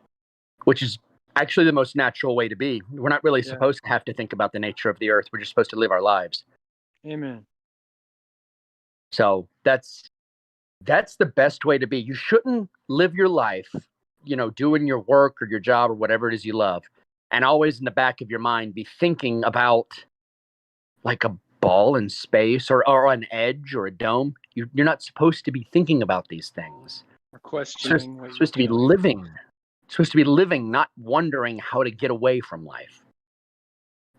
which is actually the most natural way to be. We're not really supposed to have to think about the nature of the earth. We're just supposed to live our lives. Amen. So that's the best way to be. You shouldn't live your life, doing your work or your job or whatever it is you love, and always in the back of your mind be thinking about like a ball in space or an edge or a dome. You're not supposed to be thinking about these things. Or questioning what You're supposed to be living. Supposed to be living, not wondering how to get away from life.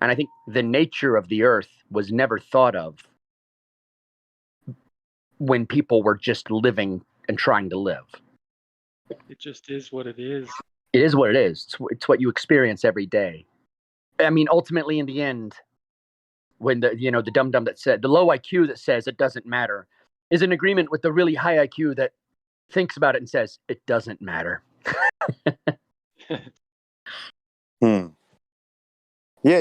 And I think the nature of the earth was never thought of when people were just living and trying to live. It just is what it is. It is what it is. It's what you experience every day. I mean, ultimately, in the end, when the dum-dum that said, the low IQ that says it doesn't matter, is in agreement with the really high IQ that thinks about it and says, it doesn't matter. Yeah,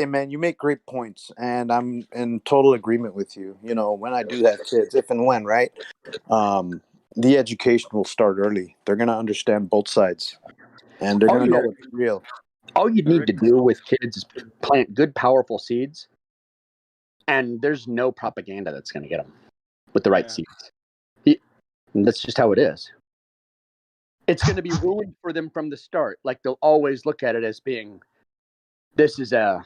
man, you make great points, and I'm in total agreement with you. You know, when I do have kids, if and when, right? The education will start early. They're gonna understand both sides, and they're gonna know what's real. All you need to do with kids is plant good, powerful seeds, and there's no propaganda that's going to get them with the right seeds. That's just how it is. It's going to be ruined for them from the start. Like, they'll always look at it as being, this is a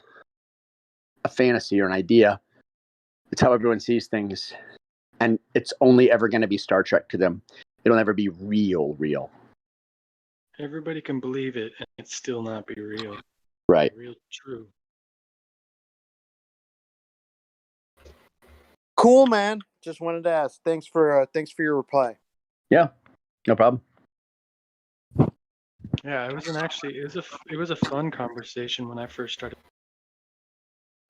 fantasy or an idea. It's how everyone sees things, and it's only ever going to be Star Trek to them. It'll never be real. Everybody can believe it, and it still not be real. Right. Real true. Cool, man. Just wanted to ask. Thanks for your reply. Yeah, no problem. Yeah, it was a fun conversation when I first started.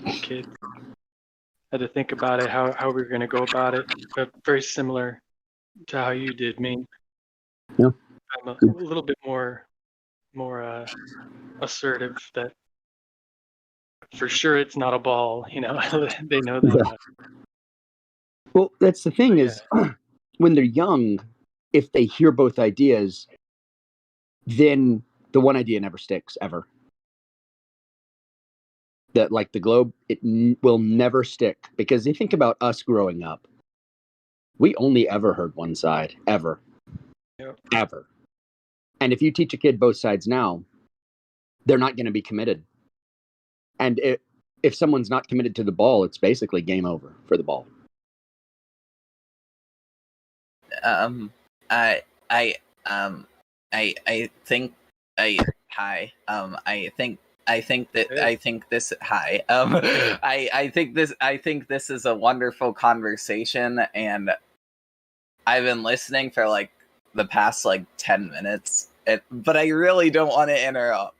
Kid had to think about it, how we were going to go about it, but very similar to how you did me. Yeah. I'm a little bit more assertive that for sure it's not a ball, you know. They know that. Yeah. Well, that's the thing is, when they're young, if they hear both ideas, then the one idea never sticks, ever. That, like the globe, it will never stick. Because you think about us growing up, we only ever heard one side, ever. Yep. Ever. And if you teach a kid both sides now, they're not going to be committed. And if someone's not committed to the ball, it's basically game over for the ball. I think this is a wonderful conversation, and I've been listening for like the past 10 minutes, but I really don't want to interrupt.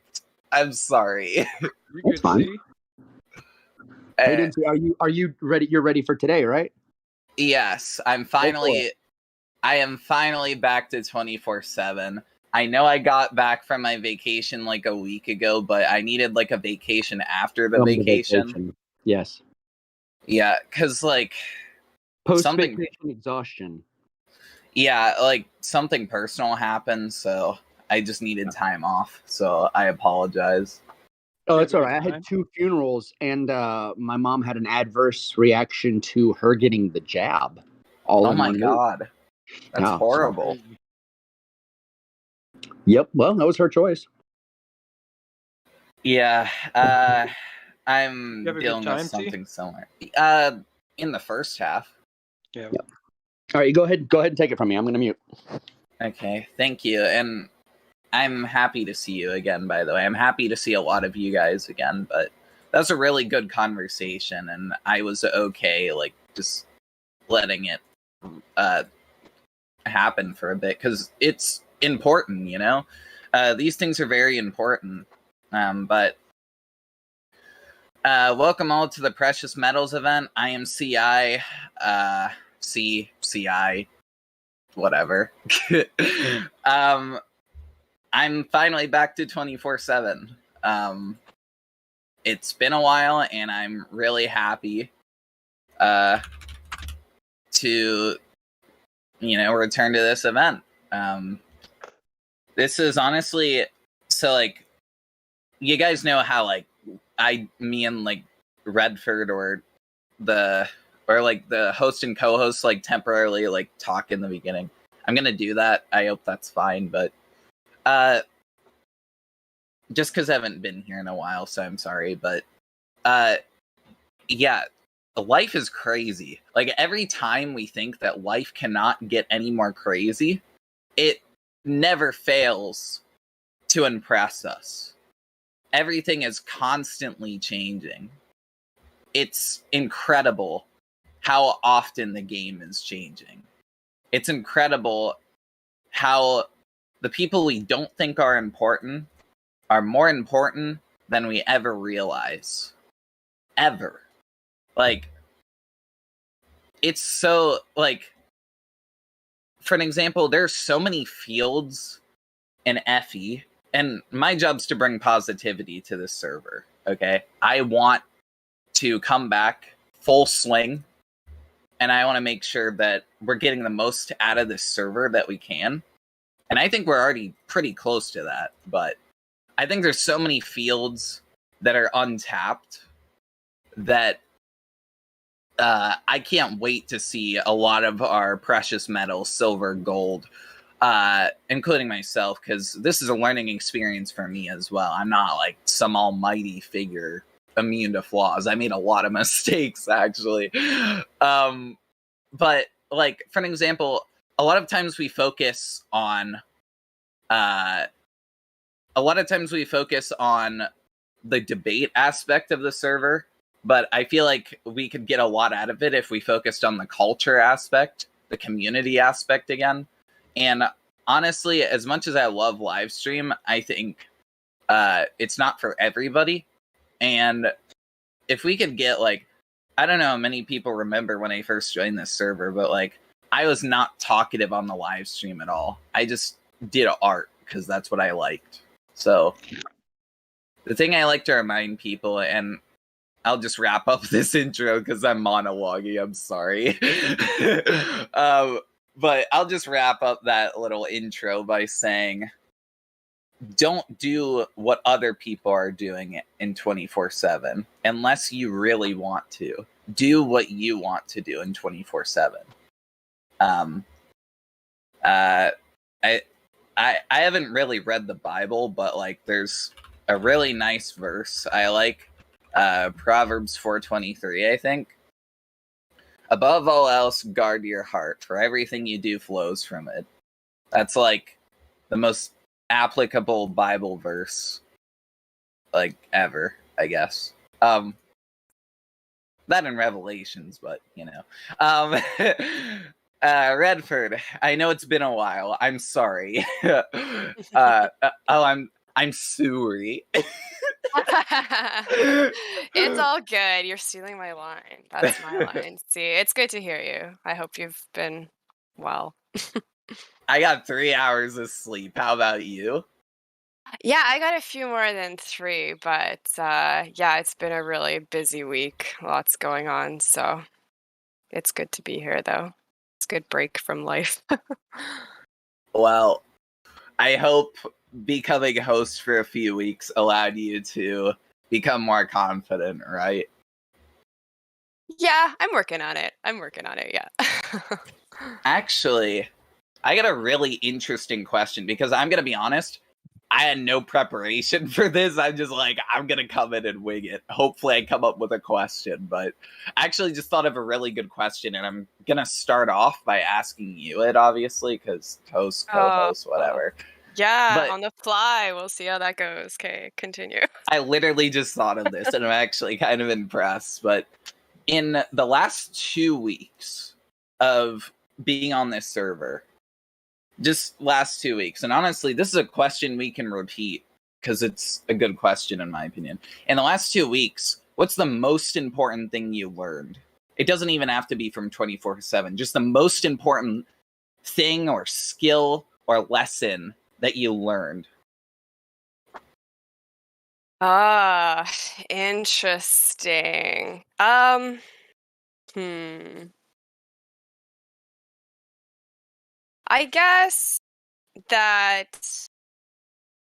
I'm sorry. That's fine. Are you ready? You're ready for today, right? Yes, I am finally back to 24/7. I know I got back from my vacation like a week ago, but I needed like a vacation after the vacation. Yes. Yeah, because post-vacation exhaustion. Yeah, something personal happened, so I just needed time off. So I apologize. Oh, it's all right. I had 2 funerals, and my mom had an adverse reaction to her getting the jab. Oh my God. That's horrible. So. Yep. Well, that was her choice. Yeah. I'm dealing with something similar. In the first half. Yeah. Yep. All right, go ahead and take it from me. I'm going to mute. Okay, thank you. And I'm happy to see you again, by the way. I'm happy to see a lot of you guys again, but that was a really good conversation, and I was okay, just letting it happen for a bit, because it's important, you know? These things are very important. But welcome all to the Precious Metals event. I am CI, CI, whatever. I'm finally back to 24/7. It's been a while, and I'm really happy to, return to this event. This is honestly, so you guys know how me and Redford or the host and co-host temporarily talk in the beginning. I'm gonna do that. I hope that's fine, but just because I haven't been here in a while, so I'm sorry, but yeah, life is crazy. Every time we think that life cannot get any more crazy, it never fails to impress us. Everything is constantly changing. It's incredible how often the game is changing. It's incredible how the people we don't think are important are more important than we ever realize. Ever. It's so, for an example, there's so many fields in FE, and my job's to bring positivity to this server. Okay, I want to come back full swing, and I want to make sure that we're getting the most out of this server that we can. And I think we're already pretty close to that, but I think there's so many fields that are untapped that I can't wait to see a lot of our precious metals, silver, gold, including myself, because this is a learning experience for me as well. I'm not like some almighty figure immune to flaws. I made a lot of mistakes, actually. But like, for an example, a lot of times we focus on the debate aspect of the server, but I feel like we could get a lot out of it if we focused on the culture aspect, the community aspect again. And honestly, as much as I love Livestream, I think it's not for everybody. And if we could get, like, I don't know how many people remember when I first joined this server, but like, I was not talkative on the live stream at all. I just did art because that's what I liked. So the thing I like to remind people, and I'll just wrap up this intro because I'm monologuing, I'm sorry. But I'll just wrap up that little intro by saying, don't do what other people are doing in 24/7 unless you really want to. Do what you want to do in 24/7. I haven't really read the Bible, but like, there's a really nice verse I like, Proverbs 4:23, I think. Above all else, guard your heart, for everything you do flows from it. That's like the most applicable Bible verse like ever, I guess. That in Revelations, but you know. Redford, I know it's been a while. I'm sorry. I'm sorry. It's all good. You're stealing my line. That's my line. See, it's good to hear you. I hope you've been well. I got 3 hours of sleep. How about you? Yeah, I got a few more than 3, but yeah, it's been a really busy week. Lots going on, so it's good to be here, though. It's a good break from life. Well, I hope becoming a host for a few weeks allowed you to become more confident, right? Yeah, I'm working on it. Yeah. Actually, I got a really interesting question because I'm going to be honest, I had no preparation for this. I'm just like, I'm going to come in and wing it. Hopefully I come up with a question, but I actually just thought of a really good question, and I'm going to start off by asking you it, obviously, because host, co-host, whatever. Yeah, But on the fly. We'll see how that goes. Okay, continue. I literally just thought of this, and I'm actually kind of impressed. But in the last 2 weeks of being on this server, just last 2 weeks, and honestly, this is a question we can repeat because it's a good question in my opinion. In the last 2 weeks, what's the most important thing you learned? It doesn't even have to be from 24/7, just the most important thing or skill or lesson that you learned. Ah, interesting. I guess that,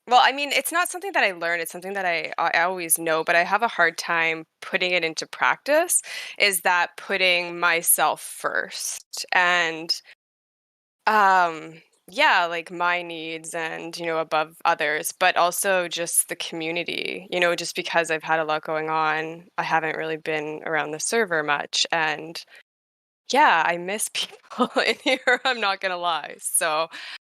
well, I mean, it's not something that I learned, it's something that I always know, but I have a hard time putting it into practice, is that putting myself first. And yeah, like my needs and, above others, but also just the community, just because I've had a lot going on, I haven't really been around the server much. And yeah, I miss people in here, I'm not gonna lie. So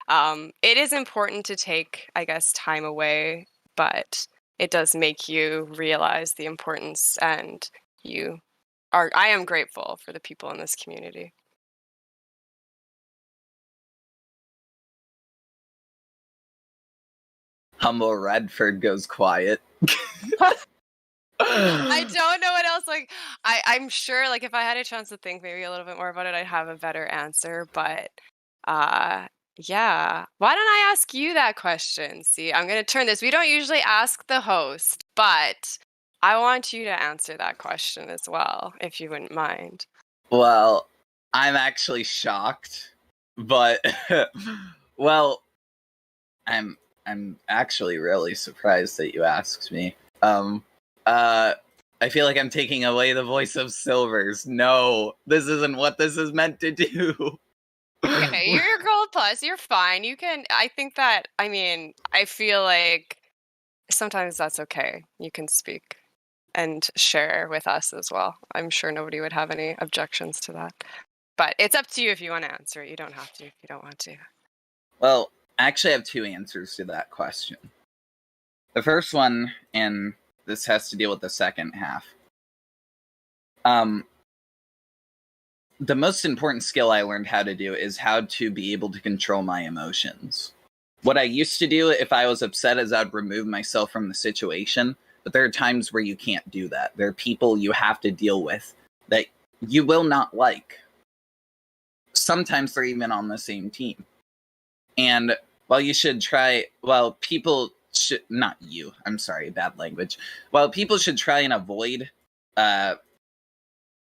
it is important to take, I guess, time away, but it does make you realize the importance, and I am grateful for the people in this community. Humble Redford goes quiet. I don't know what else. Like, I'm sure, like, if I had a chance to think maybe a little bit more about it, I'd have a better answer. But Yeah. Why don't I ask you that question? See, I'm going to turn this. We don't usually ask the host, but I want you to answer that question as well, if you wouldn't mind. Well, I'm actually shocked, but well, I'm actually really surprised that you asked me. I feel like I'm taking away the voice of Silvers. No, this isn't what this is meant to do. Okay, you're gold plus. You're fine. You can. I think that. I mean, I feel like sometimes that's okay. You can speak and share with us as well. I'm sure nobody would have any objections to that. But it's up to you if you want to answer it. You don't have to if you don't want to. Well, I actually have two answers to that question. The first one, and this has to deal with the second half. The most important skill I learned how to do is how to be able to control my emotions. What I used to do if I was upset is I'd remove myself from the situation, but there are times where you can't do that. There are people you have to deal with that you will not like. Sometimes they're even on the same team. And while you should try, well, people should, not you, I'm sorry, bad language. While people should try and avoid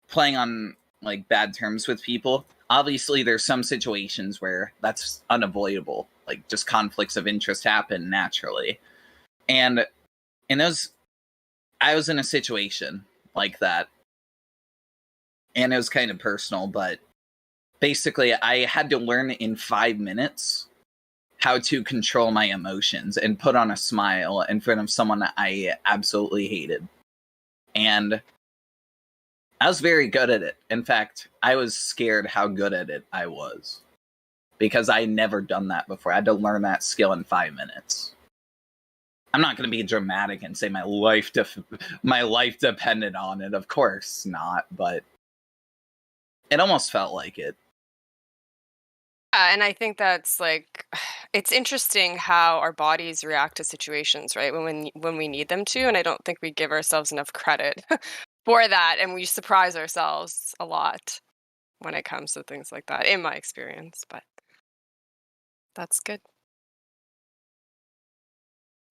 playing on like bad terms with people, obviously there's some situations where that's unavoidable. Like just conflicts of interest happen naturally. And in those, I was in a situation like that. And it was kind of personal, but basically I had to learn in 5 minutes how to control my emotions and put on a smile in front of someone that I absolutely hated. And I was very good at it. In fact, I was scared how good at it I was. Because I had never done that before. I had to learn that skill in 5 minutes. I'm not going to be dramatic and say my life depended on it. Of course not, but it almost felt like it. And I think that's like, it's interesting how our bodies react to situations, right? When we need them to, and I don't think we give ourselves enough credit for that, and we surprise ourselves a lot when it comes to things like that, in my experience. But that's good.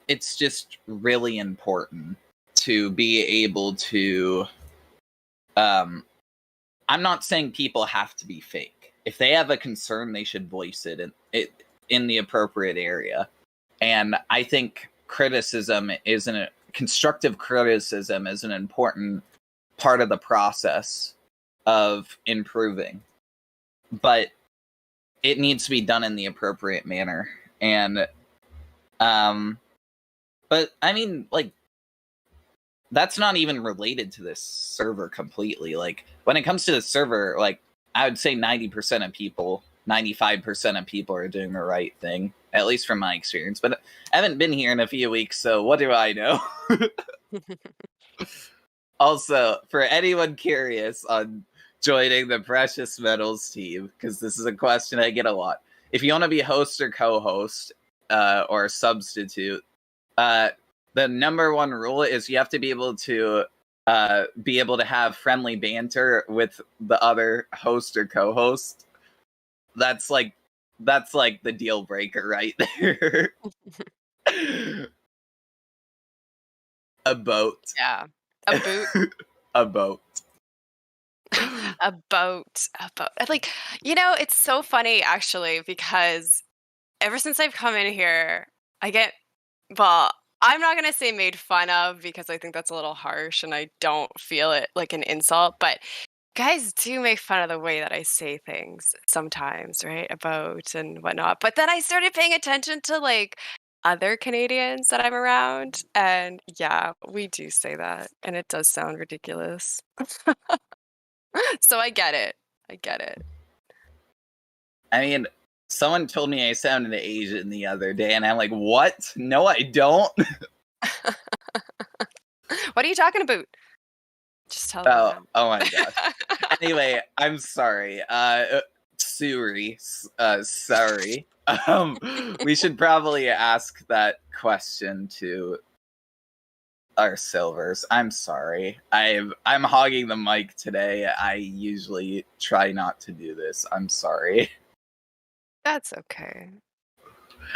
It's just really important to be able to. I'm not saying people have to be fake. If they have a concern, they should voice it in the appropriate area. And I think constructive criticism is an important part of the process of improving. But it needs to be done in the appropriate manner. And but I mean, like, that's not even related to this server completely. Like, when it comes to the server, like, I would say 90% of people, 95% of people are doing the right thing, at least from my experience. But I haven't been here in a few weeks, so what do I know? Also, for anyone curious on joining the Precious Metals team, because this is a question I get a lot. If you want to be host or co-host, or substitute, the number one rule is you have to be able to have friendly banter with the other host or co-host. That's like the deal breaker right there. A boat. Yeah. A boot. A boat. A boat. Like, you know, it's so funny actually, because ever since I've come in here, I get, well, I'm not going to say made fun of, because I think that's a little harsh and I don't feel it like an insult, but guys do make fun of the way that I say things sometimes, right? About and whatnot. But then I started paying attention to like other Canadians that I'm around, and yeah, we do say that, and it does sound ridiculous. So I get it. I mean, someone told me I sounded Asian the other day, and I'm like, what? No, I don't. What are you talking about? Just tell them. Oh my gosh. Anyway, I'm sorry. Sorry. We should probably ask that question to our Silvers. I'm sorry. I'm hogging the mic today. I usually try not to do this. I'm sorry. That's okay.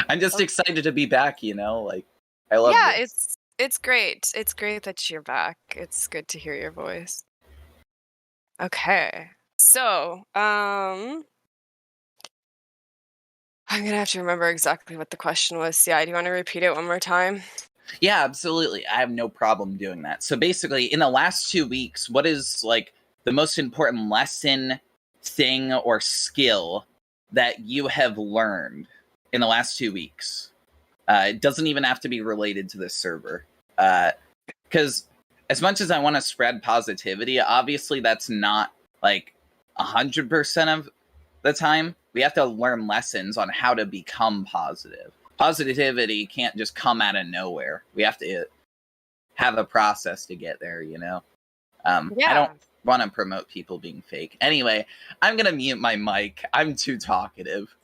I'm just excited to be back, you know? Like, I love Yeah, this. it's great. It's great that you're back. It's good to hear your voice. Okay. So, I'm gonna have to remember exactly what the question was. Yeah, do you want to repeat it one more time? Yeah, absolutely. I have no problem doing that. So basically, in the last 2 weeks, what is like the most important lesson, thing, or skill that you have learned in the last 2 weeks? It doesn't even have to be related to this server. Because as much as I want to spread positivity, obviously that's not like 100% of the time. We have to learn lessons on how to become positive. Positivity can't just come out of nowhere. We have to have a process to get there, you know? I don't want to promote people being fake. Anyway, I'm going to mute my mic. I'm too talkative.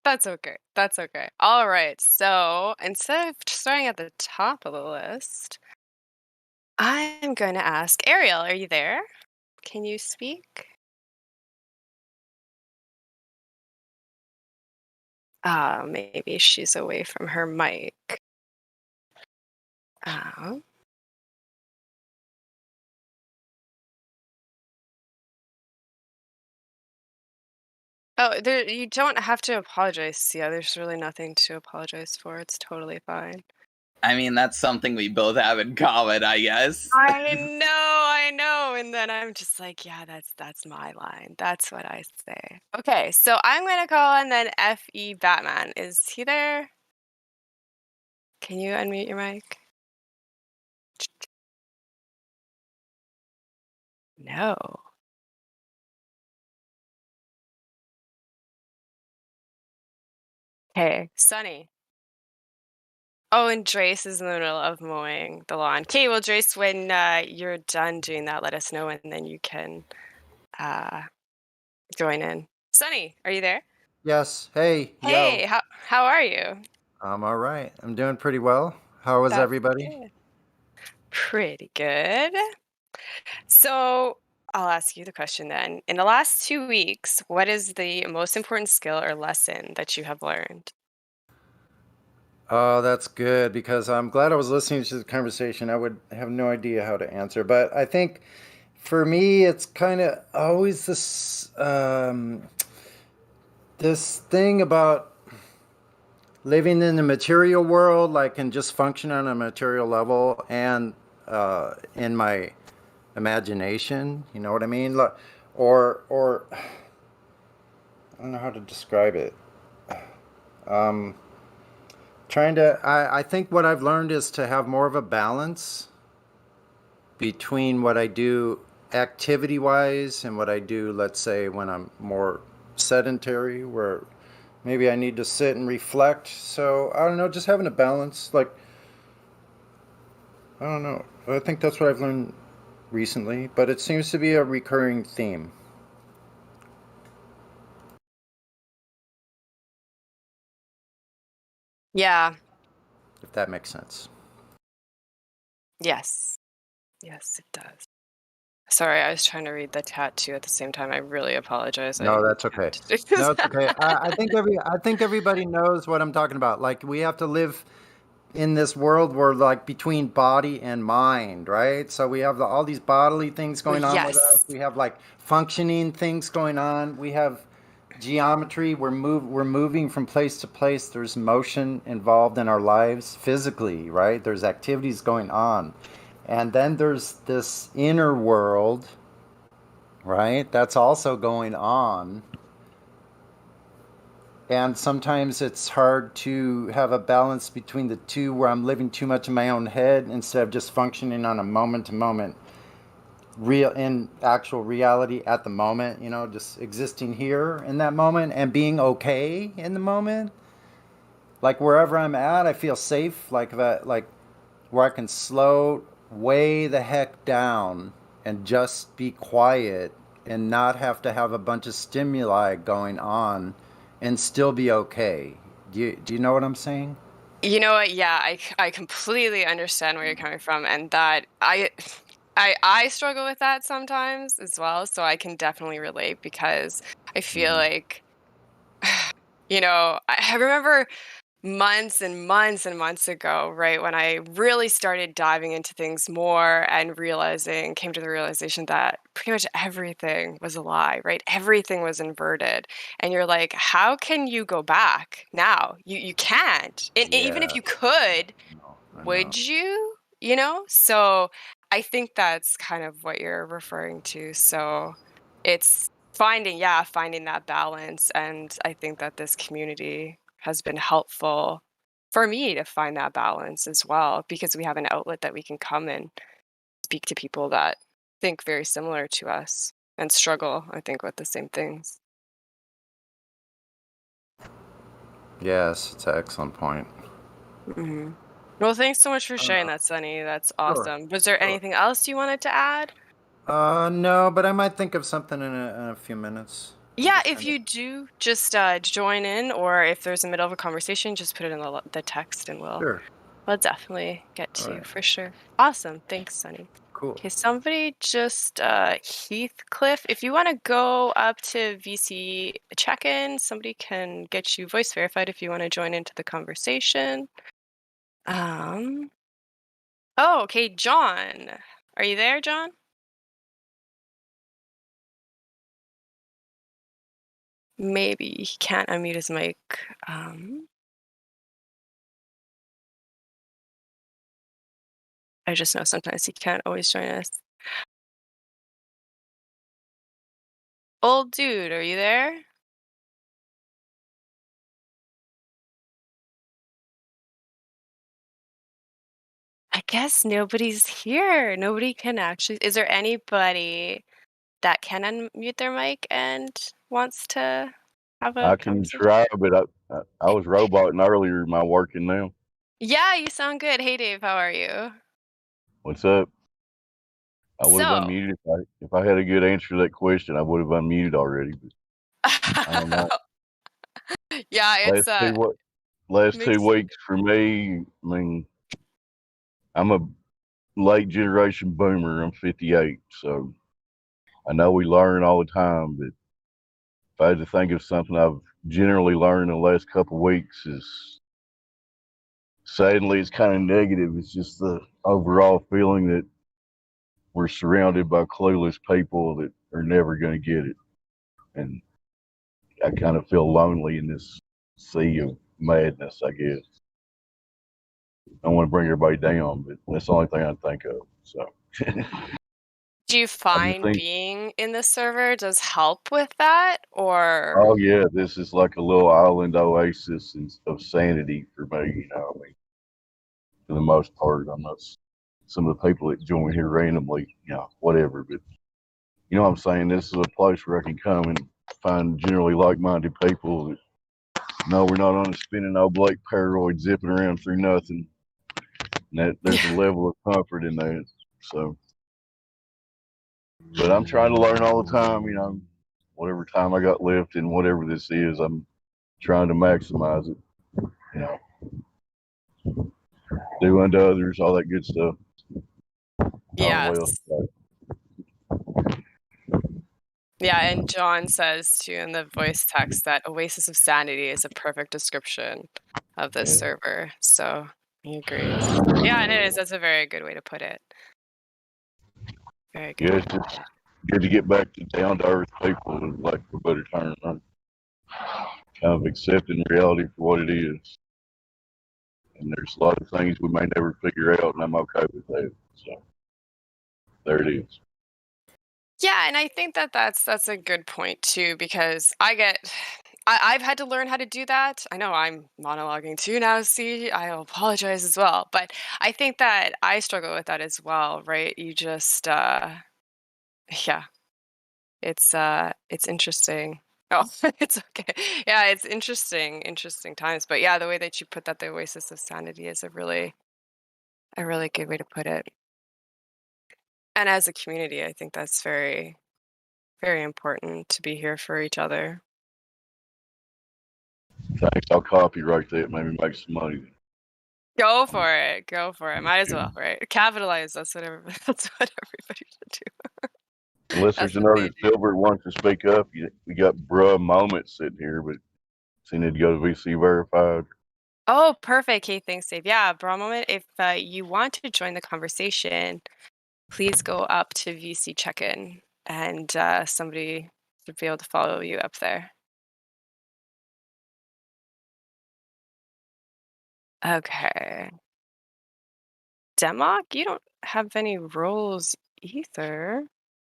That's okay. That's okay. All right. So instead of starting at the top of the list, I'm going to ask Ariel, are you there? Can you speak? Maybe she's away from her mic. Oh, you don't have to apologize. Yeah, there's really nothing to apologize for. It's totally fine. I mean, that's something we both have in common, I guess. I know. And then I'm just like, yeah, that's my line. That's what I say. Okay, so I'm gonna call and then F.E. Batman. Is he there? Can you unmute your mic? No. Hey, Sunny. Oh, and Drace is in the middle of mowing the lawn. Okay, well, Drace, when you're done doing that, let us know, and then you can join in. Sunny, are you there? Yes. Hey. Hey, Yo. how are you? I'm all right. I'm doing pretty well. How was That's everybody? good. Pretty good. So I'll ask you the question then. In the last 2 weeks, what is the most important skill or lesson that you have learned? Oh, that's good because I'm glad I was listening to the conversation. I would have no idea how to answer, but I think for me, it's kind of always this thing about living in the material world, like and just function on a material level, and in my imagination. You know what I mean? Or I don't know how to describe it. I think what I've learned is to have more of a balance between what I do activity wise and what I do, let's say, when I'm more sedentary, where maybe I need to sit and reflect. So I don't know, just having a balance. Like, I don't know. I think that's what I've learned recently, but it seems to be a recurring theme. Yeah. If that makes sense. Yes. Yes, it does. Sorry, I was trying to read the tattoo at the same time. I really apologize. No, that's okay. No, it's okay. I think everybody knows what I'm talking about. Like we have to live in this world where like between body and mind, right? So we have all these bodily things going on with us. We have like functioning things going on. We have geometry. We're moving from place to place. There's motion involved in our lives physically, right? There's activities going on. And then there's this inner world, right? That's also going on. And sometimes it's hard to have a balance between the two where I'm living too much in my own head instead of just functioning on a moment to moment, in actual reality at the moment, you know, just existing here in that moment and being okay in the moment. Like wherever I'm at, I feel safe, like where I can slow way the heck down and just be quiet and not have to have a bunch of stimuli going on and still be okay. Do you know what I'm saying? You know what? Yeah, I completely understand where you're coming from, and that I struggle with that sometimes as well. So I can definitely relate because I feel like You know, I remember months and months and months ago, right, when I really started diving into things more and came to the realization that pretty much everything was a lie, right? Everything was inverted. And you're like, how can you go back now? You can't. And even if Yeah. you could, I know. would you? You know? So I think that's kind of what you're referring to. So it's finding that balance. And I think that this community has been helpful for me to find that balance as well, because we have an outlet that we can come and speak to people that think very similar to us and struggle, I think, with the same things. Yes, it's an excellent point. Hmm. Well, thanks so much for sharing that, Sunny. That's awesome. Was there anything else you wanted to add? No, but I might think of something in a few minutes. Yeah, if you do, just join in, or if there's a middle of a conversation, just put it in the text, and we'll definitely get to you Alright. for sure. Awesome, thanks, Sunny. Cool. Okay, somebody just Heathcliff, if you want to go up to VC check-in, somebody can get you voice verified if you want to join into the conversation. Oh, okay, John, are you there, John? Maybe he can't unmute his mic. I just know sometimes he can't always join us. Old dude, are you there? I guess nobody's here. Nobody can actually. Is there anybody that can unmute their mic and wants to have a I can conversation? try, but I was roboting earlier. Am I working now? Yeah, you sound good. Hey, Dave, how are you? What's up? I would have So, unmuted if I had a good answer to that question. I would have unmuted already. But I don't know. yeah, it's last 2 makes weeks for me. I mean, I'm a late generation boomer. I'm 58, so I know we learn all the time. But if I had to think of something I've generally learned in the last couple of weeks, is sadly it's kind of negative. It's just the overall feeling that we're surrounded by clueless people that are never going to get it, and I kind of feel lonely in this sea of madness, I guess. I don't want to bring everybody down, but that's the only thing I think of. So, do you find being in the server does help with that, or? oh yeah, this is like a little island oasis of sanity for me. You know, I mean, for the most part, I'm not some of the people that join here randomly, you know, whatever. But you know what I'm saying? This is a place where I can come and find generally like-minded people that no, we're not on a spinning oblate paroid zipping around through nothing. And that there's a level of comfort in that. So, but I'm trying to learn all the time. You know, whatever time I got left in whatever this is, I'm trying to maximize it. You know, do unto others, all that good stuff. Yes. Yeah, and John says too in the voice text that Oasis of Sanity is a perfect description of this server. So he agrees. Yeah, and it is. That's a very good way to put it. Very good. Yeah, it's just good to get back to down to earth people, like for a better term. I'm kind of accepting reality for what it is. And there's a lot of things we may never figure out, and I'm okay with that. So there it is. Yeah, and I think that that's a good point too, because I've had to learn how to do that. I know I'm monologuing too now, see, I apologize as well. But I think that I struggle with that as well, right? You just yeah. It's interesting. Oh, it's okay. Yeah, it's interesting times. But yeah, the way that you put that, the Oasis of Sanity is a really good way to put it. And as a community, I think that's very, very important to be here for each other. Thanks. I'll copyright that. Maybe make some money. Go for it. Might as well, right? Capitalize. That's what everybody should do. Unless there's another silver who wants to speak up, we got bruh moments sitting here, but So you need to go to VC verified. Oh, perfect. Hey, thanks, Dave. Yeah, bra moment. If you want to join the conversation, please go up to VC check-in, and somebody should be able to follow you up there. Okay. Demok, you don't have any roles either.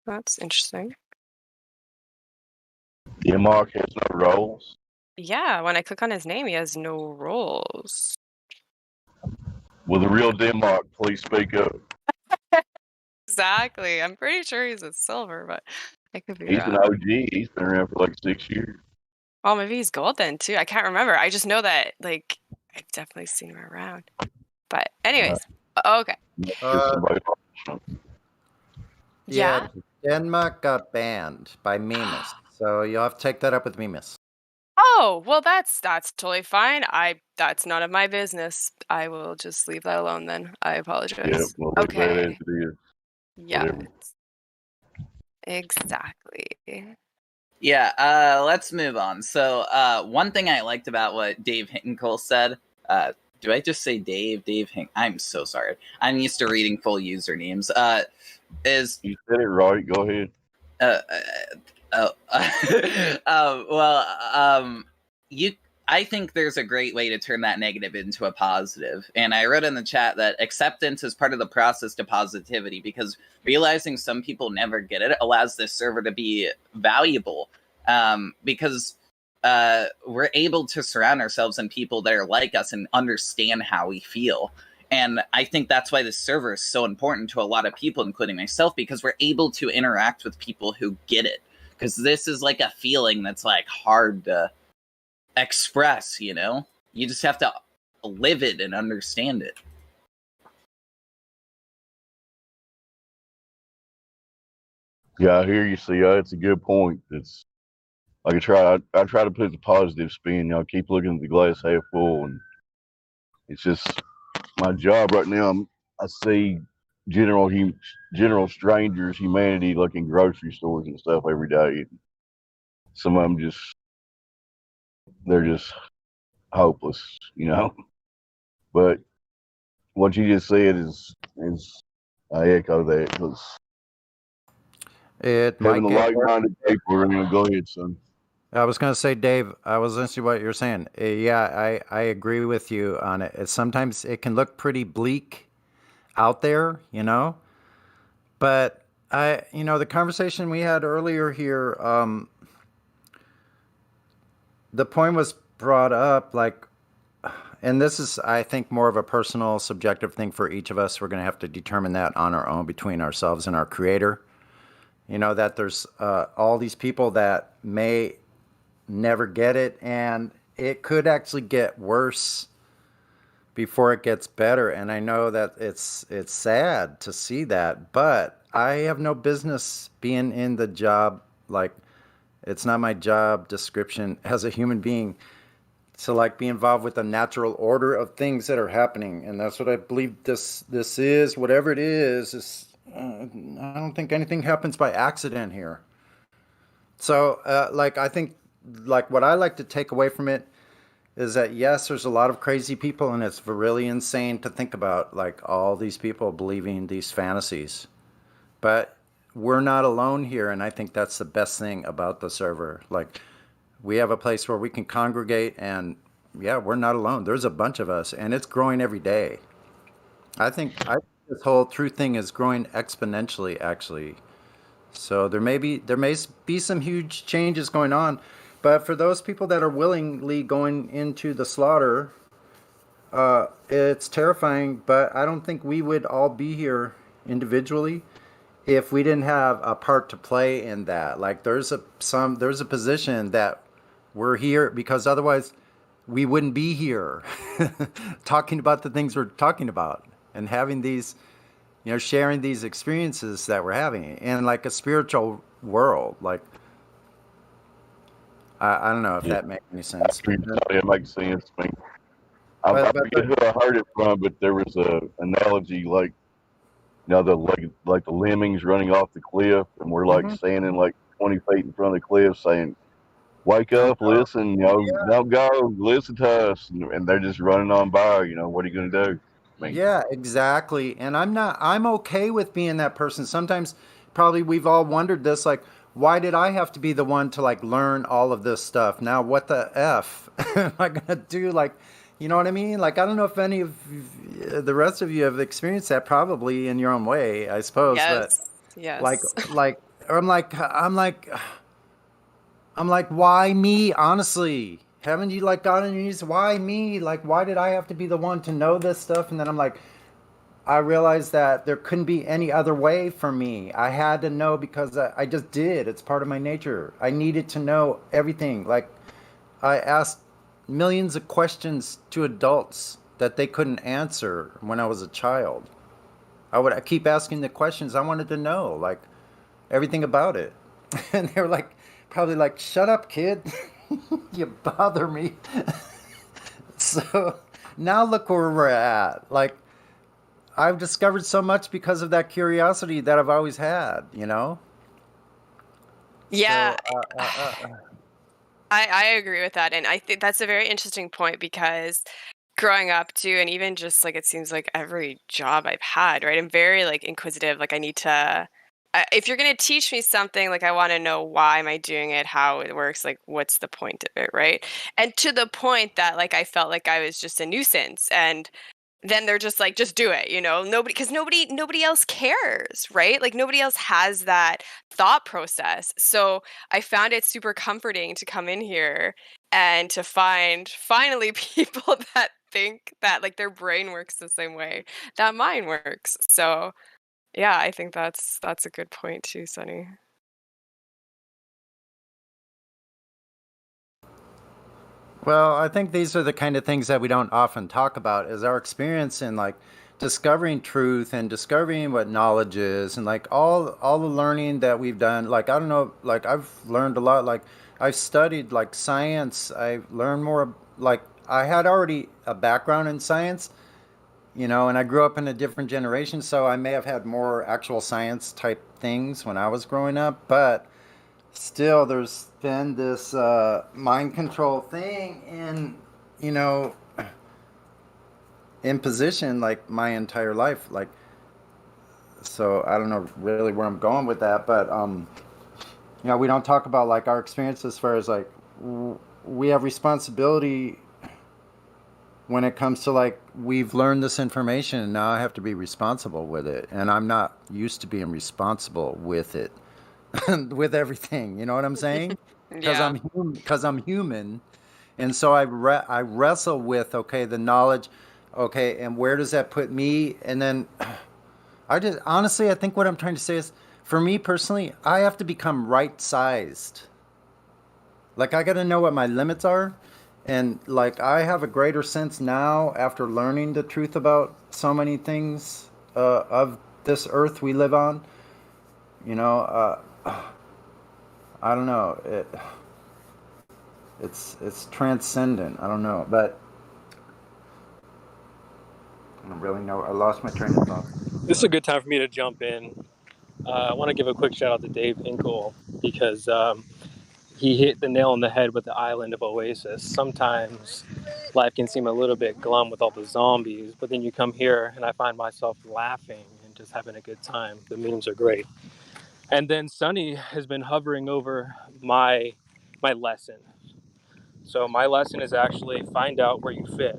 That's interesting. Denmark has no roles. Yeah, when I click on his name, he has no roles. Will the real Denmark please speak up? Exactly. I'm pretty sure he's a silver, but I could be He's an wrong. OG. He's been around for like 6 years. Oh, maybe he's gold then too. I can't remember. I just know that like I've definitely seen him around. But anyways, okay. Yeah, Denmark got banned by Mimas, so you'll have to take that up with Mimas. Oh, well that's totally fine. That's none of my business. I will just leave that alone then. I apologize. Yeah, we'll leave that as Okay. it is. Yeah. Whatever. Exactly. Yeah, let's move on. So, one thing I liked about what Dave Hinkle said, do I just say Dave? I'm so sorry. I'm used to reading full usernames. Is you said it right? Go ahead. I think there's a great way to turn that negative into a positive. And I wrote in the chat that acceptance is part of the process to positivity, because realizing some people never get it allows this server to be valuable, because we're able to surround ourselves in people that are like us and understand how we feel. And I think that's why this server is so important to a lot of people, including myself, because we're able to interact with people who get it. Because this is like a feeling that's like hard to express, you know? You just have to live it and understand it. Yeah, I hear you. See, it's a good point. It's like I try to put the positive spin. You know, keep looking at the glass half full, and it's just my job right now. I see general strangers, humanity, like in grocery stores and stuff every day. Some of them they're just hopeless, you know. But what you just said is I echo that, because It having might the get worse. like-minded people are going to go ahead, son. I was going to say, Dave, I was listening to what you're saying. Yeah, I agree with you on it. Sometimes it can look pretty bleak out there, you know, but the conversation we had earlier here, the point was brought up, like, and this is, I think, more of a personal, subjective thing for each of us. We're going to have to determine that on our own between ourselves and our creator. You know, that there's all these people that may never get it, and it could actually get worse before it gets better. And I know that it's sad to see that, but I have no business being in the job. Like, it's not my job description as a human being to like be involved with the natural order of things that are happening. And that's what I believe this is. Whatever it is I don't think anything happens by accident here. So I think like what I like to take away from it is that yes, there's a lot of crazy people, and it's really insane to think about like all these people believing these fantasies. But we're not alone here, and I think that's the best thing about the server. Like, we have a place where we can congregate, and yeah, we're not alone. There's a bunch of us, and it's growing every day. I think this whole truth thing is growing exponentially, actually. So there may be some huge changes going on, but for those people that are willingly going into the slaughter, it's terrifying. But I don't think we would all be here individually if we didn't have a part to play in that. Like, there's a position that we're here because otherwise we wouldn't be here talking about the things we're talking about and having these, sharing these experiences that we're having in like a spiritual world. Like, I don't know if that makes any sense. It makes sense. I mean, I forget who I heard it from, but there was a analogy like, like the lemmings running off the cliff, and we're like standing like 20 feet in front of the cliff saying, Wake Don't up, go. listen, don't go, listen to us, and they're just running on by. What are you gonna do? I mean, Yeah, exactly. And I'm okay with being that person. Sometimes probably we've all wondered this, like, why did I have to be the one to like learn all of this stuff? Now what the F am I gonna do? Like, you know what I mean? Like, I don't know if any of the rest of you have experienced that, probably in your own way, I suppose, but Yes. like Yes. like I'm like, why me? Honestly, haven't you like got on your knees? Why me? Like, why did I have to be the one to know this stuff? And then I'm like, I realized that there couldn't be any other way for me. I had to know because I just did. It's part of my nature. I needed to know everything. Like, I asked millions of questions to adults that they couldn't answer when I was a child. I keep asking the questions. I wanted to know, like, everything about it. And they were like, probably like, shut up, kid. You bother me. So now look where we're at. Like, I've discovered so much because of that curiosity that I've always had, you know? Yeah. So, I agree with that. And I think that's a very interesting point because growing up too, and even just like it seems like every job I've had, right? I'm very like inquisitive. Like I need to, if you're going to teach me something, like I want to know why am I doing it, how it works, like what's the point of it, right? And to the point that like I felt like I was just a nuisance and then they're just like just do it, nobody because nobody else cares, right? Like nobody else has that thought process. So I found it super comforting to come in here and to find finally people that think that like their brain works the same way that mine works. So yeah, I think that's a good point too, Sunny. well, I think these are the kind of things that we don't often talk about is our experience in like discovering truth and discovering what knowledge is and like all the learning that we've done. Like, I don't know, like I've learned a lot. Like, I've studied like science. I've learned more. Like, I had already a background in science, and I grew up in a different generation, so I may have had more actual science type things when I was growing up, but still there's been this mind control thing you know in position like my entire life, like, so I don't know really where I'm going with that, but we don't talk about like our experience as far as like we have responsibility when it comes to like we've learned this information and now I have to be responsible with it, and I'm not used to being responsible with it. With everything, you know what I'm saying? Because Yeah. I'm human, and so I wrestle with, okay, the knowledge, okay, and where does that put me? And then I just honestly I think what I'm trying to say is, for me personally, I have to become right sized. Like, I got to know what my limits are, and like I have a greater sense now after learning the truth about so many things of this earth we live on. You know, I don't know. It's transcendent. I don't know, but I don't really know. I lost my train of thought. This is a good time for me to jump in. I want to give a quick shout out to Dave Hinkle because he hit the nail on the head with the island of Oasis. Sometimes life can seem a little bit glum with all the zombies, but then you come here and I find myself laughing and just having a good time. The memes are great. And then Sunny has been hovering over my lesson. So my lesson is actually find out where you fit.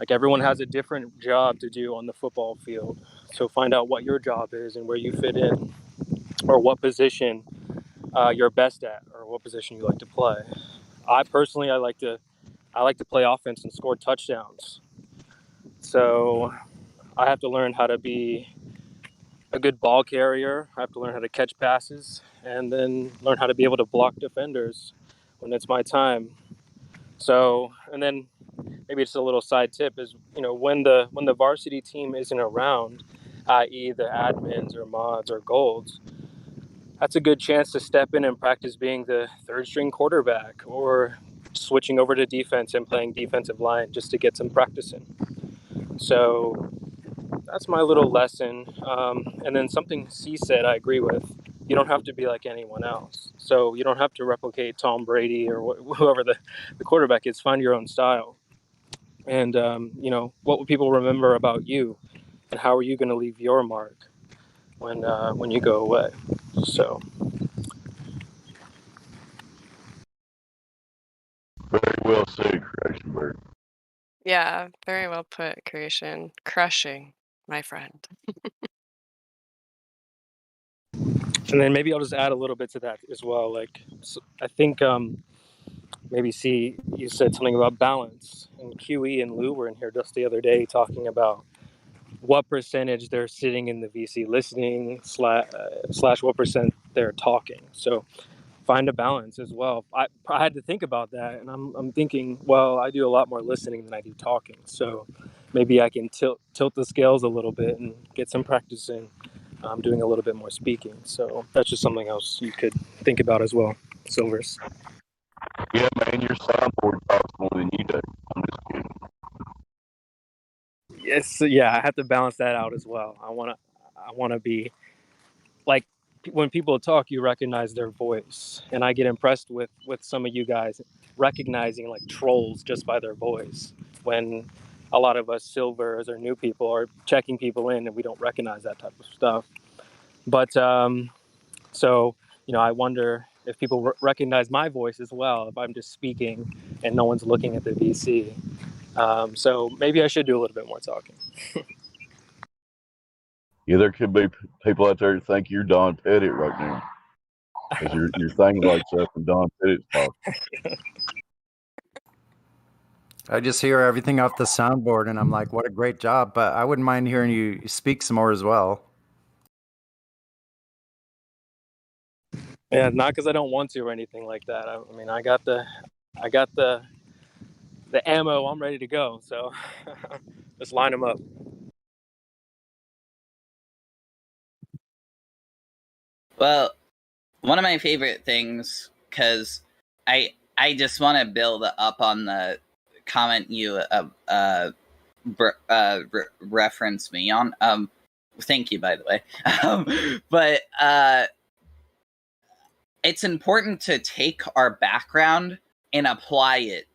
Like everyone has a different job to do on the football field. So find out what your job is and where you fit in, or what position you're best at, or what position you like to play. I personally, I like to play offense and score touchdowns. So I have to learn how to be a good ball carrier. I have to learn how to catch passes, and then learn how to be able to block defenders when it's my time. So, and then maybe just a little side tip is, when the varsity team isn't around, i.e. the admins or mods or golds, that's a good chance to step in and practice being the third string quarterback or switching over to defense and playing defensive line just to get some practice in. So that's my little lesson. And then something C said I agree with. you don't have to be like anyone else. So you don't have to replicate Tom Brady or whoever the quarterback is. Find your own style. And, what will people remember about you? And how are you going to leave your mark when you go away? So. Very well said, Creation Bird. Yeah, very well put, Creation. Crushing, my friend. And then maybe I'll just add a little bit to that as well. I think maybe you said something about balance. And QE and Lou were in here just the other day talking about what percentage they're sitting in the VC listening slash what percent they're talking. So find a balance as well. I had to think about that, and I'm thinking, well, I do a lot more listening than I do talking. So maybe I can tilt the scales a little bit and get some practice in doing a little bit more speaking. So that's just something else you could think about as well, Silvers. Yeah, man, your soundboard talks more than you do. I'm just kidding. Yes, yeah, I have to balance that out as well. I wanna be like, when people talk, you recognize their voice, and I get impressed with some of you guys recognizing like trolls just by their voice, when a lot of us silvers or new people are checking people in and we don't recognize that type of stuff. But so I wonder if people recognize my voice as well, if I'm just speaking and no one's looking at the VC. So maybe I should do a little bit more talking. Yeah, there could be people out there that think you're Don Pettit right now, because your thing like stuff from Don Pettit's talk. I just hear everything off the soundboard, and I'm like, what a great job. But I wouldn't mind hearing you speak some more as well. Yeah, not because I don't want to or anything like that. I mean, I got the ammo. I'm ready to go. So just line them up. Well, one of my favorite things, because I just want to build up on the comment you referenced me on. Thank you, by the way. But it's important to take our background and apply it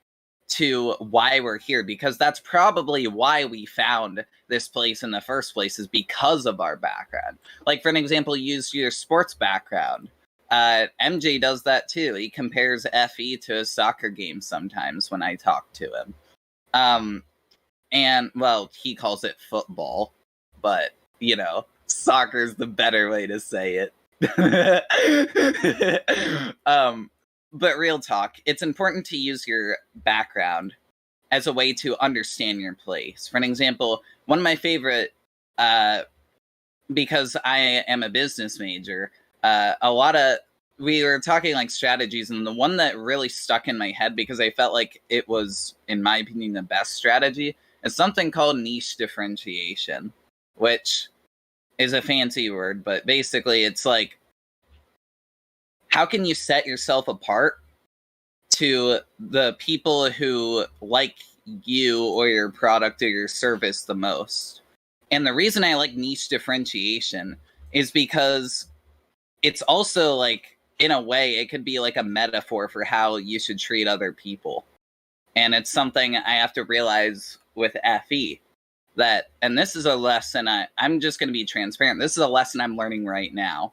to why we're here, because that's probably why we found this place in the first place, is because of our background. Like, for an example, use your sports background. MJ does that too. He compares FE to a soccer game sometimes when I talk to him. And, well, he calls it football, but, soccer's the better way to say it. But real talk, it's important to use your background as a way to understand your place. For an example, one of my favorite, because I am a business major, we were talking like strategies, and the one that really stuck in my head because I felt like it was, in my opinion, the best strategy is something called niche differentiation, which is a fancy word, but basically it's like, how can you set yourself apart to the people who like you or your product or your service the most? And the reason I like niche differentiation is because it's also like, in a way, it could be like a metaphor for how you should treat other people. And it's something I have to realize with FE. And this is a lesson, I'm just going to be transparent. This is a lesson I'm learning right now.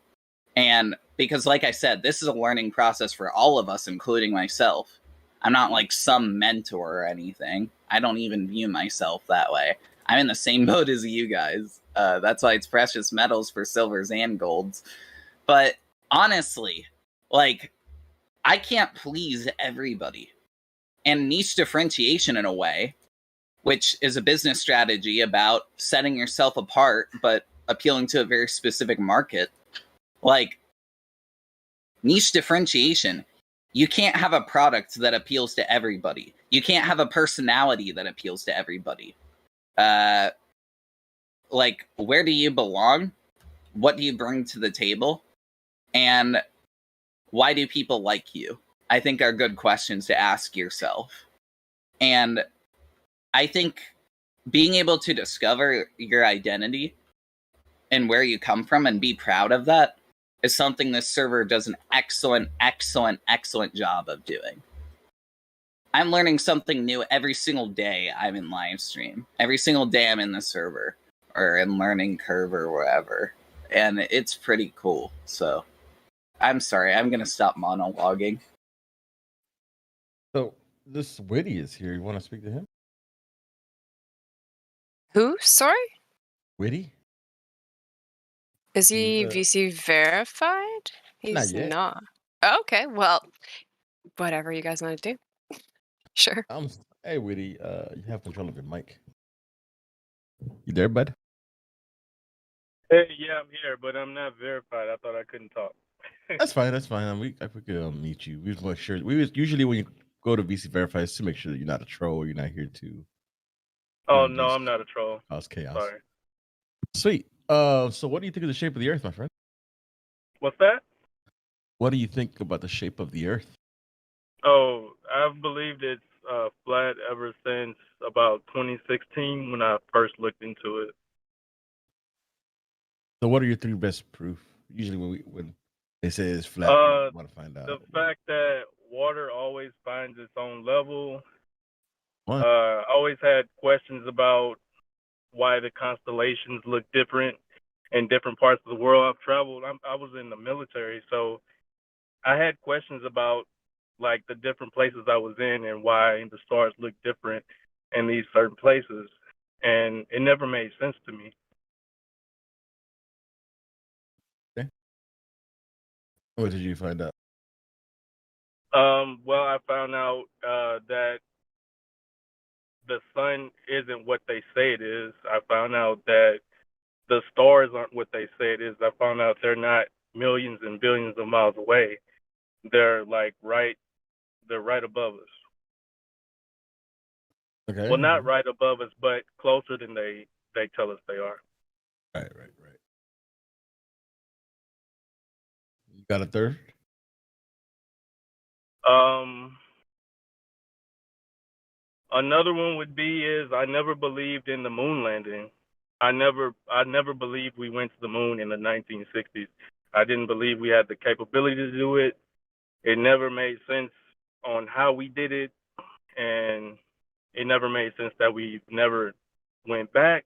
And because, like I said, this is a learning process for all of us, including myself. I'm not like some mentor or anything. I don't even view myself that way. I'm in the same boat as you guys. That's why it's precious metals for silvers and golds. But honestly, like, I can't please everybody. And niche differentiation, in a way, which is a business strategy about setting yourself apart, but appealing to a very specific market, like, niche differentiation, you can't have a product that appeals to everybody. You can't have a personality that appeals to everybody. Like, where do you belong? What do you bring to the table? And why do people like you? I think are good questions to ask yourself. And I think being able to discover your identity and where you come from and be proud of that is something this server does an excellent job of doing. I'm learning something new every single day I'm in Livestream. Every single day I'm in the server or in Learning Curve or wherever. And it's pretty cool. So I'm sorry, I'm going to stop monologuing. So this Witty is here. You want to speak to him? Who? Sorry? Witty? Is he VC verified? He's yet. not. Oh, okay, well, whatever you guys want to do. Sure. Hey, Witty, you have control of your mic. You there, bud? Hey, yeah, I'm here, but I'm not verified. I thought I couldn't talk. That's fine. That's fine. We could meet you. We just want sure. We was usually when you go to VC Verify, it's to make sure that you're not a troll. You're not here to. Oh no, I'm not a troll. Cause chaos. Sorry. Sweet. So what do you think of the shape of the Earth, my friend? What's that? What do you think about the shape of the Earth? Oh, I've believed it's flat ever since about 2016 when I first looked into it. So what are your 3 best proof? Usually when they say it's flat, we want to find out. The fact that water always finds its own level. What? I always had questions about why the constellations look different in different parts of the world I've traveled. I was in the military, so I had questions about like the different places I was in and why the stars look different in these certain places, and it never made sense to me. Okay. What did you find out? Well, I found out that the sun isn't what they say it is. I found out that the stars aren't what they say it is. I found out they're not millions and billions of miles away. They're like they're right above us. Okay. Well, not right above us, but closer than they tell us they are. Right. You got a third? Another one would be is I never believed in the moon landing. I never believed we went to the moon in the 1960s. I didn't believe we had the capability to do it. It never made sense on how we did it, and it never made sense that we never went back.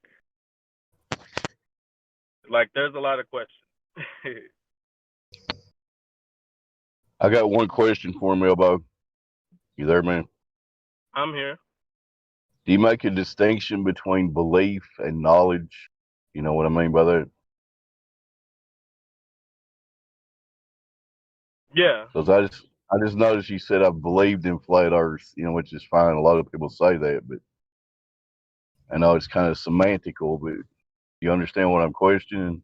Like, there's a lot of questions. I got one question for him, Elbow. You there, man? I'm here. Do you make a distinction between belief and knowledge? You know what I mean by that? Yeah. Because I just noticed you said I believed in flat Earth, you know, which is fine. A lot of people say that, but I know it's kind of semantical. But you understand what I'm questioning?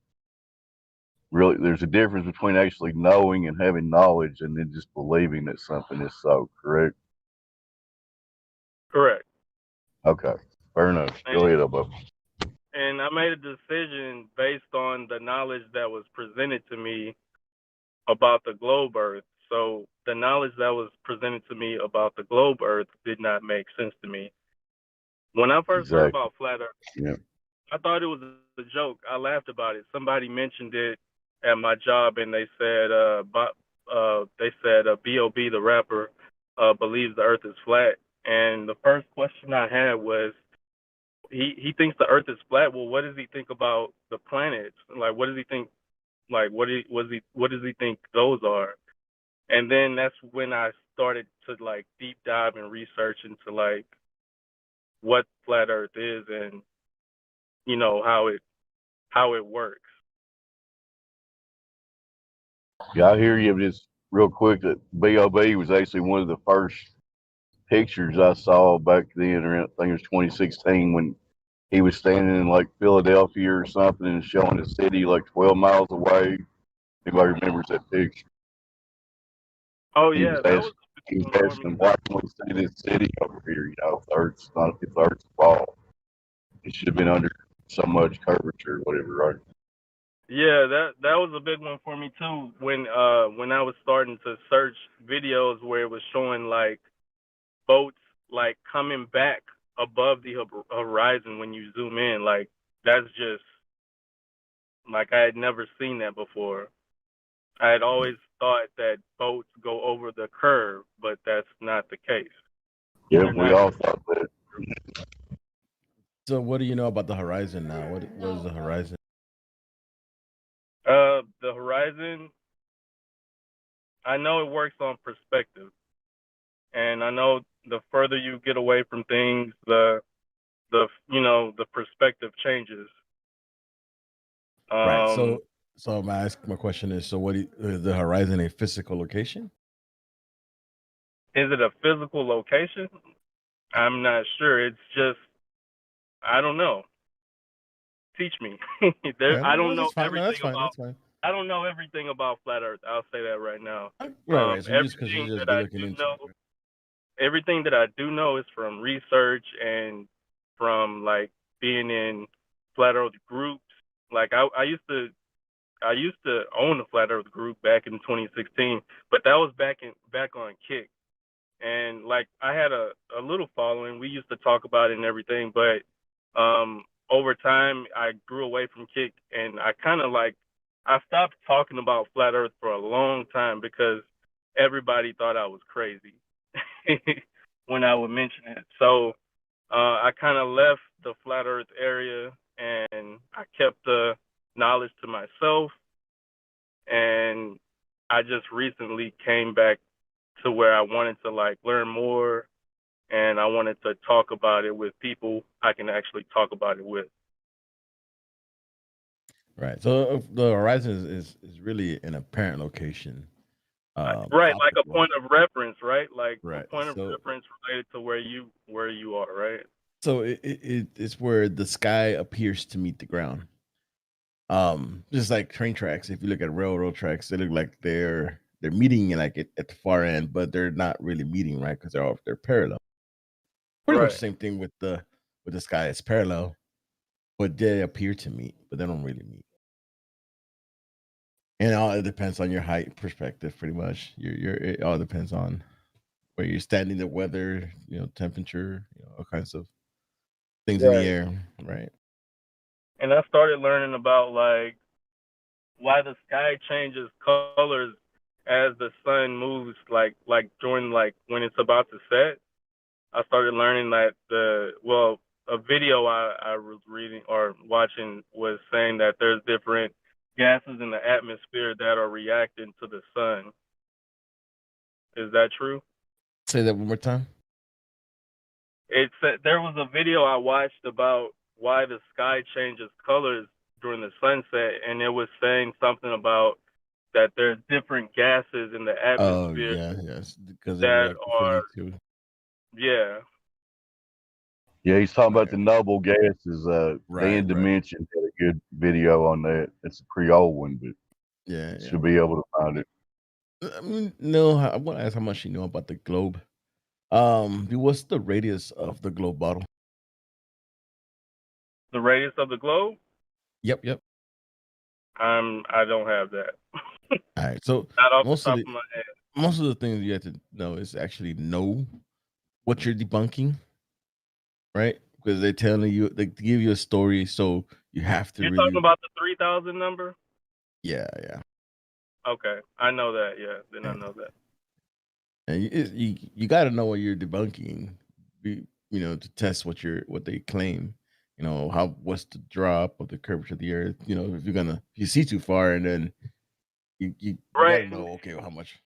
Really, there's a difference between actually knowing and having knowledge, and then just believing that something is so. Correct? Correct. Okay, fair enough. Go ahead, Elbow. And I made a decision based on the knowledge that was presented to me about the globe Earth. So the knowledge that was presented to me about the globe Earth did not make sense to me. When I first heard about flat Earth, I thought it was a joke. I laughed about it. Somebody mentioned it at my job, and they said, B.O.B. the rapper believes the Earth is flat. And the first question I had was, he thinks the Earth is flat. Well, what does he think about the planets? Like, what does he think? Like, what does he think those are? And then that's when I started to like deep dive and research into like what flat Earth is and you know how it works. Yeah, I hear you. Just real quick, that B.O.B. was actually one of the first pictures I saw back then. Around, I think it was 2016 when he was standing in like Philadelphia or something and showing the city like 12 miles away. Anybody remembers that picture? Oh yeah, that was he was asking, why can we see this city over here? You know, if Earth's ball, it should have been under so much curvature, whatever, right? Yeah, that was a big one for me too. When I was starting to search videos where it was showing like boats like coming back above the horizon when you zoom in, like that's just like I had never seen that before. I had always thought that boats go over the curve, but that's not the case. Yeah, we all thought that. So, what do you know about the horizon now? What is the horizon? The horizon, I know it works on perspective, and I know the further you get away from things, the the perspective changes. Right. So my question is, so is the horizon a physical location? Is it a physical location? I'm not sure. It's just, I don't know. Teach me. I don't know everything about. That's fine. I don't know everything about flat Earth. I'll say that right now. Right. So Everything you're that I looking do into know, it. Right? everything that I do know is from research and from like being in flat Earth groups. Like I used to own a flat Earth group back in 2016, but that was back on Kick. And like I had a little following. We used to talk about it and everything, but over time I grew away from Kick, and I kind of like I stopped talking about flat Earth for a long time because everybody thought I was crazy when I would mention it. So I kind of left the flat Earth area, and I kept the knowledge to myself. And I just recently came back to where I wanted to like learn more, and I wanted to talk about it with people I can actually talk about it with. Right. So the horizon is really an apparent location. Right, like a Optical. point of reference, right? Like a Right. point of reference related to where you are, right? So it's where the sky appears to meet the ground. Just like train tracks. If you look at railroad tracks, they look like they're meeting like at the far end, but they're not really meeting, right? Because they're parallel. Pretty much the Right. same thing with the sky. It's parallel, but they appear to meet, but they don't really meet. And it depends on your height perspective, pretty much. It all depends on where you're standing, the weather, temperature, all kinds of things in the Right. air, right? And I started learning about like why the sky changes colors as the sun moves, like during like when it's about to set. I started learning that a video I was reading or watching was saying that there's different gases in the atmosphere that are reacting to the sun. Is that true? Say that one more time. There was a video I watched about why the sky changes colors during the sunset, and it was saying something about that there's different gases in the Oh atmosphere yeah, yes, because they that react are, differently too. yeah. Yeah, he's talking about the noble gases. They in Right. Dimension had a good video on that. It's a pretty old one, but Yeah. should be able to find it. I mean, no, I want to ask how much you know about the globe. What's the radius of the globe bottle? The radius of the globe? Yep. I don't have that. All right. So Not off the most top of of my head. most of the things you have to know is actually know what you're debunking, right? Because they're telling you, they give you a story, so you have to You're really, talking about the 3,000 number? yeah. Okay, I know that. Yeah, then I know that. And you got to know what you're debunking, to test what they claim. What's the drop of the curvature of the earth? If you see too far, and then you got Right, to know, okay, how much.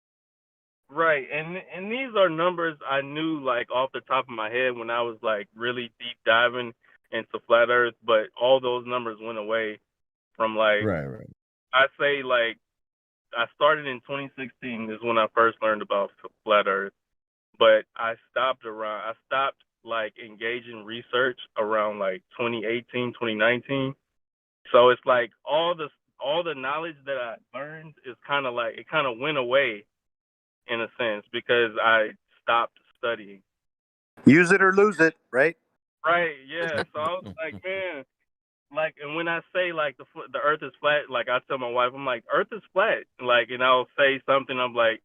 right, and these are numbers I knew like off the top of my head when I was like really deep diving into flat Earth, but all those numbers went away from like Right. I say like I started in 2016 is when I first learned about flat Earth, but I stopped like engaging research around like 2018, 2019. So it's like all the knowledge that I learned is kind of like it kind of went away in a sense because I stopped studying. Use it or lose it, right? Right? Yeah. So I was like, man, like, and when I say like the Earth is flat, like I tell my wife, I'm like, Earth is flat, like, and I'll say something, I'm like,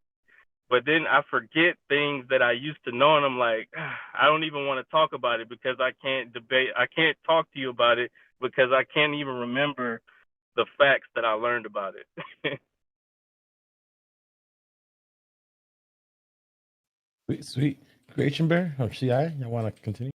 but then I forget things that I used to know, and I'm like, I don't even want to talk about it because I can't talk to you about it because I can't even remember the facts that I learned about it. Sweet. Creation Bear or CI, y'all want to continue?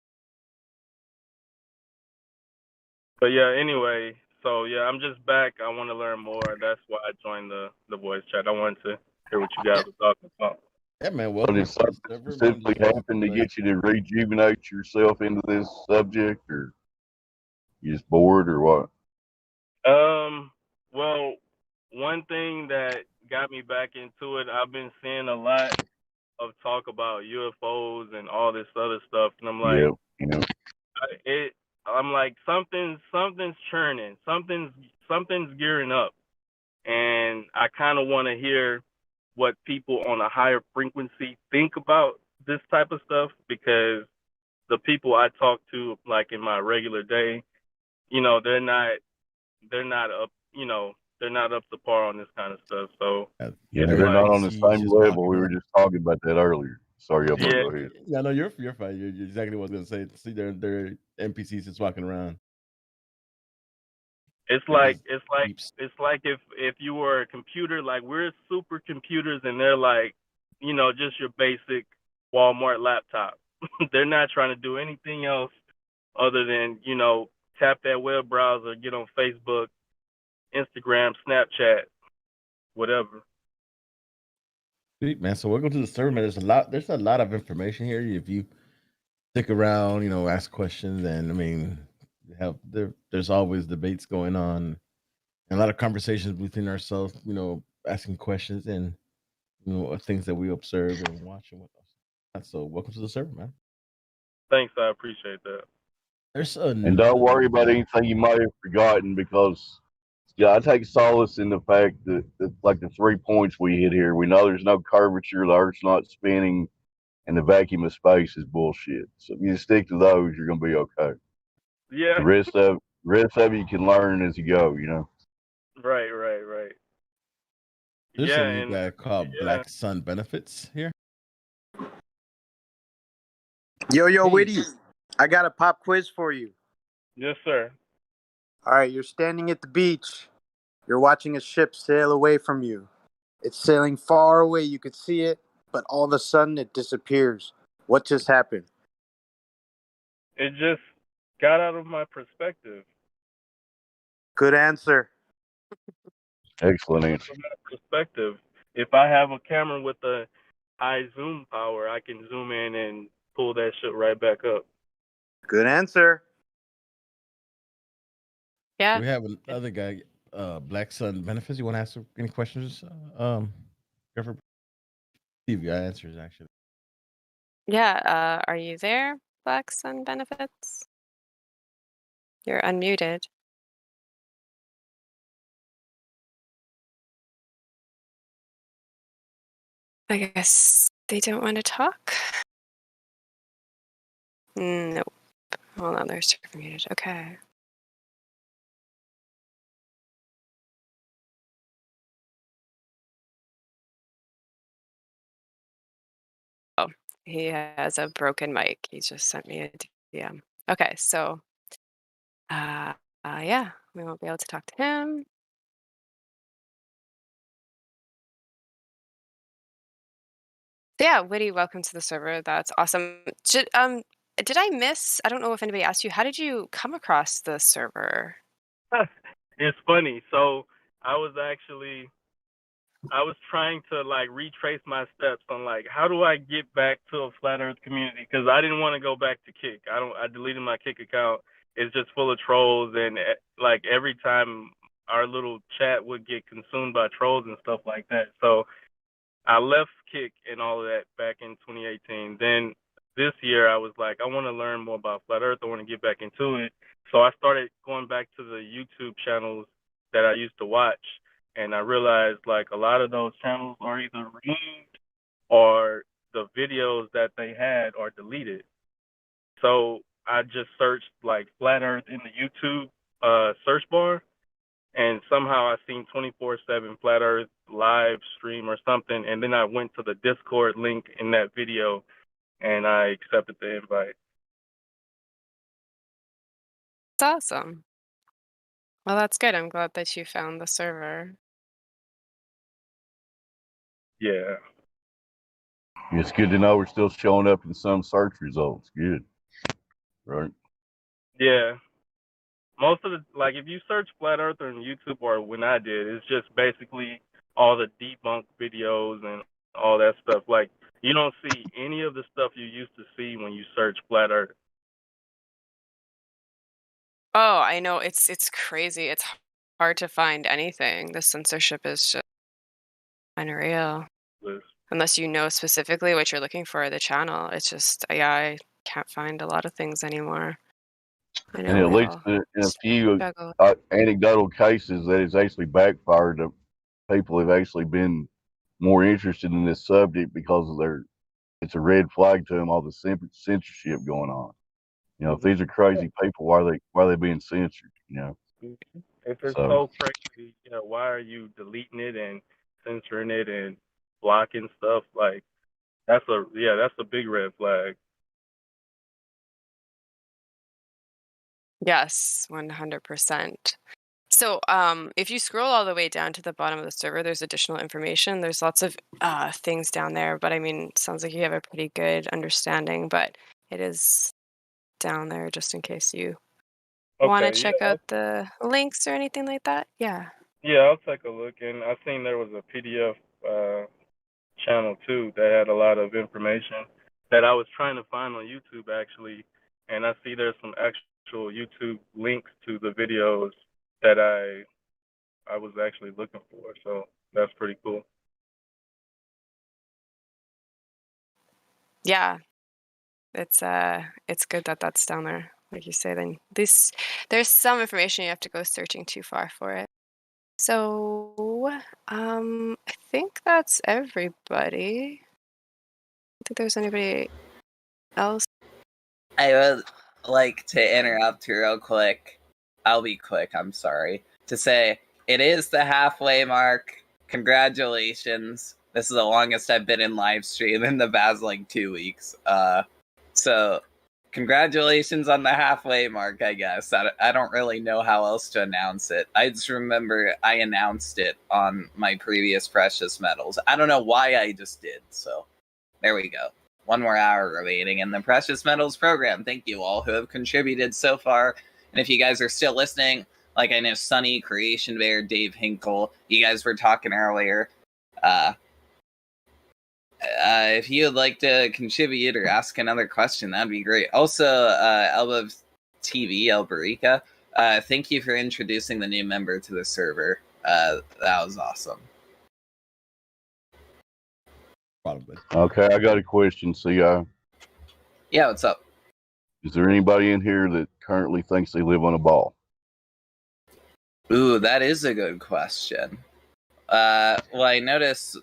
But yeah, anyway, so yeah, I'm just back. I want to learn more. That's why I joined the voice chat. I wanted to hear what you guys were talking about. Yeah, man. So Welcome did to the something server, man. specifically happen to get you to rejuvenate yourself into this subject, or you just bored, or what? Well, one thing that got me back into it, I've been seeing a lot of talk about UFOs and all this other stuff, and I'm like, Yeah. I'm like something's churning, something's gearing up, and I kind of want to hear what people on a higher frequency think about this type of stuff, because the people I talk to, like in my regular day, they're not up, they're not up to par on this kind of stuff. So Yeah, it's they're not like, on the same level. We were just talking about that earlier. Sorry, y'all. Yeah. Go ahead. Yeah, no, you're fine. You're exactly what I was gonna say. See, they're NPCs just walking around. it's like if you were a computer, like we're supercomputers, and they're like, just your basic Walmart laptop. They're not trying to do anything else other than, tap that web browser, get on Facebook, Instagram, Snapchat, whatever. Sweet, man. So welcome to the server, man. There's a lot of information here. If you stick around, ask questions, and I mean, there's always debates going on, and a lot of conversations between ourselves. Asking questions and things that we observe and watch and whatnot. So welcome to the server, man. Thanks, I appreciate that. There's And don't worry about anything you might have forgotten, because I take solace in the fact that like the 3 points we hit here, we know there's no curvature, the Earth's not spinning, and the vacuum of space is bullshit. So if you just stick to those, you're gonna be okay. Yeah. The rest of you can learn as you go. Right. There's Yeah, a new and guy called Black Sun Benefits here. Yo, Witty, I got a pop quiz for you. Yes, sir. All right, you're standing at the beach. You're watching a ship sail away from you. It's sailing far away. You could see it, but all of a sudden it disappears. What just happened? It just got out of my perspective. Good answer. Excellent answer. From that perspective, if I have a camera with a high zoom power, I can zoom in and pull that shit right back up. Good answer. Yeah. We have another guy, Black Sun Benefits. You want to ask any questions? Jennifer? See if you got answers, actually. Yeah. Are you there, Black Sun Benefits? You're unmuted. I guess they don't want to talk. Nope. Hold on, they're super muted. Okay. Oh, he has a broken mic. He just sent me a DM. Okay, so yeah, we won't be able to talk to him. Yeah, Witty, welcome to the server. That's awesome. Did I miss? I don't know if anybody asked you. How did you come across the server? It's funny. So I was trying to like retrace my steps on like how do I get back to a flat Earth community, because I didn't want to go back to Kick. I deleted my Kick account. It's just full of trolls, and like every time our little chat would get consumed by trolls and stuff like that. So I left Kick and all of that back in 2018. Then this year I was like, I want to learn more about flat Earth. I want to get back into it. So I started going back to the YouTube channels that I used to watch, and I realized like a lot of those channels are either removed or the videos that they had are deleted. So I just searched like flat Earth in the YouTube search bar, and somehow I seen 24/7 flat Earth live stream or something, and then I went to the Discord link in that video, and I accepted the invite. That's awesome. Well, that's good. I'm glad that you found the server. Yeah. It's good to know we're still showing up in some search results. Good. Right. Yeah. Most of the, like, if you search Flat Earther on YouTube, or when I did, it's just basically all the debunked videos and all that stuff. Like, you don't see any of the stuff you used to see when you search Flat Earth. Oh, I know. It's crazy. It's hard to find anything. The censorship is just unreal. Unless you know specifically what you're looking for the channel. It's just, yeah, I can't find a lot of things anymore. I And know at we least all in a few struggle. anecdotal cases, that has actually backfired. People have actually been more interested in this subject because of it's a red flag to them, all the censorship going on. You know, if these are crazy people, why are they being censored? You know, If it's so so crazy, why are you deleting it and censoring it and blocking stuff? Like, that's a big red flag. Yes, 100%. So, if you scroll all the way down to the bottom of the server, there's additional information. There's lots of things down there, but I mean, it sounds like you have a pretty good understanding, but it is down there just in case you want to Okay, check out the links or anything like that. Yeah. yeah, I'll take a look. And I seen there was a PDF channel too that had a lot of information that I was trying to find on YouTube actually, and I see there's some actual YouTube links to the videos that I was actually looking for. So that's pretty cool. Yeah. It's good that that's down there. Like you say, then there's some information you have to go searching too far for it. So, I think that's everybody. I don't think there's anybody else. I would like to interrupt real quick. I'll be quick, I'm sorry. To say, it is the halfway mark. Congratulations. This is the longest I've been in live stream in the past, 2 weeks. So, congratulations on the halfway mark, I guess. I don't really know how else to announce it. I just remember I announced it on my previous Precious Metals. I don't know why I just did, so there we go. 1 more hour remaining in the Precious Metals program. Thank you all who have contributed so far. And if you guys are still listening, like I know Sunny, Creation Bear, Dave Hinkle, you guys were talking earlier. If you would like to contribute or ask another question, that'd be great. Also, Elba TV, Elbarica, thank you for introducing the new member to the server. That was awesome. okay, I got a question. CI. Yeah, what's up? Is there anybody in here that currently thinks they live on a ball? Ooh, that is a good question. Well, I noticed.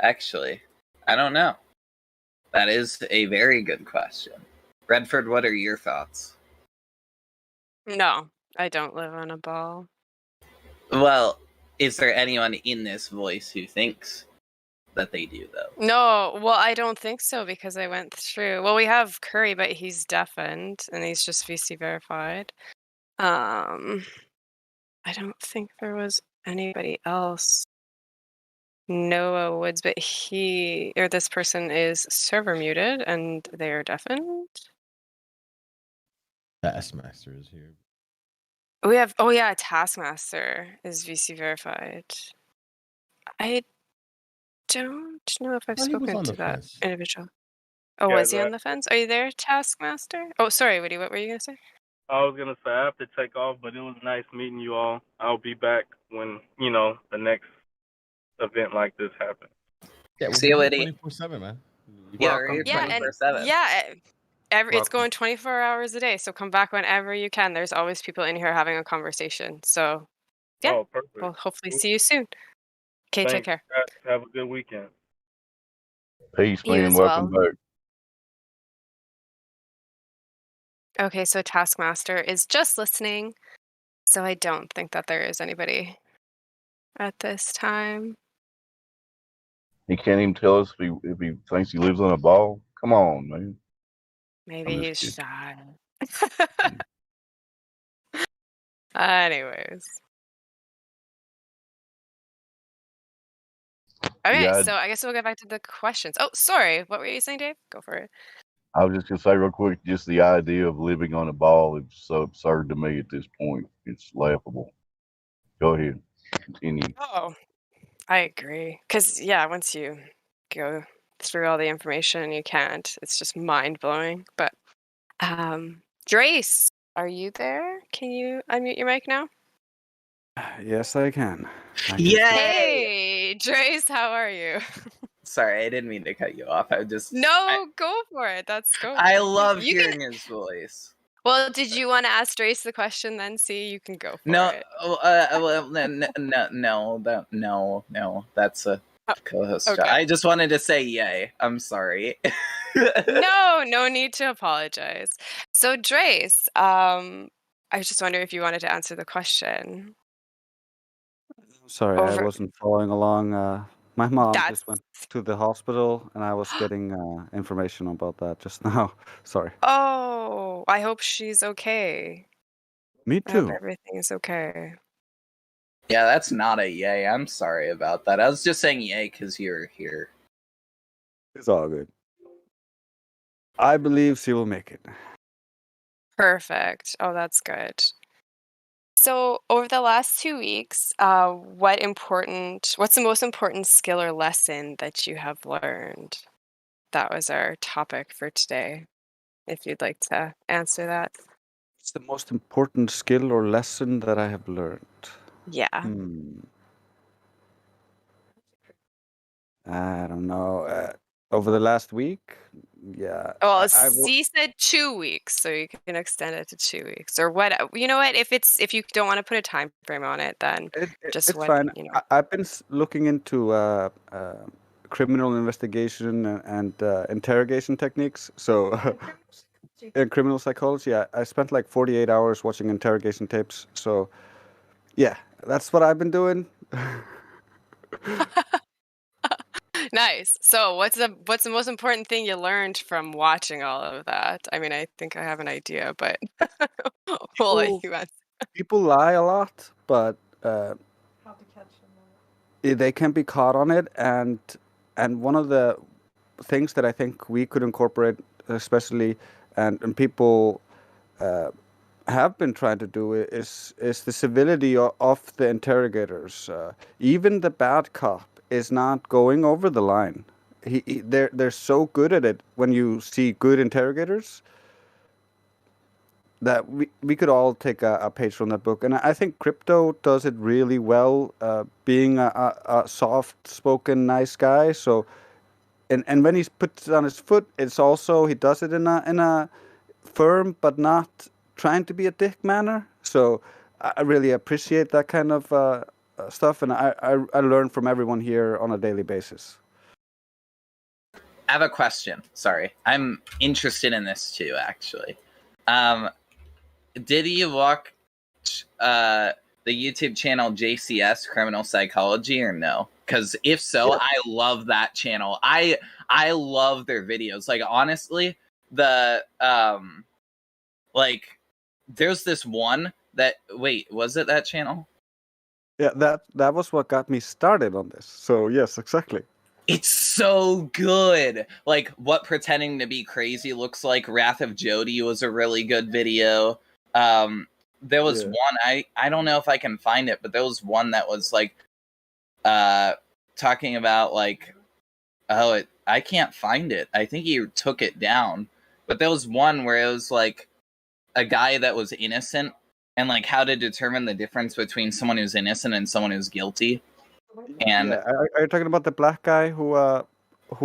Actually, I don't know. That is a very good question. Redford, what are your thoughts? No, I don't live on a ball. Well, is there anyone in this voice who thinks that they do, though? No, well, I don't think so because I went through. Well, we have Curry, but he's deafened and he's just VC verified. I don't think there was anybody else. Noah Woods, but this person is server muted and they are deafened. Taskmaster is here. We have, oh yeah, Taskmaster is VC verified. I don't know if I've Oh, he was spoken on to the that fence. individual. Oh, Yeah, was he on the fence? Are you there, Taskmaster? Oh, sorry, Woody, what were you gonna say? I was gonna say I have to take off, but it was nice meeting you all. I'll be back when the next event like this happens. Yeah, we'll See be you, here Woody. 24/7, man. Yeah, we're here Yeah, and 24/7. yeah, it's Welcome. going 24 hours a day, so come back whenever you can. There's always people in here having a conversation. So, yeah, Oh, perfect. we'll hopefully Cool. see you soon. Okay, take Thanks, care. guys. Have a good weekend. Peace, You man. as Welcome well. back. Okay, so Taskmaster is just listening, so I don't think that there is anybody at this time. He can't even tell us if he thinks he lives on a ball. Come on, man. Maybe I'm he's just shy. Anyways. Okay, Yeah, so I guess we'll get back to the questions. Oh, sorry. What were you saying, Dave? Go for it. I was just gonna say real quick, just the idea of living on a ball is so absurd to me at this point. It's laughable. Go ahead, continue. Oh, I agree. Because, yeah, once you go through all the information, you can't. It's just mind blowing. But, Drace, are you there? Can you unmute your mic now? Yes, I can. Yay! Hey, Drace, how are you? Sorry, I didn't mean to cut you off. No, go for it. Go I for it. love You can. hearing his voice. Well, did you want to ask Drace the question then? See, you can go for No, it. well, no. That's a co-host job. okay. I just wanted to say yay. I'm sorry. No need to apologize. So, Drace, I just wonder if you wanted to answer the question. Sorry, I Over. wasn't following along. My mom That's just went to the hospital, and I was getting information about that just now. Sorry. Oh, I hope she's okay. Me I hope too. everything is okay. Yeah, that's not a yay. I'm sorry about that. I was just saying yay because you're here. It's all good. I believe she will make it. Perfect. Oh, that's good. So, over the last 2 weeks, what's the most important skill or lesson that you have learned? That was our topic for today. If you'd like to answer that. It's the most important skill or lesson that I have learned. Yeah. I don't know. Over the last week, yeah. Well, I will. C said 2 weeks, so you can extend it to 2 weeks or what. You know what? If you don't want to put a time frame on it, then just It's what fine. you know. I've been looking into criminal investigation and interrogation techniques. So, in criminal psychology, I spent like 48 hours watching interrogation tapes. So, yeah, that's what I've been doing. Nice. So, what's the most important thing you learned from watching all of that? I mean, I think I have an idea, but we'll let you answer. People lie a lot, but they can be caught on it. And one of the things that I think we could incorporate, especially, and people have been trying to do is the civility of the interrogators. Even the bad cop is not going over the line. They're so good at it when you see good interrogators that we could all take a page from that book. And I think Crypto does it really well, being a soft-spoken, nice guy. So, and when he puts it on his foot, it's also, he does it in a firm but not trying to be a dick manner. So I really appreciate that kind of stuff, and I learn from everyone here on a daily basis. I have a question. Sorry. I'm interested in this too, actually. Did you watch the YouTube channel JCS Criminal Psychology or no? Because if so, I love that channel. I love their videos. Like, honestly, the like, there's this one that, wait, was it that channel? Yeah, that was what got me started on this. So yes, exactly. It's so good. Like, what pretending to be crazy looks like. Wrath of Jody was a really good video. There was one, I don't know if I can find it, but there was one that was like talking about like, I can't find it. I think he took it down. But there was one where it was like a guy that was innocent and like how to determine the difference between someone who's innocent and someone who's guilty. And yeah, are you talking about the black guy who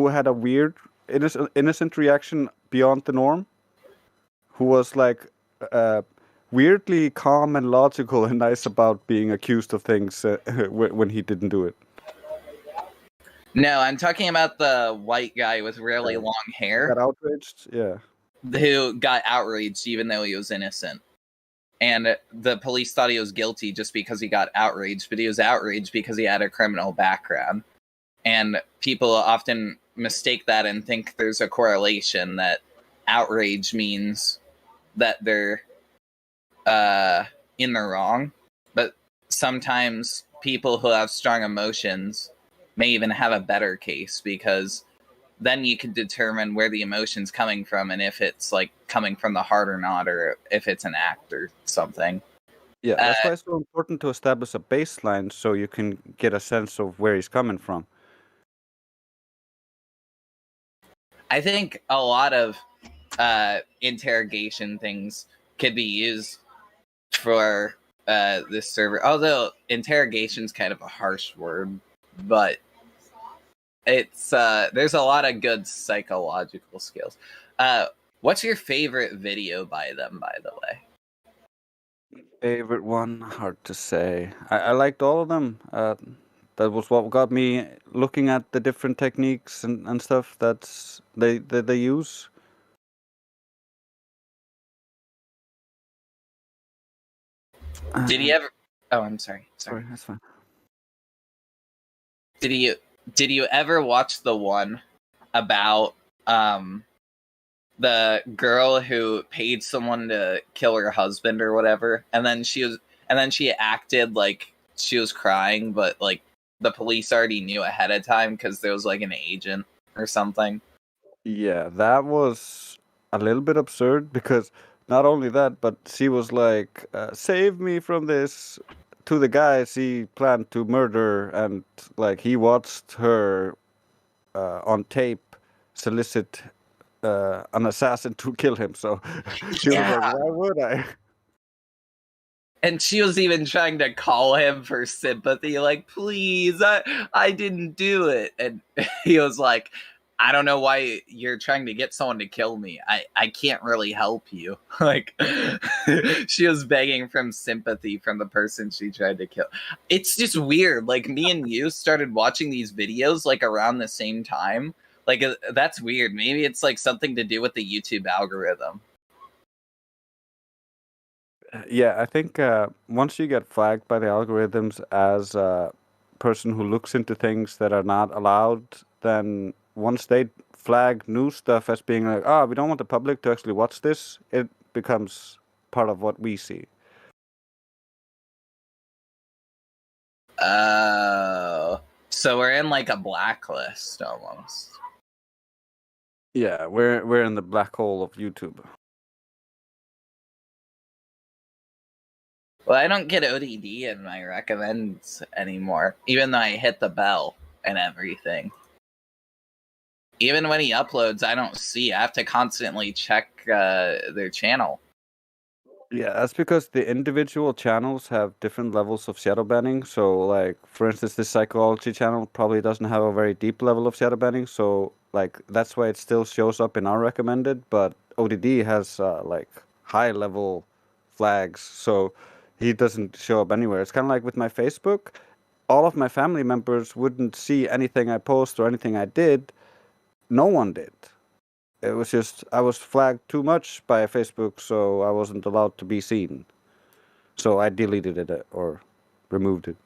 had a weird innocent reaction beyond the norm? Who was like weirdly calm and logical and nice about being accused of things when he didn't do it. no, I'm talking about the white guy with really long hair. Got outraged? Yeah. Who got outraged even though he was innocent. And the police thought he was guilty just because he got outraged, but he was outraged because he had a criminal background. And people often mistake that and think there's a correlation that outrage means that they're in the wrong. But sometimes people who have strong emotions may even have a better case, because then you can determine where the emotion's coming from and if it's like coming from the heart or not, or if it's an act or something. Yeah, that's why it's so important to establish a baseline so you can get a sense of where he's coming from. I think a lot of interrogation things could be used for this server, although interrogation's kind of a harsh word, but it's there's a lot of good psychological skills. What's your favorite video by them, by the way? Favorite one, hard to say. I liked all of them. That was what got me looking at the different techniques and stuff that they use. Did you ever? Oh, I'm sorry. Sorry, that's fine. Did you ever watch the one about the girl who paid someone to kill her husband or whatever, and then she acted like she was crying, but like the police already knew ahead of time because there was like an agent or something? Yeah, that was a little bit absurd because not only that, but she was like, "Save me from this," to the guy she planned to murder, and like he watched her on tape solicit an assassin to kill him. So she was like, "Why would I?" And she was even trying to call him for sympathy, like, please, I didn't do it. And he was like, I don't know why you're trying to get someone to kill me. I can't really help you. Like, she was begging from sympathy from the person she tried to kill. It's just weird. Like, me and you started watching these videos, like, around the same time. Like, that's weird. Maybe it's, like, something to do with the YouTube algorithm. Yeah, I think once you get flagged by the algorithms as a person who looks into things that are not allowed, then once they flag new stuff as being like, oh, we don't want the public to actually watch this, it becomes part of what we see. Oh, so we're in like a blacklist almost. Yeah, we're in the black hole of YouTube. Well, I don't get ODD in my recommends anymore, even though I hit the bell and everything. Even when he uploads, I don't see. I have to constantly check their channel. Yeah, that's because the individual channels have different levels of shadow banning. So, like, for instance, this psychology channel probably doesn't have a very deep level of shadow banning. So, like, that's why it still shows up in our recommended. But ODD has, like, high level flags. So, he doesn't show up anywhere. It's kind of like with my Facebook. All of my family members wouldn't see anything I post or anything I did. No one did. It was just, I was flagged too much by Facebook, so I wasn't allowed to be seen. So I deleted it or removed it.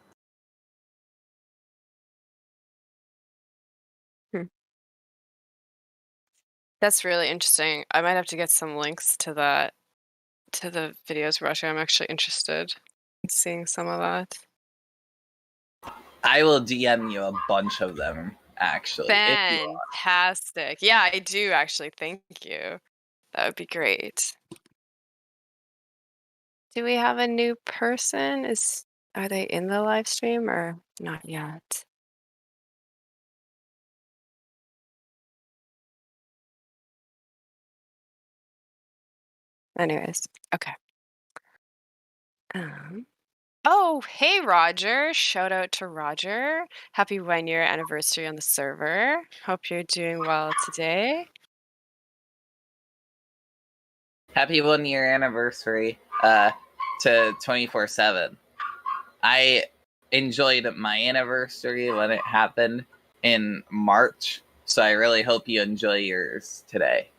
That's really interesting. I might have to get some links to that, to the videos we're watching. I'm actually interested in seeing some of that. I will DM you a bunch of them, actually. If you want. Fantastic. Yeah, I do actually. Thank you. That would be great. Do we have a new person? Are they in the live stream or not yet? Anyways, okay. Oh, hey, Roger. Shout out to Roger. Happy 1-year anniversary on the server. Hope you're doing well today. Happy 1-year anniversary to 24/7. I enjoyed my anniversary when it happened in March, so I really hope you enjoy yours today.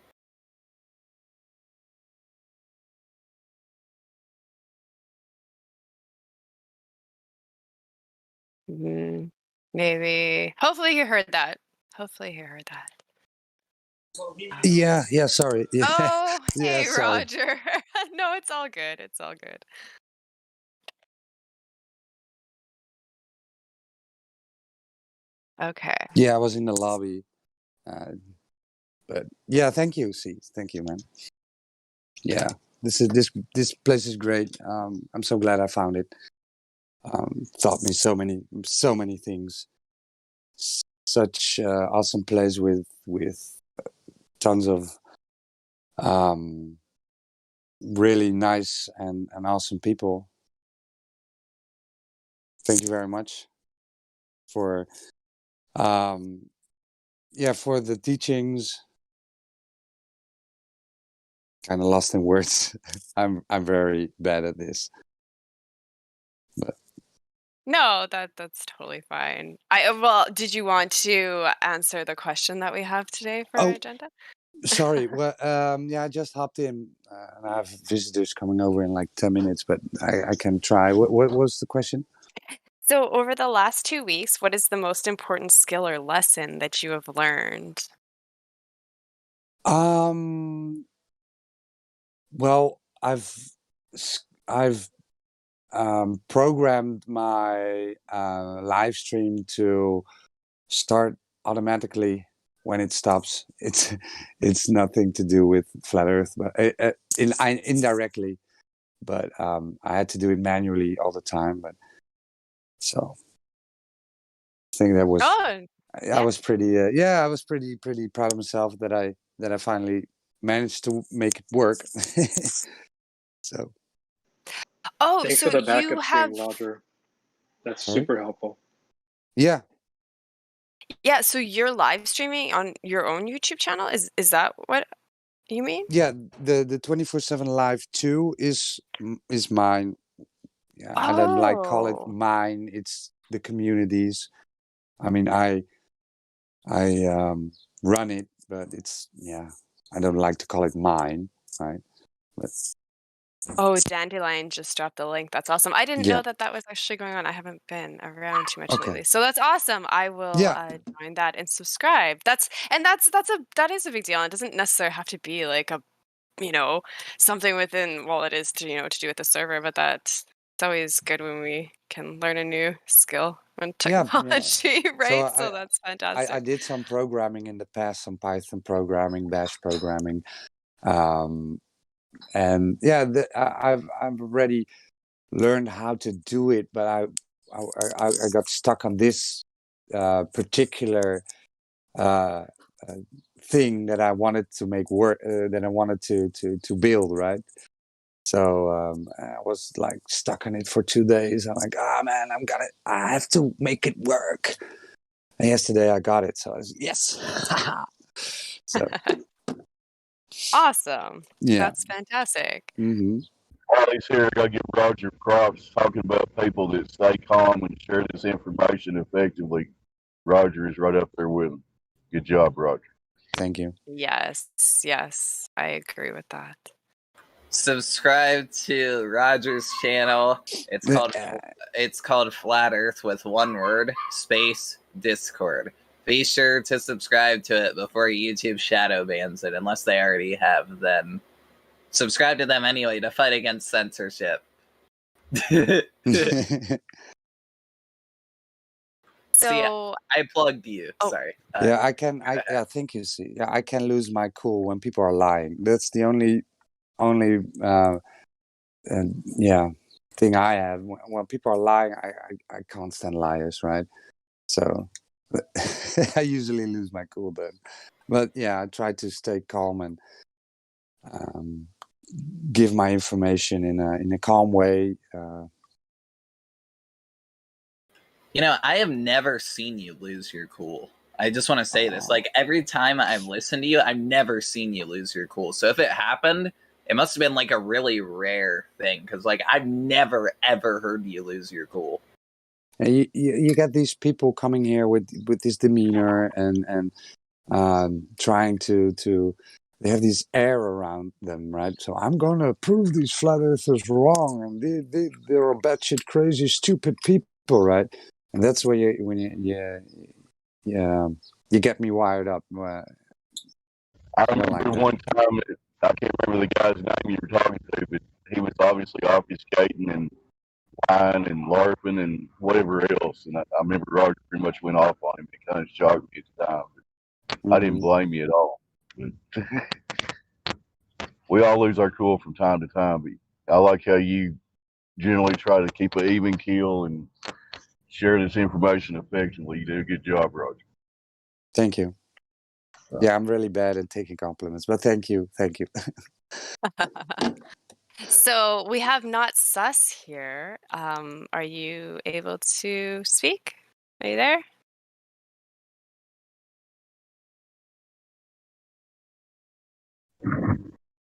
Maybe. Hopefully you heard that. Hopefully you heard that. Yeah, sorry. Yeah. Oh, Yeah, hey, sorry. Roger. No, it's all good. It's all good. Okay. Yeah, I was in the lobby. But yeah, thank you, C. Thank you, man. Yeah, this place is great. I'm so glad I found it. Taught me so many things. Such awesome place with tons of really nice and awesome people. Thank you very much for for the teachings. Kind of lost in words. I'm very bad at this. But No, that's totally fine. Did you want to answer the question that we have today for our agenda? Sorry. Well, I just hopped in, and I have visitors coming over in like 10 minutes, but I can try. What was the question? So, over the last 2 weeks, what is the most important skill or lesson that you have learned? Well, I've programmed my live stream to start automatically when it stops. It's nothing to do with flat Earth, but indirectly. But I had to do it manually all the time. But so I think that was I was pretty I was pretty proud of myself that I finally managed to make it work. So Thanks so for the you backup have stream, Roger. That's Sorry? super helpful. Yeah. Yeah, so you're live streaming on your own YouTube channel? Is that what you mean? Yeah, the 24/7 live 2 is mine. Yeah, I don't like call it mine. It's the communities. I mean, I run it, but I don't like to call it mine, right? But Oh, Dandelion just dropped the link. That's awesome. I didn't know yeah, that was actually going on. I haven't been around too much okay, lately. So that's awesome. I will yeah, join that and subscribe. That is a big deal. It doesn't necessarily have to be like a something within it is to to do with the server, but it's always good when we can learn a new skill and yeah. technology, So right? So that's fantastic. I did some programming in the past, some Python programming, Bash programming, and yeah, I've already learned how to do it, but I got stuck on this particular uh, thing that I wanted to make work, that I wanted to build, right? So I was like stuck on it for 2 days. I'm like, man, I have to make it work. And yesterday I got it, so I was yes. So Awesome. yeah. That's fantastic. Mm-hmm. While he's here, I give Roger props talking about people that stay calm and share this information effectively. Roger is right up there with him. Good job, Roger. Thank you. Yes, I agree with that. Subscribe to Roger's channel. It's called Flat Earth with one word, space Discord. Be sure to subscribe to it before YouTube shadow bans it, unless they already have. Then subscribe to them anyway to fight against censorship. See, I plugged you. Sorry. Yeah, I can. Thank you. See, yeah, I can lose my cool when people are lying. That's the only thing I have. When people are lying, I can't stand liars, right? So I usually lose my cool then. But yeah, I try to stay calm and give my information in a calm way. I have never seen you lose your cool. I just want to say this. Like, every time I've listened to you, I've never seen you lose your cool. So if it happened, it must have been like a really rare thing. Because, like, I've never, ever heard you lose your cool. And you get these people coming here with this demeanor and trying to they have this air around them, right? So I'm going to prove these flat earthers wrong, and they're batshit crazy, stupid people, right? And that's where you get me wired up. I remember one time, I can't remember the guy's name you were talking to, but he was obviously obfuscating, and wine and LARPing and whatever else. And I remember Roger pretty much went off on him. It kind of shocked me at the time. But I didn't blame you at all. But we all lose our cool from time to time. But I like how you generally try to keep an even keel and share this information effectively. You do a good job, Roger. Thank you. Yeah, I'm really bad at taking compliments, but thank you. Thank you. So we have Not Sus here. Are you able to speak? Are you there?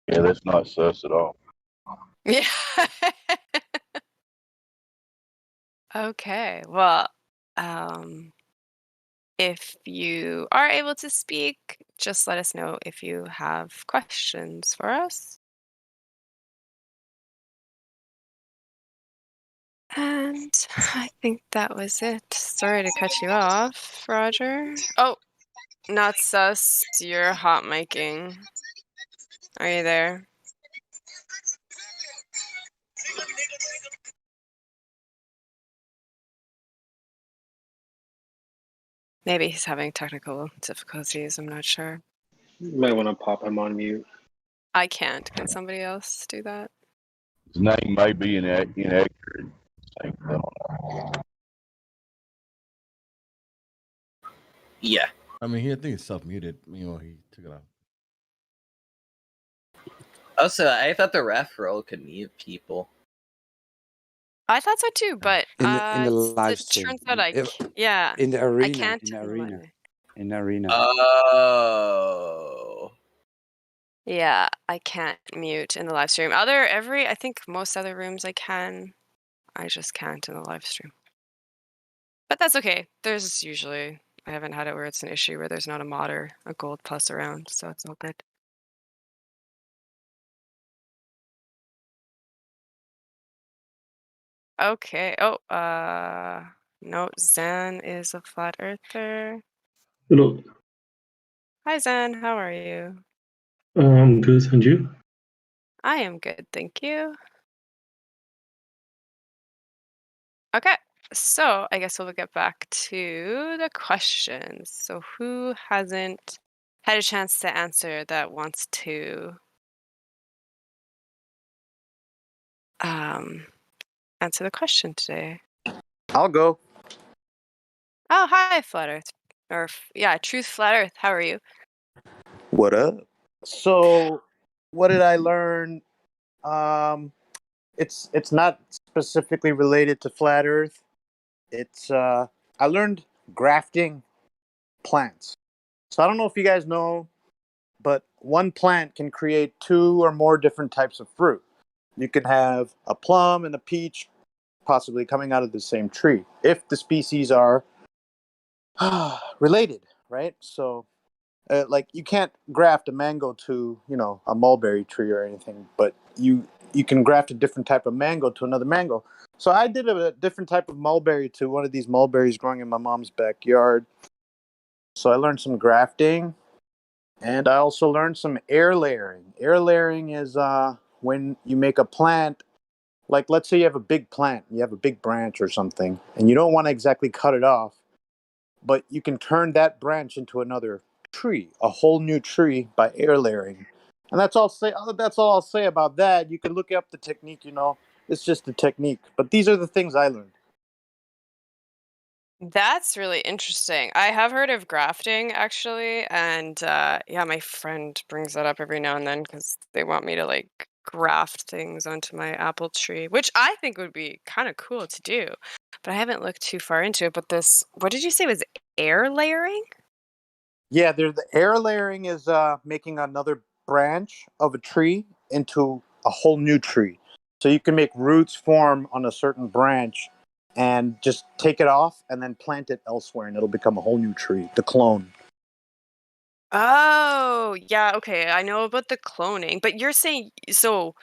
Yeah, that's not sus at all. Yeah. Okay. Well, if you are able to speak, just let us know if you have questions for us. And I think that was it. Sorry to cut you off, Roger. Oh, Not Sus, you're hot micing. Are you there? Maybe he's having technical difficulties. I'm not sure. You might want to pop him on mute. I can't. Can somebody else do that? His name may be inaccurate. I don't know. Yeah. I mean, I think it's self-muted. You know, he took it off. Also, I thought the ref role could mute people. I thought so too, but In the live it stream, turns out yeah, in the arena, I can't. in the arena. Oh. Yeah, I can't mute in the live stream. I think most other rooms I can. I just can't in the live stream. But that's okay. There's usually, I haven't had it where it's an issue where there's not a mod or a gold plus around, so it's all good. Okay. Oh, no, Zan is a flat earther. Hello. Hi, Zan. How are you? I'm good, and you? I am good, thank you. Okay, so I guess we'll get back to the questions. So who hasn't had a chance to answer that wants to answer the question today? I'll go. Oh, hi, Flat Earth. Or, yeah, Truth Flat Earth. How are you? What up? So, what did I learn? It's not specifically related to flat Earth. It's I learned grafting plants. So I don't know if you guys know, but one plant can create 2 or more different types of fruit. You can have a plum and a peach possibly coming out of the same tree if the species are related, right? So like you can't graft a mango to a mulberry tree or anything, but you can graft a different type of mango to another mango. So I did a different type of mulberry to one of these mulberries growing in my mom's backyard. So I learned some grafting, and I also learned some air layering. Air layering is when you make a plant, like let's say you have a big plant, you have a big branch or something, and you don't want to exactly cut it off, but you can turn that branch into another tree, a whole new tree by air layering. And that's all I'll say about that. You can look up the technique, it's just a technique. But these are the things I learned. That's really interesting. I have heard of grafting actually, and yeah, my friend brings that up every now and then because they want me to like graft things onto my apple tree, which I think would be kind of cool to do. But I haven't looked too far into it. But this, what did you say was air layering? Yeah, the air layering is making another branch of a tree into a whole new tree. So you can make roots form on a certain branch and just take it off and then plant it elsewhere, and it'll become a whole new tree, the clone. Oh, yeah, okay. I know about the cloning, but you're saying so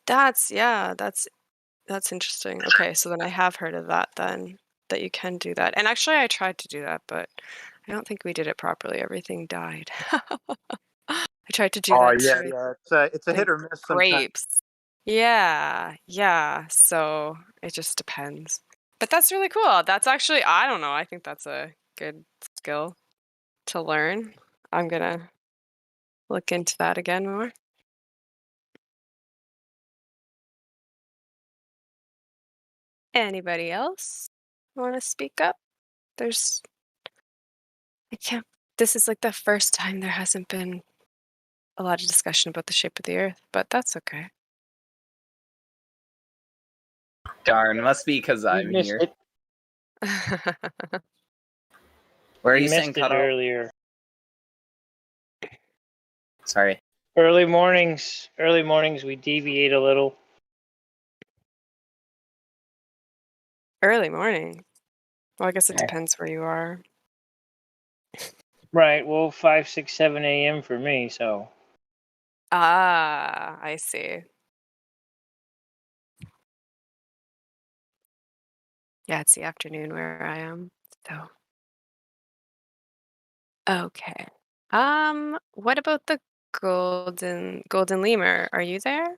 that's that's interesting. Okay, so then I have heard of that then, that you can do that. And actually I tried to do that, but I don't think we did it properly. Everything died. I tried to do Oh that yeah, too. yeah. It's a hit or miss sometimes. Grapes. Yeah. So it just depends. But that's really cool. That's actually, I don't know. I think that's a good skill to learn. I'm gonna look into that again more. Anybody else want to speak up? I can't, this is like the first time there hasn't been a lot of discussion about the shape of the earth, but that's okay. Darn, must be because I'm missed here. it. Where are You you saying missed it Cuddle? earlier. Sorry. Early mornings, we deviate a little. Early morning. Well, I guess it depends where you are. Right. Well, 5, 6, 7 a.m. for me. So. Ah, I see. Yeah, it's the afternoon where I am. So. Okay. What about the golden lemur? Are you there?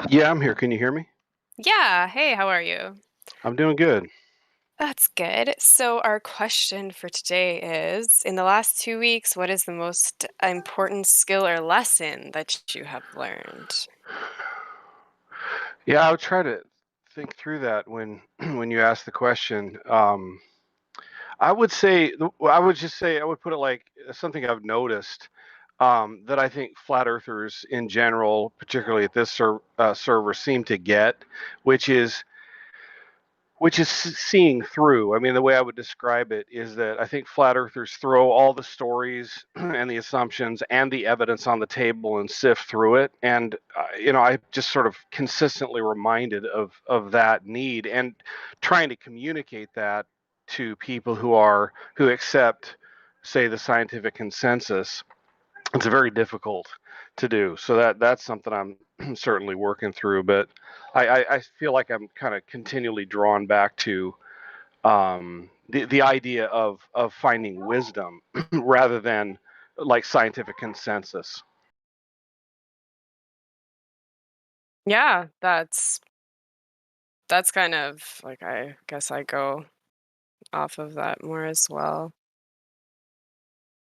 Yeah, I'm here. Can you hear me? Yeah. Hey, how are you? I'm doing good. That's good. So our question for today is, in the last 2 weeks, what is the most important skill or lesson that you have learned? Yeah, I'll try to think through that when when you ask the question. I would just say I would put it like something I've noticed that I think flat earthers in general, particularly at this server, seem to get, which is seeing through. I mean, the way I would describe it is that I think flat earthers throw all the stories and the assumptions and the evidence on the table and sift through it. And I just sort of consistently reminded of that need and trying to communicate that to people who accept, say, the scientific consensus. It's very difficult to do. So that's something I'm certainly working through. But I feel like I'm kind of continually drawn back to the idea of finding wisdom rather than like scientific consensus. Yeah, that's kind of like, I guess I go off of that more as well.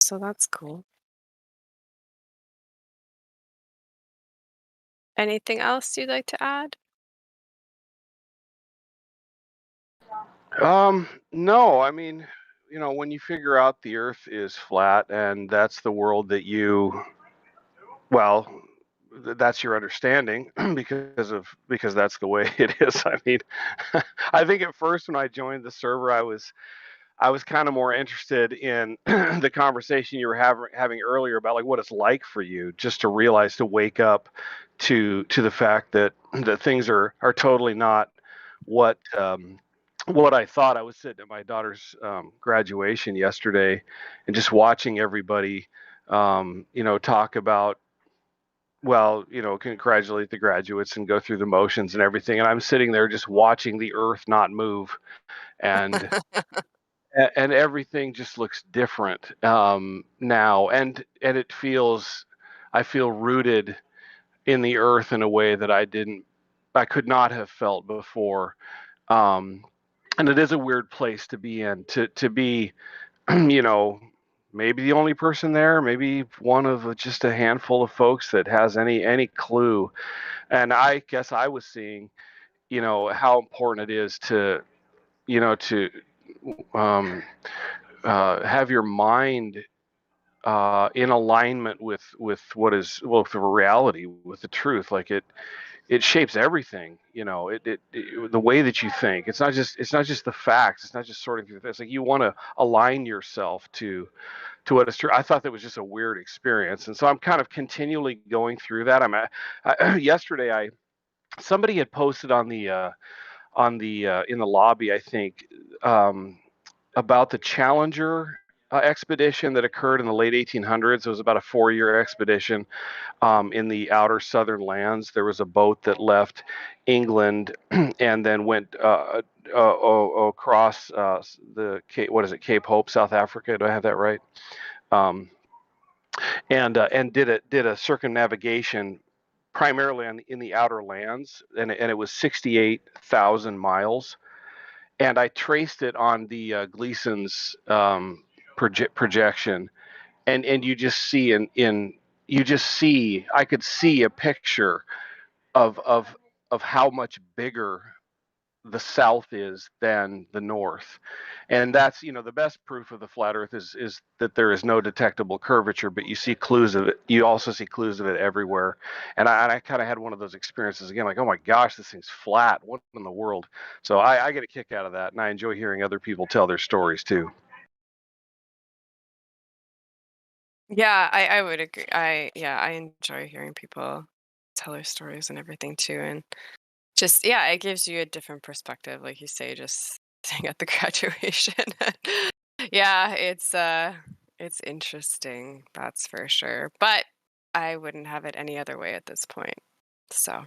So that's cool. Anything else you'd like to add? No, I mean, when you figure out the Earth is flat and that's the world that well, that's your understanding because that's the way it is. I mean, I think at first when I joined the server, I was kind of more interested in the conversation you were having earlier about like what it's like for you just to realize to wake up to the fact that things are totally not what I thought. I was sitting at my daughter's graduation yesterday and just watching everybody talk about, well, congratulate the graduates and go through the motions and everything, and I'm sitting there just watching the earth not move, and and everything just looks different now, and I feel rooted in the earth in a way that I could not have felt before. um, and it is a weird place to be in, to be maybe the only person there, maybe one of just a handful of folks that has any clue. And I guess I was seeing how important it is to to um, have your mind in alignment with what is, well, with the reality, with the truth. Like it shapes everything. The way that you think. It's not just the facts. It's not just sorting through the facts. Like you want to align yourself to what is true. I thought that was just a weird experience, and so I'm kind of continually going through that. Yesterday, somebody had posted on the in the lobby, I think, about the Challenger expedition that occurred in the late 1800s. It was about a 4-year expedition in the outer southern lands. There was a boat that left England and then went across the Cape, what is it, Cape Hope, South Africa. Do I have that right? Um, and did a circumnavigation primarily in the outer lands, and it was 68,000 miles. And I traced it on the Gleason's projection, and you just see I could see a picture of how much bigger the south is than the north. And that's, the best proof of the flat earth is that there is no detectable curvature, but you see clues of it. You also see clues of it everywhere. And I kind of had one of those experiences again, like, oh my gosh, this thing's flat. What in the world? So I get a kick out of that, and I enjoy hearing other people tell their stories too. Yeah, I would agree. I enjoy hearing people tell their stories and everything too, and just it gives you a different perspective, like you say, just sitting at the graduation. Yeah, it's interesting, that's for sure. But I wouldn't have it any other way at this point. So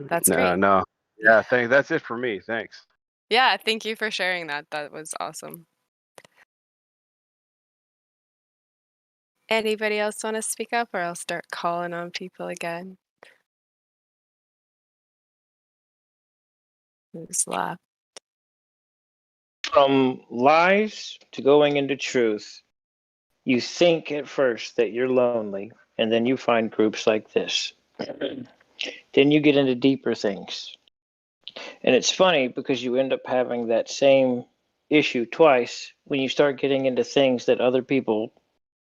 that's great. No. Yeah, that's it for me. Thanks. Yeah, thank you for sharing that. That was awesome. Anybody else want to speak up, or I'll start calling on people again? Who's left? From lies to going into truth, you think at first that you're lonely, and then you find groups like this. Then you get into deeper things. And it's funny because you end up having that same issue twice when you start getting into things that other people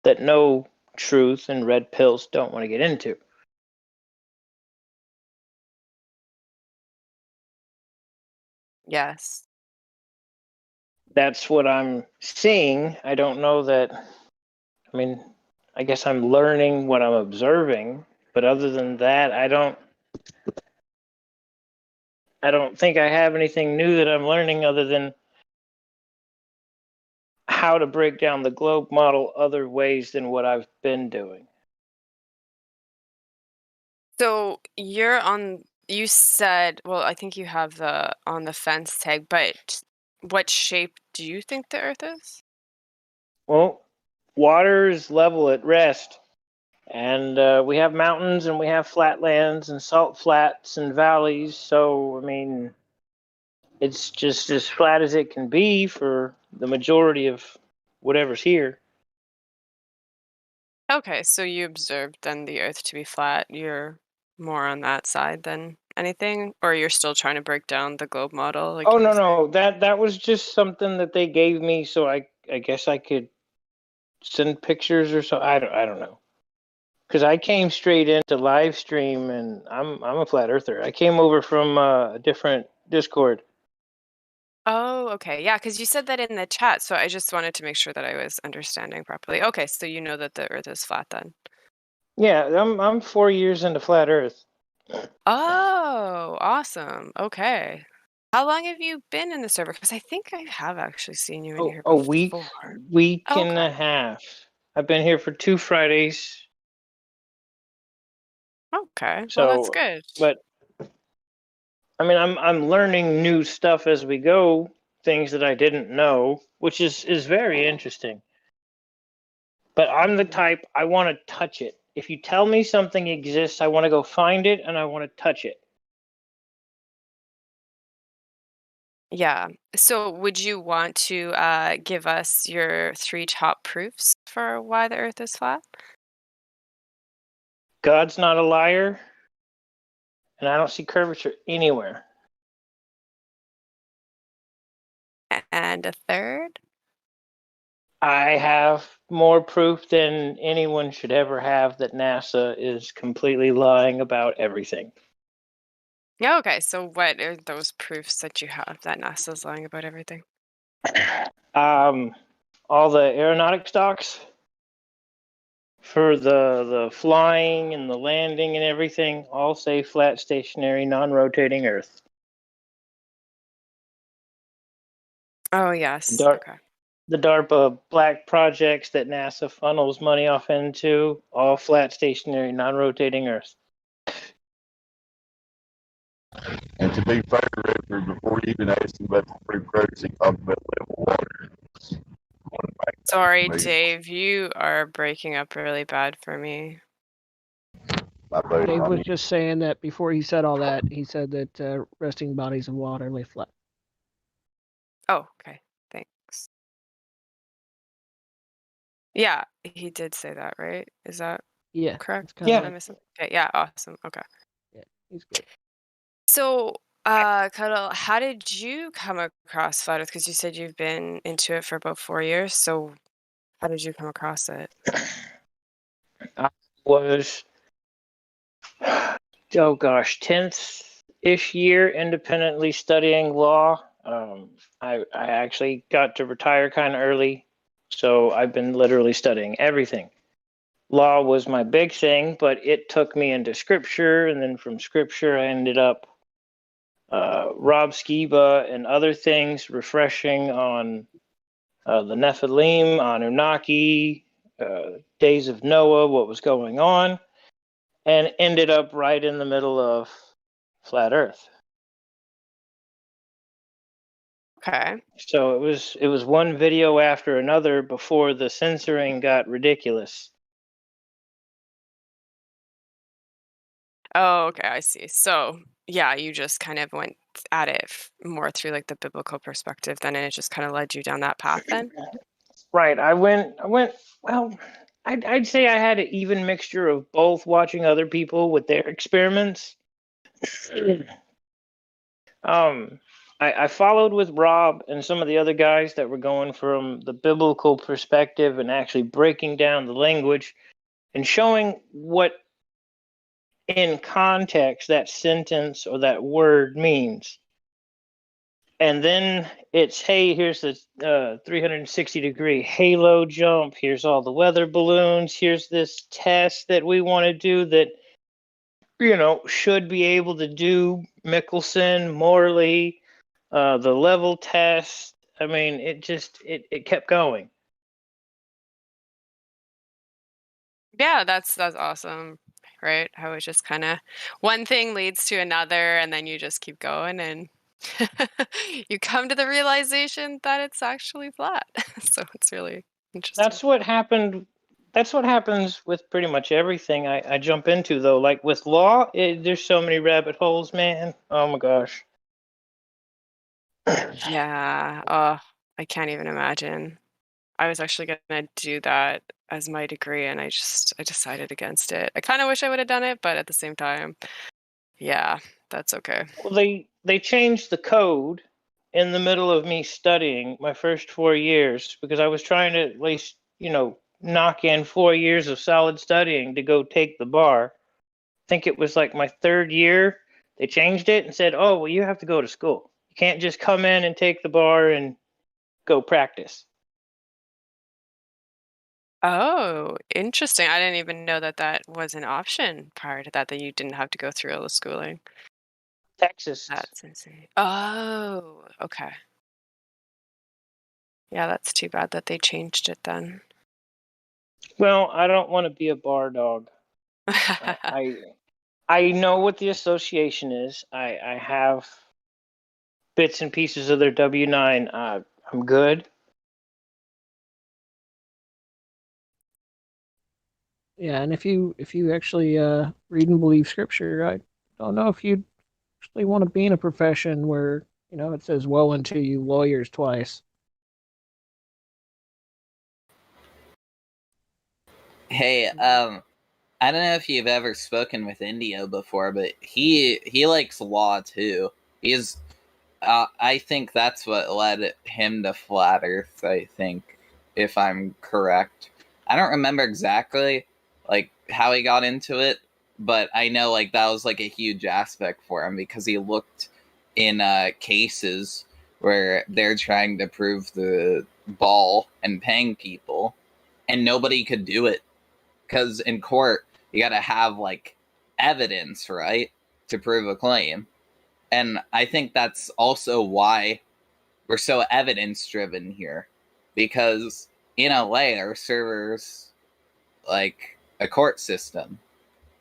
that know truth and red pills don't want to get into. Yes. That's what I'm seeing. I don't know that. I mean, I guess I'm learning what I'm observing, but other than that, I don't think I have anything new that I'm learning other than how to break down the globe model other ways than what I've been doing. So you said, well, I think you have the on the fence tag, but what shape do you think the Earth is? Well, water is level at rest, and we have mountains and we have flatlands and salt flats and valleys. So, I mean, it's just as flat as it can be for the majority of whatever's here. Okay, so you observed then the Earth to be flat. You're more on that side than anything, or you're still trying to break down the globe model, like Oh you were no, that was just something that they gave me, so I guess I could send pictures or so. I don't know, because I came straight into Livestream, and I'm a flat earther. I came over from a different Discord. Oh, okay. Yeah, because you said that in the chat, so I just wanted to make sure that I was understanding properly. Okay, so you know that the Earth is flat then. Yeah, I'm 4 years into flat Earth. Oh, awesome. Okay. How long have you been in the server? Because I think I have actually seen you in here A week, before. week Oh, and a okay. half. I've been here for 2 Fridays. Okay. Well, that's So, good. but I mean, I'm learning new stuff as we go, things that I didn't know, which is very interesting. But I'm the type, I want to touch it. If you tell me something exists, I want to go find it and I want to touch it. Yeah. So would you want to give us your 3 top proofs for why the Earth is flat? God's not a liar, and I don't see curvature anywhere. And a third? I have more proof than anyone should ever have that NASA is completely lying about everything. Yeah, okay. So what are those proofs that you have that NASA's lying about everything? All the aeronautics docs for the flying and the landing and everything all say flat, stationary, non-rotating Earth. Oh, yes. Okay. The DARPA black projects that NASA funnels money off into, all flat, stationary, non-rotating Earth. And to be fair, Richard, before you even asked him about the free credits, he talked about level water. Sorry, Me. Dave, you are breaking up really bad for me. Dave was just saying that before he said all that, he said that resting bodies of water lay flat. Oh, okay. Thanks. Yeah, he did say that, right? Is that Yeah, correct? kinda Did I miss it? Okay, yeah, awesome. Okay. Yeah, he's good. So, Cuddle, how did you come across flat Earth? Because you said you've been into it for about 4 years. So, how did you come across it? I was, oh gosh, 10th-ish year independently studying law. I actually got to retire kind of early, so I've been literally studying everything. Law was my big thing, but it took me into scripture, and then from scripture I ended up Rob Skiba and other things, refreshing on the Nephilim, Anunnaki, days of Noah, what was going on, and ended up right in the middle of flat Earth. Okay. So it was one video after another before the censoring got ridiculous. Oh, okay, I see. So, yeah, you just kind of went at it more through like the biblical perspective then, and it just kind of led you down that path then? Right. I went, well, I'd say I had an even mixture of both, watching other people with their experiments. I followed with Rob and some of the other guys that were going from the biblical perspective and actually breaking down the language and showing what in context that sentence or that word means. And then it's, hey, here's the 360-degree halo jump. Here's all the weather balloons. Here's this test that we want to do that, you know, should be able to do Mickelson, Morley, the level test. I mean, it kept going. Yeah, that's awesome, right? How it's just kind of one thing leads to another, and then you just keep going, and you come to the realization that it's actually flat. So it's really interesting. That's what happened. That's what happens with pretty much everything I jump into, though. Like with law, there's so many rabbit holes, man. Oh my gosh. Yeah. Oh, I can't even imagine. I was actually gonna do that as my degree, and I decided against it. I kind of wish I would have done it, but at the same time, yeah, that's okay. Well, they changed the code in the middle of me studying my first 4 years because I was trying to at least, you know, knock in 4 years of solid studying to go take the bar. I think it was like my third year. They changed it and said, "Oh, well, you have to go to school. You can't just come in and take the bar and go practice." Oh, interesting. I didn't even know that that was an option prior to that, that you didn't have to go through all the schooling. Texas. That's insane. Oh, okay. Yeah, that's too bad that they changed it then. Well, I don't want to be a bar dog. I know what the association is. I have bits and pieces of their W-9. I'm good. Yeah, and if you actually read and believe scripture, I don't know if you'd actually want to be in a profession where, you know, it says woe unto you lawyers twice. Hey, I don't know if you've ever spoken with Indio before, but he likes law too. He's I think that's what led him to Flat Earth, I think, if I'm correct. I don't remember exactly like how he got into it, but I know like that was like a huge aspect for him because he looked in cases where they're trying to prove the ball and paying people and nobody could do it because in court you got to have like evidence, right, to prove a claim. And I think that's also why we're so evidence driven here, because in LA our server's like a court system,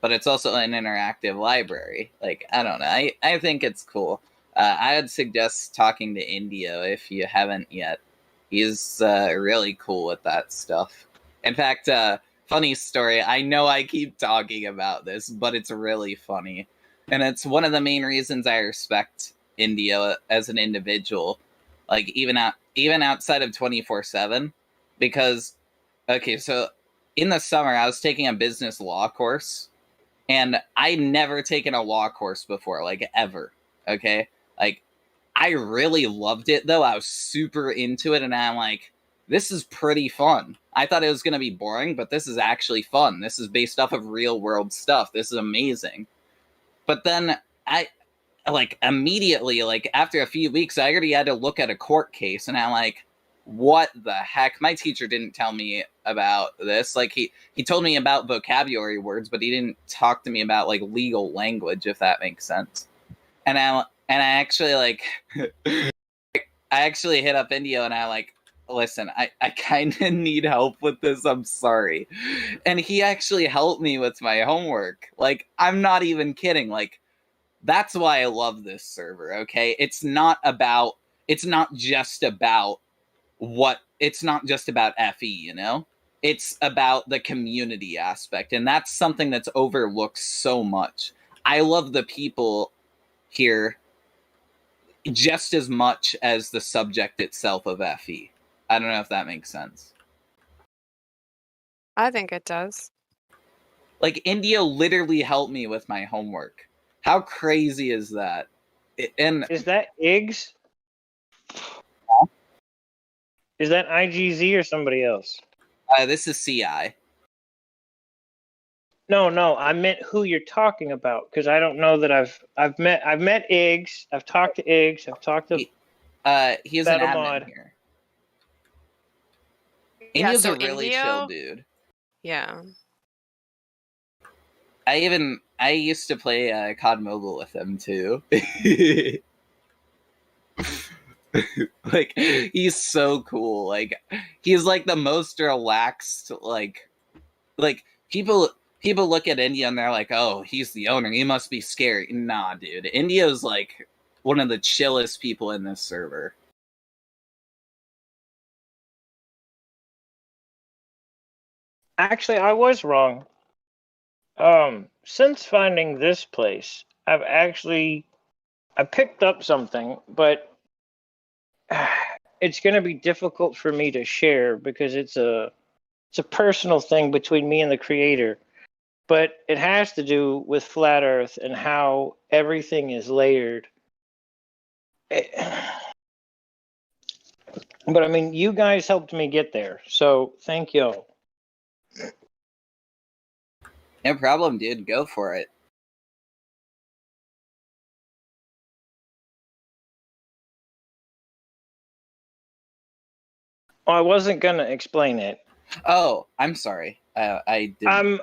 but it's also an interactive library. Like, I don't know, I think it's cool. I would suggest talking to Indio if you haven't yet. He's really cool with that stuff. In fact, funny story, I know I keep talking about this, but it's really funny. And it's one of the main reasons I respect India as an individual, like even outside of 24/7, because okay, so in the summer I was taking a business law course, and I never taken a law course before, like ever. Okay, like I really loved it though. I was super into it, and I'm like, this is pretty fun. I thought it was going to be boring, but this is actually fun. This is based off of real world stuff. This is amazing. But then I like immediately, like after a few weeks, I already had to look at a court case, and I'm like, what the heck? My teacher didn't tell me about this. Like he told me about vocabulary words, but he didn't talk to me about like legal language, if that makes sense. And I actually like I actually hit up Indio, and I like, listen, I kind of need help with this. I'm sorry. And he actually helped me with my homework. Like, I'm not even kidding. Like, that's why I love this server, okay? It's not just about FE, you know? It's about the community aspect, and that's something that's overlooked so much. I love the people here just as much as the subject itself of FE. I don't know if that makes sense. I think it does. Like, India literally helped me with my homework. How crazy is that? And is that IGS? Is that IGZ or somebody else? This is CI. No, I meant who you're talking about, because I don't know that I've met IGS. I've talked to IGS. I've talked to he's an admin mod here. Yeah, India's so a really Indio, chill dude. Yeah. I used to play COD Mobile with him too. Like, he's so cool. Like, he's like the most relaxed. Like people look at India and they're like, oh, he's the owner, he must be scary. Nah, dude, India's like one of the chillest people in this server. Actually, I was wrong. Since finding this place, I picked up something, but it's going to be difficult for me to share because it's a personal thing between me and the creator. But it has to do with flat Earth and how everything is layered. But I mean, you guys helped me get there, so thank you. No problem, dude. Go for it. Oh, I wasn't gonna explain it. Oh, I'm sorry. I didn't.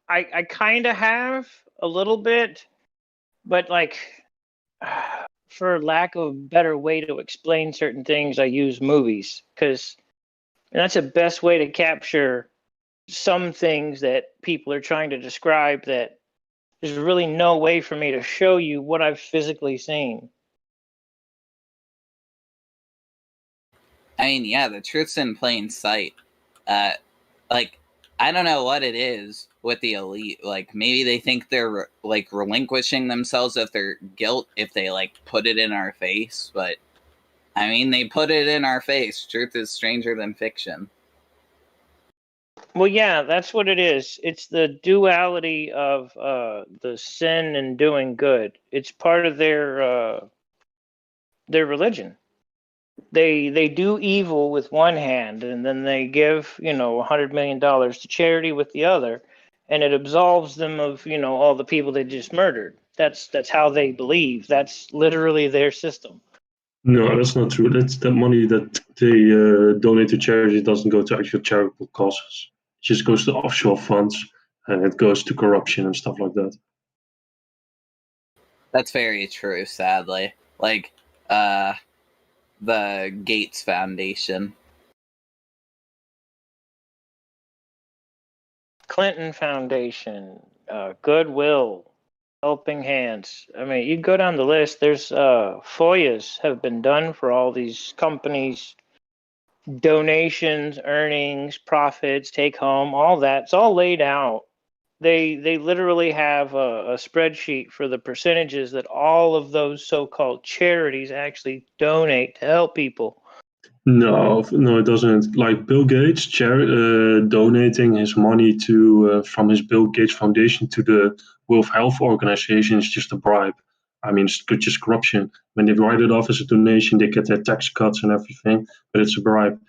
I kind of have a little bit, but like, for lack of a better way to explain certain things, I use movies because that's the best way to capture some things that people are trying to describe that there's really no way for me to show you what I've physically seen. I mean, yeah, the truth's in plain sight. Like, I don't know what it is with the elite. Like, maybe they think they're like relinquishing themselves of their guilt if they like put it in our face. But I mean, they put it in our face. Truth is stranger than fiction. Well, yeah, that's what it is. It's the duality of the sin and doing good. It's part of their religion. They do evil with one hand, and then they give $100 million to charity with the other, and it absolves them of all the people they just murdered. That's how they believe. That's literally their system. No, that's not true. That money that they donate to charity doesn't go to actual charitable causes. It just goes to offshore funds, and it goes to corruption and stuff like that. That's very true, sadly. Like, the Gates Foundation. Clinton Foundation, Goodwill, Helping Hands. I mean, you go down the list. There's FOIAs have been done for all these companies donations, earnings, profits, take home, all that. It's all laid out. They literally have a spreadsheet for the percentages that all of those so-called charities actually donate to help people. No, it doesn't. Like Bill Gates donating his money to from his Bill Gates Foundation to the World Health Organization is just a bribe. I mean, it's just corruption. When they write it off as a donation, they get their tax cuts and everything, but it's a bribe.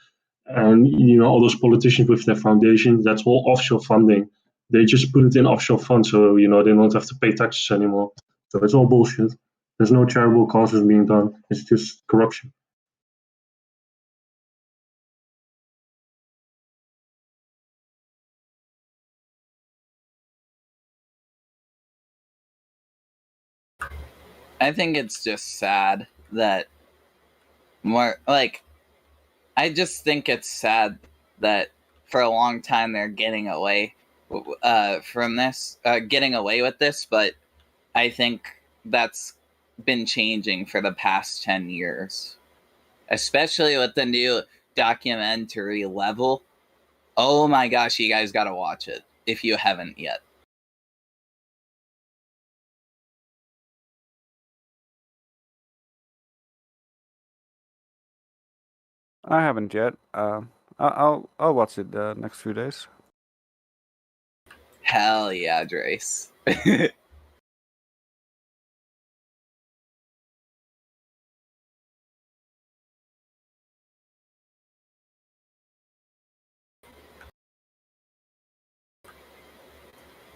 And all those politicians with their foundation, that's all offshore funding. They just put it in offshore funds, so they don't have to pay taxes anymore. So it's all bullshit. There's no charitable causes being done. It's just corruption. I think it's just sad that I just think it's sad that for a long time they're getting away from this, getting away with this, but I think that's been changing for the past 10 years, especially with the new documentary Level. Oh my gosh, you guys gotta watch it if you haven't yet. I haven't yet. I'll watch it the next few days. Hell yeah, Drace.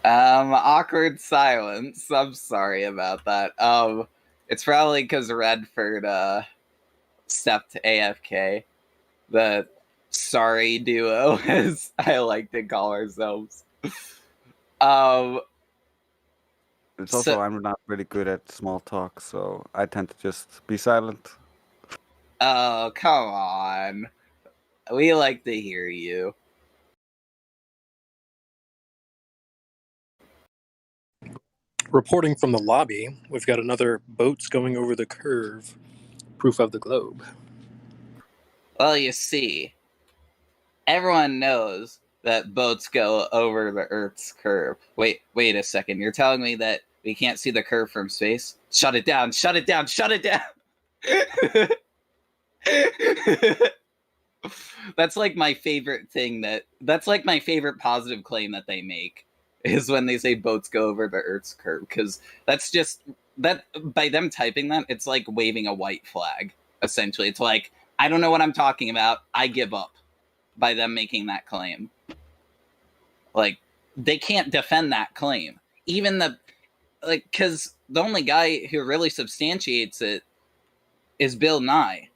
Awkward silence. I'm sorry about that. It's probably because Redford stepped AFK. The sorry duo, as I like to call ourselves. It's also I'm not really good at small talk, so I tend to just be silent. Oh, come on. We like to hear you. Reporting from the lobby, we've got another boats going over the curve. Proof of the globe. Well, you see, everyone knows that boats go over the Earth's curve. Wait a second. You're telling me that we can't see the curve from space? Shut it down, shut it down, shut it down! That's like my favorite thing that's like my favorite positive claim that they make, is when they say boats go over the Earth's curve, because that's just, that by them typing that, it's like waving a white flag, essentially. It's like, I don't know what I'm talking about, I give up, by them making that claim. Like, they can't defend that claim. Even because the only guy who really substantiates it is Bill Nye.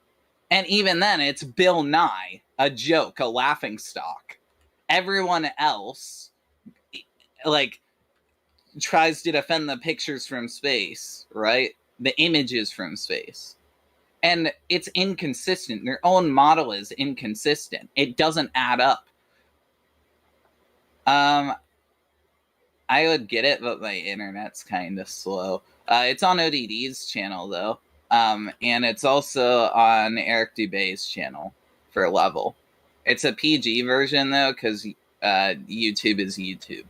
And even then, it's Bill Nye, a joke, a laughingstock. Everyone else, tries to defend the pictures from space, right? The images from space. And it's inconsistent. Their own model is inconsistent. It doesn't add up. I would get it, but my internet's kind of slow. It's on ODD's channel, though. And it's also on Eric Dubé's channel for Level. It's a PG version, though, because YouTube is YouTube.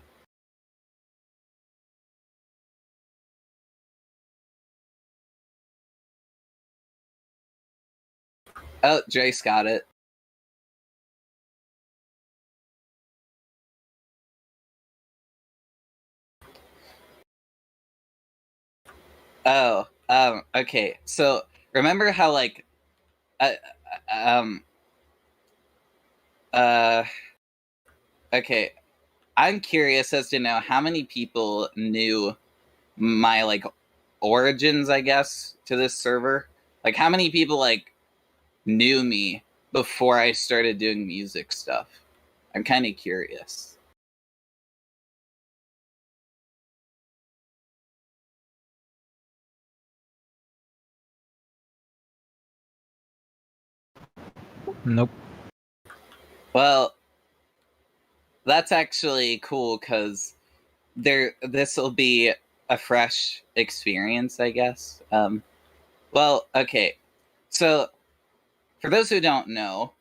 Oh, Jace got it. Oh, okay. So remember how okay. I'm curious as to know how many people knew my origins, I guess, to this server. Like, how many people knew me before I started doing music stuff? I'm kind of curious. Nope. Well, that's actually cool because this will be a fresh experience, I guess. Well, okay. So, for those who don't know,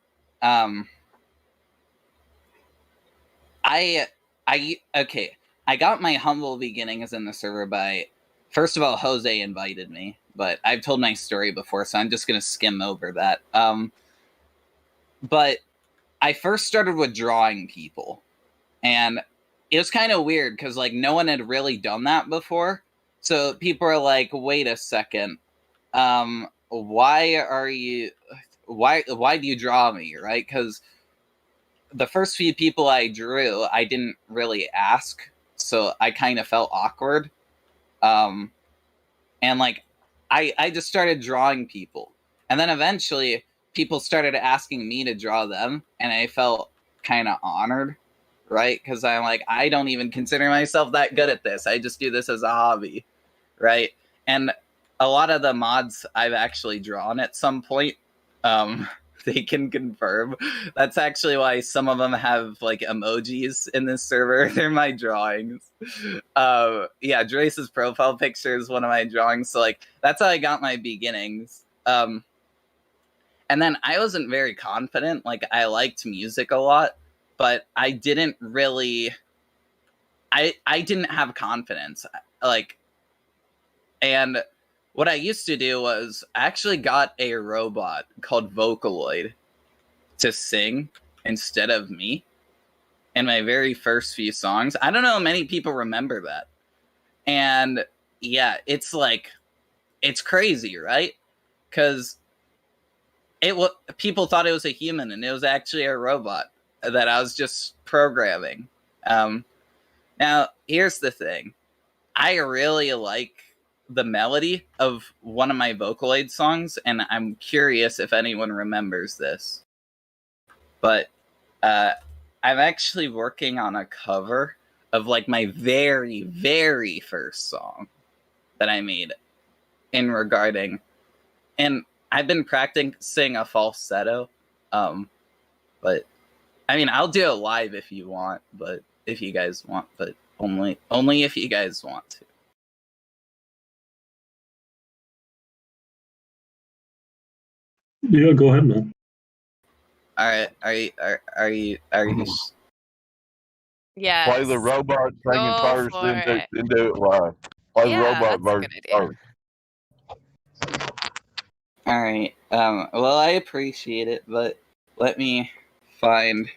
I got my humble beginnings in the server by, first of all, Jose invited me, but I've told my story before, so I'm just gonna skim over that. But I first started with drawing people, and it was kind of weird because like no one had really done that before. So people are like, "Wait a second, why do you draw me?" Right? Because the first few people I drew, I didn't really ask, so I kind of felt awkward. And like, I just started drawing people, and then eventually people started asking me to draw them, and I felt kind of honored, right? Because I'm like, I don't even consider myself that good at this. I just do this as a hobby, right? And a lot of the mods I've actually drawn at some point. They can confirm. That's actually why some of them have like emojis in this server. They're my drawings. Yeah, Drace's profile picture is one of my drawings. So like that's how I got my beginnings. And then I wasn't very confident. Like I liked music a lot, but I didn't really. I didn't have confidence. Like, and what I used to do was I actually got a robot called Vocaloid to sing instead of me in my very first few songs. I don't know how many people remember that. And yeah, it's like, it's crazy, right? Because people thought it was a human, and it was actually a robot that I was just programming. Now, here's the thing. I really like the melody of one of my Vocaloid songs, and I'm curious if anyone remembers this. But I'm actually working on a cover of like my very, very first song that I made in regarding, and I've been practicing a falsetto. But I mean, I'll do it live if you want, but if you guys want, but only if you guys want to. Yeah, go ahead, man. All right, are you? Yes. Play the robot singing Go first, for then it. do it live. Play the Yeah, robot that's a version good idea. first. All right. Well, I appreciate it, but let me find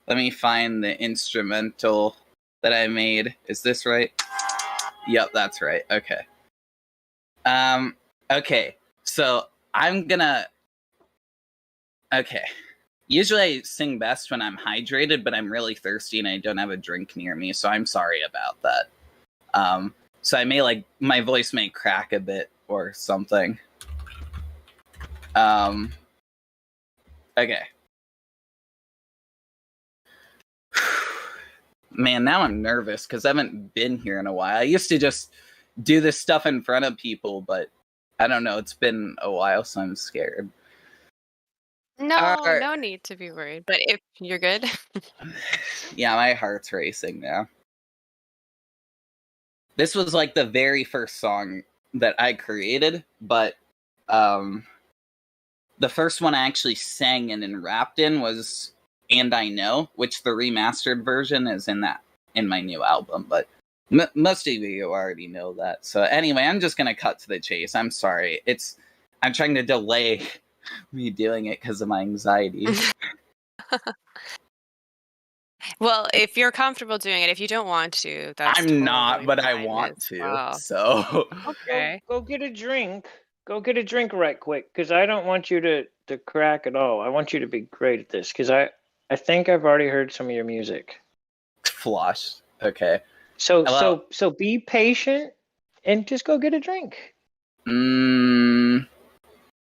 the instrumental that I made. Is this right? Yep, that's right. Okay. Okay. So I'm gonna. Okay. Usually I sing best when I'm hydrated, but I'm really thirsty and I don't have a drink near me, so I'm sorry about that. So I may like my voice may crack a bit or something. Okay. Man, now I'm nervous because I haven't been here in a while. I used to just do this stuff in front of people, but I don't know. It's been a while, so I'm scared. No, no need to be worried. But if you're good. Yeah, my heart's racing now. This was like the very first song that I created, but the first one I actually sang and rapped in was "And I Know," which the remastered version is in my new album, but most of you already know that. So anyway, I'm just gonna cut to the chase. I'm sorry. I'm trying to delay me doing it because of my anxiety. Well, if you're comfortable doing it, if you don't want to, that's I'm not, but I fine want as to. well. So Okay. Go get a drink. Go get a drink right quick, because I don't want you to crack at all. I want you to be great at this, because I think I've already heard some of your music. Flush. Okay. So be patient and just go get a drink.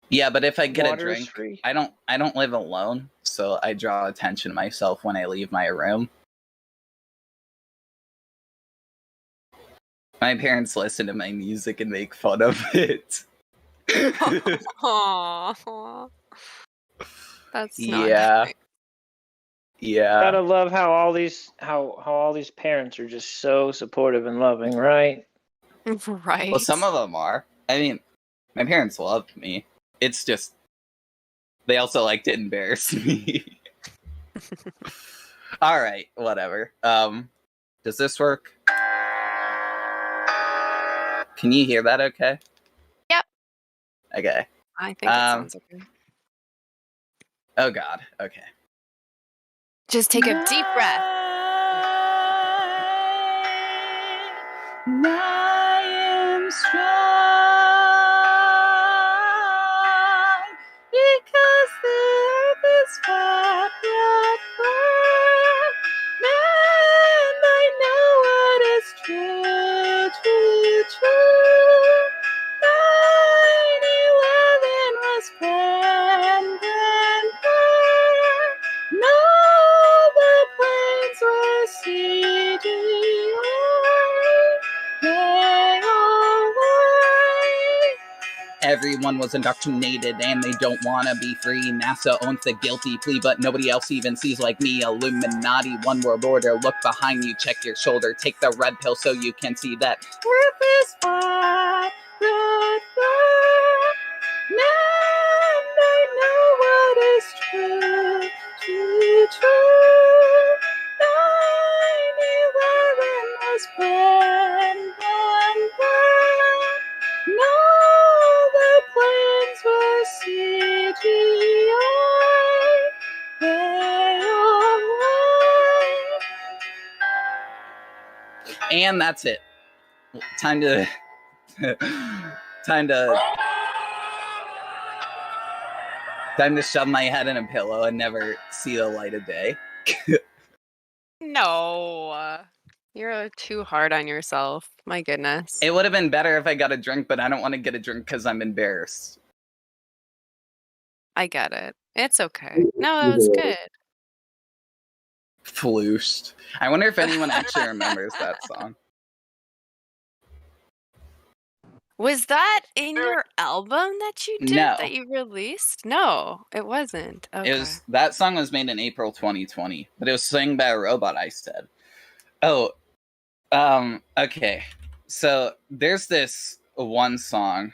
Yeah, but if I get Water a is drink, free. I don't live alone, so I draw attention to myself when I leave my room. My parents listen to my music and make fun of it. Aww. That's not Yeah. nice. Yeah. Gotta love how all these parents are just so supportive and loving, right? Right. Well, some of them are. I mean, my parents love me. It's just They also like to embarrass me. All right, whatever. Does this work? Can you hear that okay? Yep. Okay. I think it sounds okay. Oh God. Okay. Just take a deep breath. I am strong because the earth is flat, and I know what is true, true, true. 9/11 was planned and planned. No, the planes were CGI. They all lied. Everyone was indoctrinated and they don't want to be free. NASA owns the guilty plea, but nobody else even sees like me. Illuminati, one world order. Look behind you, check your shoulder. Take the red pill so you can see that Earth is flat, flat, flat. And I know what is true, true, true. 9/11 was planned, planned, planned. No, the planes were CGI. They all lied. And that's it. Time to shove my head in a pillow and never see the light of day. No. You're too hard on yourself. My goodness. It would have been better if I got a drink, but I don't want to get a drink because I'm embarrassed. I get it. It's okay. No, that was good. Flooshed. I wonder if anyone actually remembers that song. Was that in your album that you did, No. that you released? No, it wasn't. Okay. It was, that song was made in April 2020, but it was sung by a robot, I said. Oh, okay. So there's this one song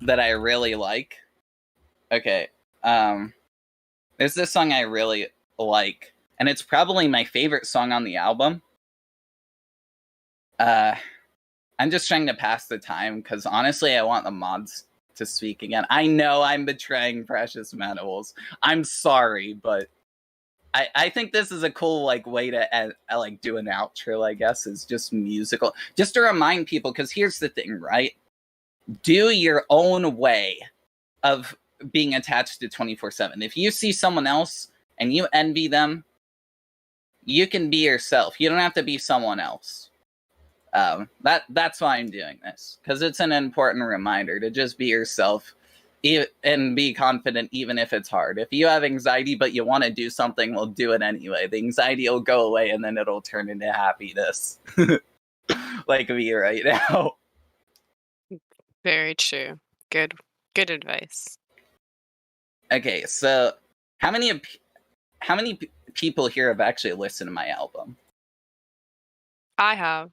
that I really like. Okay. There's this song I really like, and it's probably my favorite song on the album. I'm just trying to pass the time because honestly, I want the mods to speak again. I know I'm betraying Precious Metals. I'm sorry, but I think this is a cool like way to end, like do an outro. I guess is just musical, just to remind people. Because here's the thing, right? Do your own way of being attached to 24/7. If you see someone else and you envy them, you can be yourself. You don't have to be someone else. That's why I'm doing this, because it's an important reminder to just be yourself and be confident even if it's hard. If you have anxiety but you want to do something, well, do it anyway. The anxiety will go away and then it'll turn into happiness. Like me right now. Very true. Good advice. Okay, so how many people here have actually listened to my album? I have.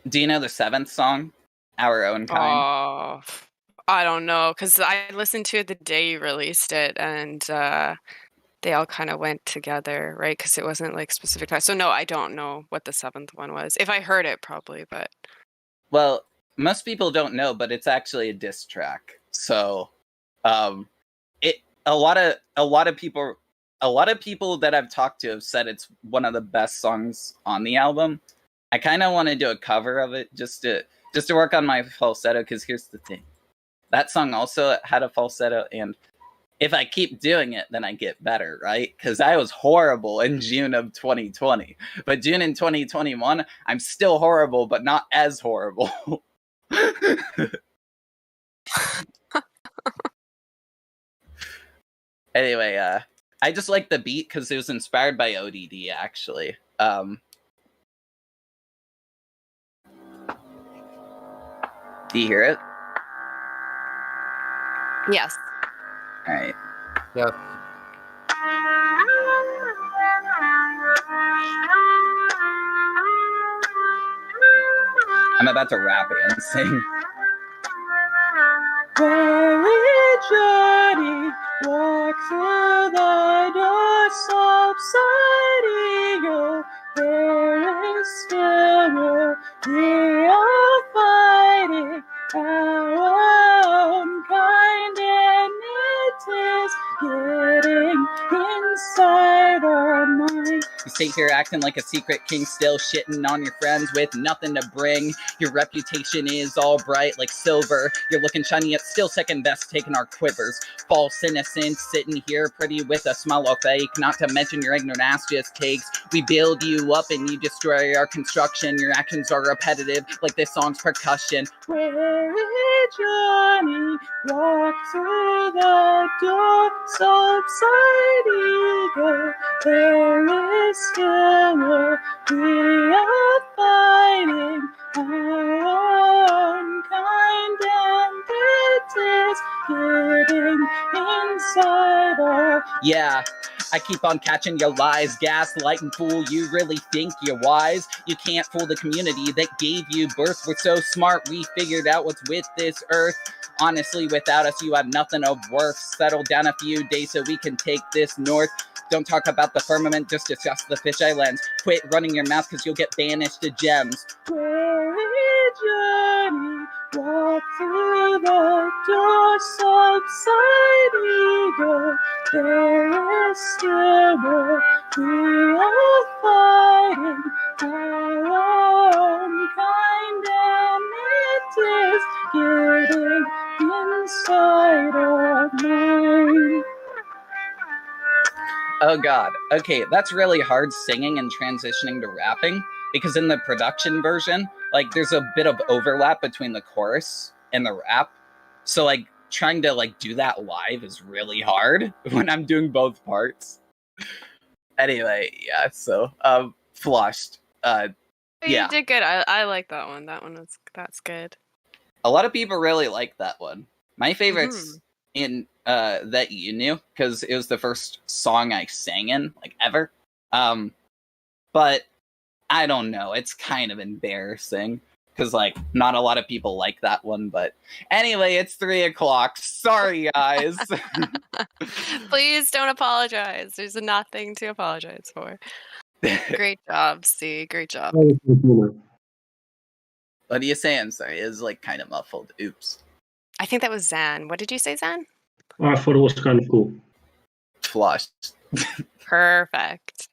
Do you know the 7th song, Our Own Kind? Oh, I don't know, because I listened to it the day you released it, and they all kind of went together, right? Because it wasn't like specific time. So no, I don't know what the 7th one was. If I heard it, probably, but. Well, most people don't know, but it's actually a diss track. So, a lot of people that I've talked to have said it's one of the best songs on the album. I kind of want to do a cover of it just to work on my falsetto, because here's the thing. That song also had a falsetto, and if I keep doing it, then I get better, right? Because I was horrible in June of 2020. But June in 2021, I'm still horrible, but not as horrible. Anyway, I just like the beat because it was inspired by ODD, actually. Do you hear it? Yes. All right. Yep. I'm about to rap it and sing. Where Johnny walked through the door, subside eagle, there is still more. We are fighting our own kind, and it is getting inside our mind. You sit here acting like a secret king, still shitting on your friends with nothing to bring. Your reputation is all bright like silver. You're looking shiny, yet still second best, taking our quivers. False innocence, sitting here pretty with a smile of fake. Not to mention your ignorant ass just takes. We build you up and you destroy our construction. Your actions are repetitive, like this song's percussion. Where Johnny walked through the door, subside eagle, there is still more. We are fighting our own kind, and it is getting inside our... Yeah, I keep on catching your lies, gaslight and fool. You really think you're wise? You can't fool the community that gave you birth. We're so smart, we figured out what's with this earth. Honestly, without us, you have nothing of worth. Settle down a few days so we can take this north. Don't talk about the firmament, just discuss the fisheye lens. Quit running your mouth, cause you'll get banished to gems. Where Johnny walked through the door, subside eagle, there is still more. We are fighting our own kind, and it is getting inside our mind. Oh god. Okay, that's really hard singing and transitioning to rapping, because in the production version, like, there's a bit of overlap between the chorus and the rap. So, like, trying to, like, do that live is really hard when I'm doing both parts. Anyway, yeah, so, Flushed. Yeah. You did good. I like that one. That's good. A lot of people really like that one. My favorite's in That You Knew, because it was the first song I sang in, like, ever. But I don't know, it's kind of embarrassing, because, like, not a lot of people like that one, but anyway, it's 3 o'clock. Sorry, guys. Please don't apologize. There's nothing to apologize for. Great job, C. Great job. What are you saying? Sorry, it was, like, kind of muffled. Oops. I think that was Zan. What did you say, Zan? I thought it was kind of cool. Flushed. Perfect.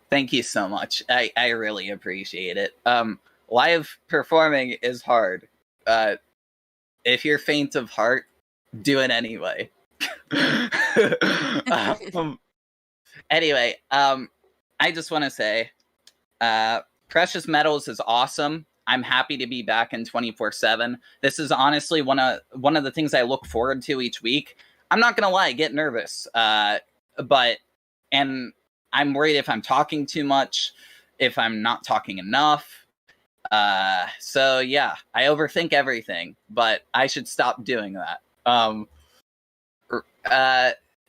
Thank you so much. I really appreciate it. Live performing is hard. If you're faint of heart, do it anyway. Anyway, I just want to say, Precious Metals is awesome. I'm happy to be back in 24/7. This is honestly one of the things I look forward to each week. I'm not gonna lie, I get nervous, and I'm worried if I'm talking too much, if I'm not talking enough. So yeah, I overthink everything, but I should stop doing that.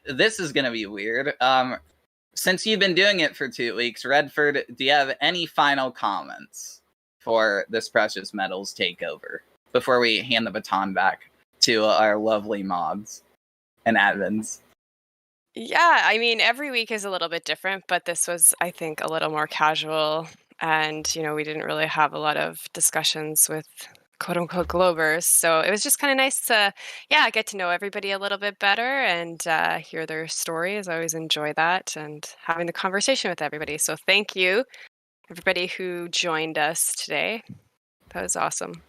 This is gonna be weird. Since you've been doing it for 2 weeks, Redford, do you have any final comments for this Precious Metals takeover before we hand the baton back to our lovely mods and admins? Yeah, I mean, every week is a little bit different, but this was, I think, a little more casual. And, we didn't really have a lot of discussions with quote unquote Globers. So it was just kind of nice to, get to know everybody a little bit better and hear their stories. I always enjoy that and having the conversation with everybody. So thank you, everybody who joined us today. That was awesome.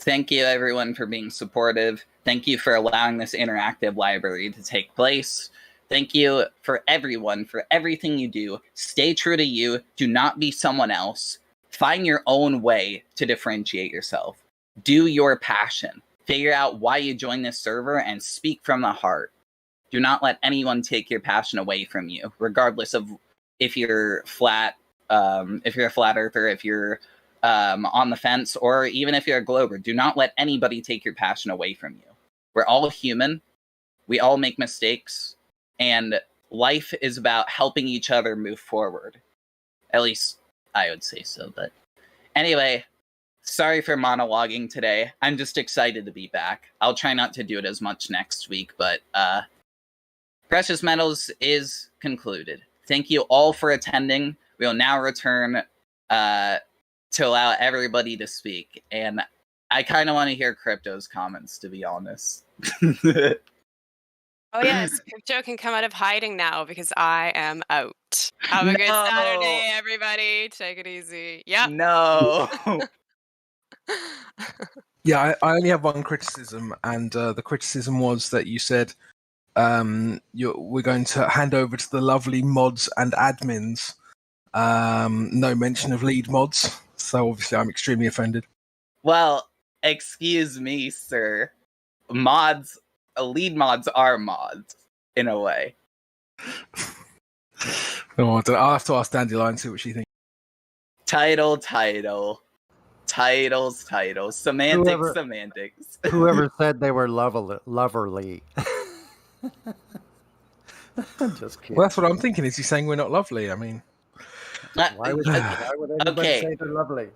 Thank you, everyone, for being supportive. Thank you for allowing this interactive library to take place. Thank you for everyone, for everything you do. Stay true to you. Do not be someone else. Find your own way to differentiate yourself. Do your passion. Figure out why you joined this server and speak from the heart. Do not let anyone take your passion away from you, regardless of if you're flat, if you're a flat earther, if you're on the fence, or even if you're a Glober. Do not let anybody take your passion away from you. We're all human. We all make mistakes. And life is about helping each other move forward. At least I would say so. But anyway, Sorry for monologuing today. I'm just excited to be back. I'll try not to do it as much next week, but Precious Metals is concluded. Thank you all for attending. We'll now return to allow everybody to speak. And I kind of want to hear Crypto's comments, to be honest. Oh yes, Crypto can come out of hiding now because I am out. Have a good Saturday, everybody. Take it easy. Yep. No. Yeah, I only have one criticism, and the criticism was that you said we're going to hand over to the lovely mods and admins. No mention of lead mods, so obviously I'm extremely offended. Well, excuse me, sir. Lead mods are mods, in a way. No, I'll have to ask Dandelion, see what she thinks. Title. Titles. Semantics. Whoever said they were loverly. Just kidding. Well, that's what I'm thinking. Is he saying we're not lovely? I mean, why would anybody say they're lovely?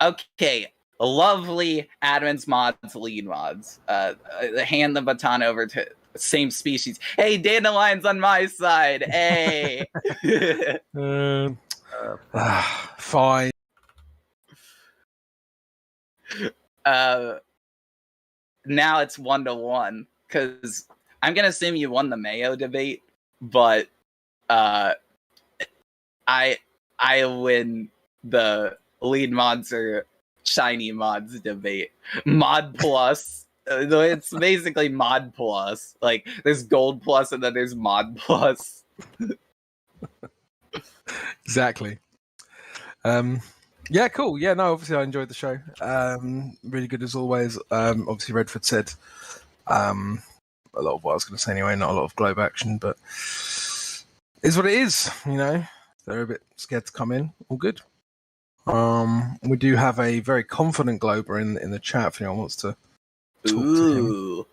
Okay. Lovely admins, mods, lead mods. Hand the baton over to same species. Hey, Dandelion's on my side. Hey. Fine. Now it's 1-1 because I'm gonna assume you won the Mayo debate, but I win the lead mods or shiny mods debate. Mod plus. It's basically mod plus. Like there's gold plus and then there's mod plus. Exactly. Yeah, cool. Yeah, no, obviously I enjoyed the show. Really good as always. Obviously Redford said a lot of what I was going to say anyway, not a lot of globe action, but is what it is, you know. They're a bit scared to come in. All good. We do have a very confident Glober in the chat if anyone wants to talk to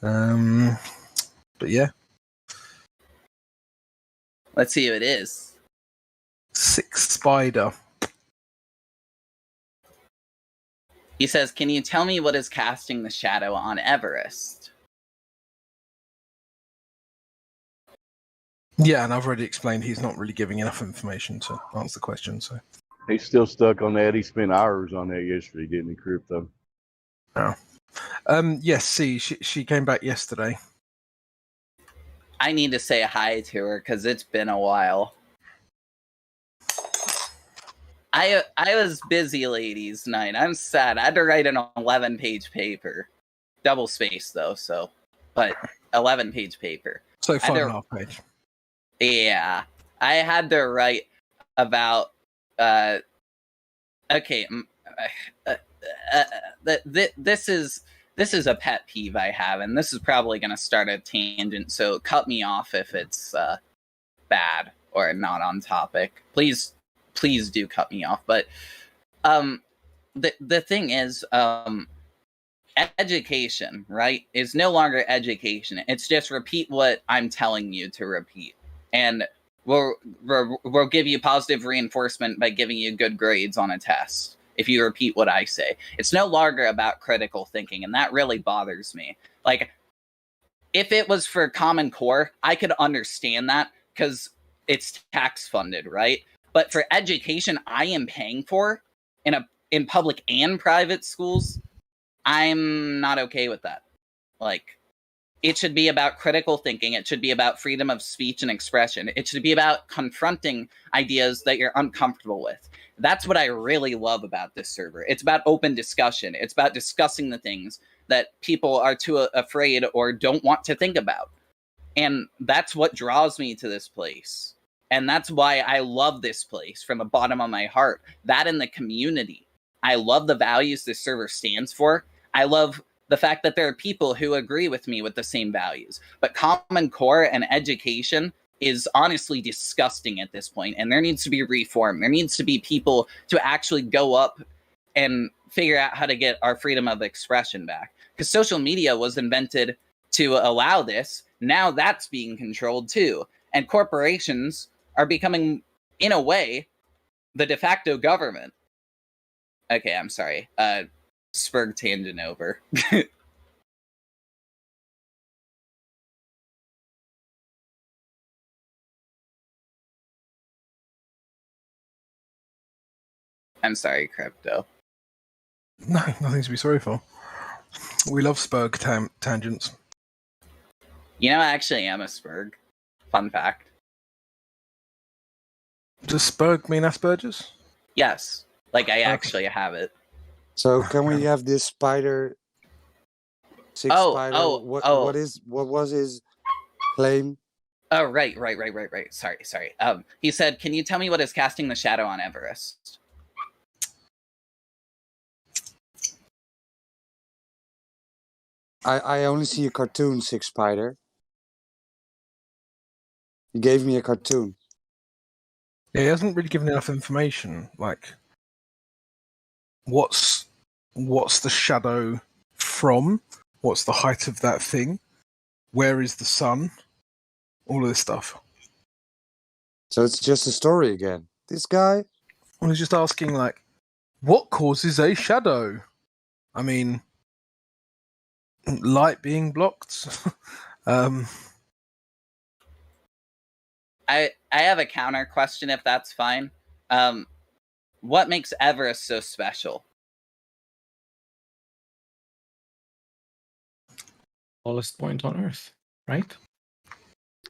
him. But yeah. Let's see who it is. Six Spider. He says, can you tell me what is casting the shadow on Everest? Yeah, and I've already explained he's not really giving enough information to answer the question, so. He's still stuck on that. He spent hours on that yesterday, didn't he, Crypto? No. Yes, see, she came back yesterday. I need to say hi to her because it's been a while. I was busy ladies night. I'm sad. I had to write an 11-page paper. Double space though, so but 11-page paper. So 5.5 page. Yeah. I had to write about okay. This is a pet peeve I have, and this is probably going to start a tangent. So cut me off if it's bad or not on topic. Please do cut me off. But the thing is, education, right, is no longer education. It's just repeat what I'm telling you to repeat, and we'll give you positive reinforcement by giving you good grades on a test if you repeat what I say. It's no longer about critical thinking, and that really bothers me. Like, if it was for Common Core, I could understand that because it's tax funded, right? But for education I am paying for in public and private schools, I'm not okay with that. Like, it should be about critical thinking. It should be about freedom of speech and expression. It should be about confronting ideas that you're uncomfortable with. That's what I really love about this server. It's about open discussion. It's about discussing the things that people are too afraid or don't want to think about. And that's what draws me to this place. And that's why I love this place from the bottom of my heart. That and the community. I love the values this server stands for. I love the fact that there are people who agree with me with the same values. But Common Core and education is honestly disgusting at this point, and there needs to be reform. There needs to be people to actually go up and figure out how to get our freedom of expression back. Because social media was invented to allow this. Now that's being controlled too. And corporations are becoming, in a way, the de facto government. Okay, I'm sorry. Spurg tangent over. I'm sorry, Crypto. No, nothing to be sorry for. We love Spurg tangents. You know, I actually am a Spurg. Fun fact. Does Spurg mean Asperger's? Yes. Like, I actually have it. So can we have this spider? Spider. What was his claim? Oh, right. Sorry. He said, "Can you tell me what is casting the shadow on Everest?" I only see a cartoon, Six Spider. He gave me a cartoon. Yeah, he hasn't really given enough information. Like, what's the shadow from? What's the height of that thing? Where is the sun? All of this stuff. So it's just a story again. This guy? I was just asking, like, what causes a shadow? I mean, light being blocked. I have a counter question, if that's fine. What makes Everest so special? Tallest point on Earth, right?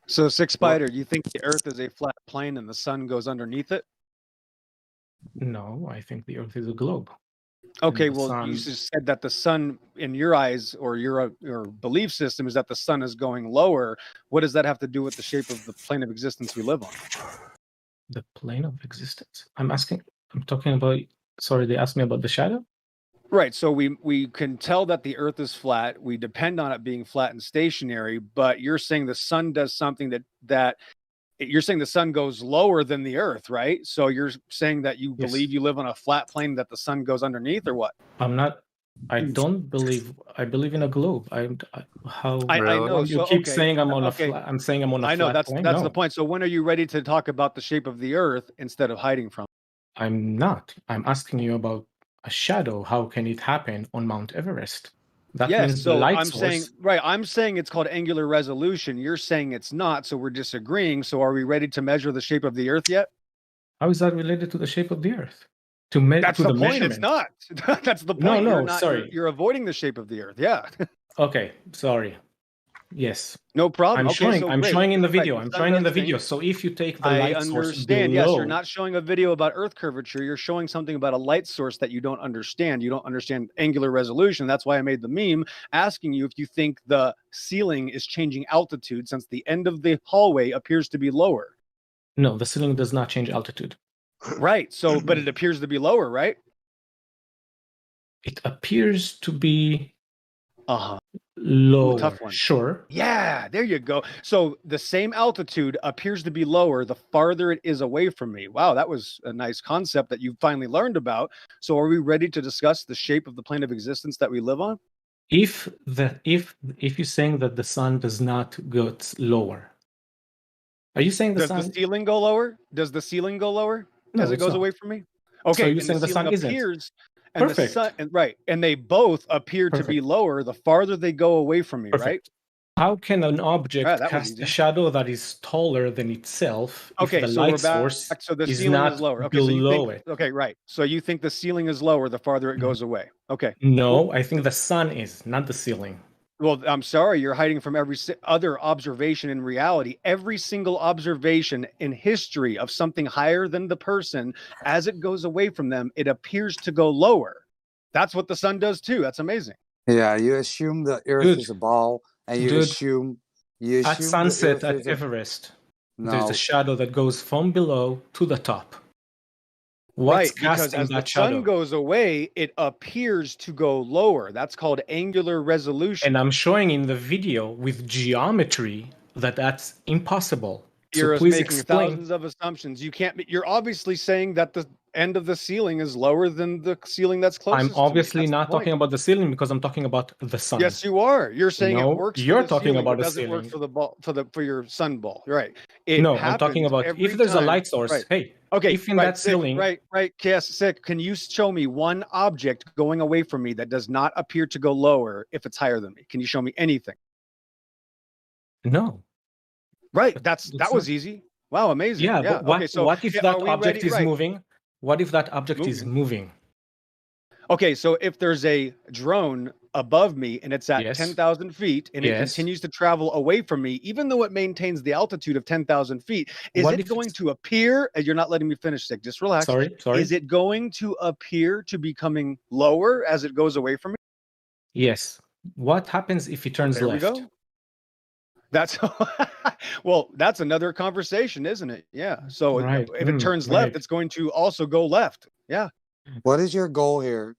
So, Six Spider, you think the Earth is a flat plane and the sun goes underneath it? No, I think the Earth is a globe. Okay, well, you just said that the sun, in your eyes or your belief system, is that the sun is going lower. What does that have to do with the shape of the plane of existence we live on? The plane of existence? I'm talking about, sorry, they asked me about the shadow? Right, so we can tell that the Earth is flat. We depend on it being flat and stationary, but you're saying the sun does something that you're saying the sun goes lower than the Earth, right? So you're saying that you believe you live on a flat plane that the sun goes underneath, or what? I don't believe. I believe in a globe. I know. You keep saying I'm on a flat. I'm saying I'm on a flat. I know that's plane. that's No. the point. So when are you ready to talk about the shape of the Earth instead of hiding from it? I'm not. I'm asking you about a shadow. How can it happen on Mount Everest? That means so the light I'm source. saying I'm saying it's called angular resolution. You're saying it's not, so we're disagreeing. So are we ready to measure the shape of the Earth yet? How is that related to the shape of the Earth? That's the point. It's not. That's the point. No, you're not, sorry. You're avoiding the shape of the Earth. Yeah. Okay, sorry. Yes. No problem. I'm showing in the video. Right. I'm showing in the video. So if you take the light source understand. below, Yes, you're not showing a video about Earth curvature. You're showing something about a light source that you don't understand. You don't understand angular resolution. That's why I made the meme asking you if you think the ceiling is changing altitude since the end of the hallway appears to be lower. No, the ceiling does not change altitude. Right. So, but it appears to be lower, right? It appears to be lower. Tough one. Sure. Yeah, there you go. So the same altitude appears to be lower the farther it is away from me. Wow, that was a nice concept that you finally learned about. So are we ready to discuss the shape of the plane of existence that we live on? If you're saying that the sun does not go lower, are you saying does the ceiling go lower? Does the ceiling go lower as it goes away from me? Okay, so you're saying the sun appears, isn't. And Perfect. The sun, right, and they both appear to be lower the farther they go away from me, right? How can an object cast a shadow that is taller than itself if the light source so the is ceiling not is lower? Okay, below it? Okay, right. So you think the ceiling is lower the farther it goes away? Okay. No, I think the sun is, not the ceiling. Well, I'm sorry, you're hiding from every other observation in reality. Every single observation in history of something higher than the person, as it goes away from them, it appears to go lower. That's what the sun does too. That's amazing. Yeah, you assume the Earth is a ball, and you assume at sunset at Everest, there's a shadow that goes from below to the top. What's because as the sun goes away, it appears to go lower. That's called angular resolution. And I'm showing in the video with geometry that that's impossible. You're so please making explain. thousands of assumptions. You can't. You're obviously saying that end of the ceiling is lower than the ceiling that's closest. I'm obviously to me. not talking about the ceiling because I'm talking about the sun. Yes, you are. You're saying no, it works. You're for the talking ceiling, about but the doesn't ceiling. work for the ball for your sun ball. You're right. It no, I'm talking about if there's a light source. Right. Hey, okay. If in right, that ceiling, right. Yes, sick. Can you show me one object going away from me that does not appear to go lower if it's higher than me? Can you show me anything? No. Right. That was easy. Wow, amazing. Yeah, but what, okay, so what if that object is right. moving? What if that object is moving? Okay, so if there's a drone above me and it's at Yes. 10,000 feet and it Yes. continues to travel away from me, even though it maintains the altitude of 10,000 feet, is What it if going to appear? You're not letting me finish, Sick. Just relax. Sorry. Is it going to appear to be coming lower as it goes away from me? Yes. What happens if it turns There left? we go. That's well, that's another conversation, isn't it? Yeah. So Right. if it turns left, right. it's going to also go left. Yeah. What is your goal here,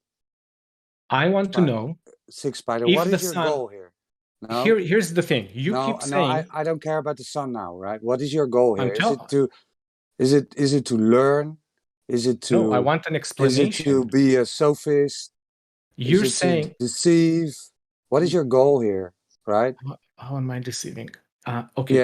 I want to know Six Spider? if What the is your sun. goal here? No? Here's the thing. You no, keep saying. I don't care about the sun now, right? What is your goal here? I'm Is it to learn? Is it to? No, I want an explanation. Is it to be a sophist? You're is it saying to deceive. What is your goal here, right? How am I deceiving? Okay,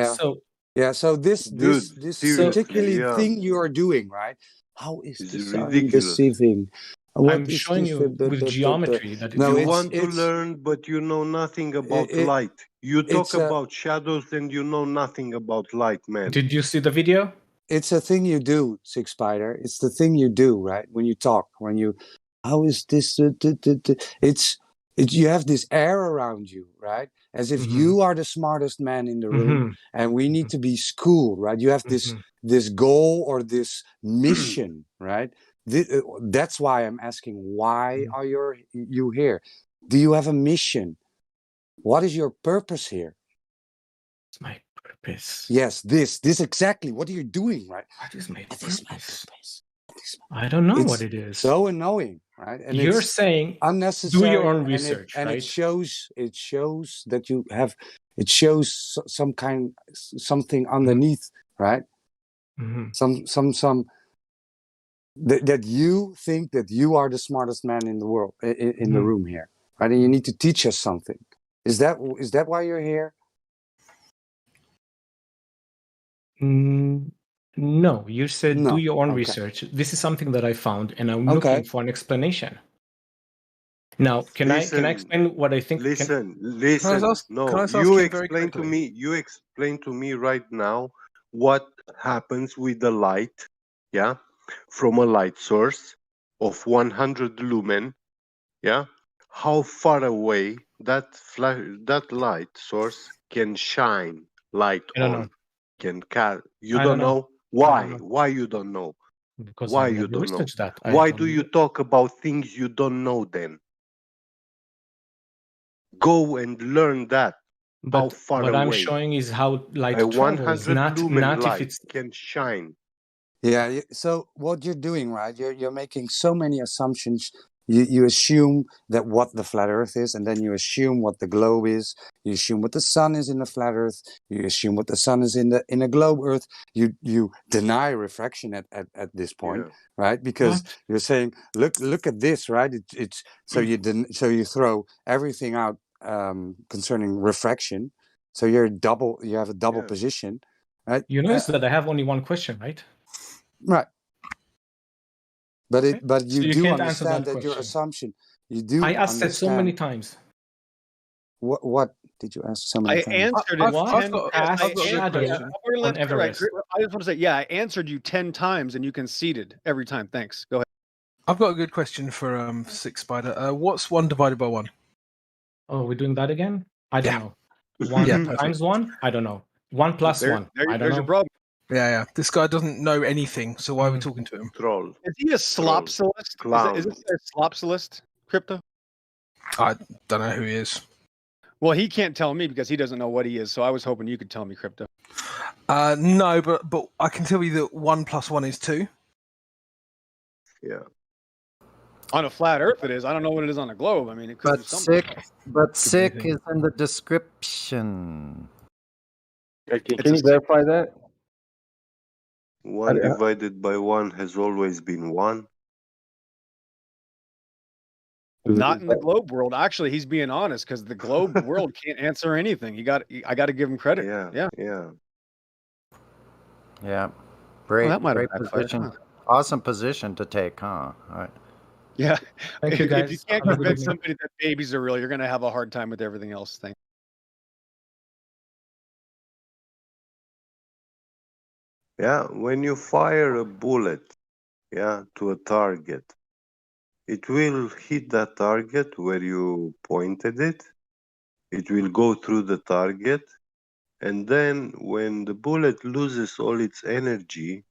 Yeah. So this particularly yeah. thing you are doing, right? How is It's this sun ridiculous. deceiving? What I'm is showing this, you with geometry that no, You want to learn, but you know nothing about light. You talk about shadows and you know nothing about light, man. Did you see the video? It's a thing you do, Six Spider. It's the thing you do, right? When you talk, how is this? You have this air around you, right? As if you are the smartest man in the room, and we need to be schooled, right? You have this goal or this mission, right? That's why I'm asking, why are you here? Do you have a mission? What is your purpose here? It's my purpose. Yes, this exactly. What are you doing, right? What is my purpose? I don't know what it is. So annoying, right? And You're it's saying unnecessary. do your own and research, and right? it shows that you have. It shows something underneath, right? Some that you think that you are the smartest man in the world in the room here, right? And you need to teach us something. Is that why you're here? No, you said No. do your own Okay. research. This is something that I found, and I'm looking for an explanation. Now, can I explain what I think? Listen. No, can I ask you him very explain to quickly? me. You explain to me right now what happens with the light, yeah, from a light source of 100 lumen, yeah. How far away that light source can shine light I don't on? know. You I don't don't know. know why? I don't know. Why you don't know? Because Why I you never don't know? researched that. I Why don't do you know. talk about things you don't know then? Go and learn that. How But far what away I'm showing is how light a travels, 100 lumen not if light it's. can shine. Yeah. So what you're doing, right? You're making so many assumptions. You assume that what the flat Earth is, and then you assume what the globe is. You assume what the sun is in the flat Earth. You assume what the sun is in a globe Earth. You deny refraction at this point, right? Because you're saying, look at this, right? It's so you throw everything out concerning refraction. So you have a double position, right? You notice that I have only one question, right? Right. But So you you do can't answer understand that that your question. assumption. You do. I asked it so many times. What did you ask so many I times? answered it. What 10 past I answered- shadow yeah, we're gonna let on you- right, Everest? I just want to say, yeah, I answered you 10 times and you conceded every time. Thanks. Go ahead. I've got a good question for Six Spider. What's 1 divided by 1? Oh, we're doing that again? I don't know. 1 perfect. times 1? I don't know. 1 plus 1? I don't there's know. your problem. Yeah. This guy doesn't know anything, so why are we talking to him? Troll. Is he a slopsilist? Is this a slopsilist, Crypto? I don't know who he is. Well, he can't tell me because he doesn't know what he is. So I was hoping you could tell me, Crypto. No, but I can tell you that 1 plus 1 is 2. Yeah. On a flat Earth, it is. I don't know what it is on a globe. I mean, it could be But something. sick is in the description. Can you verify that? 1 divided by 1 has always been 1. Not in the globe world. Actually, he's being honest because the globe world can't answer anything. I got to give him credit. Yeah. Yeah. Great, that might have great backfired, position. huh? Awesome position to take, huh? All right. Yeah. Thank you, If guys. you can't Have a good convince evening. somebody that babies are real, you're going to have a hard time with everything else. Thing. Yeah, when you fire a bullet, to a target, it will hit that target where you pointed it. It will go through the target, and then when the bullet loses all its energy,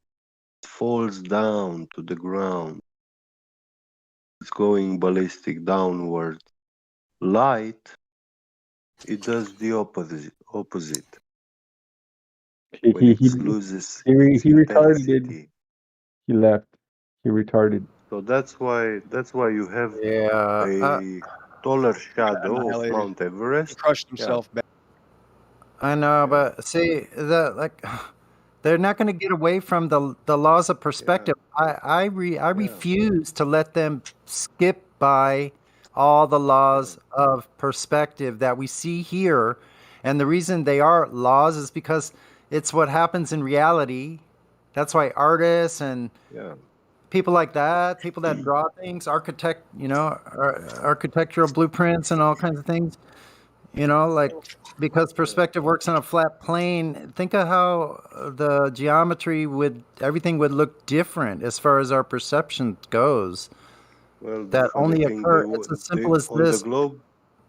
it falls down to the ground. It's going ballistic downward. Light, it does the opposite. When it loses its he retarded it. intensity. He left. He retarded. So that's why you have Yeah, a taller shadow of Annihilated. Mount Everest. He crushed himself back. I know, but see, they're not going to get away from the laws of perspective. I refuse to let them skip by all the laws of perspective that we see here, and the reason they are laws is because it's what happens in reality. That's why artists and people like that, people that draw things, architectural blueprints and all kinds of things, because perspective works on a flat plane. Think of how the geometry everything would look different as far as our perception goes. Well, that only occur. It's as simple as this.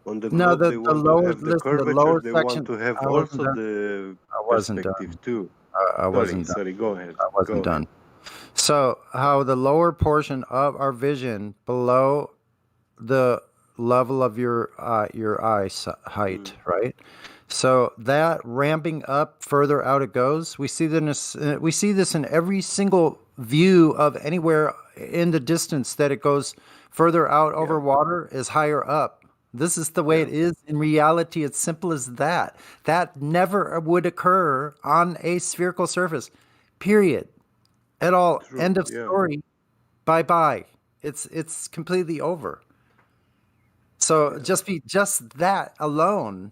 On the No, globe, the they want lower, to have the listen, the curvature. lower They section. want to have I wasn't also done. the I wasn't perspective done. too. I wasn't done. Sorry, go ahead. I wasn't Go done. ahead. So how the lower portion of our vision below the level of your eye height, right? So that ramping up further out it goes. We see this in every single view of anywhere in the distance that it goes further out over water is higher up. This is the way it is in reality. It's simple as that. That never would occur on a spherical surface. Period. At all. True, End of story. Bye-bye. It's completely over. So just that alone,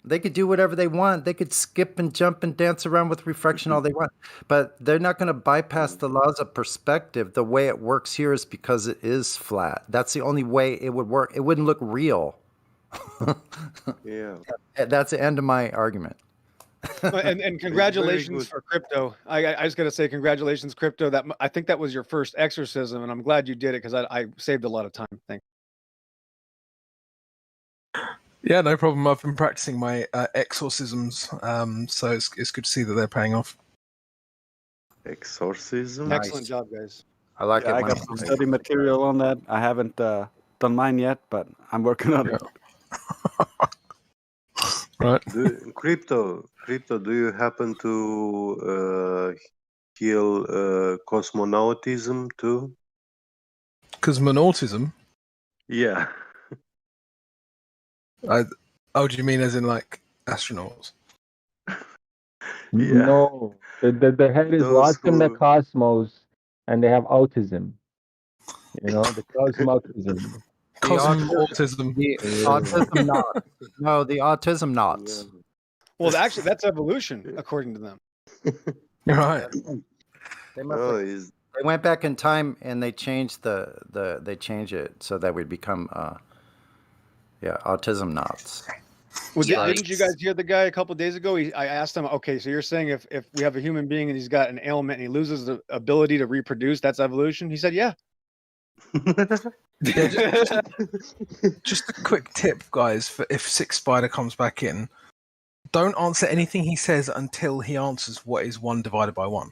they could do whatever they want. They could skip and jump and dance around with refraction all they want. But they're not going to bypass the laws of perspective. The way it works here is because it is flat. That's the only way it would work. It wouldn't look real. That's the end of my argument. And congratulations for crypto. I was going to say congratulations, crypto. I think that was your first exorcism, and I'm glad you did it because I saved a lot of time. Thanks. Yeah, no problem. I've been practicing my exorcisms, so it's good to see that they're paying off. Exorcism. Excellent job, guys. I like it. I got some study material on that. I haven't done mine yet, but I'm working on it. Right. Crypto, do you happen to heal cosmonautism too? Cosmonautism? Yeah. Do you mean as in like astronauts? No, the head is lost in the cosmos, and they have autism. The cosmautism. Cosmautism. The autism knot. No, the autism knots. Well, actually, that's evolution, according to them. Right. They went back in time and they changed they changed it so that we'd become autism knots. Well, didn't you guys hear the guy a couple of days ago? I asked him, okay, so you're saying if we have a human being and he's got an ailment and he loses the ability to reproduce, that's evolution? He said, yeah. Just a quick tip, guys, for if Six Spider comes back in, don't answer anything he says until he answers what is 1 divided by 1.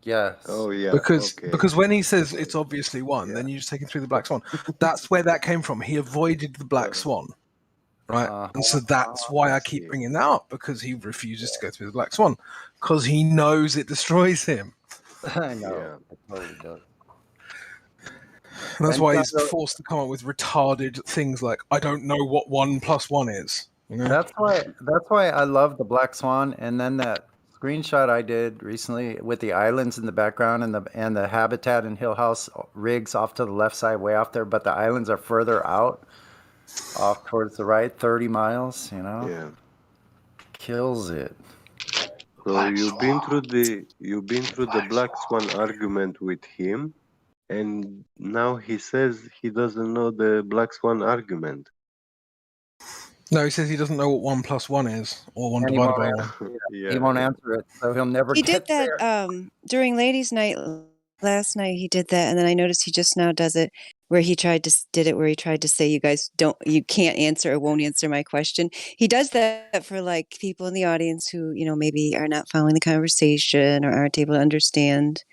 Yes. Oh yeah. Because when he says it's obviously 1, then you just take him through the black swan. That's where that came from. He avoided the black swan, right? And so that's why I keep bringing that up, because he refuses to go through the black swan because he knows it destroys him. I know. It totally does. And that's why he's forced to come up with retarded things like, I don't know what 1 + 1 is. That's why I love the black swan, and then that screenshot I did recently with the islands in the background and the Habitat and Hill House rigs off to the left side, way off there, but the islands are further out, off towards the right, 30 miles. You know, Yeah. kills it. So you've been through the Black Swan argument with him, and now he says he doesn't know the Black Swan argument. No, he says he doesn't know what 1 + 1 is, or 1 And he divided won't by 1. answer, Yeah. he won't answer it, so he'll never He get did that there. during ladies' night last night. He did that, and then I noticed he just now does it where he tried to say you can't answer or won't answer my question. He does that for like people in the audience who maybe are not following the conversation or aren't able to understand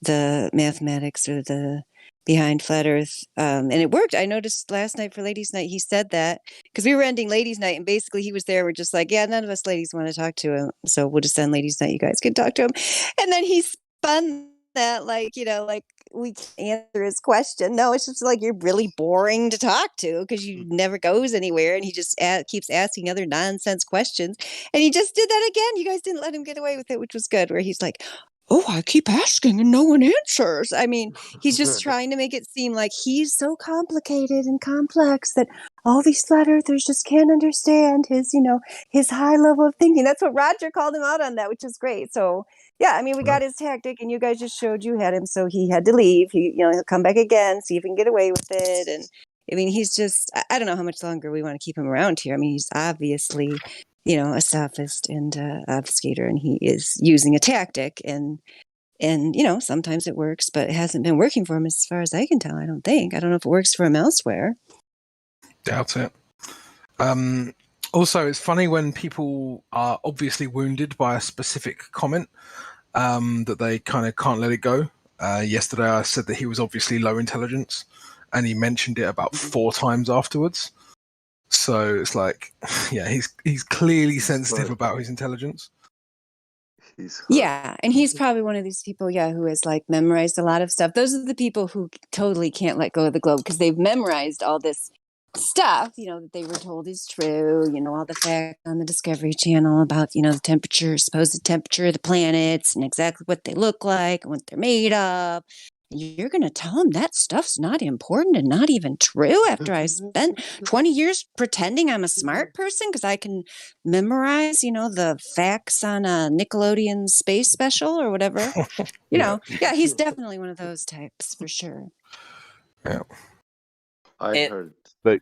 the mathematics or the behind flat earth, and it worked. I noticed last night for ladies' night he said that, because we were ending ladies' night and basically he was there. We're just like, yeah, none of us ladies want to talk to him, so we'll just end ladies' night. You guys can talk to him. And then he spun that like we can't answer his question. No, it's just like you're really boring to talk to because you never goes anywhere, and he just keeps asking other nonsense questions. And he just did that again. You guys didn't let him get away with it, which was good, where he's like, oh, I keep asking and no one answers. I mean, he's just trying to make it seem like he's so complicated and complex that all these flat earthers just can't understand his high level of thinking. That's what Roger called him out on that, which is great. So yeah, I mean, we got his tactic, and you guys just showed you had him, so he had to leave. He'll come back again, see if he can get away with it. And I mean, he's just, I don't know how much longer we want to keep him around here. I mean, he's obviously a sophist and obfuscator, and he is using a tactic, and sometimes it works, but it hasn't been working for him as far as I can tell. I don't know if it works for him elsewhere. Doubt it. Also, it's funny when people are obviously wounded by a specific comment, that they kind of can't let it go. Yesterday I said that he was obviously low intelligence, and he mentioned it about 4 times afterwards. So it's like, yeah, he's clearly sensitive about his intelligence. Yeah, and he's probably one of these people, who has like memorized a lot of stuff. Those are the people who totally can't let go of the globe because they've memorized all this stuff, that they were told is true, all the facts on the Discovery Channel about, the supposed temperature of the planets and exactly what they look like and what they're made of. You're going to tell them that stuff's not important and not even true after I spent 20 years pretending I'm a smart person because I can memorize, the facts on a Nickelodeon space special or whatever. Yeah, he's definitely one of those types for sure. Yeah. I heard.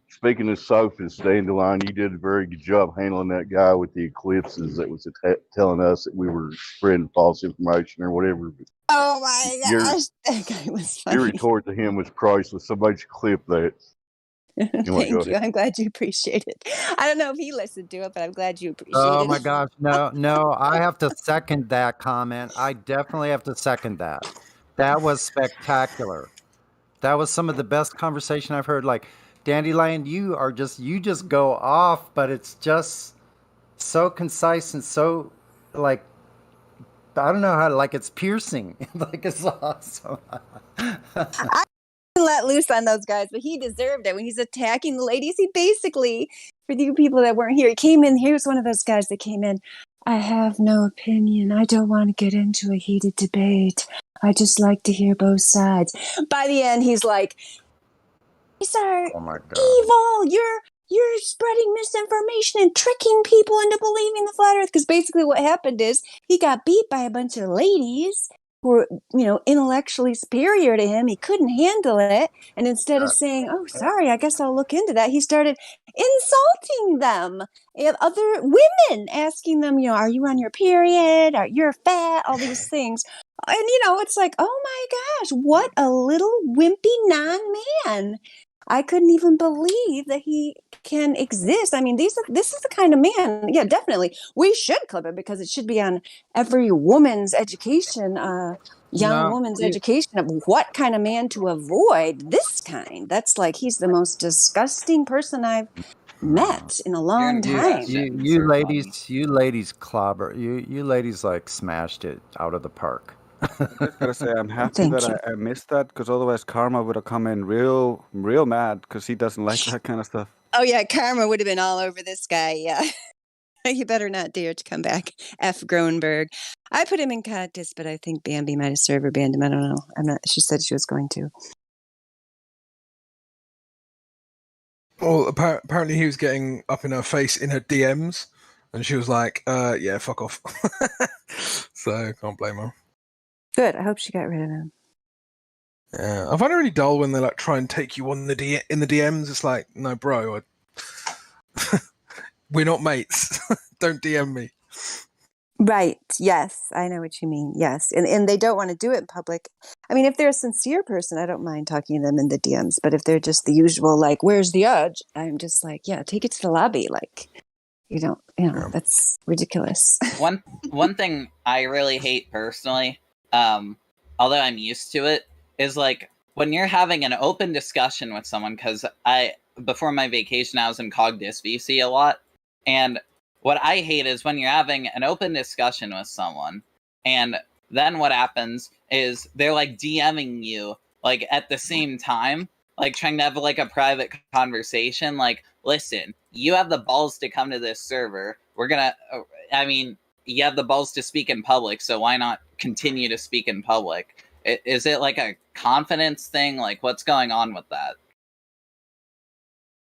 Speaking of sophists, Dandelion, you did a very good job handling that guy with the eclipses that was telling us that we were spreading false information or whatever. Oh my gosh, that guy was funny. Your retort to him was priceless. Somebody should clip that. Thank you. I'm glad you appreciate it. I don't know if he listened to it, but I'm glad you appreciate it. Oh my gosh, no, I have to second that comment. I definitely have to second that. That was spectacular. That was some of the best conversation I've heard. Like, Dandelion, you just go off, but it's just so concise and so, like, I don't know how to, like, it's piercing. Like, it's awesome. I let loose on those guys, but he deserved it when he's attacking the ladies. He basically, for you people that weren't here, he came in. Here's one of those guys that came in. I have no opinion. I don't want to get into a heated debate. I just like to hear both sides. By the end, he's like, "These are evil. You're spreading misinformation and tricking people into believing the flat earth." Because basically what happened is he got beat by a bunch of ladies who were, intellectually superior to him. He couldn't handle it. And instead of saying, "Oh, sorry, I guess I'll look into that," he started insulting them. And other women asking them, "Are you on your period? You're fat?" All these things. And, it's like, oh my gosh, what a little wimpy non-man. I couldn't even believe that he can exist. I mean, this is the kind of man. Yeah, definitely. We should clip it because it should be on every woman's education, young woman's education of what kind of man to avoid. This kind. That's like, he's the most disgusting person I've met in a long time. You ladies clobber. You ladies like smashed it out of the park. I just gotta say, I'm happy that I missed that, because otherwise Karma would have come in real mad because he doesn't like that kind of stuff. Oh yeah, Karma would have been all over this guy. Yeah. You better not dare to come back, F. Groenberg. I put him in cactus, but I think Bambi might have server banned him. I don't know. I'm not. She said she was going to. Well, apparently he was getting up in her face in her DMs, and she was like, "Yeah, fuck off." So can't blame her. Good. I hope she got rid of him. Yeah, I find it really dull when they like try and take you on in the DMs. It's like, no, bro, we're not mates. Don't DM me. Right. Yes, I know what you mean. Yes, and they don't want to do it in public. I mean, if they're a sincere person, I don't mind talking to them in the DMs. But if they're just the usual, like, "Where's the edge?" I'm just like, yeah, take it to the lobby. Like, that's ridiculous. One thing I really hate personally, although I'm used to it, is like when you're having an open discussion with someone. Because before my vacation, I was in CogDis VC a lot, and what I hate is when you're having an open discussion with someone, and then what happens is they're like DMing you like at the same time, like trying to have like a private conversation. Like, listen, you have the balls to come to this server. I mean, you have the balls to speak in public, so why not continue to speak in public? Is it like a confidence thing? Like, what's going on with that?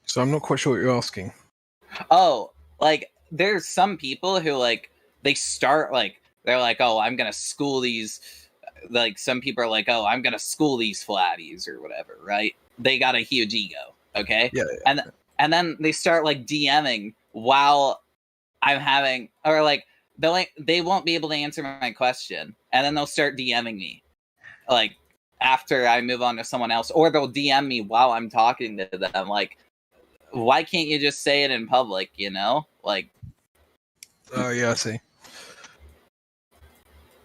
So I'm not quite sure what you're asking. Oh, like there's some people who like they start like they're like, oh, I'm gonna school these. Like some people are like, oh, I'm gonna school these flatties or whatever, right? They got a huge ego, okay? Yeah. And then they start like DMing while I'm having, or like they won't be able to answer my question, and then they'll start DMing me, like after I move on to someone else, or they'll DM me while I'm talking to them, like. Why can't you just say it in public, Like, oh, yeah, I see.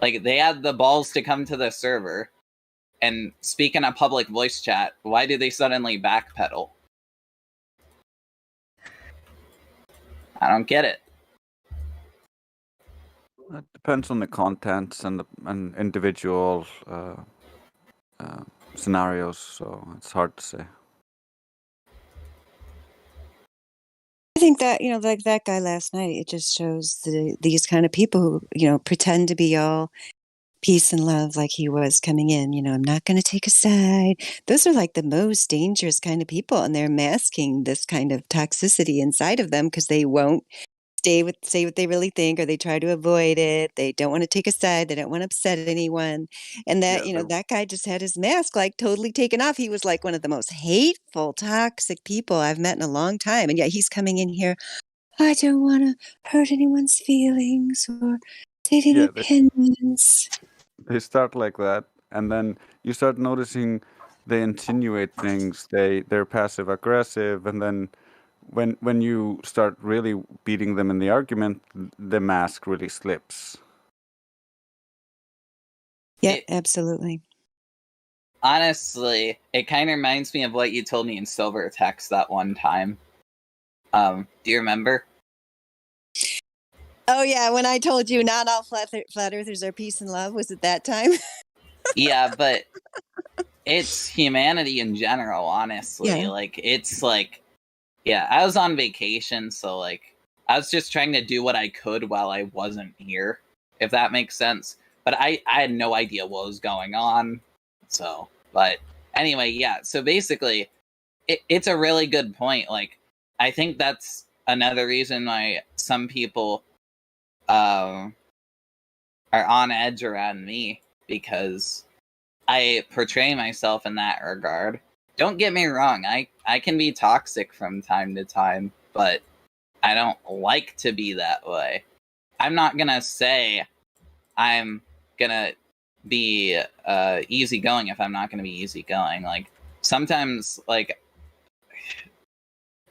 Like, they had the balls to come to the server and speak in a public voice chat. Why do they suddenly backpedal? I don't get it. It depends on the contents and individual scenarios, so it's hard to say. I think that, like that guy last night, it just shows these kind of people who, pretend to be all peace and love like he was coming in. I'm not going to take a side. Those are like the most dangerous kind of people, and they're masking this kind of toxicity inside of them because they won't say what they really think, or they try to avoid it. They don't want to take a side. They don't want to upset anyone. And that, that guy just had his mask like totally taken off. He was like one of the most hateful, toxic people I've met in a long time. And yet he's coming in here. I don't want to hurt anyone's feelings or state any opinions. They start like that, and then you start noticing they insinuate things. They're passive aggressive, and then when you start really beating them in the argument, the mask really slips. Yeah, absolutely. Honestly, it kind of reminds me of what you told me in Silver Text that one time. Do you remember? Oh yeah, when I told you not all flat earthers are peace and love, was it that time? Yeah, but it's humanity in general, honestly. Yeah. Like, it's like, yeah, I was on vacation, so like, I was just trying to do what I could while I wasn't here, if that makes sense. But I had no idea what was going on. So, but anyway, yeah, so basically, it's a really good point. Like, I think that's another reason why some people are on edge around me, because I portray myself in that regard. Don't get me wrong, I can be toxic from time to time, but I don't like to be that way. I'm not gonna say I'm gonna be easygoing if I'm not gonna be easygoing. Like, sometimes, like,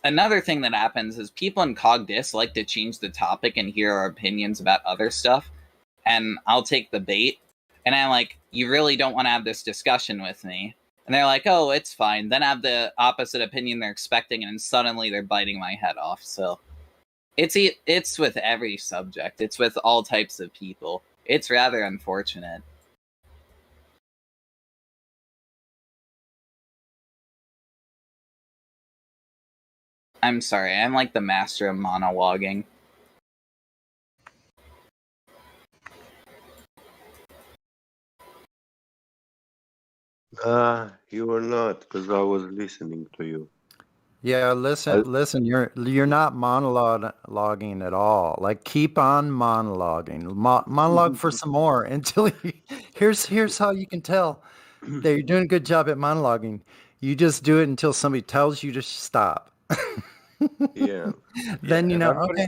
another thing that happens is people in CogDis like to change the topic and hear our opinions about other stuff, and I'll take the bait, and I'm like, you really don't want to have this discussion with me? And they're like, oh, it's fine. Then I have the opposite opinion they're expecting, and suddenly they're biting my head off. So it's with every subject. It's with all types of people. It's rather unfortunate. I'm sorry, I'm like the master of monologuing. You were not, because I was listening to you. Yeah, listen. You're not monologuing at all. Like, keep on monologuing. Monologue for some more until you. Here's how you can tell that you're doing a good job at monologuing. You just do it until somebody tells you to stop. Yeah. Then you If know. everybody's, Okay.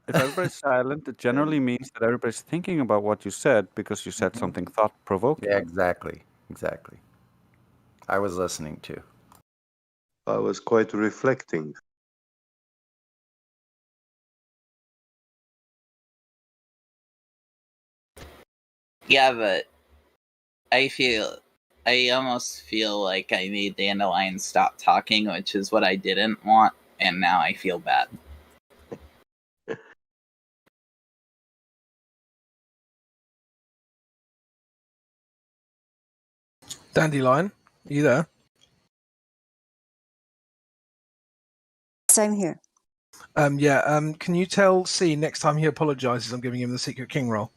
if everybody's silent, it generally means that everybody's thinking about what you said because you said something thought-provoking. Yeah, exactly. I was listening too. I was quite reflecting. Yeah, but I almost feel like I made Dandelion stop talking, which is what I didn't want, and now I feel bad. Dandelion, are you there? Yes, I'm here. Can you tell C next time he apologizes, I'm giving him the Secret King role?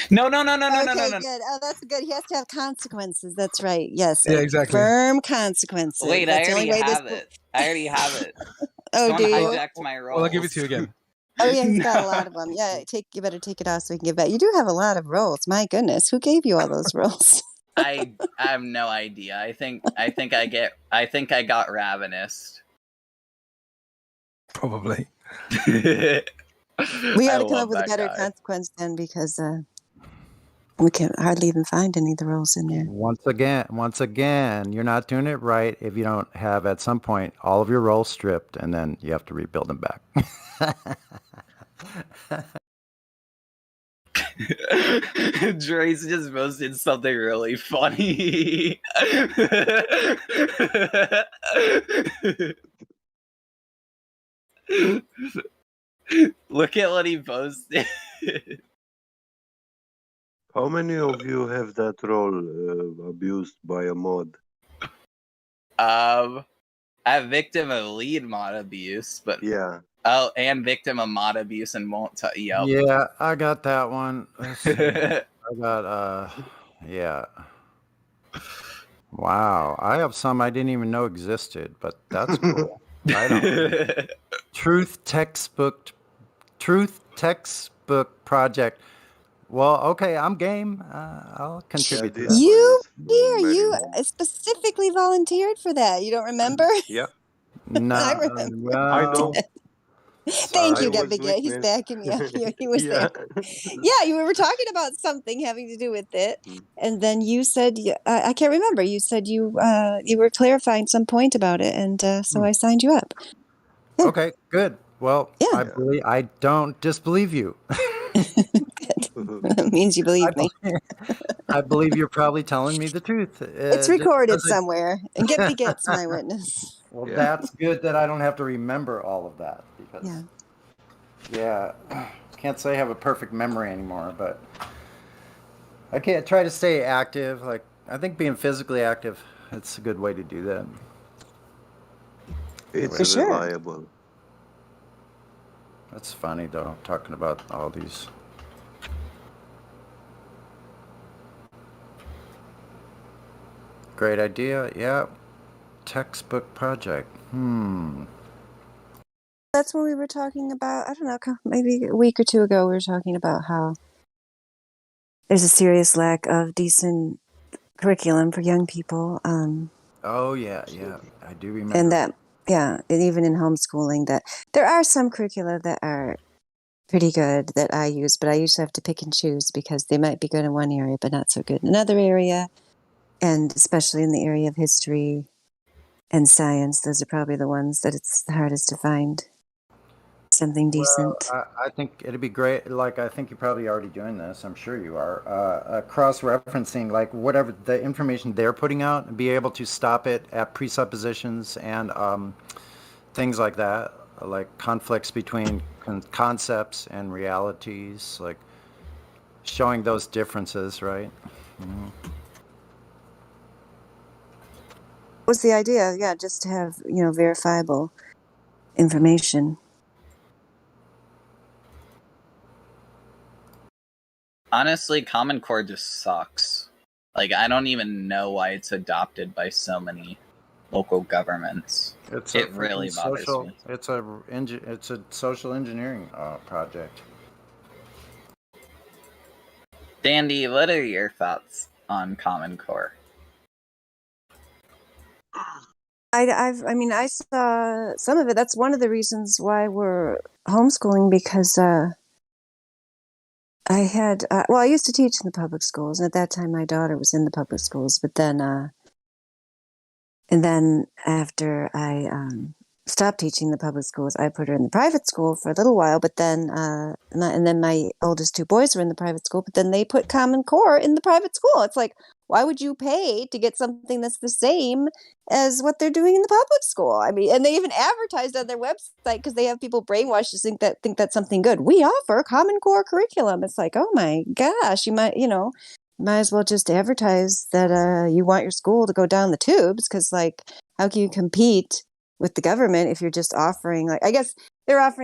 No. Okay, good. Oh, that's good. He has to have consequences. That's right. Yes. Yeah, exactly. Firm consequences. Wait, that's I the only already way have this. it. I already have it. Oh, Someone do you? hijacked my role. Well, I'll give it to you again. Oh yeah, he's got a lot of them. Yeah, you better take it off so we can give back. You do have a lot of roles. My goodness, who gave you all those roles? I have no idea. I think I got ravenous. Probably. We got to come up with a better consequence then, because we can hardly even find any of the roles in there. Once again, you're not doing it right if you don't have at some point all of your roles stripped, and then you have to rebuild them back. Dre's just posted something really funny. Look at what he posted. How many of you have that role abused by a mod? I'm victim of lead mod abuse, but yeah. Oh, and victim of mod abuse and won't tell you. Yeah, I got that one. Let's see. I got yeah. Wow, I have some I didn't even know existed, but that's cool. Right on. Truth textbook project. Well, okay, I'm game. I'll contribute to that. You specifically volunteered for that. You don't remember? Yeah. No, I remember. I know. Thank you, Get Baguette. He's backing me up here. He was there. Yeah, you were talking about something having to do with it, and then you said, I can't remember. You said you were clarifying some point about it, and so I signed you up. Yeah. Okay, good. Well, I don't disbelieve you. That means you believe me. I believe you're probably telling me the truth. It's recorded somewhere, and Get Baguette's my witness. Well, that's good that I don't have to remember all of that, because can't say I have a perfect memory anymore, but I can't try to stay active. Like, I think being physically active, it's a good way to do that. It's reliable. That's funny though, talking about all these. Great idea. Yeah. Textbook project. That's when we were talking about, I don't know, maybe a week or two ago, we were talking about how there's a serious lack of decent curriculum for young people. Oh, yeah. I do remember. And that, and even in homeschooling, that there are some curricula that are pretty good that I use, but I usually have to pick and choose because they might be good in one area, but not so good in another area. And especially in the area of history and science, those are probably the ones that it's the hardest to find something decent. Well, I think it'd be great. Like, I think you're probably already doing this. I'm sure you are. Cross-referencing, like, whatever the information they're putting out, and be able to stop it at presuppositions and things like that, like conflicts between concepts and realities, like showing those differences, right? What's the idea? Yeah, just to have, verifiable information. Honestly, Common Core just sucks. Like, I don't even know why it's adopted by so many local governments. It really bothers me. It's a social engineering project. Dandy, what are your thoughts on Common Core? I mean, I saw some of it. That's one of the reasons why we're homeschooling, because I had, well, I used to teach in the public schools, and at that time my daughter was in the public schools, but then, and then after I stopped teaching the public schools, I put her in the private school for a little while, but then, and then my oldest two boys were in the private school, but then they put Common Core in the private school. It's like, why would you pay to get something that's the same as what they're doing in the public school? I mean, and they even advertised on their website, because they have people brainwashed to think that's something good. We offer Common Core curriculum. It's like, oh my gosh, you might as well just advertise that you want your school to go down the tubes, because, like, how can you compete with the government if you're just offering, like, I guess they're offering